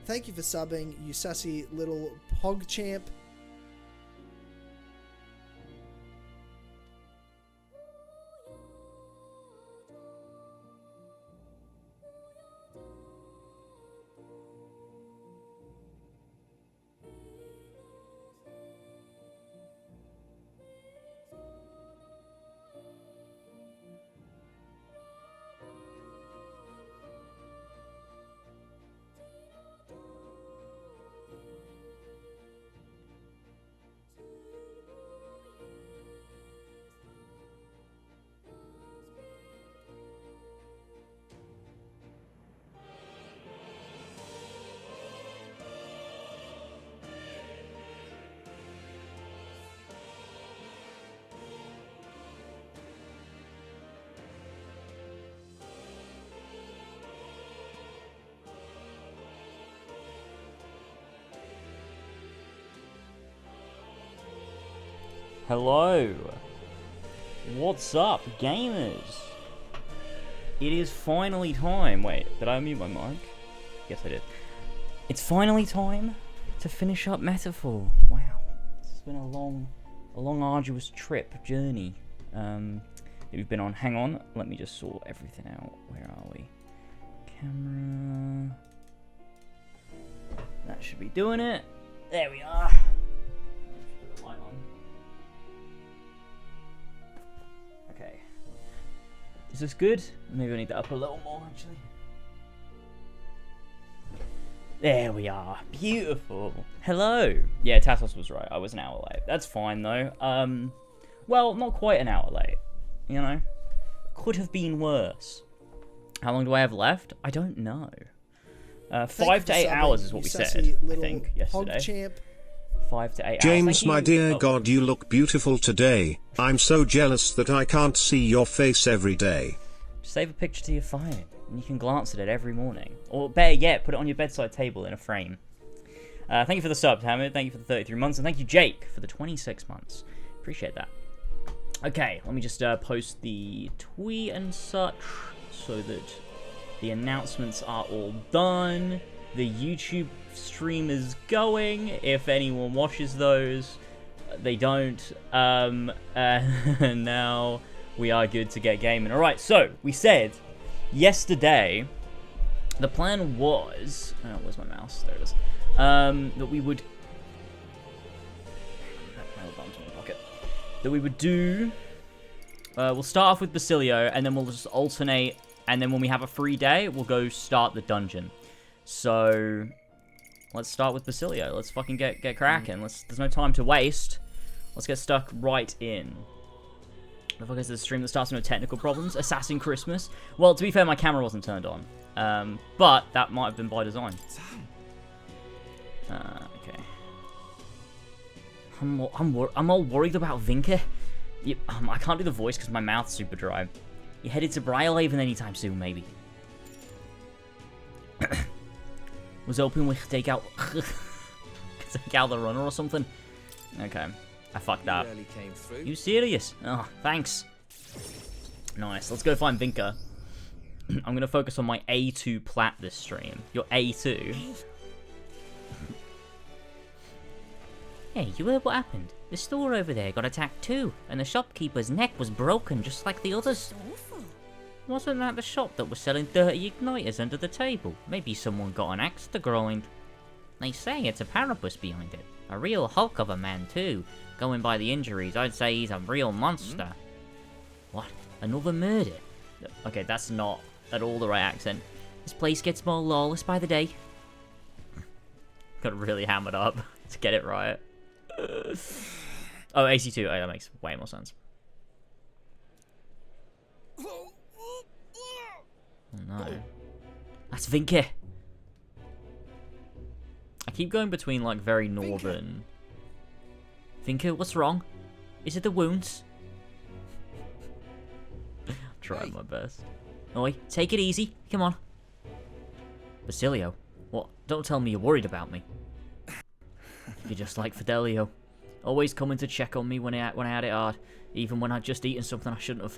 thank you for subbing, you sassy little pog champ. Hello, what's up, gamers? It is finally time. Wait, did I mute my mic? Yes, I did. It's finally time to finish up Metaphor. Wow, it's been a long, arduous journey that we've been on. Hang on, let me just sort everything out. Where are we? Camera. That should be doing it. There we are. Put the light on. Okay. Is this good? Maybe I need that up a little more, actually. There we are. Beautiful. Hello. Yeah, Tassos was right. I was an hour late. That's fine, though. Well, not quite an hour late. You know? Could have been worse. How long do I have left? I don't know. 5 to 8 hours is what we said, I think, yesterday. 5 to 8 hours. James, my dear God, you look beautiful today. I'm so jealous that I can't see your face every day. Save a picture to your phone, and you can glance at it every morning. Or better yet, put it on your bedside table in a frame. Thank you for the subs, Hamid. Thank you for the 33 months. And thank you, Jake, for the 26 months. Appreciate that. Okay, let me just post the tweet and such so that the announcements are all done. The YouTube stream is going. If anyone watches those, they don't. And now we are good to get gaming. All right, so we said yesterday the plan was... Oh, where's my mouse? There it is. That we would... That we would do... we'll start off with Basilio, and then we'll just alternate, and then when we have a free day, we'll go start the dungeon. So, let's start with Basilio. Let's fucking get cracking. There's no time to waste. Let's get stuck right in. The fuck is this stream that starts with no technical problems? Assassin Christmas? Well, to be fair, my camera wasn't turned on. But that might have been by design. Okay. I'm all worried about Vinca. I can't do the voice because my mouth's super dry. You headed to Briarhaven anytime soon, maybe? Was hoping we could take out the runner or something. Okay, I fucked up. You serious? Oh, thanks. Nice. Let's go find Vinca. I'm gonna focus on my A2 plat this stream. Your A2. Hey, you heard what happened? The store over there got attacked too, and the shopkeeper's neck was broken just like the others. Wasn't that the shop that was selling dirty igniters under the table? Maybe someone got an axe to grind. They say it's a Parabus behind it. A real hulk of a man too. Going by the injuries, I'd say he's a real monster. What? Another murder? Okay, that's not at all the right accent. This place gets more lawless by the day. Got really hammered up to get it right. Oh, AC2. Oh, that makes way more sense. Oh no. That's Vinca. I keep going between like very northern. Vinca, what's wrong? Is it the wounds? I'm trying my best. Oi, take it easy. Come on. Basilio, what? Don't tell me you're worried about me. You're just like Fidelio. Always coming to check on me when I had it hard. Even when I'd just eaten something I shouldn't have.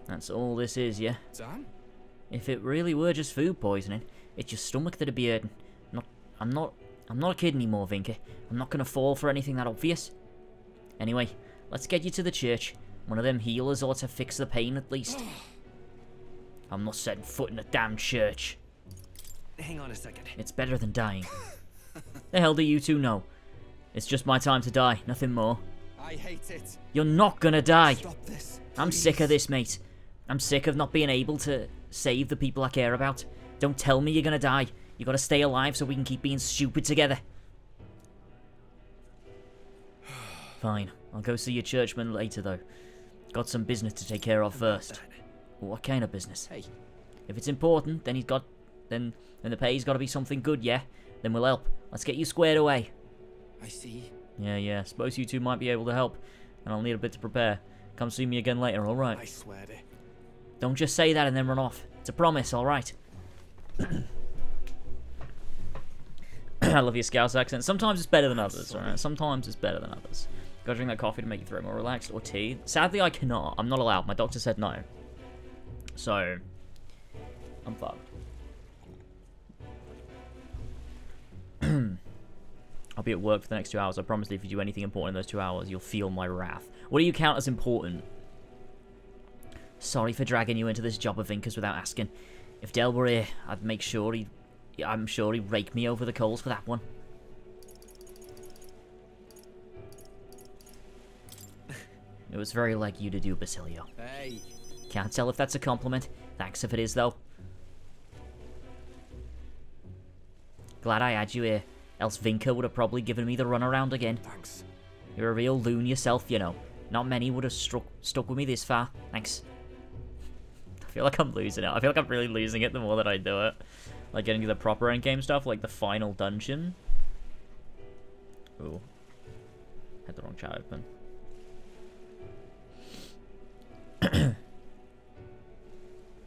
That's all this is, yeah? If it really were just food poisoning, it's your stomach that'd be hurting, I'm not a kid anymore, Vinca. I'm not gonna fall for anything that obvious. Anyway, let's get you to the church. One of them healers ought to fix the pain at least. I'm not setting foot in a damn church. Hang on a second. It's better than dying. The hell do you two know? It's just my time to die, nothing more. I hate it. You're not gonna die. Stop this. I'm sick of this, mate. I'm sick of not being able to save the people I care about. Don't tell me you're gonna die. You gotta stay alive so we can keep being stupid together. Fine. I'll go see your churchman later, though. Got some business to take care of first. What kind of business? Hey. If it's important, then then the pay's gotta be something good, yeah? Then we'll help. Let's get you squared away. I see. Yeah. Suppose you two might be able to help. And I'll need a bit to prepare. Come see me again later, alright? I swear it. Don't just say that and then run off. It's a promise, alright? I love your Scouse accent. Sometimes it's better than others, alright? Sometimes it's better than others. Gotta drink that coffee to make your throat more relaxed, or tea. Sadly, I cannot. I'm not allowed. My doctor said no. So, I'm fucked. I'll be at work for the next 2 hours. I promise that if you do anything important in those 2 hours, you'll feel my wrath. What do you count as important? Sorry for dragging you into this job of Vinca's without asking. If Del were here, I'm sure he'd rake me over the coals for that one. It was very like you to do, Basilio. Hey. Can't tell if that's a compliment. Thanks if it is, though. Glad I had you here. Else Vinca would have probably given me the runaround again. Thanks. You're a real loon yourself, you know. Not many would have stuck with me this far. Thanks. I feel like I'm losing it. I feel like I'm really losing it the more that I do it. Like getting to the proper endgame stuff, like the final dungeon. Ooh. Had the wrong chat open.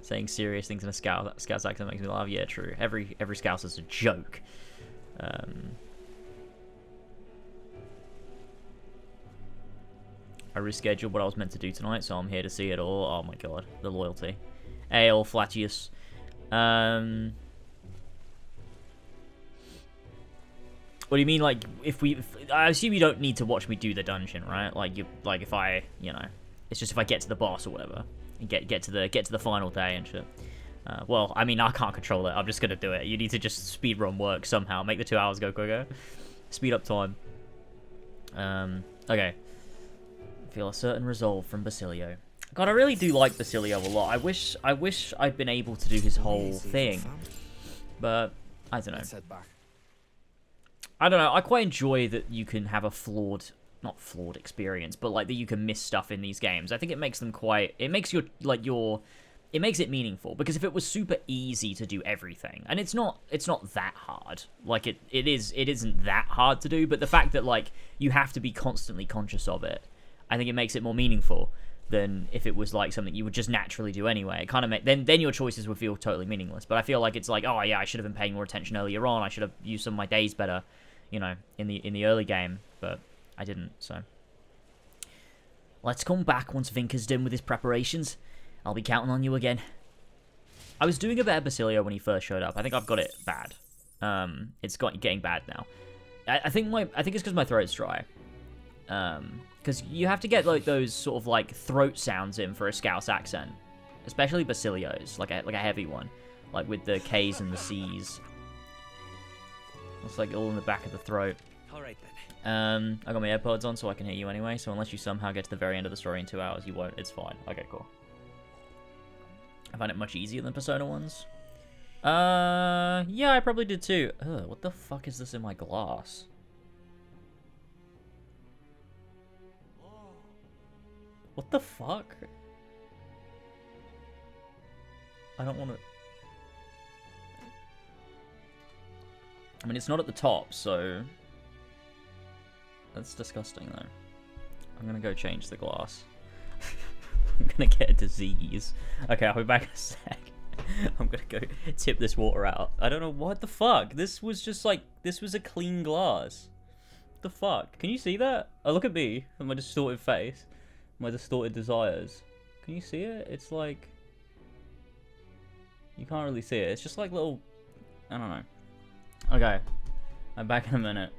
Saying serious things in a Scouse accent makes me laugh. Yeah, true. Every Scouse is a joke. I rescheduled what I was meant to do tonight, so I'm here to see it all. Oh my god, the loyalty. Ale Flatius. What do you mean, like, I assume you don't need to watch me do the dungeon, right? Like if I, it's just if I get to the boss or whatever, and get to the final day and shit. Well, I mean, I can't control it. I'm just gonna do it. You need to just speedrun work somehow. Make the 2 hours go quicker. Speed up time. Okay. Feel a certain resolve from Basilio. God, I really do like Basilio a lot. I wish I'd been able to do his whole thing, but I don't know. I don't know. I quite enjoy that you can have a not flawed experience, but like that you can miss stuff in these games. I think it makes them it makes it makes it meaningful, because if it was super easy to do everything, and it's not that hard. Like it isn't that hard to do, but the fact that like you have to be constantly conscious of it, I think it makes it more meaningful than if it was like something you would just naturally do anyway. It kind of then your choices would feel totally meaningless. But I feel like it's like, oh yeah, I should have been paying more attention earlier on. I should have used some of my days better, in the early game, but I didn't. So let's come back once Vinca's done with his preparations. I'll be counting on you again. I was doing a better Basilio when he first showed up. I think I've got it bad. It's getting bad now. I think it's because my throat's dry. Because you have to get like those sort of like throat sounds in for a Scouse accent, especially Basilio's, like a heavy one, like with the K's and the C's. It's like all in the back of the throat. All right then. I got my AirPods on so I can hear you anyway. So unless you somehow get to the very end of the story in 2 hours, you won't. It's fine. Okay, cool. I find it much easier than Persona ones. Yeah, I probably did too. Ugh, what the fuck is this in my glass? What the fuck? I don't want to... I mean, it's not at the top, so... That's disgusting, though. I'm gonna go change the glass. I'm gonna get a disease. Okay, I'll be back in a sec. I'm gonna go tip this water out. I don't know what the fuck. This was just like... This was a clean glass. What the fuck? Can you see that? Oh, look at me. And my distorted face. My distorted desires. Can you see it? It's like... You can't really see it. It's just like little... I don't know. Okay. I'm back in a minute.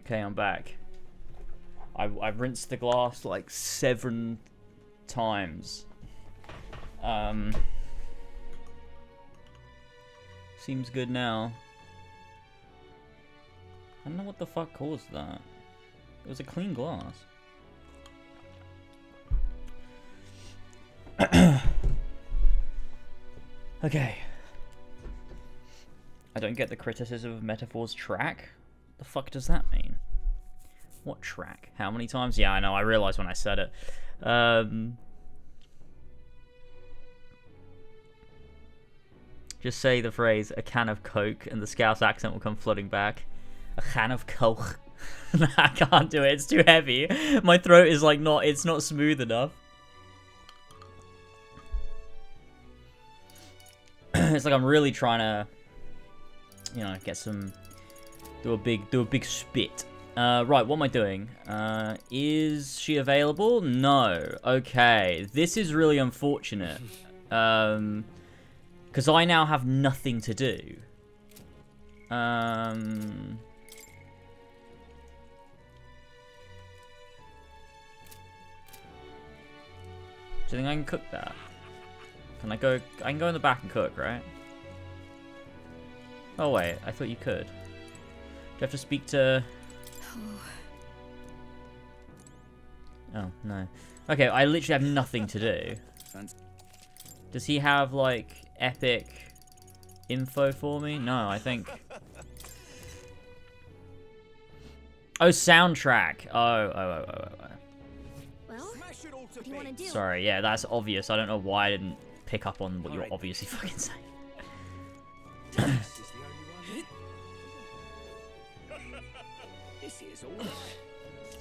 Okay, I'm back. I've rinsed the glass like 7 times. Seems good now. I don't know what the fuck caused that. It was a clean glass. Okay. I don't get the criticism of metaphors track. The fuck does that mean? What track? How many times? Yeah, I know. I realized when I said it. Just say the phrase, a can of Coke, and the Scouse accent will come flooding back. A can of Coke. Nah, I can't do it. It's too heavy. My throat is like it's not smooth enough. It's like I'm really trying to, you know, get some, do a big spit. Right, what am I doing? Is she available? No. Okay, this is really unfortunate. Because I now have nothing to do. Do you think I can cook that? Can I go? I can go in the back and cook, right? Oh wait, I thought you could. Do you have to speak to? Oh no. Okay, I literally have nothing to do. Does he have like epic info for me? No, I think. Oh, soundtrack. Oh. Well, what do you want to do? Sorry, yeah, that's obvious. I don't know why I didn't pick up on what you're obviously fucking saying.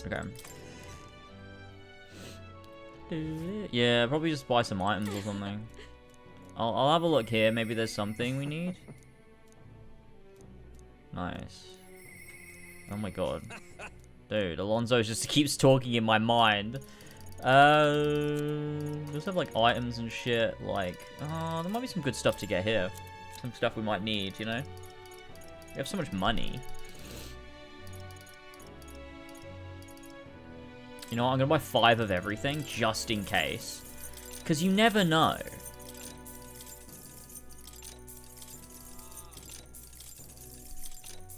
Okay. Yeah, probably just buy some items or something. I'll have a look here. Maybe there's something we need. Nice. Oh my god. Dude, Alonso just keeps talking in my mind. Just have like items and shit. Like, there might be some good stuff to get here. Some stuff we might need, you know? We have so much money. You know what? I'm gonna buy 5 of everything just in case. Because you never know.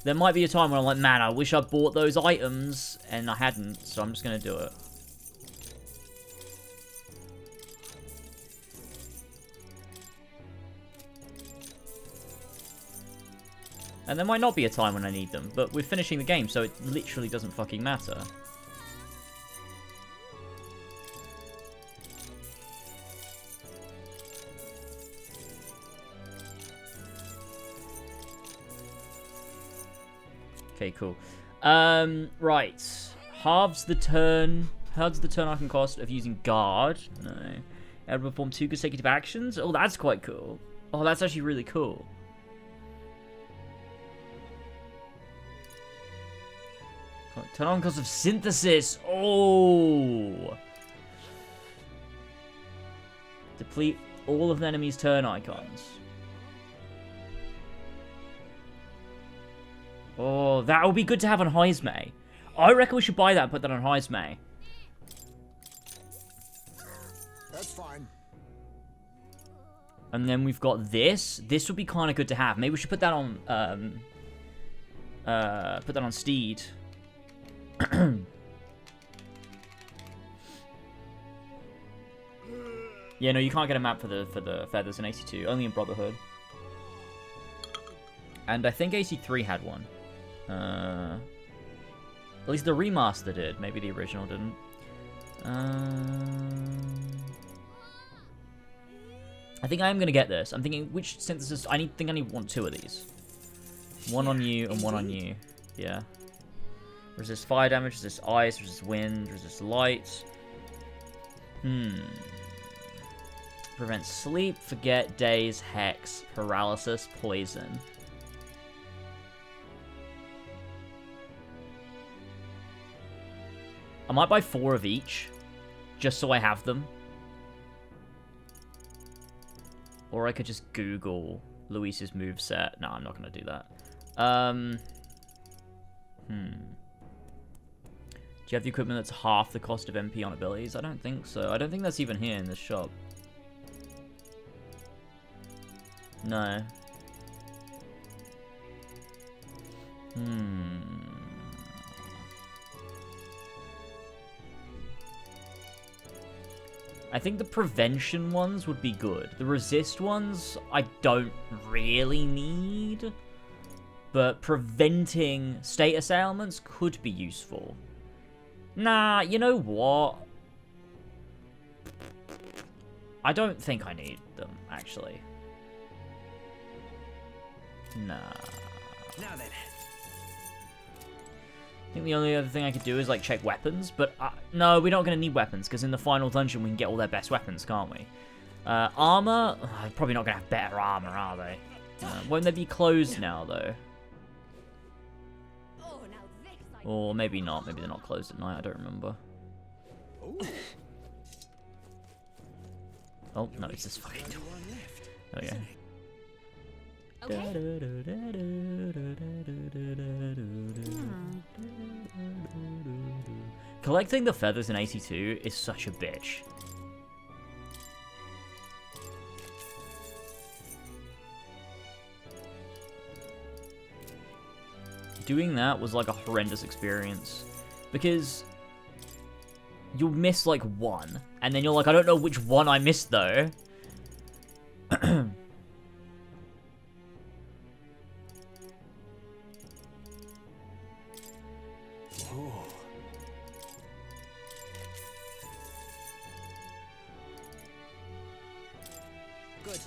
There might be a time when I'm like, man, I wish I bought those items, and I hadn't, so I'm just gonna do it. And there might not be a time when I need them, but we're finishing the game, so it literally doesn't fucking matter. Okay, cool. Right. Halves the turn I can cost of using guard. No. Able to perform 2 consecutive actions? Oh, that's quite cool. Oh, that's actually really cool. Turn on cost of synthesis. Oh. Deplete all of the enemy's turn icons. Oh, that would be good to have on Heismay. I reckon we should buy that and put that on Heismay. That's fine. And then we've got this. This would be kind of good to have. Maybe we should put that on Steed. Yeah, no, you can't get a map for the feathers in AC2, only in Brotherhood. And I think AC3 had one. At least the remaster did. Maybe the original didn't. I think I am gonna get this. I'm thinking which synthesis. I want 2 of these. One on you and one on you. Yeah. Resist fire damage, resist ice, resist wind, resist light. Prevent sleep, forget, daze, hex, paralysis, poison. I might buy 4 of each, just so I have them. Or I could just Google Luis's moveset. No, I'm not going to do that. Do you have the equipment that's half the cost of MP on abilities? I don't think so. I don't think that's even here in this shop. No. I think the prevention ones would be good. The resist ones, I don't really need. But preventing status ailments could be useful. Nah, you know what? I don't think I need them, actually. Nah. Now then. I think the only other thing I could do is, like, check weapons, but no, we're not going to need weapons, because in the final dungeon we can get all their best weapons, can't we? Armor? Probably not going to have better armor, are they? Won't they be closed now, though? Or maybe not. Maybe they're not closed at night, I don't remember. Oh, no, it's this fucking door. Okay. Collecting the feathers in AC2 is such a bitch. Doing that was like a horrendous experience. Because you'll miss like one, and then you're like, I don't know which one I missed though. Good.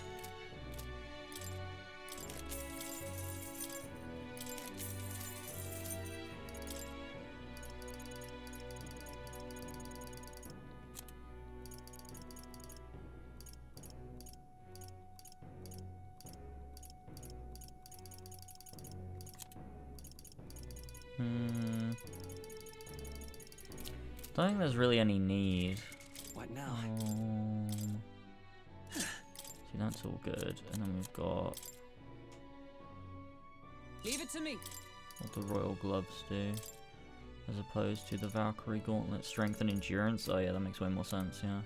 Don't think there's really any need. What now? See, that's all good. And then we've got... Leave it to me. What the Royal Gloves do. As opposed to the Valkyrie Gauntlet, Strength and Endurance. Oh yeah, that makes way more sense, yeah.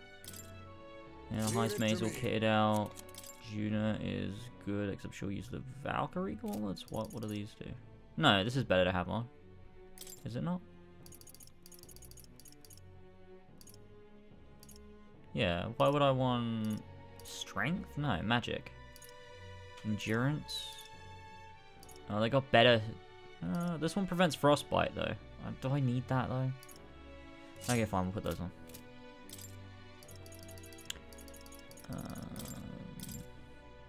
Yeah, Heist Maze all kitted out. Juna is good, except she'll use the Valkyrie Gauntlets? What do these do? No, this is better to have on. Is it not? Yeah, why would I want Strength? No, Magic. Endurance? Oh, they got better. This one prevents Frostbite, though. Do I need that, though? Okay, fine, we'll put those on.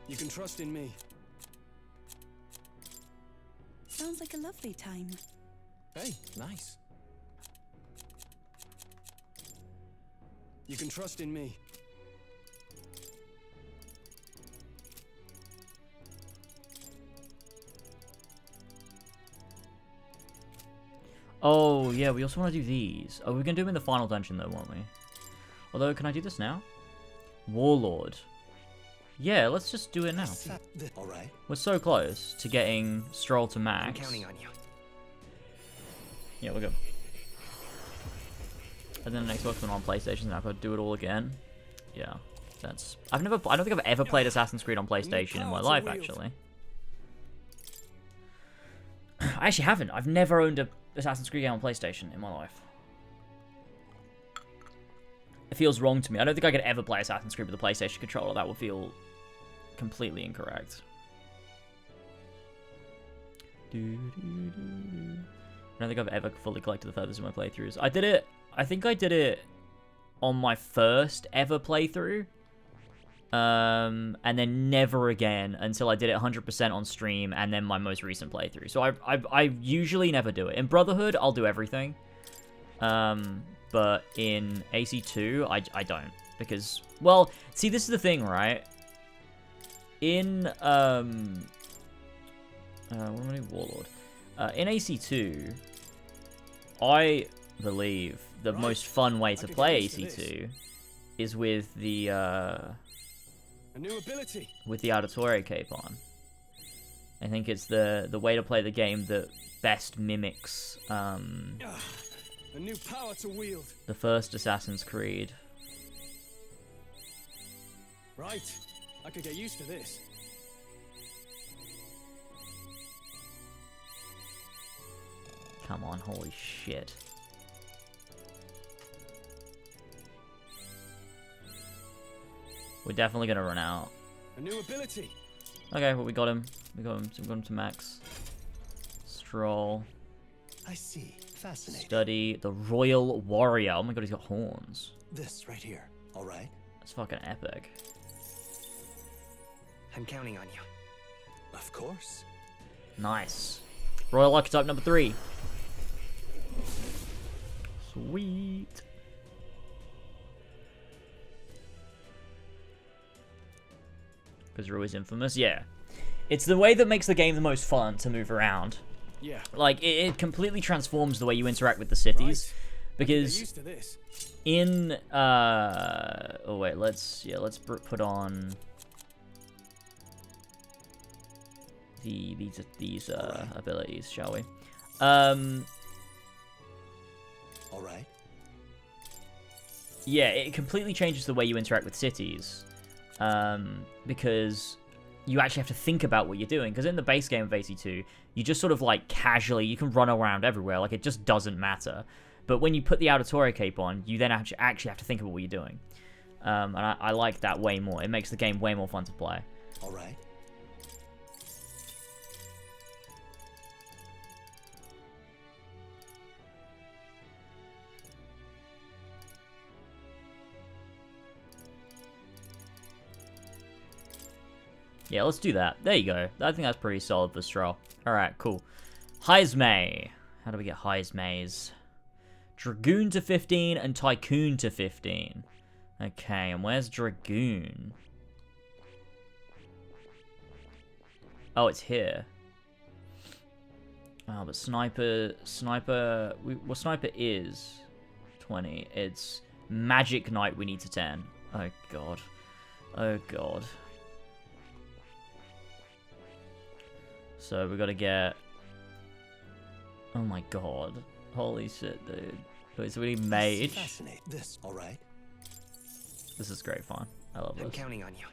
You can trust in me. Sounds like a lovely time. Hey, nice. You can trust in me. Oh, yeah, we also want to do these. Oh, we're going to do them in the final dungeon, though, won't we? Although, can I do this now? Warlord. Yeah, let's just do it now. All right. We're so close to getting Stroll to I'm max. counting on you. Yeah, we're good. And then the Xbox One on PlayStation, and I've got to do it all again. Yeah, that's... I don't think I've ever played Assassin's Creed on PlayStation in my life, actually. I actually haven't. I've never owned a Assassin's Creed game on PlayStation in my life. It feels wrong to me. I don't think I could ever play Assassin's Creed with a PlayStation controller. That would feel completely incorrect. I don't think I've ever fully collected the feathers in my playthroughs. I did it... I think I did it on my first ever playthrough. And then never again until I did it 100% on stream and then my most recent playthrough. So I usually never do it. In Brotherhood, I'll do everything. But in AC2, I don't. Because, well, see, this is the thing, right? In, what am I doing? Warlord. In AC2, I believe the most fun way to play AC2 is with the, A new ability. with the Auditore cape on. I think it's the way to play the game that best mimics, A new power to wield. the first Assassin's Creed. Right. I could get used to this. Come on, holy shit. We're definitely gonna run out. A new ability. Okay, well, we got him. We got him to max. Stroll. I see. Fascinating. Study the Royal Warrior. Oh my god, he's got horns. This right here. All right. That's fucking epic. I'm counting on you. Of course. Nice. Royal Archetype number 3. Sweet. Because you're always infamous? Yeah. It's the way that makes the game the most fun to move around. Yeah. Like, it completely transforms the way you interact with the cities. Right. Because Get used to this. in, oh wait, let's put on these abilities, shall we? All right. Yeah, it completely changes the way you interact with cities. Because you actually have to think about what you're doing. Because in the base game of AC2, you just sort of like casually, you can run around everywhere. Like, it just doesn't matter. But when you put the Auditore cape on, you then actually have to think about what you're doing. And I like that way more. It makes the game way more fun to play. All right. Yeah, let's do that. There you go. I think that's pretty solid for Stroll. Alright, cool. Heismay. How do we get Heismays? Dragoon to 15 and Tycoon to 15. Okay, and where's Dragoon? Oh, it's here. Oh, but Sniper, well, Sniper is 20. It's Magic Knight we need to 10. Oh, God. Oh, God. So we gotta get... Oh my god. Holy shit, dude. Wait, so we need mage. Fascinate. This, all right? This is great fun. I love I'm this. counting on you.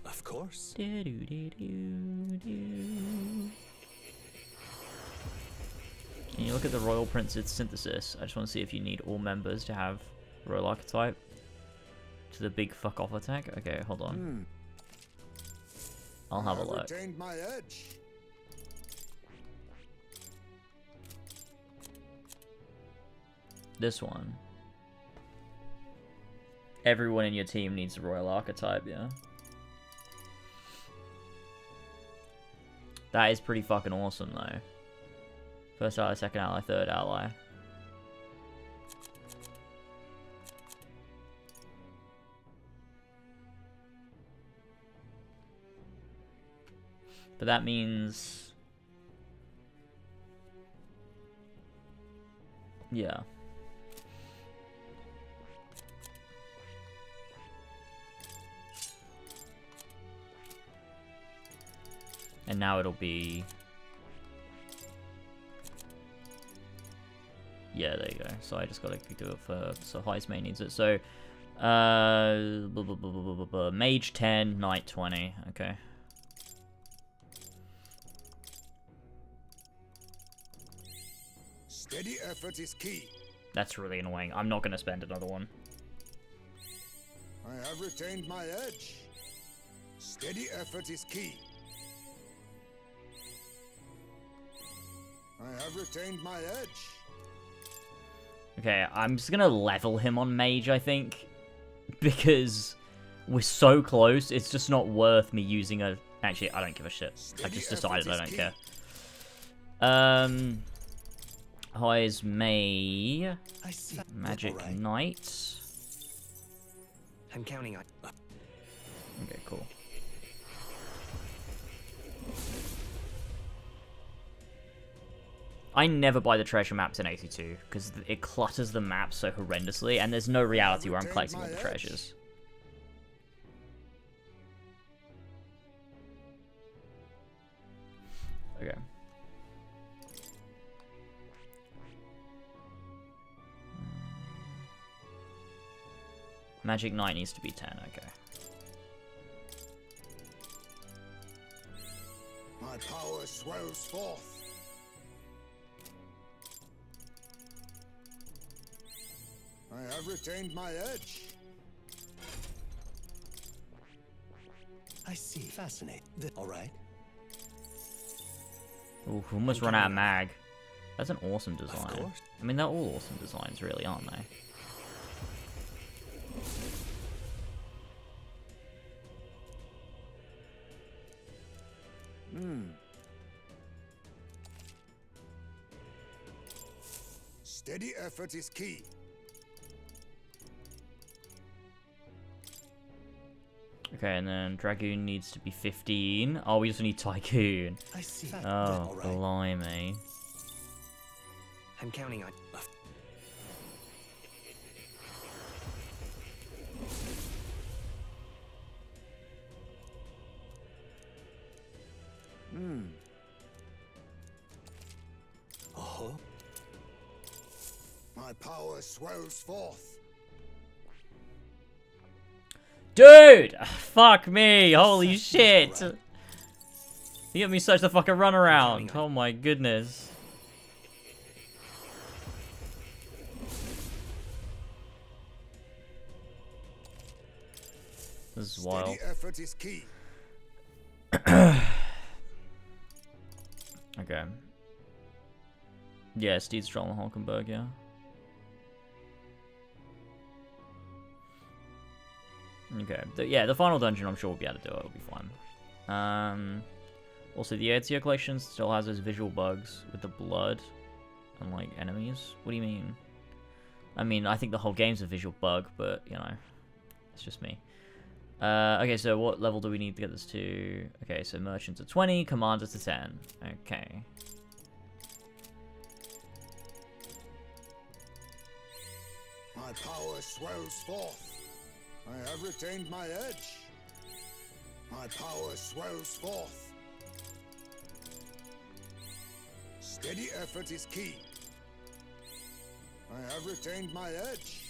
Of course. Can you look at the Royal Prince's synthesis? I just want to see if you need all members to have Royal Archetype. To the big fuck off attack? Okay, hold on. I'll have a look. Retained my edge. This one. Everyone in your team needs a Royal Archetype, yeah? That is pretty fucking awesome, though. First ally, second ally, third ally. But that means... Yeah. And now it'll be... Yeah, there you go. So I just gotta do it for... So highest mate needs it. So, mage 10, knight 20. Okay. Steady effort is key. That's really annoying. I'm not gonna spend another one. I have retained my edge. Steady effort is key. I have retained my edge. Okay, I'm just gonna level him on mage, I think. Because we're so close, it's just not worth me using a... Actually, I don't give a shit. I've just decided I don't care. High is May. I see. Magic All right. Knight. I'm counting on. Okay, cool. I never buy the treasure maps in 82 because it clutters the map so horrendously, and there's no reality where I'm collecting all the treasures. Okay. Magic Knight needs to be 10, okay. My power swells forth. I have retained my edge. I see. Fascinate. All right. Ooh, we almost run out of mag. That's an awesome Of design. course. I mean, they're all awesome designs, really, aren't they? Steady effort is key. Okay, and then Dragoon needs to be 15. Oh, we also need Tycoon. I see. Oh, All right. blimey. I'm counting on. Oh. My power swells forth. Dude! Fuck me! Holy shit! You get me such a fucking runaround. Oh my goodness. This is wild. Steady effort is key. Okay. Yeah, Steed Stroll and Hulkenberg, yeah. Okay, yeah, the final dungeon I'm sure we'll be able to do it, it'll be fine. Also, the Ezio collection still has those visual bugs with the blood and, like, enemies. What do you mean? I mean, I think the whole game's a visual bug, but, you know, it's just me. Okay, so what level do we need to get this to? Okay, so merchants are 20, commanders to 10. Okay. My power swells forth. I have retained my edge. My power swells forth. Steady effort is key. I have retained my edge.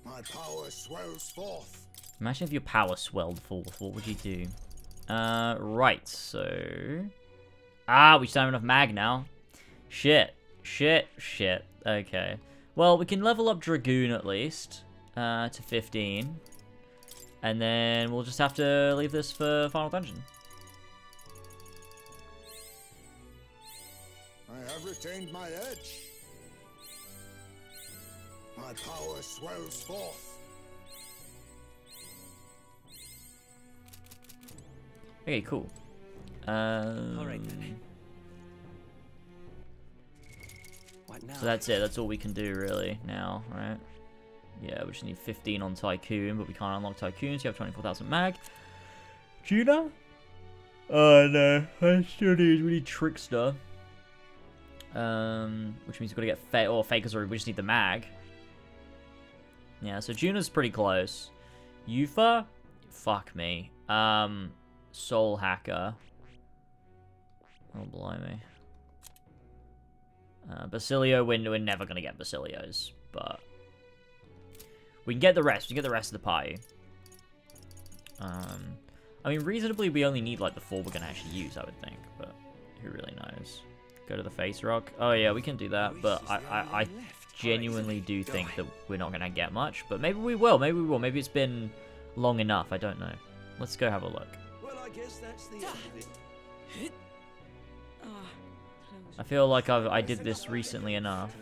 My power swells forth. Imagine if your power swelled forth. What would you do? Right, so... we just don't have enough mag now. Shit. Okay. Well, we can level up Dragoon at least. To 15. And then we'll just have to leave this for Final Dungeon. I have retained my edge. My power swells forth. Okay, cool. Alright then. What now? So that's it. That's all we can do really now, right? Yeah, we just need 15 on Tycoon, but we can't unlock Tycoon, so you have 24,000 mag. Gina? Oh no, I still need Trickster. Which means we've got to get Faker's already, we just need the mag. Yeah, so Juna's pretty close. Yufa? Fuck me. Soul Hacker. Oh, blimey. Basilio, we're never going to get Basilios, but... we can get the rest. We can get the rest of the party. I mean, reasonably, we only need, like, the 4 we're going to actually use, I would think, but who really knows? Go to the face rock. Oh, yeah, we can do that, but I genuinely do think that we're not going to get much, but maybe we will. Maybe we will. Maybe it's been long enough. I don't know. Let's go have a look. Well, I guess that's the end of it. I feel like I did this recently enough.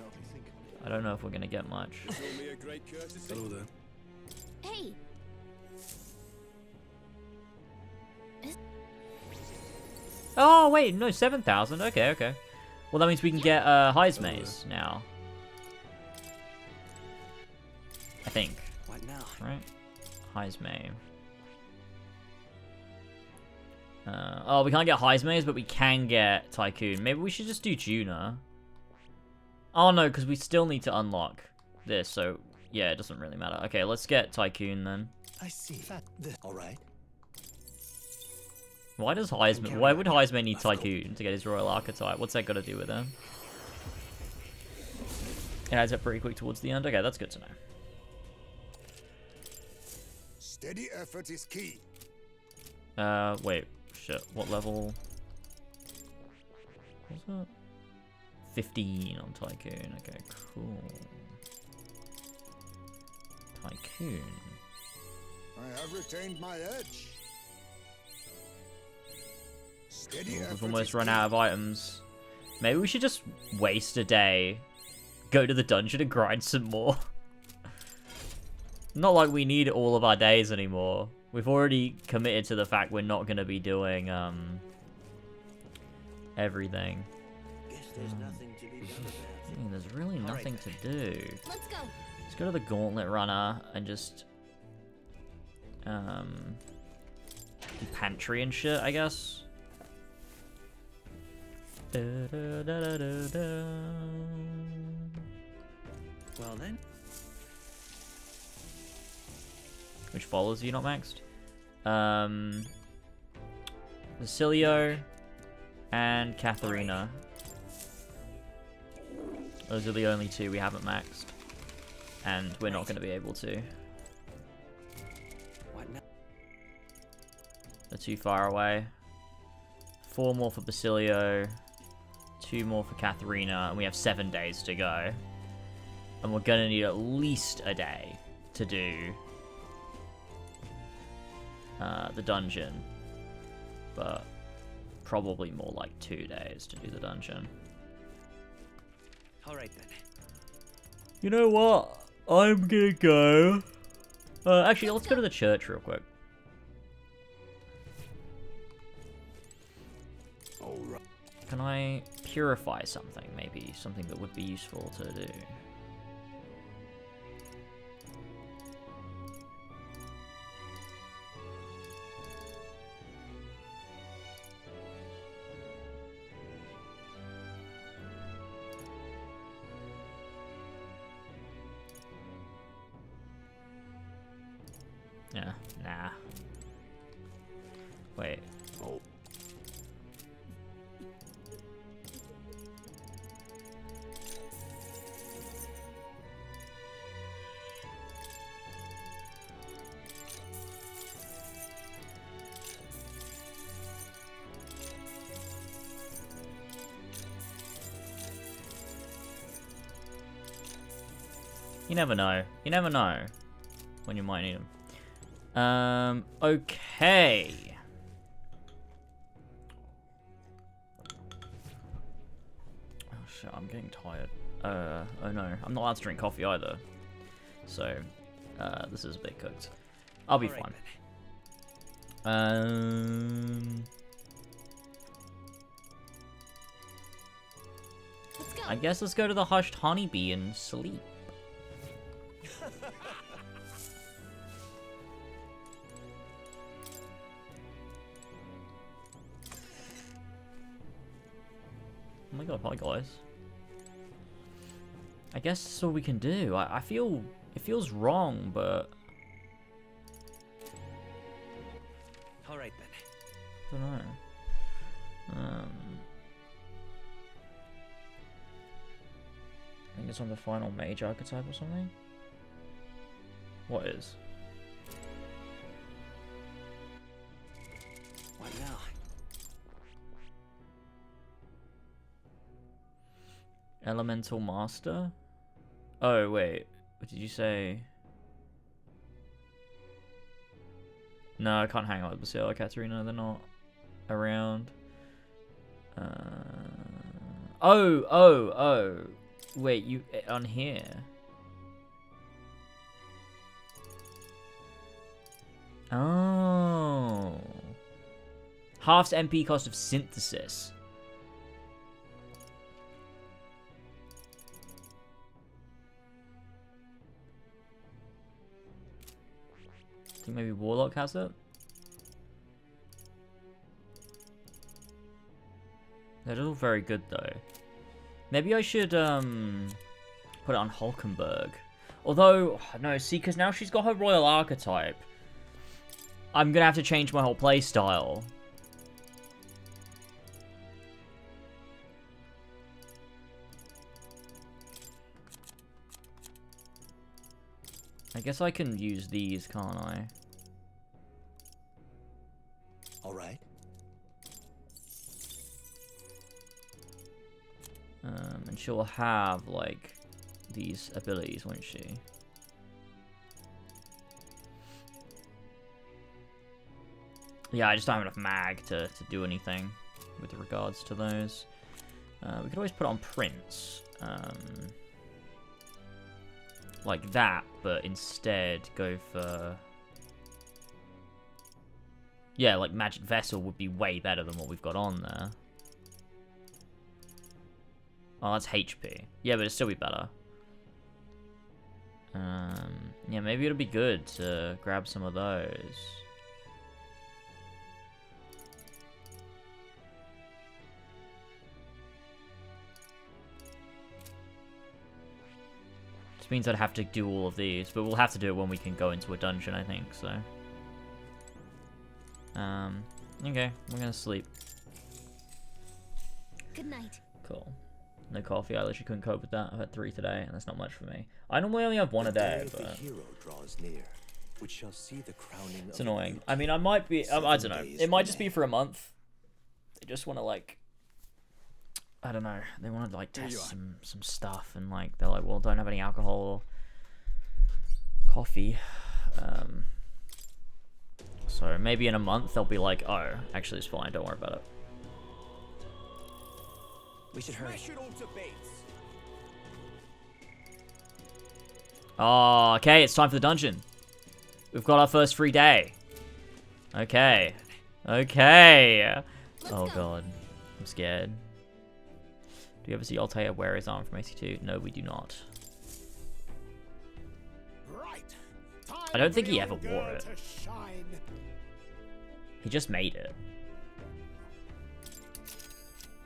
I don't know if we're going to get much. Hello there. Hey, Oh, wait, no, 7,000. Okay. Well, that means we can get Heise Maze now. I think. What now? Right? Heise Maze. Oh, we can't get Heise Maze, but we can get Tycoon. Maybe we should just do Juna. Oh, no, because we still need to unlock this, so yeah, it doesn't really matter. Okay, let's get Tycoon then. I see. Alright. Why would Heisman need Tycoon to get his Royal Archetype? What's that got to do with him? It adds up pretty quick towards the end. Okay, that's good to know. Steady effort is key. Wait, shit. What level? What's that? 15 on Tycoon. Okay, cool. Tycoon. I have retained my edge. Steady We've effort almost is run key. out of items. Maybe we should just waste a day, go to the dungeon and grind some more. Not like we need all of our days anymore. We've already committed to the fact we're not going to be doing everything. Guess there's nothing to be done about it. There's really nothing to do. let's go. Let's go to the Gauntlet Runner and just do pantry and shit, I guess. Well then. Which follows you not maxed? Basilio and Katharina. Those are the only 2 we haven't maxed. And we're not going to be able to. What now? They're too far away. 4 more for Basilio. 2 more for Katharina. And we have 7 days to go. And we're going to need at least a day to do the dungeon. But probably more like 2 days to do the dungeon. Alright then. You know what? I'm gonna go. Actually, let's go to the church real quick. Alright. Can I purify something? Maybe something that would be useful to do. Yeah, nah. Wait. You never know. You never know when you might need them. Okay. Oh shit, I'm getting tired. Oh no, I'm not allowed to drink coffee either. So, this is a bit cooked. I'll be fine. Let's go. I guess let's go to the hushed honeybee and sleep. Oh my god, hi guys. I guess that's all we can do. I feel it feels wrong, but All right then. I don't know. I think it's on the final mage archetype or something. What is? What now? Elemental Master? Oh, wait. What did you say? No, I can't hang out with Basilio, Katarina. They're not around. Oh. Wait, you on here? Oh. Halves MP cost of synthesis. I think maybe Warlock has it. They're all very good though. Maybe I should put it on Hulkenberg. Although, no, see, because now she's got her royal archetype. I'm gonna have to change my whole play style. I guess I can use these, can't I? All right. And she'll have, like, these abilities, won't she? Yeah, I just don't have enough mag to do anything with regards to those. We could always put on Prince. Like that, but instead go for... Yeah, like Magic Vessel would be way better than what we've got on there. Oh, that's HP. Yeah, but it'd still be better. Yeah, maybe it'll be good to grab some of those. Just means I'd have to do all of these, but we'll have to do it when we can go into a dungeon, I think, so. Okay, we're gonna sleep. Good night. Cool. No coffee, I literally couldn't cope with that. I've had 3 today, and that's not much for me. I normally only have 1 a day, The but hero draws near, which shall see the crowning it's of annoying. youth. I mean, I might be, I don't know. days It might just be remain. for a month. They just want to, like, I don't know. They want to, like, test some stuff, and, like, they're like, well, don't have any alcohol or coffee. So maybe in a month they'll be like, oh, actually it's fine, don't worry about it. We should hurry. Smash it all to bits. Oh, okay, it's time for the dungeon. We've got our first free day. Okay. Okay. Oh, go. God. I'm scared. Do you ever see Altair wear his armor from AC2? No, we do not. Right. I don't think he Time ever for wore girl it. to shine. He just made it.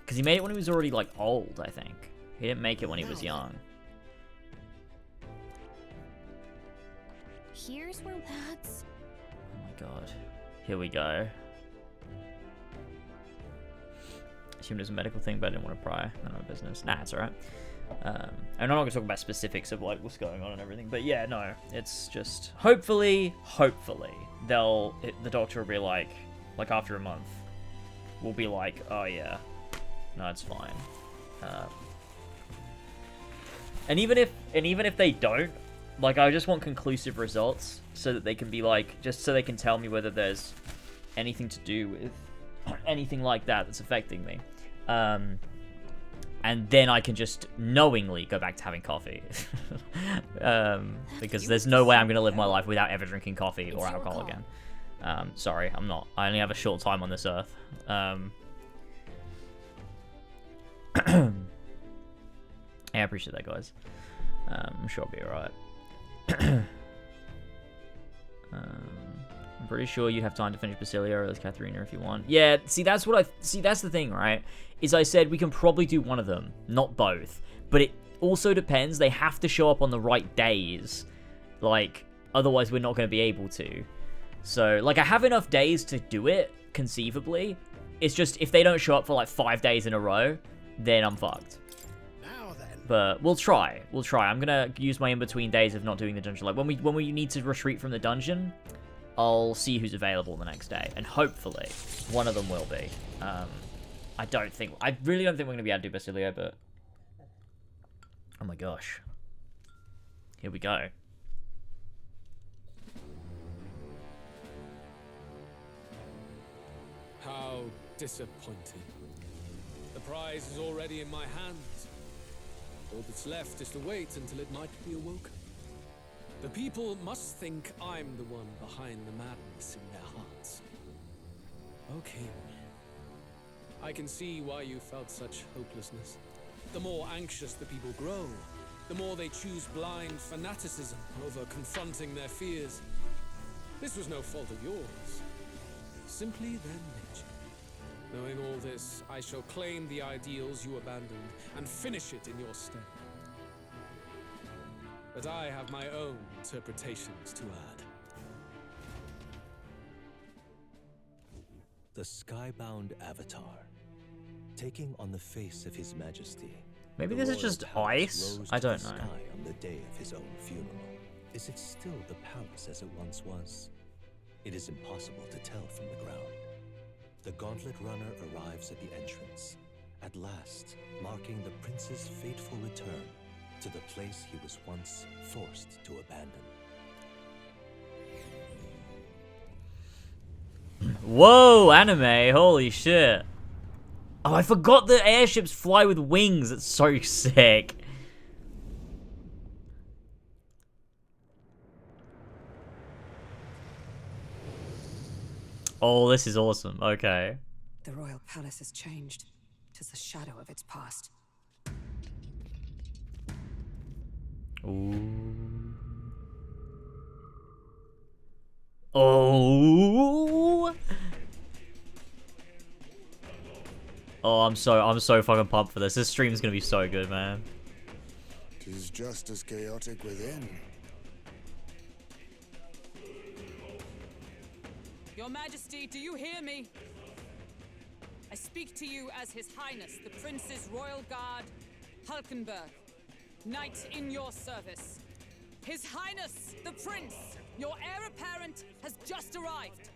Because he made it when he was already, like, old, I think. He didn't make it when he was young. Here's where that's... Oh my god. Here we go. I assumed it was a medical thing, but I didn't want to pry. None of my business. Nah, it's alright. And I'm not going to talk about specifics of, like, what's going on and everything. But yeah, no. It's just... Hopefully, the doctor will be like after a month, we'll be like, oh yeah, no, it's fine. And even if they don't, Like, I just want conclusive results so that they can be like, just so they can tell me whether there's anything to do with anything like that that's affecting me. And then I can just knowingly go back to having coffee. Because there's no way I'm going to live my life without ever drinking coffee or alcohol again. Sorry, I'm not. I only have a short time on this earth. Yeah, I appreciate that, guys. I'm sure I'll be alright. I'm pretty sure you have time to finish Basilio or Katharina if you want. Yeah, see, that's the thing, right? Is I said we can probably do one of them, not both. But it also depends. They have to show up on the right days. Like, otherwise we're not going to be able to. So, like, I have enough days to do it, conceivably. It's just, if they don't show up for, like, 5 days in a row, then I'm fucked. Now then. But we'll try. We'll try. I'm going to use my in-between days of not doing the dungeon. Like, when we need to retreat from the dungeon, I'll see who's available the next day. And hopefully, one of them will be. I really don't think we're going to be able to do Basilio, but... Oh my gosh. Here we go. How disappointing. The prize is already in my hands. All that's left is to wait until it might be awoken. The people must think I'm the one behind the madness in their hearts. Okay. I can see why you felt such hopelessness. The more anxious the people grow, the more they choose blind fanaticism over confronting their fears. This was no fault of yours. Simply their nature. Knowing all this, I shall claim the ideals you abandoned and finish it in your stead. But I have my own interpretations to add. The skybound avatar, taking on the face of his majesty. Maybe the this is royal just palace ice? rose I to the don't know. sky on the day of his own funeral. Is it still the palace as it once was? It is impossible to tell from the ground. The gauntlet runner arrives at the entrance, at last marking the prince's fateful return to the place he was once forced to abandon. Whoa, anime, holy shit. Oh, I forgot the airships fly with wings. That's so sick. Oh, this is awesome. Okay. The royal palace has changed. 'Tis a shadow of its past. Ooh. Oh. Oh, I'm so fucking pumped for this. This stream's gonna be so good, man. 'Tis just as chaotic within. Your Majesty, do you hear me? I speak to you as His Highness, the Prince's Royal Guard, Hulkenberg, Knight in your service. His Highness, the Prince, your heir apparent, has just arrived.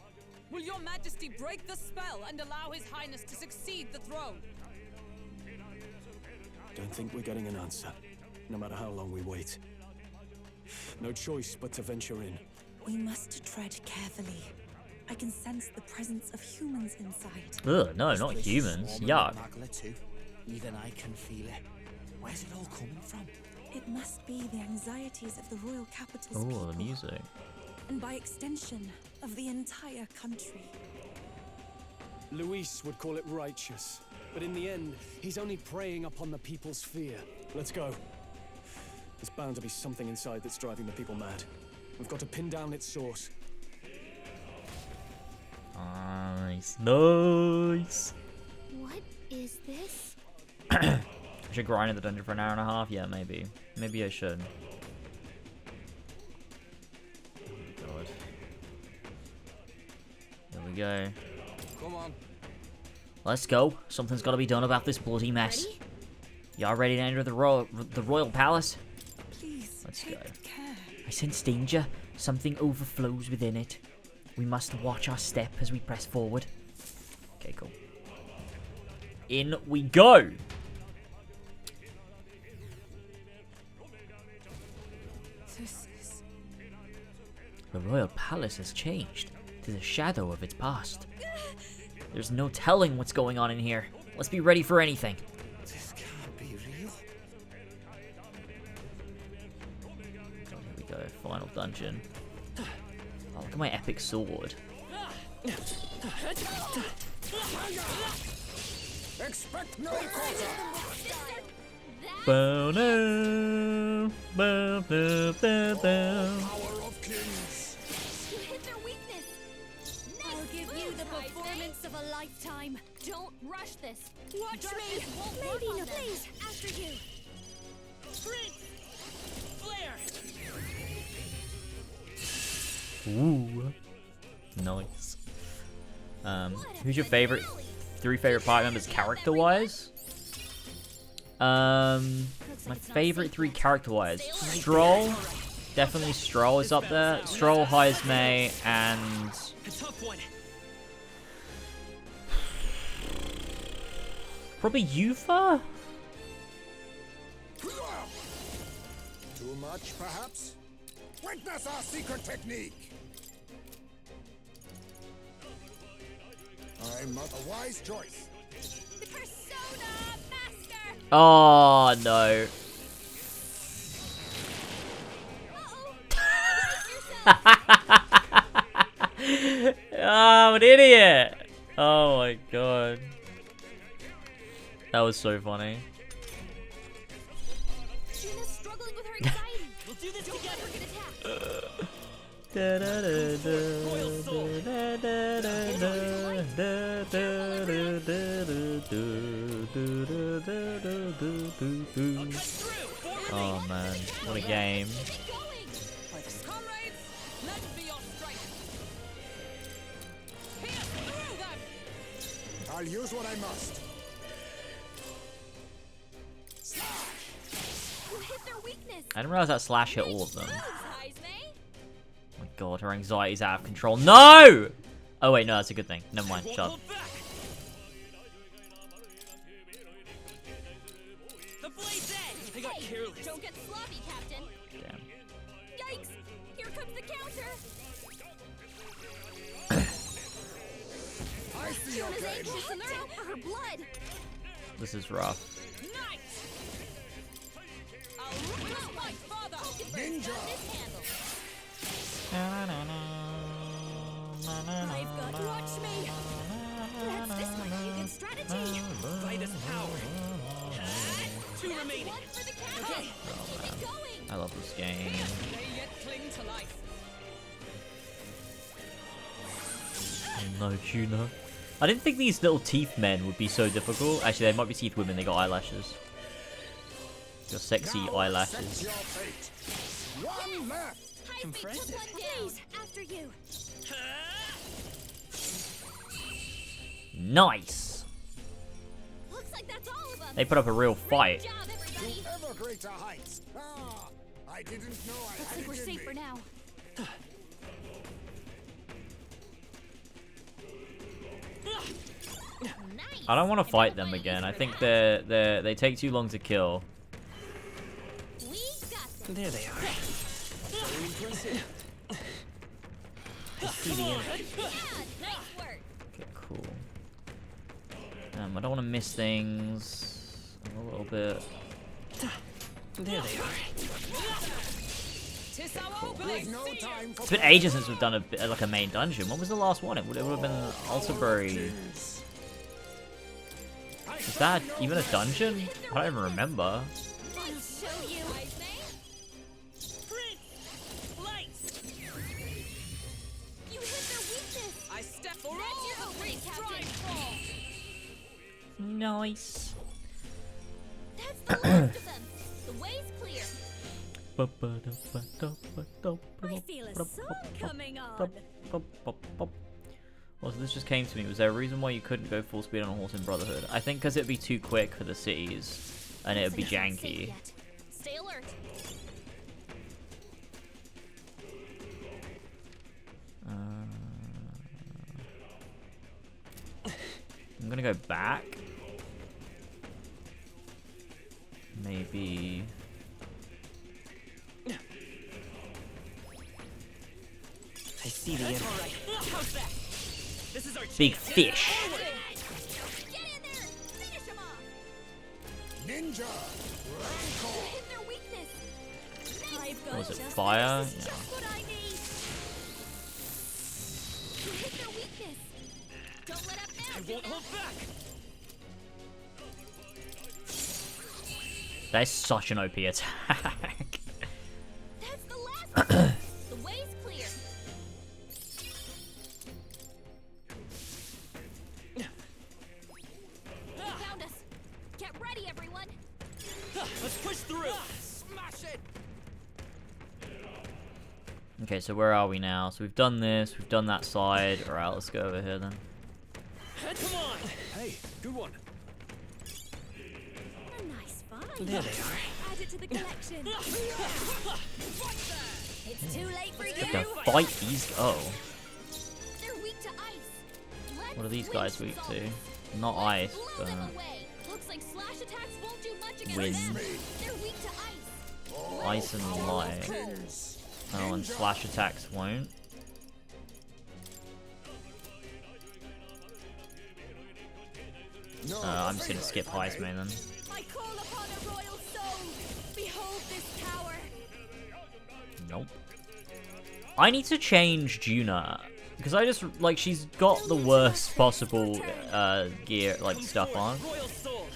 Will your Majesty break the spell and allow His Highness to succeed the throne? Don't think we're getting an answer, no matter how long we wait. No choice but to venture in. We must tread carefully. I can sense the presence of humans inside. Ugh, no, not humans. Yuck. Even I can feel it. Where's it all coming from? It must be the anxieties of the royal capital's Oh, people. the music. And by extension, of the entire country. Luis would call it righteous, but in the end, he's only preying upon the people's fear. Let's go. There's bound to be something inside that's driving the people mad. We've got to pin down its source. Nice. Nice. What is this? I should grind in the dungeon for an hour and a half? Yeah, maybe. Maybe I should. Oh, God. There we go. Come on. Let's go. Something's got to be done about this bloody mess. Ready? Y'all ready to enter the royal palace? Please, Let's take go. care. I sense danger. Something overflows within it. We must watch our step as we press forward. Okay, cool. In we go! This The royal palace has changed to the shadow of its past. There's no telling what's going on in here. Let's be ready for anything. This can't be real. Here we go, final dungeon. Oh, look at my epic sword. Expect no quarter. Bow-down, bow-down-down-down. Power of kings. You hit their weakness. I'll give you the performance of a lifetime. Don't rush this. Watch me. Maybe no, please. After you. Ooh, nice. Who's your favorite? 3 favorite party members character-wise? My favorite 3 character-wise. Stroll. Definitely Stroll is up there. Stroll, Heismay, and... probably Yufa? Too much, perhaps? Witness our secret technique. I'm not a wise choice. The persona master. Oh, no. Oh, I'm an idiot. Oh my god. That was so funny. Gina's struggling with her anxiety. We'll do this together. Oh man, what a game. Comrades, let be your strength. Pierce through them. I'll use what I must. You hit their weakness. I didn't realize that slash hit all of them. Heismay. Oh my god, her anxiety's out of control. No! Oh wait, no, that's a good thing. Never mind, shut up. The blade's edge. I got careless. Don't get sloppy, Captain. Damn. Yikes! Here comes the counter. I see your Gina's game. anxious and they're out for her blood. This is rough. Night. I'll rip this fight further. Ninja. I've got to watch me. Perhaps this might be a good strategy. Fight is power. 2 remaining. One for the count. Okay. Keep it going. I love this game. They yet cling to life. No, Juno. I didn't think these little teeth men would be so difficult. Actually, they might be teeth women. They got eyelashes. Got sexy Now eyelashes. accept your fate. One left. Impressive. Please, after you. Nice. Looks like that's all of them. They put up a real fight. Good job, everybody. To ever greater heights. Ah, I didn't know I Looks had like we're it in safe me. for now. Nice. I don't want to fight them again. I think they take too long to kill. We got this. There they are. Very impressive. I see the end. Yeah, nice work. Okay, cool. I don't want to miss things. A little bit. There they are. Tis our cool. opening. No time for It's been ages since we've done like a main dungeon. When was the last one? It would have been Alterbury. Is that even a dungeon? I don't even remember. I'll show you. You hit their weakness. I step for That's all your the opening, weak Captain. Nice. That's the last of them. The way's clear. I feel a song coming on. Also, this just came to me. Was there a reason why you couldn't go full speed on a horse in Brotherhood? I think because it'd be too quick for the cities, and it'd be janky. Stay alert. I'm gonna go back. Maybe. see the end. This is our Big chance. fish. Get in there! Finish him off! Ninja! Hit their weakness! I've got Was it just fire? This is Yeah. just what I need! Hit their weakness! Don't let up now! I won't hold back. That is such an OP attack. That's the last one! The way's clear! They found us! Get ready, everyone! Let's push through. Smash it. Okay, so where are we now? So we've done this, we've done that side. Alright, let's go over here then. Come on. Hey, good one. A nice find! There they are. Add it to the collection! It's too late for We you! can fight these. Oh, They're weak to ice! Let's what are these guys weak win to? some. Not Let's ice, blow but them away. Looks like slash attacks won't do much against Wind. them. They're weak to ice. ice and light. Oh, and slash attacks won't. I'm just gonna skip ice main then. I call upon a royal soul. Behold this tower. Nope. I need to change Juna. Because I just, like, she's got the worst possible gear, like, stuff on. Royal soul.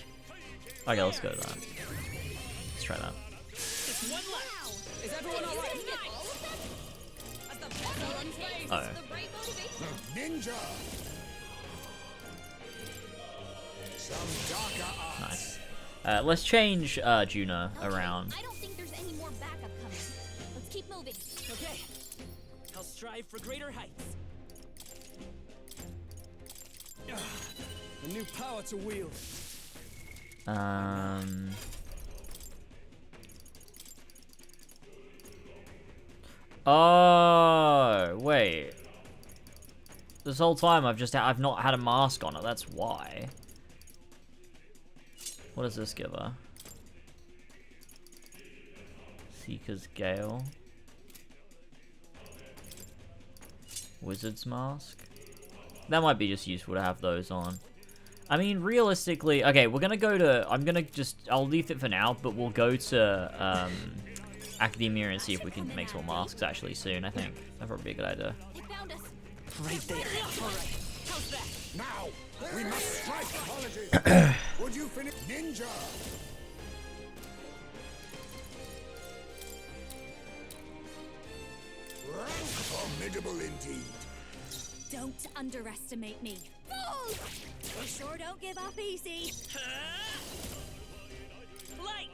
Okay, let's go to that. Let's try that. Just one left. Is everyone all right? That's the best one face. Oh. The right motivation. Ninja! Some darker arts. Nice. Let's change Juna around. I don't think there's any more backup coming. Let's keep moving. Okay. I'll strive for greater heights. A new power to wield. Oh, wait. This whole time I've not had a mask on it, that's why. What does this give her? Seeker's Gale. Wizard's Mask. That might be just useful to have those on. I mean, realistically, okay, we're gonna go to, I'll leave it for now, but we'll go to, Academia and see if we can make some more masks actually soon, I think. That'd probably be a good idea. They found us. Right there. All right. How's that? Now, we must strike. Apologies. Would you finish? Ninja! Formidable indeed. Don't underestimate me. Fools! We sure don't give up easy. Light.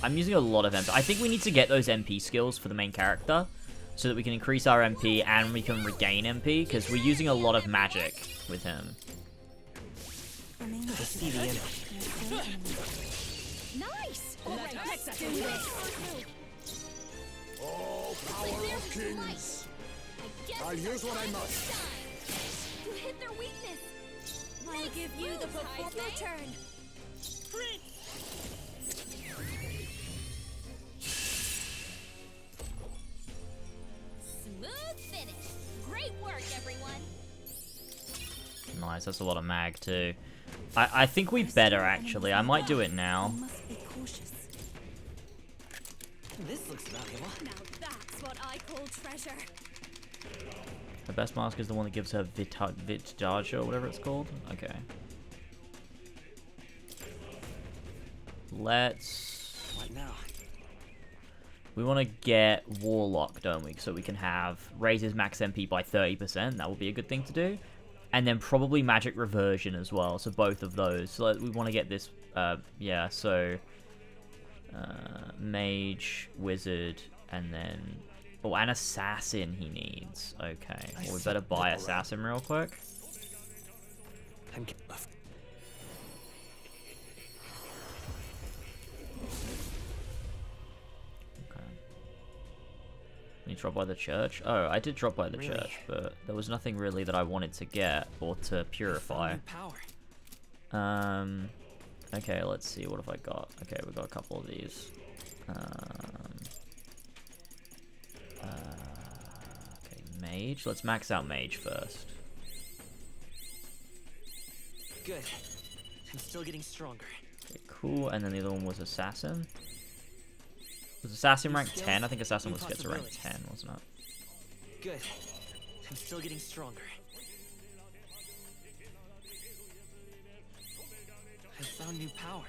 I'm using a lot of MP. I think we need to get those MP skills for the main character so that we can increase our MP and we can regain MP because we're using a lot of magic with him. I see the end. Nice! All right, let's do this. Oh, power of kings. I'll use what I must. You hit their weakness. I'll give you the your turn. Smooth finish. Great work, everyone. Nice, that's a lot of mag too. I think we better actually. I might do it now. Must be cautious. This looks valuable. Now that's what I call treasure. The best mask is the one that gives her Vitage or whatever it's called. Okay. Let's... What now? We want to get Warlock, don't we? So we can have raise his max MP by 30%. That would be a good thing to do. And then probably Magic Reversion as well. So both of those. So we want to get this... yeah, so... Mage, Wizard, and then... Oh, and Assassin he needs. Okay. Well, we better buy Assassin real quick. I'm You drop by the church? Oh, I did drop by the Really? church, but there was nothing really that I wanted to get or to purify. Power. Okay, let's see. What have I got? Okay, we've got a couple of these. Okay, Mage? Let's max out Mage first. Good. I'm still getting stronger. Okay, cool. And then the other one was Assassin. Was Assassin rank 10? I think Assassin was get to rank 10, wasn't it? Good. I'm still getting stronger. I found new power.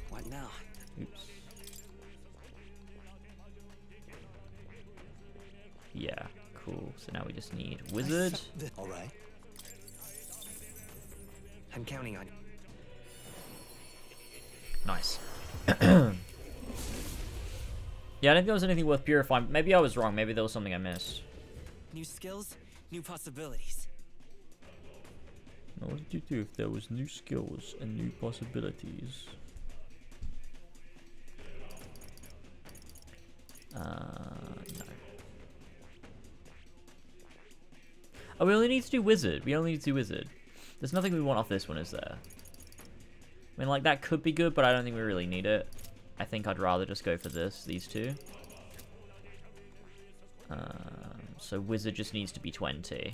What now? Oops. Yeah, cool. So now we just need Wizard. All right. I'm counting on you. Nice. Yeah, I don't think there was anything worth purifying. Maybe I was wrong. Maybe there was something I missed. New skills, new possibilities. What would you do if there was new skills and new possibilities? No. Oh, we only need to do Wizard. We only need to do Wizard. There's nothing we want off this one, is there? I mean, like, that could be good, but I don't think we really need it. I think I'd rather just go for these two. So Wizard just needs to be 20.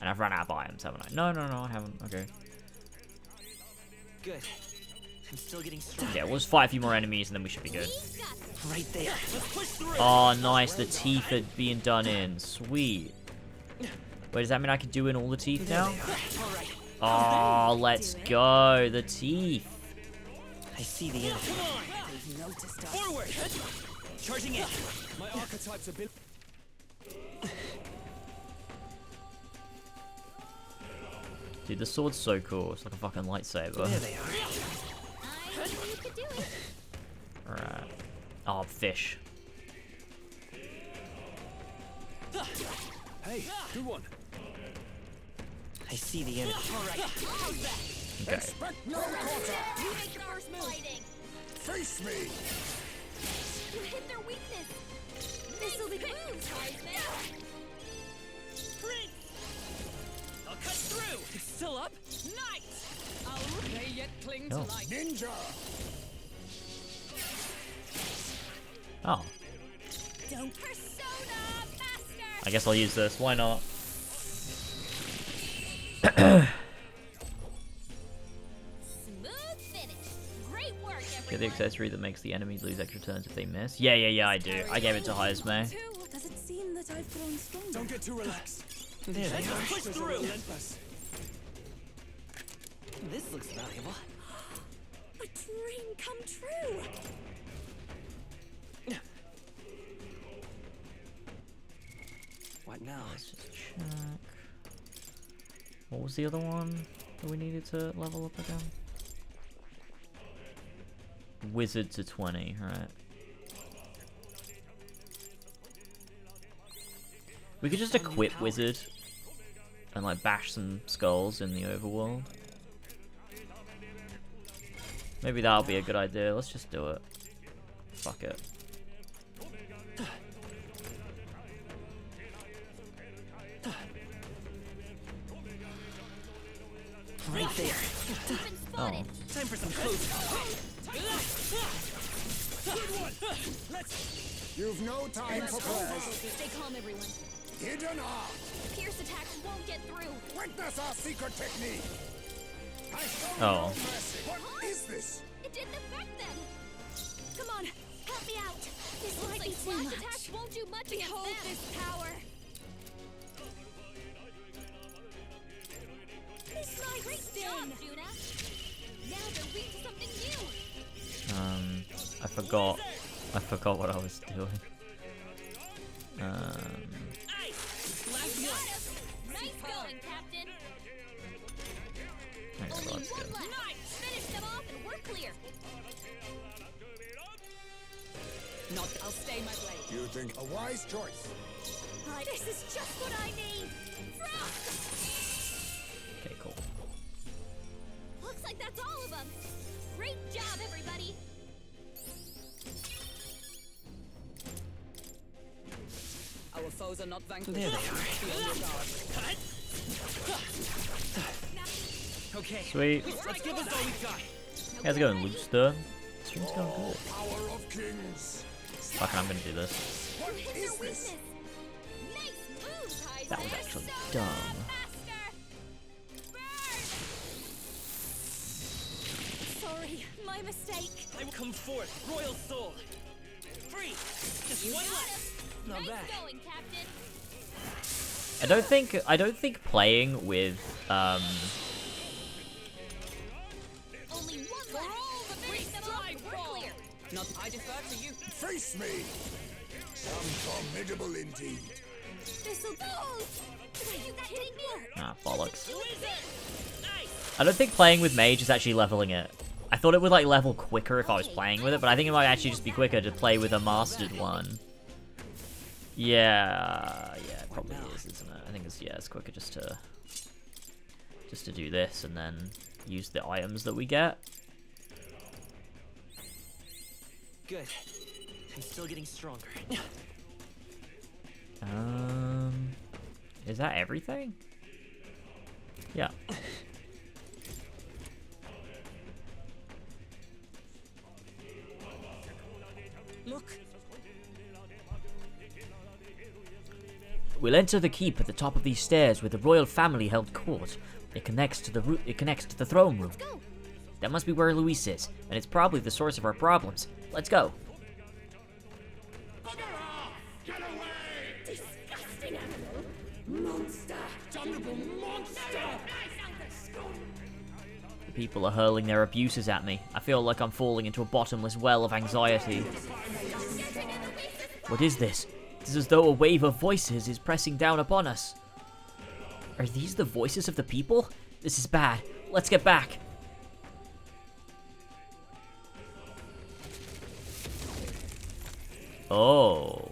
And I've run out of items, haven't I? No, I haven't. Okay. Good. I'm still getting stronger. Yeah, we'll just fight a few more enemies and then we should be good. Right there. Let's push through. Oh, nice. The teeth are being done in. Sweet. Wait, does that mean I can do in all the teeth now? Oh, let's go. The teeth. I see the enemy. They've noticed us. Forward. Charging in. My archetypes have been. Dude, the sword's so cool. It's like a fucking lightsaber. There they are. I knew you could do it. Alright. Oh, fish. Hey, good one. I see the enemy. Okay. Expect no quarter. You make the first fighting. Face me. You hit their weakness. This'll be the move, Heisman. I'll cut through. It's still up. Nice! They yet cling Oh. to life. Ninja. Oh. Don't persona master. I guess I'll use this. Why not? Smooth finish. Great work, everyone. Get the accessory that makes the enemy lose extra turns if they miss. Yeah, I do. I gave it to Heisme. Does it seem that I've grown stronger? Don't get too relaxed. There they are. Push through. Relentless. This looks valuable. A dream come true. What now? Let's just check. What was the other one that we needed to level up again? Wizard to 20, right? We could just equip Wizard and like bash some skulls in the overworld. Maybe that'll be a good idea. Let's just do it. Fuck it. Right there. Oh. Time for some close. You've no time for prayers. Stay calm, everyone. Hidden art. Pierce attacks won't get through. Witness our secret technique. I show Oh. no mercy. What is this? It didn't affect them. Come on, help me out. This looks like flash attacks won't do much against them. This power. Great job, Juna. Now they're weak to something new. I forgot what I was doing. Nice going, Captain. Okay, Only well, that's one good. left. Finish them off and we're clear. Not, I'll stay my blade. You think a wise choice? This is just what I need. Frost! Okay, cool. Looks like that's all of them. Great job, everybody. Our foes are not vanquished. There they are. Be on your guard. Okay. Sweet. Let's give us all we've got. How's it going, Looster? Stream's going good. Power of kings. Fucking, I'm gonna do this. That was actually dumb. Sorry, my mistake. I will come forth, royal soul. Free. Just one left. Not bad. Going, Captain. I don't think playing with Only one left. Finish them off. We're clear. Not I defer to you. Face me! Some formidable indeed. This'll go. You kidding me? ah bollocks. Who is it? Nice. I don't think playing with mage is actually leveling it. I thought it would like level quicker if I was playing with it, but I think it might actually just be quicker to play with a mastered one. Yeah, it probably is, isn't it? I think it's quicker just to do this and then use the items that we get. Good. I'm still getting stronger. Is that everything? Yeah. Look. We'll enter the keep at the top of these stairs where the royal family held court. It connects to the throne room. That must be where Luis is, and it's probably the source of our problems. Let's go. Get away! Disgusting animal. Monster! Damnable monster! The people are hurling their abuses at me. I feel like I'm falling into a bottomless well of anxiety. What is this? It's as though a wave of voices is pressing down upon us. Are these the voices of the people? This is bad. Let's get back. Oh.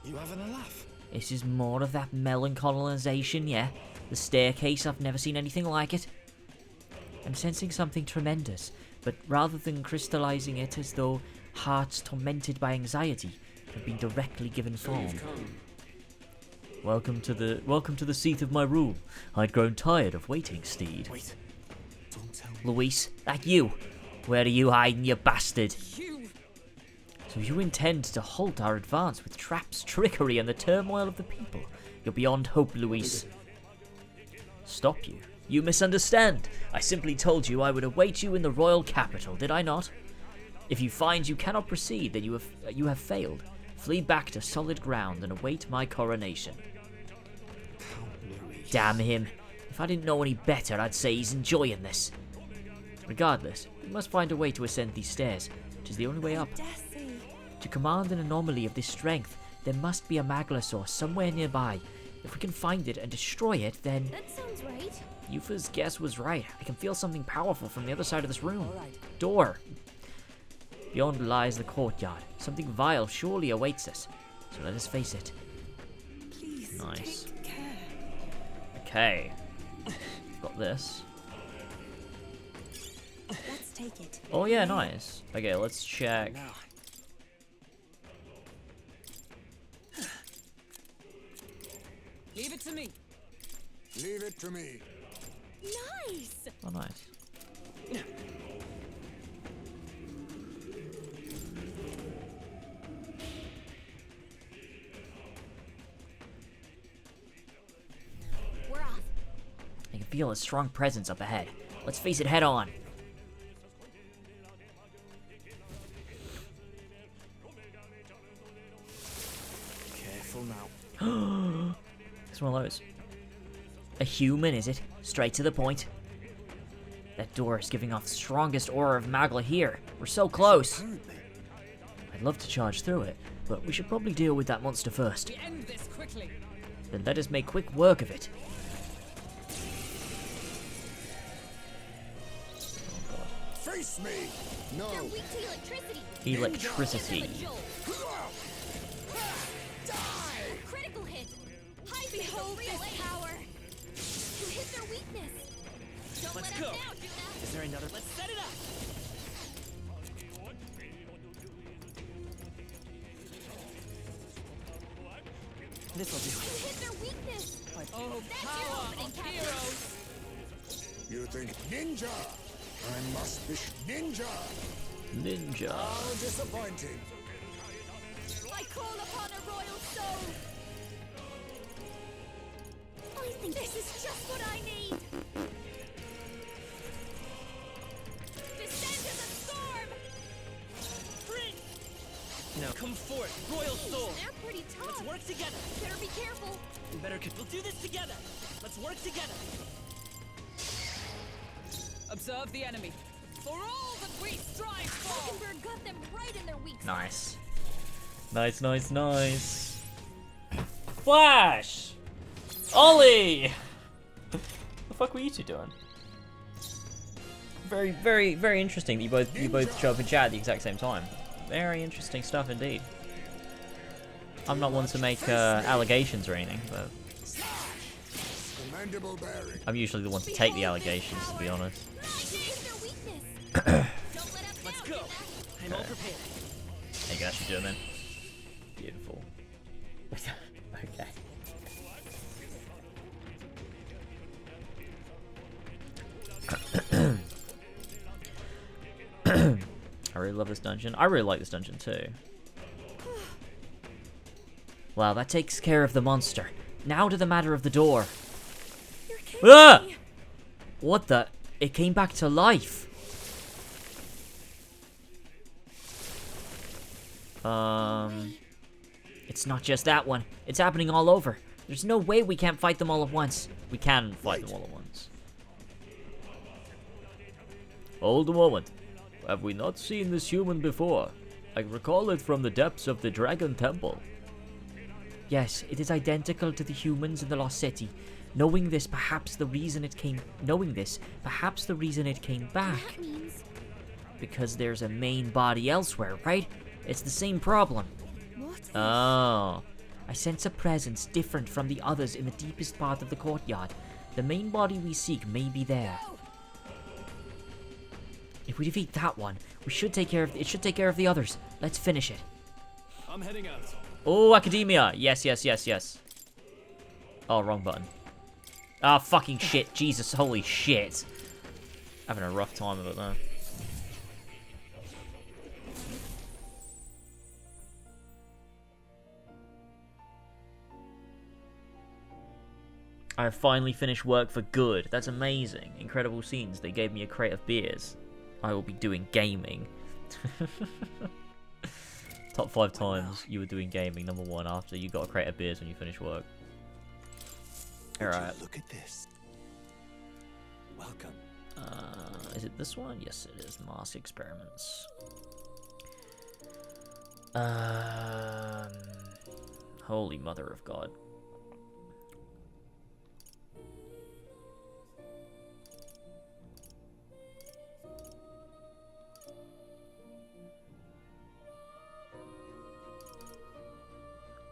You having a laugh? This is more of that melancholisation, yeah? The staircase, I've never seen anything like it. I'm sensing something tremendous, but rather than crystallizing it as though hearts tormented by anxiety have been directly given form. Welcome to the seat of my rule. I'd grown tired of waiting, Steed. Wait. Don't tell me. Luis, that you? Where are you hiding, you bastard? You. So you intend to halt our advance with traps, trickery, and the turmoil of the people. You're beyond hope, Luis. Stop you. You misunderstand. I simply told you I would await you in the royal capital, did I not? If you find you cannot proceed, then you have failed. Flee back to solid ground and await my coronation. Damn him. If I didn't know any better, I'd say he's enjoying this. Regardless, we must find a way to ascend these stairs, which is the only way up. To command an anomaly of this strength, there must be a Magla source somewhere nearby. If we can find it and destroy it, then... That sounds right. Yufa's guess was right. I can feel something powerful from the other side of this room. Door. Beyond lies the courtyard. Something vile surely awaits us. So let us face it. Please, Nice. take care. Okay. Got this. Let's take it. Oh yeah, nice. Okay, let's check. Now. Leave it to me. Leave it to me. Nice. Oh, nice. We're off. I can feel a strong presence up ahead. Let's face it head on. Careful now. It's one of those. A human, is it? Straight to the point. That door is giving off the strongest aura of Magla here. We're so close. I'd love to charge through it, but we should probably deal with that monster first. We end this quickly. Then let us make quick work of it. Face me! No! They're weak to electricity. Electricity. Give them a jolt. A critical hit. Behold this power. You hit their weakness. Don't Let's let go. us down, Juna. Is there another? Let's set it up. This'll do. You hit their weakness. Oh, That's your power opening, of Captain. heroes. You think ninja? I must be ninja! Ninja. How disappointing. I call upon a royal soul. I think this is just what I need. Descend in the storm. Prince! No, come forth, royal soul. They're pretty tough. Let's work together. Better be careful. We'll do this together. Let's work together. Observe the enemy. For all that we strive for. Hulkenberg got them right in their weak spot. Nice. Nice, nice, nice. Flash! Ollie! What the fuck were you two doing? Very, very, very interesting that you both show up in chat at the exact same time. Very interesting stuff indeed. I'm not one to make allegations or anything, but Commendable bearing. I'm usually the one to take the allegations, to be honest. Let's go. I'm all prepared. How you guys doing then? Beautiful. Okay. I really love this dungeon. I really like this dungeon too. Well, that takes care of the monster. Now to the matter of the door. Ah! What the? It came back to life. It's not just that one. It's happening all over. There's no way we can't fight them all at once. We can fight them all at once. Hold a moment. Have we not seen this human before? I recall it from the depths of the Dragon Temple. Yes, it is identical to the humans in the Lost City. Knowing this, perhaps the reason it came back. Because there's a main body elsewhere, right? It's the same problem. What? Oh. I sense a presence different from the others in the deepest part of the courtyard. The main body we seek may be there. If we defeat that one, it should take care of the others. Let's finish it. I'm heading out. Oh, Academia. Yes, yes, yes, yes. Oh, wrong button. Ah, fucking shit. Jesus, holy shit. Having a rough time of it, though. I have finally finished work for good. That's amazing. Incredible scenes. They gave me a crate of beers. I will be doing gaming. Top 5 times you were doing gaming. Number 1 after you got a crate of beers when you finish work. Alright. Look at this. Welcome. Is it this one? Yes, it is. Mask experiments. Holy Mother of God.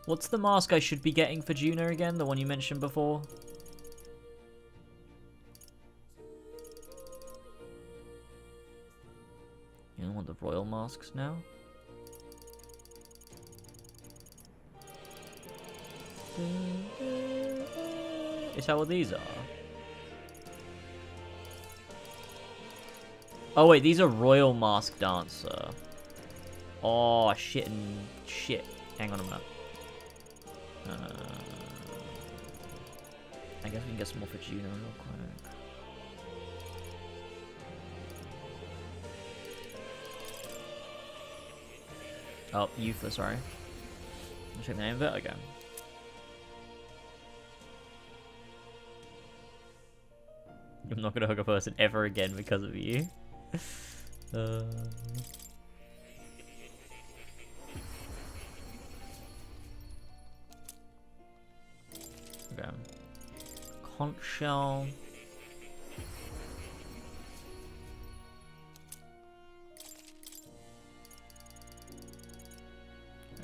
What's the mask I should be getting for Juno again? The one you mentioned before? You don't want the royal masks now? Is that what these are? Oh wait, these are royal mask dancer. Oh shit and shit. Hang on a minute. I guess we can get some more for Juno real quick. Oh, Eupha, sorry. Check the name of it? Okay. I'm not gonna hook a person ever again because of you. Okay. Conch shell.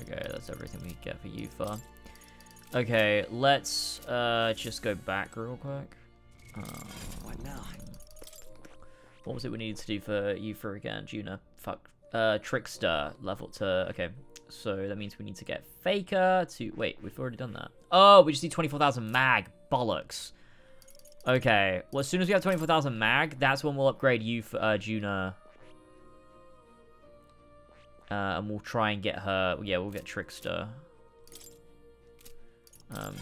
Okay, that's everything we get for Eupha. Okay, let's just go back real quick. What now? What was it we needed to do for Eupha again? Juno. Fuck. Trickster level to. Okay, so that means we need to get Faker to. Wait, we've already done that. Oh, we just need 24,000 mag. Bollocks. Okay, well, as soon as we have 24,000 mag, that's when we'll upgrade Juno. And we'll try and get her. Yeah, we'll get Trickster.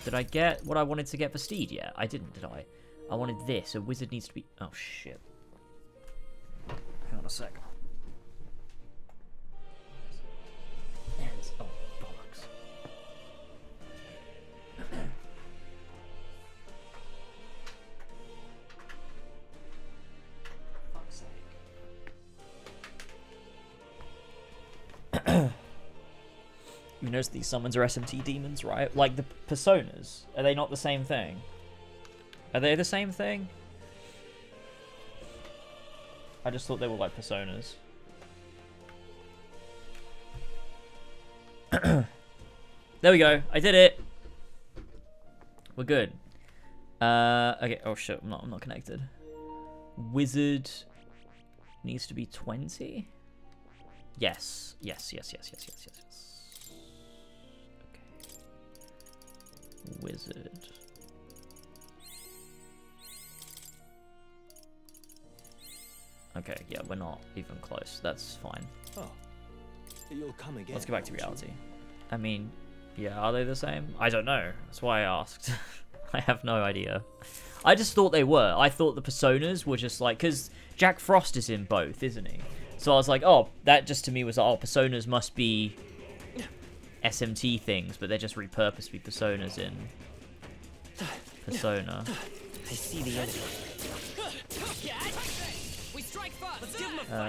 Did I get what I wanted to get for Steed yet? I didn't, did I? I wanted this. A wizard needs to be... Oh, shit. Hang on a sec. Oh, bollocks. Fuck's sake. You notice these summons are SMT demons, right? Like the personas. Are they not the same thing? Are they the same thing? I just thought they were like personas. There we go. I did it. We're good. Okay. Oh shit. I'm not connected. Wizard needs to be 20. Yes. Yes. Wizard. Okay, yeah, we're not even close. That's fine. Oh, you'll come again. Let's go back to reality. I mean, yeah, are they the same? I don't know. That's why I asked. I have no idea. I just thought they were. I thought the personas were just like, because Jack Frost is in both, isn't he? So I was like, oh, that just to me was like, oh, personas must be SMT things, but they're just repurposed to be personas in Persona. I see the enemy.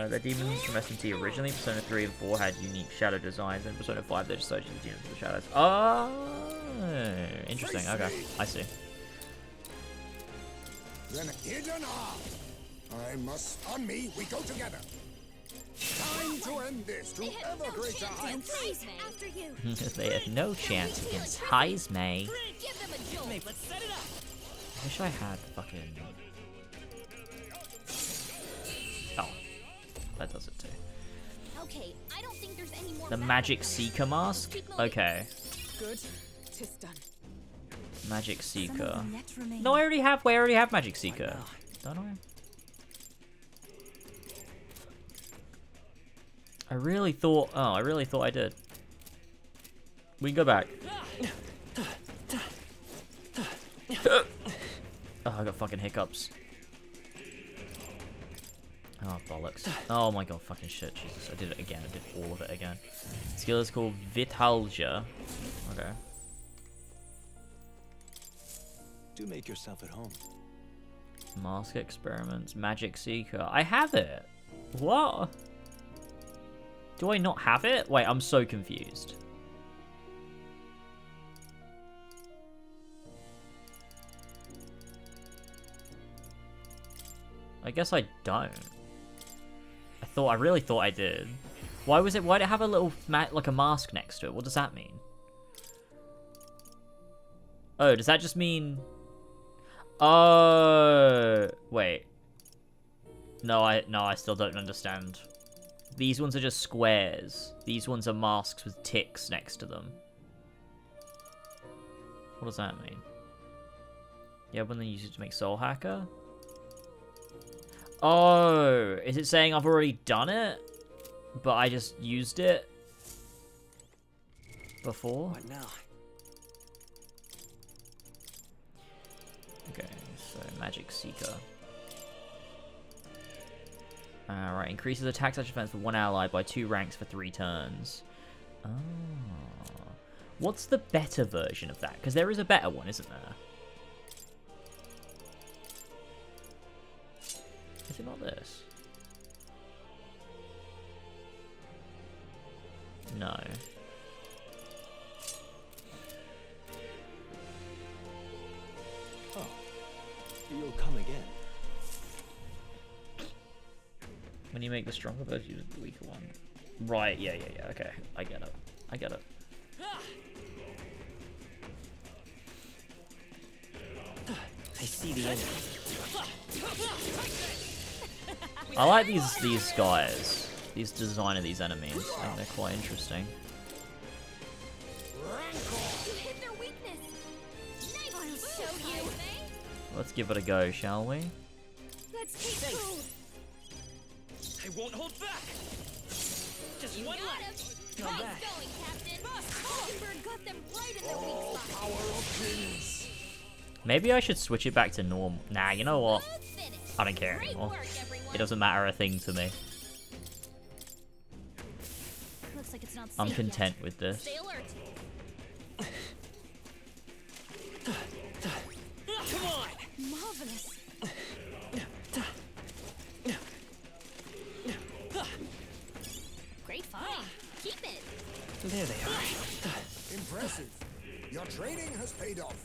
The demons from SMT originally, Persona 3 and 4 had unique shadow designs, and Persona 5 they just started using demons for the shadows. Oh, interesting. Okay, I see. Then hidden I must. On me, we go together. Time to end this to ever greater heights. After you. They have no chance against Heismay. Give them a jolt. Let's set it up. I wish I had fucking... Oh, that does it too. Okay, I don't think there's any more. The Magic Seeker mask? Okay. Good. Tis done. Magic Seeker. No, I already have Magic Seeker. Don't I? I really thought I did. We can go back. Oh, I got fucking hiccups. Oh, bollocks. Oh my god, fucking shit. Jesus, I did it again. I did all of it again. Skill is called Vitalgia. Okay. Do make yourself at home. Mask Experiments, Magic Seeker. I have it. What? Do I not have it? Wait, I'm so confused. I guess I don't. I really thought I did. Why'd it have a little, like a mask next to it? What does that mean? Oh, does that just mean... Oh, wait. No, I still don't understand. These ones are just squares. These ones are masks with ticks next to them. What does that mean? Yeah, when they use it to make Soul Hacker? Oh, is it saying I've already done it? But I just used it before? What now? Okay, so Magic Seeker. Alright, increases attack slash defense for one ally by 2 ranks for 3 turns. Oh. What's the better version of that? Because there is a better one, isn't there? Is it not this? No. Oh, you'll come again. When you make the stronger version, use the weaker one. Right, yeah, okay. I get it. I see the enemy. I like these guys. These design of these enemies. I think they're quite interesting. You hit their weakness. I'll show you. Let's give it a go, shall we? Let's take food. I won't hold back. Just You one got him. left. Nice Not bad. going, Captain. Hulkenberg got them right in their weak spot. Power of kings. Maybe I should switch it back to normal. Nah, you know what? Smooth finish. I don't care Great anymore. work, everyone. It doesn't matter a thing to me. Looks like it's not I'm safe content yet. with this. Stay alert. Come on. Marvelous. Great fight. Keep it. There they are. Impressive. Your training has paid off.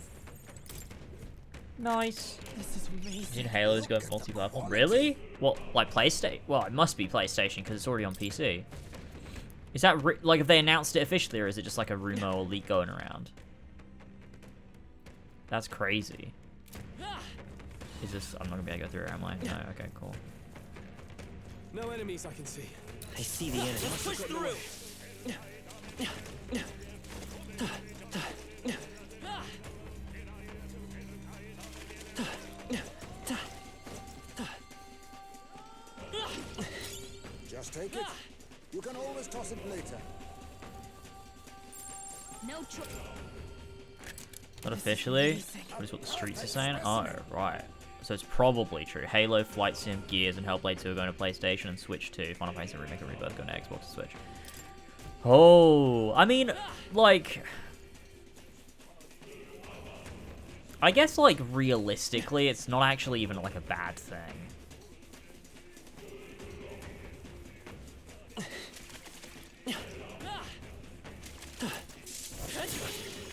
Nice. This is amazing. Did Halo's go multi-platform? Really? What, like PlayStation? Well, it must be PlayStation because it's already on PC. Is that like if they announced it officially, or is it just like a rumor or leak going around? That's crazy. Is this? I'm not gonna be able to go through it, am I? No. Okay, cool. No enemies I can see. I see the enemy. Let's push through. Just take it. You can always toss it later. No choice. Not officially. What is what the streets are saying? Oh, right. So it's probably true. Halo, Flight Sim, Gears, and Hellblade 2 are going to PlayStation, and Switch 2. Final Fantasy Remake and Rebirth going to Xbox and Switch. Oh, I mean, like... I guess, like, realistically, it's not actually even, like, a bad thing.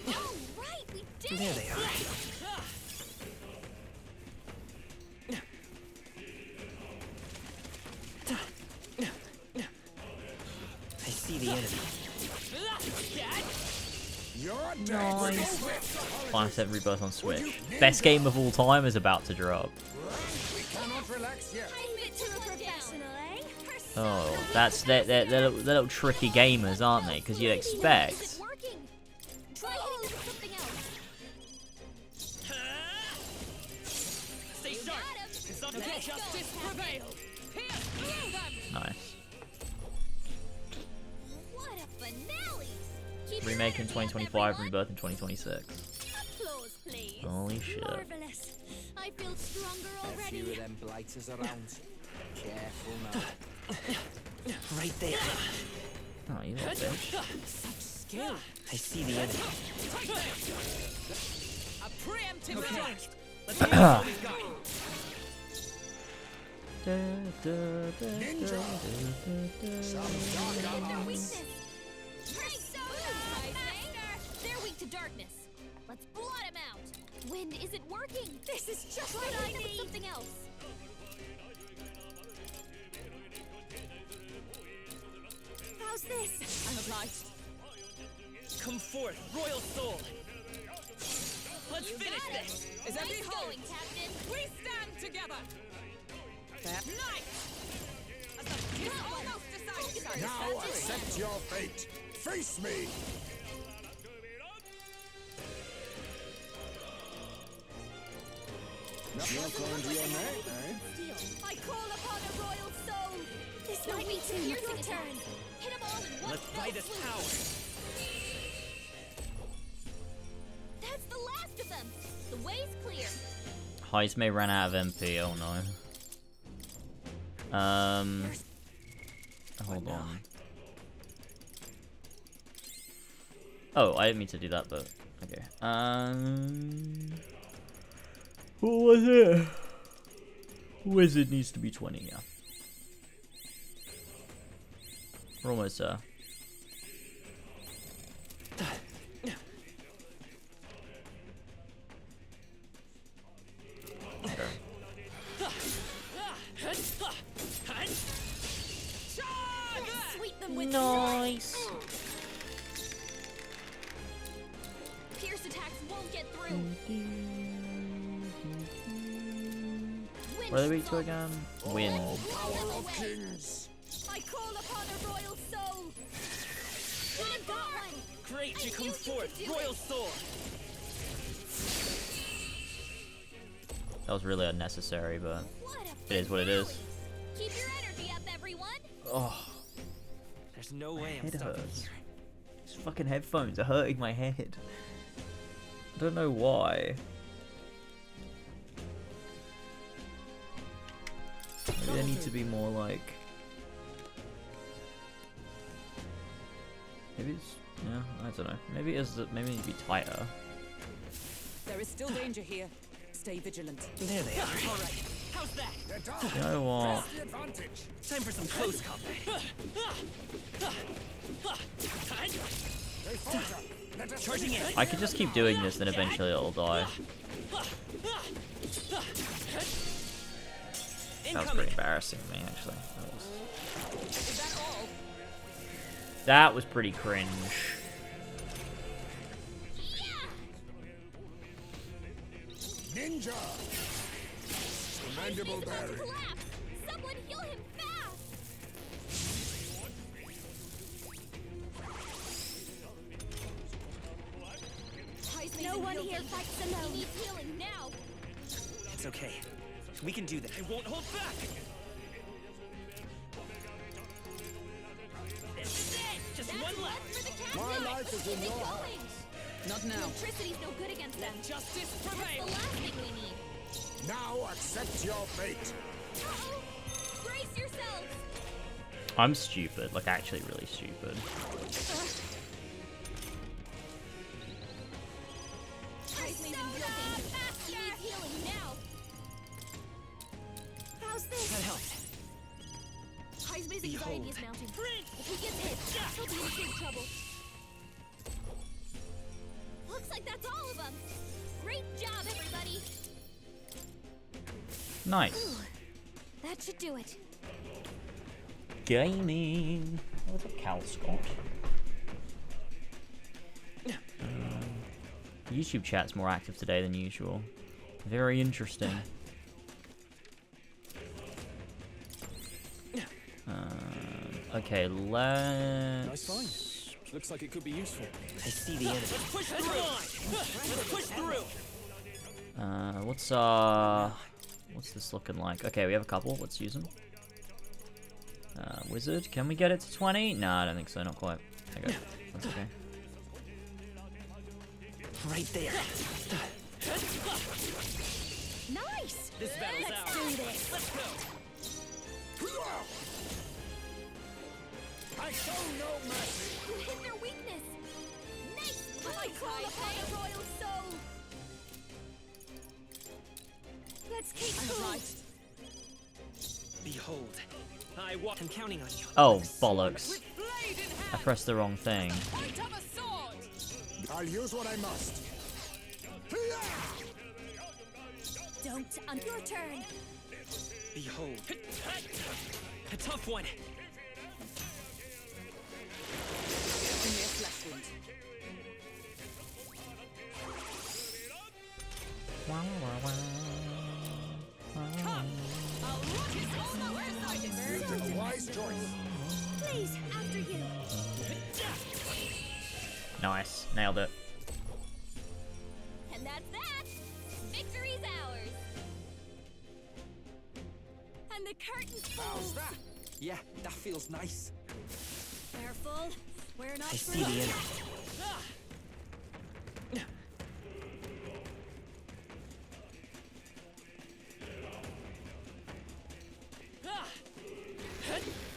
All right, we did There it. they are. I see the enemy. You're dead. Nice. Final Fantasy Rebirth on Switch. Best game of all time is about to drop. We cannot relax yet. Keep it to a professional, eh? Oh, that's they're little tricky gamers, aren't they? Because you'd expect. Is it working? Try hitting them with something else. Stay sharp. Got him. It's not Nice bad. going, Justice Captain. prevail. Pierce through them. Nice. What a finale! Keep Remake in your energy up, 2025, everyone. Rebirth in 2026. Applause, please. Holy shit. Marvelous. I feel stronger A few already. of them blighters around. Careful now. Right there. Oh, you little bitch. Such skill. I see the enemy. A preemptive Okay. strike. Let's see what we've got. Hit their weakness. Great showdown, Master. They're weak to darkness. Let's blot them out. Wind isn't working. This is just what I need. Something else. How's this? I'm obliged. Come forth, royal soul. Let's You finish got it. this. Is Nice every going, Captain. We stand together. Nice. As the kiss almost decided. Now accept your fate. Face me. You're going to your neck, eh? Steel. I call upon a royal soul. This might be too your turn. Hit them all in one Let's fell buy this swoop. power. That's the last of them. The way's clear. Heisme ran out of MP, oh no. Hold on. Oh, I didn't mean to do that, but okay. What was it? Wizard needs to be 20, yeah. We're almost Sweep them with Nice. Pierce attacks won't get through. What are they weak to again? Wind. Power of kings. I call upon a royal soul. I've got one. Great, I you come knew you forth, could do royal it. soul. That was really unnecessary, but What a it is what it is. Keep your energy up, everyone. Oh, There's no way I'm head stopping hurts. here. These fucking headphones are hurting my head. I don't know why. Maybe they need to be more like. Maybe it's, yeah, I don't know. Maybe it's maybe it needs to be tighter. There is still danger here. Stay vigilant. There they are. All right. How's that? You know what? The advantage. Time for some close combat. They falter. Let us Charging in. I could just keep doing this, then eventually it'll die. That was pretty embarrassing for me, actually. Is that all? That was pretty cringe. Ninja. Commendable About to berry. collapse. Someone heal him fast. No one here fights alone. He needs healing now. It's okay. We can do that. I won't hold back. This is it. Just one left. My life is in your hands. Not now. Electricity's no good against them. Justice That's the prevails. last thing we need. Now accept your fate. Uh-oh. Brace yourselves. I'm stupid, like actually really stupid. Heisman's in real danger. He needs healing now. How's this? That helps. Heisman's anxiety is mounting. If he gets hit, he'll be in big trouble. Looks like that's all of them. Great job, everybody. Nice. That should do it. Gaming. What's up, Cal Scott? YouTube chat's more active today than usual. Very interesting. Okay, let's. Nice find. Looks like it could be useful. I see the enemy. Let's push through. Let's push through. What's this looking like? Okay, we have a couple. Let's use them. Wizard, can we get it to 20? No, I don't think so. Not quite. Okay, that's okay. Right there. Nice. This battle's Let's ours. do this. Let's go. I show no mercy. You hit their weakness. Nice. I call upon the royal soul. Let's keep cool. Behold, I walk. I'm counting on you. Oh, bollocks. I pressed the wrong thing. Point of a sword. I'll use what I must. Don't on your turn. Behold, a tough one. Only a flesh wound. Come. I'll rock his home. Where's Sergeant? Wise choice. Please, after you. Nice. Nailed it. And that's that. Victory's ours. And the curtain's How's full. that? Yeah, that feels nice. Careful. We're not I see the enemy.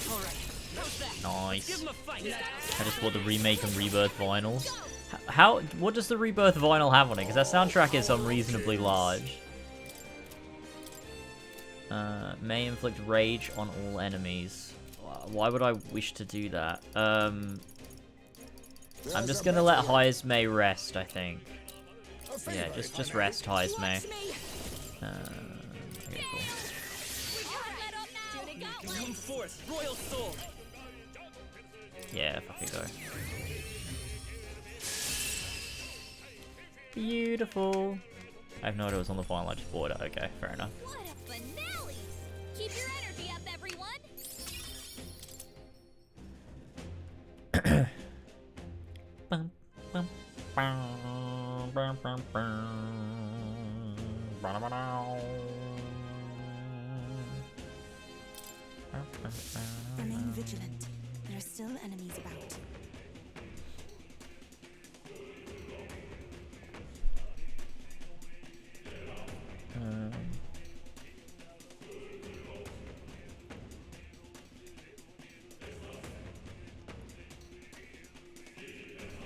All right. How's that? Nice. Give him a fight. I just bought the remake and rebirth vinyls. How? What does the rebirth vinyl have on it? Because that soundtrack is unreasonably large. May inflict rage on all enemies. Why would I wish to do that? I'm just gonna let Highest May rest, I think. Yeah, just rest, Highest May. Okay, cool. Come forth, royal soul. Yeah, fuck it, go. Beautiful. I have no idea what's on the final, I just bought it. Okay, fair enough. What a finale! Keep your energy up, everyone. Bum, bum, bum, bum, bum, bum. Remain vigilant. There are still enemies about.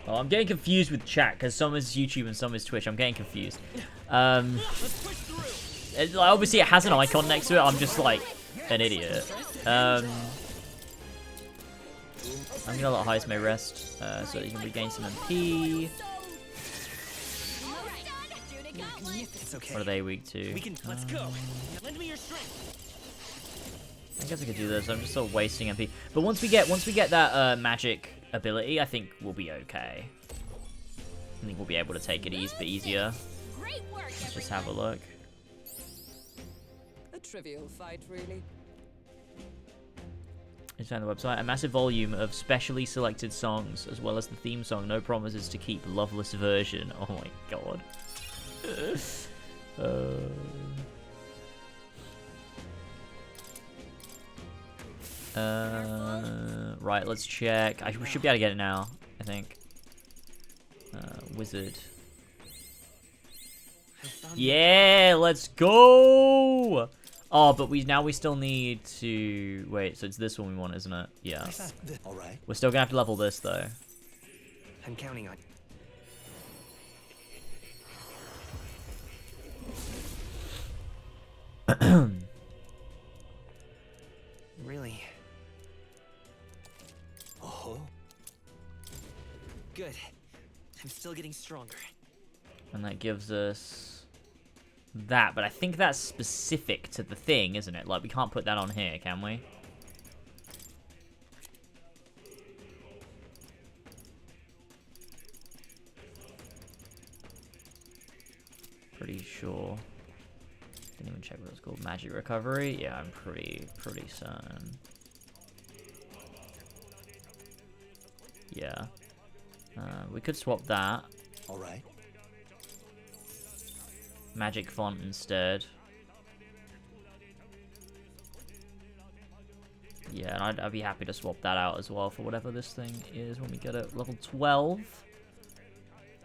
Oh, I'm getting confused with chat because some is YouTube and some is Twitch. I'm getting confused. Obviously it has an icon next to it. I'm just like an idiot. I'm gonna let Heisme rest so that he can regain some MP. It's okay. What are they weak to? We can. Let's go. Lend me your strength. I guess I could do this. I'm just sort of wasting MP. But once we get that magic ability, I think we'll be okay. I think we'll be able to take it bit easier. Let's just have a look. A trivial fight, really. It's on the website. A massive volume of specially selected songs, as well as the theme song. No promises to keep loveless version. Oh my god. Right, let's check. We should be able to get it now, I think. Wizard. Yeah, let's go! Oh, but we still need to... Wait, so it's this one we want, isn't it? Yeah. All right. We're still gonna have to level this, though. I'm counting on you. Really? Oh. Good. I'm still getting stronger. And that gives us that, but I think that's specific to the thing, isn't it? Like, we can't put that on here, can we? Pretty sure. Didn't even check what it's called. Magic recovery? Yeah, I'm pretty certain. Yeah. We could swap that. All right. Magic font instead. Yeah, and I'd be happy to swap that out as well for whatever this thing is when we get it. Level 12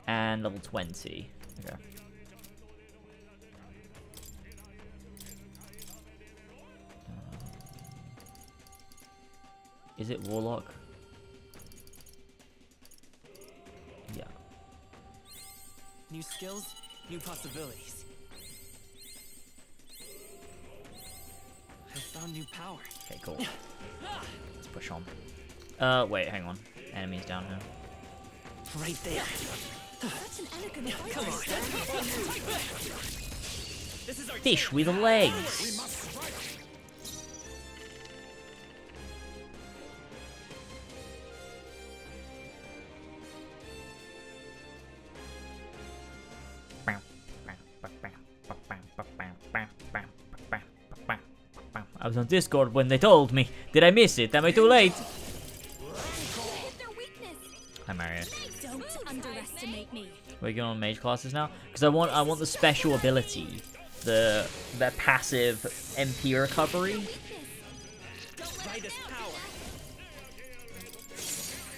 and level 20. Okay. Is it Warlock? Yeah. New skills, new possibilities. I found new power. Okay, cool. Let's push on. Wait, hang on. Enemies down here. Right there. Such an elegant Come on. This is our Fish with legs. I was on Discord when they told me. Did I miss it? Am I too late? Hi, Mario. Don't underestimate me. We're going on mage classes now because I want the special ability, the passive MP recovery. Brightest power.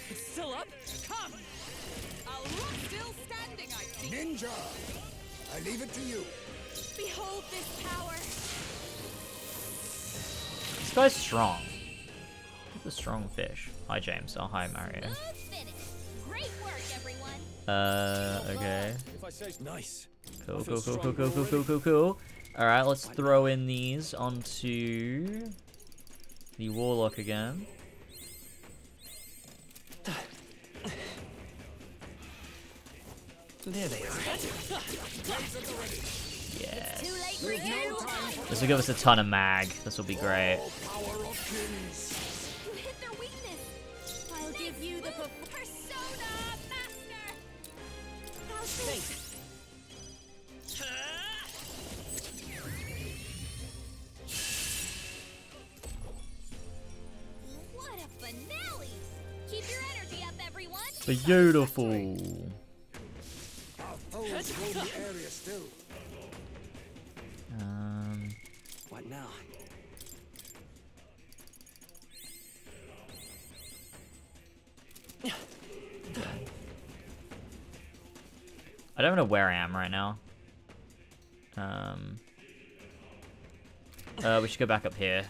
It's still up? Come! Still standing, I see. Ninja! I leave it to you. Behold this power. This guy's strong. He's a strong fish. Hi, James. Oh, hi, Mario. Great work, everyone. Okay. If I say nice. Cool. Alright, let's throw in these onto the Warlock again. There they are. Yes. Too late for you. This will give us a ton of mag. This will be great. You hit their weakness. I'll give you the persona master. Thanks. What a finale! Keep your energy up, everyone. Beautiful. Our foes roam the area still. What now? I don't know where I am right now. We should go back up here.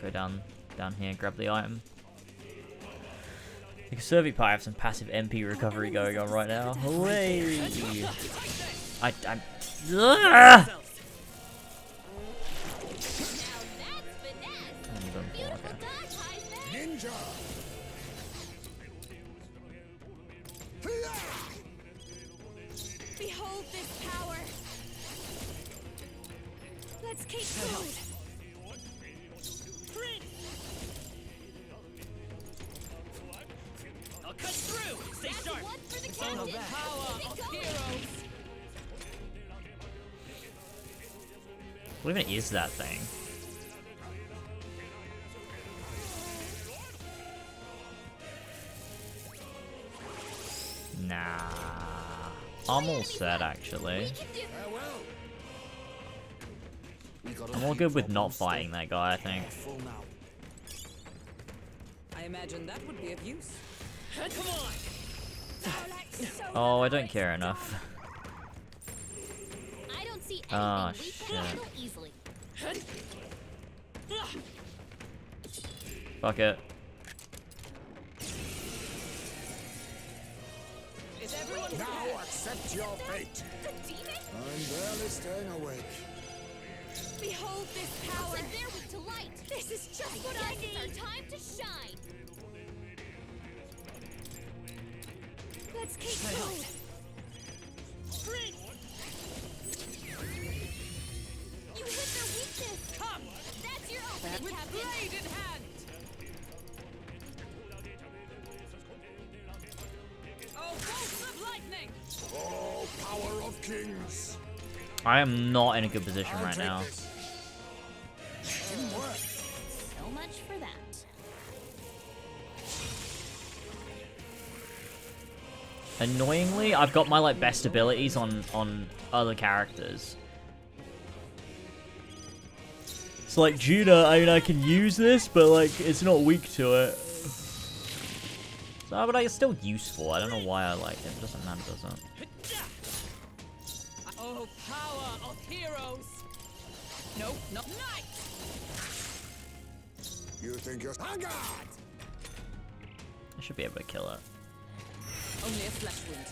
Go down here, grab the item. The conservative part have some passive MP recovery going on right now. Away! I'm. Ugh! Ninja. Behold this power. Let's keep going. I'll cut through. Stay That's sharp. one for the It's all captain. back. Power of heroes. What even is that thing? Nah. I'm all set, actually. I'm all good with not fighting that guy, I think. I imagine that would be of use. Come on. Oh, I don't care enough. I don't see anything Oh, we shit. can handle easily. Fuck it. Is everyone Now accept your fate. The demon? I'm barely staying awake. Behold this power. Looks like they're weak to light. This is just what I need. It's our time to shine. Let's keep going. You hit their weakness. come That's your ultimate, with Captain. blade in hand? Oh, bolts of lightning! Oh, power of kings. I am not in a good position I'll right take now. this. Didn't work. So much for that. Annoyingly, I've got my like best abilities on other characters. It's like Judah, I mean I can use this, but like it's not weak to it. So, but it's still useful. I don't know why I like it. It doesn't matter, does it? Oh, power of heroes! No, not knight! You think you're a god? I should be able to kill it. Only a flesh wound.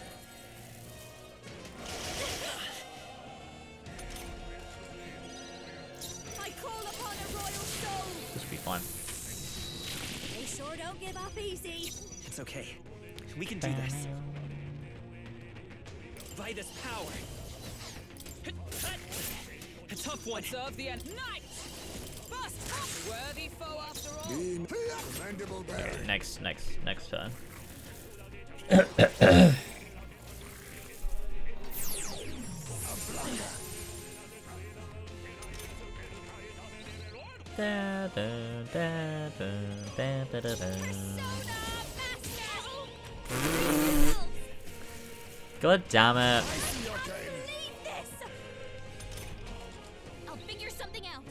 I call upon a royal soul. This will be fine. They sure don't give up easy. It's okay. We can do this. Vida's power. A tough one. Serve the end. Knight! Bust up! Worthy foe after all. Beam. Commendable bear. Next turn. Da, da, da, da, da, da, da, da. God damn it. I'll figure something out.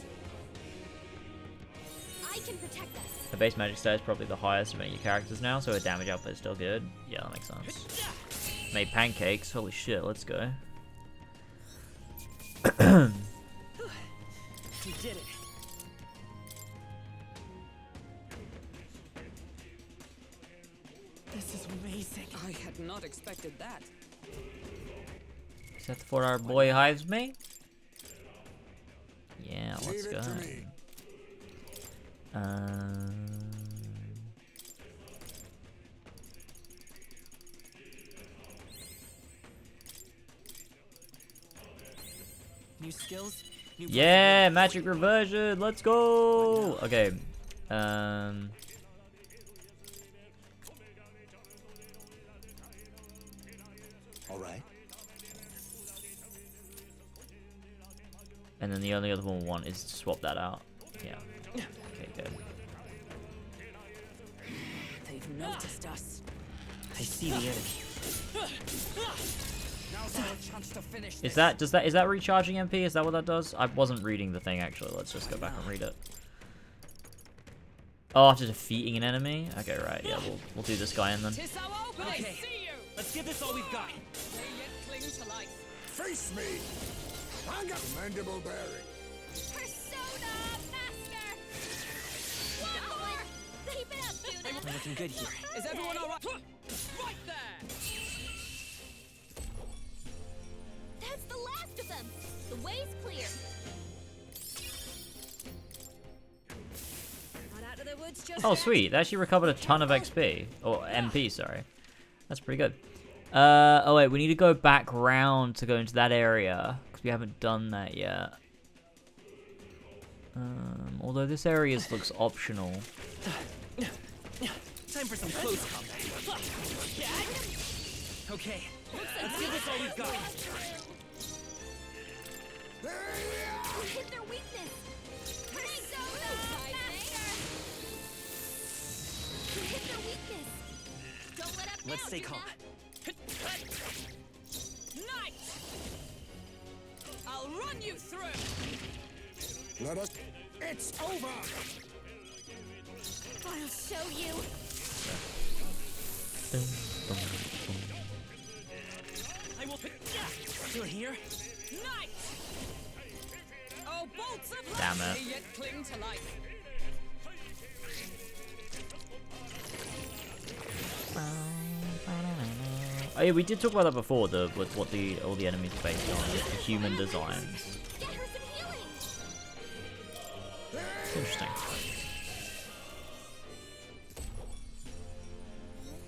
I can protect us. The base magic stat is probably the highest of any of your characters now, so her damage output is still good. Yeah, that makes sense. Made pancakes. Holy shit, let's go. You did it. This is amazing. I had not expected that. Is that for our boy Hives me? Yeah, let's Leave go. it to me. New skills. New Yeah, magic reversion. Let's go. Okay. All right. And then the only other one we want is to swap that out. Yeah. Okay, good. They've noticed us. I see the enemy. Now's our chance to finish Is that recharging MP? Is that what that does? I wasn't reading the thing actually. Let's just go back and read it. Oh, after defeating an enemy? Okay, right. Yeah, we'll do this guy in then. Tis our opening. Okay. See you. Let's give this all we've got. They yet cling to life. Face me! Hang up! Mandible bearing. Persona Master! One more! Keep it up, Juna! We're looking good here. Is everyone alright? Right there! That's the last of them! The way's clear! Not out of the woods just Oh, yet. sweet. They actually recovered a ton of XP. Or MP, sorry. That's pretty good. Oh, wait. We need to go back round to go into that area. Because we haven't done that yet. Although this area looks optional. Time for some close combat. Okay, let's give this all we've got. You hit their weakness! Persona Master! You hit their weakness! Don't let up Let's now, stay Juna. calm. Night! I'll run you through! Let us... It's over! I'll show you! I will. You're here. Night! Oh, bolts of Damn light! it. They yet cling to life. Oh yeah, we did talk about that before. With what all the enemies are based on, the human designs. Get her some healing! Interesting.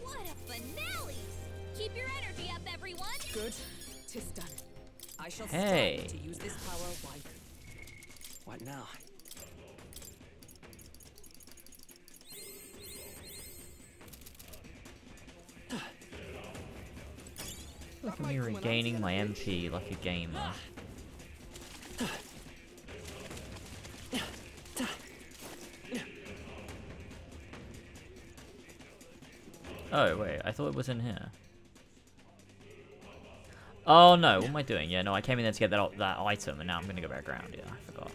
What a finale! Keep your energy up, everyone! Good. 'Tis done. I shall Hey. strive to use this power wisely. What now? Look at me regaining my MP like a gamer. Oh wait, I thought it was in here. Oh no, what am I doing? Yeah, no, I came in there to get that item, and now I'm gonna go back around. Yeah, I forgot.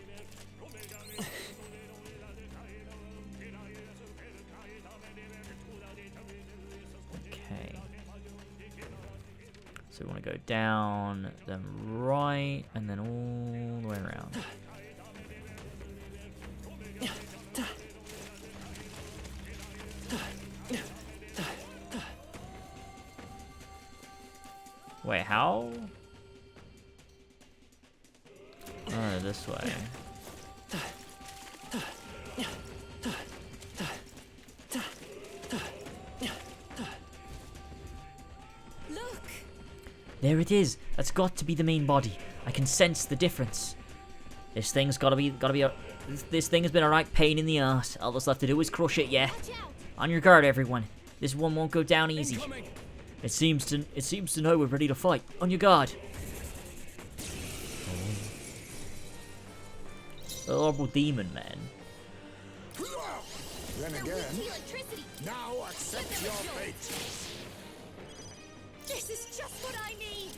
Okay. So we want to go down, then right, and then all the way around. Wait, how? Oh, this way. Look! There it is. That's got to be the main body. I can sense the difference. This thing's gotta be this thing has been a right pain in the ass. All that's left to do is crush it, yeah. Watch out! On your guard, everyone. This one won't go down easy. Incoming. It seems to know we're ready to fight. On your guard. The horrible demon man. Then They're again, weak to electricity! now accept your fate. This is just what I need!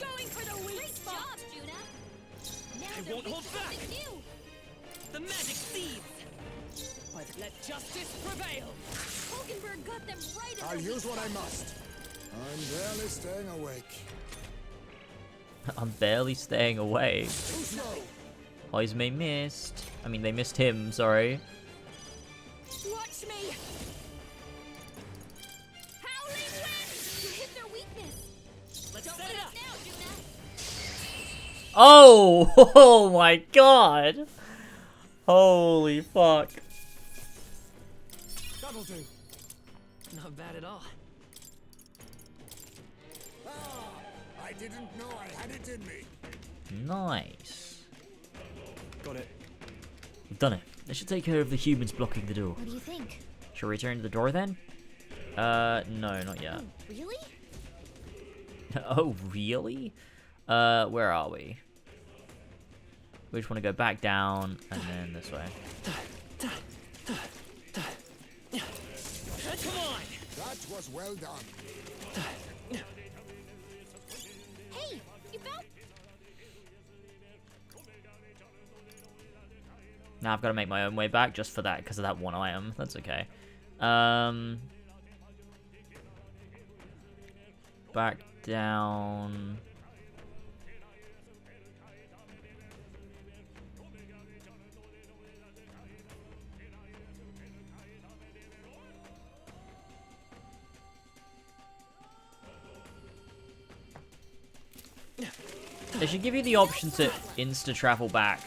Going for the weak spot! Job, Juna! Now I they're won't weak hold to back. something new! The magic seeds. Let justice prevail! Hulkenberg got them right in I'll the use weak what I spot. must. I'm barely staying awake. I'm barely staying away. Too slow. Eyes may missed. I mean, they missed him, sorry. Watch me! Howling wind! You hit their weakness! Let's Don't set let it up up. now, Juna! Oh! Oh my god! Holy fuck. That'll do. Not bad at all. Ah, I didn't know I had it in me. Nice. Got it. We've done it. That should take care of the humans blocking the door. What do you think? Shall we return to the door then? No, not yet. Really? Oh, really? Where are we? We just want to go back down and then this way. Come on! That was well done. Hey! You found... Now I've got to make my own way back just for that, because of that one item. That's okay. Back down. They should give you the option to insta-travel back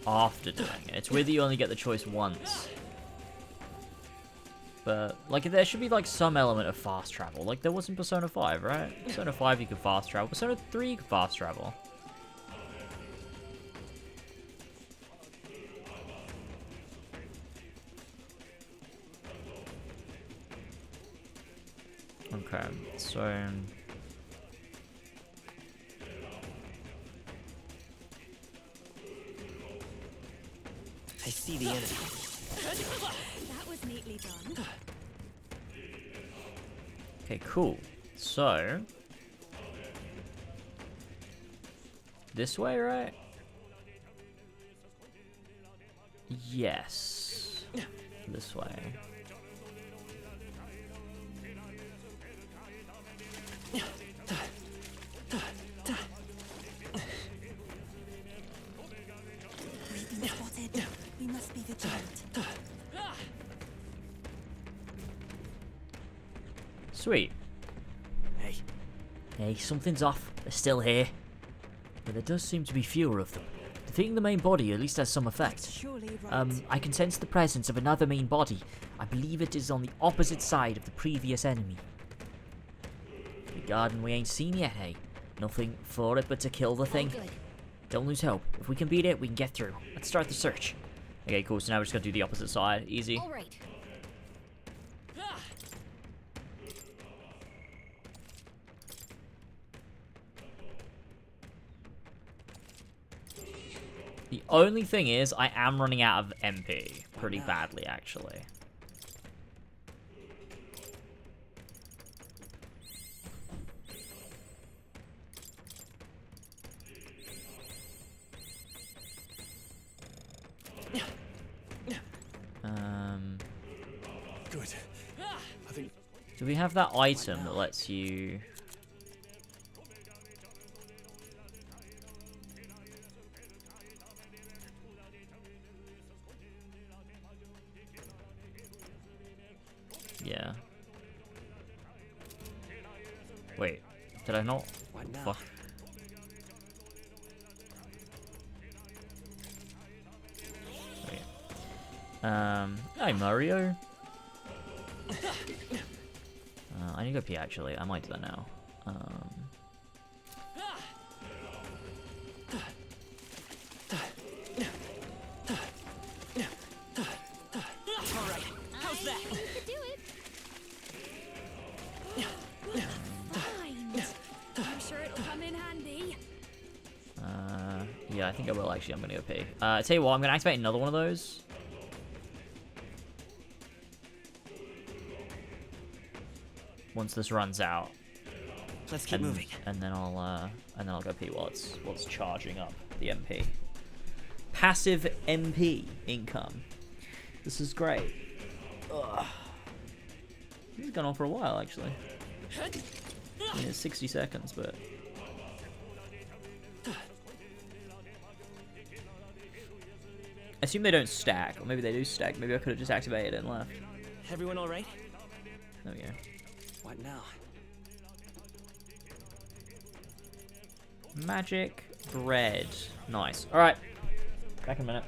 after doing it. It's weird that you only get the choice once. But, like, there should be, like, some element of fast travel. Like, there was in Persona 5, right? Persona 5 you could fast travel. Persona 3 you could fast travel. Okay, so... I see the enemy. That was neatly done. Okay, cool. So... this way, right? Yes. This way. We've been spotted. We must be vigilant. Sweet. Hey. Hey, something's off. They're still here. But there does seem to be fewer of them. Defeating the main body at least has some effect. Surely right. I can sense the presence of another main body. I believe it is on the opposite side of the previous enemy. The garden we ain't seen yet, hey? Nothing for it but to kill the thing. Good. Don't lose hope. If we can beat it, we can get through. Let's start the search. Okay, cool. So now we're just gonna do the opposite side. Easy. All right. The only thing is, I am running out of MP. Pretty badly, actually. Good. I think. Do we have that item that lets you... yeah. Wait, did I not? What now? Fuck. Wait. Hi Mario. I need to go pee actually. I might do that now. Alright. How's that? You could do it. Fine. I'm sure it'll come in handy. Yeah, I think I will actually. I'm gonna go pee. Tell you what, I'm gonna activate another one of those. Once this runs out. Let's keep moving. And then I'll go pee while it's charging up the MP. Passive MP income. This is great. Ugh. This has gone on for a while actually. I mean, it's 60 seconds, but I assume they don't stack, or maybe they do stack. Maybe I could have just activated it and left. Everyone all right? There we go. What now? Magic bread. Nice. All right. Back in a minute.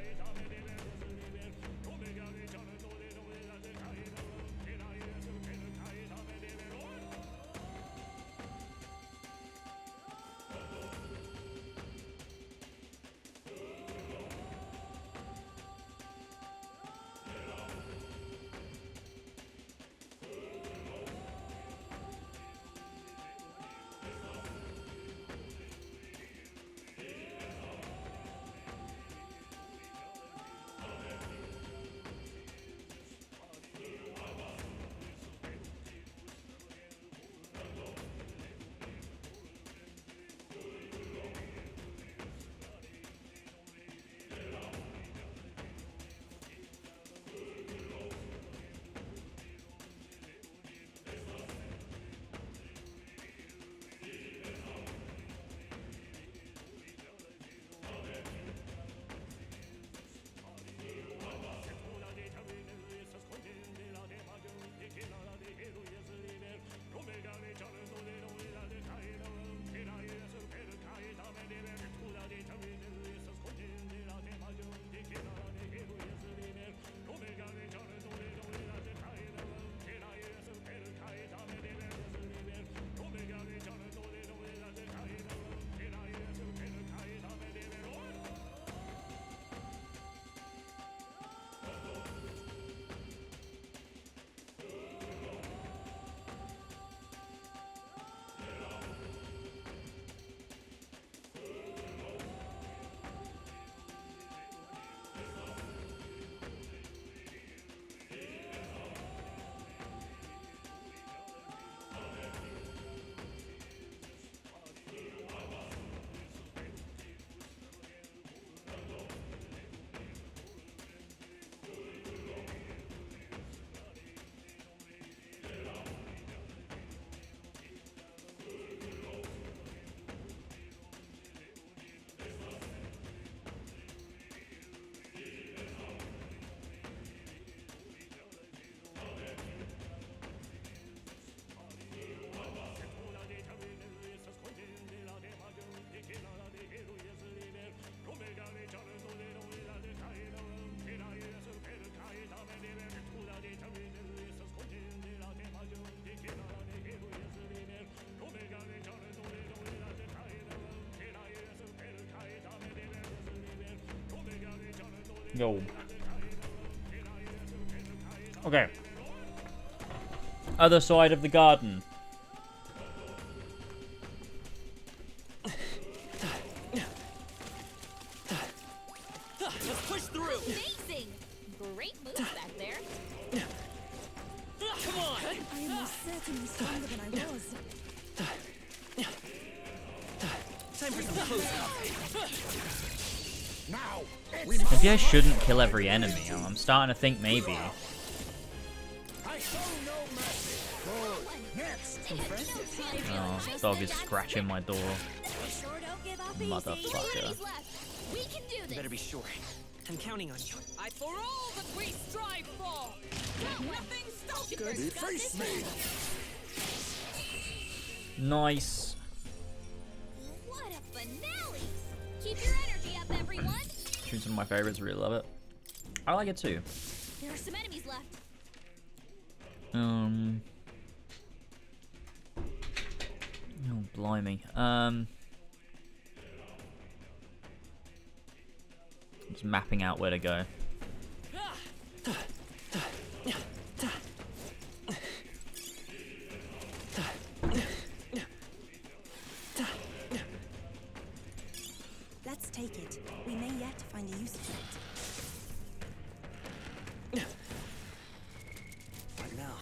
Yo. Okay. Other side of the garden. Let's push through. Amazing! Great moves back there. Come on. I am most certainly stronger than I was. Time for some close up. Now, Maybe I shouldn't kill every enemy. I'm starting to think maybe. I show no mercy. Good. Next. Oh, dog is scratching my door. Sure don't give up easy. Motherfucker. Enemies left. We can do this. Better be sure. I'm counting on you. I for all that we strive for. Nothing stops you. Deface me. Nice. What a finale! Keep your energy up, everyone. Tune's one of my favorites. Really love it. I like it too. There are some enemies left. Oh, blimey. Just mapping out where to go. Let's take it. We may yet find a use for it. What now?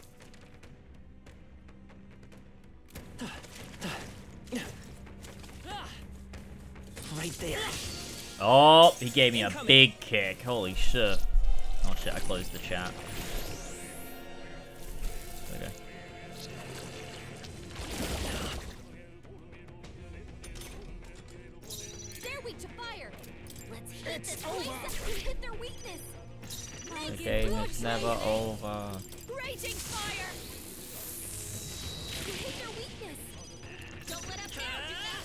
Right there. Oh, he gave me a big kick. Holy shit. Oh shit, I closed the chat. Okay. They're weak to fire. Let's hit this place and hit their weakness. The game is never over. Raging fire. You hit their weakness. Don't let up now, Vinca.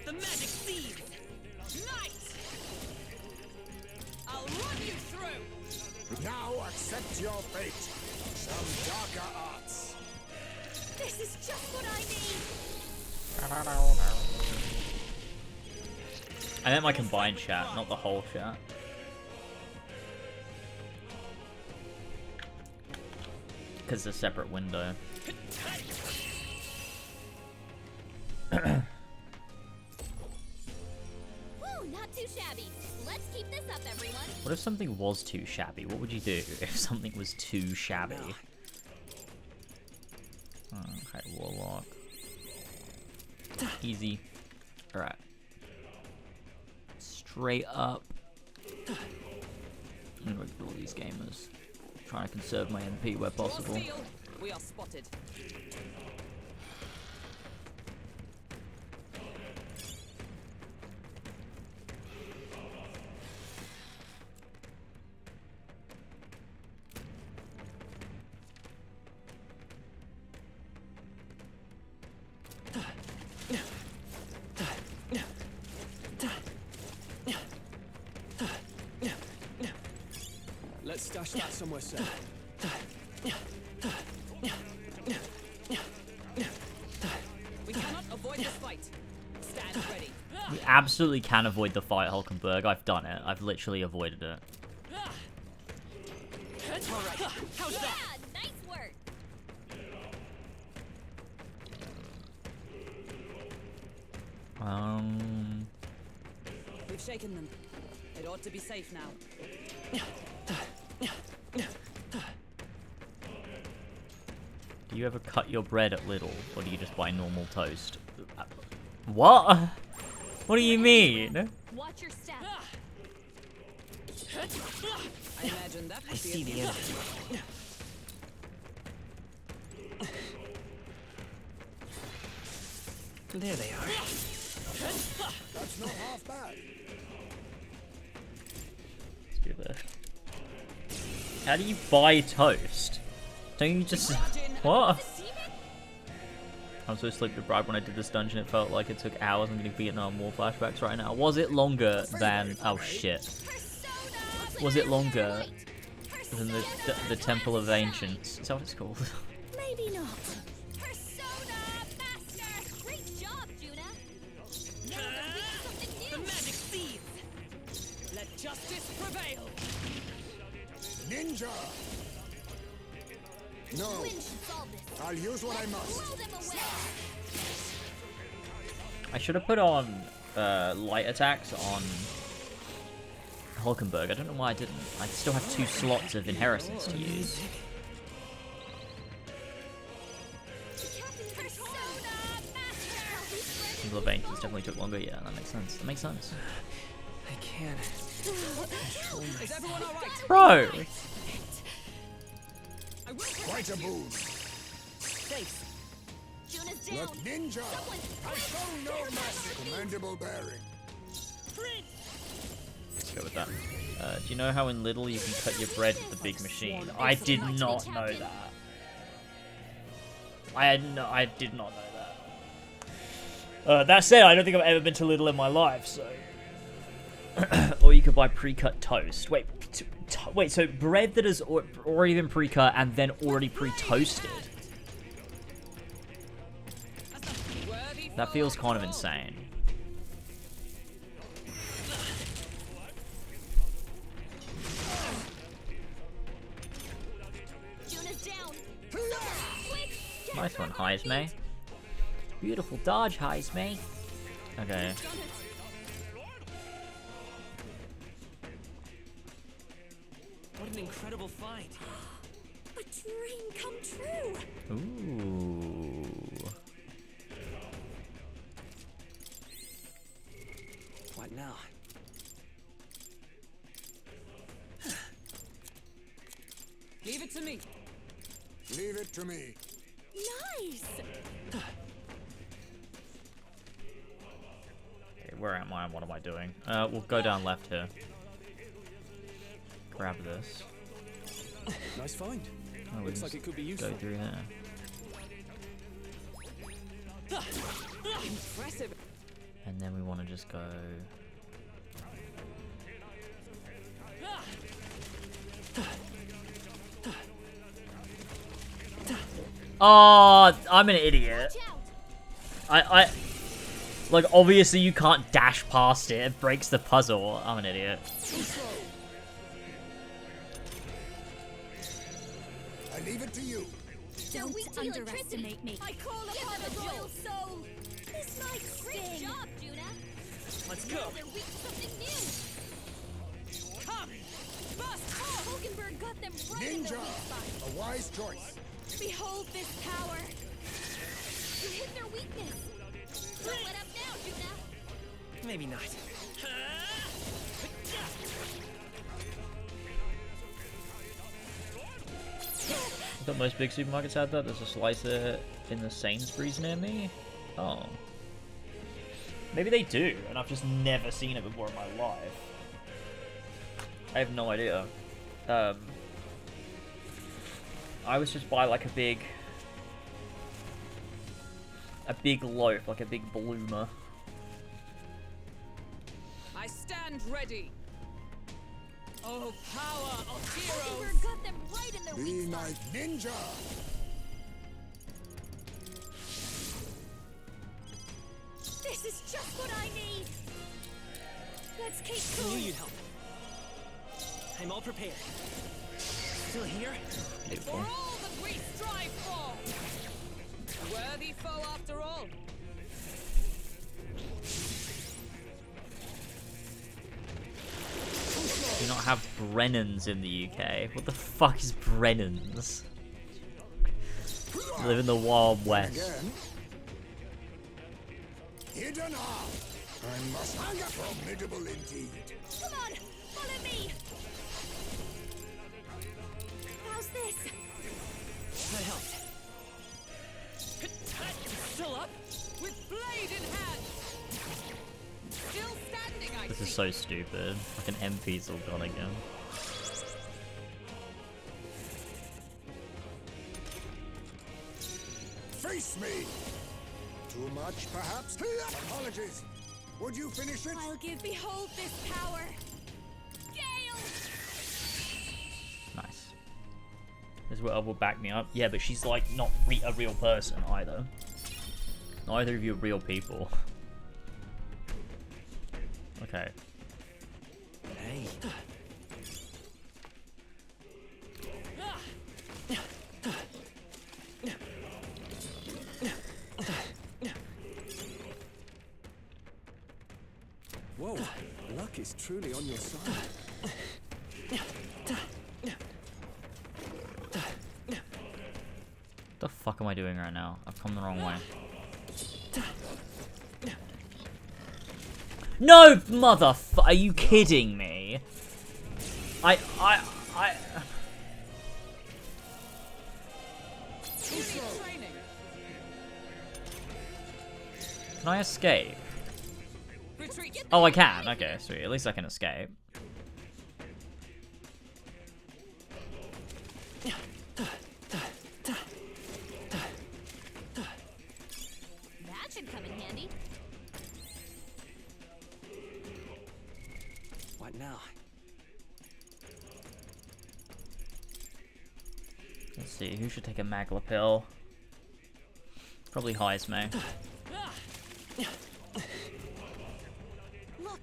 The magic seed. Night. I'll run you through. Now accept your fate. Some darker arts. This is just what I need. I meant my combined chat, not the whole chat. Because it's a separate window. Woo, not too shabby. Let's keep this up, everyone. What if something was too shabby? What would you do if something was too shabby? Okay, Warlock. Easy. Alright. Straight up. I'm gonna ignore these gamers. Trying to conserve my MP where possible. We are spotted. Let's stash that somewhere safe. We cannot avoid this fight. Stand ready. We absolutely can avoid the fight, Hulkenberg. I've done it. I've literally avoided it. Alright. How's that? Yeah, nice work. We've shaken them. It ought to be safe now. Do you ever cut your bread at Lidl, or do you just buy normal toast? What? What do you mean? Watch your step. I imagine that I would see be the a enemy. There they are. That's not half bad. Let's do this. How do you buy toast? Don't you just... What? I'm so sleep deprived when I did this dungeon. It felt like it took hours. I'm getting Vietnam War flashbacks right now. Was it longer than... Oh, shit. Was it longer than the Temple of Ancients? Is that what it's called? Maybe not. Persona Master! Great job, Juna. Now that we have something new. The magic seeds. Let justice prevail. Ninja! No. Wind should solve this. I'll use what I must. Throw them away. I should have put on light attacks on Hulkenberg. I don't know why I didn't. I still have 2 slots of inheritance to use. Single Ancients definitely took longer. Yeah, that makes sense. That makes sense. I can't. Is everyone all right? Bro! Quite a boon. Thanks. Juna's down. Look, ninja! I show no mercy. Commendable bearing. Let's go with that. Do you know how in Little you can cut your bread with the big machine? I did not know that. I did not know that. That said, I don't think I've ever been to Little in my life, so... Or you could buy pre-cut toast. Wait, so bread that has already been pre-cut and then already pre-toasted? That feels kind of insane. Nice one, Heismay. Beautiful dodge, Heismay. Okay. What an incredible find. A dream come true. Ooh. What now? Leave it to me. Leave it to me. Nice. Okay, where am I? What am I doing? We'll go down left here. Grab this. Nice find. Oh, Looks like it could be useful. Go through here. Impressive. And then we want to just go... Oh, I'm an idiot. Like, obviously you can't dash past it. It breaks the puzzle. I'm an idiot. I leave it to you. Don't underestimate me. I call upon the royal soul. This might sting. Great job, Juna. Let's go. They're weak to something new. Come. Bust. Hulkenberg got them right in their Ninja! weak spot. A wise choice. Behold this power. You hit their weakness. Don't let up now, Juna. Maybe not. I thought most big supermarkets had that. There's a slicer in the Sainsbury's near me. Oh. Maybe they do, and I've just never seen it before in my life. I have no idea. I was just buy like a big loaf, like a big bloomer. I stand ready. Oh, power of heroes. Hulkenberg got them right in their Be weak my spot. ninja. This is just what I need. Let's keep I knew going. you'd help. I'm all prepared. Still here? For Beautiful. all that we strive for. A worthy foe after all. Do not have Brennans in the UK. What the fuck is Brennans? Live in the Wild West. Again. Hidden arm. I must hang up. Formidable indeed. Come on, follow me. How's this? That helped. Still up? With blade in hand. Still standing, I This see. is so stupid. Like an MP's all gone again. Face me. Too much, perhaps? Apologies. Would you finish it? I'll give. Behold this power. Gale. Nice. This will back me up. Yeah, but she's like not a real person either. Neither of you are real people. Okay. Hey. Whoa, luck is truly on your side. The fuck am I doing right now? I've come the wrong way. No, are you kidding me? I... Can I escape? Oh, I can. Okay, sweet. At least I can escape. That should come in handy. What now? Let's see, who should take a Magla pill? Probably Heisme. Look.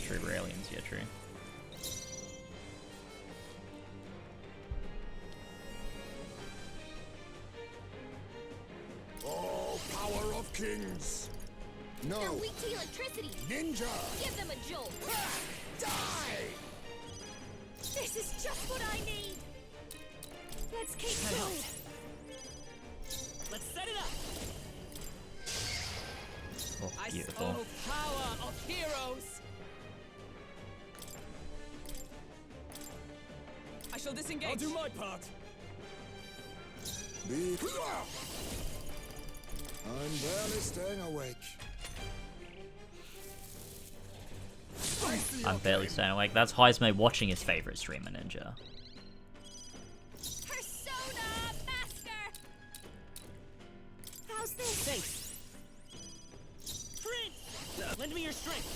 True, aliens, yeah, true. Oh, power of kings! No! They're weak to electricity! Ninja! Give them a jolt! Die! This is just what I need! Let's keep going! Let's set it up. Oh, I beautiful. spoke power of heroes. I shall disengage. I'll do my part. Be... I'm barely staying awake. I'm barely staying awake. That's Heisme watching his favorite streamer, Ninja. Persona Master! How's this? Thanks. Prince, lend me your strength.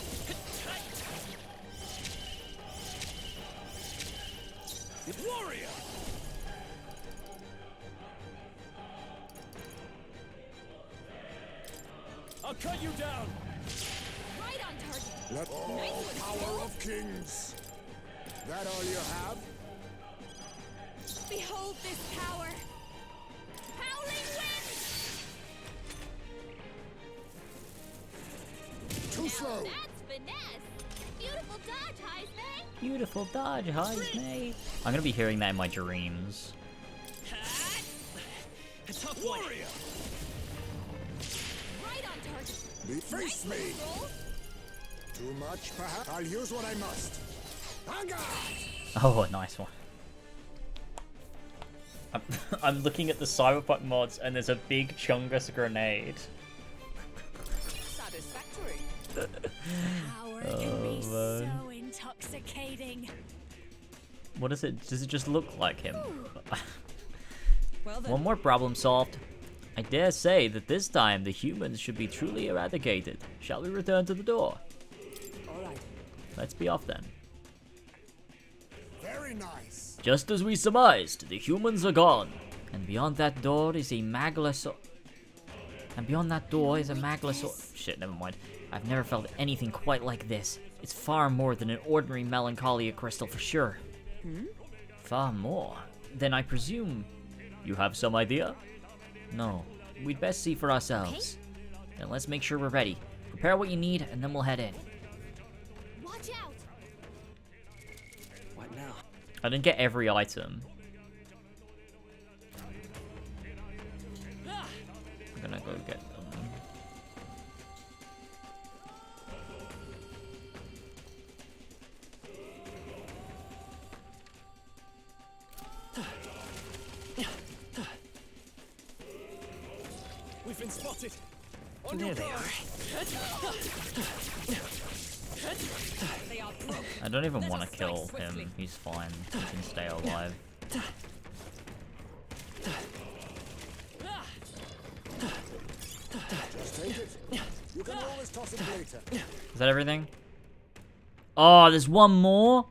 Warrior! I'll cut you down! Right on target! Let all power of kings! That all you have? Behold this power! Howling wind! Too slow! That's finesse! Beautiful dodge, Heisme! Beautiful dodge, Heisme. I'm gonna be hearing that in my dreams. A tough warrior. Right on target! Face me! Too much, perhaps? I'll use what I must. Hanga! Oh, a nice one. I'm looking at the Cyberpunk mods, and there's a big Chungus grenade. Satisfactory. Power can be so intoxicating. What is it? Does it just look like him? Well then. One more problem solved. I dare say that this time the humans should be truly eradicated. Shall we return to the door? Alright. Let's be off then. Very nice. Just as we surmised, the humans are gone. And beyond that door is a Magla Shit, never mind. I've never felt anything quite like this. It's far more than an ordinary melancholia crystal for sure. Far more? Then I presume you have some idea? No. We'd best see for ourselves. Okay. Then let's make sure we're ready. Prepare what you need, and then we'll head in. Watch out! What now? I didn't get every item. I'm gonna go get them. We've been spotted. There they are. They are broken. I don't even want to us kill strike him. swiftly. He's fine. He can stay alive. Just take it. You can always toss it later. Is that everything? Oh, there's one more?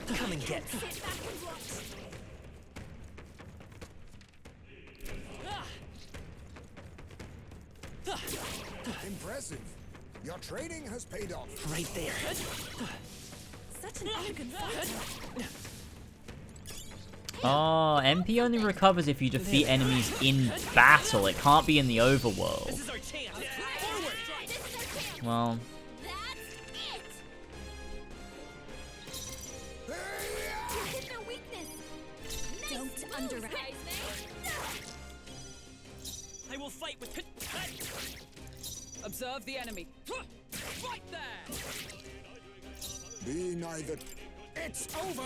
Come and get me. Sit back and watch. Impressive. Your training has paid off. Right there. Such an elegant fighter. Oh, MP only recovers if you defeat enemies in battle. It can't be in the overworld. This is our chance. Forward. Well, Hit their weakness. Don't underestimate. I will fight with. Observe the enemy. Right there. Be neither. It's over.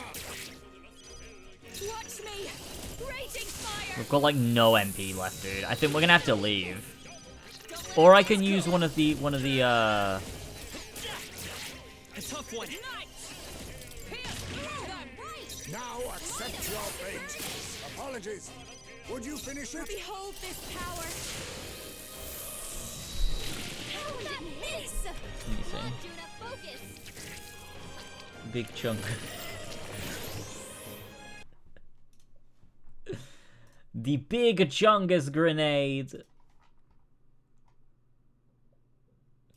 Watch me. Raging fire. we've got like no MP left, dude. I think we're gonna have to leave. Or I can use one of the A tough one. Now accept your fate. Apologies. Would you finish it? Behold this power. How did that miss? Let me see. Judah, focus. Big chunk. The big chungus grenade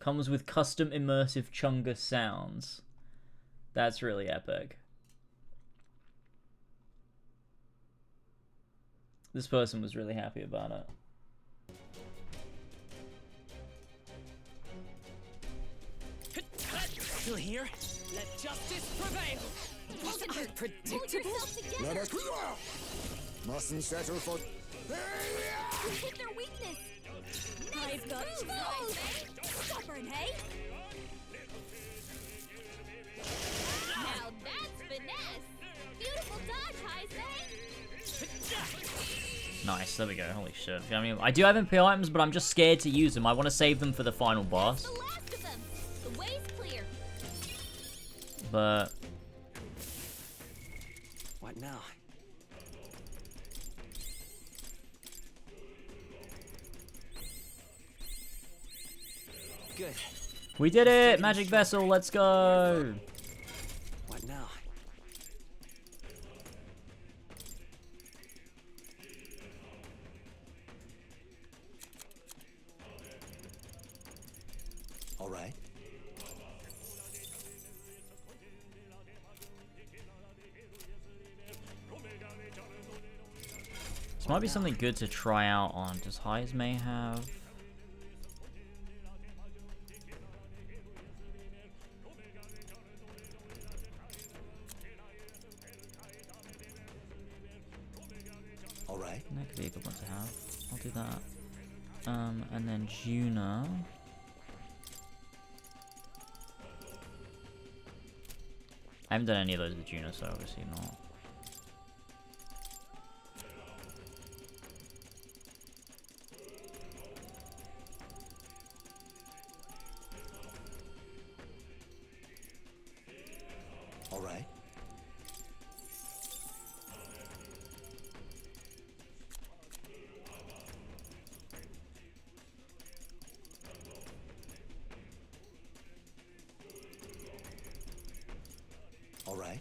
comes with custom immersive chungus sounds. That's really epic. This person was really happy about it. Still here? Let justice prevail. Wasn't it predictable? Let us. Mustn't settle for. You hit their weakness. I've got tools. Stubborn, hey? Now that's finesse. Beautiful dodge, Heisei. Nice, there we go. Holy shit. I mean, I do have MP items, but I'm just scared to use them. I want to save them for the final boss. The last of them. The way's clear. But What now? Good. we did it! Magic Vessel, let's go! What now? All right. This might be something good to try out on. Does Heisei have? All right. That could be a good one to have. I'll do that. And then Juna. I haven't done any of those with Juna, so obviously not. All right. All right.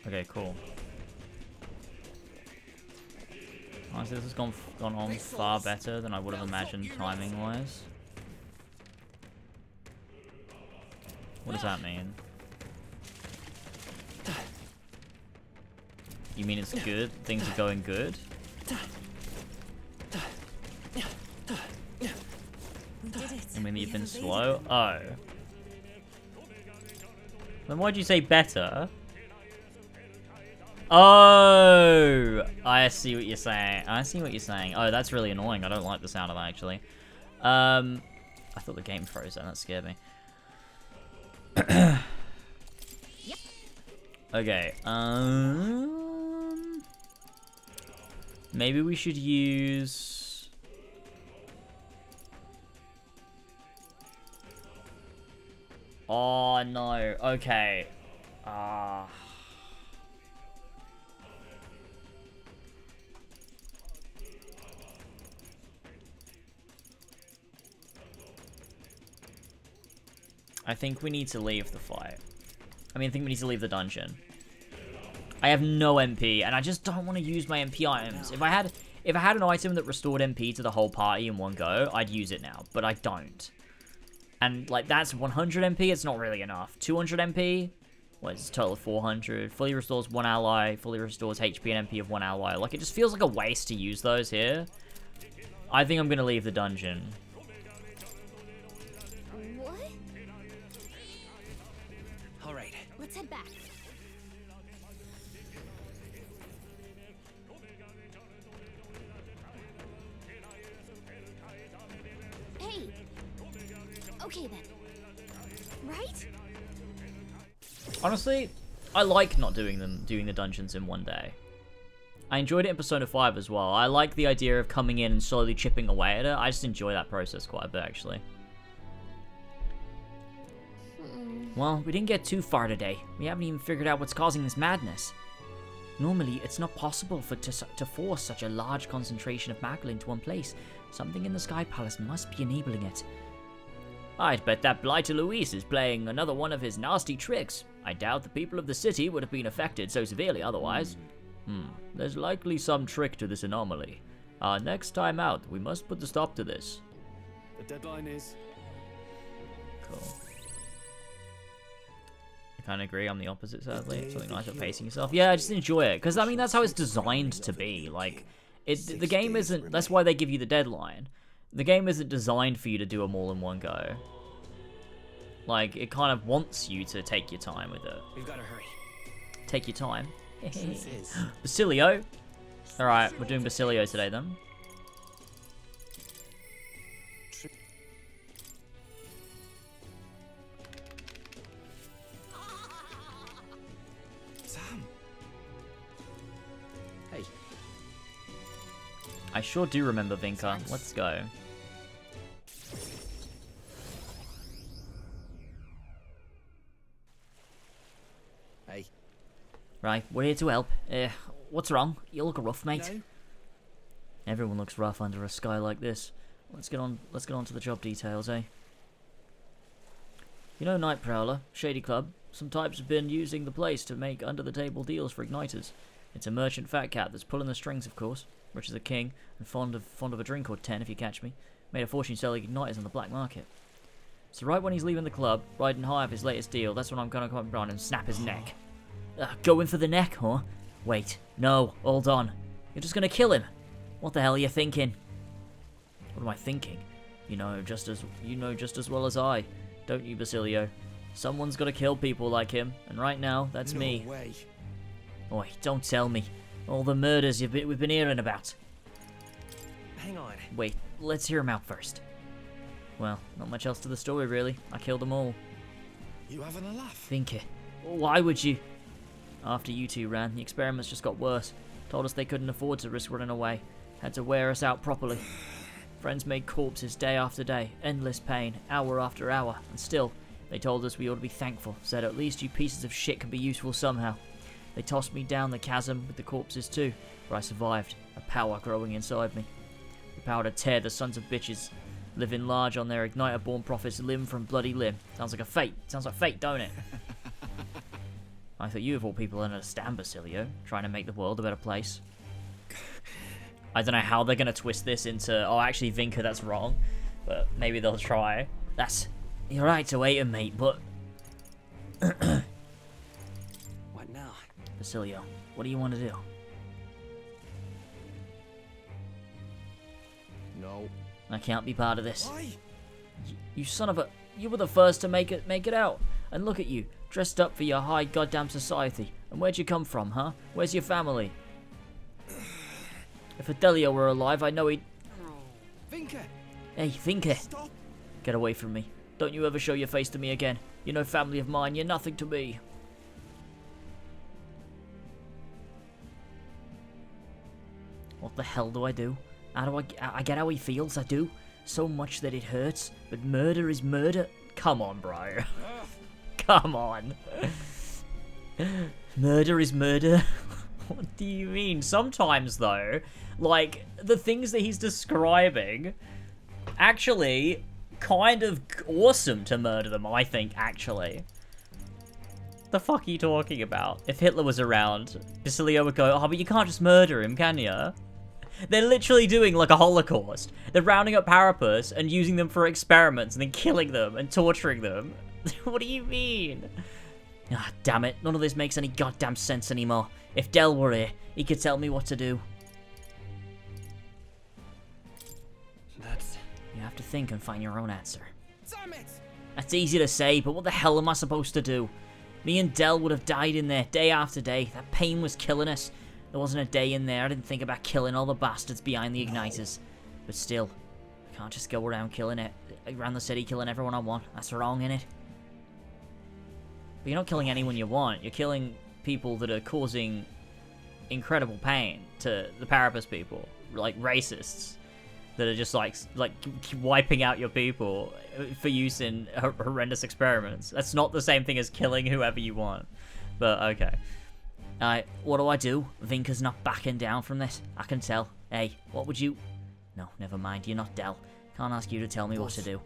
Okay, cool. Honestly, this has gone on far better than I would have imagined timing-wise. What does that mean? You mean it's good? Things are going good? We did it. I mean, We you've have been evaded slow? them. Oh. Then why'd you say better? Oh! I see what you're saying. I see what you're saying. Oh, that's really annoying. I don't like the sound of that, actually. I thought the game froze then. That scared me. Okay. Maybe we should use... Oh, no. Okay. I think we need to leave the fight. I mean, I think we need to leave the dungeon. I have no MP, and I just don't want to use my MP items. If I had an item that restored MP to the whole party in one go, I'd use it now, but I don't. And, like, that's 100 MP, it's not really enough. 200 MP, what is it, total of 400. Fully restores one ally, fully restores HP and MP of one ally. Like, it just feels like a waste to use those here. I think I'm going to leave the dungeon. What? All right. Let's head back. Hey. Okay then. Right? Honestly, I like not doing the dungeons in one day. I enjoyed it in Persona 5 as well. I like the idea of coming in and slowly chipping away at it. I just enjoy that process quite a bit, actually. Well, we didn't get too far today. We haven't even figured out what's causing this madness. Normally, it's not possible to force such a large concentration of magma into one place. Something in the Sky Palace must be enabling it. I'd bet that blighter Luis is playing another one of his nasty tricks. I doubt the people of the city would have been affected so severely otherwise. There's likely some trick to this anomaly. Next time out, we must put a stop to this. The deadline is... Cool. I kind of agree. I'm the opposite, sadly. Something nice about pacing yourself. Yeah, I just enjoy it. Because, I mean, that's how it's designed to be. Like, the game isn't... That's why they give you the deadline. The game isn't designed for you to do them all in one go. Like, it kind of wants you to take your time with it. We've got to hurry. Take your time. Basilio. Alright, we're doing Basilio today then. Sam. Hey. I sure do remember Vinca. Let's go. Hey. Right, we're here to help. What's wrong? You look rough, mate. No. Everyone looks rough under a sky like this. Let's get on to the job details, eh? You know Night Prowler, Shady Club. Some types have been using the place to make under-the-table deals for igniters. It's a merchant fat cat that's pulling the strings, of course. Rich as a king, and fond of a drink or 10 if you catch me. Made a fortune selling igniters on the black market. So right when he's leaving the club, riding high off his latest deal, that's when I'm gonna come around and snap his neck. Going for the neck, huh? Wait, no, hold on. You're just gonna kill him. What the hell are you thinking? What am I thinking? You know just as well as I, don't you, Basilio? Someone's gotta kill people like him, and right now, that's me. No way. Oi, don't tell me. All the murders we've been hearing about. Hang on. Wait, let's hear him out first. Well, not much else to the story, really. I killed them all. You having a laugh? Vinca. Why would you? After you two ran, the experiments just got worse. Told us they couldn't afford to risk running away. Had to wear us out properly. Friends made corpses day after day. Endless pain, hour after hour. And still, they told us we ought to be thankful. Said at least you pieces of shit can be useful somehow. They tossed me down the chasm with the corpses too. But I survived. A power growing inside me. The power to tear the sons of bitches. Living large on their igniter-born prophets limb from bloody limb. Sounds like a fate. Sounds like fate, don't it? I thought you of all people understand, Basilio. Trying to make the world a better place. I don't know how they're going to twist this into, oh, actually, Vinca, that's wrong. But maybe they'll try. You're right to wait, mate, but... What now? Basilio, what do you want to do? No. I can't be part of this. Why? You son of a... You were the first to make it out. And look at you, dressed up for your high goddamn society. And where'd you come from, huh? Where's your family? If Fidelio were alive, I know he'd... Vinca! Hey, Vinca! Stop! Get away from me. Don't you ever show your face to me again. You're no family of mine, you're nothing to me. What the hell do I do? How do I get how he feels, I do. So much that it hurts, but murder is murder. Come on, bro. Come on. Murder is murder. What do you mean? Sometimes, though, like, the things that he's describing, actually, kind of awesome to murder them, I think, actually. The fuck are you talking about? If Hitler was around, Basilio would go, oh, but you can't just murder him, can ya? They're literally doing like a Holocaust. They're rounding up Parapus and using them for experiments and then killing them and torturing them. What do you mean? Ah, damn it. None of this makes any goddamn sense anymore. If Del were here, he could tell me what to do. You have to think and find your own answer. Damn it! That's easy to say, but what the hell am I supposed to do? Me and Del would have died in there day after day. That pain was killing us. There wasn't a day in there I didn't think about killing all the bastards behind the igniters. But still, I can't just go around around the city killing everyone I want. That's wrong, innit? But you're not killing anyone you want. You're killing people that are causing incredible pain to the Parapus people. Like racists. That are just like wiping out your people for use in horrendous experiments. That's not the same thing as killing whoever you want. But okay. What do I do? Vinca's not backing down from this. I can tell. Hey, what would you... No, never mind. You're not Del. Can't ask you to tell me what to do.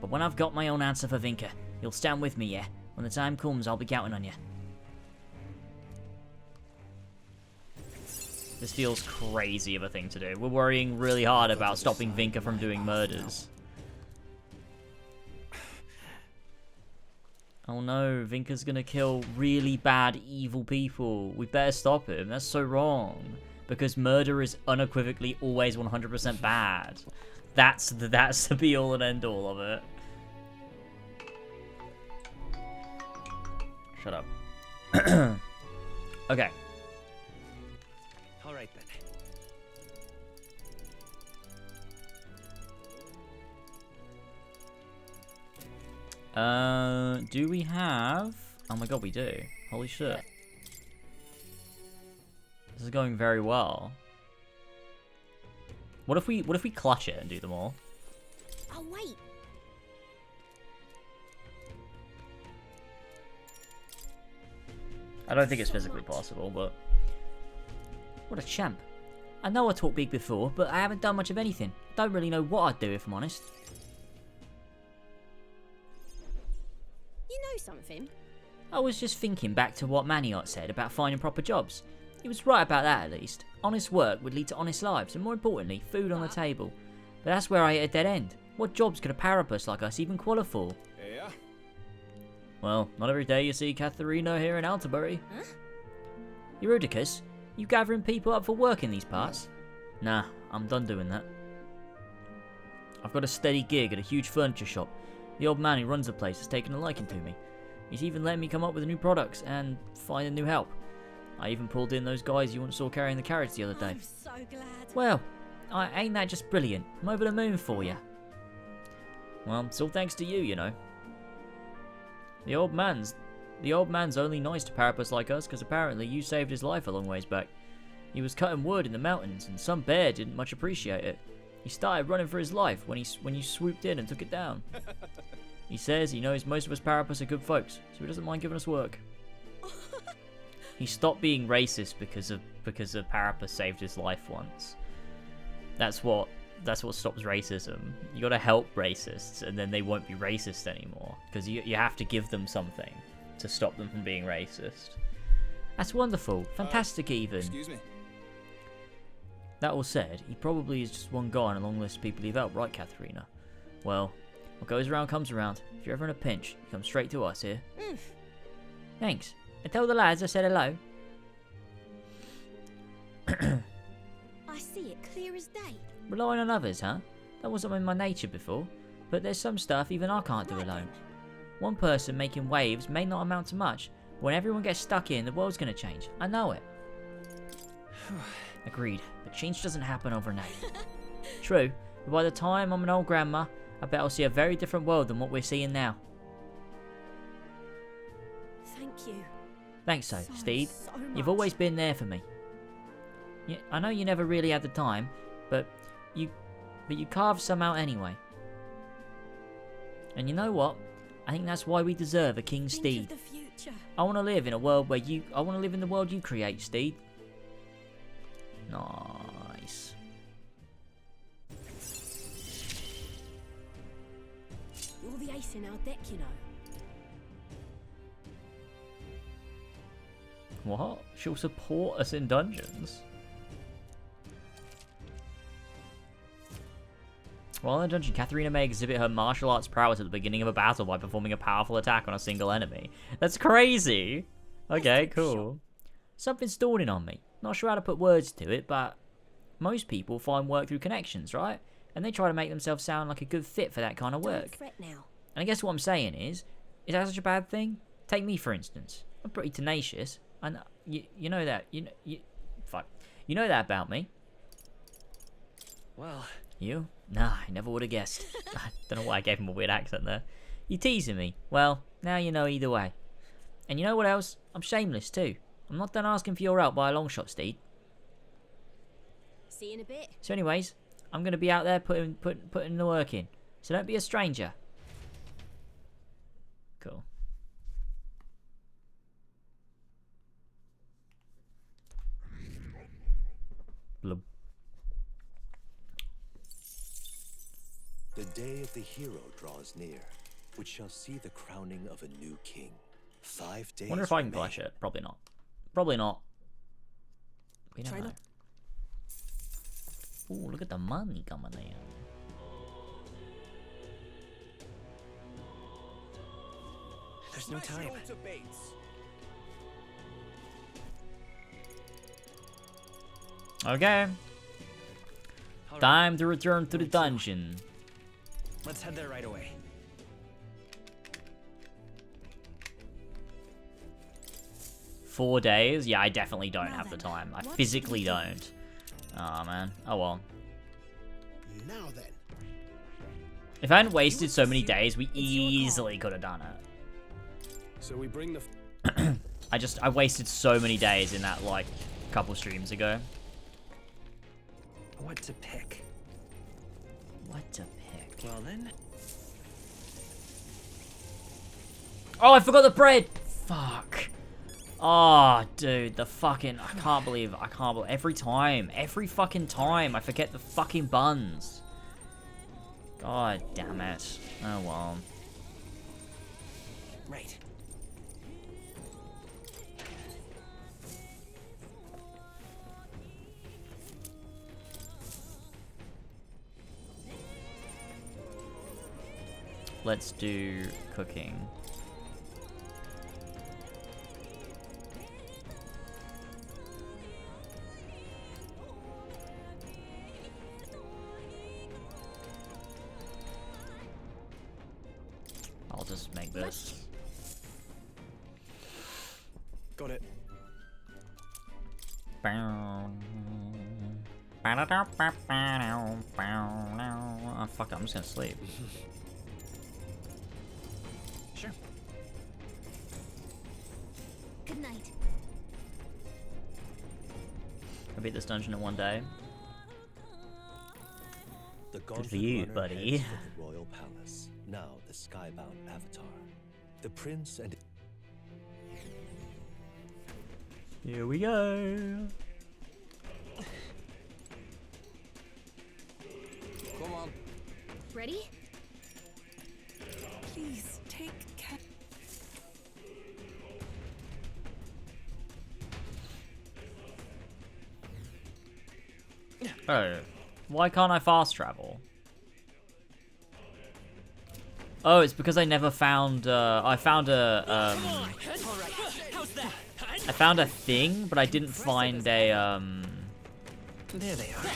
But when I've got my own answer for Vinca, you'll stand with me, yeah? When the time comes, I'll be counting on you. This feels crazy of a thing to do. We're worrying really hard about stopping Vinca from doing murders. Oh no, Vinca's gonna kill really bad, evil people. We better stop him. That's so wrong. Because murder is unequivocally always 100% bad. That's the be-all and end-all of it. Shut up. Okay. All right then. Do we have... Oh my god, we do. Holy shit. This is going very well. What if we clutch it and do them all? Oh, wait. I don't think it's physically possible, but... What a champ. I know I talked big before, but I haven't done much of anything. Don't really know what I'd do if I'm honest. You know something? I was just thinking back to what Maniot said about finding proper jobs. He was right about that at least. Honest work would lead to honest lives, and more importantly, food on the table. But that's where I hit a dead end. What jobs could a Parapus like us even qualify for? Yeah. Well, not every day you see Katharina here in Altabury. Huh? Eurodicus, you gathering people up for work in these parts? Nah, I'm done doing that. I've got a steady gig at a huge furniture shop. The old man who runs the place has taken a liking to me. He's even letting me come up with new products and finding new help. I even pulled in those guys you once saw carrying the carrots the other day. I'm so glad. Well, ain't that just brilliant? I'm over the moon for you. Well, it's all thanks to you, you know. The old man's only nice to Parapus like us because apparently you saved his life a long ways back. He was cutting wood in the mountains and some bear didn't much appreciate it. He started running for his life when you swooped in and took it down. He says he knows most of us Parapus are good folks, so he doesn't mind giving us work. He stopped being racist because of Parapus saved his life once. That's what stops racism. You gotta help racists, and then they won't be racist anymore. Because you have to give them something to stop them from being racist. That's wonderful. Fantastic, even. Excuse me. That all said, he probably is just one guy on a long list of people you've helped, right, Katharina? Well, what goes around comes around. If you're ever in a pinch, you come straight to us here. Thanks. And tell the lads I said hello. I see it clear as day. Relying on others, huh? That wasn't in my nature before. But there's some stuff even I can't do alone. One person making waves may not amount to much, but when everyone gets stuck in, the world's gonna change. I know it. Agreed, but change doesn't happen overnight. True, but by the time I'm an old grandma, I bet I'll see a very different world than what we're seeing now. Thank you. Thanks so, Steed. So You've much. always been there for me. I know you never really had the time, but you carved some out anyway. And you know what? I think that's why we deserve a King Steed. Think of the future. I want to live in a world where I want to live in the world you create, Steed. Nice. You're the ace in our deck, you know. What? She'll support us in dungeons? While in a dungeon, Katharina may exhibit her martial arts prowess at the beginning of a battle by performing a powerful attack on a single enemy. That's crazy! Okay, cool. Something's dawning on me. Not sure how to put words to it, but most people find work through connections, right? And they try to make themselves sound like a good fit for that kind of work. And I guess what I'm saying is that such a bad thing? Take me, for instance. I'm pretty tenacious. And you know that. You know that about me. Well... You? Nah, I never would have guessed. I don't know why I gave him a weird accent there. You teasing me? Well, now you know either way. And you know what else? I'm shameless too. I'm not done asking for your help by a long shot, Steed. See you in a bit. So anyways, I'm going to be out there putting the work in. So don't be a stranger. Cool. Blub. The day of the hero draws near, which shall see the crowning of a new king. 5 days. Wonder if I can flash it. Probably not. Probably not. We don't know. Ooh, look at the money coming in. There's no time. Okay. Time to return to the dungeon. Let's head there right away. Four days? Yeah, I definitely don't have the time. I physically don't. Oh man. Oh well. Now then. If I hadn't wasted so many days, we easily could have done it. So we bring the... I wasted so many days in that, like, couple streams ago. What to pick? What to pick? Well then. Oh, I forgot the bread! Fuck. Oh, dude, the fucking... I can't believe... Every fucking time, I forget the fucking buns. God damn it. Oh, well. Right. Let's do cooking. I'll just make this. Got it. Oh, fuck it, I'm just gonna sleep. Sure. Good night. I beat this dungeon in one day. The Good for you, Runner buddy. heads for the royal palace, now the skybound avatar. The prince and... Here we go. Come on. Ready? Please take care. Oh, why can't I fast travel? Oh, it's because I never found, I found a, I found a thing, but I didn't find a, There they are.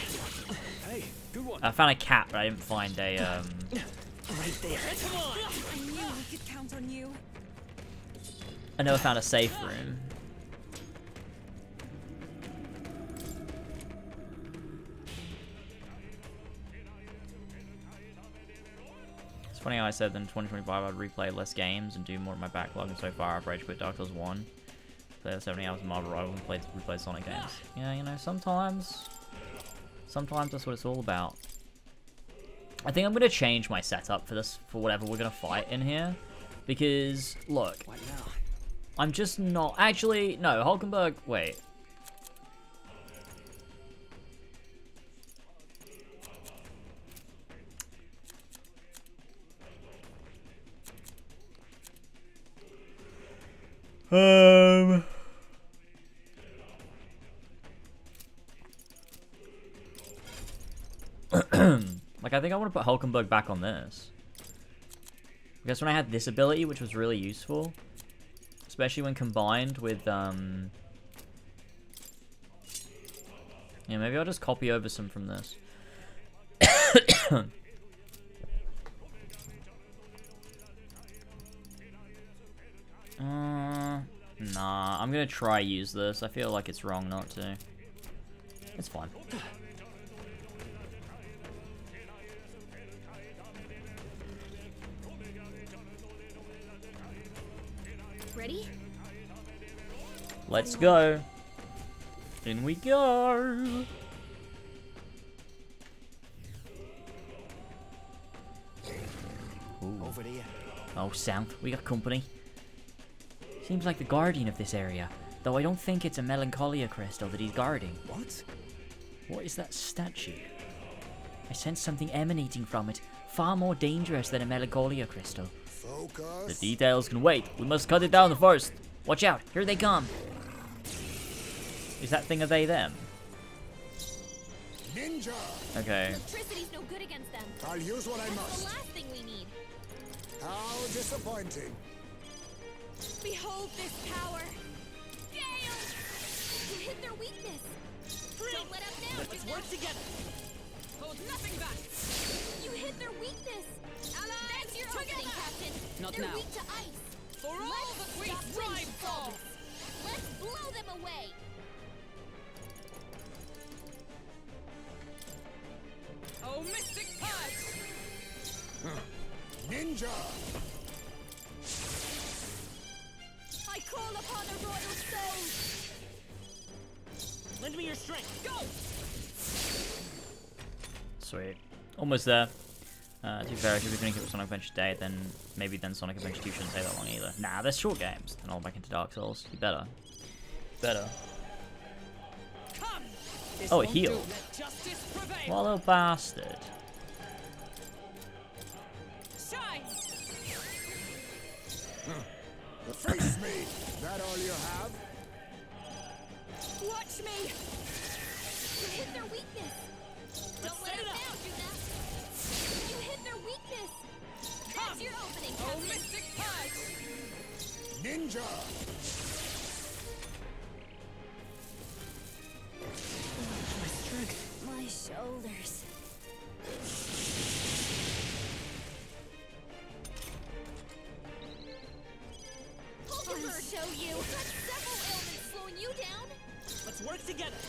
Hey, good one. I found a cat, but I didn't find a, Right there. I knew we could count on you. I never found a safe room. It's funny how I said that in 2025 I'd replay less games and do more of my backlog, and so far I've rage quit Dark Souls 1. Played 70 hours of Marvel Rivals and replayed Sonic games. Yeah, you know, sometimes that's what it's all about. I think I'm going to change my setup for this, for whatever we're going to fight in here. Because, look, What now? I'm just not... Actually, no, Hulkenberg, wait. I think I want to put Hulkenberg back on this. Because when I had this ability, which was really useful, especially when combined with, yeah, maybe I'll just copy over some from this. Nah, I'm gonna try use this. I feel like it's wrong not to. It's fine. Ready? Let's go. In we go. Ooh. Over there. Oh, sound. We got company. Seems like the guardian of this area, though I don't think it's a melancholia crystal that he's guarding. What? What is that statue? I sense something emanating from it, far more dangerous than a melancholia crystal. Focus. The details can wait. We must cut it down first. Watch out. Here they come. Is that thing a they them? Ninja. Okay. Electricity's no good against them. I'll use what I That's must. the last thing we need. How disappointing. Behold this power. Gale! You hit their weakness. Don't let up now. Let's work together. Hold nothing back. You hit their weakness. That's your opening, Captain. Not They're now. weak to ice. For all that we Stop strive wind for. falls. Let's blow them away. Oh, mystic purge. Ninja. I call upon the royal soul. Lend me your strength. Go. Sweet. Almost there. To be fair, if we're going to keep Sonic Adventure Day, then maybe Sonic Adventure 2 shouldn't take that long either. Nah, they're short games. Then all back into Dark Souls. You better. Better. Come. This Oh, won't heal. do. Let justice prevail. What a little bastard. Shine. Face me. That all you have? Watch me. You hit their weakness. Don't let them down, do that. You hit their weakness. That's your opening, Oh, Captain. mystic purge. Ninja. My strength. My shoulders. I'll show you. You've got several ailments slowing you down. Let's work together.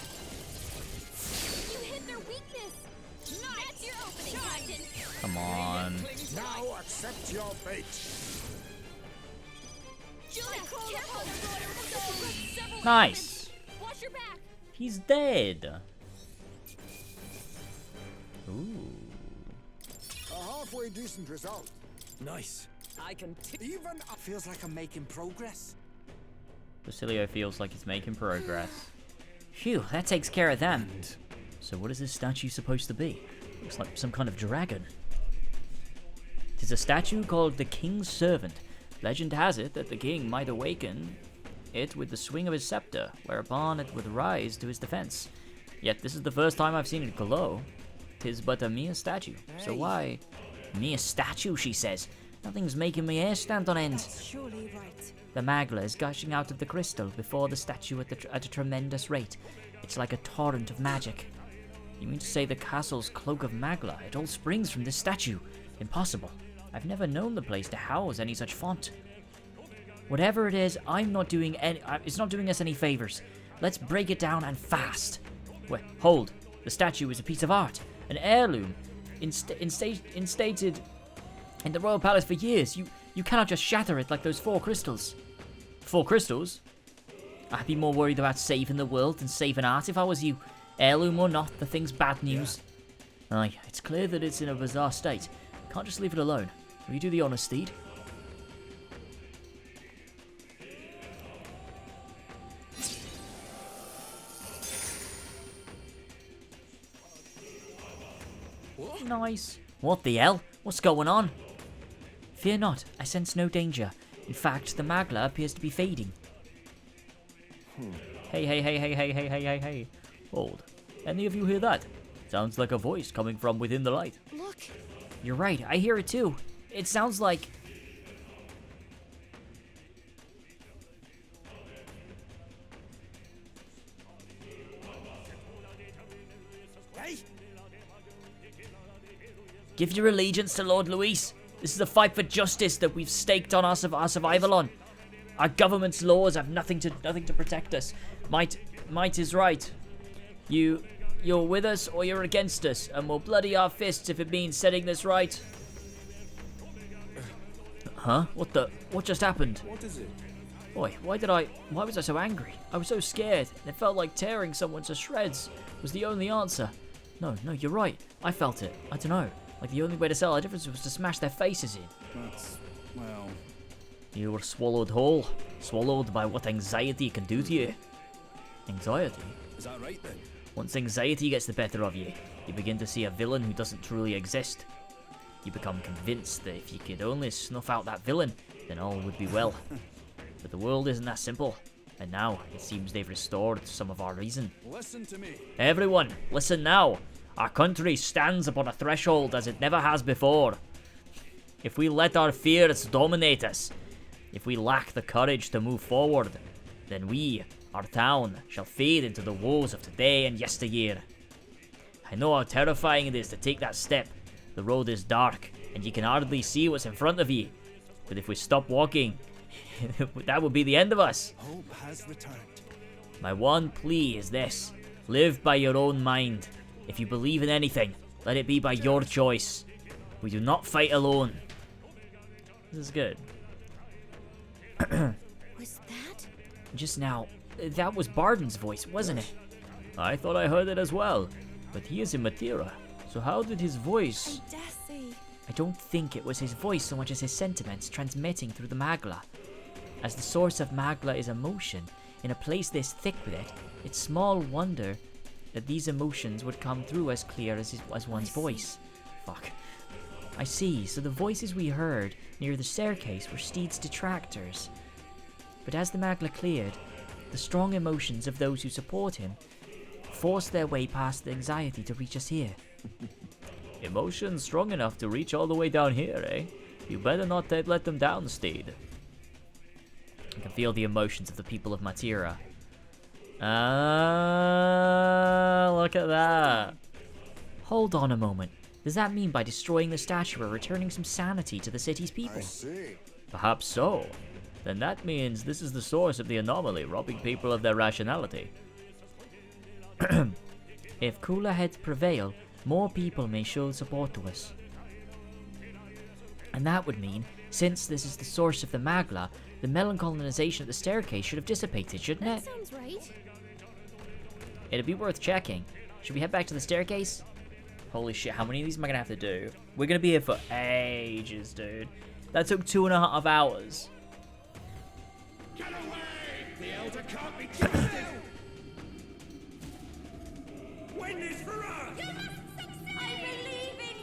You hit their weakness. That's your opening, Captain. Come on. Now accept your fate. Judah, careful. Several Nice. ailments. Watch your back. He's dead. Ooh. A halfway decent result. Nice. I can. Even Feels like I'm making progress. Basilio feels like he's making progress. Phew, that takes care of them. So what is this statue supposed to be? Looks like some kind of dragon. It is a statue called the King's Servant. Legend has it that the king might awaken it with the swing of his scepter, whereupon it would rise to his defense. Yet this is the first time I've seen it glow. 'Tis but a mere statue. So why? Mere statue, she says. Nothing's making my hair stand on end. That's surely right. The magla is gushing out of the crystal before the statue at a tremendous rate. It's like a torrent of magic. You mean to say the castle's cloak of magla? It all springs from this statue. Impossible. I've never known the place to house any such font. Whatever it is, it's not doing us any favors. Let's break it down and fast. Wait, hold. The statue is a piece of art, an heirloom, instated in the royal palace for years. You cannot just shatter it like those 4 crystals. 4 crystals? I'd be more worried about saving the world than saving art if I was you. Heirloom or not, the thing's bad news. Aye, it's clear that it's in a bizarre state. Can't just leave it alone. Will you do the honor, Steed? Nice. What the hell? What's going on? Fear not, I sense no danger. In fact, the magla appears to be fading. Hey. Hold. Any of you hear that? Sounds like a voice coming from within the light. Look, Look! You're right, I hear it too. It sounds like... Hey! Give your allegiance to Lord Luis. This is a fight for justice that we've staked on our survival on. Our government's laws have nothing to protect us. Might is right. You're with us or you're against us, and we'll bloody our fists if it means setting this right. Huh? What just happened? What is it? Boy, why was I so angry? I was so scared, and it felt like tearing someone to shreds was the only answer. No, you're right. I felt it. I don't know. Like the only way to settle our difference was to smash their faces in. That's, well... You were swallowed whole. Swallowed by what anxiety can do to you. Anxiety? Is that right then? Once anxiety gets the better of you, you begin to see a villain who doesn't truly exist. You become convinced that if you could only snuff out that villain, then all would be well. But the world isn't that simple, and now it seems they've restored some of our reason. Listen to me. Everyone, listen now. Our country stands upon a threshold as it never has before. If we let our fears dominate us, if we lack the courage to move forward, then we, our town, shall fade into the woes of today and yesteryear. I know how terrifying it is to take that step. The road is dark, and you can hardly see what's in front of you. But if we stop walking, that would be the end of us. Hope has returned. My one plea is this. Live by your own mind. If you believe in anything, let it be by your choice. We do not fight alone. This is good. Was that? Just now, that was Barden's voice, wasn't it? I thought I heard it as well, but he is in Matera, so how did his voice... I dare say. I don't think it was his voice so much as his sentiments transmitting through the Magla. As the source of Magla is emotion, in a place this thick with it, it's small wonder that these emotions would come through as clear as one's voice. Fuck. I see, so the voices we heard near the staircase were Steed's detractors. But as the Magla cleared, the strong emotions of those who support him forced their way past the anxiety to reach us here. Emotions strong enough to reach all the way down here, eh? You better not let them down, Steed. I can feel the emotions of the people of Matera. Look at that. Hold on a moment. Does that mean by destroying the statue we're returning some sanity to the city's people? I see. Perhaps so. Then that means this is the source of the anomaly, robbing people of their rationality. If cooler heads prevail, more people may show support to us. And that would mean, since this is the source of the Magla, the melancholinization at the staircase should have dissipated, shouldn't it? That sounds right. It'd be worth checking. Should we head back to the staircase? Holy shit, how many of these am I gonna have to do? We're gonna be here for ages, dude. That took 2.5 hours. Get away! The Elder can't be trusted! Win this for us! You must succeed! I believe in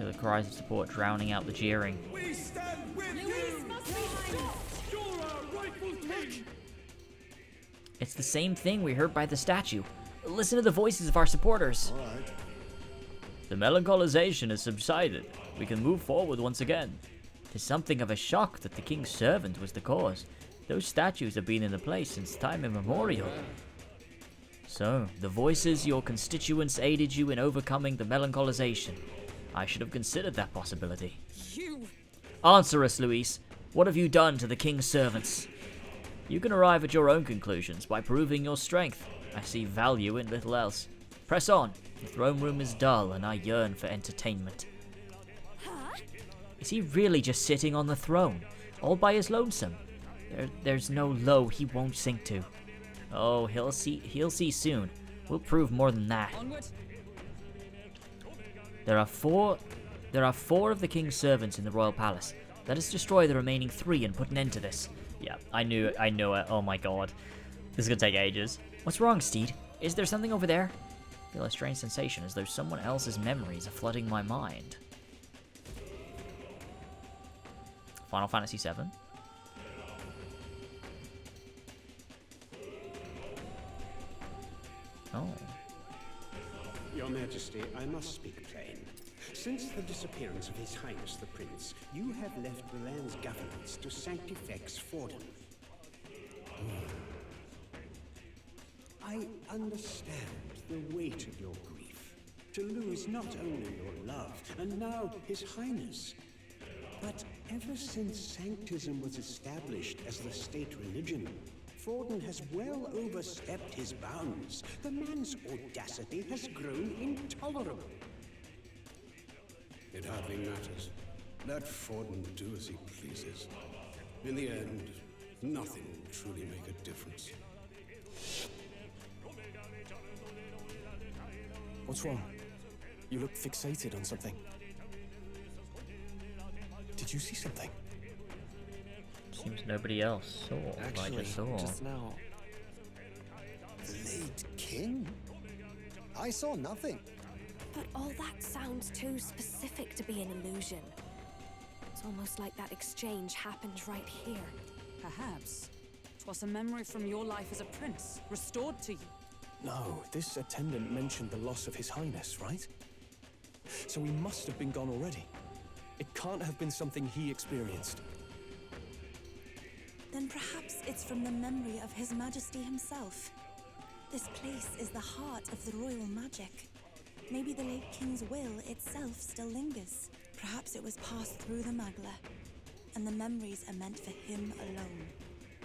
you! The cries of support drowning out the jeering. We stand with Luis you! must be stopped! You're our rightful king! It's the same thing we heard by the statue. Listen to the voices of our supporters. All right. The melancholisation has subsided. We can move forward once again. Tis something of a shock that the king's servant was the cause. Those statues have been in the place since time immemorial. So, the voices your constituents aided you in overcoming the melancholisation. I should have considered that possibility. You... Answer us, Luis. What have you done to the king's servants? You can arrive at your own conclusions by proving your strength. I see value in little else. Press on. The throne room is dull and I yearn for entertainment. Huh? Is he really just sitting on the throne, all by his lonesome? There's no low he won't sink to. Oh, he'll see soon. We'll prove more than that. Onward. There are four of the king's servants in the royal palace. Let us destroy the remaining 3 and put an end to this. Yeah, I knew it. Oh my god. This is gonna take ages. What's wrong, Steed? Is there something over there? I feel a strange sensation as though someone else's memories are flooding my mind. Final Fantasy VII. Oh. Your Majesty, I must speak plain. Since the disappearance of His Highness the Prince, you have left the land's governance to Sanctifex Forden. I understand the weight of your grief. To lose not only your love, and now His Highness, but ever since Sanctism was established as the state religion, Forden has well overstepped his bounds. The man's audacity has grown intolerable. It hardly matters. Let Forden do as he pleases. In the end, nothing will truly make a difference. What's wrong? You look fixated on something. Did you see something? Seems nobody else saw. Actually, I just saw. just now. The late king? I saw nothing. But all that sounds too specific to be an illusion. It's almost like that exchange happened right here. Perhaps 'twas a memory from your life as a prince, restored to you. No, this attendant mentioned the loss of His Highness, right? So he must have been gone already. It can't have been something he experienced. Then perhaps it's from the memory of His Majesty himself. This place is the heart of the royal magic. Maybe the late king's will itself still lingers. Perhaps it was passed through the Magla, and the memories are meant for him alone,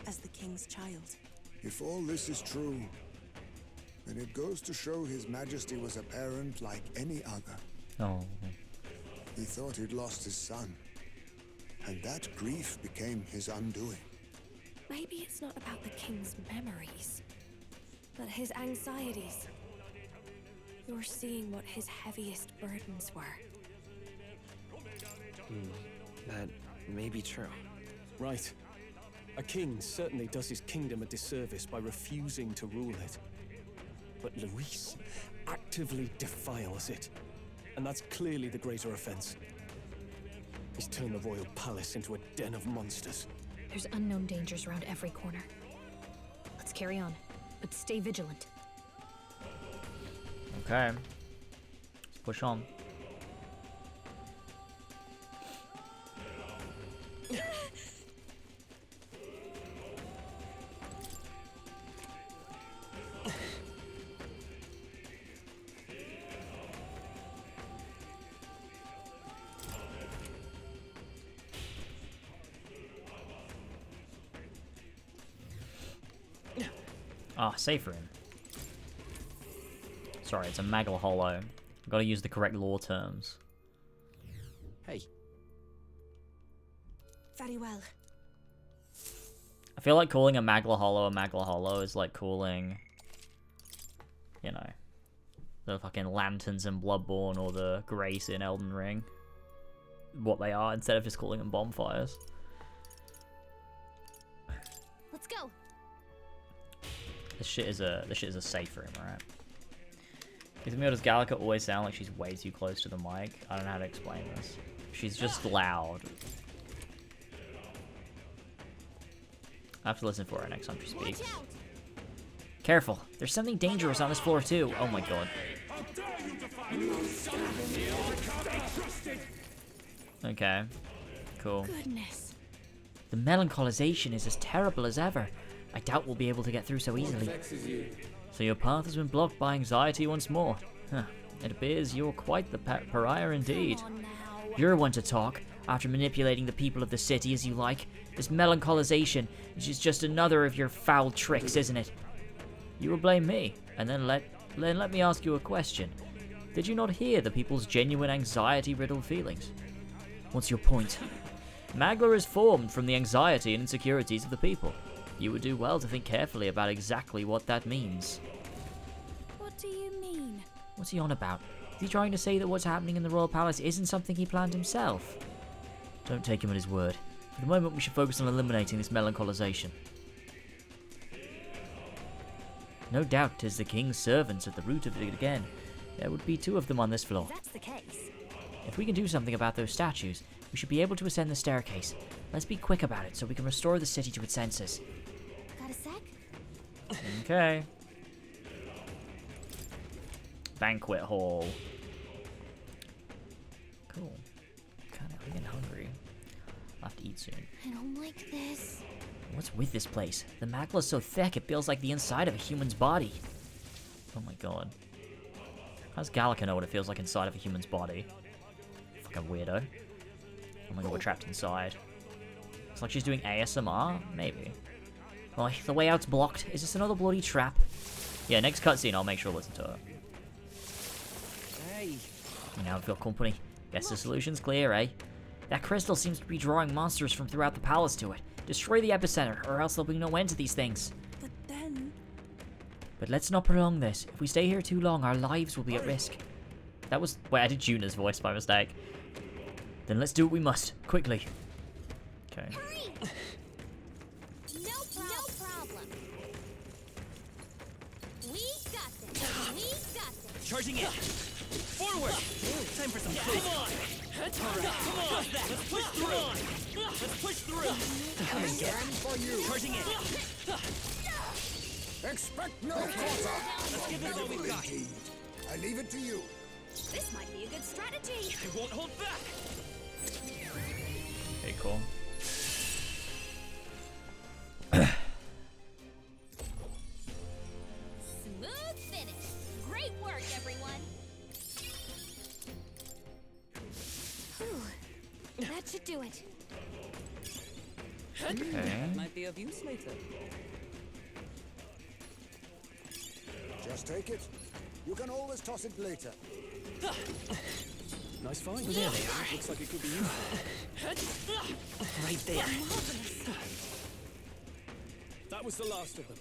as the king's child. If all this is true, then it goes to show His Majesty was a parent like any other. Oh. He thought he'd lost his son, and that grief became his undoing. Maybe it's not about the king's memories, but his anxieties. You're seeing what his heaviest burdens were. That may be true. Right. A king certainly does his kingdom a disservice by refusing to rule it. But Luis actively defiles it. And that's clearly the greater offense. He's turned the royal palace into a den of monsters. There's unknown dangers around every corner. Let's carry on, but stay vigilant. Okay. Let's push on. Ah, safe room. Sorry, it's a Magla Hollow. I've got to use the correct lore terms. Hey. Very well. I feel like calling a Magla Hollow is like calling, you know, the fucking lanterns in Bloodborne or the Grace in Elden Ring what they are, instead of just calling them bonfires. Let's go. This shit is a safe room, right? Does Gallica always sound like she's way too close to the mic? I don't know how to explain this. She's just loud. I have to listen for her next time she speaks. Careful, there's something dangerous on this floor too. Oh my god. Okay, cool. Goodness. The melancholization is as terrible as ever. I doubt we'll be able to get through so easily. So your path has been blocked by anxiety once more. Huh. It appears you're quite the pariah indeed. You're one to talk, after manipulating the people of the city as you like. This melancholization is just another of your foul tricks, isn't it? You will blame me, and then let me ask you a question. Did you not hear the people's genuine anxiety-riddled feelings? What's your point? Magla is formed from the anxiety and insecurities of the people. You would do well to think carefully about exactly what that means. What do you mean? What's he on about? Is he trying to say that what's happening in the royal palace isn't something he planned himself? Don't take him at his word. For the moment, we should focus on eliminating this melancholization. No doubt 'tis the king's servants at the root of it again. There would be 2 of them on this floor. If that's the case. If we can do something about those statues, we should be able to ascend the staircase. Let's be quick about it so we can restore the city to its senses. Got a sec? Okay. Banquet hall. Cool. Kinda, I'm getting hungry. I'll have to eat soon. I don't like this. What's with this place? The magma is so thick it feels like the inside of a human's body. Oh my god. How does Gallica know what it feels like inside of a human's body? Fucking weirdo. Oh my god, we're trapped inside. It's like she's doing ASMR? Maybe. Oh, the way out's blocked. Is this another bloody trap? Yeah, next cutscene I'll make sure to listen to her. Hey. Now we've got company. Guess the solution's clear, eh? That crystal seems to be drawing monsters from throughout the palace to it. Destroy the epicenter, or else there'll be no end to these things. But then... But let's not prolong this. If we stay here too long, our lives will be at risk. That was... Wait, I did Juna's voice by mistake. Then let's do what we must. Quickly. Okay. No problem. We got this. We got this. Charging in. Forward. Time for some food. Come on. Come on. Let's push through. Let's push through. Come and get for you. Charging in. Expect no quarter. Let's give it all we've got. I leave it to you. This might be a good strategy. I won't hold back. Okay, cool. Smooth finish. Great work, everyone. Whew. That should do it. Okay. That might be of use later. Just take it. You can always toss it later. Nice find. There they are. Looks like it could be useful. Right there. That was the last of them.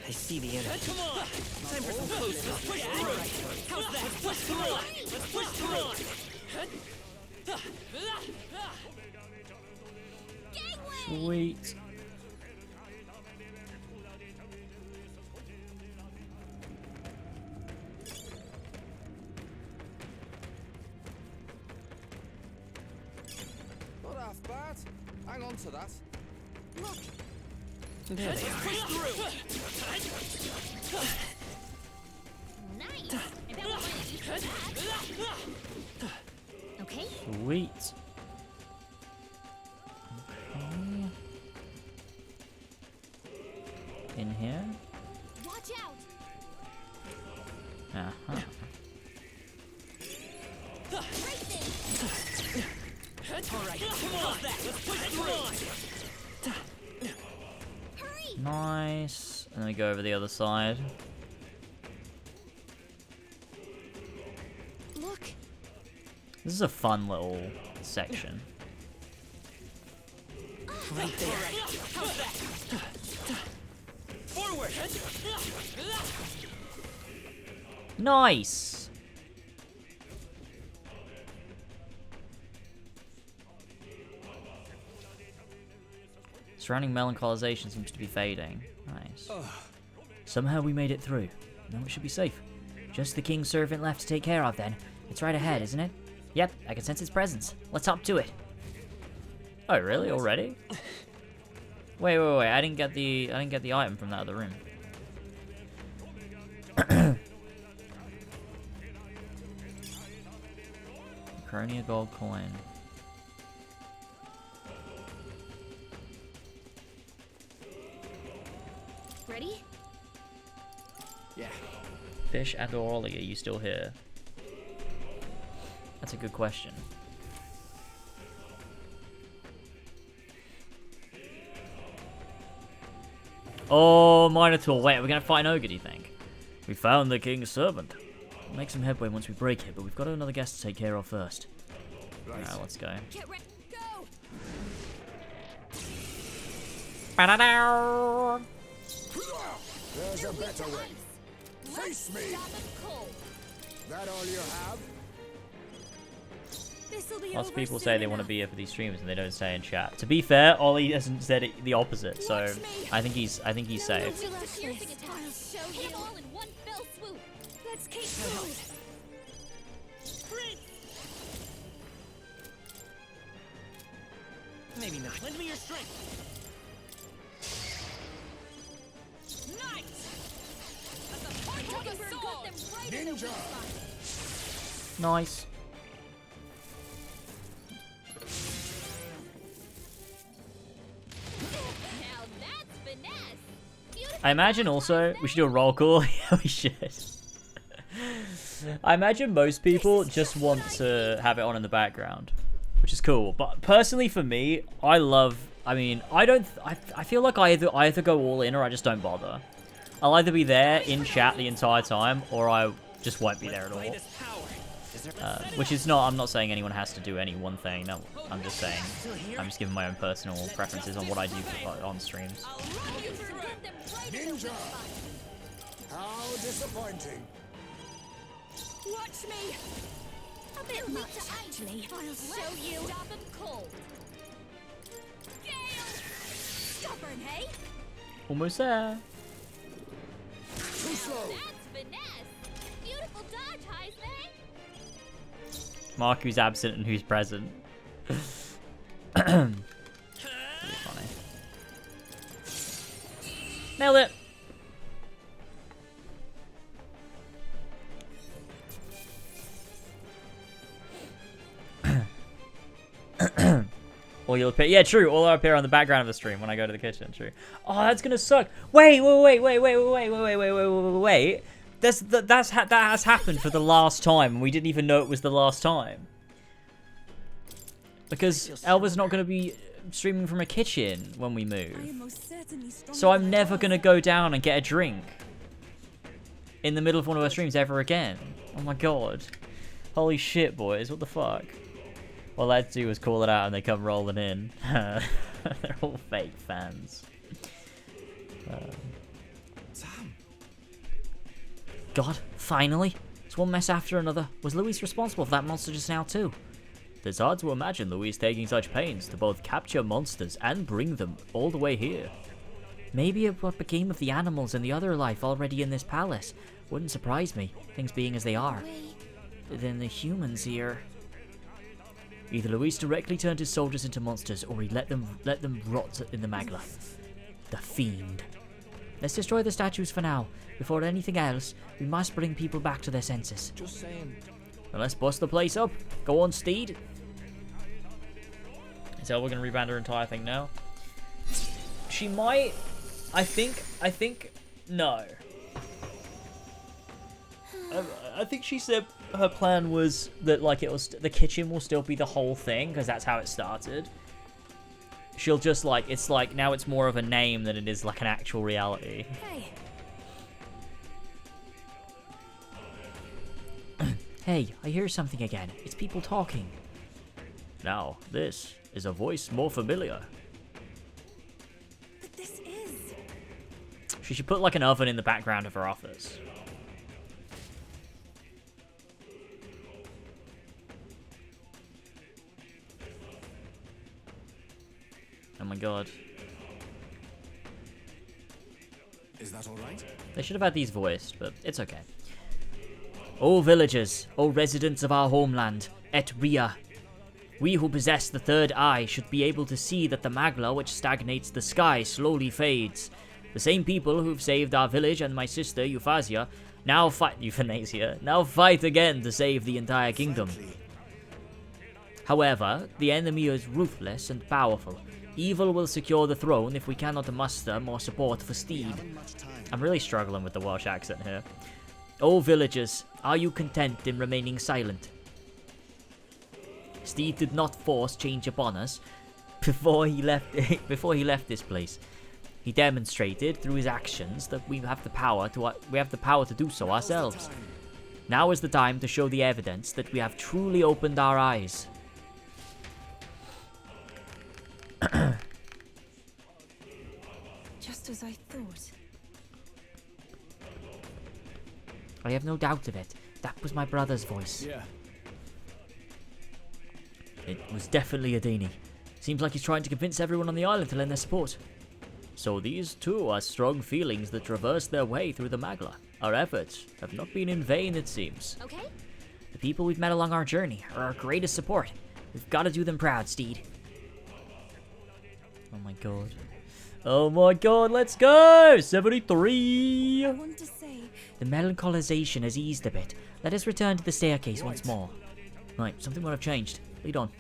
I see the enemy. Come on. Time for some close. Let's push through. How's that? Let's push through. Let's push through. Sweet. Not half bad. Hang on to that. Look. There they are. Push through. Nice. I bet we'll find a use for that. Okay. Sweet. Okay. In here. Watch out. Uh-huh. Right there. All right. Come on. Let's push through. Hurry. Nice. And then we go over the other side. Look. This is a fun little section. Right there. How's that? Forward. Nice. Surrounding melancholization seems to be fading. Nice. Somehow we made it through. Now it should be safe. Just the king's servant left to take care of then. It's right ahead, isn't it? Yep, I can sense its presence. Let's hop to it. Oh, really? Already? Wait. I didn't get the item from that other room. Cronia gold coin. Ready? Yeah. Fish and or Ollie, are you still here? That's a good question. Oh, Minotaur. Wait, are we going to fight an ogre, do you think? We found the king's servant. We'll make some headway once we break it, but we've got another guest to take care of first. Alright, let's go. Get ready. Go. Ba-da-dow! There's a better way. Face me. That all you have? Lots of people say they want to be here for these streams and they don't say in chat. To be fair, Ollie hasn't said the opposite, so I think he's safe. Let's keep going. Maybe not. Lend me your strength. Nice. Got them right Ninja. Nice. Now that's finesse. I imagine also we should do a roll call. Yeah, we should. I imagine most people just want to have it on in the background, which is cool. But personally, for me, I love. I mean, I feel like I either go all in or I just don't bother. I'll either be there in chat the entire time, or I just won't be there at all. Which is not. I'm not saying anyone has to do any one thing. No, I'm just saying. I'm just giving my own personal preferences on what I do on streams. Ninja. How disappointing. Watch me. A bit much, actually. I'll show you. Stop him cold. Gale. Stubborn, hey? Almost there. Too slow. That's finesse. Beautiful dodge, Heisman. Mark who's absent and who's present. Really funny. Nailed it. Or you'll appear. Yeah, true. Or I'll appear on the background of the stream when I go to the kitchen. True. Oh, that's gonna suck. Wait. That has happened for the last time, and we didn't even know it was the last time. Because Elba's not gonna be streaming from a kitchen when we move. So I'm never gonna go down and get a drink in the middle of one of our streams ever again. Oh my god. Holy shit, boys. What the fuck? All I had to do was call it out and they come rolling in. They're all fake fans. God, finally. It's one mess after another. Was Louise responsible for that monster just now too? It's hard to imagine Louise taking such pains to both capture monsters and bring them all the way here. Maybe what became of the animals and the other life already in this palace. Wouldn't surprise me, things being as they are. Then the humans here... Either Luis directly turned his soldiers into monsters, or he let them rot in the Magla. The fiend. Let's destroy the statues for now. Before anything else, we must bring people back to their senses. Just saying. Well, let's bust the place up. Go on, Steed. So we're gonna rebrand her entire thing now. She might. I think. No. I think she said her plan was that like the kitchen will still be the whole thing because that's how it started. She'll just like it's like now it's more of a name than it is like an actual reality. Hey. Hey, I hear something again. It's people talking. Now, this is a voice more familiar. But this is... She should put like an oven in the background of her office. Oh my god. Is that all right? They should have had these voiced, but it's okay. O villagers, O residents of our homeland, et Ria. We who possess the third eye should be able to see that the magla which stagnates the sky slowly fades. The same people who've saved our village and my sister Euphanasia now fight again to save the entire kingdom. However, the enemy is ruthless and powerful. Evil will secure the throne if we cannot muster more support for Steed. I'm really struggling with the Welsh accent here. O villagers, are you content in remaining silent? Steed did not force change upon us before he left this place. He demonstrated through his actions that we have the power to do so ourselves. Now is the time to show the evidence that we have truly opened our eyes. Just as I thought. I have no doubt of it. That was my brother's voice. Yeah. It was definitely Adini. Seems like he's trying to convince everyone on the island to lend their support. So these too are strong feelings that traverse their way through the Magla. Our efforts have not been in vain, it seems. Okay. The people we've met along our journey are our greatest support. We've got to do them proud, Steed. Oh my god. Oh my god, let's go! 73! I want to say The melancholisation has eased a bit. Let us return to the staircase once more. Right, something might have changed. Lead on.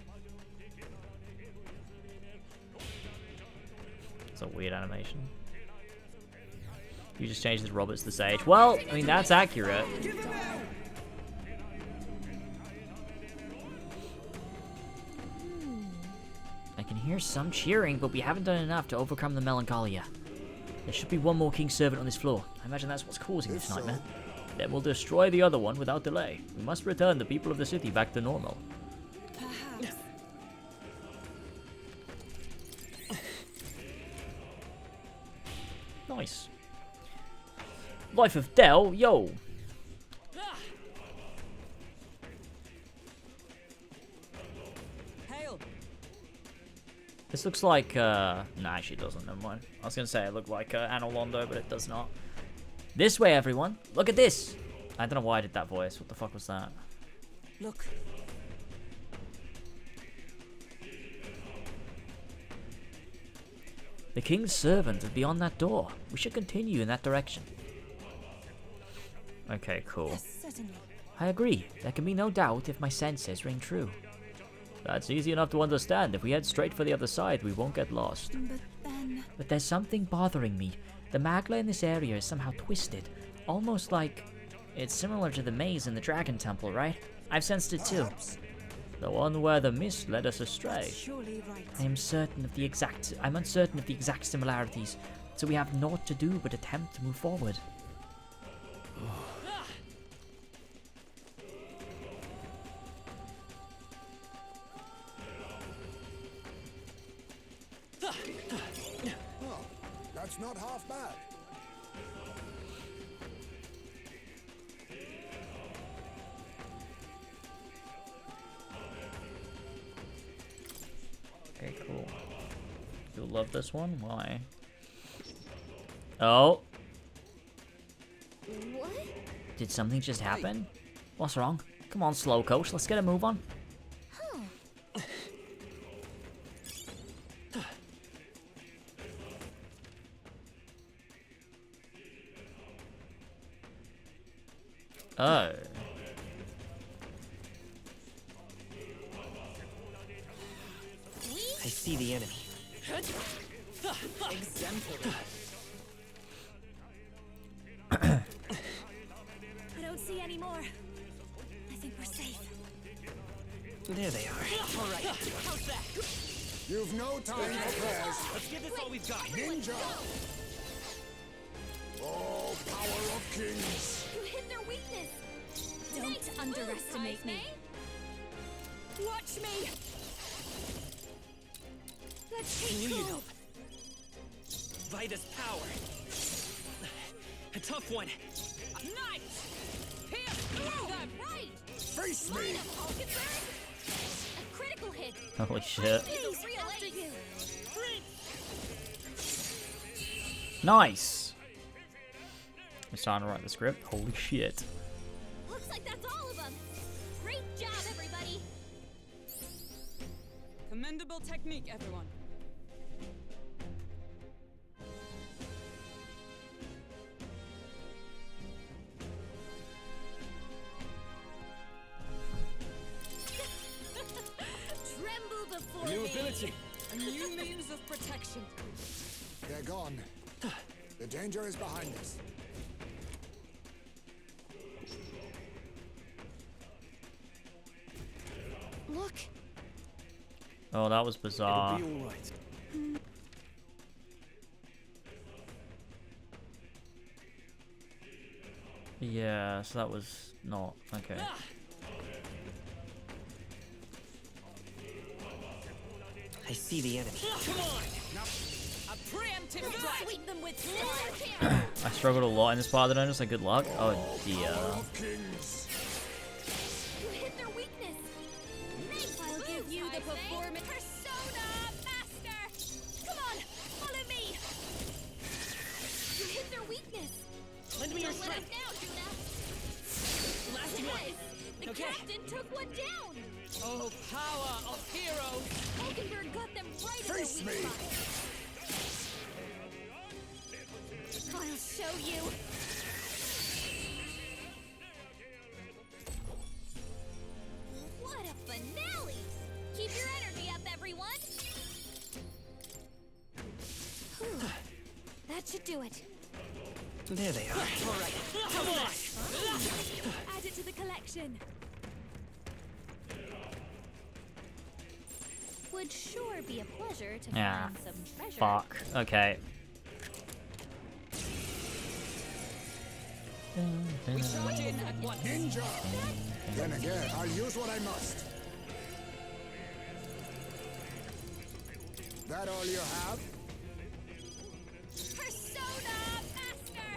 It's a weird animation. You just changed the Roberts the Sage. Well, I mean, that's accurate. I can hear some cheering, but we haven't done enough to overcome the melancholia. There should be one more King's Servant on this floor. I imagine that's what's causing this nightmare. Then we'll destroy the other one without delay. We must return the people of the city back to normal. Perhaps. Nice. Life of Dell, yo. This looks like, nah, actually it doesn't, never mind. I was going to say it looked like Anno Londo, but it does not. This way, everyone. Look at this. I don't know why I did that voice. What the fuck was that? Look. The King's Servant is beyond that door. We should continue in that direction. Okay, cool. Yes, certainly. I agree. There can be no doubt if my senses ring true. That's easy enough to understand. If we head straight for the other side, we won't get lost. But then... But there's something bothering me. The magla in this area is somehow twisted. Almost like... It's similar to the maze in the Dragon Temple, right? I've sensed it too. The one where the mist led us astray. Surely right. I'm uncertain of the exact similarities, so we have naught to do but attempt to move forward. Oh, that's not half bad. Okay, cool. You'll love this one? Why? Oh. What? Did something just happen? What's wrong? Come on, slow coach. Let's get a move on. Huh. Oh. I see the enemy. Exemplary. I don't see any more. I think we're safe. There they are. All right. How's that? You've no time for prayers. Let's give this all we've got. Ninja! Oh, power of kings! You hit their weakness. Don't underestimate me. Watch me. Let's take I knew you'd cool. help. Vida's power. A tough one. Nice. Pierce through them. Right. Face Line me! up, Hulkenberg. A critical hit. Holy shit. Please, after you. Nice. I'm starting to write the script. Holy shit. Looks like that's all of them. Great job, everybody. Commendable technique, everyone. Tremble before New me. ability. A new means of protection. They're gone. The danger is behind us. Look. Oh, that was bizarre. It'll be all right. Yeah, so that was not okay. I see the enemy. Come on. Now, a preemptive strike. Sweep them with style. I struggled a lot in this part of the dungeon, so good luck. Oh dear. Power of kings! You hit their weakness. Nice. I'll give you the performance. Persona master. Come on, follow me. You hit their weakness. Lend me your Don't let us strength. now, Juna. Last one. The Okay. captain took one down. Oh, power of heroes. Hulkenberg got them right Face in their me. weak spot. I'll show you. should do it. There they are. All right. Come on. Add it to the collection. Would sure be a pleasure to Yeah. find some treasure. Fuck. Okay. We charge in at once. Ninja! Then again, I'll use what I must. That all you have? Persona Master!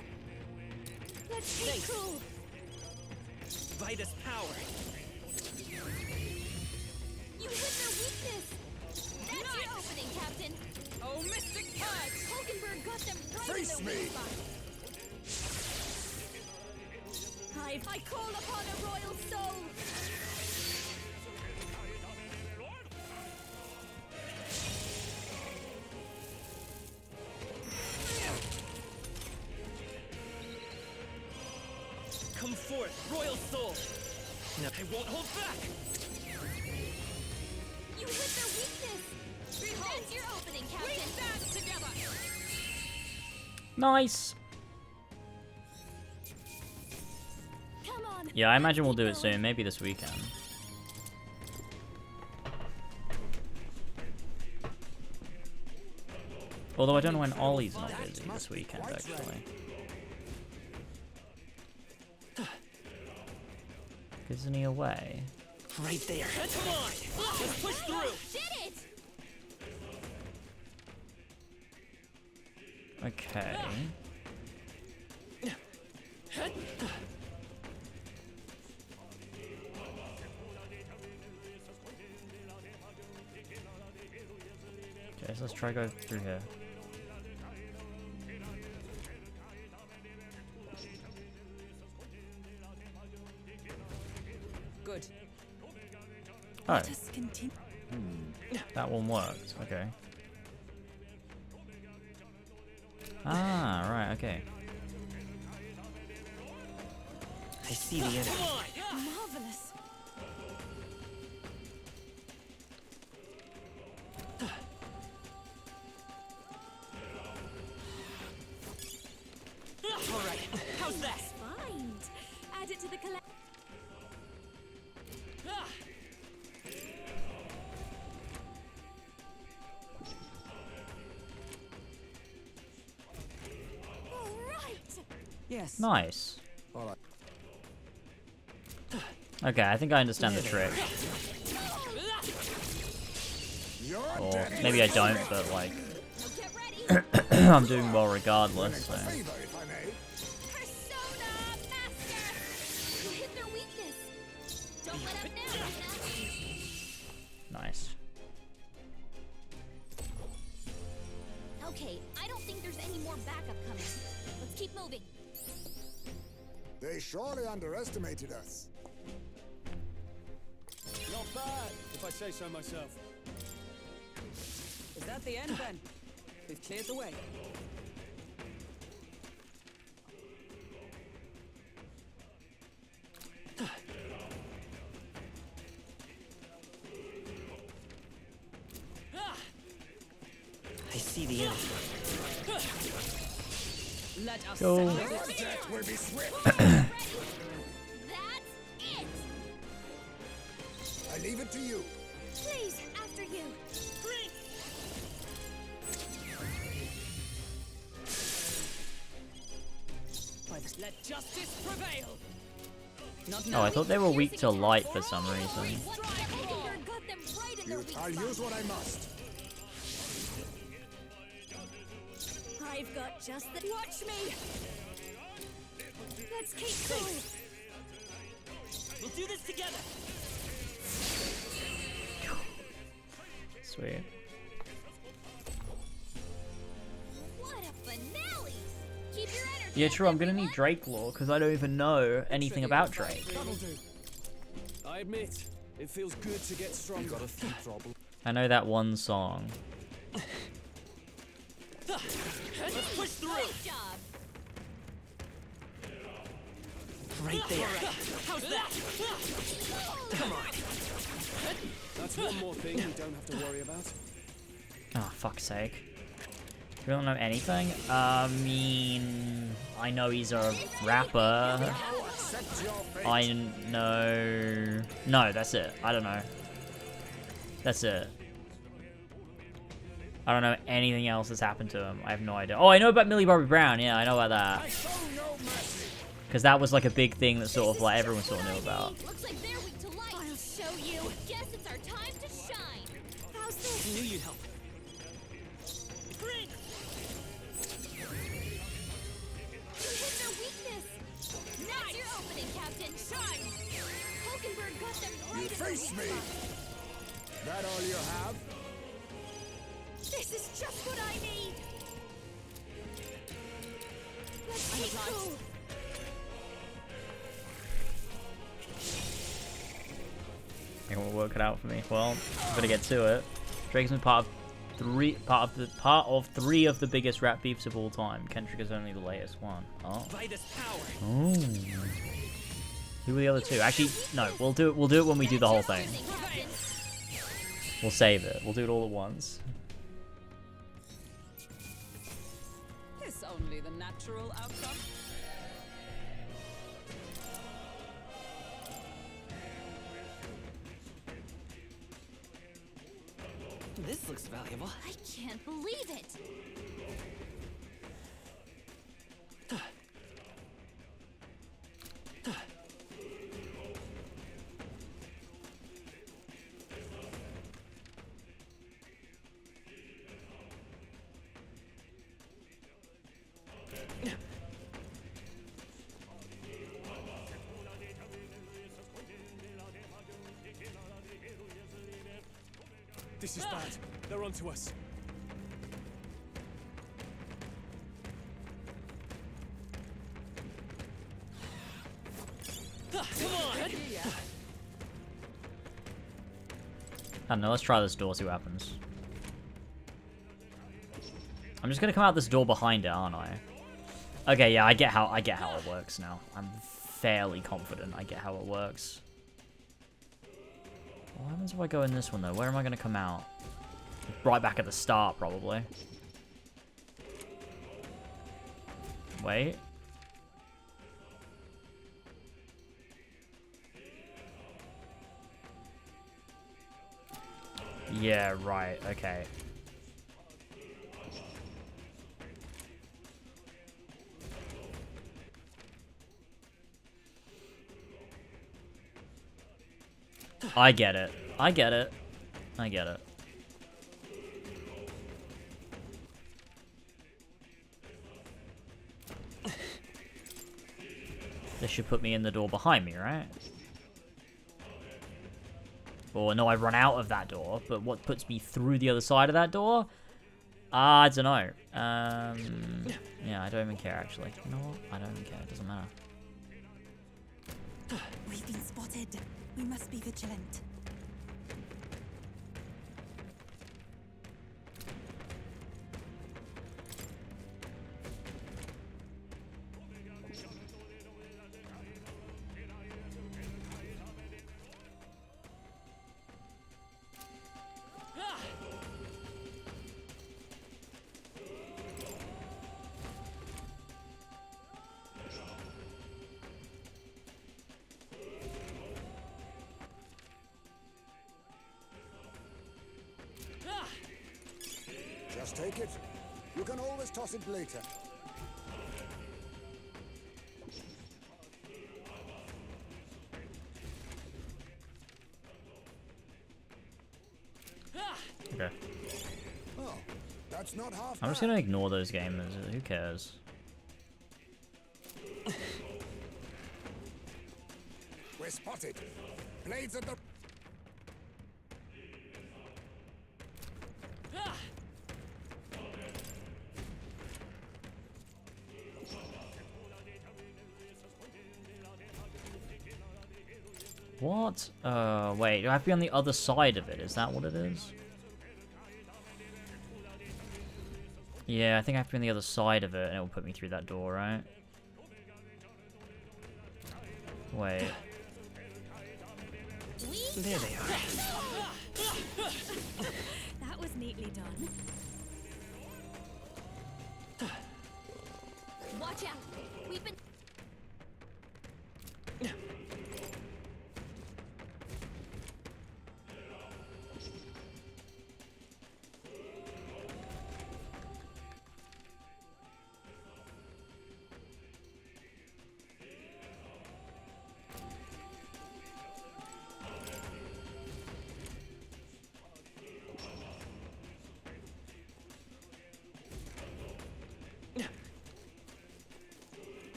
Let's take cool. Vitus power. You hit their weakness. That's your opening, Captain. Oh, Mystic Purge! Hulkenberg got them right Face in the me. weak spot. I call upon a royal soul. Come forth, royal soul. No, I won't hold back. You hit their weakness. That's your opening, Captain. We stand together. Nice. Come on. Yeah, I imagine we'll do it soon. Maybe this weekend. Although I don't know when Ollie's not busy this weekend, actually. Isn't he away? Right there. Come on. Let's push through. Did it. Okay. Okay, so let's try go through here. Good. Oh. Let us continue. That one worked. Okay. Ah, right, okay. I see the enemy. Marvelous. All right. How's that? Fine. Add it to the collection. All right. Yes. Nice. All right. Okay, I think I understand the trick. You're Or dead. maybe I don't, but like, Get ready. I'm doing well regardless, so. Favor, if I may. Persona Master. You hit their weakness. Don't let up now, Luna. Nice. Okay, I don't think there's any more backup coming. Let's keep moving. They surely underestimated us. Not bad, if I say so myself. Is that the end then? They've cleared the way. I see the enemy. Let us Go. settle Your this. death will be swift. That's it. I leave it to you. Please, after you. Let justice prevail. Not Oh, now. I thought they were weak to light for some reason. What the Hulkenberg got them right in their weak I'll spot. use what I must. I've got just the. Watch me. Let's keep going. We'll do this together. Sweet. What a finale. Keep your energy. Yeah, up, true, I'm gonna need everyone. Drake lore, because I don't even know anything about Drake. That'll do. I admit, it feels good to get stronger. Got a few problems. I know that one song. Let's push through. Great job. Right there. How's that? Come on. That's one more thing we don't have to worry about. Oh, fuck's sake. You don't know anything? I mean, I know he's a rapper. I know. No, that's it. I don't know. That's it. I don't know anything else that's happened to him. I have no idea. Oh, I know about Millie Bobby Brown. Yeah, I know about that. Because that was like a big thing that sort of like everyone sort of knew about. Looks like they're weak to light. I'll show you. Guess it's our time to shine. How's this? I knew you'd help. You hit their weakness. That's your opening, Captain. Shine. Hulkenberg got them right. You face me. That all you have? This is just what I need. Let's take cool. It won't work it out for me. Well, I'm gonna get to it. Drake's been part of three of the biggest rap beefs of all time. Kendrick is only the latest one. Oh. By this power. Oh. Who were the other two? Actually, no. We'll do it when we do the whole thing. We'll save it. We'll do it all at once. Is only the natural outcome. This looks valuable. I can't believe it. This is bad. They're onto us. Come on! I don't know. Let's try this door. See what happens. I'm just gonna come out this door behind it, aren't I? Okay, yeah, I get how it works now. I'm fairly confident I get how it works. What happens if I go in this one though? Where am I gonna come out? Right back at the start, probably. Wait. Yeah, right, okay. I get it. I get it. I get it. This should put me in the door behind me, right? Or no, I run out of that door, but what puts me through the other side of that door? I don't know. Yeah, I don't even care, actually. You know what? I don't even care. It doesn't matter. We've been spotted. We must be vigilant. Just take it. You can always toss it later. Okay. Oh, that's not half I'm just gonna ignore those gamers. Who cares? We're spotted. Blades at the... What? Wait, do I have to be on the other side of it? Is that what it is? Yeah, I think I have to be on the other side of it, and it will put me through that door, right? Wait. There they are. That was neatly done. Watch out. We've been.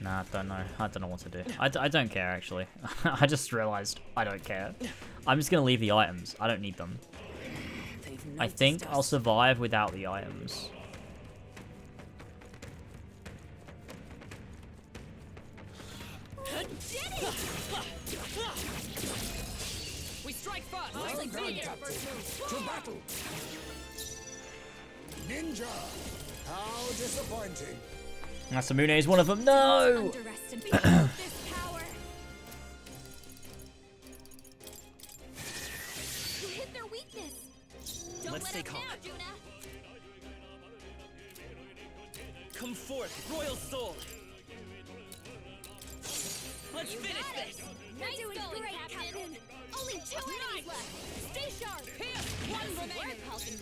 Nah, I don't know. I don't know what to do. I don't care, actually. I just realized I don't care. I'm just going to leave the items. I don't need them. I think I'll survive without the items. We strike first. Well done, Captain. To battle. Ninja. How disappointing. Masamune is one of them. No! Underestimate this power. You hit their weakness. Don't Let's let stay up calm. now, Juna. Come forth, royal soul. Let's finish this. Nice going, Captain. Only 2 enemies left. Stay sharp. Here, one remaining.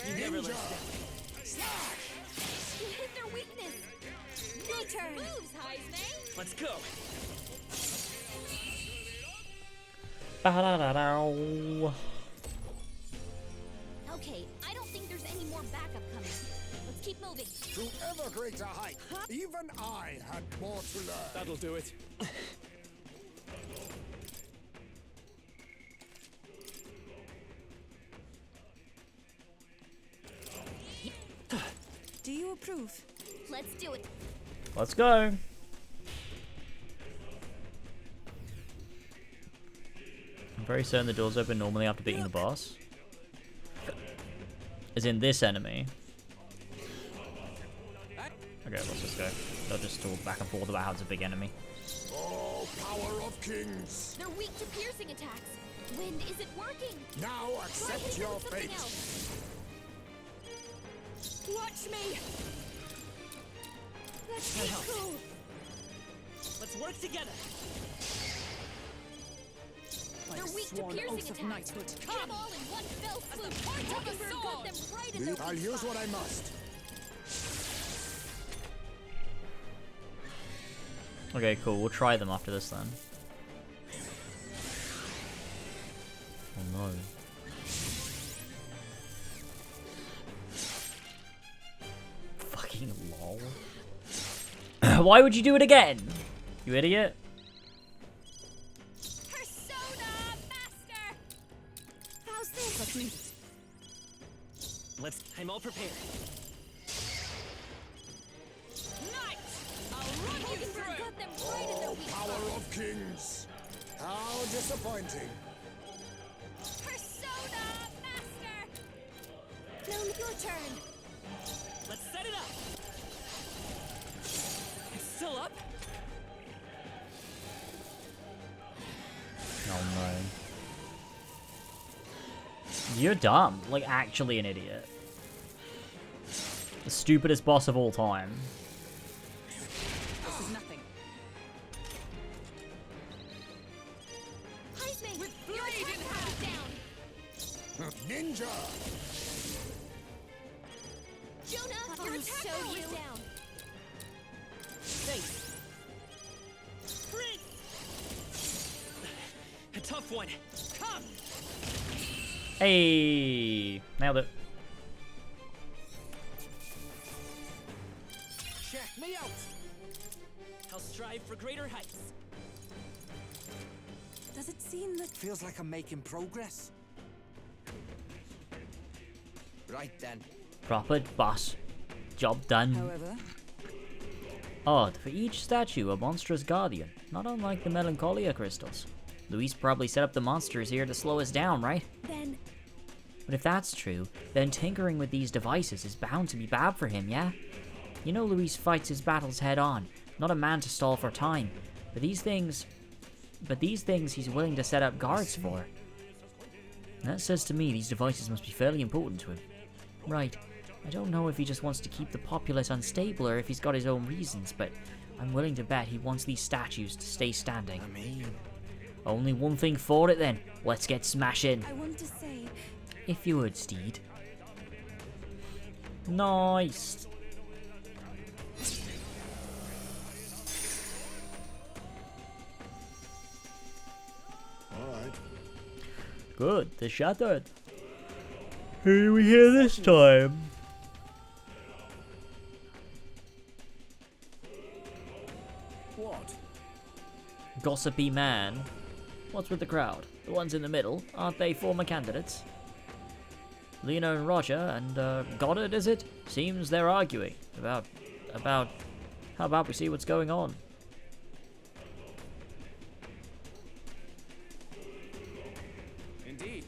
You never let us down. You hit their weakness. Your turn. Moves, Heisman. Let's go. Ba-da-da-dow. Okay, I don't think there's any more backup coming. Let's keep moving. To ever greater height. Even I had more to learn. That'll do it. Do you approve? Let's do it. Let's go. I'm very certain the doors open normally after beating the boss. As in this enemy. Okay, let's just go. They'll just talk back and forth about how it's a big enemy. Oh, power of kings. They're weak to piercing attacks. Wind isn't working. Now accept Try your hitting fate. else. Watch me. Let's That be helps. cool. Let's work together. They're weak to piercing attacks. Come all in one fell swoop. Hulkenberg got them right in their I'll weak use spot. what I must. Okay, cool. We'll try them after this then. Oh no. Fucking lol. Why would you do it again? You idiot. Persona Master. How's this? Let's meet. I'm all prepared. Hulkenberg got them right in their Oh, weak power spot. of kings. How disappointing. Persona Master. Now your turn. Let's set it up. It's still up. Oh no. You're dumb. Like, actually an idiot. The stupidest boss of all time. This is nothing. Heisman, With your blade attack in power is down. Ninja. Jonah, your attack power is down. Thanks. Prince. A tough one. Come. Hey! Nailed it. Check me out. I'll strive for greater heights. Does it seem that Feels like I'm making progress. Right then. Proper boss. Job done. However, Odd, for each statue, a monstrous guardian. Not unlike the Melancholia crystals. Luis probably set up the monsters here to slow us down, right? Then But if that's true, then tinkering with these devices is bound to be bad for him, yeah? You know Luis fights his battles head on, not a man to stall for time. But these things... But these things he's willing to set up guards for. That says to me these devices must be fairly important to him. Right. I don't know if he just wants to keep the populace unstable or if he's got his own reasons, but I'm willing to bet he wants these statues to stay standing. Only one thing for it then. Let's get smashing. I want to say... If you would, Steed. Nice. Alright. Good, they're shattered. Who do we hear this time? What? Gossipy man. What's with the crowd? The ones in the middle, aren't they former candidates? Lena and Roger and Goddard, is it? Seems they're arguing about how about we see what's going on? Indeed.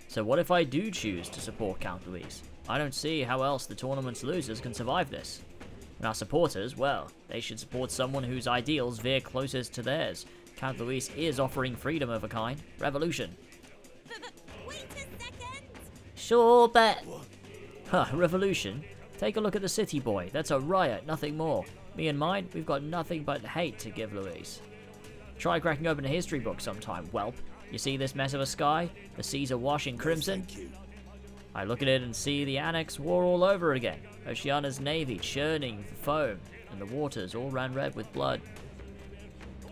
So what if I do choose to support Count Luis? I don't see how else the tournament's losers can survive this. And our supporters, well, they should support someone whose ideals veer closest to theirs. Count Luis is offering freedom of a kind. Revolution. Wait a second! Sure bet. Huh, revolution? Take a look at the city boy. That's a riot, nothing more. Me and mine, we've got nothing but hate to give Luis. Try cracking open a history book sometime, whelp. You see this mess of a sky? The seas awash in crimson? I look at it and see the Annex war all over again. Oceana's navy churning the foam, and the waters all ran red with blood.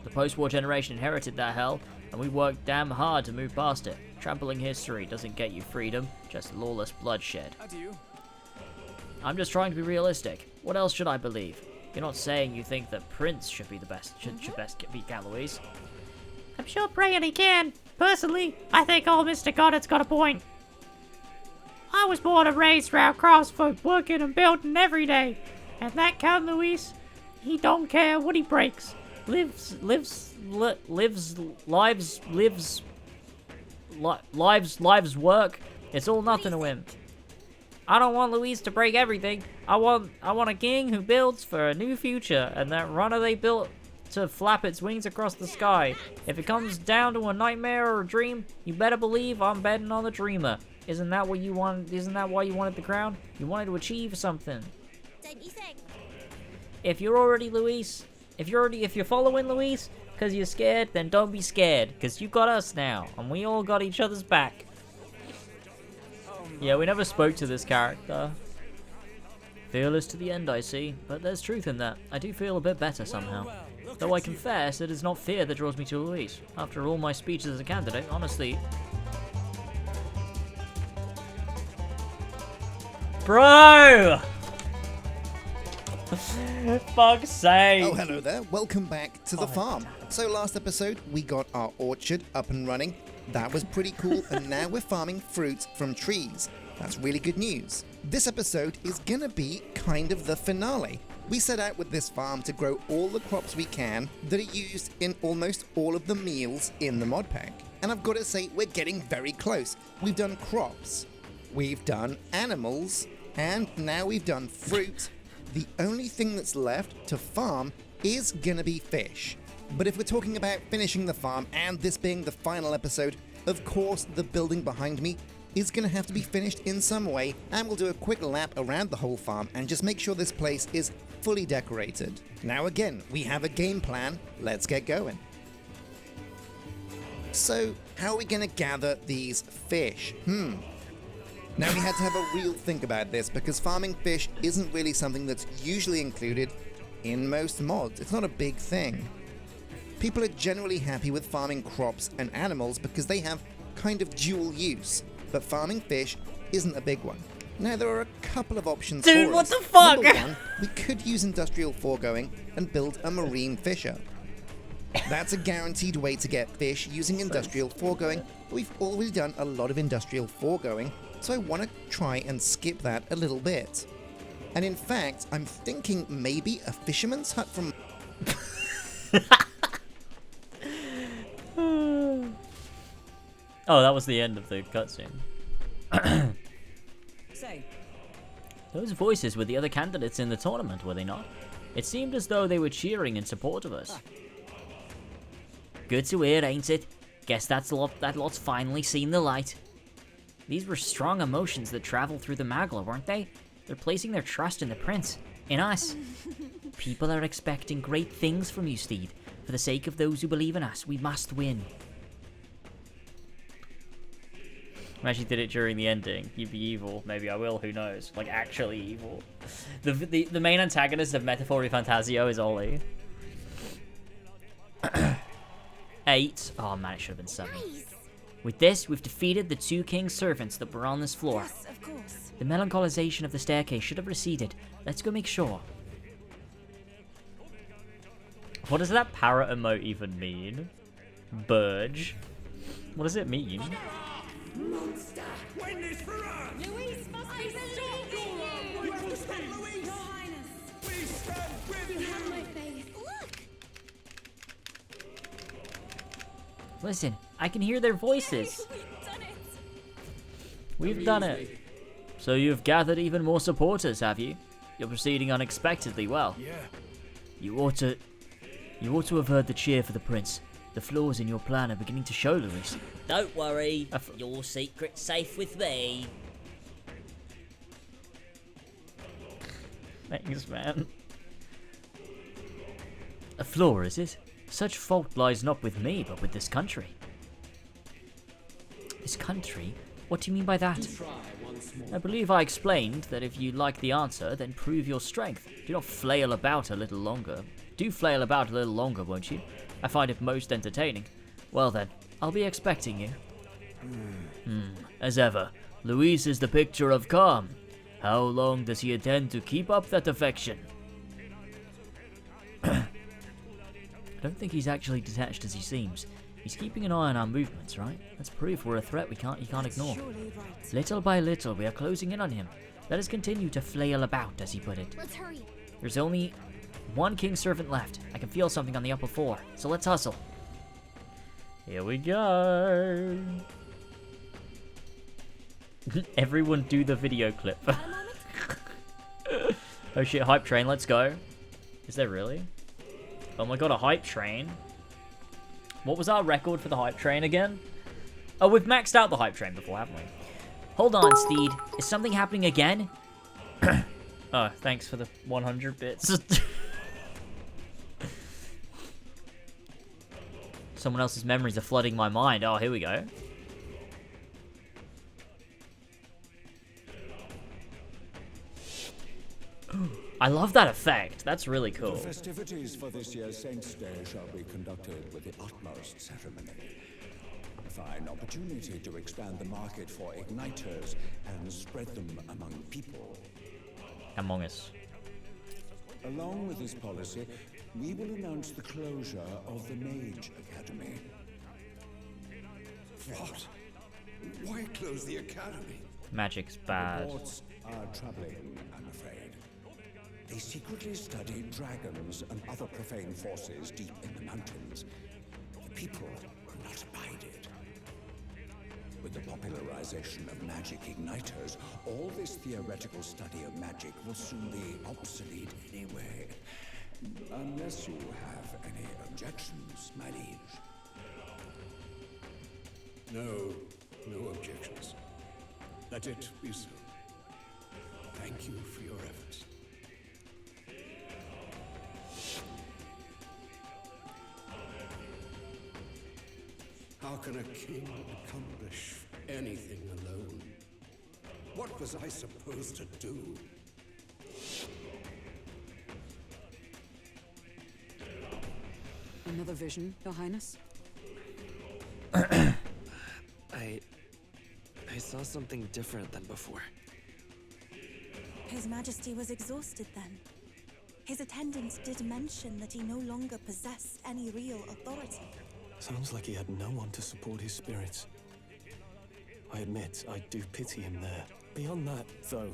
The post-war generation inherited that hell, and we worked damn hard to move past it. Trampling history doesn't get you freedom, just lawless bloodshed. Adieu. I'm just trying to be realistic. What else should I believe? You're not saying you think that Prince should be the best, should best beat Count Luis. I'm sure praying he can. Personally, I think old Mr. Goddard's got a point. I was born and raised around craftsfolk working and building every day. And that Count Luis, he don't care what he breaks. Lives work. It's all nothing to him. I don't want Luis to break everything. I want a king who builds for a new future, and that runner they built to flap its wings across the sky. If it comes down to a nightmare or a dream, you better believe I'm betting on the dreamer. Isn't that what you want? Isn't that why you wanted the crown? You wanted to achieve something. Don't you think? If you're already Luis, if you're following Luis because you're scared, then don't be scared, because you got us now, and we all got each other's back. Yeah, we never spoke to this character. Fearless to the end, I see, but there's truth in that. I do feel a bit better somehow. Though I confess it is not fear that draws me to Luis. After all my speeches as a candidate, honestly... Bro! Fuck's sake. Oh, hello there. Welcome back to the farm. So last episode, we got our orchard up and running. That was pretty cool, and now we're farming fruit from trees. That's really good news. This episode is gonna be kind of the finale. We set out with this farm to grow all the crops we can that are used in almost all of the meals in the mod pack. And I've got to say, we're getting very close. We've done crops, we've done animals, and now we've done fruit. The only thing that's left to farm is gonna be fish. But if we're talking about finishing the farm and this being the final episode, of course the building behind me is gonna have to be finished in some way, and we'll do a quick lap around the whole farm and just make sure this place is fully decorated. Now again, we have a game plan, let's get going. So, how are we gonna gather these fish? Now we had to have a real think about this because farming fish isn't really something that's usually included in most mods. It's not a big thing. People are generally happy with farming crops and animals because they have kind of dual use, but farming fish isn't a big one. Now there are a couple of options for us. Dude, what the fuck? Number one, we could use industrial foregoing and build a marine fisher. That's a guaranteed way to get fish using industrial foregoing, but we've already done a lot of industrial foregoing, so I want to try and skip that a little bit. And in fact, I'm thinking maybe a fisherman's hut from... Oh, that was the end of the cutscene. Say. Those voices were the other candidates in the tournament, were they not? It seemed as though they were cheering in support of us. Good to hear, ain't it? Guess that lot's finally seen the light. These were strong emotions that traveled through the Magla, weren't they? They're placing their trust in the prince, in us. People are expecting great things from you, Steed. For the sake of those who believe in us, we must win. I actually did it during the ending. You'd be evil. Maybe I will. Who knows? Like, actually evil. The main antagonist of Metaphor ReFantazio is Ollie. 8. Oh man, it should have been 7. Nice. With this, we've defeated the 2 king's servants that were on this floor. Yes, of course. The melancholization of the staircase should have receded. Let's go make sure. What does that parrot emote even mean? Burge. What does it mean? Monster! Win this for us! Louise must be stopped! You have to stop Louise! Your Highness! We stand with You you! have my faith. Look! Listen, I can hear their voices. We've done it. So you've gathered even more supporters, have you? You're proceeding unexpectedly well. Yeah. You ought to have heard the cheer for the prince. The flaws in your plan are beginning to show, Louise. Don't worry, your secret's safe with me. Thanks, man. A flaw, is it? Such fault lies not with me, but with this country. This country? What do you mean by that? I believe I explained that if you like the answer, then prove your strength. Do not flail about a little longer. Do flail about a little longer, won't you? I find it most entertaining. Well then, I'll be expecting you. As ever, Luis is the picture of calm. How long does he intend to keep up that affection? I don't think he's actually detached as he seems. He's keeping an eye on our movements, right? That's proof we're a threat he can't ignore. Right. Little by little, we are closing in on him. Let us continue to flail about, as he put it. Let's hurry. There's only 1 king's servant left. I can feel something on the upper floor, so let's hustle. Here we go. Everyone do the video clip. Oh shit, hype train, let's go. Is there really? Oh my god, a hype train. What was our record for the hype train again? Oh, we've maxed out the hype train before, haven't we? Hold on, Steed. Is something happening again? Oh, thanks for the 100 bits. Someone else's memories are flooding my mind. Oh, here we go. I love that effect. That's really cool. The festivities for this year's Saints' Day shall be conducted with the utmost ceremony. A fine opportunity to expand the market for igniters and spread them among people. Among Us. Along with this policy, we will announce the closure of the Mage Academy. What? Why close the academy? Magic's bad. Reports are troubling, I'm afraid. They secretly study dragons and other profane forces deep in the mountains. The people will not abide it. With the popularization of magic igniters, all this theoretical study of magic will soon be obsolete anyway. Unless you have any objections, my liege. No objections. Let it be so. Thank you for your efforts. How can a king accomplish anything alone? What was I supposed to do? Another vision, Your Highness? I saw something different than before. His Majesty was exhausted then. His attendants did mention that he no longer possessed any real authority. Sounds like he had no one to support his spirits. I admit, I do pity him there. Beyond that, though,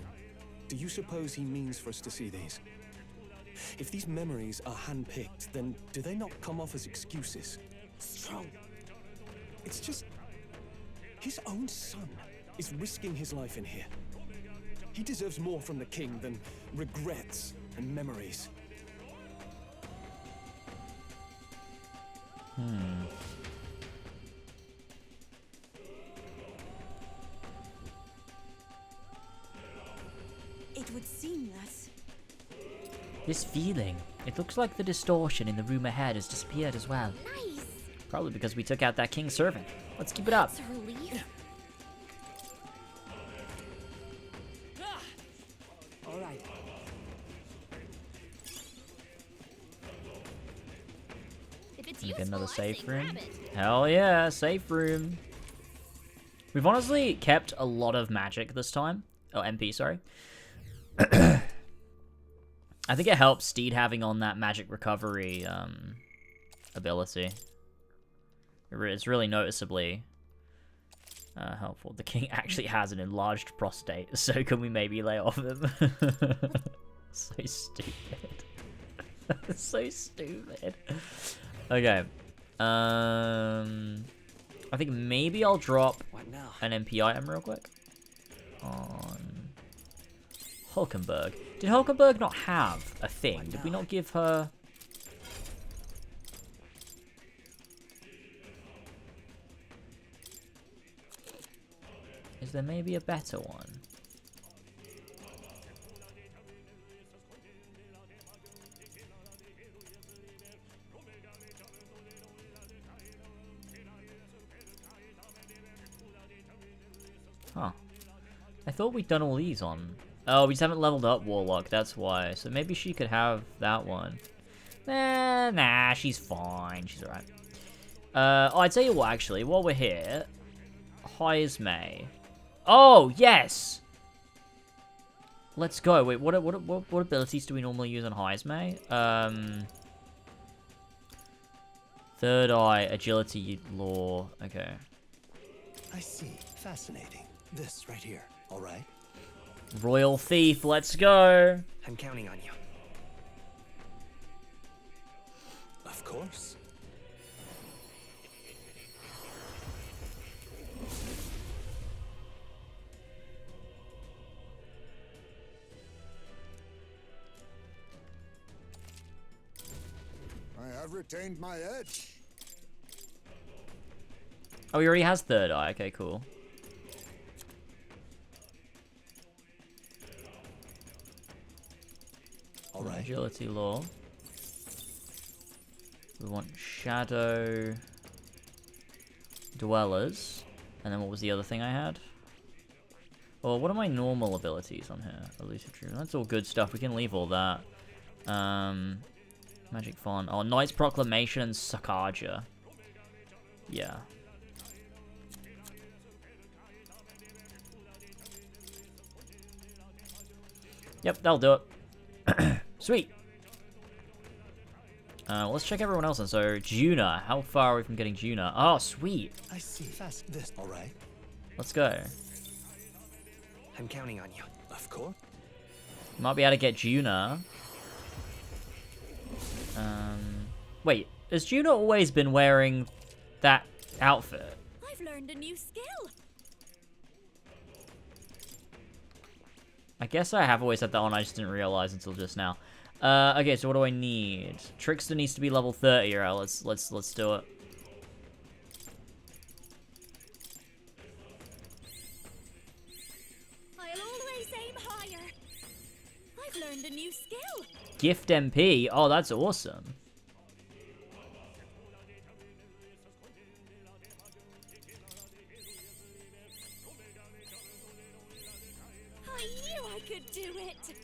do you suppose he means for us to see these? If these memories are handpicked, then do they not come off as excuses? Strong. It's just... his own son is risking his life in here. He deserves more from the king than regrets and memories. It would seem that This feeling. It looks like the distortion in the room ahead has disappeared as well. Nice. Probably because we took out that king's servant. Let's keep it up. It's a relief. All right. If it's You useful, get another I say safe room. grab it. Hell yeah, safe room. We've honestly kept a lot of magic this time. Oh, MP, sorry. I think it helps Steed having on that magic recovery ability. It's really noticeably helpful. The king actually has an enlarged prostate, so can we maybe lay off him? So stupid. So stupid. Okay. I think maybe I'll drop an MP item real quick. On Hulkenberg. Did Hulkenberg not have a thing? Did we not give her... Is there maybe a better one? Huh. I thought we'd done all these on... Oh, we just haven't leveled up Warlock, that's why. So maybe she could have that one. Nah, she's fine. She's alright. Oh, I'd tell you what, actually, while we're here... Heismay. Oh, yes! Let's go. Wait, what abilities do we normally use on Heismay? Third Eye, Agility, Law. Okay. I see. Fascinating. This right here. All right. Royal Thief, let's go. I'm counting on you. Of course. I have retained my edge. Oh, he already has Third Eye. Okay, cool. All right. Agility Law. We want Shadow Dwellers. And then what was the other thing I had? Oh, what are my normal abilities on here? Elusive True. That's all good stuff. We can leave all that. Magic Font. Oh, Knight's Proclamation and Sakaja. Yeah. Yep, that'll do it. Sweet. Well, let's check everyone else. So, Juna. How far are we from getting Juna? Oh, sweet. I see. Fast. This. All right. Let's go. I'm counting on you. Of course. Might be able to get Juna. Wait. Has Juna always been wearing that outfit? I've learned a new skill. I guess I have always had that on, I just didn't realize until just now. Okay, so what do I need? Trickster needs to be level 30, alright, let's do it. I'll always aim higher. I've learned a new skill. Gift MP? Oh, that's awesome. I knew I could do it.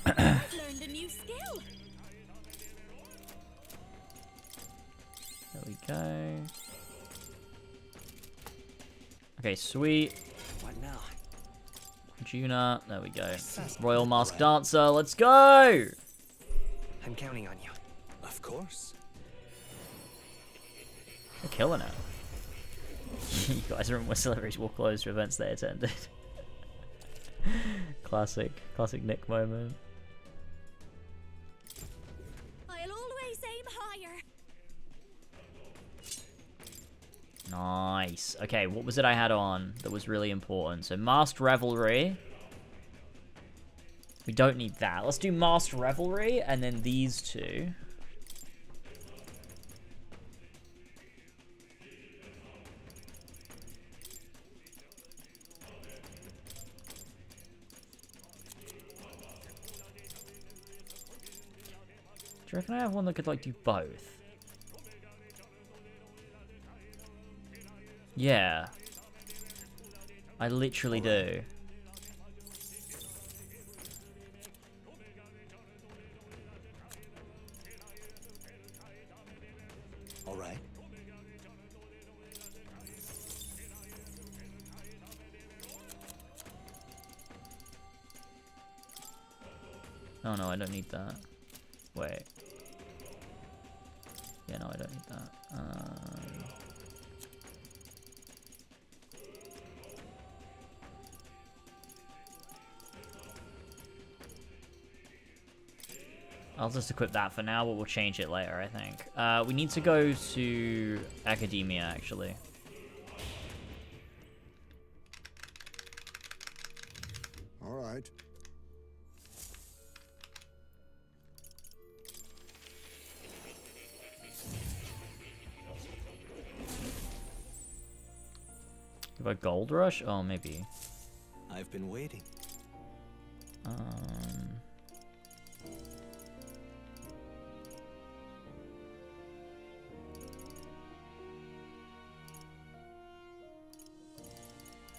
I've learned a new skill. There we go. Okay, sweet. What now? Juna, there we go. Royal Mask Dancer, let's go! I'm counting on you. Of course. We're killing it. You guys are in West Celebrities will close to events they attended. Classic Nick moment. I'll always aim higher. Nice. Okay, what was it I had on that was really important? So Masked Revelry. We don't need that. Let's do Masked Revelry and then these two. Do you reckon I have one that could, like, do both? Yeah. I literally do. All right. Oh no, I don't need that. Wait. Yeah, no, I don't need that. I'll just equip that for now, but we'll change it later, I think. We need to go to Academia, actually. All right. Have a Gold Rush? Oh, maybe. I've been waiting.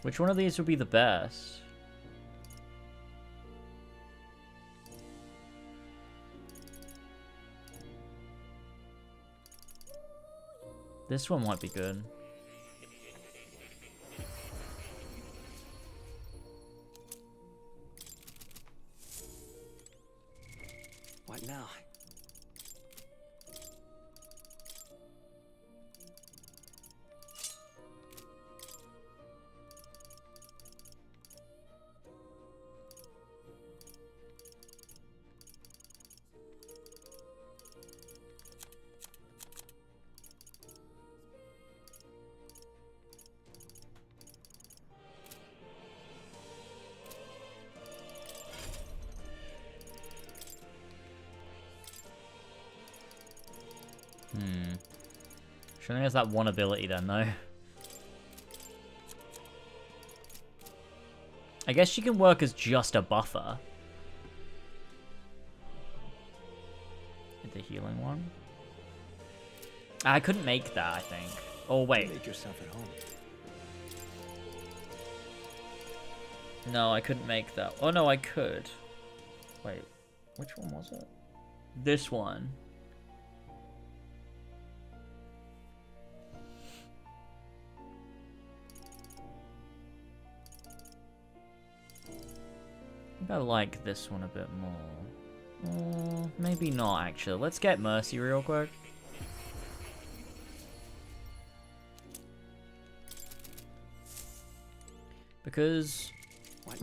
Which one of these would be the best? This one might be good. What now? She only has that one ability then, though. I guess she can work as just a buffer. The healing one. I couldn't make that, I think. Oh, wait. Make yourself at home. No, I couldn't make that. Oh, no, I could. Wait, which one was it? This one. I think I like this one a bit more. Maybe not, actually. Let's get Mercy real quick. Because,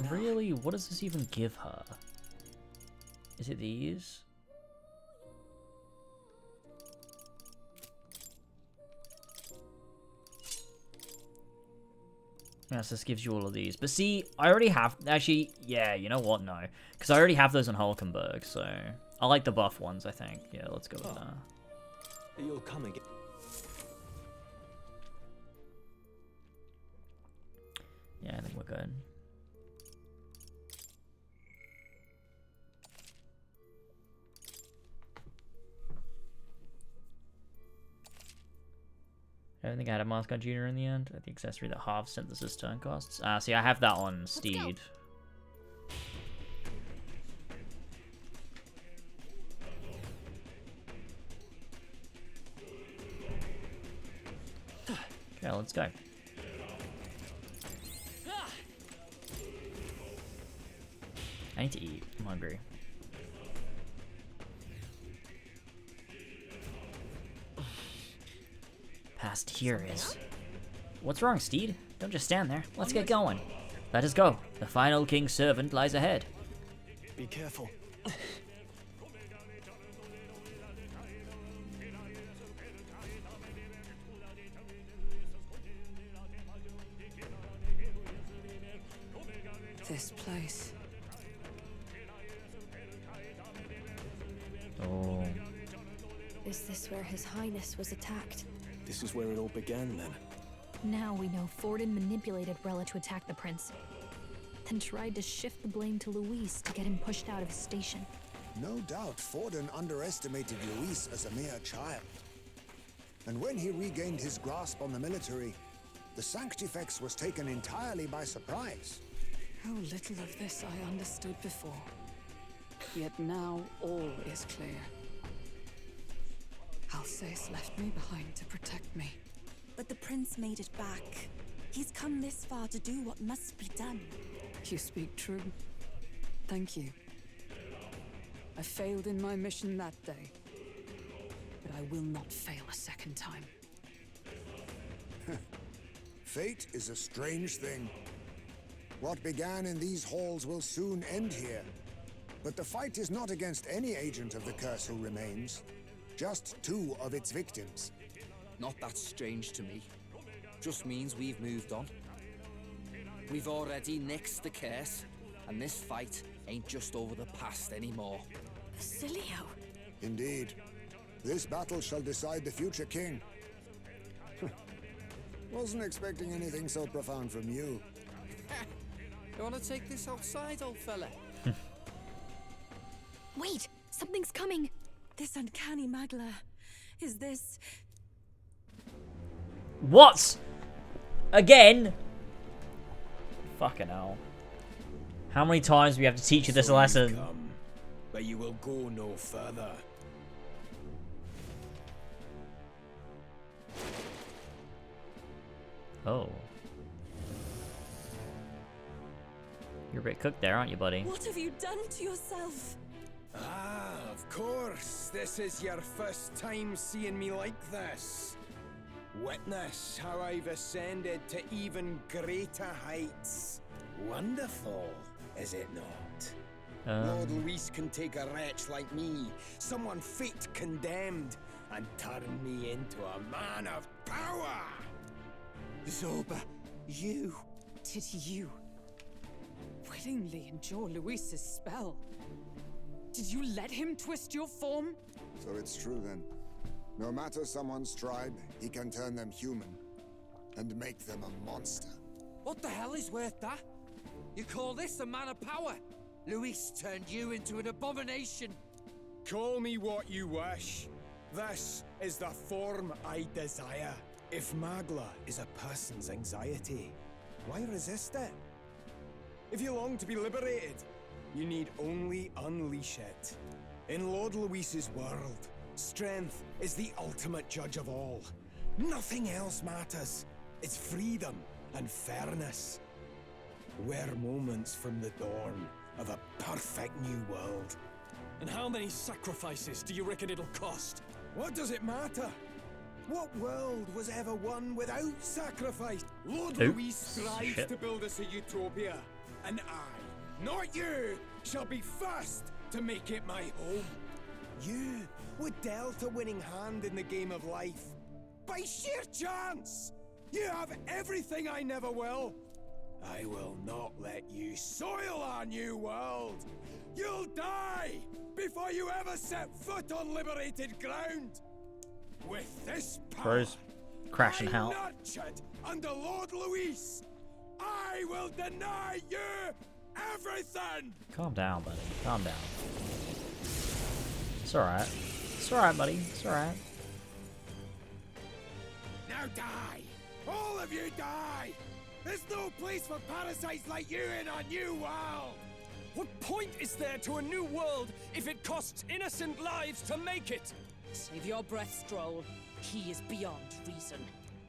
really, what does this even give her? Is it these? Yes, this gives you all of these. But see, I already have... Actually, yeah, you know what? No. Because I already have those on Hulkenberg, so... I like the buff ones, I think. Yeah, let's go with that. You'll come again. Yeah, I think we're good. I don't think I had a Mascot Junior in the end. The accessory that halves synthesis turn costs. See, I have that on Steed. Okay, let's go. I need to eat. I'm hungry. Past here is... What's wrong, Steed? Don't just stand there. Let's get going. Let us go. The final king's servant lies ahead. Be careful. This place. Oh. Is this where His Highness was attacked? This is where it all began, then. Now we know Forden manipulated Rella to attack the prince, then tried to shift the blame to Luis to get him pushed out of his station. No doubt Forden underestimated Luis as a mere child. And when he regained his grasp on the military, the Sanctifex was taken entirely by surprise. How little of this I understood before. Yet now all is clear. Alsace left me behind to protect me. But the prince made it back. He's come this far to do what must be done. You speak true. Thank you. I failed in my mission that day, but I will not fail a second time. Fate is a strange thing. What began in these halls will soon end here. But the fight is not against any agent of the curse who remains, just 2 of its victims. Not that strange to me. Just means we've moved on. We've already nixed the curse, and this fight ain't just over the past anymore. Basilio! Indeed. This battle shall decide the future king. Wasn't expecting anything so profound from you. You wanna take this outside, old fella? Wait! Something's coming! This uncanny Magla. Is this... What? Again? Fucking hell. How many times do we have to teach you this lesson? Come, but you will go no further. Oh. You're a bit cooked there, aren't you, buddy? What have you done to yourself? Ah, of course. This is your first time seeing me like this. Witness how I've ascended to even greater heights. Wonderful, is it not? Lord Luis can take a wretch like me, someone fate condemned, and turn me into a man of power. Zoba, you... Did you willingly endure Luis's spell? Did you let him twist your form? So it's true then. No matter someone's tribe, he can turn them human and make them a monster. What the hell is worth that? You call this a man of power? Luis turned you into an abomination. Call me what you wish. This is the form I desire. If Magla is a person's anxiety, why resist it? If you long to be liberated, you need only unleash it. In Lord Luis's world, strength is the ultimate judge of all. Nothing else matters. It's freedom and fairness. We're moments from the dawn of a perfect new world. And how many sacrifices do you reckon it'll cost? What does it matter? What world was ever won without sacrifice? Lord Luis strives to build us a utopia. And I, not you, shall be first to make it my home. You were dealt a winning hand in the game of life. By sheer chance! You have everything I never will. I will not let you soil our new world. You'll die before you ever set foot on liberated ground. With this power, crashing out. Nurtured under Lord Luis, I will deny you everything. Calm down, buddy. Calm down. It's alright. It's alright, buddy. It's alright. Now die! All of you die! There's no place for parasites like you in our new world! What point is there to a new world if it costs innocent lives to make it? Save your breath, Stroll. He is beyond reason.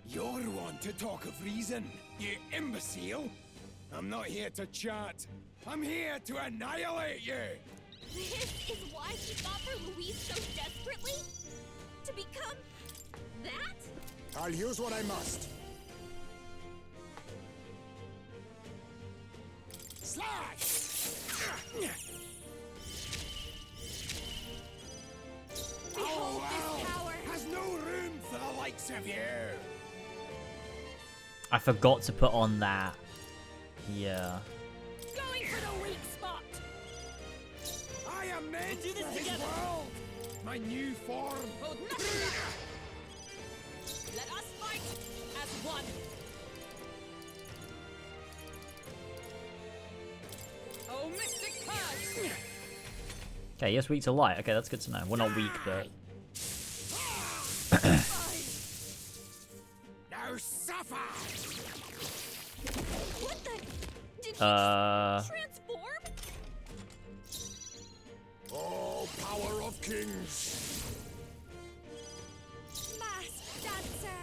You're one to talk of reason, you imbecile! I'm not here to chat. I'm here to annihilate you! This is why he fought for Luis so desperately? To become... that? I'll use what I must. Slash! Behold this power! Has no room for the likes of you! I forgot to put on that. Yeah. Going am meant We'll do this for his together. world. My new form. Hold nothing back. Let us fight as one. Oh, mystic purge! Okay, yes, weak to light. Okay, that's good to know. We're not weak, but Now suffer. What the? Did he transform? Oh, power of kings! Masked dancer.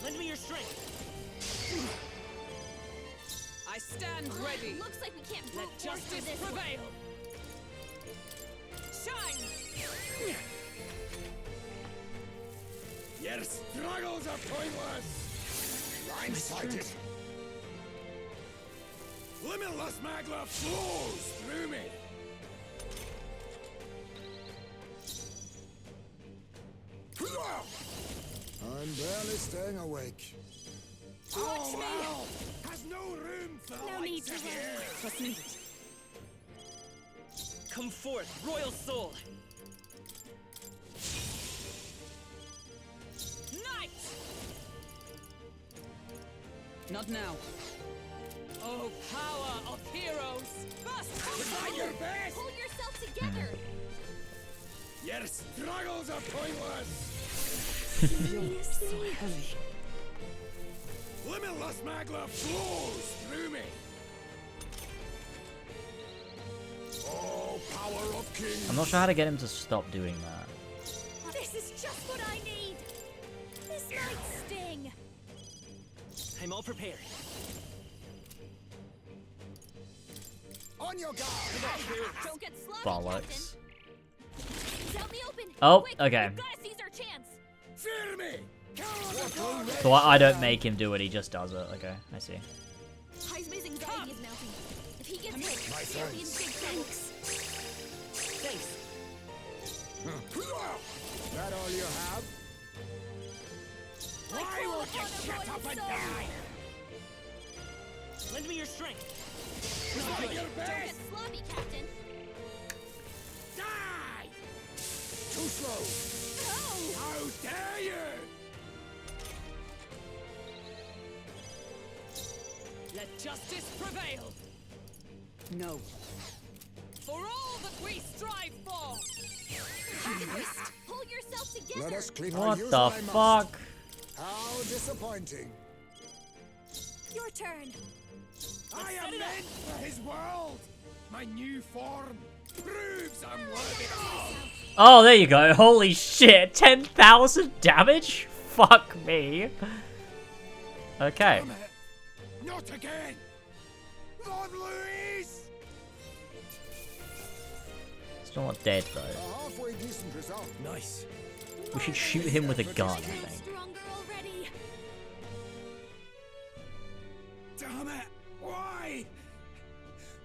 Lend me your strength. I stand ready. Looks like we can't Let brute force justice this one. prevail. Shine! Your struggles are pointless. Blindsided. Limitless magma flows through me. I'm barely staying awake. Oh, well, has no room for the No need likes to of worry. you. Trust me. Come forth, royal soul. Night! Not now. Oh, power of heroes! Burst Try your best. Hold yourself together. Your struggles are pointless. So heavy. Limitless magma flows through me. Oh, power of kings! I'm not sure how to get him to stop doing that. This is just what I need. This might sting. I'm all prepared. On your guard! Don't get sloppy, Bollocks. Captain. He's out in the open. Oh, Quick, okay. we've gotta seize our chance. Fear me. So I don't make him do it, he just does it. Okay, I see. Heisman's anxiety is mounting. If he gets hit, My he'll be in big trouble. Thanks. That all you have? Why won't you shut up and die? Lend me your strength. Try your Don't get best. sloppy, Captain. Die. Too slow. Oh! How dare you? Let justice prevail. No. For all that we strive for. Pull yourself together. Let us clean our What use the what I must. fuck? How disappointing. Your turn. I am meant for his world. My new form proves I'm worthy of. Oh, there you go. Holy shit. 10,000 damage? Fuck me. Okay. Damn it. Not again. Lord Louise. Still not dead, A though. halfway decent result. Nice. We should shoot him with a gun, I think. Stronger already. Damn it. Why?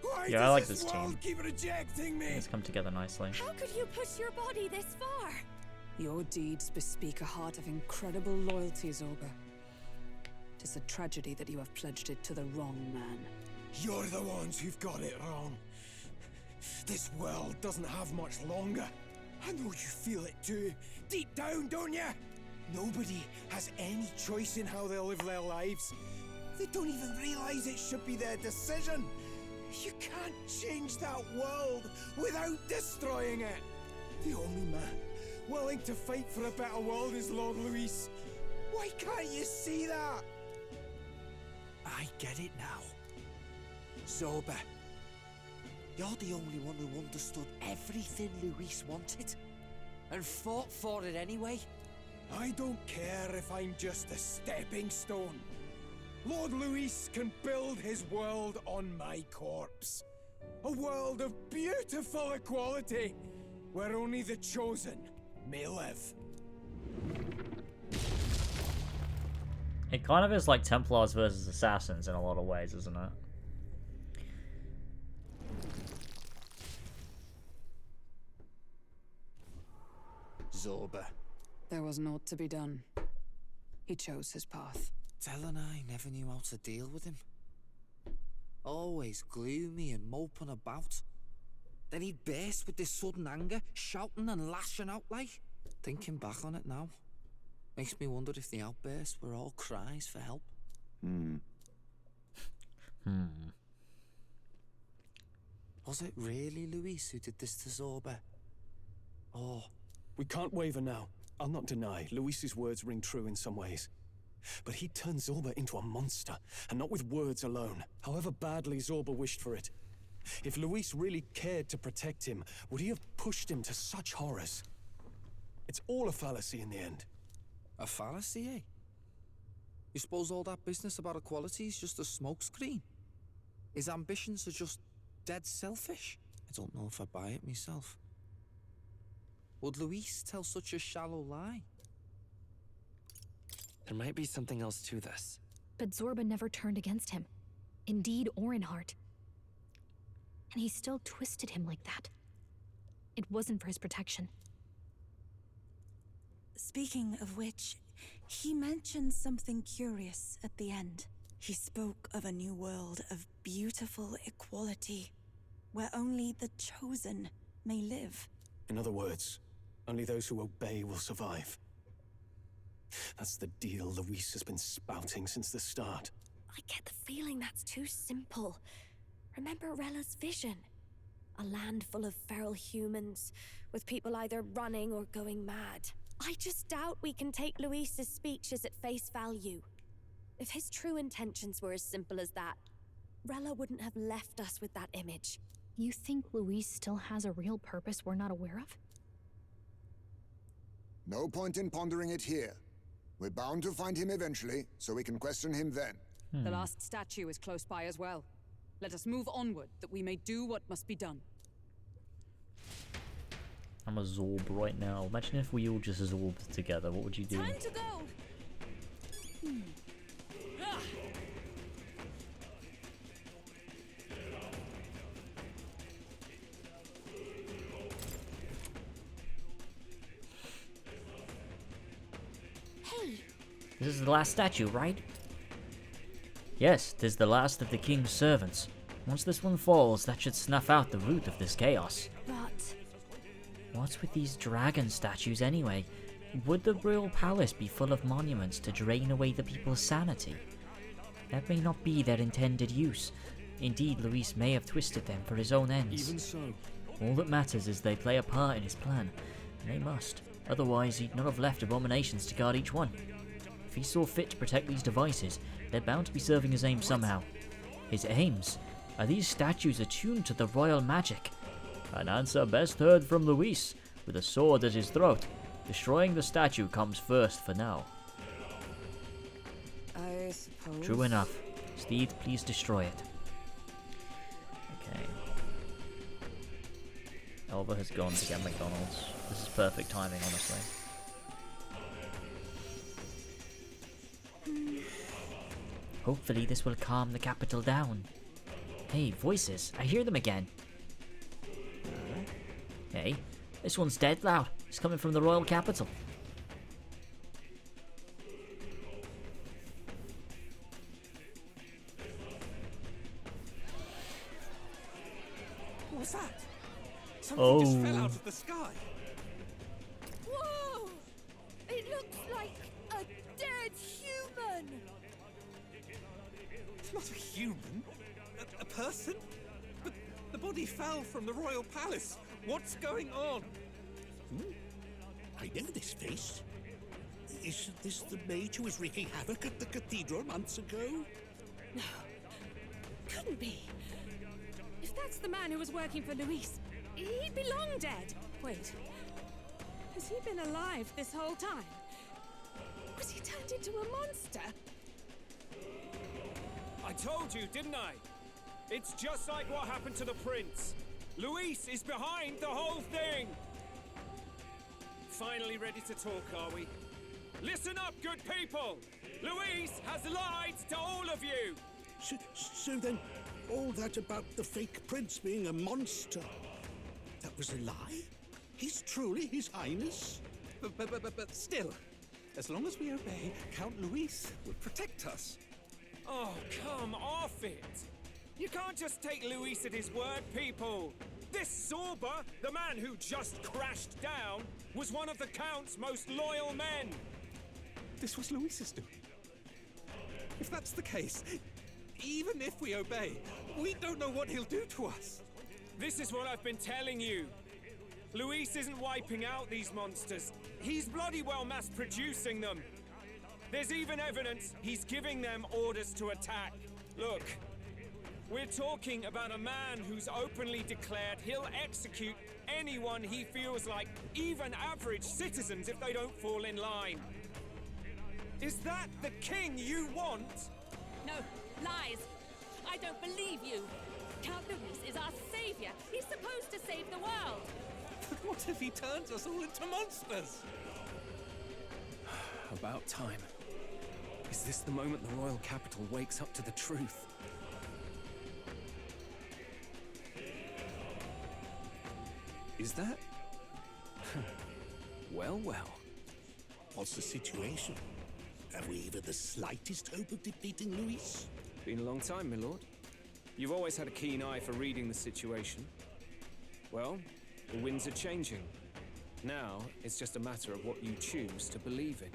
Why Yeah, I does like this world team. keep rejecting me? Let's come together nicely. How could you push your body this far? Your deeds bespeak a heart of incredible loyalty, Zorba. Tis a tragedy that you have pledged it to the wrong man. You're the ones who've got it wrong. This world doesn't have much longer. I know you feel it too. Deep down, don't you? Nobody has any choice in how they'll live their lives. They don't even realize it should be their decision. You can't change that world without destroying it. The only man willing to fight for a better world is Lord Luis. Why can't you see that? I get it now. Zorba, you're the only one who understood everything Luis wanted and fought for it anyway. I don't care if I'm just a stepping stone. Lord Luis can build his world on my corpse. A world of beautiful equality, where only the chosen may live. It kind of is like Templars versus Assassins in a lot of ways, isn't it? Zorba. There was naught to be done. He chose his path. Tell and I never knew how to deal with him. always gloomy and moping about. Then he'd burst with this sudden anger, shouting and lashing out like. Thinking back on it now, makes me wonder if the outbursts were all cries for help. Was it really Luis who did this to Zorba? Oh, we can't waver now. I'll not deny, Luis's words ring true in some ways. But he turned Zorba into a monster, and not with words alone, however badly Zorba wished for it. If Luis really cared to protect him, would he have pushed him to such horrors? It's all a fallacy in the end. A fallacy, eh? You suppose all that business about equality is just a smokescreen? His ambitions are just dead selfish? I don't know if I buy it myself. Would Luis tell such a shallow lie? There might be something else to this. But Zorba never turned against him, in deed or in heart. And he still twisted him like that. It wasn't for his protection. Speaking of which, he mentioned something curious at the end. He spoke of a new world of beautiful equality, where only the chosen may live. In other words, only those who obey will survive. That's the deal Luis has been spouting since the start. I get the feeling that's too simple. Remember Rella's vision? A land full of feral humans, with people either running or going mad. I just doubt we can take Luis's speeches at face value. If his true intentions were as simple as that, Rella wouldn't have left us with that image. You think Luis still has a real purpose we're not aware of? No point in pondering it here. We're bound to find him eventually, so we can question him then. The last statue is close by as well. Let us move onward, that we may do what must be done. I'm a Zorb right now. Imagine if we all just Zorbed together. What would you do? Time to go! Hey! This is the last statue, right? Yes, 'tis the last of the king's servants. Once this one falls, that should snuff out the root of this chaos. But... What's with these dragon statues anyway? Would the royal palace be full of monuments to drain away the people's sanity? That may not be their intended use. Indeed, Luis may have twisted them for his own ends. Even so. All that matters is they play a part in his plan, and they must. Otherwise, he'd not have left abominations to guard each one. If he saw fit to protect these devices, they're bound to be serving his aims somehow. His aims? Are these statues attuned to the royal magic? An answer best heard from Luis, with a sword at his throat. Destroying the statue comes first for now. I suppose. True enough. Steed, please destroy it. Okay. Elva has gone to get McDonald's. This is perfect timing, honestly. Hopefully this will calm the capital down. Hey, voices. I hear them again. Hey, this one's dead loud. It's coming from the royal capital. What was that? Something just fell out of the sky. Whoa! It looks like a dead human! It's not a human. A person? But the body fell from the royal palace. What's going on? I know this face. Isn't this the mage who was wreaking havoc at the cathedral months ago? No. Couldn't be. If that's the man who was working for Luis, he'd be long dead. Wait. Has he been alive this whole time? Was he turned into a monster? I told you, didn't I? It's just like what happened to the prince. Luis is behind the whole thing! Finally ready to talk, are we? Listen up, good people! Luis has lied to all of you! So then, all that about the fake prince being a monster, that was a lie? He's truly His Highness? But still, as long as we obey, Count Luis will protect us. Oh, come off it! You can't just take Luis at his word, people. This Zorba, the man who just crashed down, was one of the Count's most loyal men. This was Luis's doing. If that's the case, even if we obey, we don't know what he'll do to us. This is what I've been telling you. Luis isn't wiping out these monsters. He's bloody well mass-producing them. There's even evidence he's giving them orders to attack. Look, we're talking about a man who's openly declared he'll execute anyone he feels like, even average citizens, if they don't fall in line. Is that the king you want? No, lies. I don't believe you. Count Luis is our savior. He's supposed to save the world. But what if he turns us all into monsters? About time. Is this the moment the royal capital wakes up to the truth? Is that? Well, well. What's the situation? Have we even the slightest hope of defeating Luis? Been a long time, my lord. You've always had a keen eye for reading the situation. Well, the winds are changing. Now, it's just a matter of what you choose to believe in.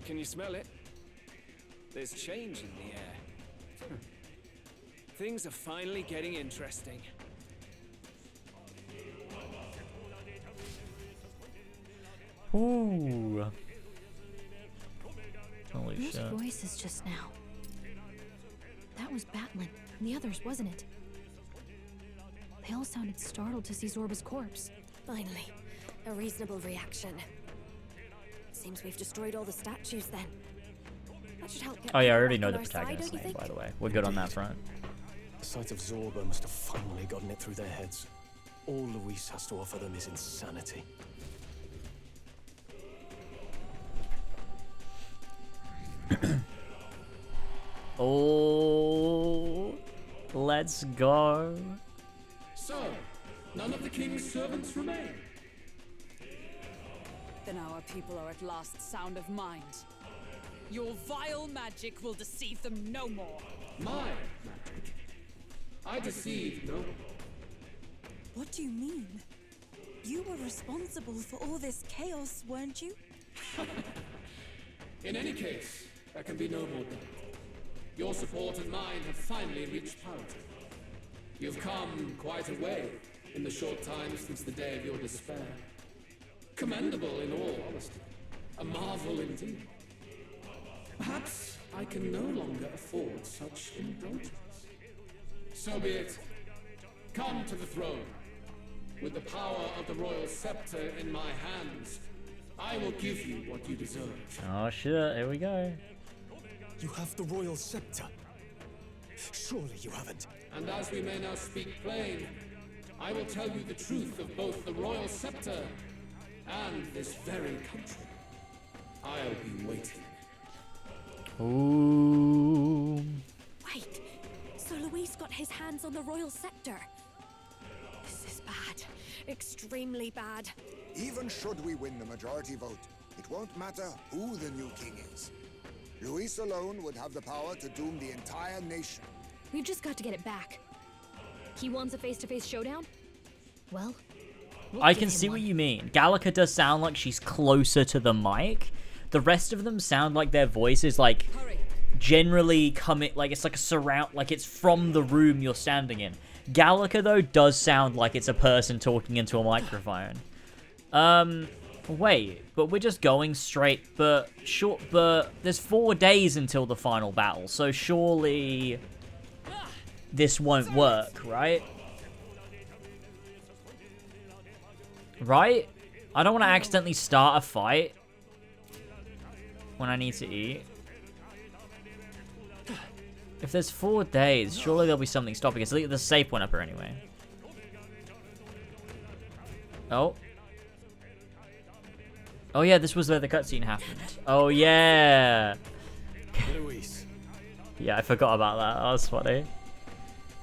Can you smell it? There's change in the air. Things are finally getting interesting. Ooh. Holy Those shit. voices just now. That was Batlin and the others, wasn't it? They all sounded startled to see Zorba's corpse. Finally, a reasonable reaction. Seems we've destroyed all the statues then. That should help get Oh yeah, I people already back know on the our side, protagonist's don't you name, think? by the way. We're good on that front. The sight of Zorba must have finally gotten it through their heads. All Luis has to offer them is insanity. Oh, let's go. So, none of the king's servants remain. Then our people are at last sound of mind. Your vile magic will deceive them no more. My magic. I deceive no one. What do you mean? You were responsible for all this chaos, weren't you? In any case, there can be no more doubt. Your support and mine have finally reached parity. You've come quite a way in the short time since the day of your despair. Commendable in all honesty. A marvel indeed. Perhaps I can no longer afford such indulgence. So be it. Come to the throne. With the power of the royal scepter in my hands, I will give you what you deserve. Oh shit, here we go. You have the royal scepter. Surely you haven't. And as we may now speak plain, I will tell you the truth of both the royal scepter and this very country. I'll be waiting. Ooh. Wait, so Luis got his hands on the royal scepter. This is bad. Extremely bad. Even should we win the majority vote, it won't matter who the new king is. Luis alone would have the power to doom the entire nation. We've just got to get it back. He wants a face-to-face showdown? Well, I can see what you mean. Gallica does sound like she's closer to the mic. The rest of them sound like their voice is like generally coming, like it's like a surround, like it's from the room you're standing in. Gallica though does sound like it's a person talking into a microphone. Wait, but we're just going straight, but there's 4 days until the final battle, so surely this won't work, right? Right? I don't want to accidentally start a fight when I need to eat. If there's 4 days, surely there'll be something stopping us. The safe went up here anyway. Oh. Oh yeah, this was where the cutscene happened. Oh yeah. Luis. Yeah, I forgot about that. That was funny.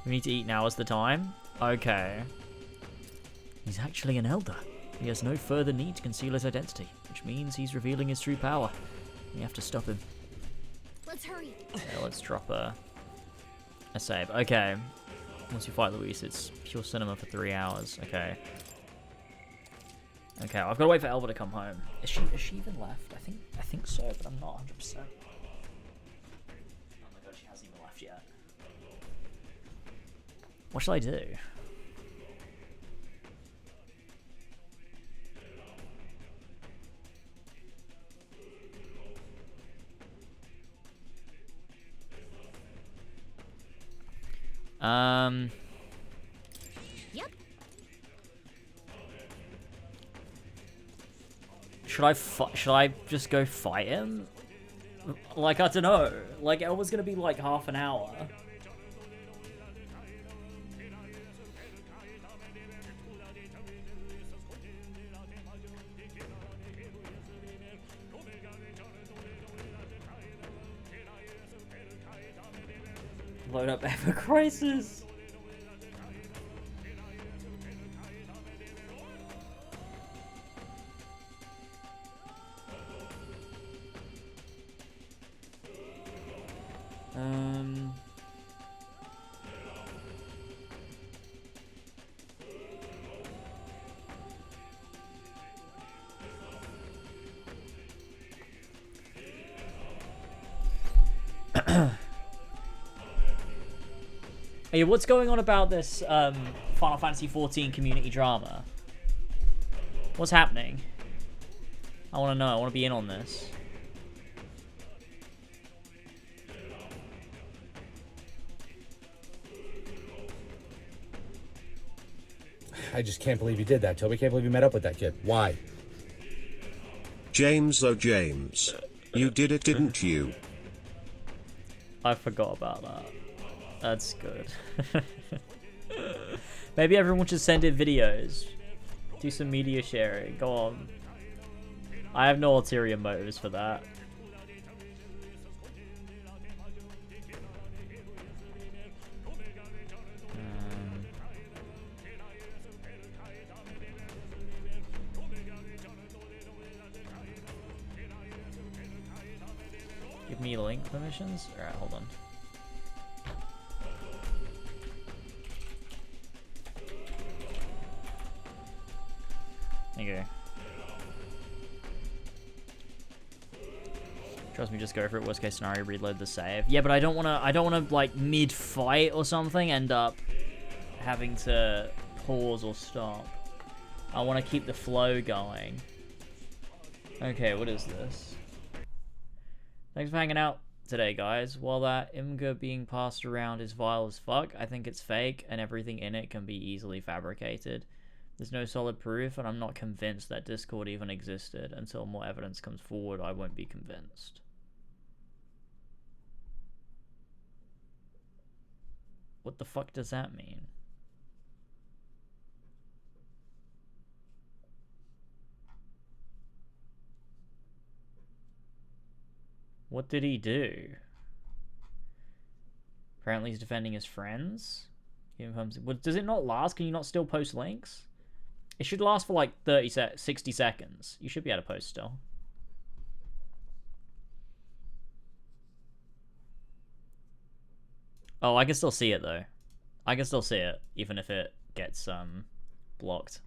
We need to eat now is the time. Okay. He's actually an elder. He has no further need to conceal his identity, which means he's revealing his true power. We have to stop him. Let's hurry. Yeah, let's drop a save. Okay. Once you fight Luis, it's pure cinema for 3 hours. Okay. Okay, I've got to wait for Elva to come home. Is she even left? I think so, but I'm not 100%. Oh my god, she hasn't even left yet. What shall I do? Yep. Should I just go fight him? Like, I don't know. Like, Elva's gonna be like half an hour. Load up Ever Crisis. Hey, what's going on about this Final Fantasy XIV community drama? What's happening? I want to know. I want to be in on this. I just can't believe you did that, Toby. Can't believe you met up with that kid. Why? James, oh James. You did it, didn't you? I forgot about that. That's good. Maybe everyone should send in videos. Do some media sharing. Go on. I have no ulterior motives for that. Give me link permissions? Alright, hold on. Okay. Trust me, just go for it. Worst case scenario, reload the save. Yeah, but I don't wanna like mid-fight or something end up having to pause or stop. I wanna keep the flow going. Okay, what is this? Thanks for hanging out today, guys. While that Imgur being passed around is vile as fuck, I think it's fake and everything in it can be easily fabricated. There's no solid proof, and I'm not convinced that Discord even existed. Until more evidence comes forward, I won't be convinced. What the fuck does that mean? What did he do? Apparently he's defending his friends. Does it not last? Can you not still post links? It should last for like 60 seconds. You should be able to post still. Oh, I can still see it though. I can still see it, even if it gets blocked.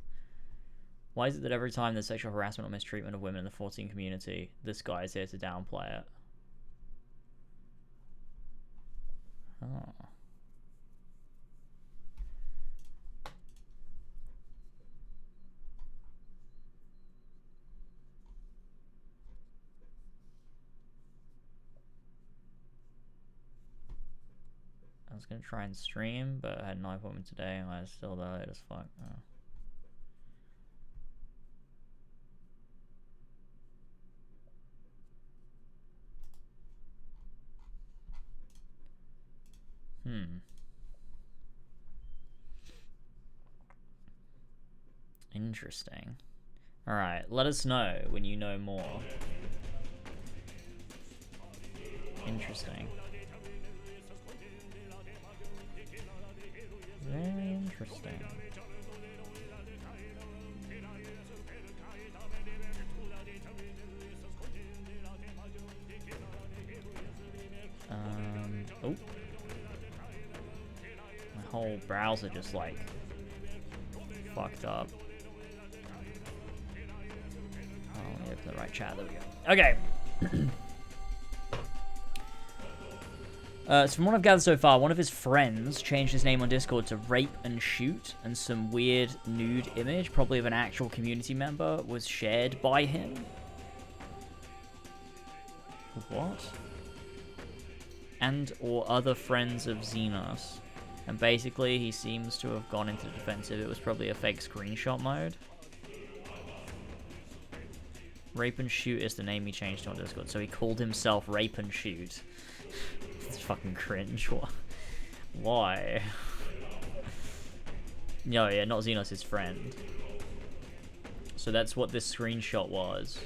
Why is it that every time there's sexual harassment or mistreatment of women in the 14 community, this guy is here to downplay it? Oh. I was gonna try and stream, but I had an appointment today and I was still late as fuck. Oh. Interesting. Alright, let us know when you know more. Interesting. Very interesting. Oh. My whole browser just like fucked up. Oh, let me open the right chat. There we go. Okay. So from what I've gathered so far, one of his friends changed his name on Discord to Rape and Shoot, and some weird nude image, probably of an actual community member, was shared by him. What? And or other friends of Xenos. And basically, he seems to have gone into the defensive. It was probably a fake screenshot mode. Rape and Shoot is the name he changed on Discord, so he called himself Rape and Shoot. It's fucking cringe. Why? No, yeah, not Xenos, his friend. So that's what this screenshot was.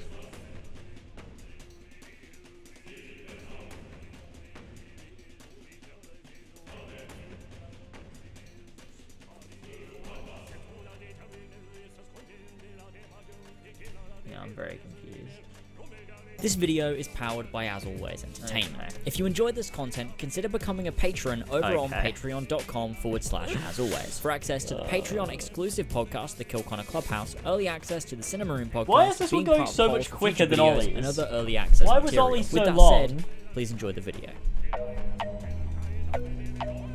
Yeah, I'm very confused. This video is powered by As Always Entertainment. Okay. If you enjoyed this content, consider becoming a patron over on patreon.com/AsAlways for access to the Patreon exclusive podcast, The Kill Connor Clubhouse, early access to the Cinema Room podcast. Why is this one going so much quicker than Ollie's? And other early access Why was material. Ollie so With that long? said, please enjoy the video.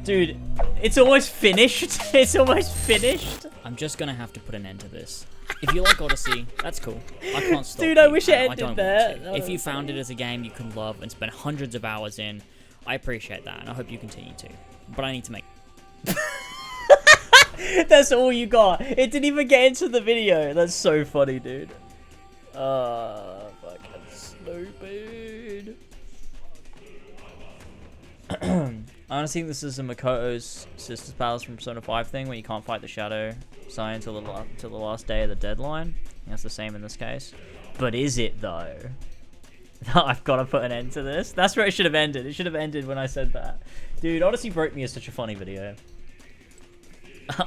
Dude, it's almost finished. It's almost finished. I'm just gonna have to put an end to this. If you like Odyssey, that's cool. I can't stop Dude, I you, wish it and ended don't there. want to. If you found it as a game you can love and spend hundreds of hours in, I appreciate that, and I hope you continue to. But I need to make... That's all you got. It didn't even get into the video. That's so funny, dude. Fucking stupid. I honestly think this is a Makoto's Sister's Palace from Persona 5 thing where you can't fight the Shadow Sign till the last day of the deadline. That's the same in this case. But is it though? I've got to put an end to this. That's where it should have ended. It should have ended when I said that. Dude, Odyssey Broke Me is such a funny video.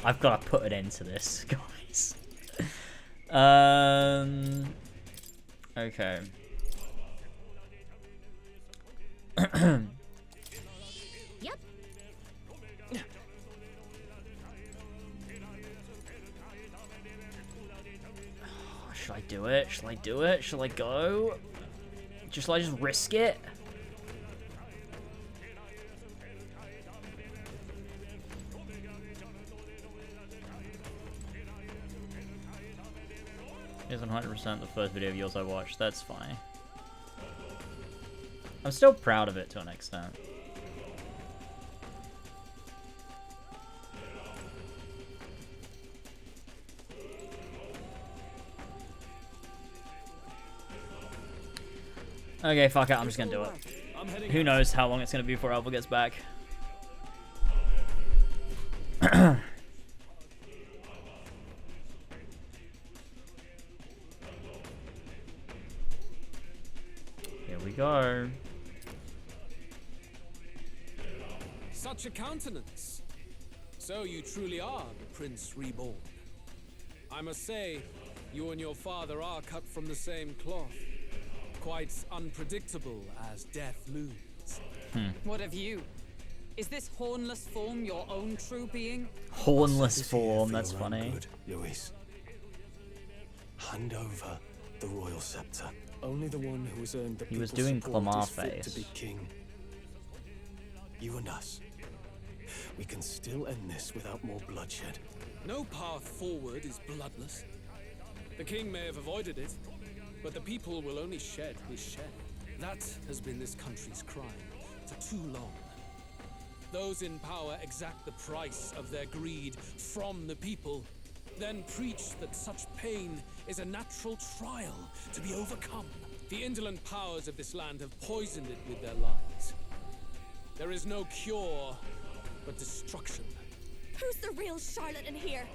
I've got to put an end to this, guys. Okay. Yep. Should I do it? Should I do it? Should I go? Should I just risk it? It's 100% the first video of yours I watched. That's funny. I'm still proud of it to an extent. Okay, fuck it, I'm just gonna do it. Who knows how long it's gonna be before Alpha gets back. Here we go. Such a countenance. So you truly are the Prince Reborn. I must say, you and your father are cut from the same cloth. Quite unpredictable as death looms. What of you? Is this hornless form your own true being? Hornless form, that's funny. Good, Luis. Hand over the royal scepter. Only the one who has earned the He was people's doing support Clamar is fit to face. be king. You and us. We can still end this without more bloodshed. No path forward is bloodless. The king may have avoided it, but the people will only shed his shed. That has been this country's crime for too long. Those in power exact the price of their greed from the people, then preach that such pain is a natural trial to be overcome. The indolent powers of this land have poisoned it with their lies. There is no cure but destruction. Who's the real Charlotte in here?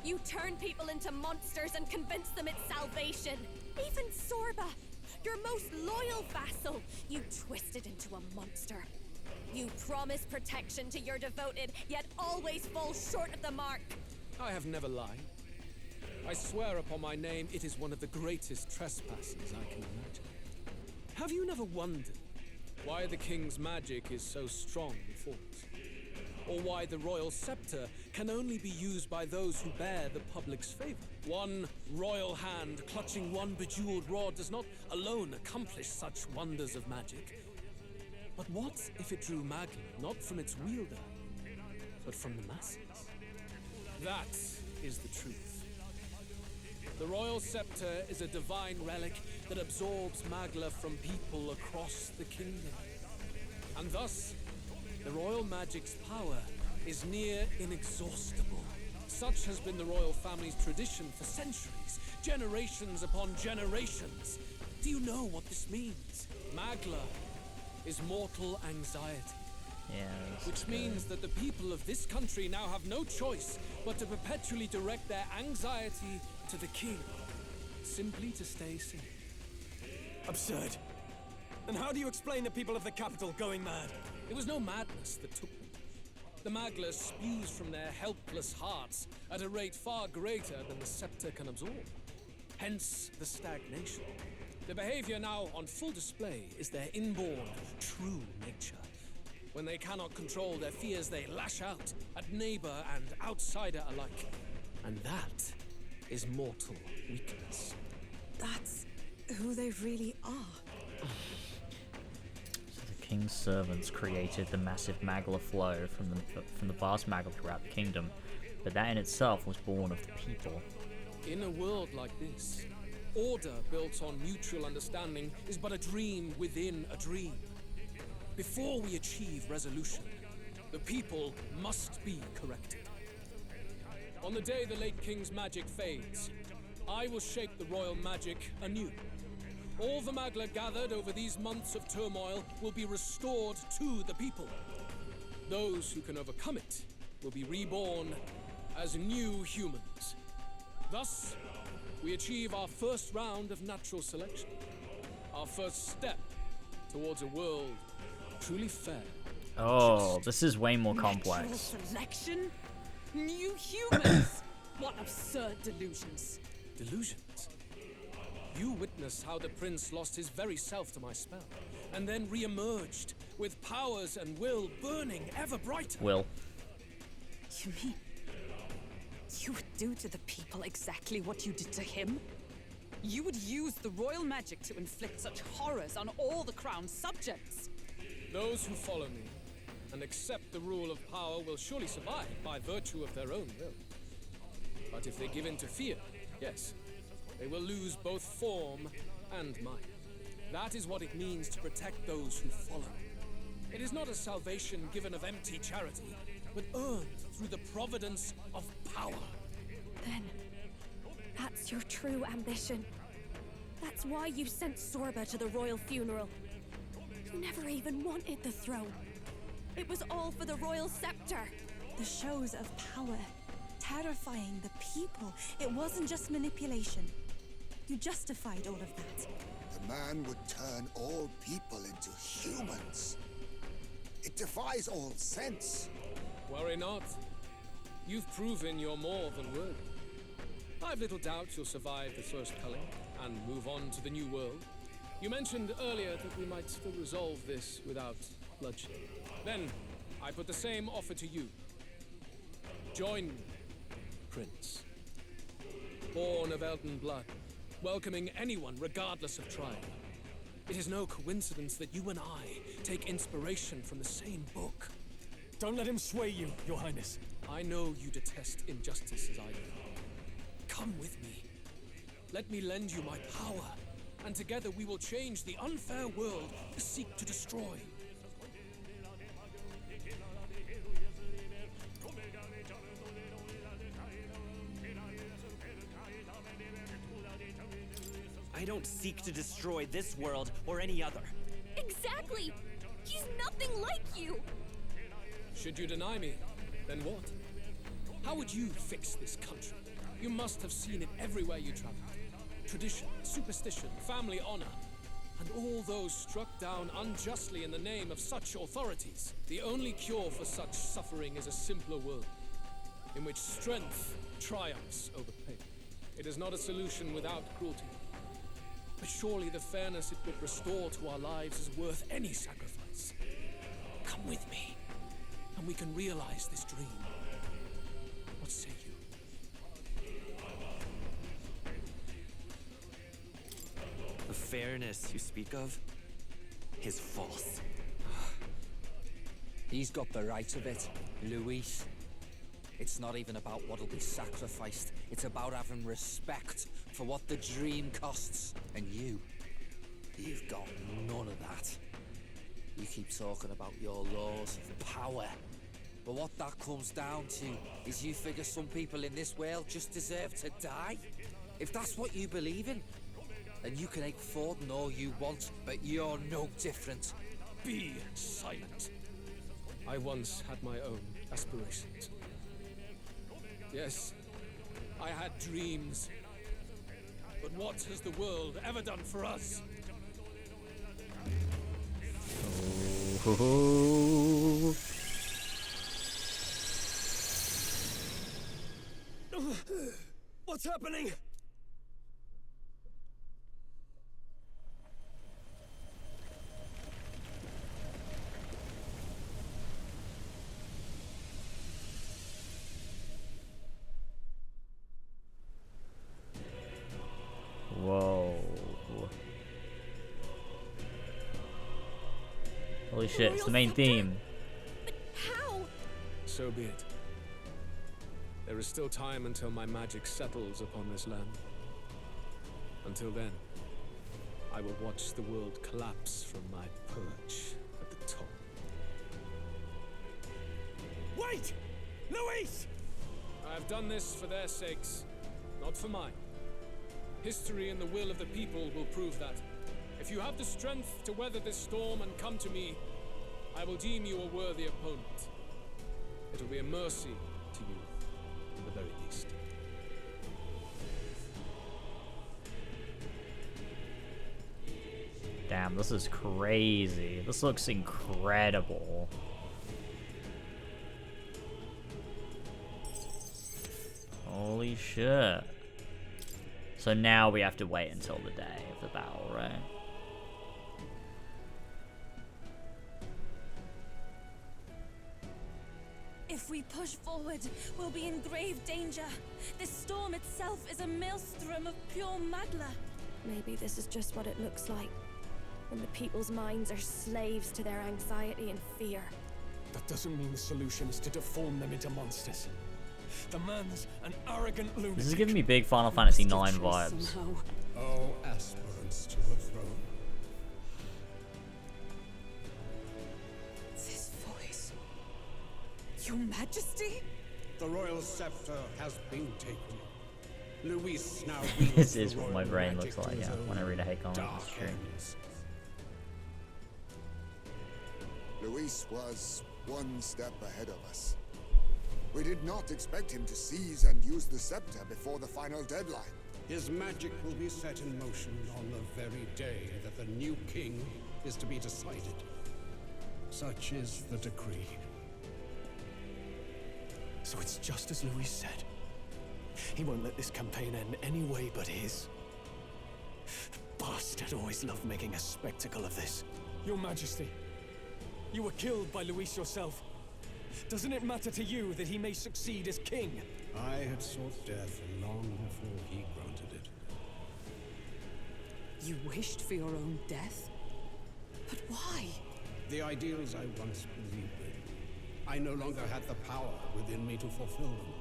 You turn people into monsters and convince them it's salvation. Even Sorba, your most loyal vassal, you twisted into a monster. You promise protection to your devoted, yet always fall short of the mark. I have never lied. I swear upon my name, it is one of the greatest trespasses I can imagine. Have you never wondered Why the king's magic is so strong and fought. Or why the royal scepter can only be used by those who bear the public's favor. One royal hand clutching one bejeweled rod does not alone accomplish such wonders of magic. But what if it drew Magla not from its wielder, but from the masses? That is the truth. The royal scepter is a divine relic that absorbs Magla from people across the kingdom. And thus, the royal magic's power is near inexhaustible. Such has been the royal family's tradition for centuries, generations upon generations. Do you know what this means? Magla is mortal anxiety. Yeah. Which means that the people of this country now have no choice but to perpetually direct their anxiety to the king, simply to stay safe. Absurd. And how do you explain the people of the capital going mad? It was no madness that took them. The Magla spews from their helpless hearts at a rate far greater than the scepter can absorb. Hence the stagnation. The behavior now on full display is their inborn, true nature. When they cannot control their fears, they lash out at neighbor and outsider alike. And that is mortal weakness. That's who they really are. So the king's servants created the massive Magla flow from the vast Magla throughout the kingdom, but that in itself was born of the people. In a world like this, order built on mutual understanding is but a dream within a dream. Before we achieve resolution, the people must be corrected. On the day the late king's magic fades, I will shape the royal magic anew. All the Magla gathered over these months of turmoil will be restored to the people. Those who can overcome it will be reborn as new humans. Thus, we achieve our first round of natural selection. Our first step towards a world truly fair. Oh, this is way more Natural complex. selection? New humans? What absurd delusions. Delusions? You witnessed how the prince lost his very self to my spell, and then re-emerged with powers and will burning ever brighter. Will. You mean you would do to the people exactly what you did to him? You would use the royal magic to inflict such horrors on all the crown's subjects? Those who follow me and accept the rule of power will surely survive by virtue of their own will. But if they give in to fear, yes, they will lose both form and might. That is what it means to protect those who follow. It is not a salvation given of empty charity, but earned through the providence of power. Then, that's your true ambition. That's why you sent Sorba to the royal funeral. You never even wanted the throne. It was all for the royal scepter. The shows of power, terrifying the people. It wasn't just manipulation. You justified all of that. The man would turn all people into humans. It defies all sense. Worry not. You've proven you're more than worthy. I've little doubt you'll survive the first culling and move on to the new world. You mentioned earlier that we might still resolve this without bloodshed. Then, I put the same offer to you. Join me, Prince. Born of Elden blood, welcoming anyone regardless of tribe. It is no coincidence that you and I take inspiration from the same book. Don't let him sway you, Your Highness. I know you detest injustice as I do. Come with me. Let me lend you my power, and together we will change the unfair world you seek to destroy. I don't seek to destroy this world or any other. Exactly! He's nothing like you! Should you deny me, then what? How would you fix this country? You must have seen it everywhere you traveled. Tradition, superstition, family honor, and all those struck down unjustly in the name of such authorities. The only cure for such suffering is a simpler world, in which strength triumphs over pain. It is not a solution without cruelty. But surely the fairness it would restore to our lives is worth any sacrifice. Come with me, and we can realize this dream. What say you? The fairness you speak of is false. He's got the right of it, Luis. It's not even about what'll be sacrificed. It's about having respect for what the dream costs. And you've got none of that. You keep talking about your laws of power. But what that comes down to is you figure some people in this world just deserve to die. If that's what you believe in, then you can ache Forden all you want, but you're no different. Be silent. I once had my own aspirations. Yes, I had dreams. But what has the world ever done for us? What's happening? Whoa. Holy shit, it's the main theme. How? So be it. There is still time until my magic settles upon this land. Until then, I will watch the world collapse from my perch at the top. Wait! Luis! I have done this for their sakes, not for mine. History and the will of the people will prove that. If you have the strength to weather this storm and come to me, I will deem you a worthy opponent. It will be a mercy to you, at the very least. Damn, this is crazy. This looks incredible. Holy shit. So now we have to wait until the day of the battle, right? If we push forward, we'll be in grave danger. This storm itself is a maelstrom of pure magla. Maybe this is just what it looks like. When the people's minds are slaves to their anxiety and fear. That doesn't mean the solution is to deform them into monsters. The man's an arrogant lunatic. This is giving me big Final Fantasy IX vibes. Oh, aspirants to the throne. This voice. Your Majesty? The royal scepter has been taken. Luis now This is what my brain looks like, yeah, when I read a hate comment. It's true. Luis was one step ahead of us. We did not expect him to seize and use the scepter before the final deadline. His magic will be set in motion on the very day that the new king is to be decided. Such is the decree. So it's just as Luis said. He won't let this campaign end any way but his. The bastard always loved making a spectacle of this. Your Majesty, you were killed by Luis yourself. Doesn't it matter to you that he may succeed as king? I had sought death long before he granted it. You wished for your own death? But why? The ideals I once believed in, I no longer had the power within me to fulfill them.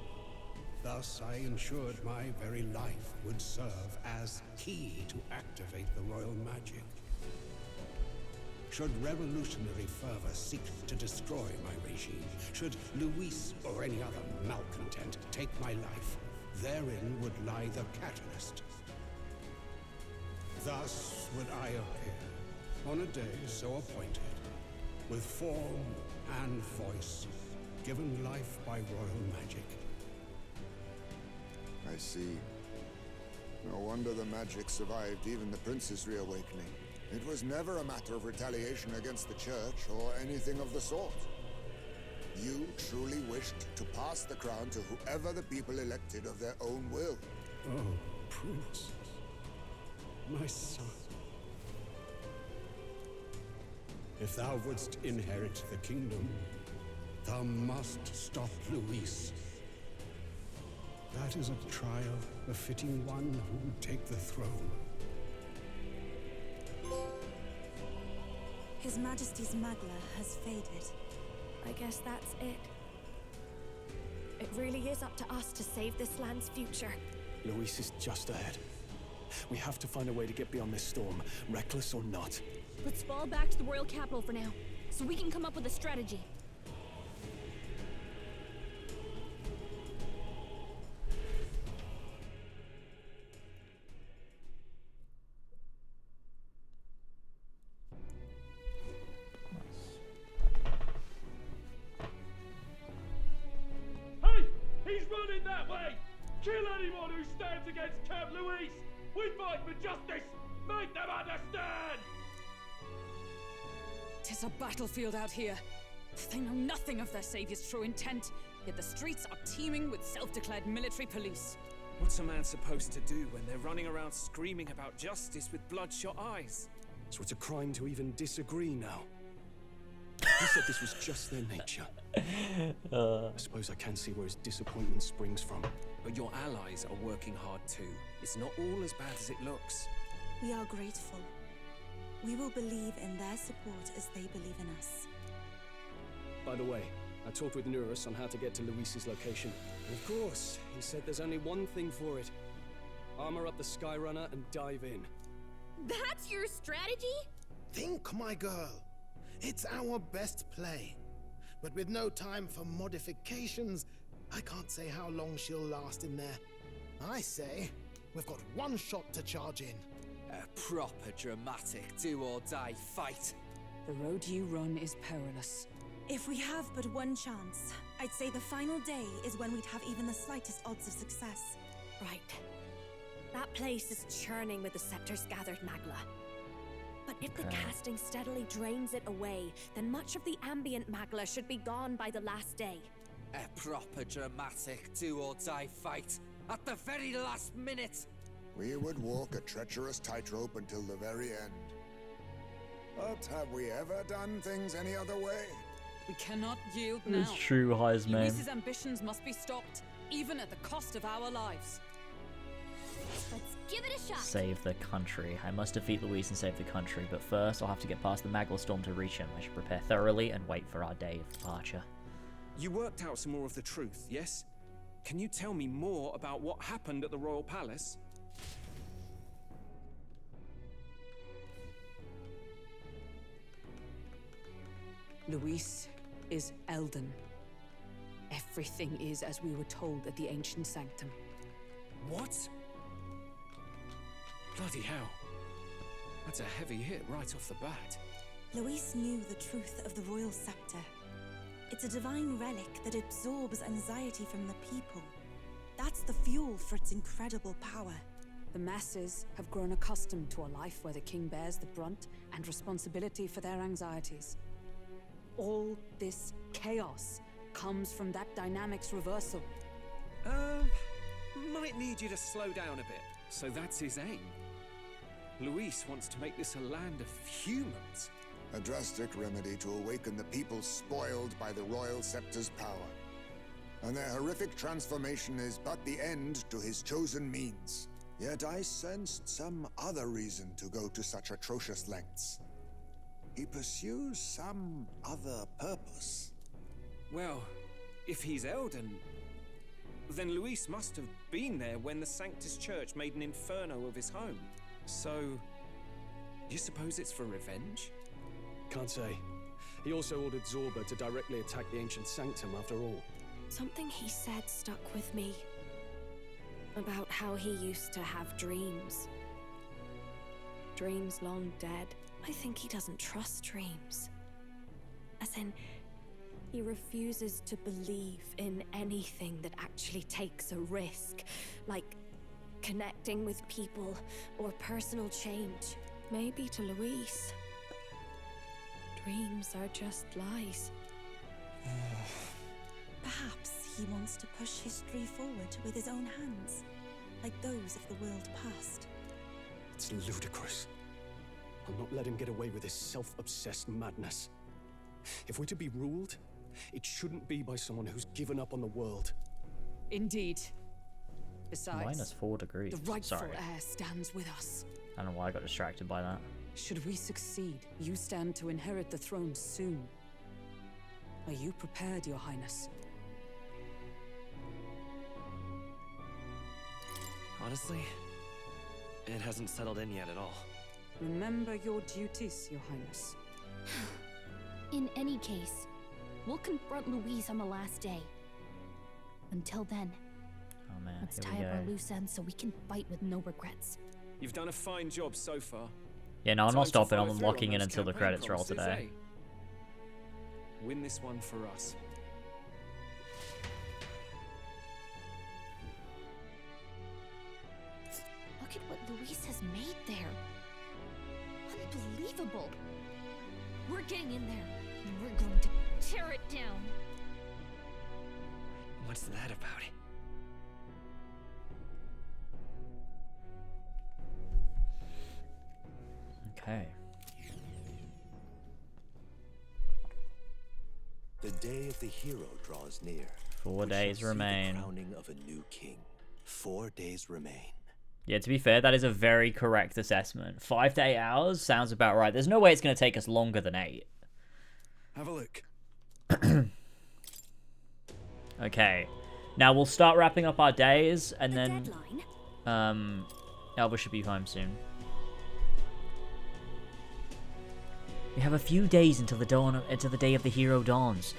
Thus, I ensured my very life would serve as key to activate the royal magic. Should revolutionary fervor seek to destroy my regime, should Luis or any other malcontent take my life, therein would lie the catalyst. Thus would I appear, on a day so appointed, with form and voice, given life by royal magic. I see. No wonder the magic survived even the prince's reawakening. It was never a matter of retaliation against the church or anything of the sort. You truly wished to pass the crown to whoever the people elected of their own will. Oh, Prince. my son. If thou wouldst inherit the kingdom, thou must stop Luis. That is a trial befitting one who would take the throne. His Majesty's Magla has faded. I guess that's it. It really is up to us to save this land's future. Luis is just ahead. We have to find a way to get beyond this storm, reckless or not. Let's fall back to the royal capital for now, so we can come up with a strategy. Hey! He's running that way! Kill anyone who stands against Camp Luis! We fight for justice! Make them understand! 'Tis a battlefield out here. They know nothing of their savior's true intent, yet the streets are teeming with self-declared military police. What's a man supposed to do when they're running around screaming about justice with bloodshot eyes? So it's a crime to even disagree now. He said this was just their nature. I suppose I can see where his disappointment springs from. But your allies are working hard too. It's not all as bad as it looks. We are grateful. We will believe in their support as they believe in us. By the way, I talked with Nurus on how to get to Luis's location. And of course, he said there's only one thing for it. Armor up the Skyrunner and dive in. That's your strategy? Think, my girl. It's our best play. But with no time for modifications, I can't say how long she'll last in there. I say, we've got one shot to charge in. A proper dramatic do-or-die fight. The road you run is perilous. If we have but one chance, I'd say the final day is when we'd have even the slightest odds of success. Right. That place is churning with the scepter's gathered magla. But if the casting steadily drains it away, then much of the ambient magla should be gone by the last day. A proper dramatic do-or-die fight at the very last minute. We would walk a treacherous tightrope until the very end. But have we ever done things any other way? We cannot yield now. It's true, Heisman. Luis's ambitions must be stopped, even at the cost of our lives. Let's give it a shot. Save the country. I must defeat Luis and save the country, but first I'll have to get past the Magla storm to reach him. I should prepare thoroughly and wait for our day of departure. You worked out some more of the truth, yes? Can you tell me more about what happened at the Royal Palace? Luis is Elden. Everything is as we were told at the ancient sanctum. What? Bloody hell. That's a heavy hit right off the bat. Luis knew the truth of the royal scepter. It's a divine relic that absorbs anxiety from the people. That's the fuel for its incredible power. The masses have grown accustomed to a life where the king bears the brunt and responsibility for their anxieties. All this chaos comes from that dynamics reversal. Might need you to slow down a bit. So that's his aim. Luis wants to make this a land of humans. A drastic remedy to awaken the people spoiled by the royal scepter's power. And their horrific transformation is but the end to his chosen means. Yet I sensed some other reason to go to such atrocious lengths. He pursues some other purpose. Well, if he's Elden, then Luis must have been there when the Sanctus Church made an inferno of his home. So, you suppose it's for revenge? Can't say. He also ordered Zorba to directly attack the ancient sanctum after all. Something he said stuck with me. About how he used to have dreams. Dreams long dead. I think he doesn't trust dreams. As in, he refuses to believe in anything that actually takes a risk, like connecting with people or personal change. Maybe to Luis, dreams are just lies. Perhaps he wants to push history forward with his own hands, like those of the world past. It's ludicrous. I'll not let him get away with his self-obsessed madness. If we're to be ruled, it shouldn't be by someone who's given up on the world. Indeed. Besides, -4 degrees. the rightful Sorry. heir stands with us. I don't know why I got distracted by that. Should we succeed, you stand to inherit the throne soon. Are you prepared, Your Highness? Honestly, it hasn't settled in yet at all. Remember your duties, Your Highness. In any case, we'll confront Louise on the last day. Until then, Oh man, let's here tie we up our go. loose ends so we can fight with no regrets. You've done a fine job so far. Yeah, no, I'm Time not to stopping. follow I'm through locking on in those until the campaign credits roll promises, today. eh? Win this one for us. Look at what Louise has made there. Unbelievable. We're getting in there, and we're going to tear it down. What's that about? Okay. The day of the hero draws near. 4 We days shall see remain. The crowning of a new king. 4 days remain. Yeah, to be fair, that is a very correct assessment. 5 to 8 hours sounds about right. There's no way it's going to take us longer than 8. Have a look. Okay. Now we'll start wrapping up our days, and then Elba should be home soon. We have a few days until the day of the hero dawns.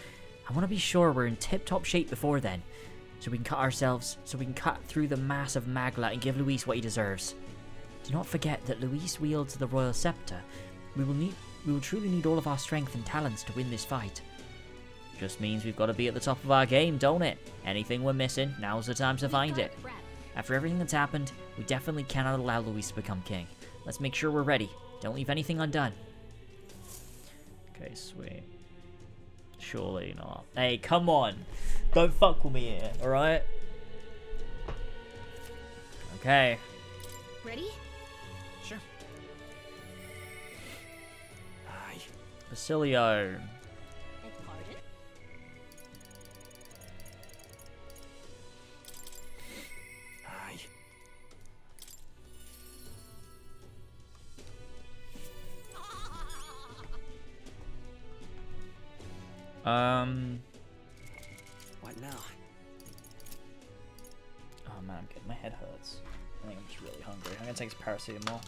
I want to be sure we're in tip-top shape before then, so we can cut through the mass of Magla and give Luis what he deserves. Do not forget that Luis wields the royal scepter. We will truly need all of our strength and talents to win this fight. Just means we've got to be at the top of our game, don't it? Anything we're missing, now's the time to find it. After everything that's happened, we definitely cannot allow Luis to become king. Let's make sure we're ready. Don't leave anything undone. Okay, sweet. Surely not. Hey, come on. Don't fuck with me here, alright? Okay. Ready? Sure. Aye. Basilio. Aye. What now? Oh man, my head hurts. I think I'm just really hungry. I'm gonna take some paracetamol.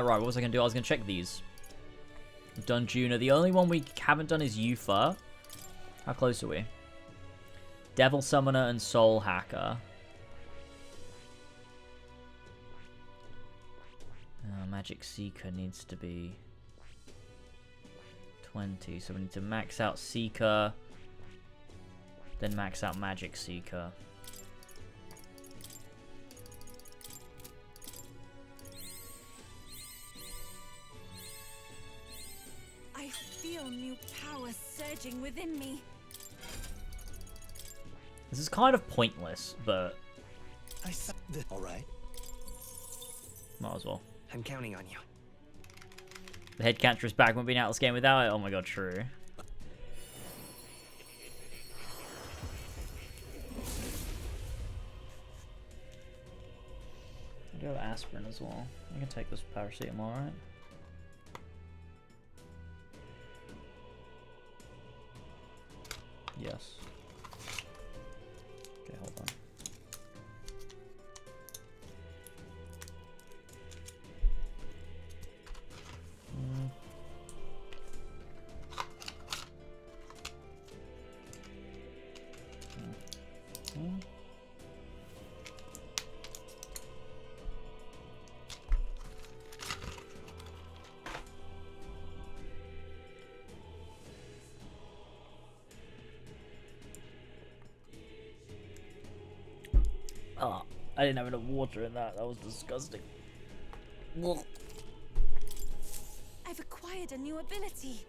Right, what was I gonna do? I was gonna check these. We've done Juno. The only one we haven't done is Yufa. How close are we? Devil Summoner and Soul Hacker. Magic Seeker needs to be 20, so we need to max out Seeker, then max out Magic Seeker. I feel new power surging within me. This is kind of pointless, but All right. might as well. I'm counting on you. The head catcher is back. Won't be out of this game without it. Oh my god, true. I do have aspirin as well. I can take this paracetamol, right? Yes. Okay, hold on. I didn't have enough water in that. That was disgusting. I've acquired a new ability.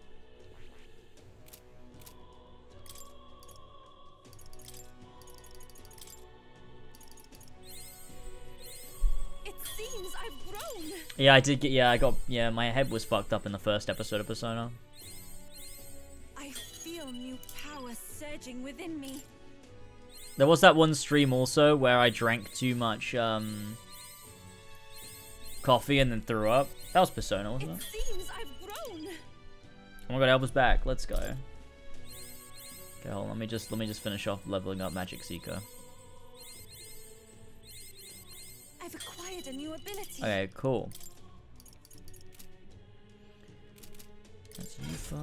It seems I've grown. Yeah, I did get. Yeah, I got. Yeah, my head was fucked up in the first episode of Persona. I feel new power surging within me. There was that one stream also where I drank too much coffee and then threw up. That was Persona, wasn't it? It seems I've grown. Oh my god, Elba's back. Let's go. Okay, hold on. Let me just finish off leveling up Magic Seeker. I've acquired a new ability. Okay, cool. That's Yufa.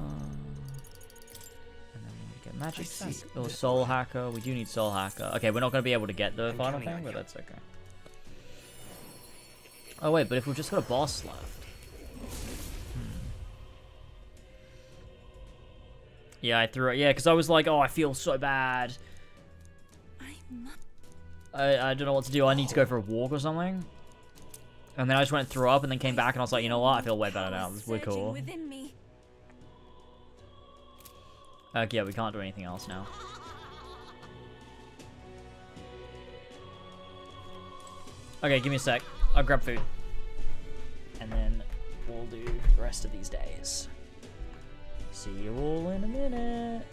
And then we get Magic Seeker. Oh, Soul Hacker. We do need Soul Hacker. Okay, we're not going to be able to get the final thing, but that's okay. Oh wait, but if we've just got a boss left. Yeah, I threw it. Yeah, because I was like, oh, I feel so bad. I don't know what to do. I need to go for a walk or something. And then I just went and threw up and then came back and I was like, you know what? I feel way better now. This is way cool. Yeah, we can't do anything else now. Okay, give me a sec. I'll grab food. And then we'll do the rest of these days. See you all in a minute.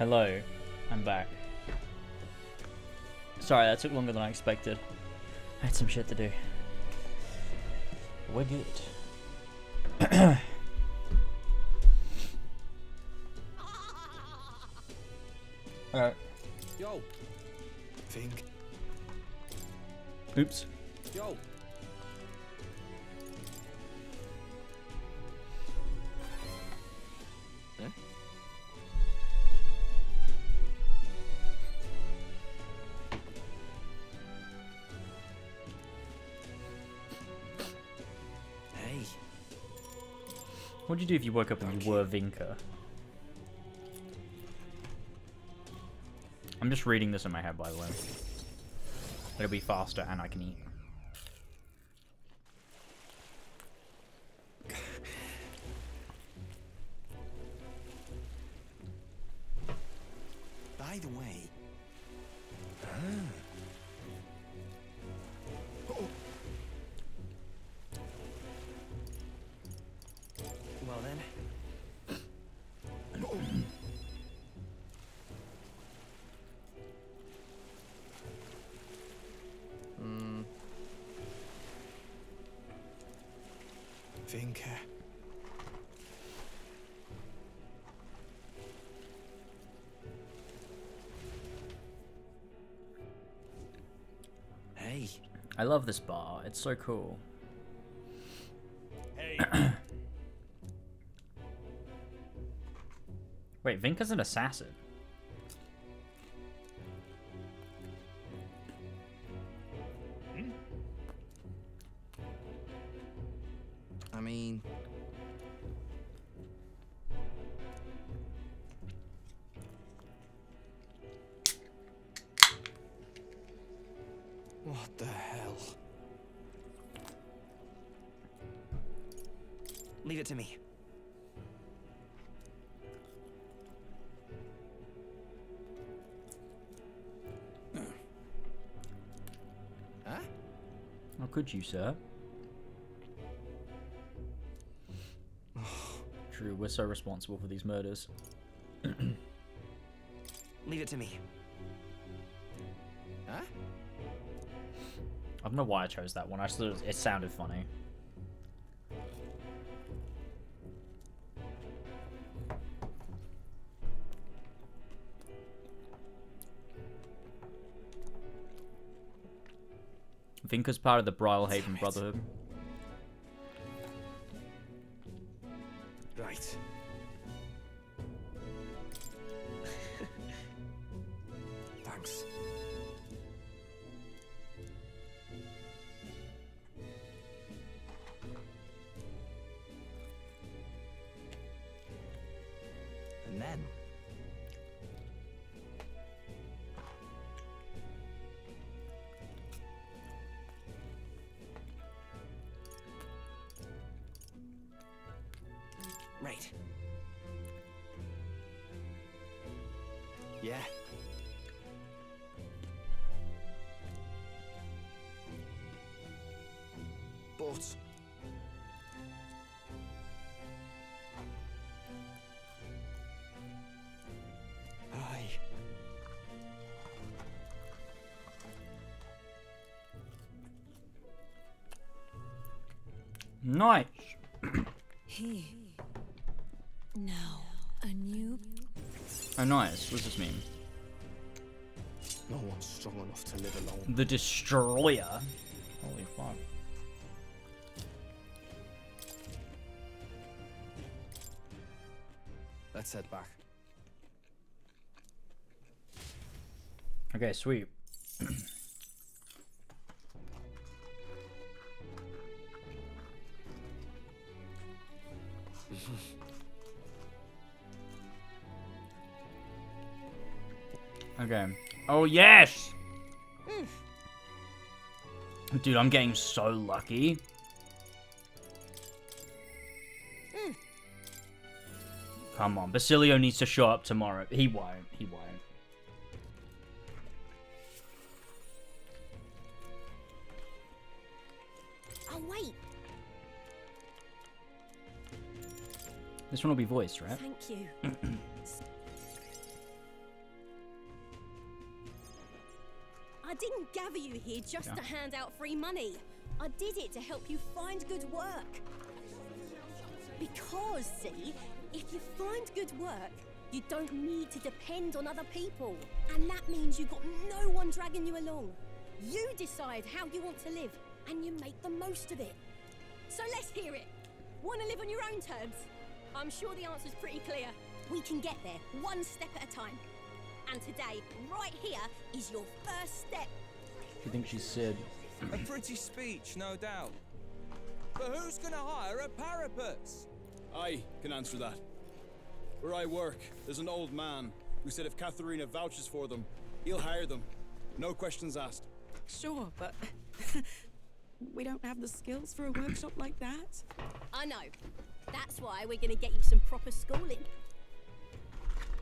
Hello, I'm back. Sorry, that took longer than I expected. I had some shit to do. We're good. Alright. Yo. Think. Oops. Yo. Eh? Hey. What'd you do if you woke up and you were Vinca? I'm just reading this in my head, by the way. It'll be faster and I can eat. By the way. Well then. Vinca. Hey. I love this bar. It's so cool. Hey. Wait, Vinca's an assassin. I mean... What the hell? Leave it to me. Huh? How could you, sir? True, we're so responsible for these murders. Leave it to me. Huh? I don't know why I chose that one. I just thought it sounded funny. Vinca's part of the Brylehaven Brotherhood. Right. Thanks. And then... Right. Yeah. But... Aye. Nice. He. Now, a new. Oh, nice. What does this mean? No one's strong enough to live alone. The Destroyer. Holy fuck. Let's head back. Okay, sweet. Okay. Oh, yes! Dude, I'm getting so lucky. Come on, Basilio needs to show up tomorrow. He won't. He won't. Oh, wait. This one will be voiced, right? Thank you. I didn't gather you here just to hand out free money. I did it to help you find good work. Because, see, if you find good work, you don't need to depend on other people. And that means you've got no one dragging you along. You decide how you want to live, and you make the most of it. So let's hear it. Want to live on your own terms? I'm sure the answer's pretty clear. We can get there, one step at a time. And today, right here, is your first step. She thinks she's Sid. A pretty speech, no doubt. But who's gonna hire a parapets? I can answer that. Where I work, there's an old man who said if Katharina vouches for them, he'll hire them. No questions asked. Sure, but we don't have the skills for a workshop like that. I know. That's why we're gonna get you some proper schooling.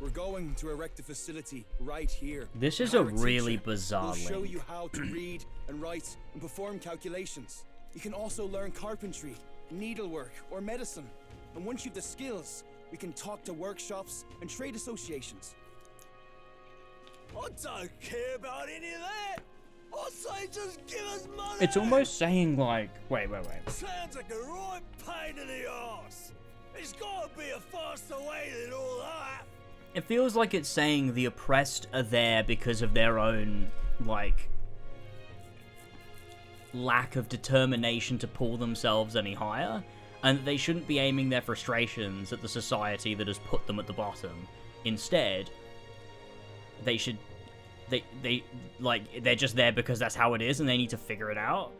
We're going to erect a facility right here. This is Hire a really teacher bizarre who'll show link. you how to read and write and perform calculations. You can also learn carpentry, needlework, or medicine. And once you've the skills, we can talk to workshops and trade associations. I don't care about any of that. I say just give us money. It's almost saying like, wait. Sounds like a right pain in the arse. There's gotta be a faster way than all that. It feels like it's saying the oppressed are there because of their own, like, lack of determination to pull themselves any higher, and they shouldn't be aiming their frustrations at the society that has put them at the bottom. Instead, they should, they're just there because that's how it is and they need to figure it out.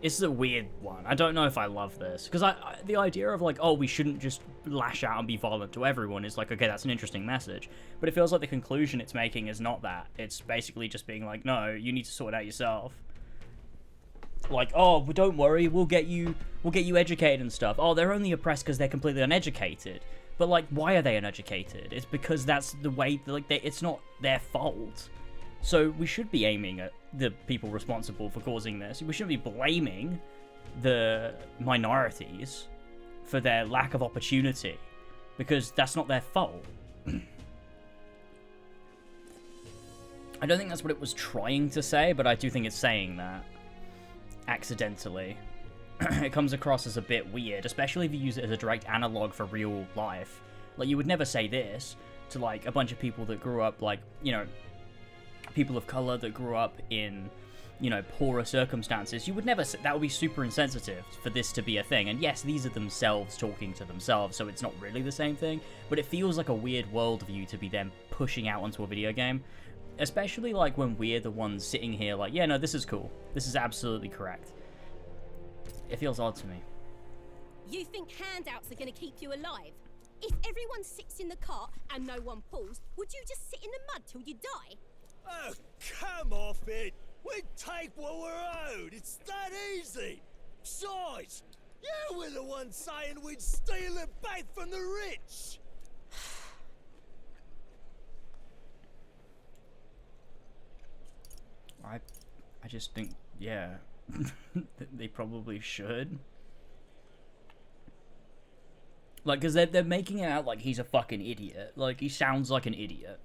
This is a weird one. I don't know if I love this. Because the idea of like, oh, we shouldn't just lash out and be violent to everyone is like, okay, that's an interesting message. But it feels like the conclusion it's making is not that. It's basically just being like, no, you need to sort it out yourself. Like, oh, but don't worry, we'll get you educated and stuff. Oh, they're only oppressed because they're completely uneducated. But like, why are they uneducated? It's because that's the way, like, it's not their fault. So we should be aiming at the people responsible for causing this. We shouldn't be blaming the minorities for their lack of opportunity, because that's not their fault. I don't think that's what it was trying to say, but I do think it's saying that accidentally. It comes across as a bit weird, especially if you use it as a direct analog for real life. Like, you would never say this to, like, a bunch of people that grew up, like, you know, people of color that grew up in, you know, poorer circumstances. You would never say, that would be super insensitive for this to be a thing. And yes, these are themselves talking to themselves, so it's not really the same thing, but it feels like a weird worldview to be then pushing out onto a video game. Especially, like, when we're the ones sitting here like, yeah, no, this is cool. This is absolutely correct. It feels odd to me. You think handouts are going to keep you alive? If everyone sits in the cart and no one pulls, would you just sit in the mud till you die? Oh, come off it. We take what we're owed. It's that easy. Besides, you were the one saying we'd steal it back from the rich. I just think, yeah, they probably should. Like, because they're making it out like he's a fucking idiot. Like, he sounds like an idiot.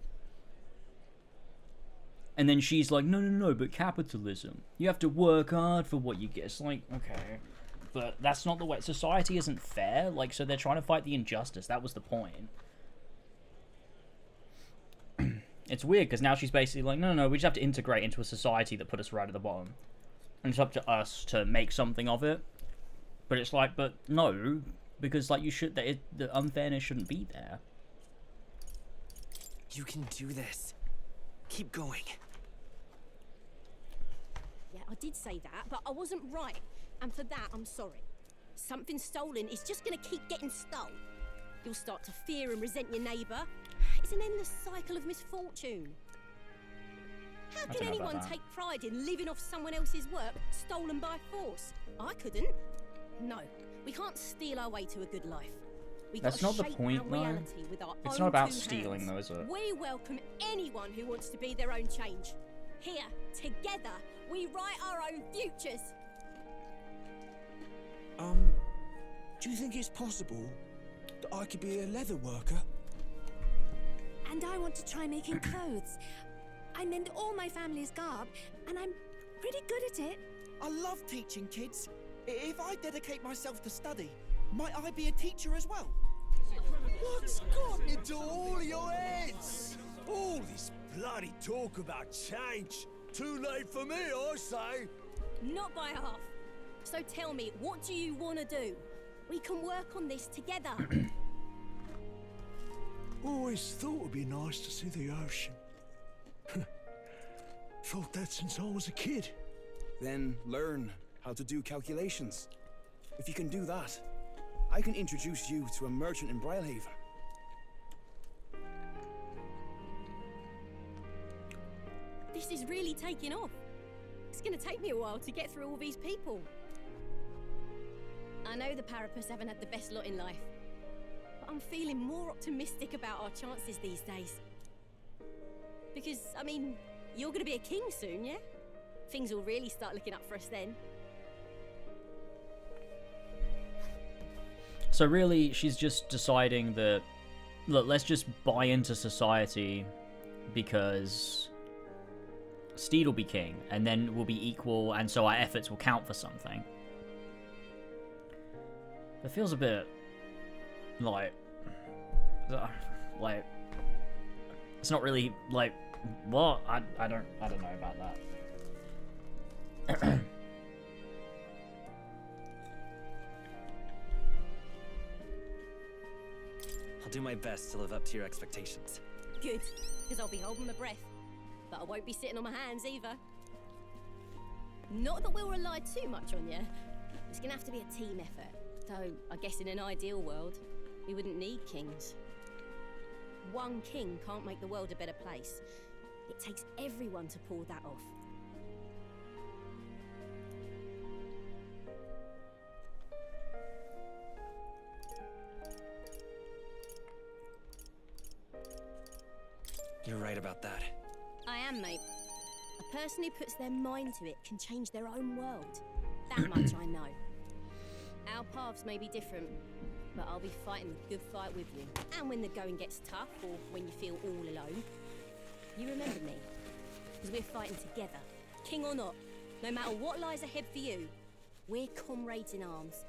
And then she's like, no, but capitalism. You have to work hard for what you get. It's like, okay. But that's not the way. Society isn't fair. Like, so they're trying to fight the injustice. That was the point. It's weird, because now she's basically like, no, we just have to integrate into a society that put us right at the bottom. And it's up to us to make something of it. But it's like, but no, because, like, you should, the unfairness shouldn't be there. You can do this. Keep going. Yeah, I did say that, but I wasn't right. And for that, I'm sorry. Something stolen is just going to keep getting stole. You'll start to fear and resent your neighbour. It's an endless cycle of misfortune. How can anyone take pride in living off someone else's work stolen by force? I couldn't. No, we can't steal our way to a good life. That's not the point, though. It's not about stealing, though, is it? We welcome anyone who wants to be their own change. Here, together, we write our own futures. Do you think it's possible that I could be a leather worker? And I want to try making clothes. I mend all my family's garb, and I'm pretty good at it. I love teaching kids. If I dedicate myself to study, might I be a teacher as well? What's gotten into all your heads? All this bloody talk about change. Too late for me, I say. Not by half. So tell me, what do you want to do? We can work on this together. Always thought it'd be nice to see the ocean. Thought that since I was a kid. Then learn how to do calculations. If you can do that, I can introduce you to a merchant in Brylehaven. This is really taking off. It's gonna take me a while to get through all these people. I know the Parapus haven't had the best lot in life, but I'm feeling more optimistic about our chances these days. Because, I mean, you're gonna be a king soon, yeah? Things will really start looking up for us then. So really, she's just deciding that, look, let's just buy into society because Steed will be king, and then we'll be equal, and so our efforts will count for something. It feels a bit like it's not really like what I don't know about that. I'll do my best to live up to your expectations. Good, because I'll be holding my breath. But I won't be sitting on my hands either. Not that we'll rely too much on you. It's gonna have to be a team effort. Though, I guess in an ideal world, we wouldn't need kings. One king can't make the world a better place. It takes everyone to pull that off. You're right about that. I am, mate. A person who puts their mind to it can change their own world. That much I know. Our paths may be different, but I'll be fighting the good fight with you. And when the going gets tough, or when you feel all alone, you remember me. Because we're fighting together, king or not. No matter what lies ahead for you, we're comrades in arms.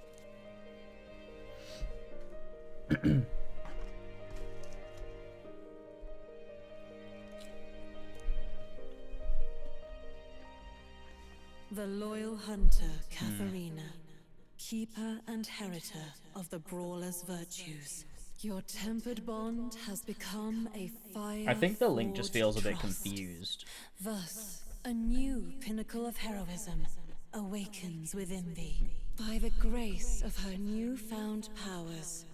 The loyal hunter, Katharina, keeper and heritor of the brawler's virtues. Your tempered bond has become a fire. I think the link just feels a bit confused. Thus, a new pinnacle of heroism awakens within thee. By the grace of her newfound powers,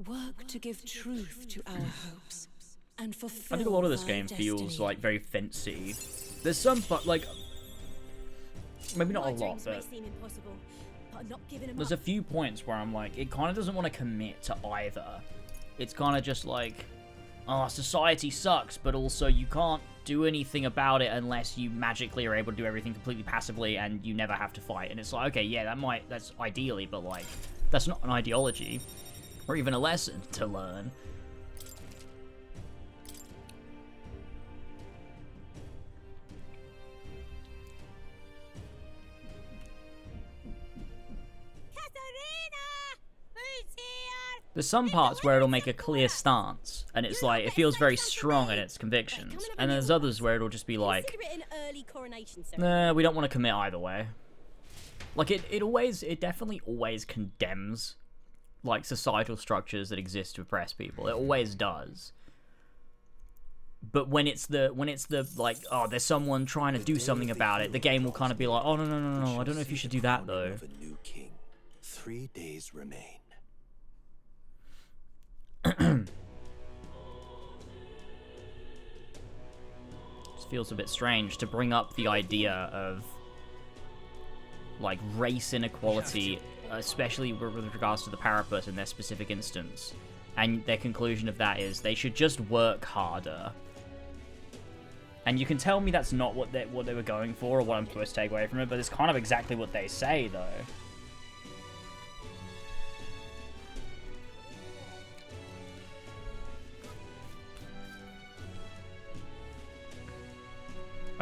work to give truth to our hopes and fulfill. I think a lot of this thy game destiny. feels like very fancy. There's some like maybe not a lot, but there's a few points where I'm like, it kind of doesn't want to commit to either. It's kind of just like, oh, society sucks, but also you can't do anything about it unless you magically are able to do everything completely passively and you never have to fight. And it's like, okay, yeah, that's ideally, but like, that's not an ideology or even a lesson to learn. There's some parts where it'll make a clear stance, and it's like, it feels very strong in its convictions, and there's others where it'll just be like, nah, we don't want to commit either way. Like, it definitely always condemns, like, societal structures that exist to oppress people. It always does. But when it's the like, oh, there's someone trying to do something about it, the game will kind of be like, oh, no, I don't know if you should do that, though. 3 days remain. Just feels a bit strange to bring up the idea of like race inequality, especially with regards to the Parapus in their specific instance, and their conclusion of that is they should just work harder. And you can tell me that's not what they were going for or what I'm supposed to take away from it, but it's kind of exactly what they say though.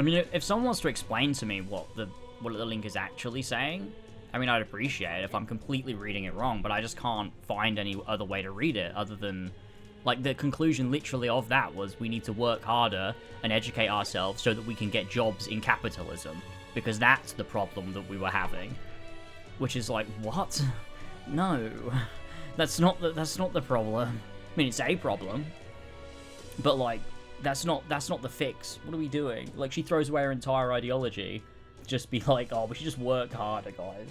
I mean, if someone wants to explain to me what the link is actually saying, I mean, I'd appreciate it if I'm completely reading it wrong, but I just can't find any other way to read it other than, like, the conclusion literally of that was we need to work harder and educate ourselves so that we can get jobs in capitalism, because that's the problem that we were having. Which is like, what? No. That's not the problem. I mean, it's a problem, but, like, that's not the fix. What are we doing? Like, she throws away her entire ideology. Just be like, oh, we should just work harder, guys.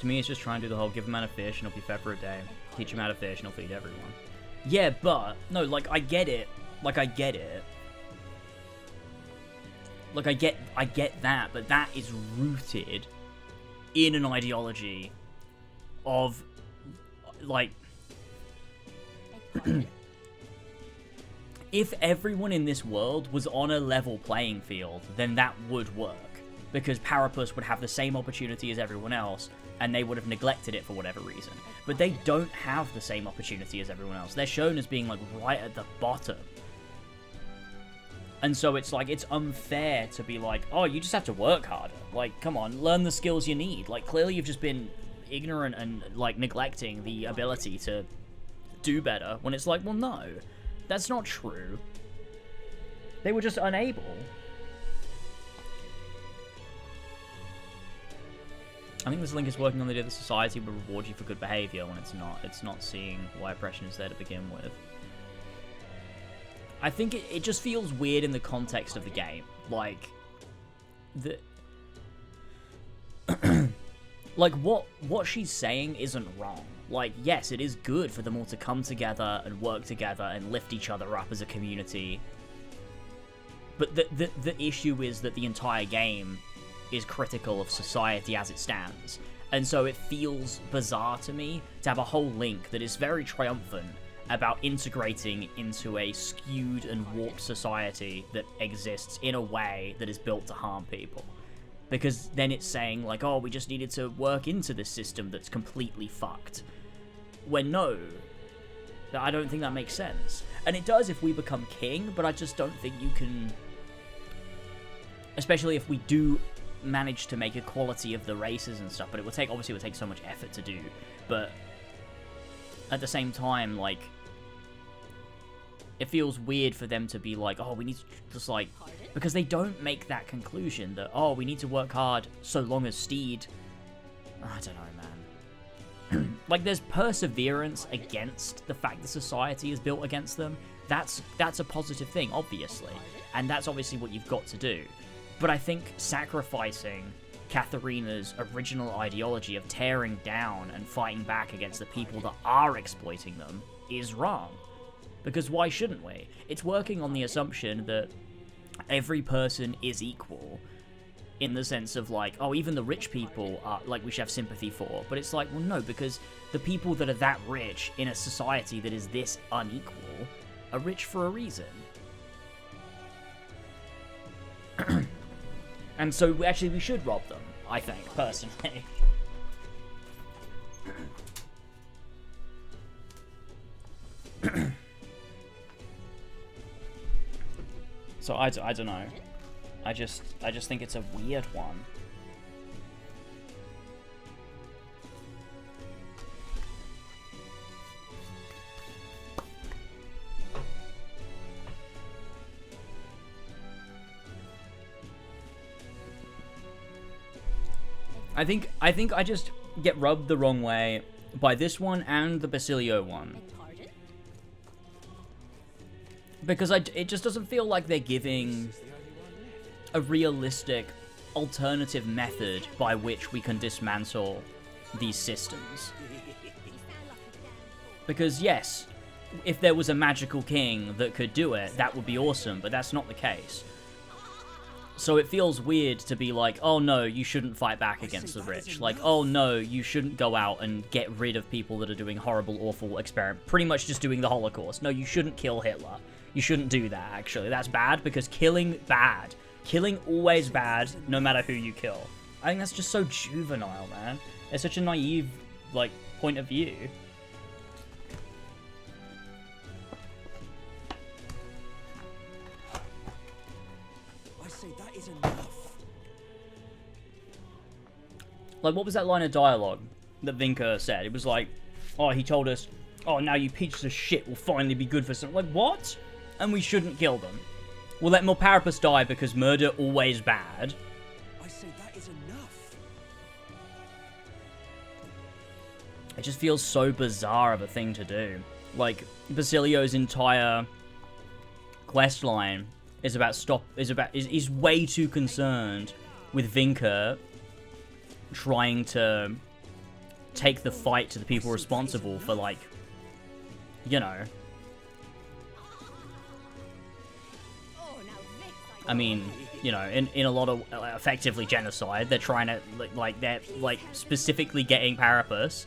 To me, it's just trying to do the whole give a man a fish and he'll be fed for a day. Teach him how to fish and he'll feed everyone. Yeah, but, no, like, I get it. Like, I get it. Like, I get that, but that is rooted in an ideology of, like... If everyone in this world was on a level playing field, then that would work. Because Parapus would have the same opportunity as everyone else, and they would have neglected it for whatever reason. But they don't have the same opportunity as everyone else. They're shown as being, like, right at the bottom. And so it's like, it's unfair to be like, oh, you just have to work harder. Like, come on, learn the skills you need. Like, clearly you've just been ignorant and, like, neglecting the ability to do better. When it's like, well, no, that's not true. They were just unable. I think this link is working on the idea that society will reward you for good behavior when it's not. It's not seeing why oppression is there to begin with. I think it just feels weird in the context of the game. Like, like, what she's saying isn't wrong. Like, yes, it is good for them all to come together and work together and lift each other up as a community. But the issue is that the entire game is critical of society as it stands. And so it feels bizarre to me to have a whole link that is very triumphant about integrating into a skewed and warped society that exists in a way that is built to harm people. Because then it's saying, like, oh, we just needed to work into this system that's completely fucked. When no, I don't think that makes sense. And it does if we become king, but I just don't think you can... Especially if we do manage to make equality of the races and stuff, but obviously it would take so much effort to do. But at the same time, like, it feels weird for them to be like, oh, we need to just, like, because they don't make that conclusion that, oh, we need to work hard so long as Steed. I don't know, man. Like, there's perseverance against the fact that society is built against them. That's a positive thing, obviously, and that's obviously what you've got to do. But I think sacrificing Katharina's original ideology of tearing down and fighting back against the people that are exploiting them is wrong. Because why shouldn't we? It's working on the assumption that every person is equal in the sense of, like, oh, even the rich people are, like, we should have sympathy for. But it's like, well, no, because the people that are that rich in a society that is this unequal are rich for a reason. And so, actually, we should rob them, I think, personally. So, I don't know. I just think it's a weird one. I think I just get rubbed the wrong way by this one and the Basilio one. Because it just doesn't feel like they're giving a realistic alternative method by which we can dismantle these systems. Because yes, if there was a magical king that could do it, that would be awesome, but that's not the case. So it feels weird to be like, oh no, you shouldn't fight back against the rich. Like, oh no, you shouldn't go out and get rid of people that are doing horrible, awful experiment. Pretty much just doing the Holocaust. No, you shouldn't kill Hitler. You shouldn't do that, actually. That's bad, because killing bad. Killing always bad, no matter who you kill. I think that's just so juvenile, man. It's such a naive, like, point of view. Like, what was that line of dialogue that Vinca said? It was like, oh, he told us, oh, now you pieces of shit will finally be good for some... Like, what? And we shouldn't kill them. We'll let Milparapus die because murder always bad. I say that is enough. It just feels so bizarre of a thing to do. Like, Basilio's entire quest line is is way too concerned with Vinca trying to take the fight to the people responsible for, like, you know. I mean, you know, in a lot of effectively genocide, they're trying to, they're specifically getting Parapus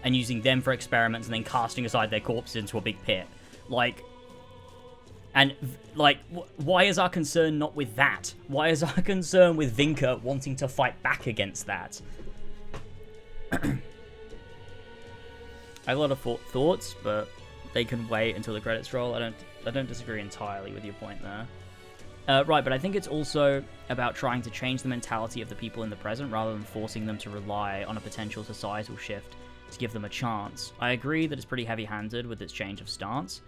and using them for experiments and then casting aside their corpses into a big pit. Like, and, like, why is our concern not with that? Why is our concern with Vinca wanting to fight back against that? I have a lot of thoughts, but they can wait until the credits roll. I don't disagree entirely with your point there. Right, but I think it's also about trying to change the mentality of the people in the present rather than forcing them to rely on a potential societal shift to give them a chance. I agree that it's pretty heavy-handed with its change of stance,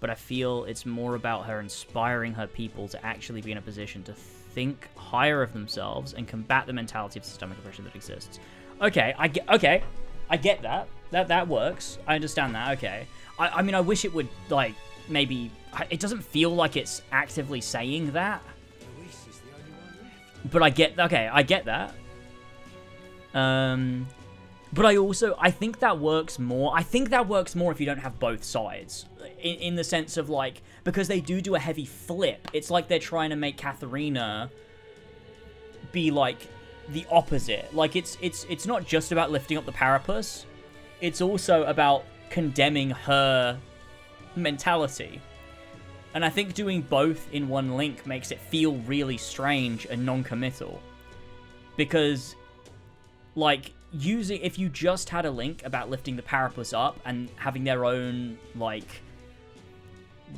but I feel it's more about her inspiring her people to actually be in a position to think higher of themselves and combat the mentality of systemic oppression that exists. Okay, I get that. That works. I understand that, okay. I mean, I wish it would, like, maybe... It doesn't feel like it's actively saying that. But I get that. But I think that works more. I think that works more if you don't have both sides. In the sense of, like, because they do a heavy flip. It's like they're trying to make Katharina be, like, the opposite. Like, it's not just about lifting up the Parapus. It's also about condemning her mentality. And I think doing both in one link makes it feel really strange and non-committal. Because, like, if you just had a link about lifting the Parapus up and having their own, like,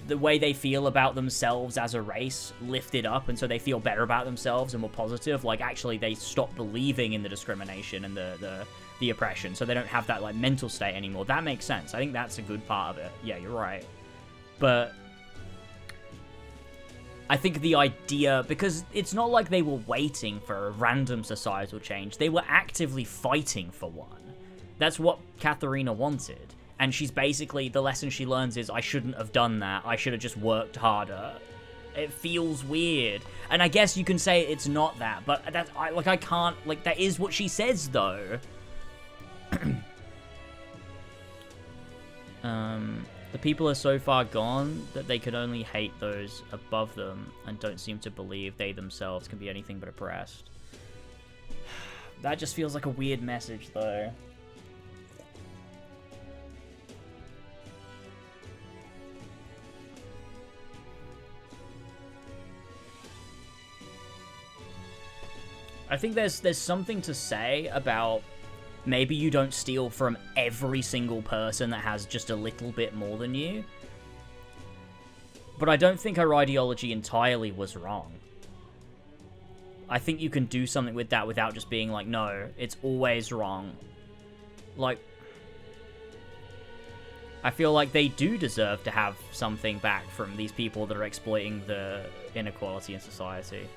the way they feel about themselves as a race lifted up, and so they feel better about themselves and more positive, like, actually they stop believing in the discrimination and the oppression, so they don't have that, like, mental state anymore. That makes sense. I think that's a good part of it. Yeah, you're right. But I think the idea, because it's not like they were waiting for a random societal change. They were actively fighting for one. That's what Katharina wanted. And she's basically, the lesson she learns is, I shouldn't have done that. I should have just worked harder. It feels weird. And I guess you can say it's not that, but I can't, like, that is what she says, though. The people are so far gone that they could only hate those above them and don't seem to believe they themselves can be anything but oppressed. That just feels like a weird message, though. I think there's something to say about maybe you don't steal from every single person that has just a little bit more than you. But I don't think her ideology entirely was wrong. I think you can do something with that without just being like, no, it's always wrong. Like, I feel like they do deserve to have something back from these people that are exploiting the inequality in society.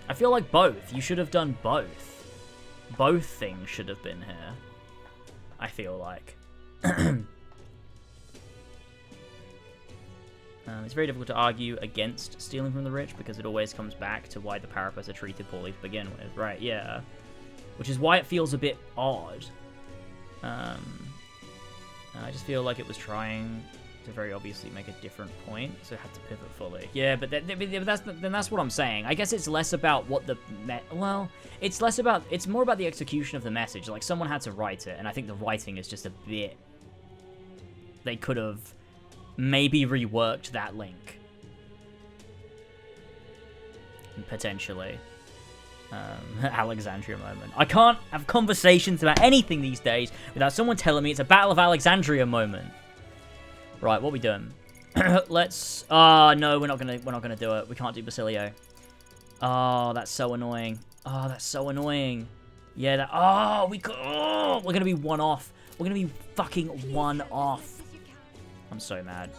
I feel like both. You should have done both. Both things should have been here. I feel like. It's very difficult to argue against stealing from the rich because it always comes back to why the Parapus are treated poorly to begin with. Right, yeah. Which is why it feels a bit odd. I just feel like it was trying to very obviously make a different point, so it had to pivot fully. Yeah, but that's what I'm saying. I guess it's less about what the it's more about the execution of the message. Like, someone had to write it, and I think the writing is just a bit. They could have maybe reworked that link potentially. Alexandria moment. I can't have conversations about anything these days without someone telling me it's a Battle of Alexandria moment. Right, what are we doing? Let's. No, we're not gonna do it. We can't do Basilio. Oh, that's so annoying. Oh, that's so annoying. Yeah, that. Oh, we're gonna be one off. We're gonna be fucking one off. I'm so mad.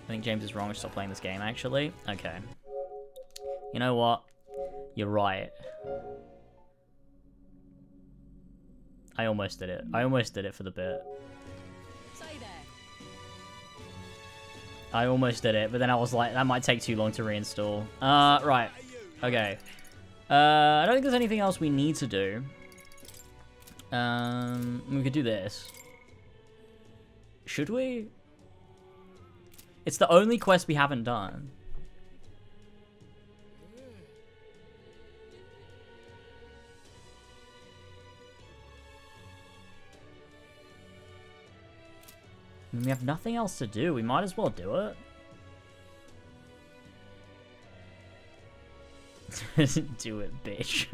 I think James is wrong. I should stop playing this game. Actually, okay. You know what? You're right. I almost did it. I almost did it for the bit. I almost did it, but then I was like, that might take too long to reinstall. Right. Okay. I don't think there's anything else we need to do. We could do this. Should we? It's the only quest we haven't done. I mean, we have nothing else to do. We might as well do it. Do it, bitch.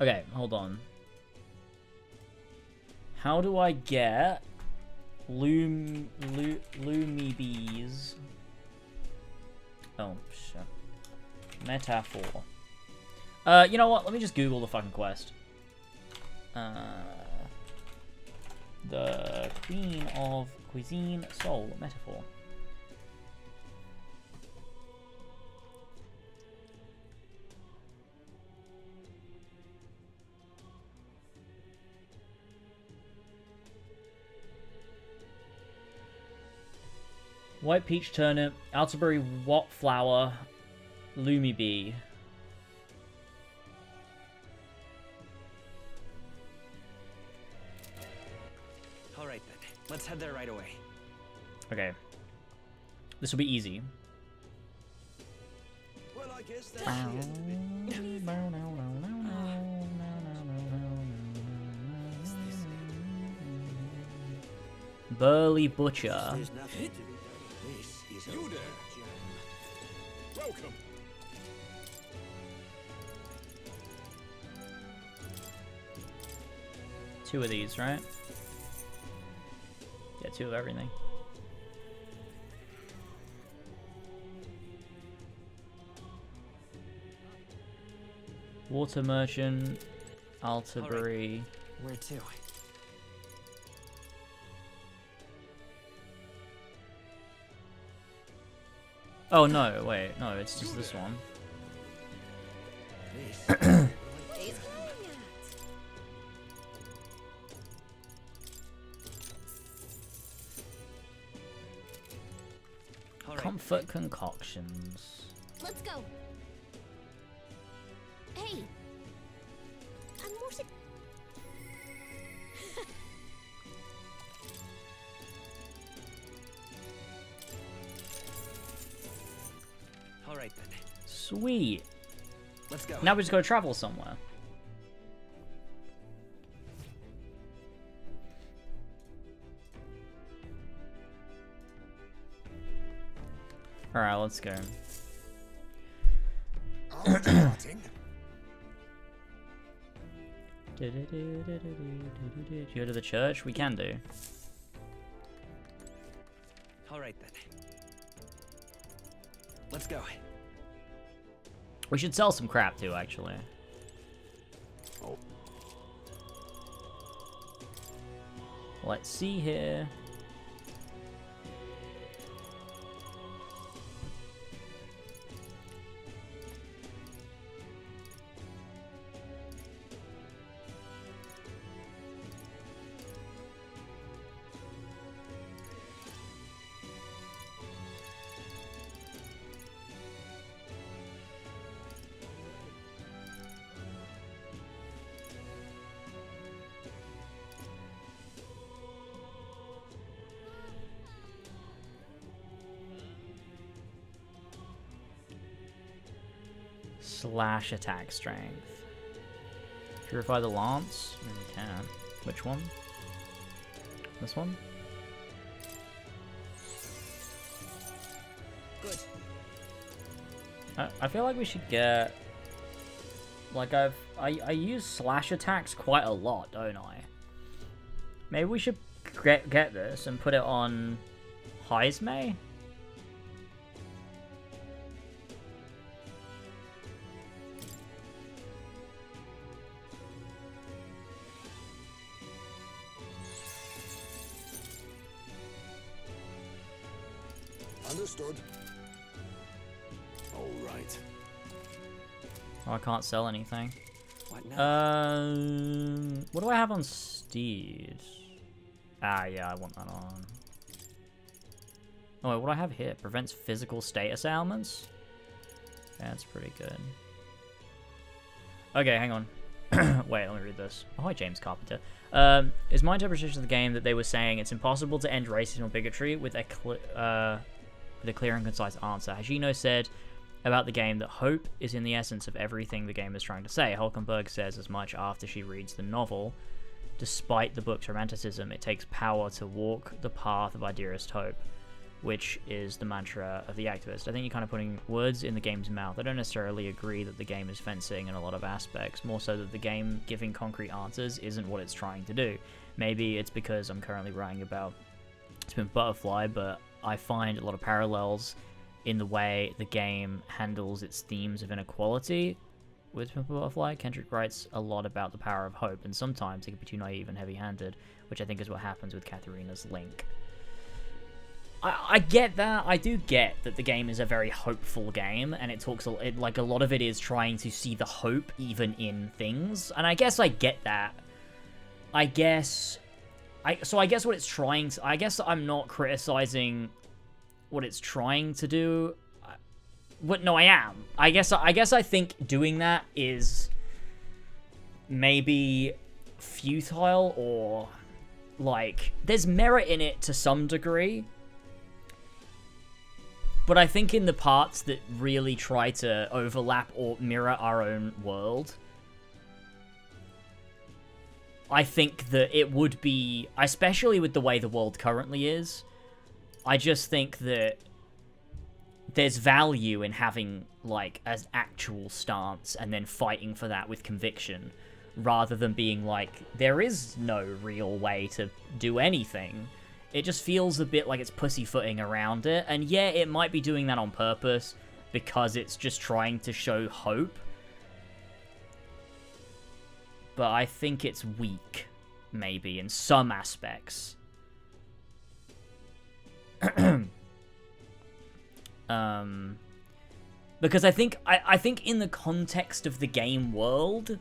Okay, hold on. How do I get Lumi bees? Oh shit. Metaphor. You know what? Let me just Google the fucking quest. The Queen of Cuisine Soul Metaphor. White peach turnip, Altaberry wat flower, Lumi bee. Alright then, let's head there right away. Okay. This will be easy. Well, I guess that's the end of it. Burly Butcher. There's nothing to be done. This is a jam. Welcome. Two of these, right? Yeah, two of everything. Water Merchant, Altaberry. Right. Where to? Oh no, wait, no, it's just this one. Comfort concoctions. Let's go. Hey. I'm more Alright then. Sweet. Let's go. Now we just gotta travel somewhere. Alright, let's go. Go to the church? We can do. Alright then. Let's go. We should sell some crap too, actually. Oh. Let's see here. Slash attack strength. Purify the lance? I mean, we can. Which one? This one? Good. I feel like we should get... Like, I use slash attacks quite a lot, don't I? Maybe we should get this and put it on Heisme? Understood. All right. Oh, I can't sell anything. What now? What do I have on Steed? Ah, yeah, I want that on. Oh, wait, what do I have here? Prevents physical status ailments? That's pretty good. Okay, hang on. Wait, let me read this. Oh, hi, James Carpenter. Is my interpretation of the game that they were saying it's impossible to end racism or bigotry with a clear and concise answer? Hashino said about the game that hope is in the essence of everything the game is trying to say. Hulkenberg says as much after she reads the novel. Despite the book's romanticism, it takes power to walk the path of our dearest hope, which is the mantra of the activist. I think you're kind of putting words in the game's mouth. I don't necessarily agree that the game is fencing in a lot of aspects, more so that the game giving concrete answers isn't what it's trying to do. Maybe it's because I'm currently writing about Spin Butterfly, but I find a lot of parallels in the way the game handles its themes of inequality. With Spin Butterfly, Kendrick writes a lot about the power of hope, and sometimes it can be too naive and heavy-handed, which I think is what happens with Katharina's Link. I get that. I do get that the game is a very hopeful game, and it talks like a lot of it is trying to see the hope even in things, and I guess I get that. I guess what it's trying to... I guess I'm not criticizing what it's trying to do. No, I am. I guess I think doing that is maybe futile, or like there's merit in it to some degree. But I think in the parts that really try to overlap or mirror our own world, I think that it would be, especially with the way the world currently is, I just think that there's value in having, like, an actual stance and then fighting for that with conviction, rather than being like, there is no real way to do anything. It just feels a bit like it's pussyfooting around it, and yeah, it might be doing that on purpose, because it's just trying to show hope. But I think it's weak, maybe, in some aspects. Because I think in the context of the game world,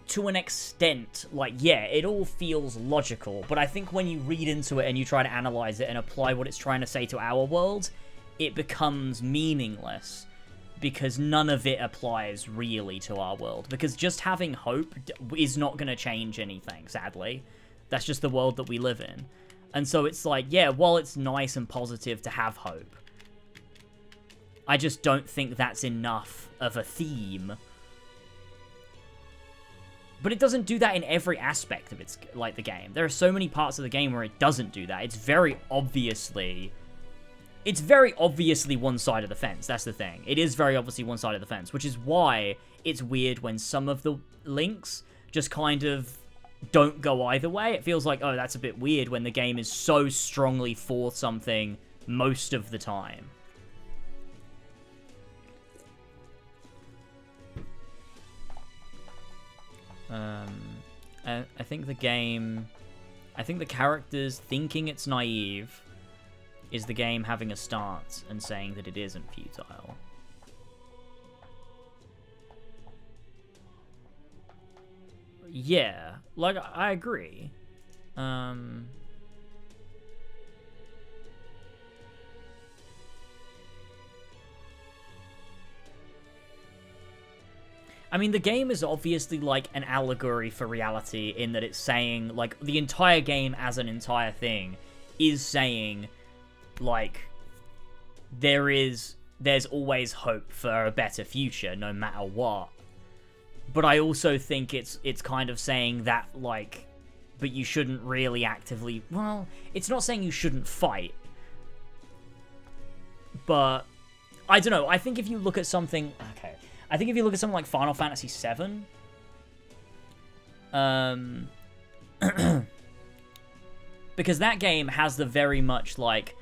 to an extent, like, yeah, it all feels logical, but I think when you read into it and you try to analyze it and apply what it's trying to say to our world, it becomes meaningless, because none of it applies really to our world, because just having hope is not going to change anything, sadly. That's just the world that we live in. And so it's like, yeah, while it's nice and positive to have hope, I just don't think that's enough of a theme. But it doesn't do that in every aspect of its, like, the game. There are so many parts of the game where it doesn't do that. It's very obviously one side of the fence. That's the thing. It is very obviously one side of the fence, which is why it's weird when some of the links just kind of don't go either way. It feels like, oh, that's a bit weird when the game is so strongly for something most of the time. I think the game... I think the characters thinking it's naive is the game having a stance and saying that it isn't futile. Yeah, like, I agree. I mean, the game is obviously, like, an allegory for reality in that it's saying, like, the entire game as an entire thing is saying, like, there is there's always hope for a better future, no matter what. But I also think it's kind of saying that, like, but you shouldn't really actively... Well, it's not saying you shouldn't fight. But, I don't know, I think if you look at something... Okay. I think if you look at something like Final Fantasy VII... because that game has the very much, like...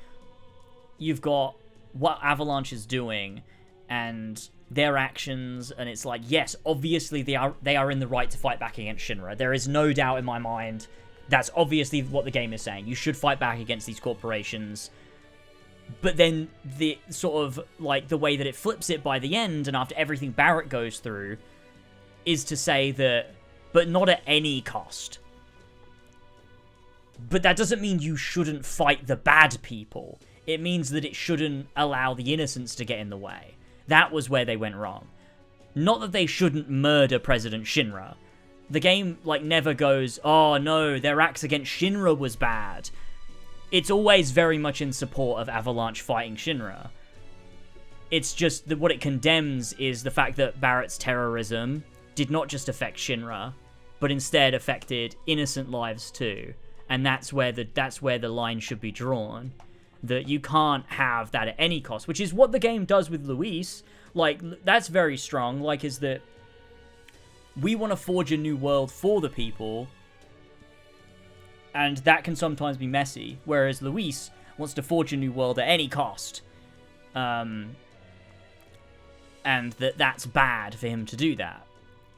You've got what Avalanche is doing, and their actions, and it's like, yes, obviously they are in the right to fight back against Shinra. There is no doubt in my mind that's obviously what the game is saying. You should fight back against these corporations. But then the sort of, like, the way that it flips it by the end, and after everything Barrett goes through, is to say that, but not at any cost. But that doesn't mean you shouldn't fight the bad people. It means that it shouldn't allow the innocents to get in the way. That was where they went wrong. Not that they shouldn't murder President Shinra. The game, like, never goes, oh no, their acts against Shinra was bad. It's always very much in support of Avalanche fighting Shinra. It's just that what it condemns is the fact that Barrett's terrorism did not just affect Shinra, but instead affected innocent lives too. And that's where the line should be drawn. That you can't have that at any cost, which is what the game does with Luis. Like, that's very strong, like, is that we want to forge a new world for the people, and that can sometimes be messy, whereas Luis wants to forge a new world at any cost. And that's bad for him to do that.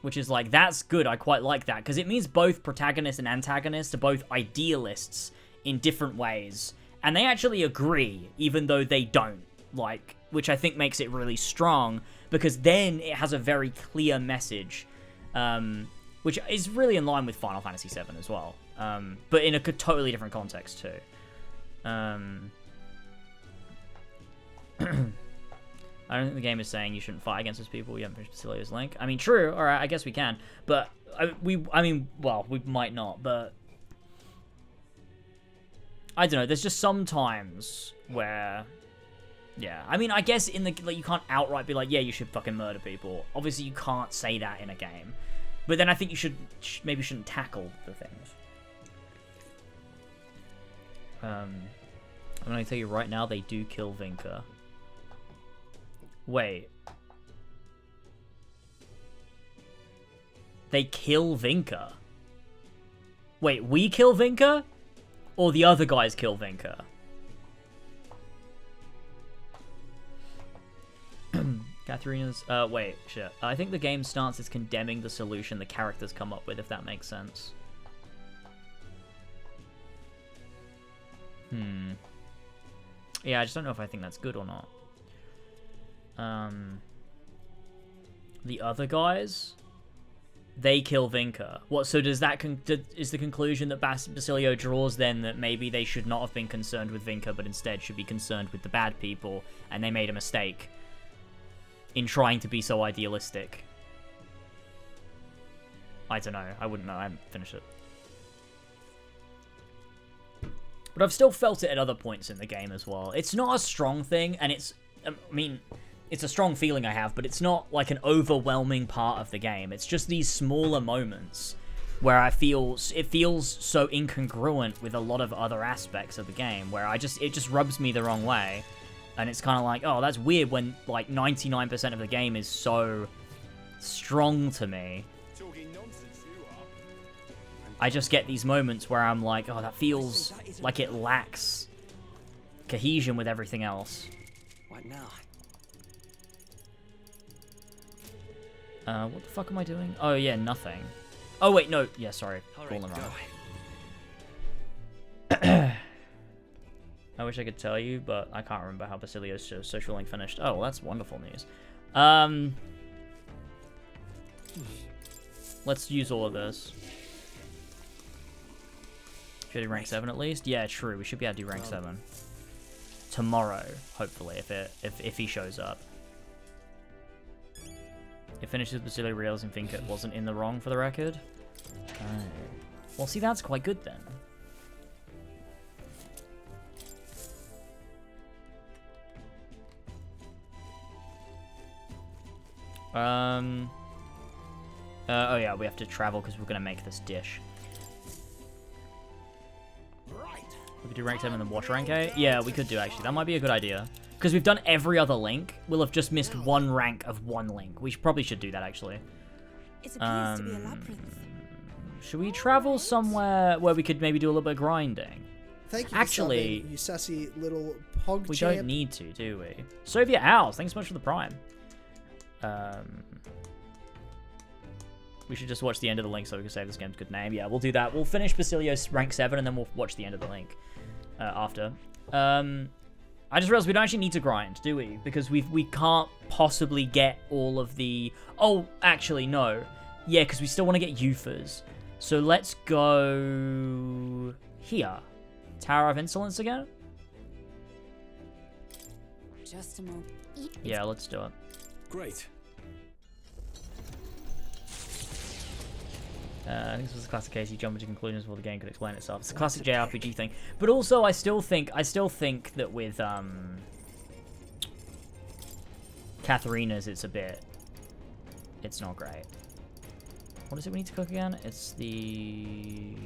Which is like, that's good, I quite like that, because it means both protagonists and antagonists are both idealists in different ways. And they actually agree, even though they don't, like, which I think makes it really strong, because then it has a very clear message, which is really in line with Final Fantasy VII as well, but in a totally different context too. I don't think the game is saying you shouldn't fight against those people. You haven't finished Basilio's Link. I mean, true, alright, I guess we can, but we might not, but I don't know, there's just some times where, yeah, I mean, I guess in the, like, you can't outright be like, yeah, you should fucking murder people. Obviously, you can't say that in a game. But then I think you maybe shouldn't tackle the things. I'm gonna tell you right now, they do kill Vinca. Wait. They kill Vinca? Wait, we kill Vinca? Or the other guys kill Vinca? Katharina's... wait, shit. I think the game's stance is condemning the solution the characters come up with, if that makes sense. Yeah, I just don't know if I think that's good or not. The other guys... They kill Vinca. What, so does that is the conclusion that Basilio draws then that maybe they should not have been concerned with Vinca, but instead should be concerned with the bad people, and they made a mistake in trying to be so idealistic? I don't know. I wouldn't know. I haven't finished it. But I've still felt it at other points in the game as well. It's not a strong thing, and it's... I mean... It's a strong feeling I have, but it's not like an overwhelming part of the game. It's just these smaller moments where it feels so incongruent with a lot of other aspects of the game, where it just rubs me the wrong way. And it's kind of like, oh, that's weird when like 99% of the game is so strong to me. I just get these moments where I'm like, oh, that feels like it lacks cohesion with everything else. What now? What the fuck am I doing? Oh, yeah, nothing. Oh, wait, no. Yeah, sorry. Rolling around. I wish I could tell you, but I can't remember how Basilio's social link finished. Oh, well, that's wonderful news. Let's use all of this. Should do rank 7 at least? Yeah, true. We should be able to do rank 7. Tomorrow, hopefully, if he shows up. It finishes Basilio realizing Vinca wasn't in the wrong for the record. Oh. Well, see, that's quite good then. Oh yeah, we have to travel because we're gonna make this dish. We could do rank 7 and then watch rank 8. Yeah, we could do actually. That might be a good idea. Because we've done every other link. We'll have just missed one rank of one link. We probably should do that actually. It appears to be a labyrinth. Should we travel somewhere where we could maybe do a little bit of grinding? Thank you actually, for subbing, you sassy little pog we champ. don't need to, do we? Soviet Owls, thanks so much for the prime. We should just watch the end of the link so we can save this game's good name. Yeah, we'll do that. We'll finish Basilio's rank 7 and then we'll watch the end of the link after. I just realized we don't actually need to grind, do we? Because we can't possibly get all of the... Oh, actually, no. Yeah, because we still want to get Euphas. So let's go here. Tower of Insolence again? Just a moment. Yeah, let's do it. Great. I think this was a classic case. You jump into conclusions before the game could explain itself. It's a classic JRPG thing. But also, I still think that with Katharina's, it's not great. What is it we need to cook again? It's the...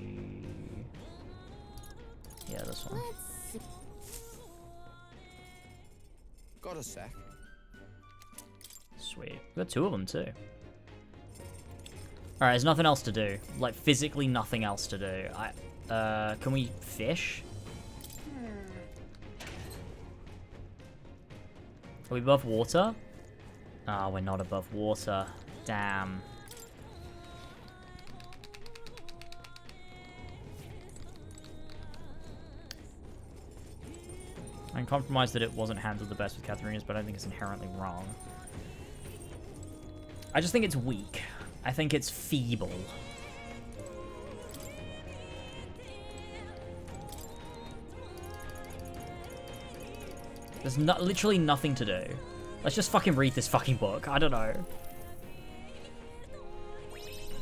Yeah, this one. Got a sec. Sweet. We've got 2 of them too. Alright, there's nothing else to do. Like, physically nothing else to do. Can we fish? Are we above water? Ah, we're not above water. Damn. I'm compromised that it wasn't handled the best with Katharina's, but I don't think it's inherently wrong. I just think it's weak. I think it's feeble. There's literally nothing to do. Let's just fucking read this fucking book. I don't know.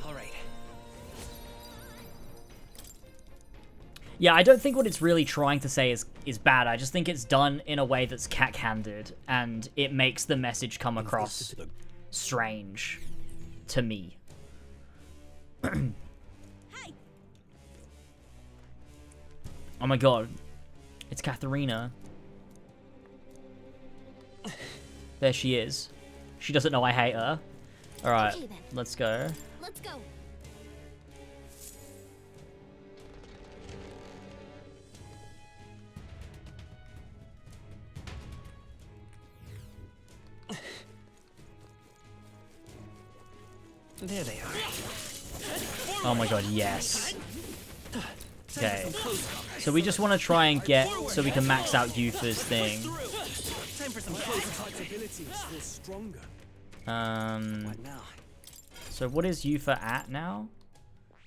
Alright. Yeah, I don't think what it's really trying to say is bad. I just think it's done in a way that's cack-handed, and it makes the message come across strange to me. Oh my god. It's Katharina. There she is. She doesn't know I hate her. Alright, Okay, let's go. Let's go. There they are. Oh my god, yes. Okay. So we just want to try and get so we can max out Euphor's thing. Time for some closer. So what is Euphor at now?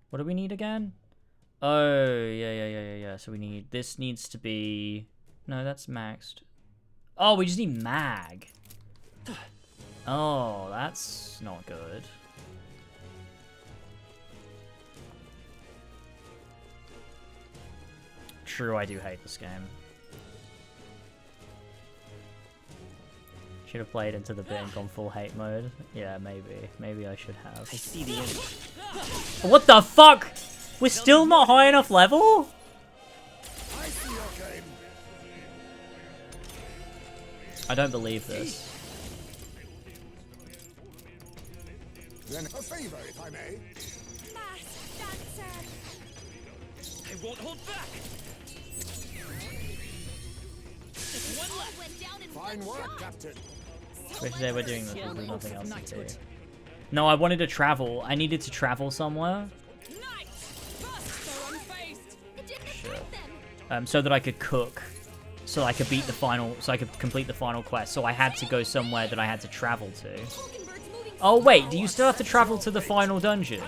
What do we need again? Oh, yeah. So we need, this needs to be, no, that's maxed. Oh, we just need mag. Oh, that's not good. True, I do hate this game. Should have played into the bit and gone full hate mode. Yeah, maybe. Maybe I should have. I see the enemy. What the fuck? We're still not high enough level? I don't believe this. Then a favor, if I may. I won't hold back. One left. Fine work, Captain. Wait, today we're doing this because there's nothing else to do. No, I wanted to travel. I needed to travel somewhere. Shit. So that I could cook. So I could beat the final, so I could complete the final quest. So I had to go somewhere that I had to travel to. Oh wait, do you still have to travel to the final dungeon?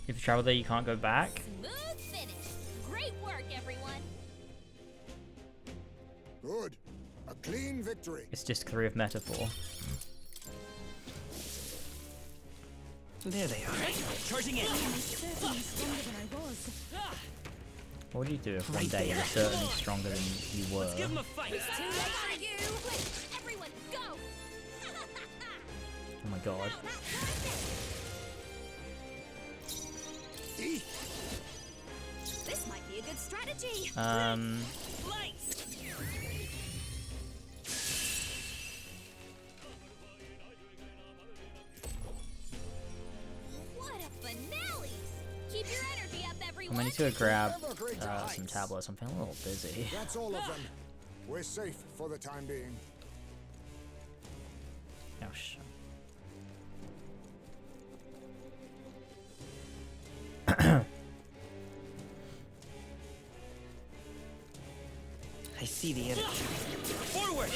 If you travel there, you can't go back. Smooth finish. Great work, everyone. Good. A clean victory. victory. It's just 3 of metaphor. There they are. Charging in. What would you do if one day you were certainly stronger than you were? Let's give them a fight. Everyone, go! Oh my god. This might be a good strategy. What a finale! Keep your energy up, everyone. I need to grab some tablets. I'm feeling a little busy. That's all of them. We're safe for the time being. Oh shit. I see the enemy. Forward!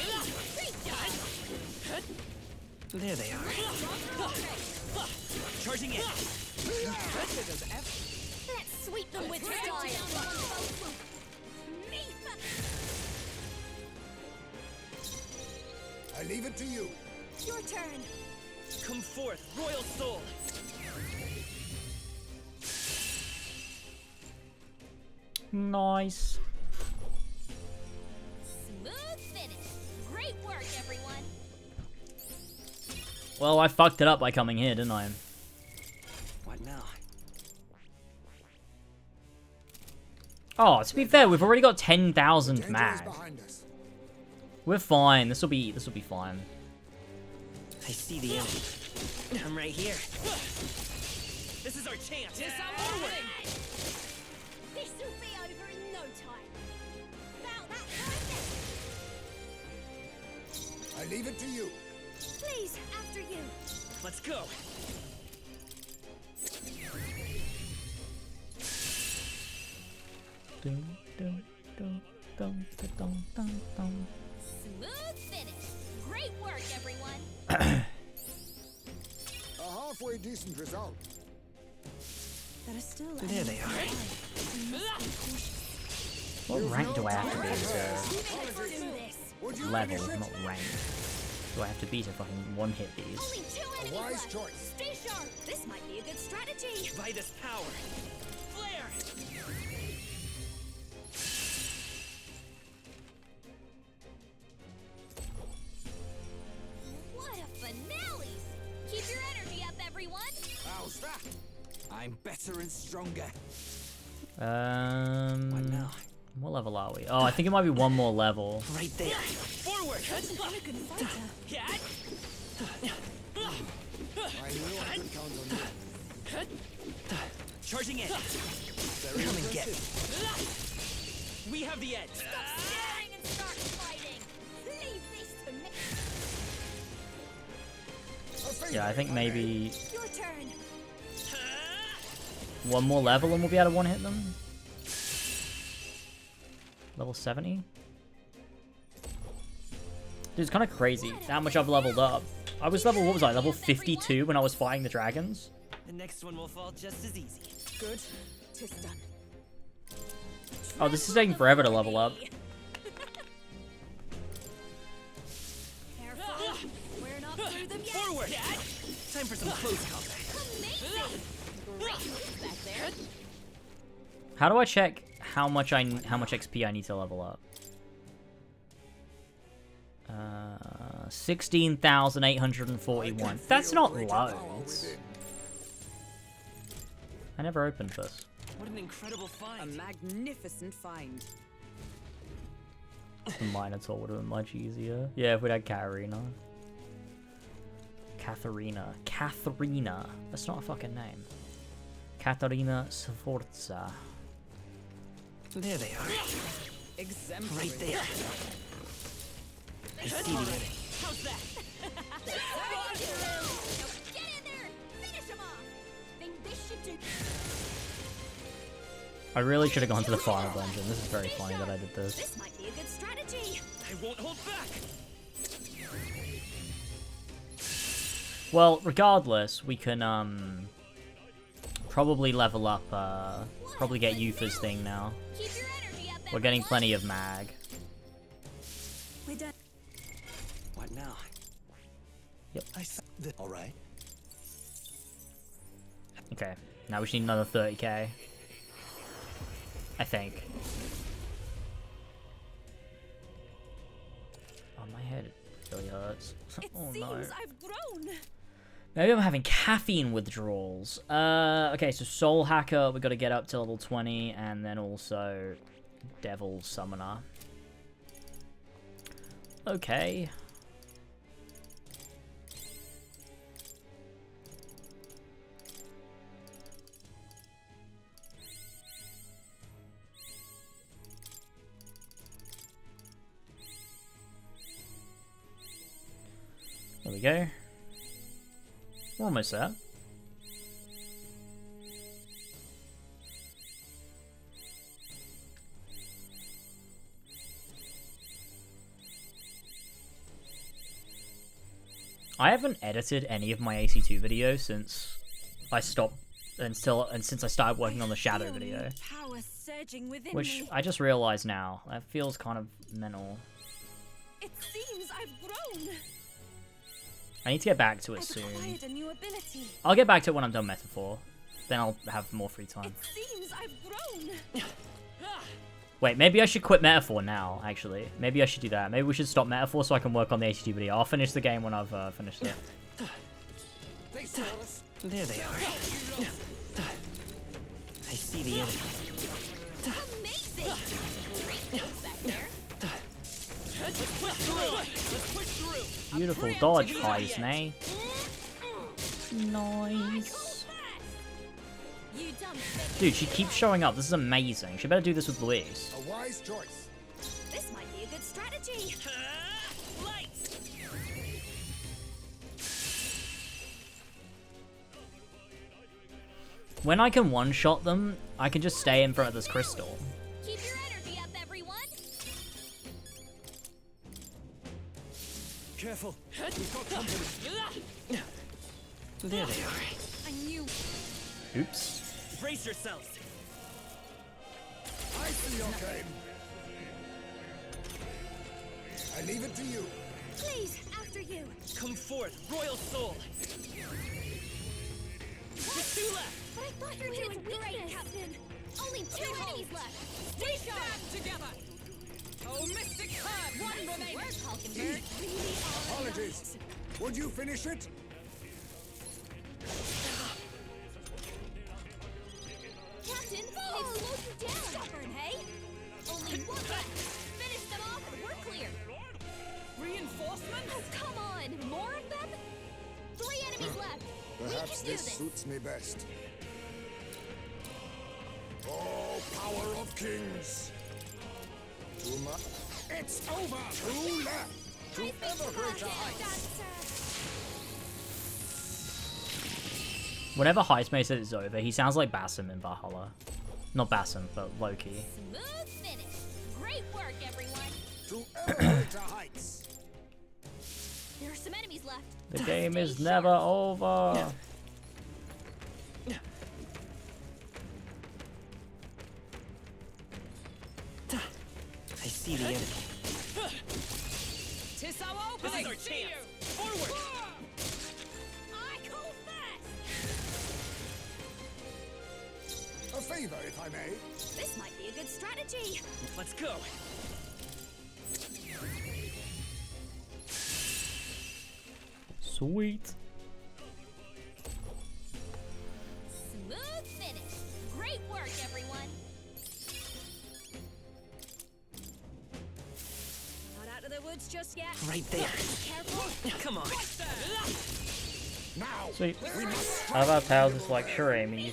There they are. Charging in. Let's sweep them with style. I leave it to you. Your turn. Come forth, royal soul. Nice. Smooth finish. Great work, everyone. Well, I fucked it up by coming here, didn't I? What now? Oh, to be fair, we've already got 10,000 mag. We're fine. This will be fine. I see the enemy. I'm right here. This is our chance. Forward! This will be over in no time. About that time. I leave it to you. Please, after you. Let's go. Dun, dun, dun, dun, dun, dun, dun. Smooth finish. Great work, everyone. A halfway decent result. There are still There they are. What rank do I have to be to level, not rank? Do I have to be to fucking one-hit these? Only 2 enemies wise left. choice. Stay sharp. This might be a good strategy. By this power. Flare! What a finale! Keep your energy up, everyone. How's that? I'm better and stronger. What now? What level are we? Oh, I think it might be one more level. Right there. Forward! I knew I could count on you. Charging in. Come and get it. We have the edge. Stop staring and start fighting. Leave this to me. Yeah, I think maybe Your turn. one more level and we'll be able to one-hit them. Level 70? Dude, it's kind of crazy how much I've leveled up. I was level, what was I, level 52 when I was fighting the dragons? The next one will fall just as easy. Good. 'Tis done. Oh, this is taking forever to level up. Careful. We're not through them yet. Forward! Time for some close combat. Amazing. Great move back there. How do I check how much XP I need to level up? 16,841. That's not loads. I never opened this. What an incredible find. A magnificent find. The Minotaur would have been much easier. Yeah, if we'd had Katarina. Katharina. That's not a fucking name. Katarina Sforza. There they are. Exemplary. Right there. I see the enemy. How's that? Get in there. Finish him off. Think this should do. I really should have gone to the final dungeon. This is very funny that I did this. This might be a good strategy. I won't hold back. Well, regardless, we can probably level up, probably get Yufa's thing now. Keep your energy up, We're getting plenty of mag. We're done. now? Yep. All right. Okay, now we just need another 30k. I think. Oh, my head really hurts. Oh no. I've grown. Maybe I'm having caffeine withdrawals. Okay, so Soul Hacker, we got to get up to level 20, and then also Devil Summoner. Okay. There we go. We're almost there. I haven't edited any of my AC2 videos since I stopped since I started working on the Shadow video. Which I just realized now. That feels kind of mental. It seems I've grown. I need to get back to it soon. Acquired a new ability. I'll get back to it when I'm done Metaphor. Then I'll have more free time. It seems I've grown. Wait, maybe I should quit Metaphor now, actually. Maybe I should do that. Maybe we should stop Metaphor so I can work on the ACT video. I'll finish the game when I've finished it. There they are. I see the enemy. Amazing. Back there. Let's push through. Beautiful dodge, Heisney. Nice. Dude, she keeps showing up. This is amazing. She better do this with Luis. A wise choice. This might be a good strategy. When I can one-shot them, I can just stay in front of this crystal. Keep your energy up, everyone. Careful. We've got company. There they are. I knew. Oops. Brace yourselves. I see your game. I leave it to you. Please, after you. Come forth, Royal Soul. Just two left. But I thought you were doing great, Captain. Only 2 enemies left. Stay stand together. Oh, Mystic Herd, one remaining. Where's Hulkenberg? Apologies. Would you finish it? Captain, it slowed you down. Stubborn, hey? Only one left. Finish them off and we're clear. Reinforcements? Oh, come on. More of them? 3 enemies left. Perhaps this suits me best. Oh, power of kings! Too much. It's over! 2 left! To ever greater heights! Whenever Heismay says it's over, he sounds like Basim in Valhalla. Not Basim, but Loki. Smooth finish. Great work, everyone. To ever greater heights! There are some enemies left. The game is never over. I see the enemy. Tis our opening. This is our chance. Forward. I go fast. A favor, if I may. This might be a good strategy. Let's go. Sweet. Smooth finish. Great work, everyone. Not out of the woods just yet. Right there. Careful. Come on. Now. Sweet. I love how it's like, sure, Amy, you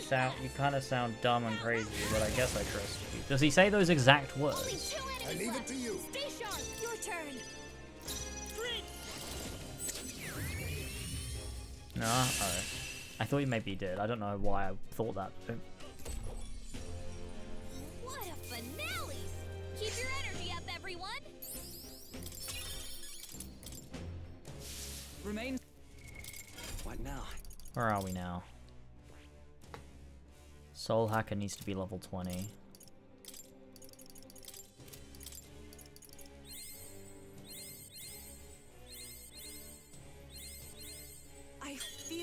kind of sound dumb and crazy, but I guess I trust you. Does he say those exact words? I leave it to you. Stay sharp. Your turn. No? Oh. I thought you maybe did. I don't know why I thought that. What a finale! Keep your energy up, everyone. Remain. What now? Where are we now? Soul Hacker needs to be level 20.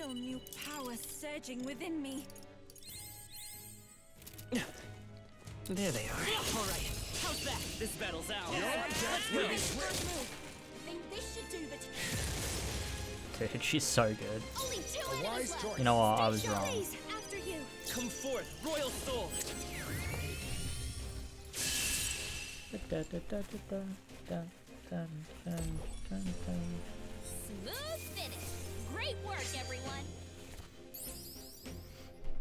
feel new power surging within me. There they are. All right, how's that? This battle's out. Let's go. Think this should do the Dude, she's so good. Only 2 enemies left. You know what? I was wrong. After you. Come forth, royal soul. Smooth finish. Great work, everyone.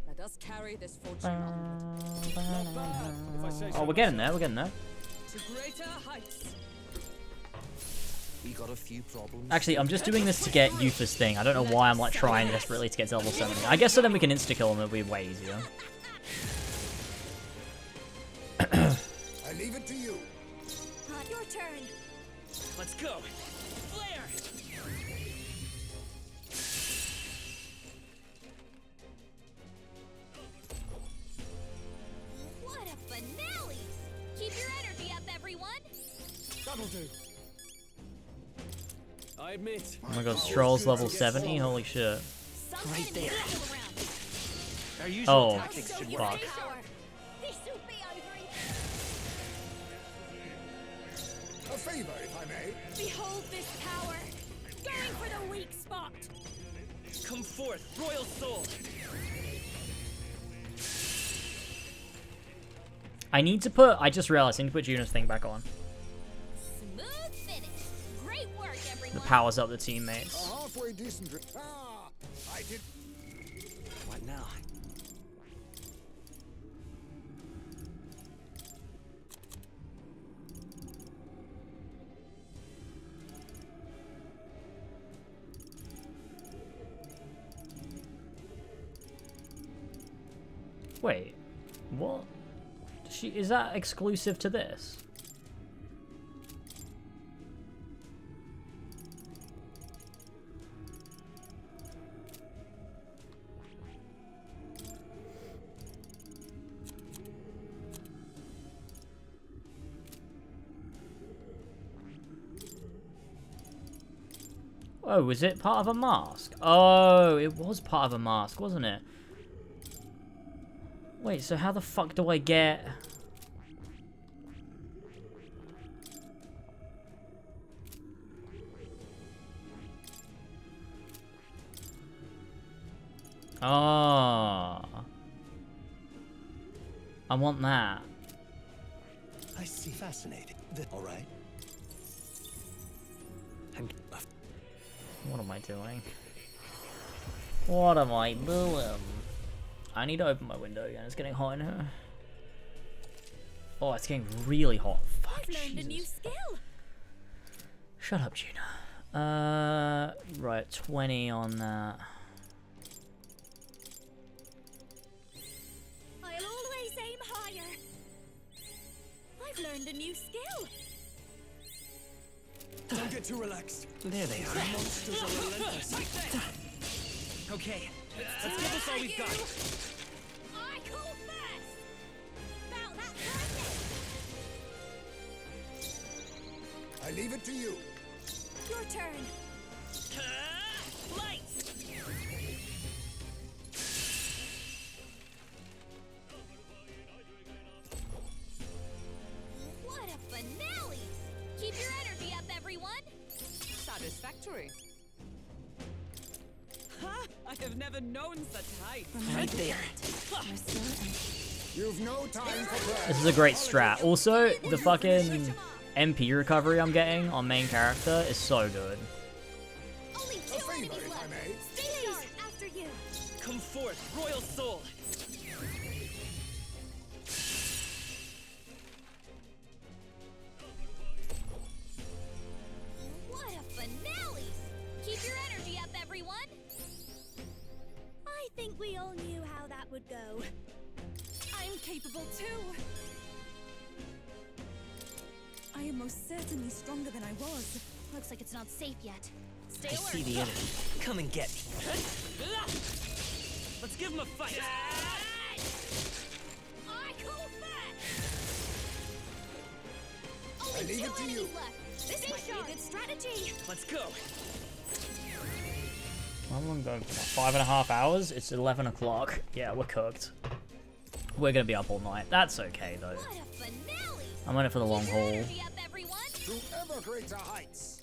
Let us carry this fortune on. Oh, we're getting there. We're getting there. To greater heights. We got a few problems. Actually, I'm just doing this to get Yufa's thing. I don't know why I'm like trying desperately to get to level 70. I guess so then we can insta kill him. It'll be way easier. I leave it to you. Your turn. Let's go. Flare. What a finale! Keep your energy up, everyone. That'll do. I admit. Oh my god, Stroll's level 70? Holy shit. Right there. Our usual Oh, tactics should fuck. work. This will be over in... A favor, if I may. Behold this power. Going for the weak spot. Come forth, royal soul. I just realized I need to put Juno's thing back on. Smooth finish. Great work, everyone. The powers up the teammates. A halfway decent. Ah, I did. What now? Wait, what? Is that exclusive to this? Oh, was it part of a mask? Oh, it was part of a mask, wasn't it? Wait, so how the fuck do I get... Oh. I want that. I see. Fascinating. All right. What am I doing? What am I doing? I need to open my window again. It's getting hot in here. Oh, it's getting really hot. Fuck, I've learned a new skill. Shut up, Gina. Right, 20 on that. I'll always aim higher. I've learned a new skill. Don't get too relaxed. There they are. Monsters are relentless. Okay, let's give this all we've got. I call first. About that person. I leave it to you. Your turn. Lights. What a finale! Keep your energy up, everyone. Satisfactory. Ha! I have never known such height. Right there. You've no time for prayer. This is a great strat. Also, the fucking MP recovery I'm getting on main character is so good. Only 2 favor, enemies if I left. may. Stay sharp after you. Come forth, royal soul. What a finale! Keep your energy up, everyone. I think we all knew how that would go. I'm capable too. I am most certainly stronger than I was. Looks like it's not safe yet. Stay I alert. see the enemy. Come and get me. Let's give him a fight. I call first. I Only leave 2 it to you. enemies left. This might be a good strategy. Let's go. Well, long going for? 5.5 hours? It's 11 o'clock. Yeah, we're cooked. We're gonna be up all night. That's okay, though. I'm in it for the long haul. To ever greater heights.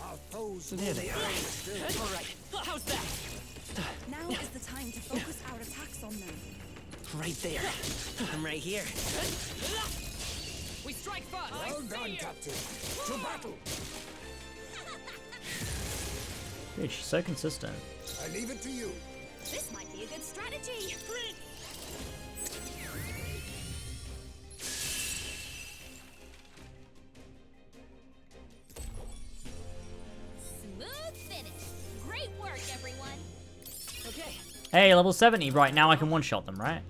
Our foes There they are. Alright, how's that? Now is the time to focus our attacks on them. Right there. I'm right here. We strike first. Well done, Captain. To battle. Dude, she's so consistent. I leave it to you. This might be a good strategy. Smooth finish. Great work, everyone. Okay. Hey, level 70. Right, now I can one-shot them, right?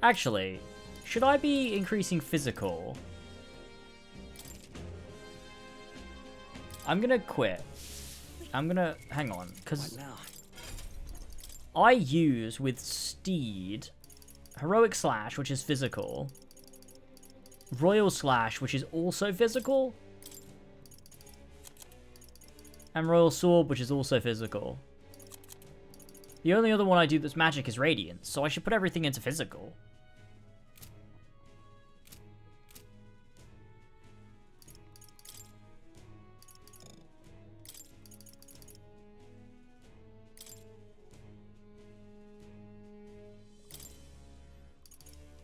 Actually, should I be increasing physical? I'm gonna quit. I'm gonna... Hang on, because... I use, with Steed, Heroic Slash, which is physical. Royal Slash, which is also physical. And Royal Sword, which is also physical. The only other one I do that's magic is Radiance, so I should put everything into physical.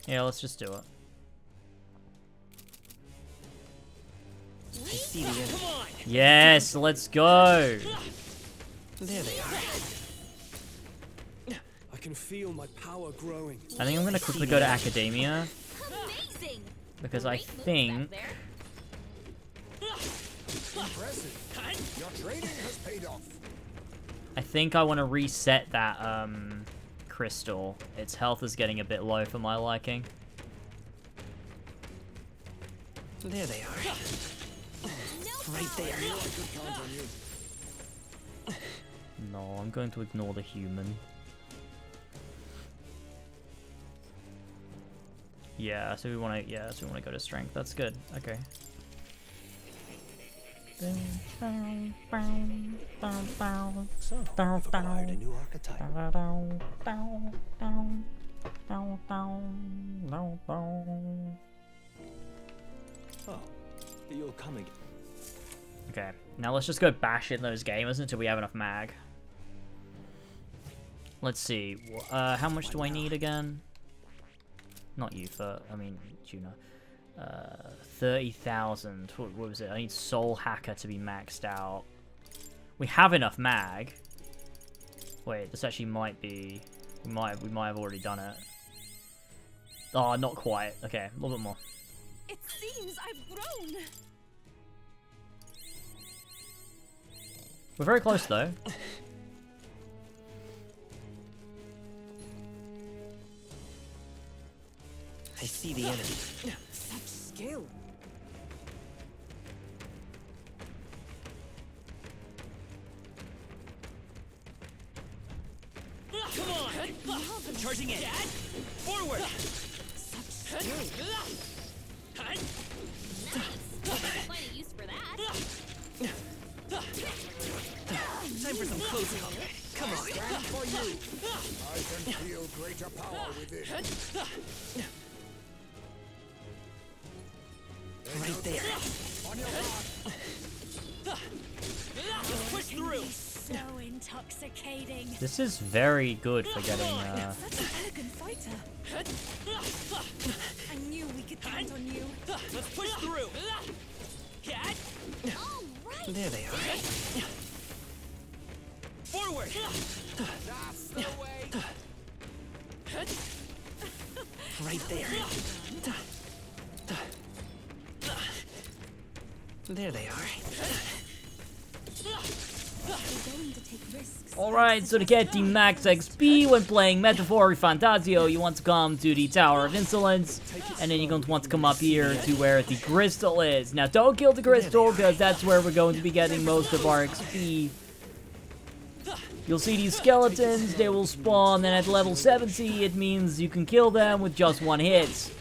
Yeah, let's just do it. I see the end. Come on. Yes, let's go. There they are. I can feel my power growing. I think I'm gonna quickly go to Academia. Because I think... Impressive. Your training has paid off. I think I want to reset that, crystal. Its health is getting a bit low for my liking. There they are. Right there. No, I'm going to ignore the human. Yeah, so we want to go to strength. That's good. Okay. So, you've acquired a new archetype. Oh, you're coming. Okay, now let's just go bash in those gamers until we have enough mag. Let's see. How much do I need again? Not Yufa, I mean Tuna. 30,000. What was it? I need Soul Hacker to be maxed out. We have enough mag. Wait, this actually might be. We might have already done it. Oh, not quite. Okay, a little bit more. It seems I've grown. We're very close though. I see the enemy. Such skill. Come on! I'm charging in. Forward! Nice. Find a use for that. Time for some closing. Come on. Stand for you. I can feel greater power within. Right there. On your mark. Just push through. So intoxicating. This is very good for getting. Such an elegant fighter. I knew we could count on you. Let's push through. There they are. Forward. That's the way. Right there. There they are. Alright, so to get the max XP when playing Metaphor ReFantazio, you want to come to the Tower of Insolence, and then you're going to want to come up here to where the crystal is. Now, don't kill the crystal, because that's where we're going to be getting most of our XP. You'll see these skeletons, they will spawn, and at level 70, it means you can kill them with just one hit.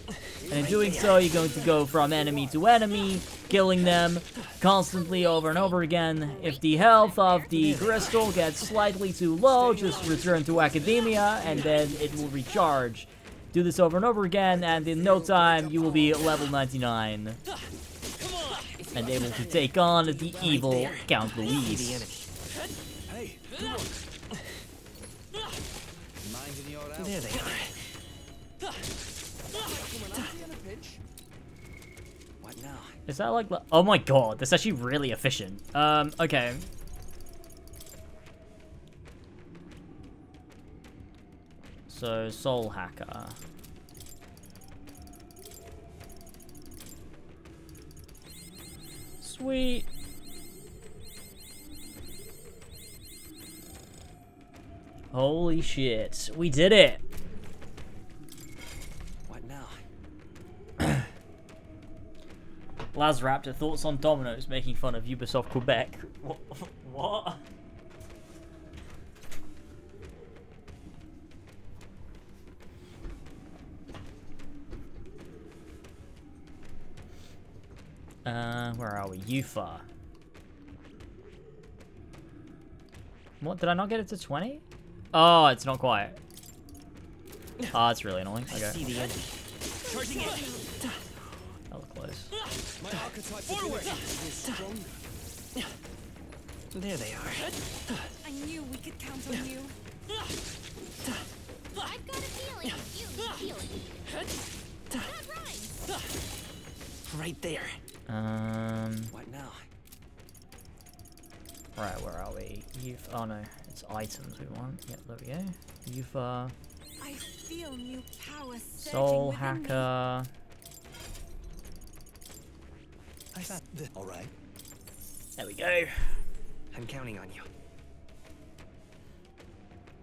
And in doing so, you're going to go from enemy to enemy, killing them constantly over and over again. If the health of the crystal gets slightly too low, just return to Academia, and then it will recharge. Do this over and over again, and in no time, you will be level 99. And able to take on the evil Count Luis. Hey, there they are. What now? Is that like... Oh my god, that's actually really efficient. Okay. So, Soul Hacker. Sweet. Holy shit. We did it. What now? Lazraptor, thoughts on Domino's making fun of Ubisoft Quebec? What? Where are we? Ufa. What? Did I not get it to 20? Oh, it's not quite. Oh, it's really annoying. Okay. I see the enemy. Charging in. That was close. My archetypes ability is strong. There they are. I knew we could count on you. I've got a feeling you feel it. That rhymes. Right there. What now? Right, where are we? Oh no, it's items we want. Yep, there we go. Ufa. I feel new power surging Soul within me. Hacker. All right. There we go. I'm counting on you.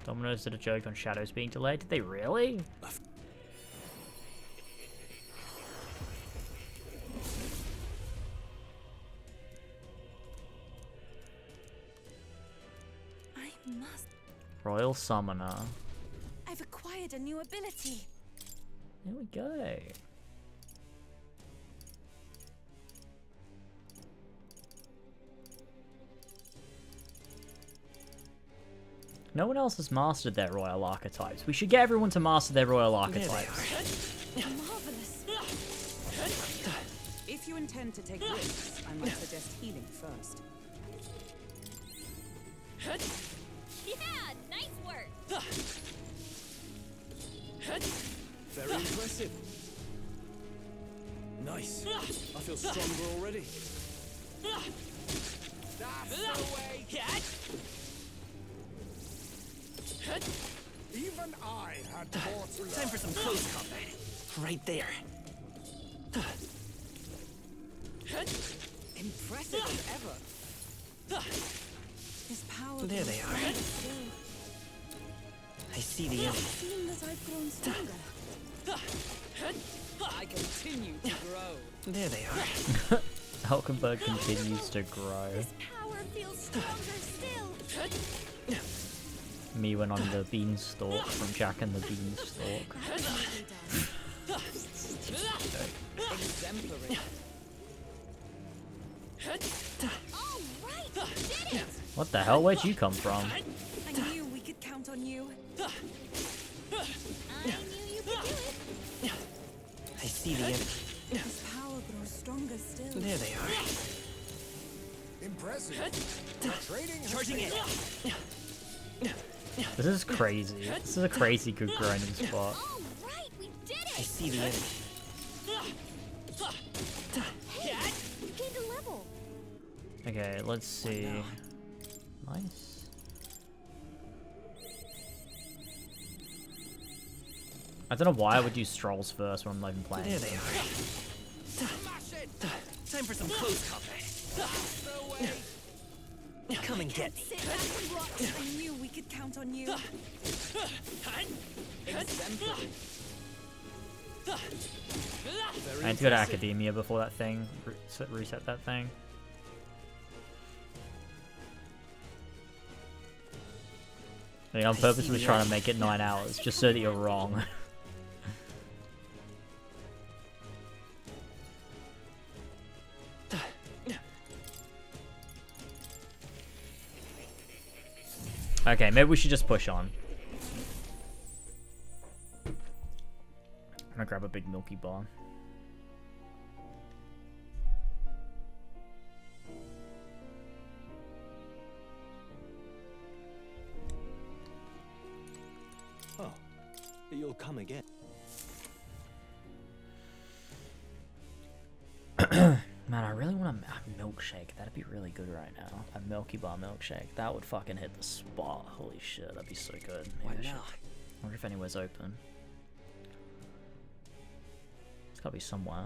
Domino's did a joke on shadows being delayed. Did they really? I must. Royal Summoner. I've acquired a new ability. There we go. No one else has mastered their royal archetypes. We should get everyone to master their royal archetypes. Marvelous. If you intend to take risks, I might suggest healing first. Yeah, nice work. Very impressive. Nice. I feel stronger already. That's the way. Even I had more to learn. Time for some close combat. Right there. Impressive as ever. His power. There they are. I see the enemy. Seem that I've grown stronger. I continue to grow. There they are. Hulkenberg continues to grow. Power feels stronger still. Me when I'm the beanstalk from Jack and the Beanstalk. Exemplary. All right, did it. What the hell? Where'd you come from? I knew we could count on you. I knew you could do it. I see the enemy. His power grows stronger still. There they are. Impressive. Trading has Charging in. This is crazy. This is a crazy good grinding spot. All right, we did it. I see the enemy. Hey, you gained a level. Okay, let's see. Nice. I don't know why I would use Strolls first when I'm not even playing. There they are. Time for some close combat. Come and get me. Sit back and watch. I knew we could count on you. Exemplary. I had to go to Academia before that thing. Reset that thing. I mean, on purpose was trying to make it 9 hours, just so that you're wrong. Okay, maybe we should just push on. I'm gonna grab a big milky bar. Oh, you'll come again. Man, I really want a milkshake. That'd be really good right now. A Milky Bar milkshake. That would fucking hit the spot. Holy shit, that'd be so good. Maybe I wonder if anywhere's open. It's gotta be somewhere.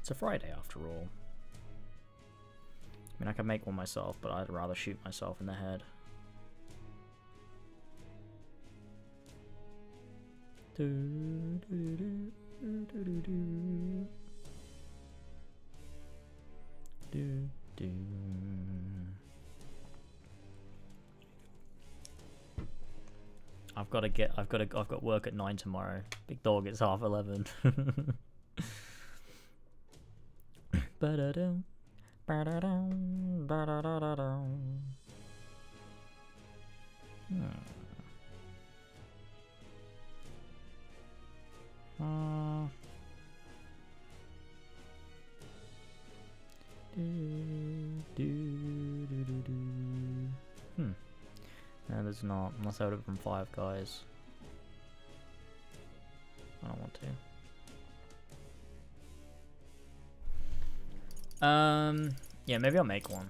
It's a Friday after all. I mean, I can make one myself, but I'd rather shoot myself in the head. I've got work at 9 tomorrow. Big dog, it's 11:30. Ba-da-dum, ba-da-dum, ba-da-da-da-dum. No, there's not. Unless I would have been 5 guys. I don't want to. Yeah, maybe I'll make one.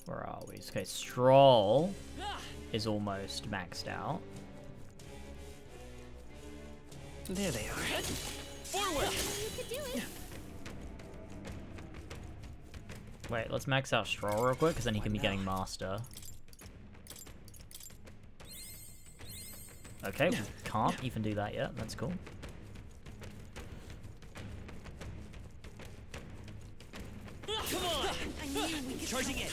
Where are we? Okay, Stroll is almost maxed out. There they are. Forward! Wait, let's max out Stroll real quick, because then he can be getting Master. Okay, we can't even do that yet. That's cool. Come on! Charging in!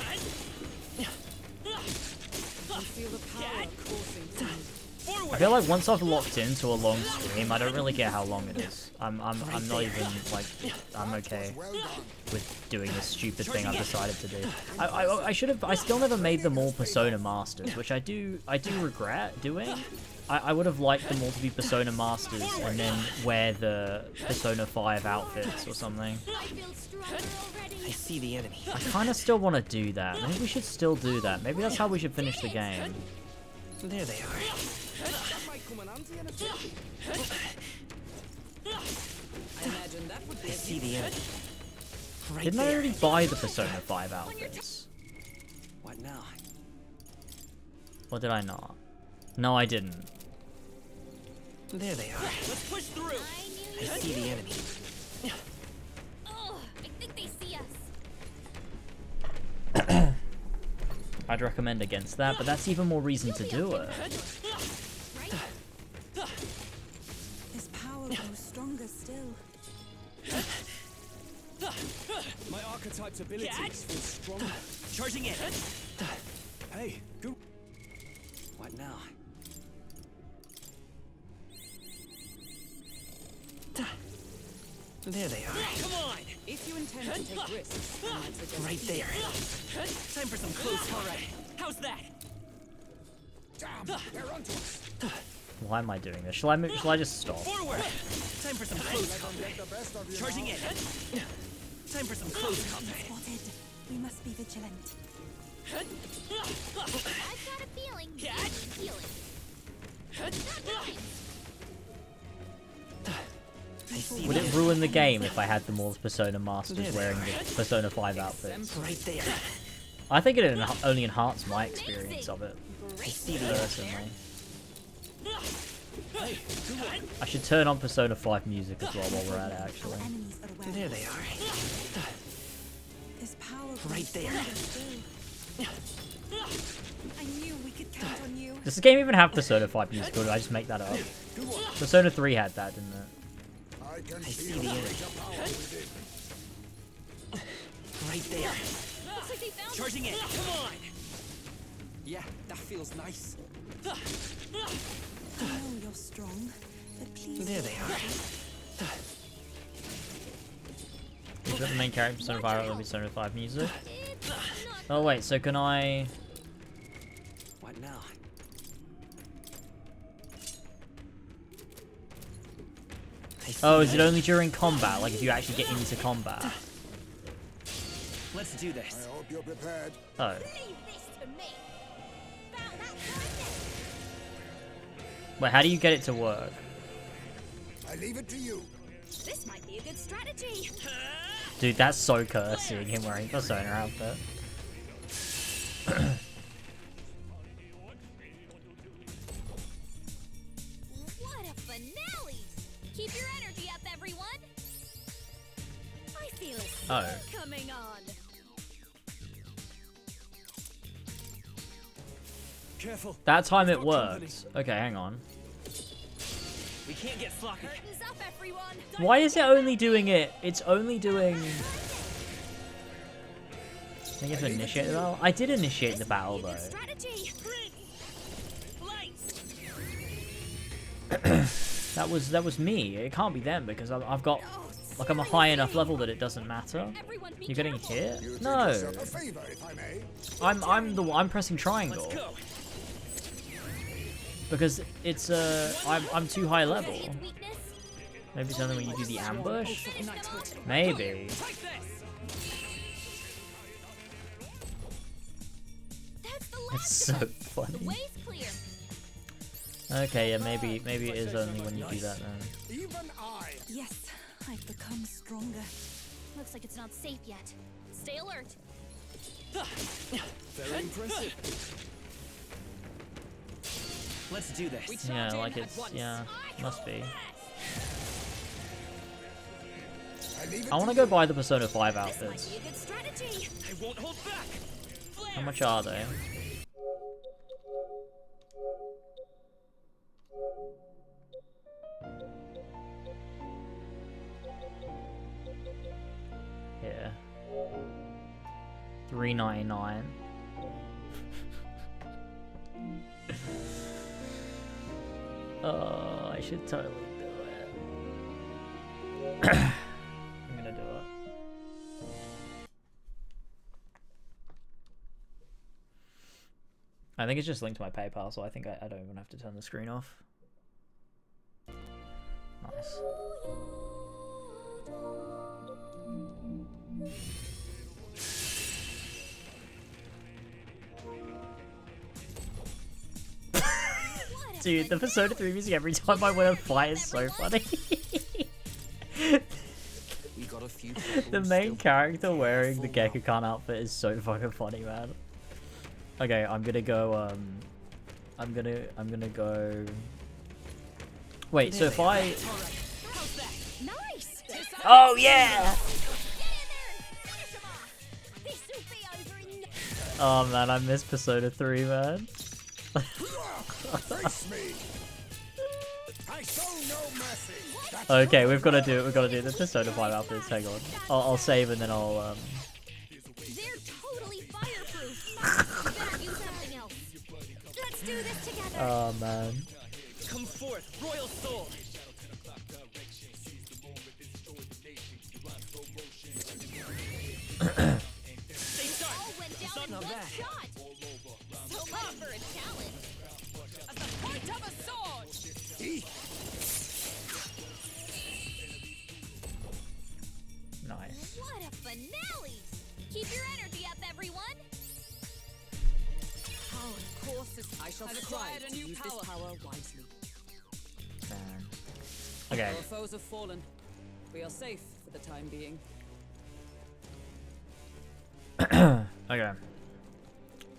I feel like once I've locked into a long stream, I don't really care how long it is. I'm not even like, I'm okay with doing this stupid thing I've decided to do. I still never made them all Persona Masters, which I do regret doing. I would have liked them all to be Persona Masters and then wear the Persona 5 outfits or something. I see the enemy. I kind of still want to do that. Maybe we should still do that. Maybe that's how we should finish the game. There they are. I see the enemy. Right Didn't I already buy the Persona 5 outfits? What now? Or did I not? No, I didn't. There they are. Let's push through. I see the enemy. Oh, I think they see us. I'd recommend against that, but that's even more reason to do it. This power grows stronger still. My archetype's abilities feel stronger. Charging in. Hey, go. What now? There they are. Come on! If you intend to take risks, I might suggest right there. Time for some close combat. How's that? Damn, they're onto us. Why am I doing this? Shall I just stop? Forward! Time for some close combat. Charging in. Time for some close combat. Spotted. We must be vigilant. I've got a feeling. Healing. Would it ruin the game if I had them all as Persona Masters wearing the Persona 5 outfits? Right there. I think it only enhanced my experience of it. Personally. I should turn on Persona 5 music as well while we're at it, actually. There they are. This power right there. I knew we could count on you. Does the game even have Persona 5 music, or did I just make that up? Persona 3 had that, didn't it? I see the enemy. Right there. Charging in. Come on. Yeah, that feels nice. I know you're strong, but please. There they are. got the main character, Persona 5, let me Persona 5 music. Oh wait, so can I... What now? Oh, is it only during combat? Like if you actually get into combat? Let's do this. I hope you're prepared. Oh. Wait, how do you get it to work? I leave it to you. This might be a good strategy. Dude, that's so cursed seeing him wearing Persona outfit. What a finale! Keep your energy up, everyone. I feel it coming on. Careful. That time it worked. Okay, hang on. We can't get sloppy. Curtains up, everyone. Why is it only doing it? It's only doing... I get to initiate the battle? I did initiate the battle though. that was me. It can't be them because I've got... Like I'm a high enough level that it doesn't matter. You're getting hit? No. I'm pressing triangle. Because it's I'm too high level. Maybe it's only when you do the ambush? Maybe. It's so funny. Okay, yeah, maybe it is only when you do that then. Even I. Yes, I've become stronger. Looks like it's not safe yet. Stay alert. Very impressive. Let's do this. Yeah, like it's must be. I want to go buy the Persona 5 outfits. I won't hold back. How much are they? Yeah. $3.99. Oh, I should totally do it. I'm gonna do it. I think it's just linked to my PayPal, so I think I don't even have to turn the screen off. Nice. Dude, the Persona 3 music every time I win a fight is so funny. We got a few The main character wearing the Gekko-kan outfit is so fucking funny, man. Okay, I'm gonna go, I'm gonna go... Wait, so if I... Nice. Oh, yeah! Oh, man, I miss Persona 3, man. Okay, we've got to do it. We've got to do the Persona 5 outfits. Hang on, I'll save and then I'll They're totally fireproof. Better use something else. Let's do this together. Oh man. Come forth, royal soul. Not bad. So much for a challenge. At the point of a sword. Nice. What a finale! Keep your energy up, everyone. Power courses. I shall acquired a new power wisely. Man. Okay. Our foes have fallen. We are safe for the time being. Okay.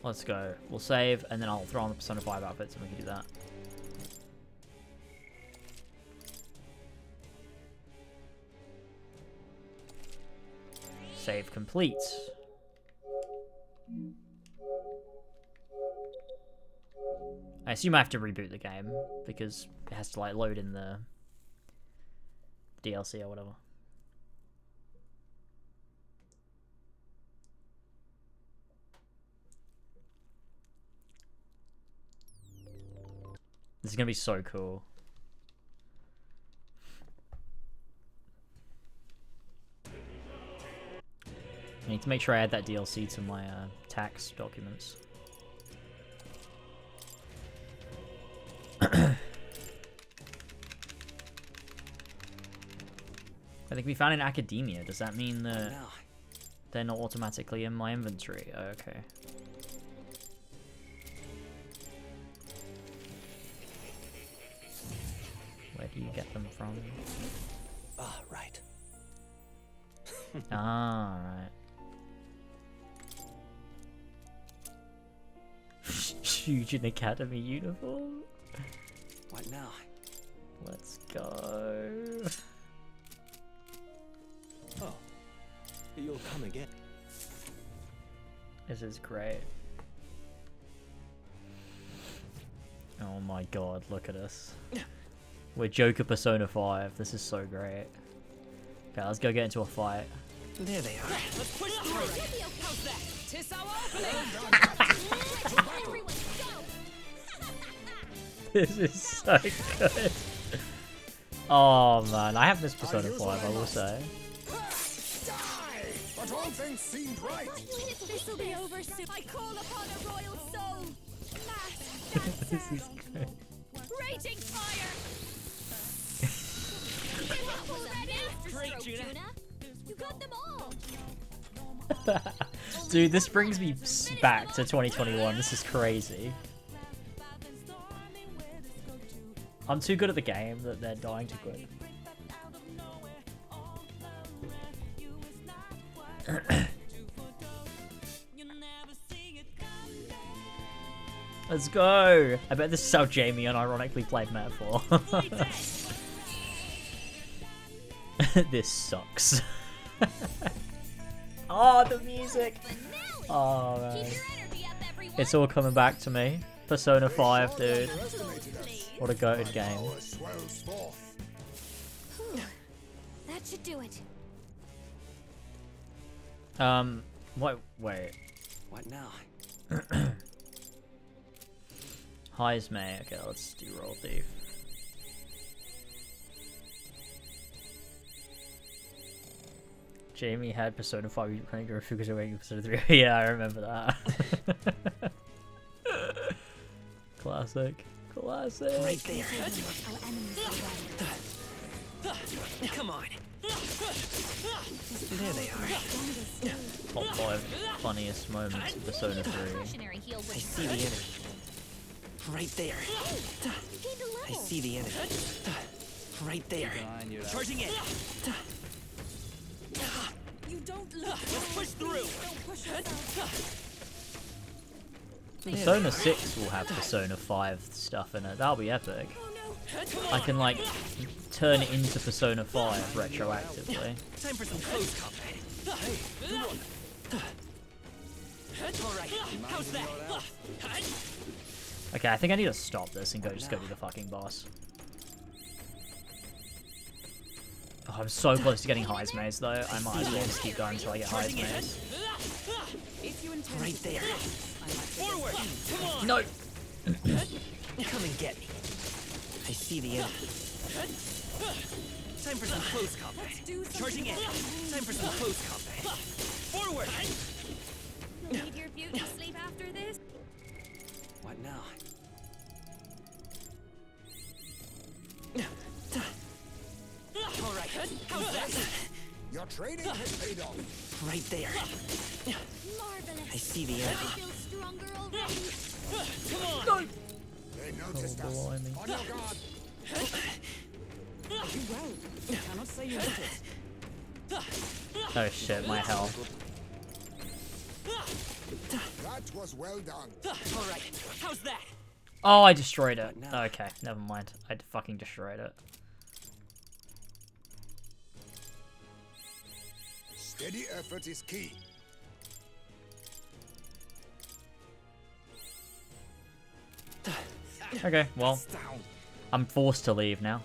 Let's go. We'll save, and then I'll throw on the Persona 5 outfits, and we can do that. Save complete. I assume I have to reboot the game, because it has to, like, load in the DLC or whatever. This is gonna be so cool. need to make sure I add that DLC to my tax documents. I think we found in academia. Does that mean that they're not automatically in my inventory? Oh, okay. Where do you get them from? Ah, right. Ah, right. Shujin Academy uniform. What now? Let's go. Oh, you'll come again. This is great. Oh my god, look at us. We're Joker Persona 5. This is so great. Okay, let's go get into a fight. There they are. Let's push through. How's that? Tis our opening. This is so good. Oh man, I have missed Persona 5, I will say. But all things seemed right. This'll be over soon. I call upon a royal soul. This is great. Raging fire. Great, Juna. You got them all. Dude, this brings me back to 2021. This is crazy. I'm too good at the game that they're dying to quit. Let's go! I bet this is how Jamie unironically played Map 4. This sucks. Oh, the music! Oh man. It's all coming back to me. Persona 5, dude. What a goated game. That should do it. Wait. What now? Highs May. Okay, let's do Roll Thief. Jamie had Persona 5, you playing Fuku's away Persona 3. Yeah, I remember that. Classic. Right there. Come on. There they are. Top 5 funniest moments of Persona 3. I see the enemy. Right there. I see the enemy. Right there. Charging in. You don't look. Let's push through. Don't push yourself. Persona 6 will have Persona 5 stuff in it. That'll be epic. I can like turn it into Persona 5 retroactively. Time for some close combat. Alright, how's that? Okay, I think I need to stop this and just go be the fucking boss. Oh, I'm so close to getting Highs Maze though. I might as well just keep going until I get Highs Maze. Right there. Forward! Come on! No! Come and get me. I see the enemy. Time for some close combat. Charging in. Time for some close combat. Forward! You'll need your beauty sleep after this. What now? Alright, how's that? Your training has paid off. Right there. Marvelous. I see the enemy. I feel stronger already. Come on! They noticed us. On your guard. You well. I cannot say you did it. Oh shit, my health. That was well done. Alright, how's that? Oh, I destroyed it. Okay, never mind. I fucking destroyed it. Steady effort is key. Okay, well, I'm forced to leave now.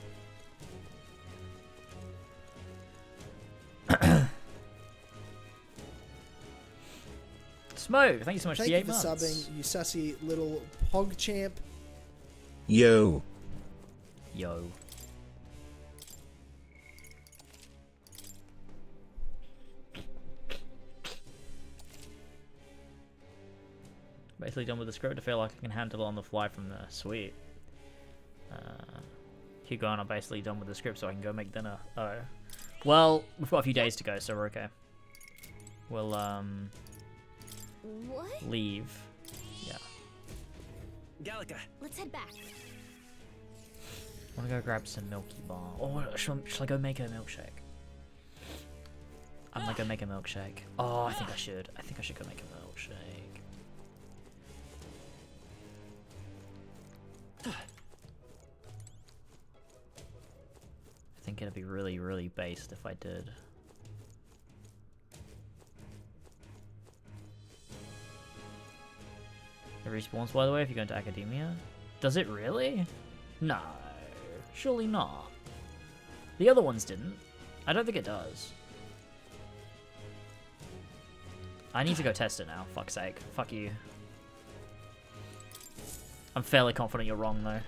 Smoke, thank you so much for the 8 months. Thank you for subbing, you sussy little pog champ. Yo. Yo. Basically done with the script. I feel like I can handle it on the fly from there. Sweet. Hugo and I basically done with the script, so I can go make dinner. Oh. Well, we've got a few days to go, so we're okay. We'll, What? leave. Yeah. Gallica. Let's head back. I want to go grab some Milky Bar. Or should I go make a milkshake? I'm gonna go make a milkshake. Oh, I think I should. I think I should go make a milkshake. I think it'd be really, really based if I did. It respawns, by the way, if you go into Academia. Does it really? No. Surely not. The other ones didn't. I don't think it does. I need to go test it now, fuck's sake. Fuck you. I'm fairly confident you're wrong, though.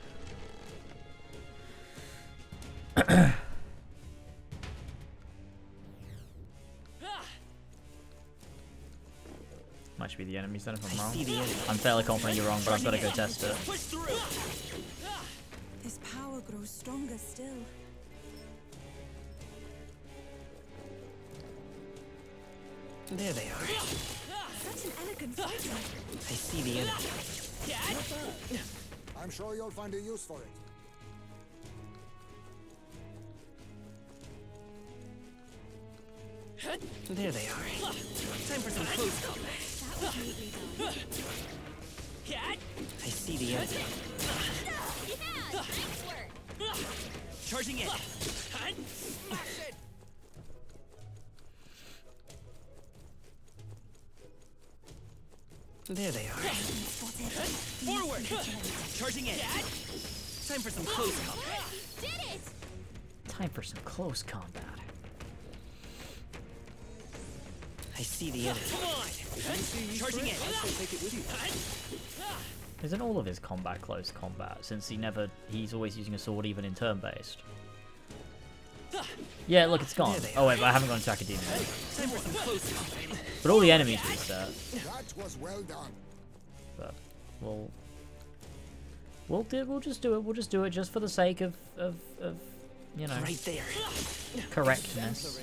Might be the enemies then if I'm wrong. I'm fairly confident you're wrong, but I've got to go test it. This power grows stronger still. There they are. Such an elegant fighter. I see the enemy. Not bad. I'm sure you'll find a use for it. There they are. Time for some close combat. That was neatly done. I see the enemy. Yeah, nice work. Charging in. There they are. Forward. Charging in. Time for some close combat. Did it. Time for some close combat. I see the enemy. Come on! Charging in. Take it with you. Isn't all of his combat close combat, since he's always using a sword even in turn-based? Yeah, look, it's gone. Oh wait, but I haven't gone to Academia. But all the enemies reset. That was well done. But we'll just do it. We'll just do it just for the sake of you know, right there. Correctness.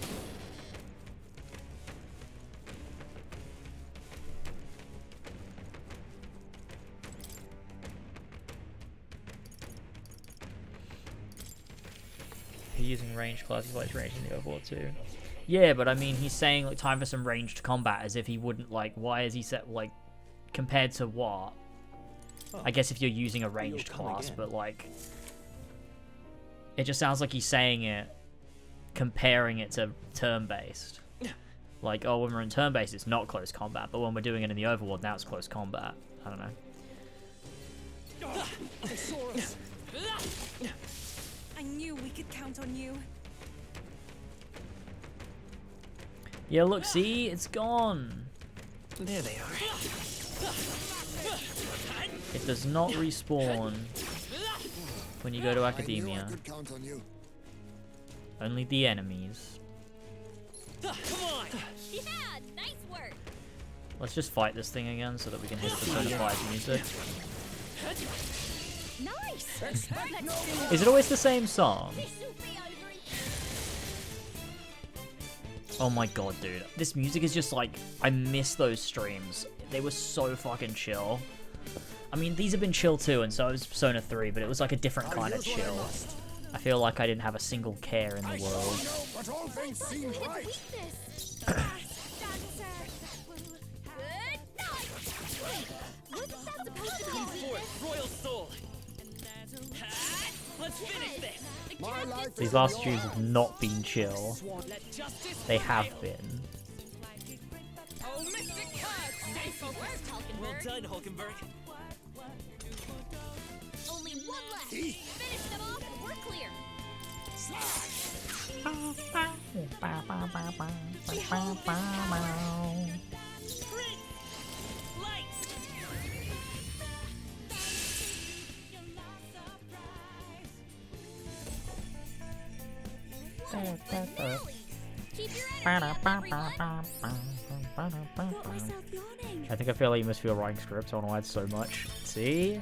Using ranged classes like range in the Overwatch too. Yeah, but I mean, he's saying like time for some ranged combat, as if he wouldn't like. Why is he set like compared to what? I guess if you're using a ranged class, but like, it just sounds like he's saying it, comparing it to turn-based. Like, oh, when we're in turn-based, it's not close combat, but when we're doing it in the Overworld, now it's close combat. I don't know. I knew we could count on you. Yeah, look, see? It's gone. There they are. It does not respawn when you go to Academia. I could count on you. Only the enemies. Come on! Yeah, nice work. Let's just fight this thing again so that we can hit Persona 5 music. Nice. Is it always the same song? Oh my god, dude. This music is just like, I miss those streams. They were so fucking chill. I mean, these have been chill too, and so was Persona 3, but it was like a different kind of chill. I feel like I didn't have a single care in the world. But all things seem right. Royal soul. Let's finish this. These last streams have not been chill. They have been. Well done, Hulkenberg. Only one left. Finish them off and we're clear. Keep your energy up, everyone. Got myself yawning. I think I feel like you must feel writing scripts. I don't know why it's so much. See?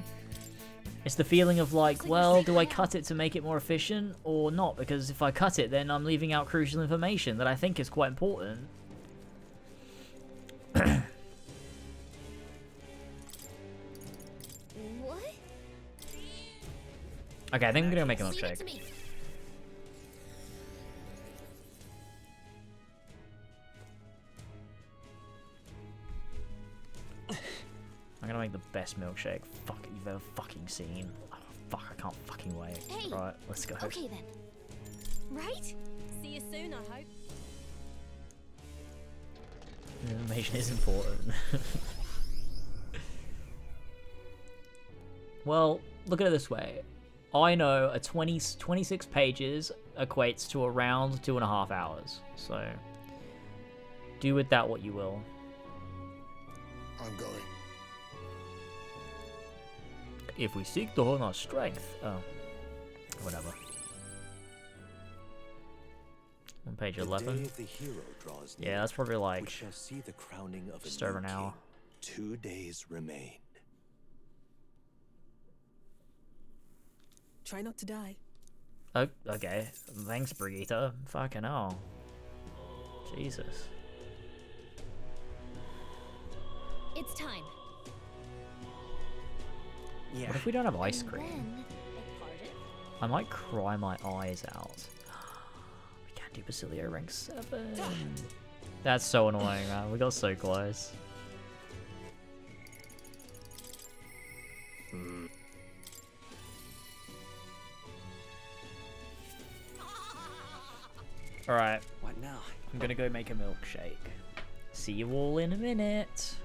It's the feeling of like, well, do I cut it to make it more efficient or not? Because if I cut it, then I'm leaving out crucial information that I think is quite important. What? Okay, I think I'm gonna make a milkshake. I'm gonna make the best milkshake you've ever fucking seen. Oh, fuck, I can't fucking wait. Hey. Right, let's go. Okay then. Right? See you soon, I hope. The information is important. Well, look at it this way. I know a 26 pages equates to around 2.5 hours. So, do with that what you will. I'm going. If we seek to hone our strength... Oh. Whatever. On page 11. Yeah, that's probably like... just over an hour. 2 days remain. Try not to die. Oh, okay. Thanks, Brigitte. Fucking hell. Jesus. It's time. Yeah. What if we don't have ice And cream? then- Pardon? I might cry my eyes out. We can't do Basilio rank 7. That's so annoying, man. We got so close. Alright. What now? I'm gonna go make a milkshake. See you all in a minute.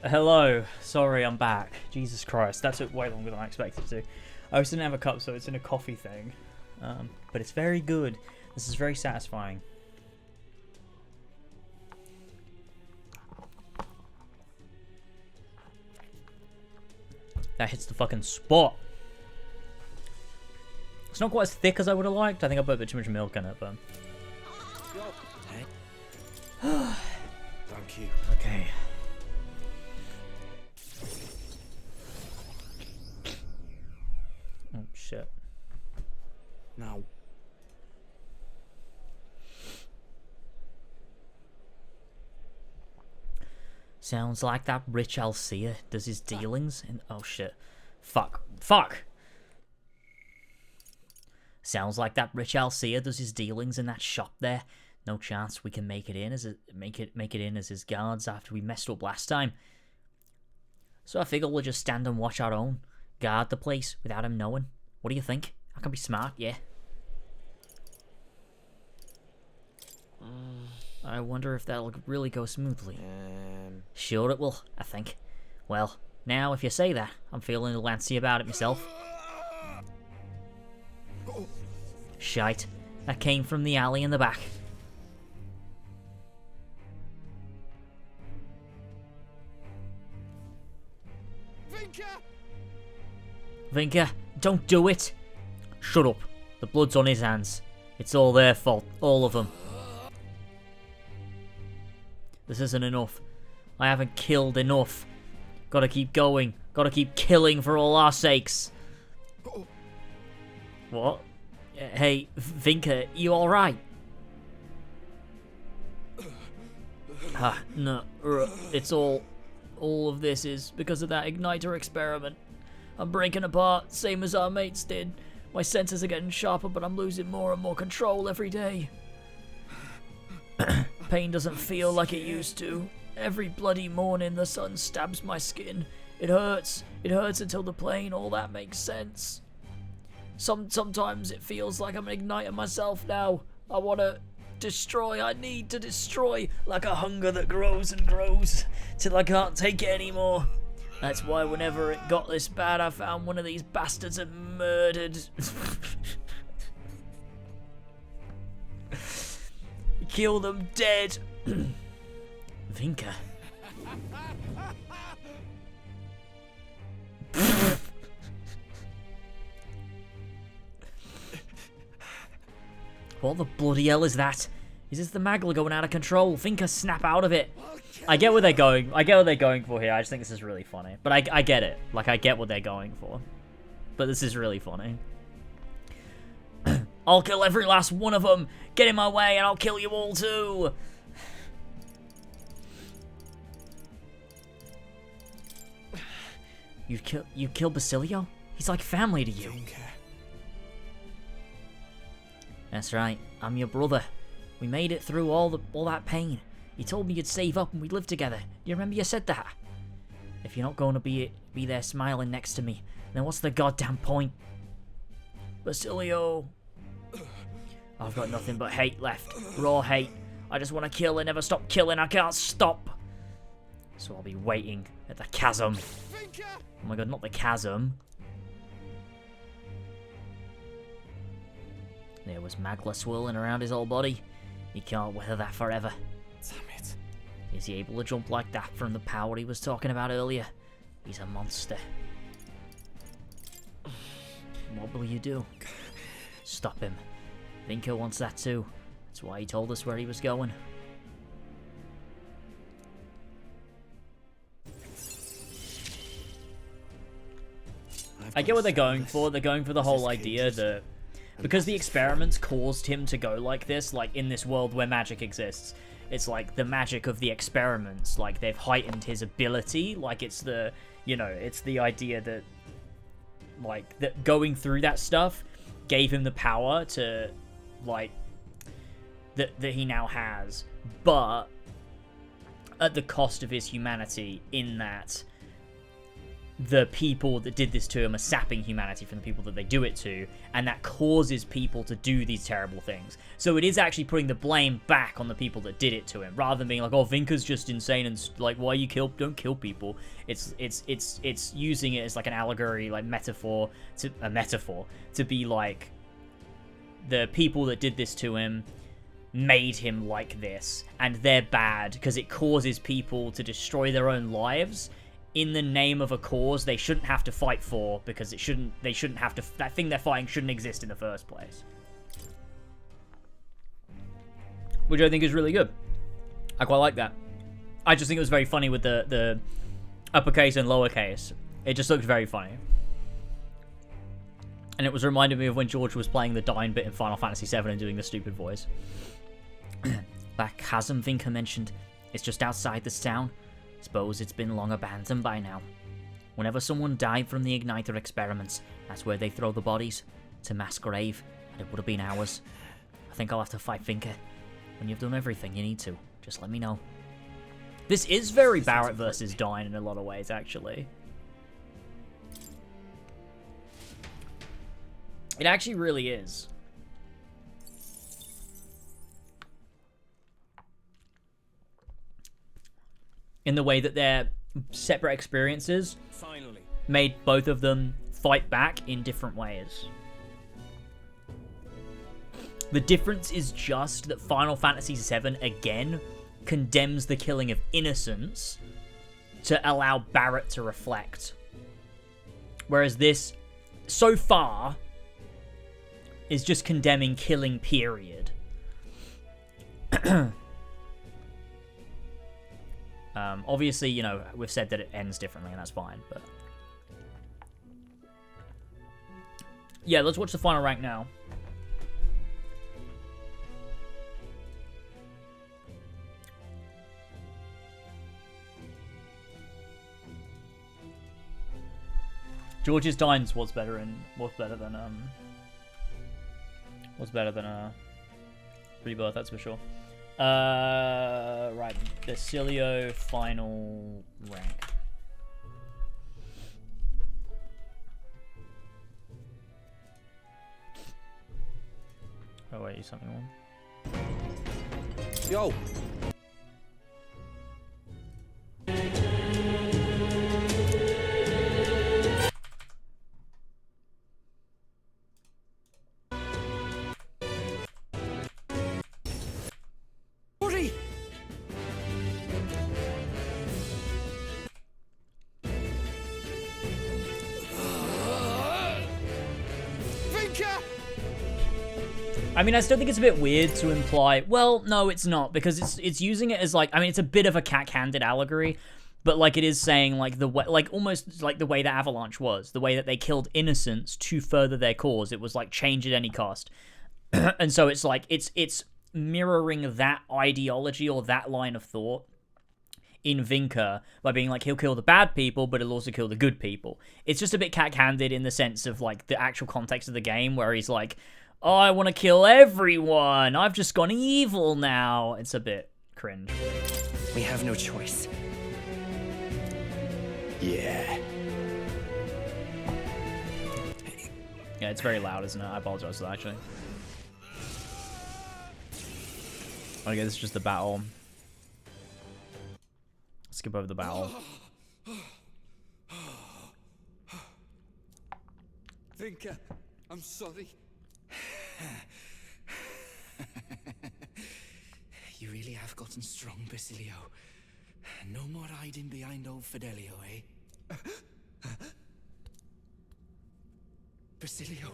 Hello. Sorry, I'm back. Jesus Christ, that took way longer than I expected to. I also didn't have a cup, so it's in a coffee thing. But it's very good. This is very satisfying. That hits the fucking spot. It's not quite as thick as I would have liked. I think I put a bit too much milk in it, but... Thank you. Okay. Oh, shit. Now. Sounds like that rich Alcea does his dealings in... Oh, shit. Fuck. Fuck! Sounds like that rich Alcea does his dealings in that shop there. No chance we can make it in as his guards after we messed up last time. So I figure we'll just stand and watch our own. Guard the place without him knowing. What do you think? I can be smart, yeah. I wonder if that'll really go smoothly. Sure it will, I think. Well, now if you say that, I'm feeling lancy about it myself. Shite. That came from the alley in the back. Vinca, don't do it! Shut up. The blood's on his hands. It's all their fault. All of them. This isn't enough. I haven't killed enough. Gotta keep going. Gotta keep killing for all our sakes. What? Hey, Vinca, you alright? No. It's all of this is because of that igniter experiment. I'm breaking apart, same as our mates did. My senses are getting sharper, but I'm losing more and more control every day. Pain doesn't feel like it used to. Every bloody morning the sun stabs my skin. It hurts. It hurts until the pain, all that makes sense. Sometimes it feels like I'm igniting myself now. I want to destroy. I need to destroy. Like a hunger that grows and grows till I can't take it anymore. That's why whenever it got this bad, I found one of these bastards and murdered. Kill them dead. Vinca. What the bloody hell is that? Is this the Magla going out of control? Vinca, snap out of it. I get where they're going. I get what they're going for here. I just think this is really funny. But I get it. Like, I get what they're going for. But this is really funny. I'll kill every last one of them. Get in my way and I'll kill you all too. You killed Basilio? He's like family to you. That's right. I'm your brother. We made it through all that pain. You told me you'd save up and we'd live together. You remember you said that? If you're not going to be there smiling next to me, then what's the goddamn point? Basilio. I've got nothing but hate left. Raw hate. I just want to kill and never stop killing. I can't stop. So I'll be waiting at the chasm. Oh my god, not the chasm. There was Magla swirling around his whole body. He can't weather that forever. Damn it. Is he able to jump like that from the power he was talking about earlier? He's a monster. What will you do? Stop him. Vinca wants that too. That's why he told us where he was going. I get what they're going for. They're going for the whole idea that because the experiments caused him to go like this, like in this world where magic exists, it's like the magic of the experiments, like they've heightened his ability, like it's the, you know, it's the idea that, like, that going through that stuff gave him the power to, like, that he now has, but at the cost of his humanity in that the people that did this to him are sapping humanity from the people that they do it to, and that causes people to do these terrible things. So it is actually putting the blame back on the people that did it to him, rather than being like, oh, Vinca's just insane and like, why you don't kill people. It's using it as like an allegory, like metaphor to be like, the people that did this to him made him like this, and they're bad because it causes people to destroy their own lives in the name of a cause they shouldn't have to fight for, because they shouldn't have to, that thing they're fighting shouldn't exist in the first place. Which I think is really good. I quite like that. I just think it was very funny with the uppercase and lowercase. It just looked very funny. And it was reminding me of when George was playing the Dying bit in Final Fantasy VII and doing the stupid voice. That chasm Vinca mentioned is just outside this town. Suppose it's been long abandoned by now. Whenever someone died from the Igniter experiments, that's where they throw the bodies. It's a mass grave, and it would have been ours. I think I'll have to fight Vinca. When you've done everything you need to, just let me know. This is very Barrett versus Dyne in a lot of ways, actually. It actually really is. In the way that their separate experiences made both of them fight back in different ways. The difference is just that Final Fantasy VII, again, condemns the killing of innocents to allow Barrett to reflect. Whereas this, so far, is just condemning killing, period. Obviously, you know, we've said that it ends differently, and that's fine, but... yeah, let's watch the final rank now. George's Dines was better than Rebirth, that's for sure. Right, Basilio final rank. Oh wait, you something on? Yo. I mean, I still think it's a bit weird to imply... well, no, it's not, because it's using it as, like... I mean, it's a bit of a cack-handed allegory, but, like, it is saying, like, the way... like, almost like the way that Avalanche was. The way that they killed innocents to further their cause. It was, like, change at any cost. And so it's, like, it's mirroring that ideology or that line of thought in Vinca by being like, he'll kill the bad people, but he'll also kill the good people. It's just a bit cack-handed in the sense of, like, the actual context of the game, where he's like... oh, I want to kill everyone. I've just gone evil now. It's a bit cringe. We have no choice. Yeah. Yeah, it's very loud, isn't it? I apologize for that, actually. Okay, this is just the battle. Skip over the battle. Vinca, I'm sorry. You really have gotten strong, Basilio. No more hiding behind old Fidelio, eh? Basilio,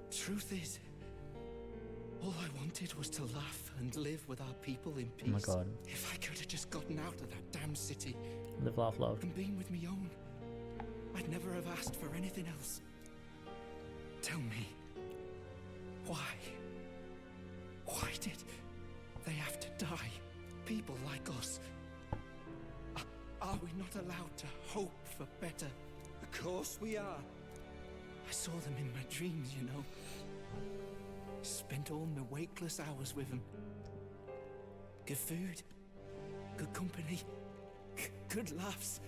truth is, all I wanted was to laugh and live with our people in peace. Oh my god. If I could have just gotten out of that damn city. Live, laugh, love. And been with me own, I'd never have asked for anything else. Tell me, why? Why did they have to die? People like us. Are we not allowed to hope for better? Of course we are. I saw them in my dreams, you know. Spent all my wakeless hours with them. Good food, good company, good laughs.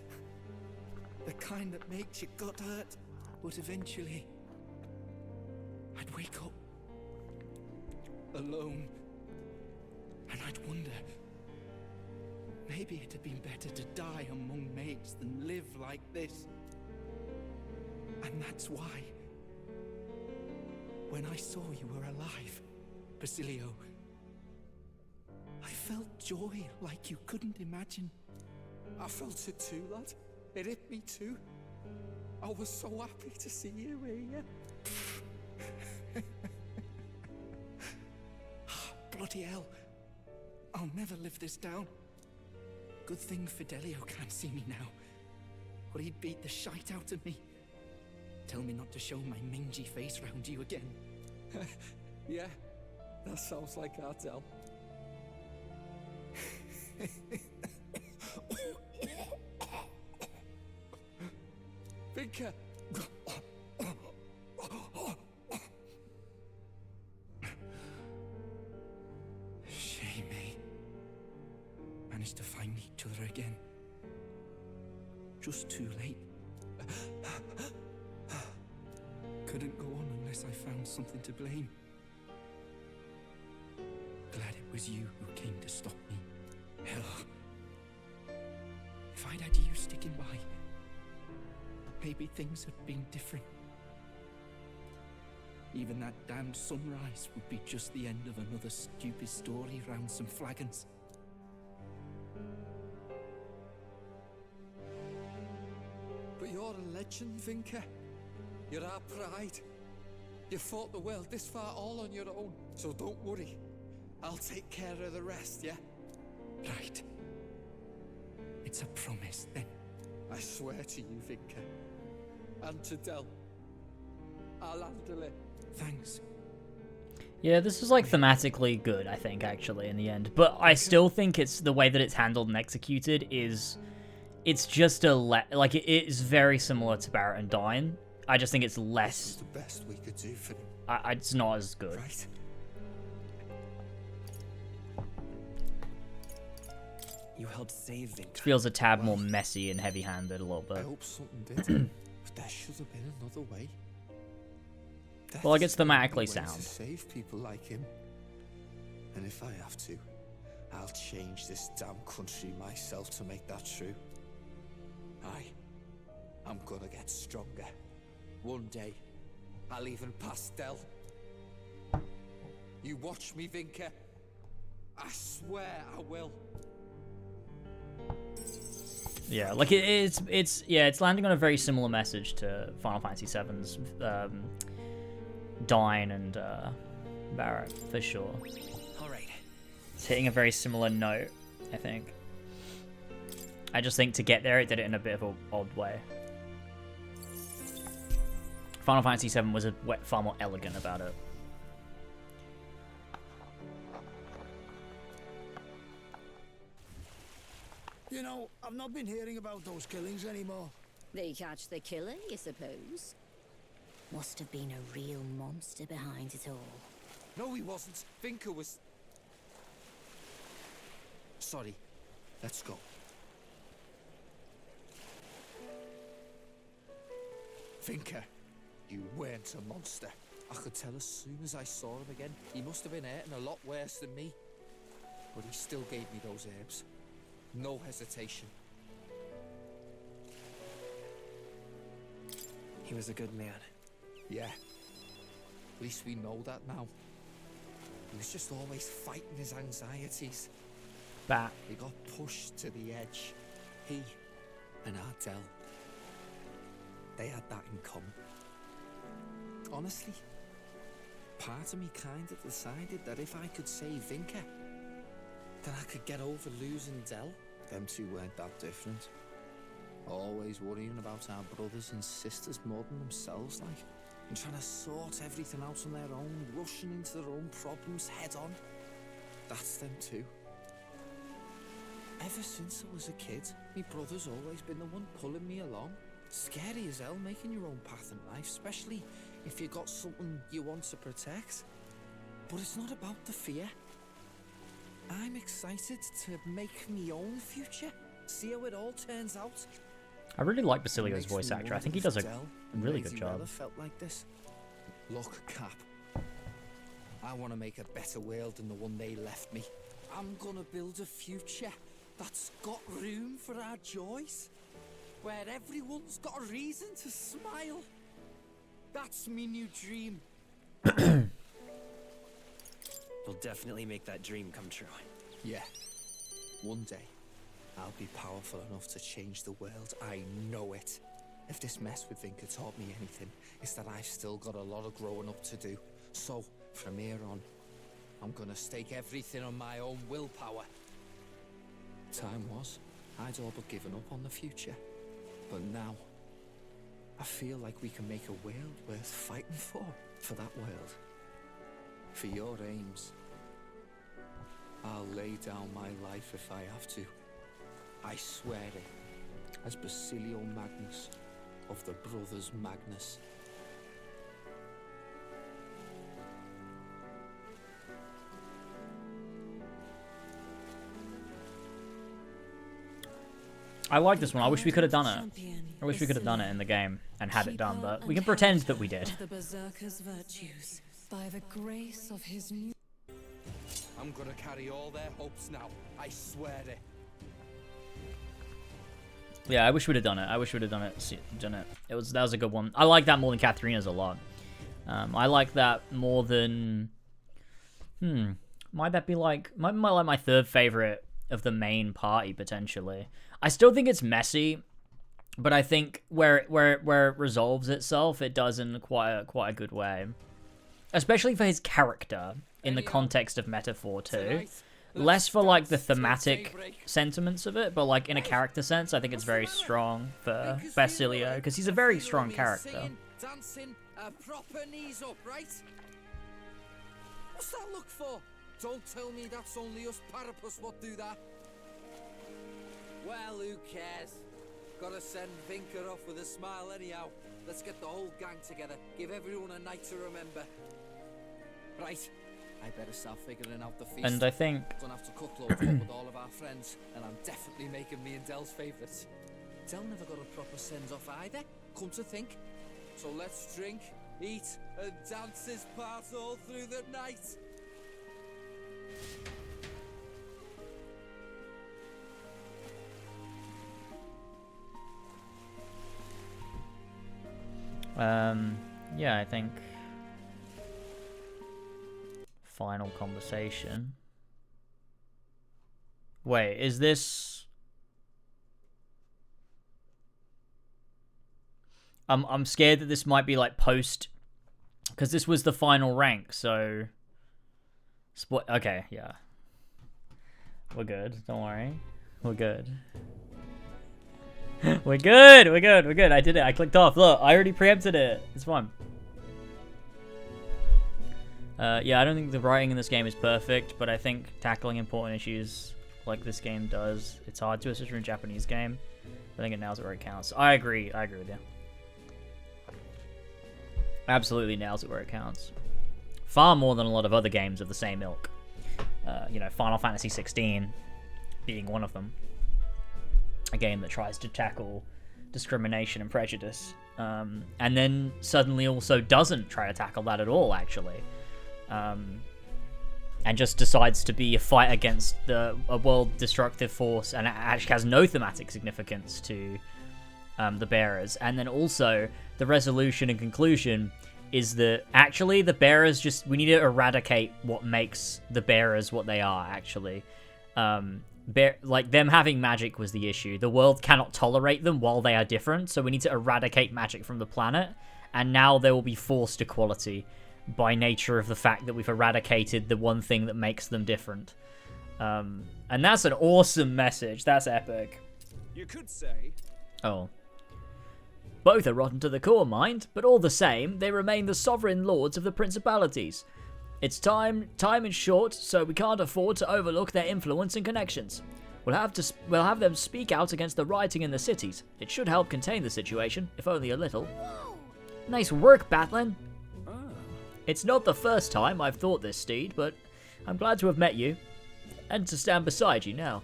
The kind that makes your gut hurt. But eventually, I'd wake up alone, and I'd wonder, maybe it'd have been better to die among mates than live like this. And that's why, when I saw you were alive, Basilio, I felt joy like you couldn't imagine. I felt it too, lad. It hit me too. I was so happy to see you here. Bloody hell. I'll never live this down. Good thing Fidelio can't see me now, or he'd beat the shite out of me. Tell me not to show my mangy face round you again. Yeah, that sounds like Ardell. Vinca! Shame, eh? Managed to find each other again. Just too late. Couldn't go on unless I found something to blame. Glad it was you who came to stop me. Hell. If I'd had you sticking by, maybe things had been different. Even that damned sunrise would be just the end of another stupid story round some flagons. But you're a legend, Vinca. You're our pride. You fought the world this far all on your own, so don't worry. I'll take care of the rest, yeah? Right. It's a promise, then. I swear to you, Vinca. And to Del. I'll handle it. Thanks. Yeah, this is like thematically good, I think, actually, in the end. But I still think it's the way that it's handled and executed is... It's just a... like, it is very similar to Barrett and Dine. I just think it's less... This is the best we could do for him. It's not as good. Right. You helped save Vinca. It feels a tad more messy and heavy-handed a little bit. I hope something did. But there should have been another way. Well, like, it's thematically Ways sound. to save people like him. And if I have to, I'll change this damn country myself to make that true. I'm gonna get stronger. One day, I'll even pass Del. You watch me, Vinca. I swear I will. Yeah, like it's landing on a very similar message to Final Fantasy VII's Dine and Barrett, for sure. Alright. It's hitting a very similar note, I think. I just think to get there, it did it in a bit of an odd way. Final Fantasy VII was far more elegant about it. You know, I've not been hearing about those killings anymore. They catch the killer, you suppose? Must have been a real monster behind it all. No, he wasn't. Vinca was... Sorry. Let's go. Vinca, you weren't a monster. I could tell as soon as I saw him again. He must have been hurting a lot worse than me. But he still gave me those herbs. No hesitation. He was a good man. Yeah. At least we know that now. He was just always fighting his anxieties. Bat. He got pushed to the edge. He and Ardell. They had that in common. Honestly, part of me kind of decided that if I could save Vinca, then I could get over losing Del. Them two weren't that different. Always worrying about our brothers and sisters more than themselves, like. And trying to sort everything out on their own, rushing into their own problems head on. That's them too. Ever since I was a kid, my brother's always been the one pulling me along. Scary as hell making your own path in life, especially if you got something you want to protect. But it's not about the fear. I'm excited to make my own future, see how it all turns out. I really like Basilio's voice actor. I think he does a really good job. Felt like this. Look, Cap. I want to make a better world than the one they left me. I'm gonna build a future that's got room for our joys, where everyone's got a reason to smile. That's me new dream. We'll definitely make that dream come true. Yeah. One day, I'll be powerful enough to change the world. I know it. If this mess with Vinca taught me anything, it's that I've still got a lot of growing up to do. So, from here on, I'm gonna stake everything on my own willpower. Time was, I'd all but given up on the future. But now, I feel like we can make a world worth fighting for that world. For your aims. I'll lay down my life if I have to. I swear it, as Basilio Magnus of the Brothers Magnus. I like this one. I wish we could have done it. I wish we could have done it in the game and had it done, but we can pretend that we did. The berserker's virtues by the grace of his new. I'm gonna carry all their hopes now. I swear it. Yeah, I wish we'd have done it. I wish we'd have done it. That was a good one. I like that more than Katharina's a lot. I like that more than. Might that be like might be like my third favorite of the main party potentially. I still think it's messy, but I think where it resolves itself, it does in quite a good way, especially for his character in the context of metaphor too. Less for like the thematic sentiments of it, but like in a character sense, I think it's very strong for Basilio because he's a very strong character. Dancing, proper knees up, right? What's that look for? Don't tell me that's only us Parapus what do that. Well, who cares? Gotta send Vinca off with a smile anyhow. Let's get the whole gang together. Give everyone a night to remember. Right. I better start figuring out the feast. And I think Gonna have to cook loads up with all of our friends, and I'm definitely making me and Dell's favourites. Dell never got a proper send-off either, come to think. So let's drink, eat, and dance his part all through the night. Yeah, I think final conversation. Wait, is this? I'm scared that this might be like post, because this was the final rank. So, okay, yeah, we're good. Don't worry, we're good. We're good. I did it. I clicked off. Look, I already preempted it. It's fine. Yeah, I don't think the writing in this game is perfect, but I think tackling important issues like this game does, it's hard to, especially in a Japanese game. I think it nails it where it counts. I agree with you. Absolutely nails it where it counts. Far more than a lot of other games of the same ilk. You know, Final Fantasy 16 being one of them. A game that tries to tackle discrimination and prejudice, and then suddenly also doesn't try to tackle that at all, actually, and just decides to be a fight against a world-destructive force, and it actually has no thematic significance to the bearers. And then also, the resolution and conclusion is that actually the bearers we need to eradicate what makes the bearers what they are, actually. Like, them having magic was the issue. The world cannot tolerate them while they are different, so we need to eradicate magic from the planet, and now there will be forced equality by nature of the fact that we've eradicated the one thing that makes them different. And that's an awesome message. That's epic. You could say... Oh. Both are rotten to the core, mind, but all the same, they remain the sovereign lords of the principalities. It's time is short, so we can't afford to overlook their influence and connections. We'll have them speak out against the rioting in the cities. It should help contain the situation, if only a little. Whoa. Nice work, Batlin. Oh. It's not the first time I've thought this, Steed, but I'm glad to have met you, and to stand beside you now.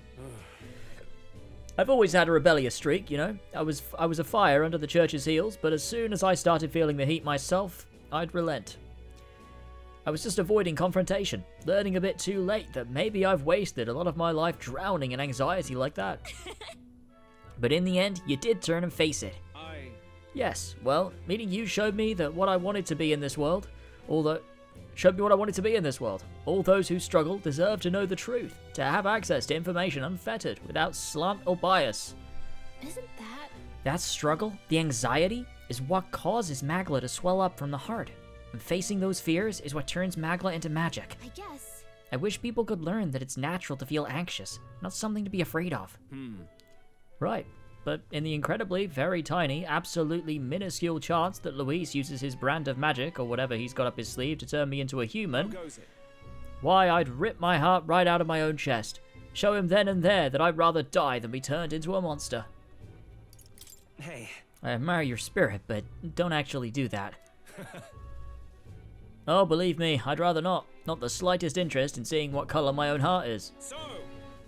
I've always had a rebellious streak, you know. I was a fire under the church's heels, but as soon as I started feeling the heat myself, I'd relent. I was just avoiding confrontation, learning a bit too late that maybe I've wasted a lot of my life drowning in anxiety like that. But in the end, you did turn and face it. Yes, well, meeting you showed me that what I wanted to be in this world, All those who struggle deserve to know the truth, to have access to information unfettered, without slant or bias. Isn't that... That struggle, the anxiety, is what causes Magla to swell up from the heart. And facing those fears is what turns Magla into magic. I guess. I wish people could learn that it's natural to feel anxious, not something to be afraid of. Right. But in the incredibly, very tiny, absolutely minuscule chance that Luis uses his brand of magic, or whatever he's got up his sleeve, to turn me into a human, why, I'd rip my heart right out of my own chest. Show him then and there that I'd rather die than be turned into a monster. Hey. I admire your spirit, but don't actually do that. Oh, believe me, I'd rather not. Not the slightest interest in seeing what color my own heart is.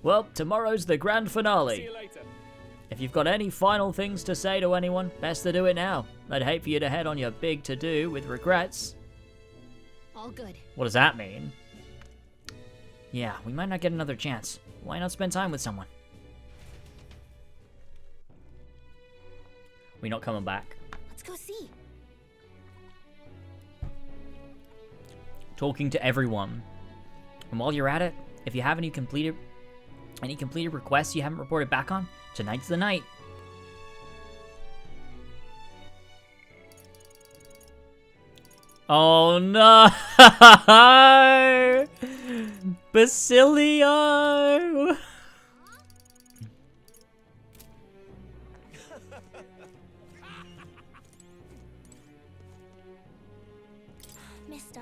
Well, tomorrow's the grand finale. See you later. If you've got any final things to say to anyone, best to do it now. I'd hate for you to head on your big to-do with regrets. All good. What does that mean? Yeah, we might not get another chance. Why not spend time with someone? We're not coming back. Let's go see. Talking to everyone. And while you're at it, if you have any completed requests you haven't reported back on, tonight's the night. Oh no! Basilio! Mister?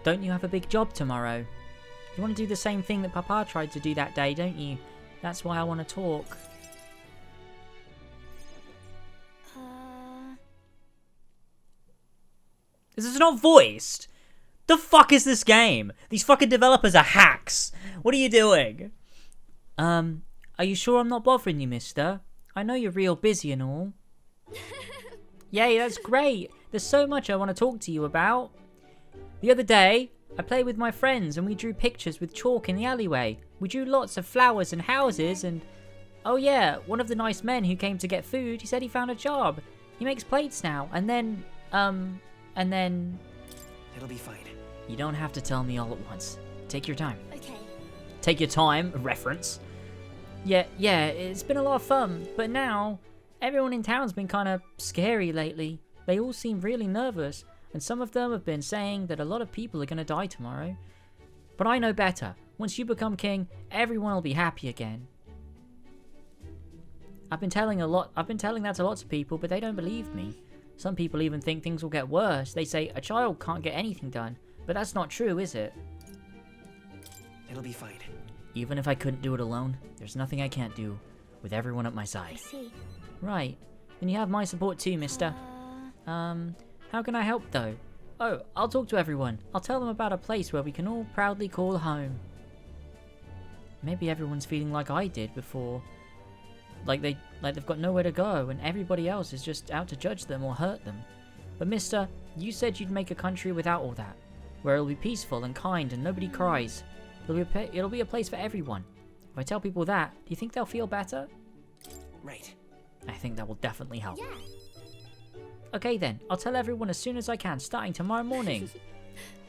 Don't you have a big job tomorrow? You want to do the same thing that Papa tried to do that day, don't you? That's why I want to talk. This is not voiced! The fuck is this game? These fucking developers are hacks! What are you doing? Are you sure I'm not bothering you, mister? I know you're real busy and all. Yay, that's great! There's so much I want to talk to you about. The other day, I played with my friends and we drew pictures with chalk in the alleyway. We drew lots of flowers and houses and... Oh yeah, one of the nice men who came to get food, he said he found a job. He makes plates now, and then... It'll be fine. You don't have to tell me all at once. Take your time. Okay. Take your time, reference. Yeah, it's been a lot of fun, but now, everyone in town's been kind of scary lately. They all seem really nervous, and some of them have been saying that a lot of people are going to die tomorrow. But I know better. Once you become king, everyone will be happy again. I've been telling that to lots of people, but they don't believe me. Some people even think things will get worse. They say a child can't get anything done, but that's not true, is it? It'll be fine. Even if I couldn't do it alone, there's nothing I can't do with everyone at my side. I see. Right. Then you have my support too, mister. How can I help though? Oh, I'll talk to everyone. I'll tell them about a place where we can all proudly call home. Maybe everyone's feeling like I did before. Like they've got nowhere to go and everybody else is just out to judge them or hurt them. But mister, you said you'd make a country without all that, where it'll be peaceful and kind and nobody cries. It'll be a place for everyone. If I tell people that, do you think they'll feel better? Right. I think that will definitely help. Yeah. Okay then, I'll tell everyone as soon as I can, starting tomorrow morning.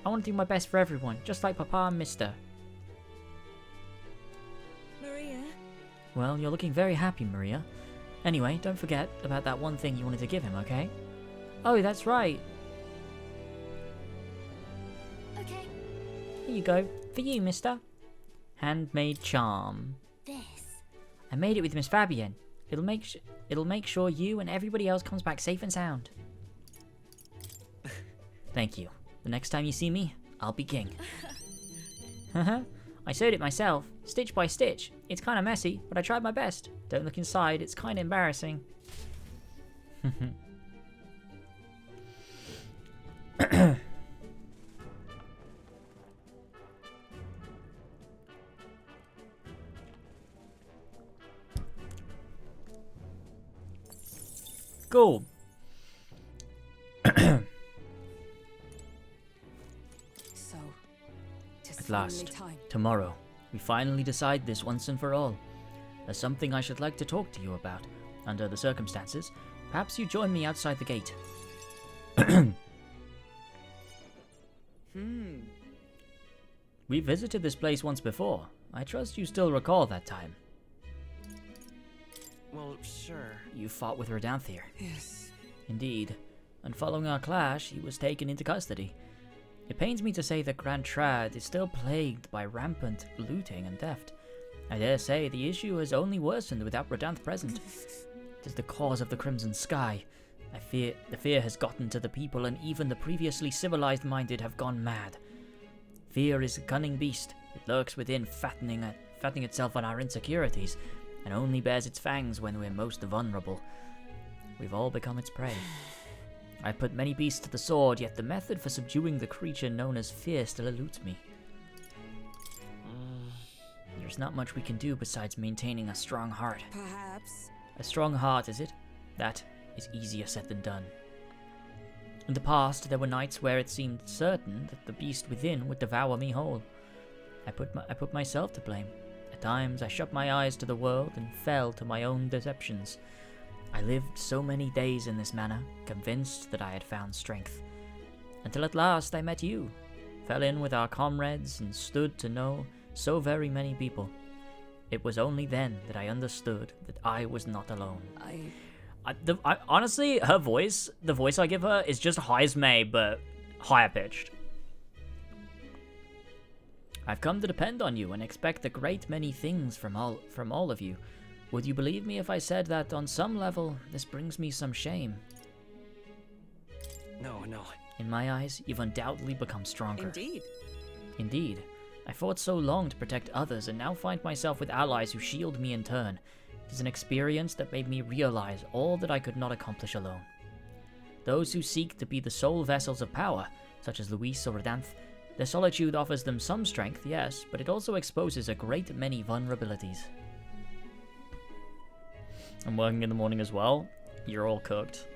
I want to do my best for everyone, just like Papa and Mister. Maria? Well, you're looking very happy, Maria. Anyway, don't forget about that one thing you wanted to give him, okay? Oh, that's right. Okay. Here you go. For you, mister. Handmade charm. This. I made it with Miss Fabienne. It'll make sure you and everybody else comes back safe and sound. Thank you. The next time you see me, I'll be king. Haha. I sewed it myself, stitch by stitch. It's kind of messy, but I tried my best. Don't look inside, it's kind of embarrassing. Cool. So, At last, tomorrow, we finally decide this once and for all. There's something I should like to talk to you about. Under the circumstances, perhaps you join me outside the gate. We visited this place once before. I trust you still recall that time. Well, sure. You fought with Rodanthier. Yes. Indeed. And following our clash, he was taken into custody. It pains me to say that Grand Trad is still plagued by rampant looting and theft. I dare say the issue has only worsened without Rodanth present. It is the cause of the Crimson Sky. The fear has gotten to the people, and even the previously civilized-minded have gone mad. Fear is a cunning beast. It lurks within, fattening itself on our insecurities, and only bears its fangs when we're most vulnerable. We've all become its prey. I've put many beasts to the sword, yet the method for subduing the creature known as fear still eludes me. There's not much we can do besides maintaining a strong heart. Perhaps. A strong heart, is it? That is easier said than done. In the past, there were nights where it seemed certain that the beast within would devour me whole. I put myself to blame. At times, I shut my eyes to the world and fell to my own deceptions. I lived so many days in this manner, convinced that I had found strength. Until at last I met you, fell in with our comrades, and stood to know so very many people. It was only then that I understood that I was not alone. Honestly, her voice, the voice I give her, is just high as May, but higher pitched. I've come to depend on you and expect a great many things from all of you. Would you believe me if I said that on some level, this brings me some shame? No. In my eyes, you've undoubtedly become stronger. Indeed. I fought so long to protect others and now find myself with allies who shield me in turn. It is an experience that made me realize all that I could not accomplish alone. Those who seek to be the sole vessels of power, such as Luis or Rodanth, their solitude offers them some strength, yes, but it also exposes a great many vulnerabilities. I'm working in the morning as well. You're all cooked.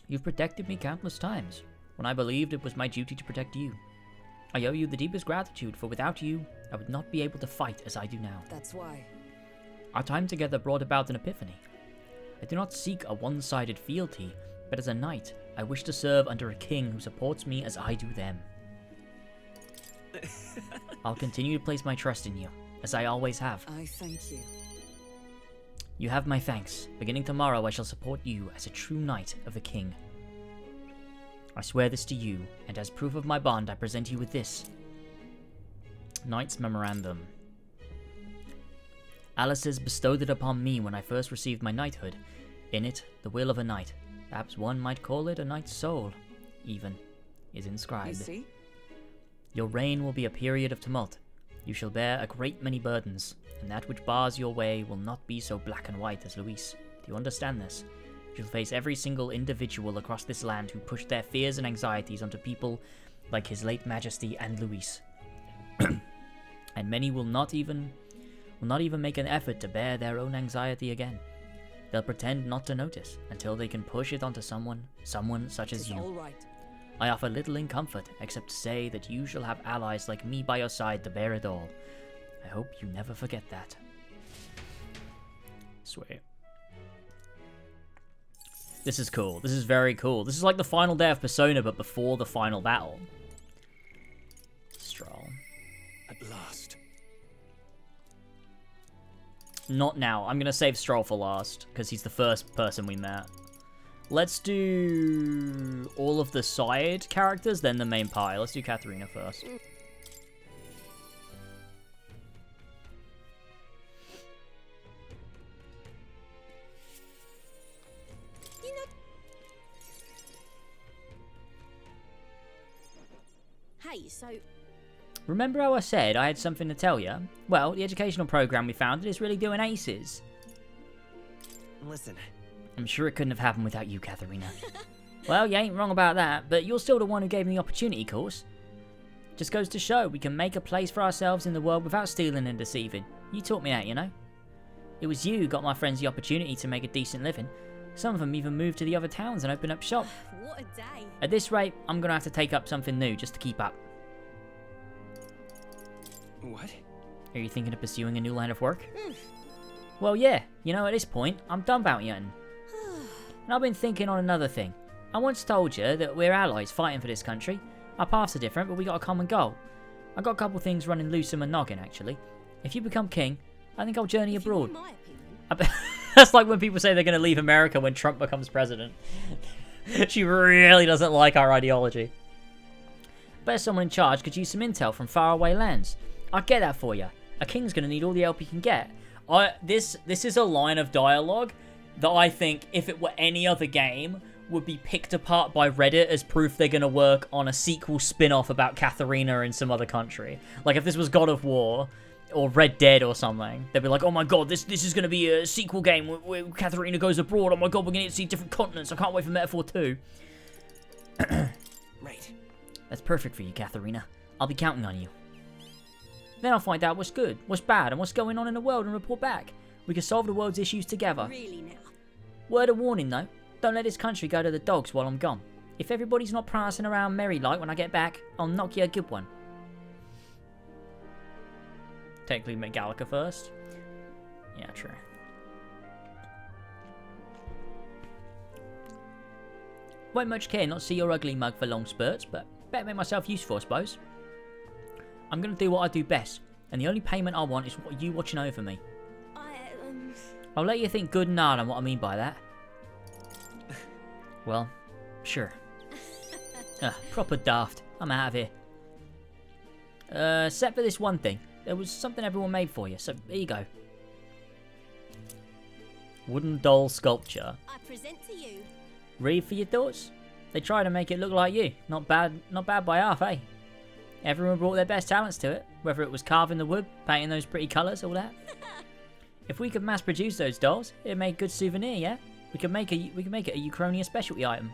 You've protected me countless times, when I believed it was my duty to protect you. I owe you the deepest gratitude, for without you, I would not be able to fight as I do now. That's why. Our time together brought about an epiphany. I do not seek a one-sided fealty, but as a knight, I wish to serve under a king who supports me as I do them. I'll continue to place my trust in you, as I always have. I thank you. You have my thanks. Beginning tomorrow, I shall support you as a true knight of the king. I swear this to you, and as proof of my bond, I present you with this. Knight's Memorandum. Alice's bestowed it upon me when I first received my knighthood. In it, the will of a knight, perhaps one might call it a knight's soul, even, is inscribed. You see? Your reign will be a period of tumult. You shall bear a great many burdens, and that which bars your way will not be so black and white as Luis. Do you understand this? You shall face every single individual across this land who pushed their fears and anxieties onto people like His late Majesty and Luis. And many will not even make an effort to bear their own anxiety again. They'll pretend not to notice until they can push it onto someone such as you. All right. I offer little in comfort, except to say that you shall have allies like me by your side to bear it all. I hope you never forget that. Sweet. This is cool. This is very cool. This is like the final day of Persona, but before the final battle. Stroll. At last. Not now. I'm going to save Stroll for last, because he's the first person we met. Let's do all of the side characters, then the main party. Let's do Katharina first. Hey, so... Remember how I said I had something to tell you? Well, the educational program we founded is really doing aces. Listen. I'm sure it couldn't have happened without you, Katharina. Well, you ain't wrong about that, but you're still the one who gave me the opportunity, course. Just goes to show we can make a place for ourselves in the world without stealing and deceiving. You taught me that, you know? It was you who got my friends the opportunity to make a decent living. Some of them even moved to the other towns and opened up shop. What a day. At this rate, I'm gonna have to take up something new just to keep up. What? Are you thinking of pursuing a new line of work? Well, yeah. You know, at this point, I'm done bounty hunting. And I've been thinking on another thing. I once told you that we're allies fighting for this country. Our paths are different, but we got a common goal. I got a couple things running loose in my noggin, actually. If you become king, I think I'll journey abroad. That's like when people say they're going to leave America when Trump becomes president. She really doesn't like our ideology. Bet someone in charge could use some intel from faraway lands. I'll get that for you. A king's going to need all the help he can get. This is a line of dialogue that I think, if it were any other game, would be picked apart by Reddit as proof they're going to work on a sequel spin-off about Katharina in some other country. Like, if this was God of War or Red Dead or something, they'd be like, oh my god, this is going to be a sequel game where Katharina goes abroad. Oh my god, we're going to see different continents. I can't wait for Metaphor 2. Right. That's perfect for you, Katharina. I'll be counting on you. Then I'll find out what's good, what's bad, and what's going on in the world and report back. We can solve the world's issues together. Really now? Word of warning though, don't let this country go to the dogs while I'm gone. If everybody's not prancing around merry like when I get back, I'll knock you a good one. Technically make Gallica first. Yeah, true. Won't much care not to see your ugly mug for long spurts, but better make myself useful, I suppose. I'm going to do what I do best, and the only payment I want is you watching over me. I'll let you think good and hard on what I mean by that. Well, sure. Proper daft. I'm out of here. Except for this one thing. There was something everyone made for you, so here you go. Wooden doll sculpture. I present to you. Read for your thoughts? They try to make it look like you. Not bad by half, eh? Everyone brought their best talents to it, whether it was carving the wood, painting those pretty colours, all that. If we could mass produce those dolls, it'd make a good souvenir, yeah? We could make it a Uchronia specialty item.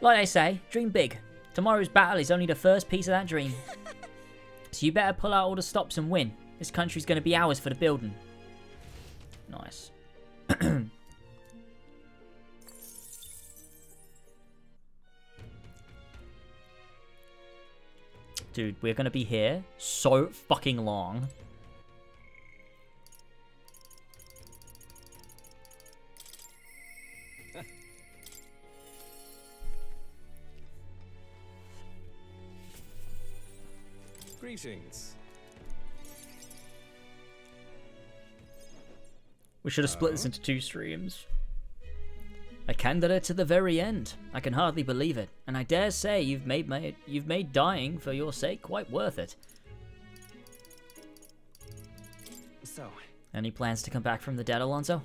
Like they say, dream big. Tomorrow's battle is only the first piece of that dream. So you better pull out all the stops and win. This country's going to be ours for the building. Nice. Dude, we're going to be here so fucking long. Greetings. We should have split this into 2 streams. A candidate to the very end. I can hardly believe it, and I dare say you've made dying for your sake quite worth it. So, any plans to come back from the dead, Alonso?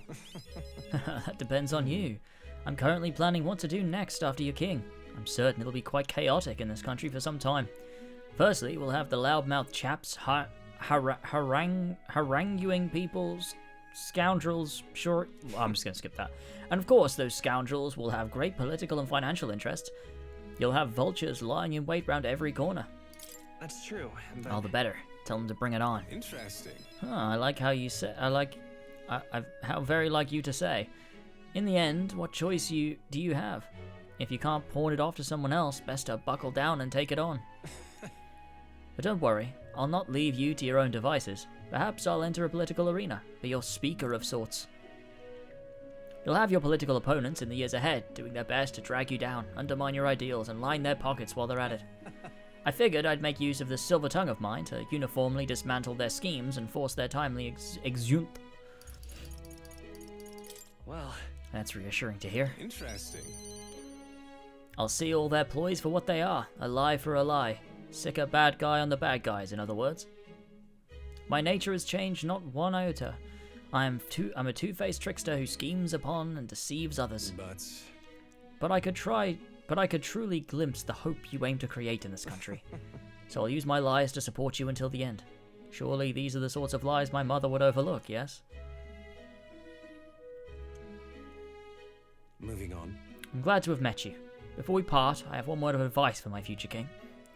That depends on you. I'm currently planning what to do next after you're king. I'm certain it'll be quite chaotic in this country for some time. Firstly, we'll have the loudmouth chaps haranguing people's scoundrels. Sure, well, I'm just going to skip that. And of course, those scoundrels will have great political and financial interest. You'll have vultures lying in wait round every corner. That's true. But... all the better. Tell them to bring it on. Interesting. I like how you say. How very like you to say. In the end, what choice do you have? If you can't pawn it off to someone else, best to buckle down and take it on. But don't worry, I'll not leave you to your own devices. Perhaps I'll enter a political arena, be your speaker of sorts. You'll have your political opponents in the years ahead, doing their best to drag you down, undermine your ideals, and line their pockets while they're at it. I figured I'd make use of this silver tongue of mine to uniformly dismantle their schemes and force their timely exeunt. Well, that's reassuring to hear. Interesting. I'll see all their ploys for what they are, a lie for a lie. Sick a bad guy on the bad guys, in other words. My nature has changed not one iota. I'm a two-faced trickster who schemes upon and deceives others. But I could truly glimpse the hope you aim to create in this country. So I'll use my lies to support you until the end. Surely these are the sorts of lies my mother would overlook, yes? Moving on. I'm glad to have met you. Before we part, I have one word of advice for my future king.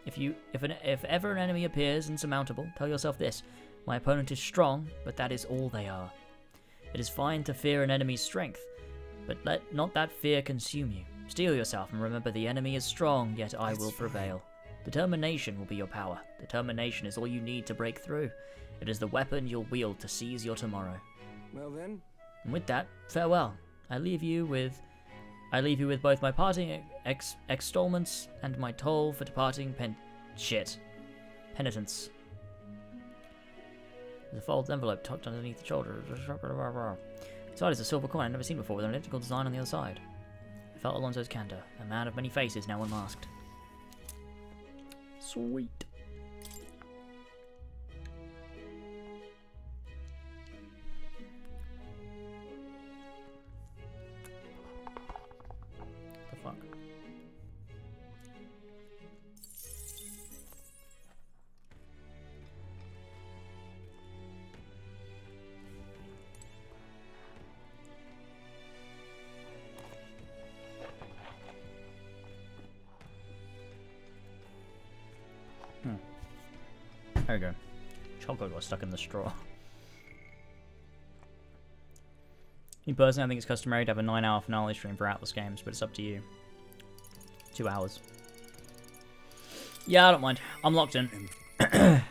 If ever an enemy appears insurmountable, tell yourself this: My opponent is strong, but that is all they are. It is fine to fear an enemy's strength, but let not that fear consume you. Steel yourself and remember the enemy is strong, yet I will prevail. Determination will be your power. Determination is all you need to break through. It is the weapon you'll wield to seize your tomorrow. Well then. And with that, farewell. I leave you with both my parting extolments and my toll for departing penitence. There's a folded envelope tucked underneath the shoulder. Inside is a silver coin I've never seen before with an identical design on the other side. I felt Alonso's candor, a man of many faces now unmasked. Sweet. The fuck? There we go. Chocolate got stuck in the straw. Me personally, I think it's customary to have a 9-hour finale stream for Atlas games, but it's up to you. 2 hours. Yeah, I don't mind. I'm locked in. I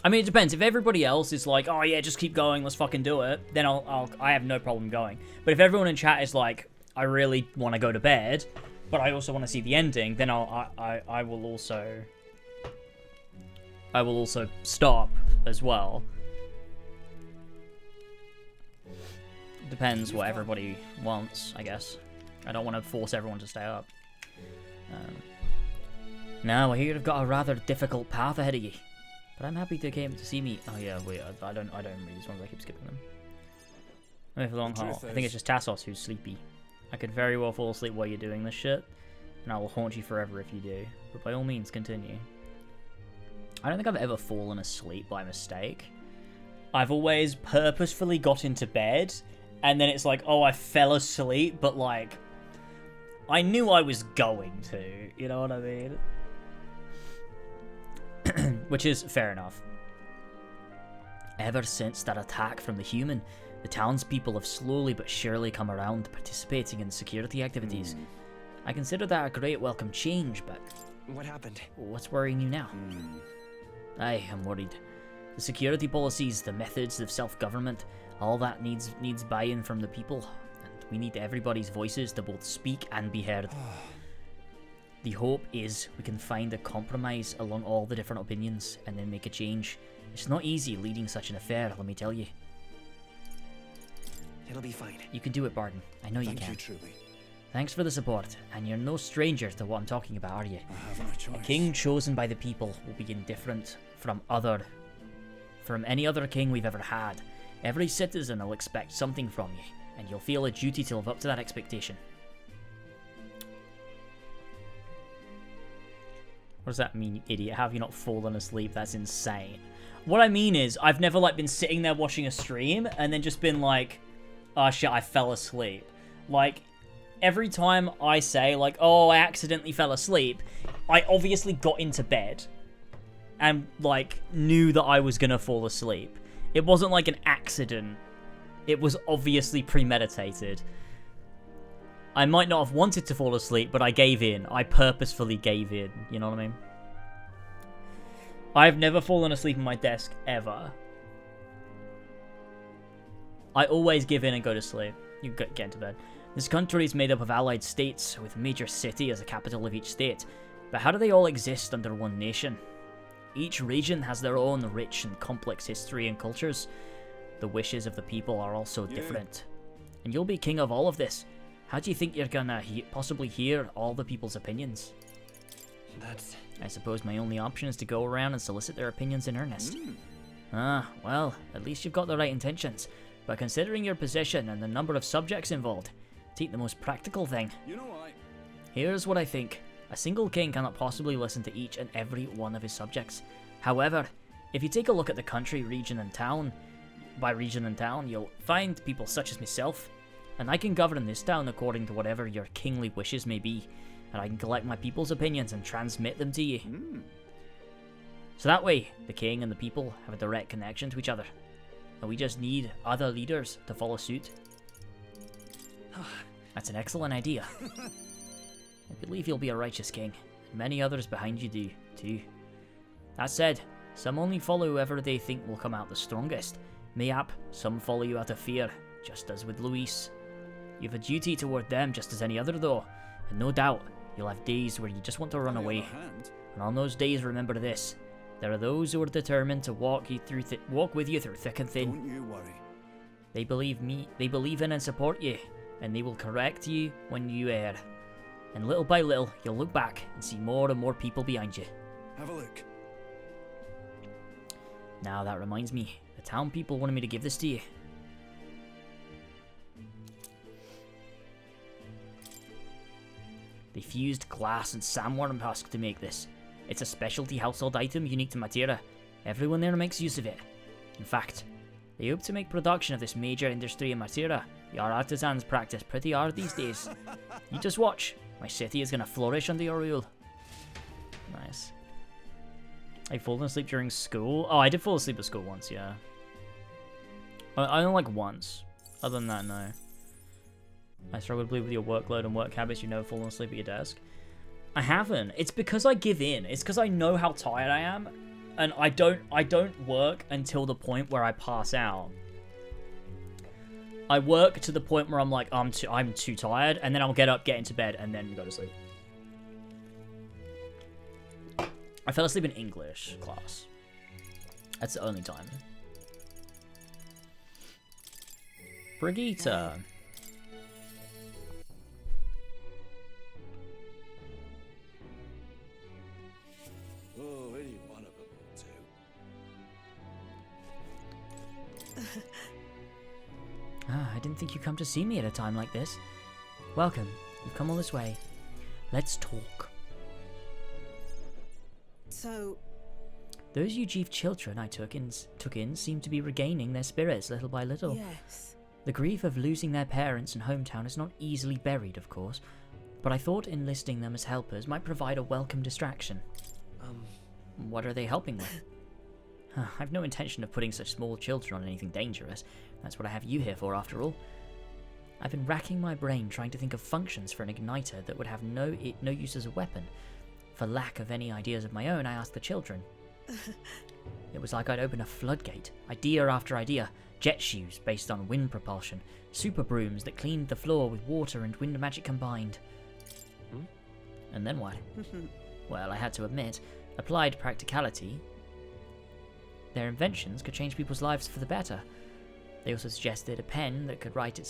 mean, it depends. If everybody else is like, oh yeah, just keep going, let's fucking do it, then I have no problem going. But if everyone in chat is like, I really want to go to bed, but I also want to see the ending, then I will also stop as well. Depends what everybody wants, I guess. I don't want to force everyone to stay up. Now I hear you've got a rather difficult path ahead of you, but I'm happy to came to see me. Oh yeah, wait, I don't read these ones. I keep skipping them. I'm here for the long haul. I think it's just Tassos who's sleepy. I could very well fall asleep while you're doing this shit, and I will haunt you forever if you do. But by all means, continue. I don't think I've ever fallen asleep by mistake. I've always purposefully got into bed, and then it's like, oh, I fell asleep, but like, I knew I was going to, you know what I mean? Which is fair enough. Ever since that attack from the human, the townspeople have slowly but surely come around to participating in security activities. I consider that a great welcome change, but... What happened? What's worrying you now? I am worried. The security policies, the methods of self-government, all that needs buy-in from the people, and we need everybody's voices to both speak and be heard. The hope is we can find a compromise along all the different opinions and then make a change. It's not easy leading such an affair, let me tell you. It'll be fine. You can do it, Barton. I know you can. Thank you, truly. Thanks for the support, and you're no stranger to what I'm talking about, are you? I have no choice. A king chosen by the people will be indifferent from any other king we've ever had. Every citizen will expect something from you, and you'll feel a duty to live up to that expectation. What does that mean, you idiot? Have you not fallen asleep? That's insane. What I mean is, I've never like been sitting there watching a stream and then just been like, oh shit, I fell asleep. Like, every time I say like, oh, I accidentally fell asleep, I obviously got into bed and like knew that I was gonna fall asleep. It wasn't like an accident. It was obviously premeditated. I might not have wanted to fall asleep, but I gave in. I purposefully gave in. You know what I mean? I've never fallen asleep on my desk, ever. I always give in and go to sleep. You get into bed. This country is made up of allied states, with a major city as the capital of each state. But how do they all exist under one nation? Each region has their own rich and complex history and cultures. The wishes of the people are also different. And you'll be king of all of this. How do you think you're gonna possibly hear all the people's opinions? I suppose my only option is to go around and solicit their opinions in earnest. Ah, well, at least you've got the right intentions. But considering your position and the number of subjects involved, it ain't the most practical thing. You know what? Here's what I think. A single king cannot possibly listen to each and every one of his subjects. However, if you take a look at the country, region and town, you'll find people such as myself, and I can govern this town according to whatever your kingly wishes may be, and I can collect my people's opinions and transmit them to you. So that way, the king and the people have a direct connection to each other. And we just need other leaders to follow suit. That's an excellent idea. I believe you'll be a righteous king, and many others behind you do, too. That said, some only follow whoever they think will come out the strongest. Mayhap, some follow you out of fear, just as with Luis. You have a duty toward them just as any other though, and no doubt, you'll have days where you just want to run away. And on those days, remember this. There are those who are determined to walk with you through thick and thin. Don't you worry. They believe in and support you, and they will correct you when you err. And little by little, you'll look back and see more and more people behind you. Have a look. Now that reminds me, the town people wanted me to give this to you. They fused glass and sandworm husk to make this. It's a specialty household item unique to Matera. Everyone there makes use of it. In fact, they hope to make production of this major industry in Matera. Your artisans practice pretty hard these days. You just watch. My city is gonna flourish under your rule. Nice. I've fallen asleep during school. Oh, I did fall asleep at school once, yeah. I don't like once. Other than that, no. I struggle to believe with your workload and work habits you've never fallen asleep at your desk. I haven't. It's because I give in. It's because I know how tired I am, and I don't work until the point where I pass out. I work to the point where I'm like, I'm too tired, and then I'll get up, get into bed, and then go to sleep. I fell asleep in English class. That's the only time. Brigitte. Oh, any one of them will do. I didn't think you'd come to see me at a time like this. Welcome. You've come all this way. Let's talk. So... Those Ujiv children I took in seem to be regaining their spirits little by little. Yes. The grief of losing their parents and hometown is not easily buried, of course, but I thought enlisting them as helpers might provide a welcome distraction. What are they helping with? I've no intention of putting such small children on anything dangerous. That's what I have you here for, after all. I've been racking my brain trying to think of functions for an igniter that would have no use as a weapon. For lack of any ideas of my own, I asked the children. It was like I'd opened a floodgate. Idea after idea. Jet shoes based on wind propulsion. Super brooms that cleaned the floor with water and wind magic combined. And then what? Well, I had to admit, applied practicality, their inventions could change people's lives for the better. They also suggested a pen that could write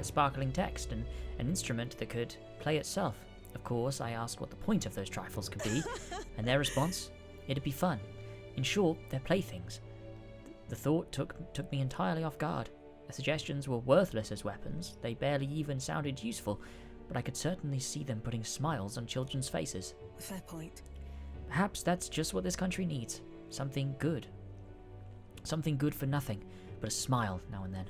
sparkling text, and an instrument that could play itself. Of course, I asked what the point of those trifles could be, and their response? It'd be fun. In short, they're playthings. The thought took me entirely off guard. The suggestions were worthless as weapons. They barely even sounded useful, but I could certainly see them putting smiles on children's faces. Fair point. Perhaps that's just what this country needs. Something good. Something good for nothing, but a smile now and then.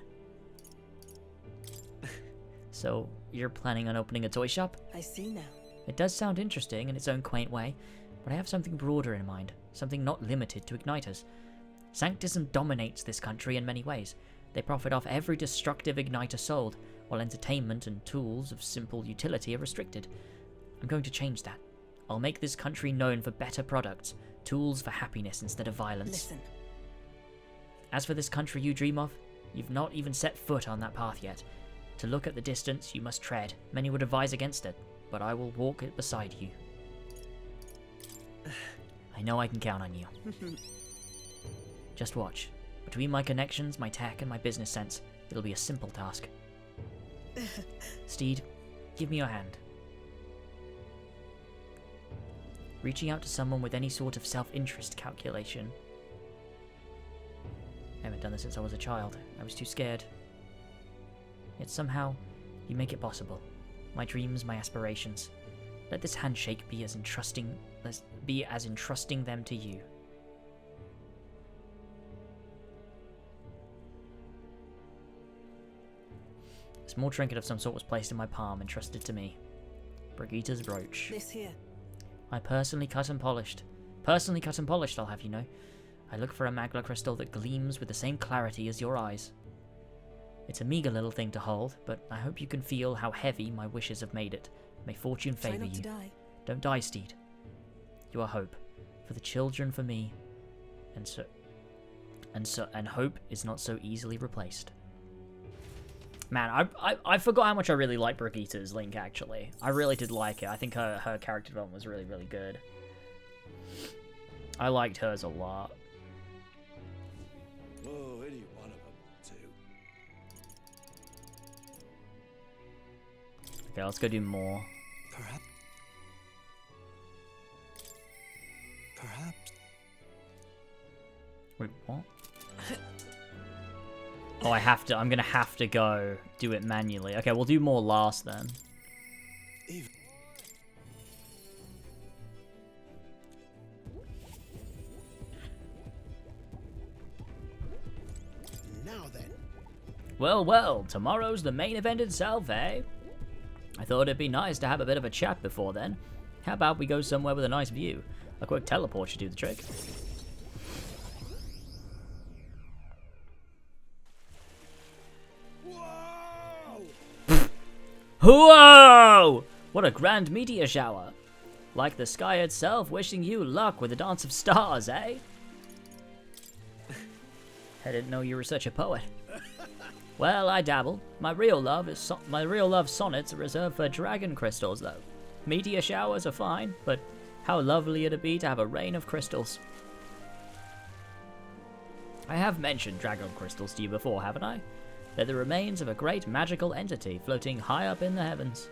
So, you're planning on opening a toy shop? I see now. It does sound interesting in its own quaint way, but I have something broader in mind, something not limited to igniters. Sanctism dominates this country in many ways. They profit off every destructive igniter sold, while entertainment and tools of simple utility are restricted. I'm going to change that. I'll make this country known for better products, tools for happiness instead of violence. Listen. As for this country you dream of, you've not even set foot on that path yet. To look at the distance you must tread. Many would advise against it, but I will walk it beside you. I know I can count on you. Just watch. Between my connections, my tech, and my business sense, it'll be a simple task. Steed, give me your hand. Reaching out to someone with any sort of self-interest calculation. I haven't done this since I was a child. I was too scared. Yet somehow, you make it possible. My dreams, my aspirations. Let this handshake be as entrusting them to you. A small trinket of some sort was placed in my palm, entrusted to me. Brigitte's brooch. This here. I personally cut and polished. Personally cut and polished, I'll have you know. I look for a magla crystal that gleams with the same clarity as your eyes. It's a meager little thing to hold, but I hope you can feel how heavy my wishes have made it. May fortune Try favor not to you. die. Don't die, Steed. You are hope. For the children, for me. And hope is not so easily replaced. Man, I forgot how much I really like Brigitta's Link, actually. I really did like it. I think her character development was really, really good. I liked hers a lot. Oh, any one of them, too. Okay, let's go do more. Perhaps. Wait, what? Oh, I'm gonna have to go do it manually. Okay, we'll do more last then. Now then. Well, well, tomorrow's the main event itself, eh? I thought it'd be nice to have a bit of a chat before then. How about we go somewhere with a nice view? A quick teleport should do the trick. Whoa! What a grand meteor shower. Like the sky itself wishing you luck with the dance of stars, eh? I didn't know you were such a poet. Well, I dabble. My real love sonnets are reserved for dragon crystals, though. Meteor showers are fine, but how lovely it'd be to have a rain of crystals. I have mentioned dragon crystals to you before, haven't I? They're the remains of a great magical entity floating high up in the heavens.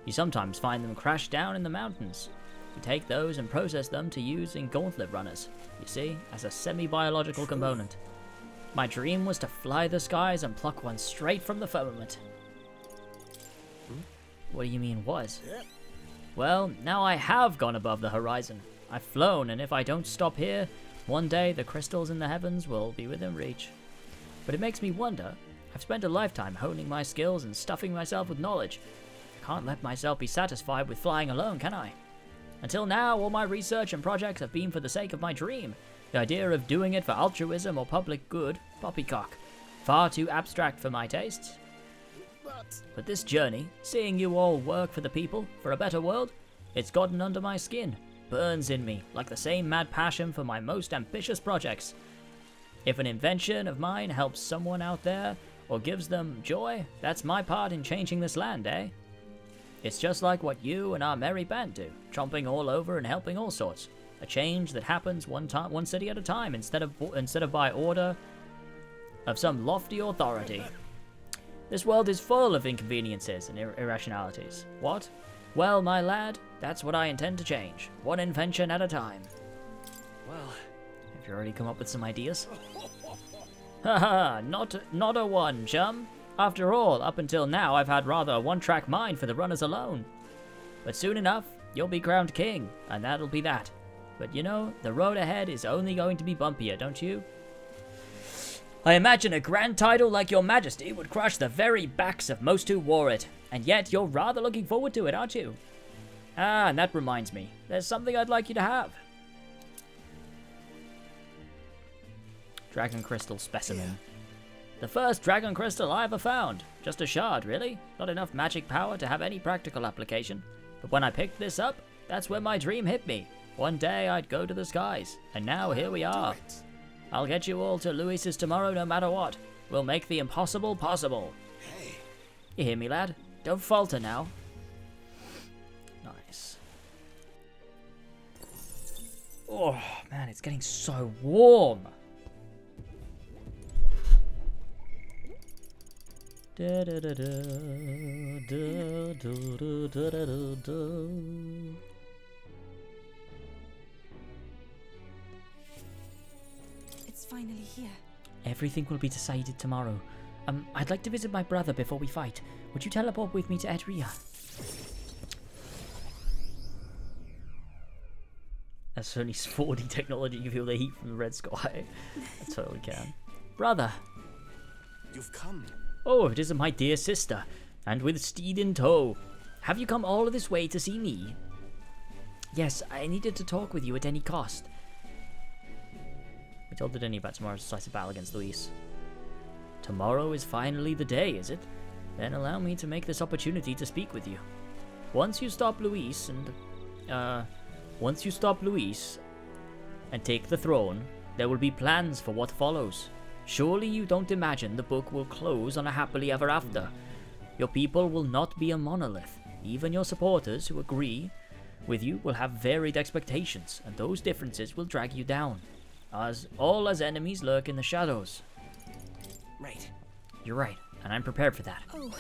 You sometimes find them crashed down in the mountains. You take those and process them to use in gauntlet runners, you see, as a semi-biological component. My dream was to fly the skies and pluck one straight from the firmament. What do you mean, was? Well, now I have gone above the horizon. I've flown, and if I don't stop here, one day the crystals in the heavens will be within reach. But it makes me wonder. I've spent a lifetime honing my skills and stuffing myself with knowledge. I can't let myself be satisfied with flying alone, can I? Until now, all my research and projects have been for the sake of my dream. The idea of doing it for altruism or public good, poppycock. Far too abstract for my tastes. But this journey, seeing you all work for the people, for a better world, it's gotten under my skin, burns in me, like the same mad passion for my most ambitious projects. If an invention of mine helps someone out there, or gives them joy, that's my part in changing this land, eh? It's just like what you and our merry band do, tromping all over and helping all sorts. A change that happens one city at a time, instead of by order of some lofty authority. This world is full of inconveniences and irrationalities. What? Well, my lad, that's what I intend to change, one invention at a time. Well, have you already come up with some ideas? Haha, not a one, chum. After all, up until now, I've had rather a one-track mind for the runners alone. But soon enough, you'll be crowned king, and that'll be that. But you know, the road ahead is only going to be bumpier, don't you? I imagine a grand title like your majesty would crush the very backs of most who wore it. And yet, you're rather looking forward to it, aren't you? Ah, and that reminds me. There's something I'd like you to have. Dragon crystal specimen. Yeah. The first dragon crystal I ever found. Just a shard, really. Not enough magic power to have any practical application. But when I picked this up, that's when my dream hit me. One day I'd go to the skies. And now here we are. I'll get you all to Luis's tomorrow no matter what. We'll make the impossible possible. Hey. You hear me, lad? Don't falter now. Nice. Oh, man, it's getting so warm. Da, da, da, da, da, da, da, da, da. It's finally here. Everything will be decided tomorrow. I'd like to visit my brother before we fight. Would you teleport with me to Edria? That's only 40 technology to feel the heat from the red sky. I totally can. Brother! You've come. Oh, it is my dear sister, and with Steed in tow. Have you come all of this way to see me? Yes, I needed to talk with you at any cost. We told Edenia about tomorrow's decisive battle against Luis. Tomorrow is finally the day, is it? Then allow me to make this opportunity to speak with you. Once you stop Luis and take the throne, there will be plans for what follows. Surely you don't imagine the book will close on a happily ever after. Your people will not be a monolith. Even your supporters who agree with you will have varied expectations, and those differences will drag you down. As enemies lurk in the shadows. Right. You're right, and I'm prepared for that. Oh.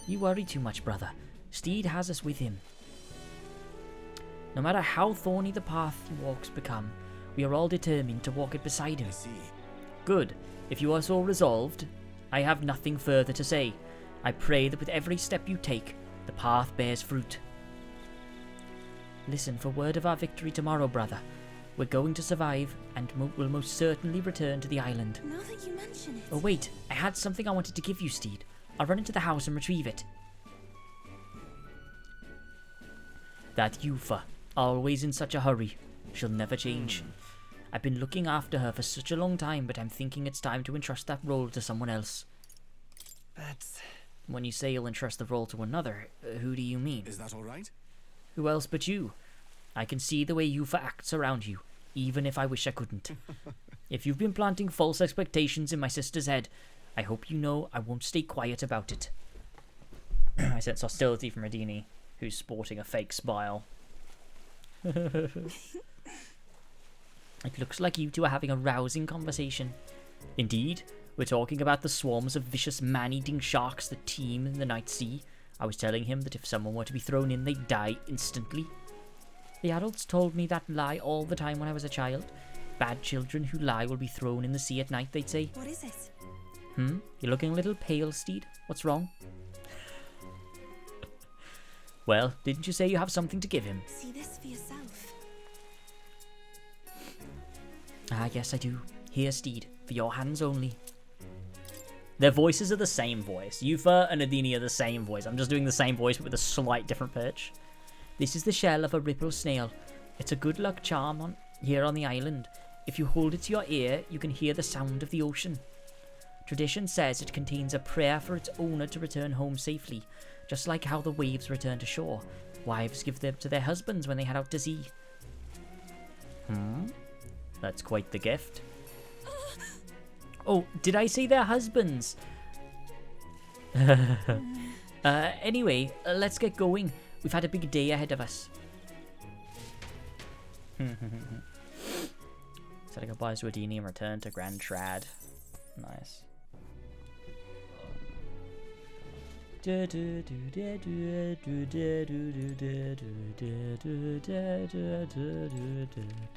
You worry too much, brother. Steed has us with him. No matter how thorny the path he walks become, we are all determined to walk it beside him. I see. Good. If you are so resolved, I have nothing further to say. I pray that with every step you take, the path bears fruit. Listen for word of our victory tomorrow, brother. We're going to survive, and will most certainly return to the island. Now that you mention it... Oh wait, I had something I wanted to give you, Steed. I'll run into the house and retrieve it. That Yufa, always in such a hurry. She'll never change. I've been looking after her for such a long time, but I'm thinking it's time to entrust that role to someone else. That's... When you say you'll entrust the role to another, who do you mean? Is that alright? Who else but you? I can see the way Yufa acts around you, even if I wish I couldn't. If you've been planting false expectations in my sister's head, I hope you know I won't stay quiet about it. I sense hostility from Radini, who's sporting a fake smile. It looks like you two are having a rousing conversation. Indeed, we're talking about the swarms of vicious man-eating sharks that teem in the night sea. I was telling him that if someone were to be thrown in, they'd die instantly. The adults told me that lie all the time when I was a child. Bad children who lie will be thrown in the sea at night, they'd say. What is it? You're looking a little pale, Steed. What's wrong? Well, didn't you say you have something to give him? See this for yourself. Ah, yes, I do. Here, Steed, for your hands only. Their voices are the same voice. Yufa and Adini are the same voice. I'm just doing the same voice, but with a slight different pitch. This is the shell of a ripple snail. It's a good luck charm here on the island. If you hold it to your ear, you can hear the sound of the ocean. Tradition says it contains a prayer for its owner to return home safely, just like how the waves return to shore. Wives give them to their husbands when they head out to sea. That's quite the gift. Oh, did I say their husbands? Anyway, let's get going. We've had a big day ahead of us. Said I goodbyes to Adini and return to Grand Trad. Nice.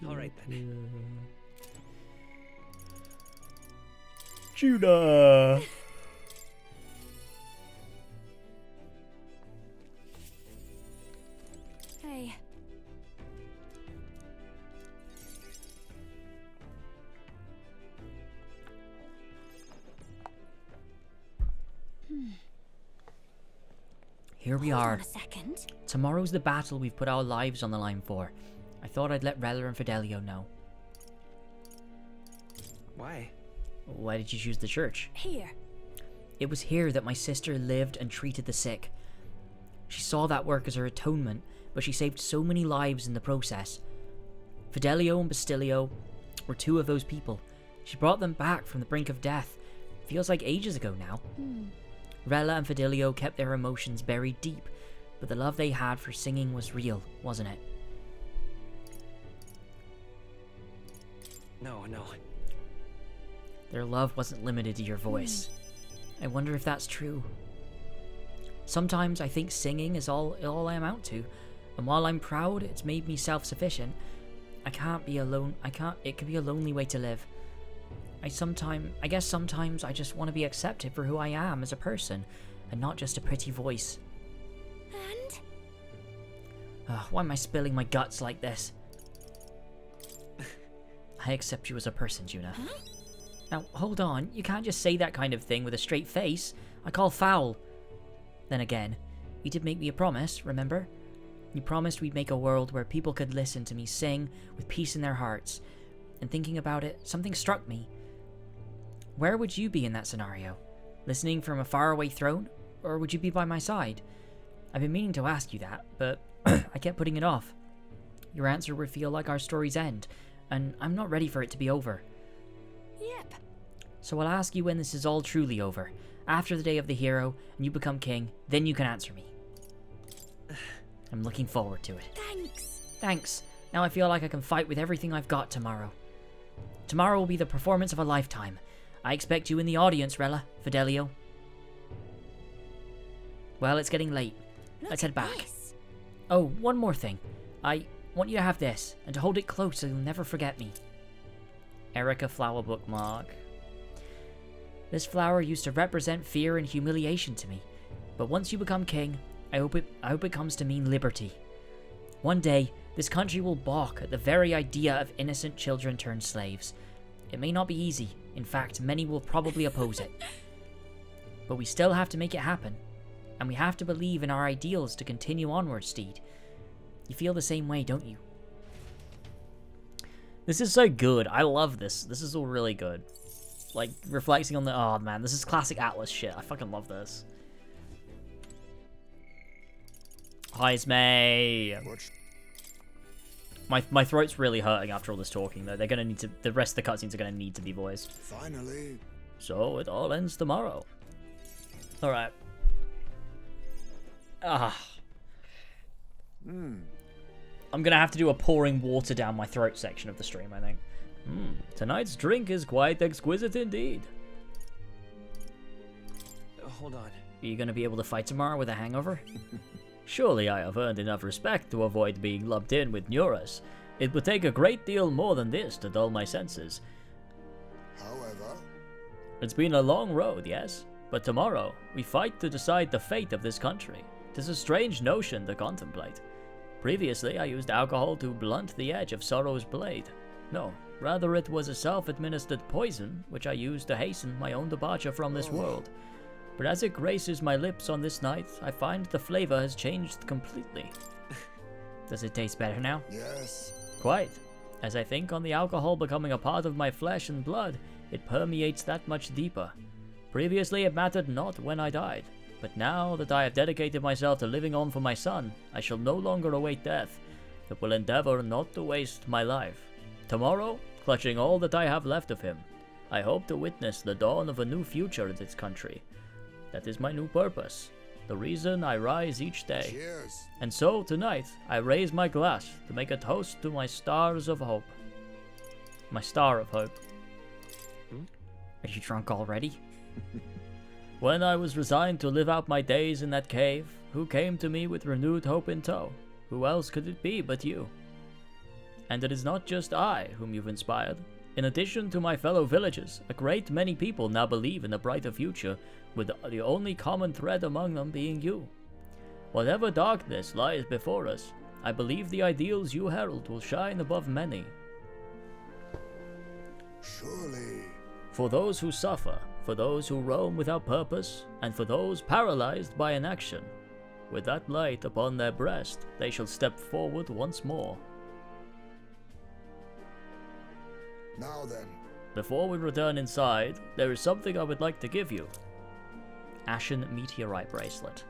Alright then. Judah! Hey. Here we Hold are. on a second. Tomorrow's the battle we've put our lives on the line for. I thought I'd let Rella and Fidelio know. Why? Why did you choose the church? Here. It was here that my sister lived and treated the sick. She saw that work as her atonement, but she saved so many lives in the process. Fidelio and Basilio were two of those people. She brought them back from the brink of death. Feels like ages ago now. Rella and Fidelio kept their emotions buried deep, but the love they had for singing was real, wasn't it? No. Their love wasn't limited to your voice. I wonder if that's true. Sometimes I think singing is all I amount to, and while I'm proud it's made me self-sufficient, it can be a lonely way to live. I guess sometimes I just want to be accepted for who I am as a person, and not just a pretty voice. And? Why am I spilling my guts like this? I accept you as a person, Juna. Huh? Now, hold on, you can't just say that kind of thing with a straight face. I call foul. Then again, you did make me a promise, remember? You promised we'd make a world where people could listen to me sing with peace in their hearts. And thinking about it, something struck me. Where would you be in that scenario? Listening from a faraway throne? Or would you be by my side? I've been meaning to ask you that, but I kept putting it off. Your answer would feel like our story's end, and I'm not ready for it to be over. Yep. So I'll ask you when this is all truly over. After the day of the hero, and you become king, then you can answer me. I'm looking forward to it. Thanks. Thanks. Now I feel like I can fight with everything I've got tomorrow. Tomorrow will be the performance of a lifetime. I expect you in the audience, Rella, Fidelio. Well, it's getting late. Let's head back. This. Oh, one more thing. I want you to have this, and to hold it close so you'll never forget me. Erica flower bookmark. This flower used to represent fear and humiliation to me, but once you become king, I hope it comes to mean liberty. One day, this country will balk at the very idea of innocent children turned slaves. It may not be easy. In fact, many will probably oppose it. But we still have to make it happen. And we have to believe in our ideals to continue onward, Steed. You feel the same way, don't you? This is so good. I love this. This is all really good. Like, reflecting on the... Oh, man, this is classic Atlas shit. I fucking love this. Heismay. My throat's really hurting after all this talking, though. They're gonna need to... The rest of the cutscenes are gonna need to be voiced. Finally. So, it all ends tomorrow. Alright. I'm gonna have to do a pouring water down my throat section of the stream, I think. Tonight's drink is quite exquisite indeed. Hold on. Are you gonna be able to fight tomorrow with a hangover? Surely I have earned enough respect to avoid being lumped in with Neuras. It would take a great deal more than this to dull my senses. However... It's been a long road, yes? But tomorrow, we fight to decide the fate of this country. 'Tis a strange notion to contemplate. Previously, I used alcohol to blunt the edge of sorrow's blade. No, rather it was a self-administered poison, which I used to hasten my own departure from this world. But as it graces my lips on this night, I find the flavor has changed completely. Does it taste better now? Yes. Quite. As I think on the alcohol becoming a part of my flesh and blood, it permeates that much deeper. Previously it mattered not when I died, but now that I have dedicated myself to living on for my son, I shall no longer await death, but will endeavor not to waste my life. Tomorrow, clutching all that I have left of him, I hope to witness the dawn of a new future in this country. That is my new purpose, the reason I rise each day. Cheers. And so, tonight, I raise my glass to make a toast to my stars of hope. My star of hope. Are you drunk already? When I was resigned to live out my days in that cave, who came to me with renewed hope in tow? Who else could it be but you? And it is not just I whom you've inspired. In addition to my fellow villagers, a great many people now believe in a brighter future, with the only common thread among them being you. Whatever darkness lies before us, I believe the ideals you herald will shine above many. Surely. For those who suffer, for those who roam without purpose, and for those paralyzed by inaction, with that light upon their breast, they shall step forward once more. Now then. Before we return inside, there is something I would like to give you. Ashen Meteorite Bracelet.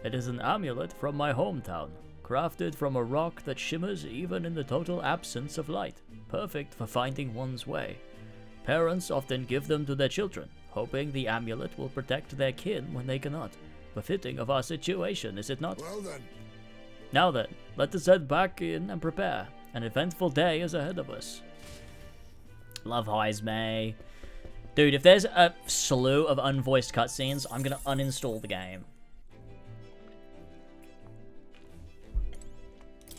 It is an amulet from my hometown, crafted from a rock that shimmers even in the total absence of light, perfect for finding one's way. Parents often give them to their children, hoping the amulet will protect their kin when they cannot. Befitting of our situation, is it not? Well then. Now then, let us head back in and prepare. An eventful day is ahead of us. Love Heismay. Dude, if there's a slew of unvoiced cutscenes, I'm gonna uninstall the game.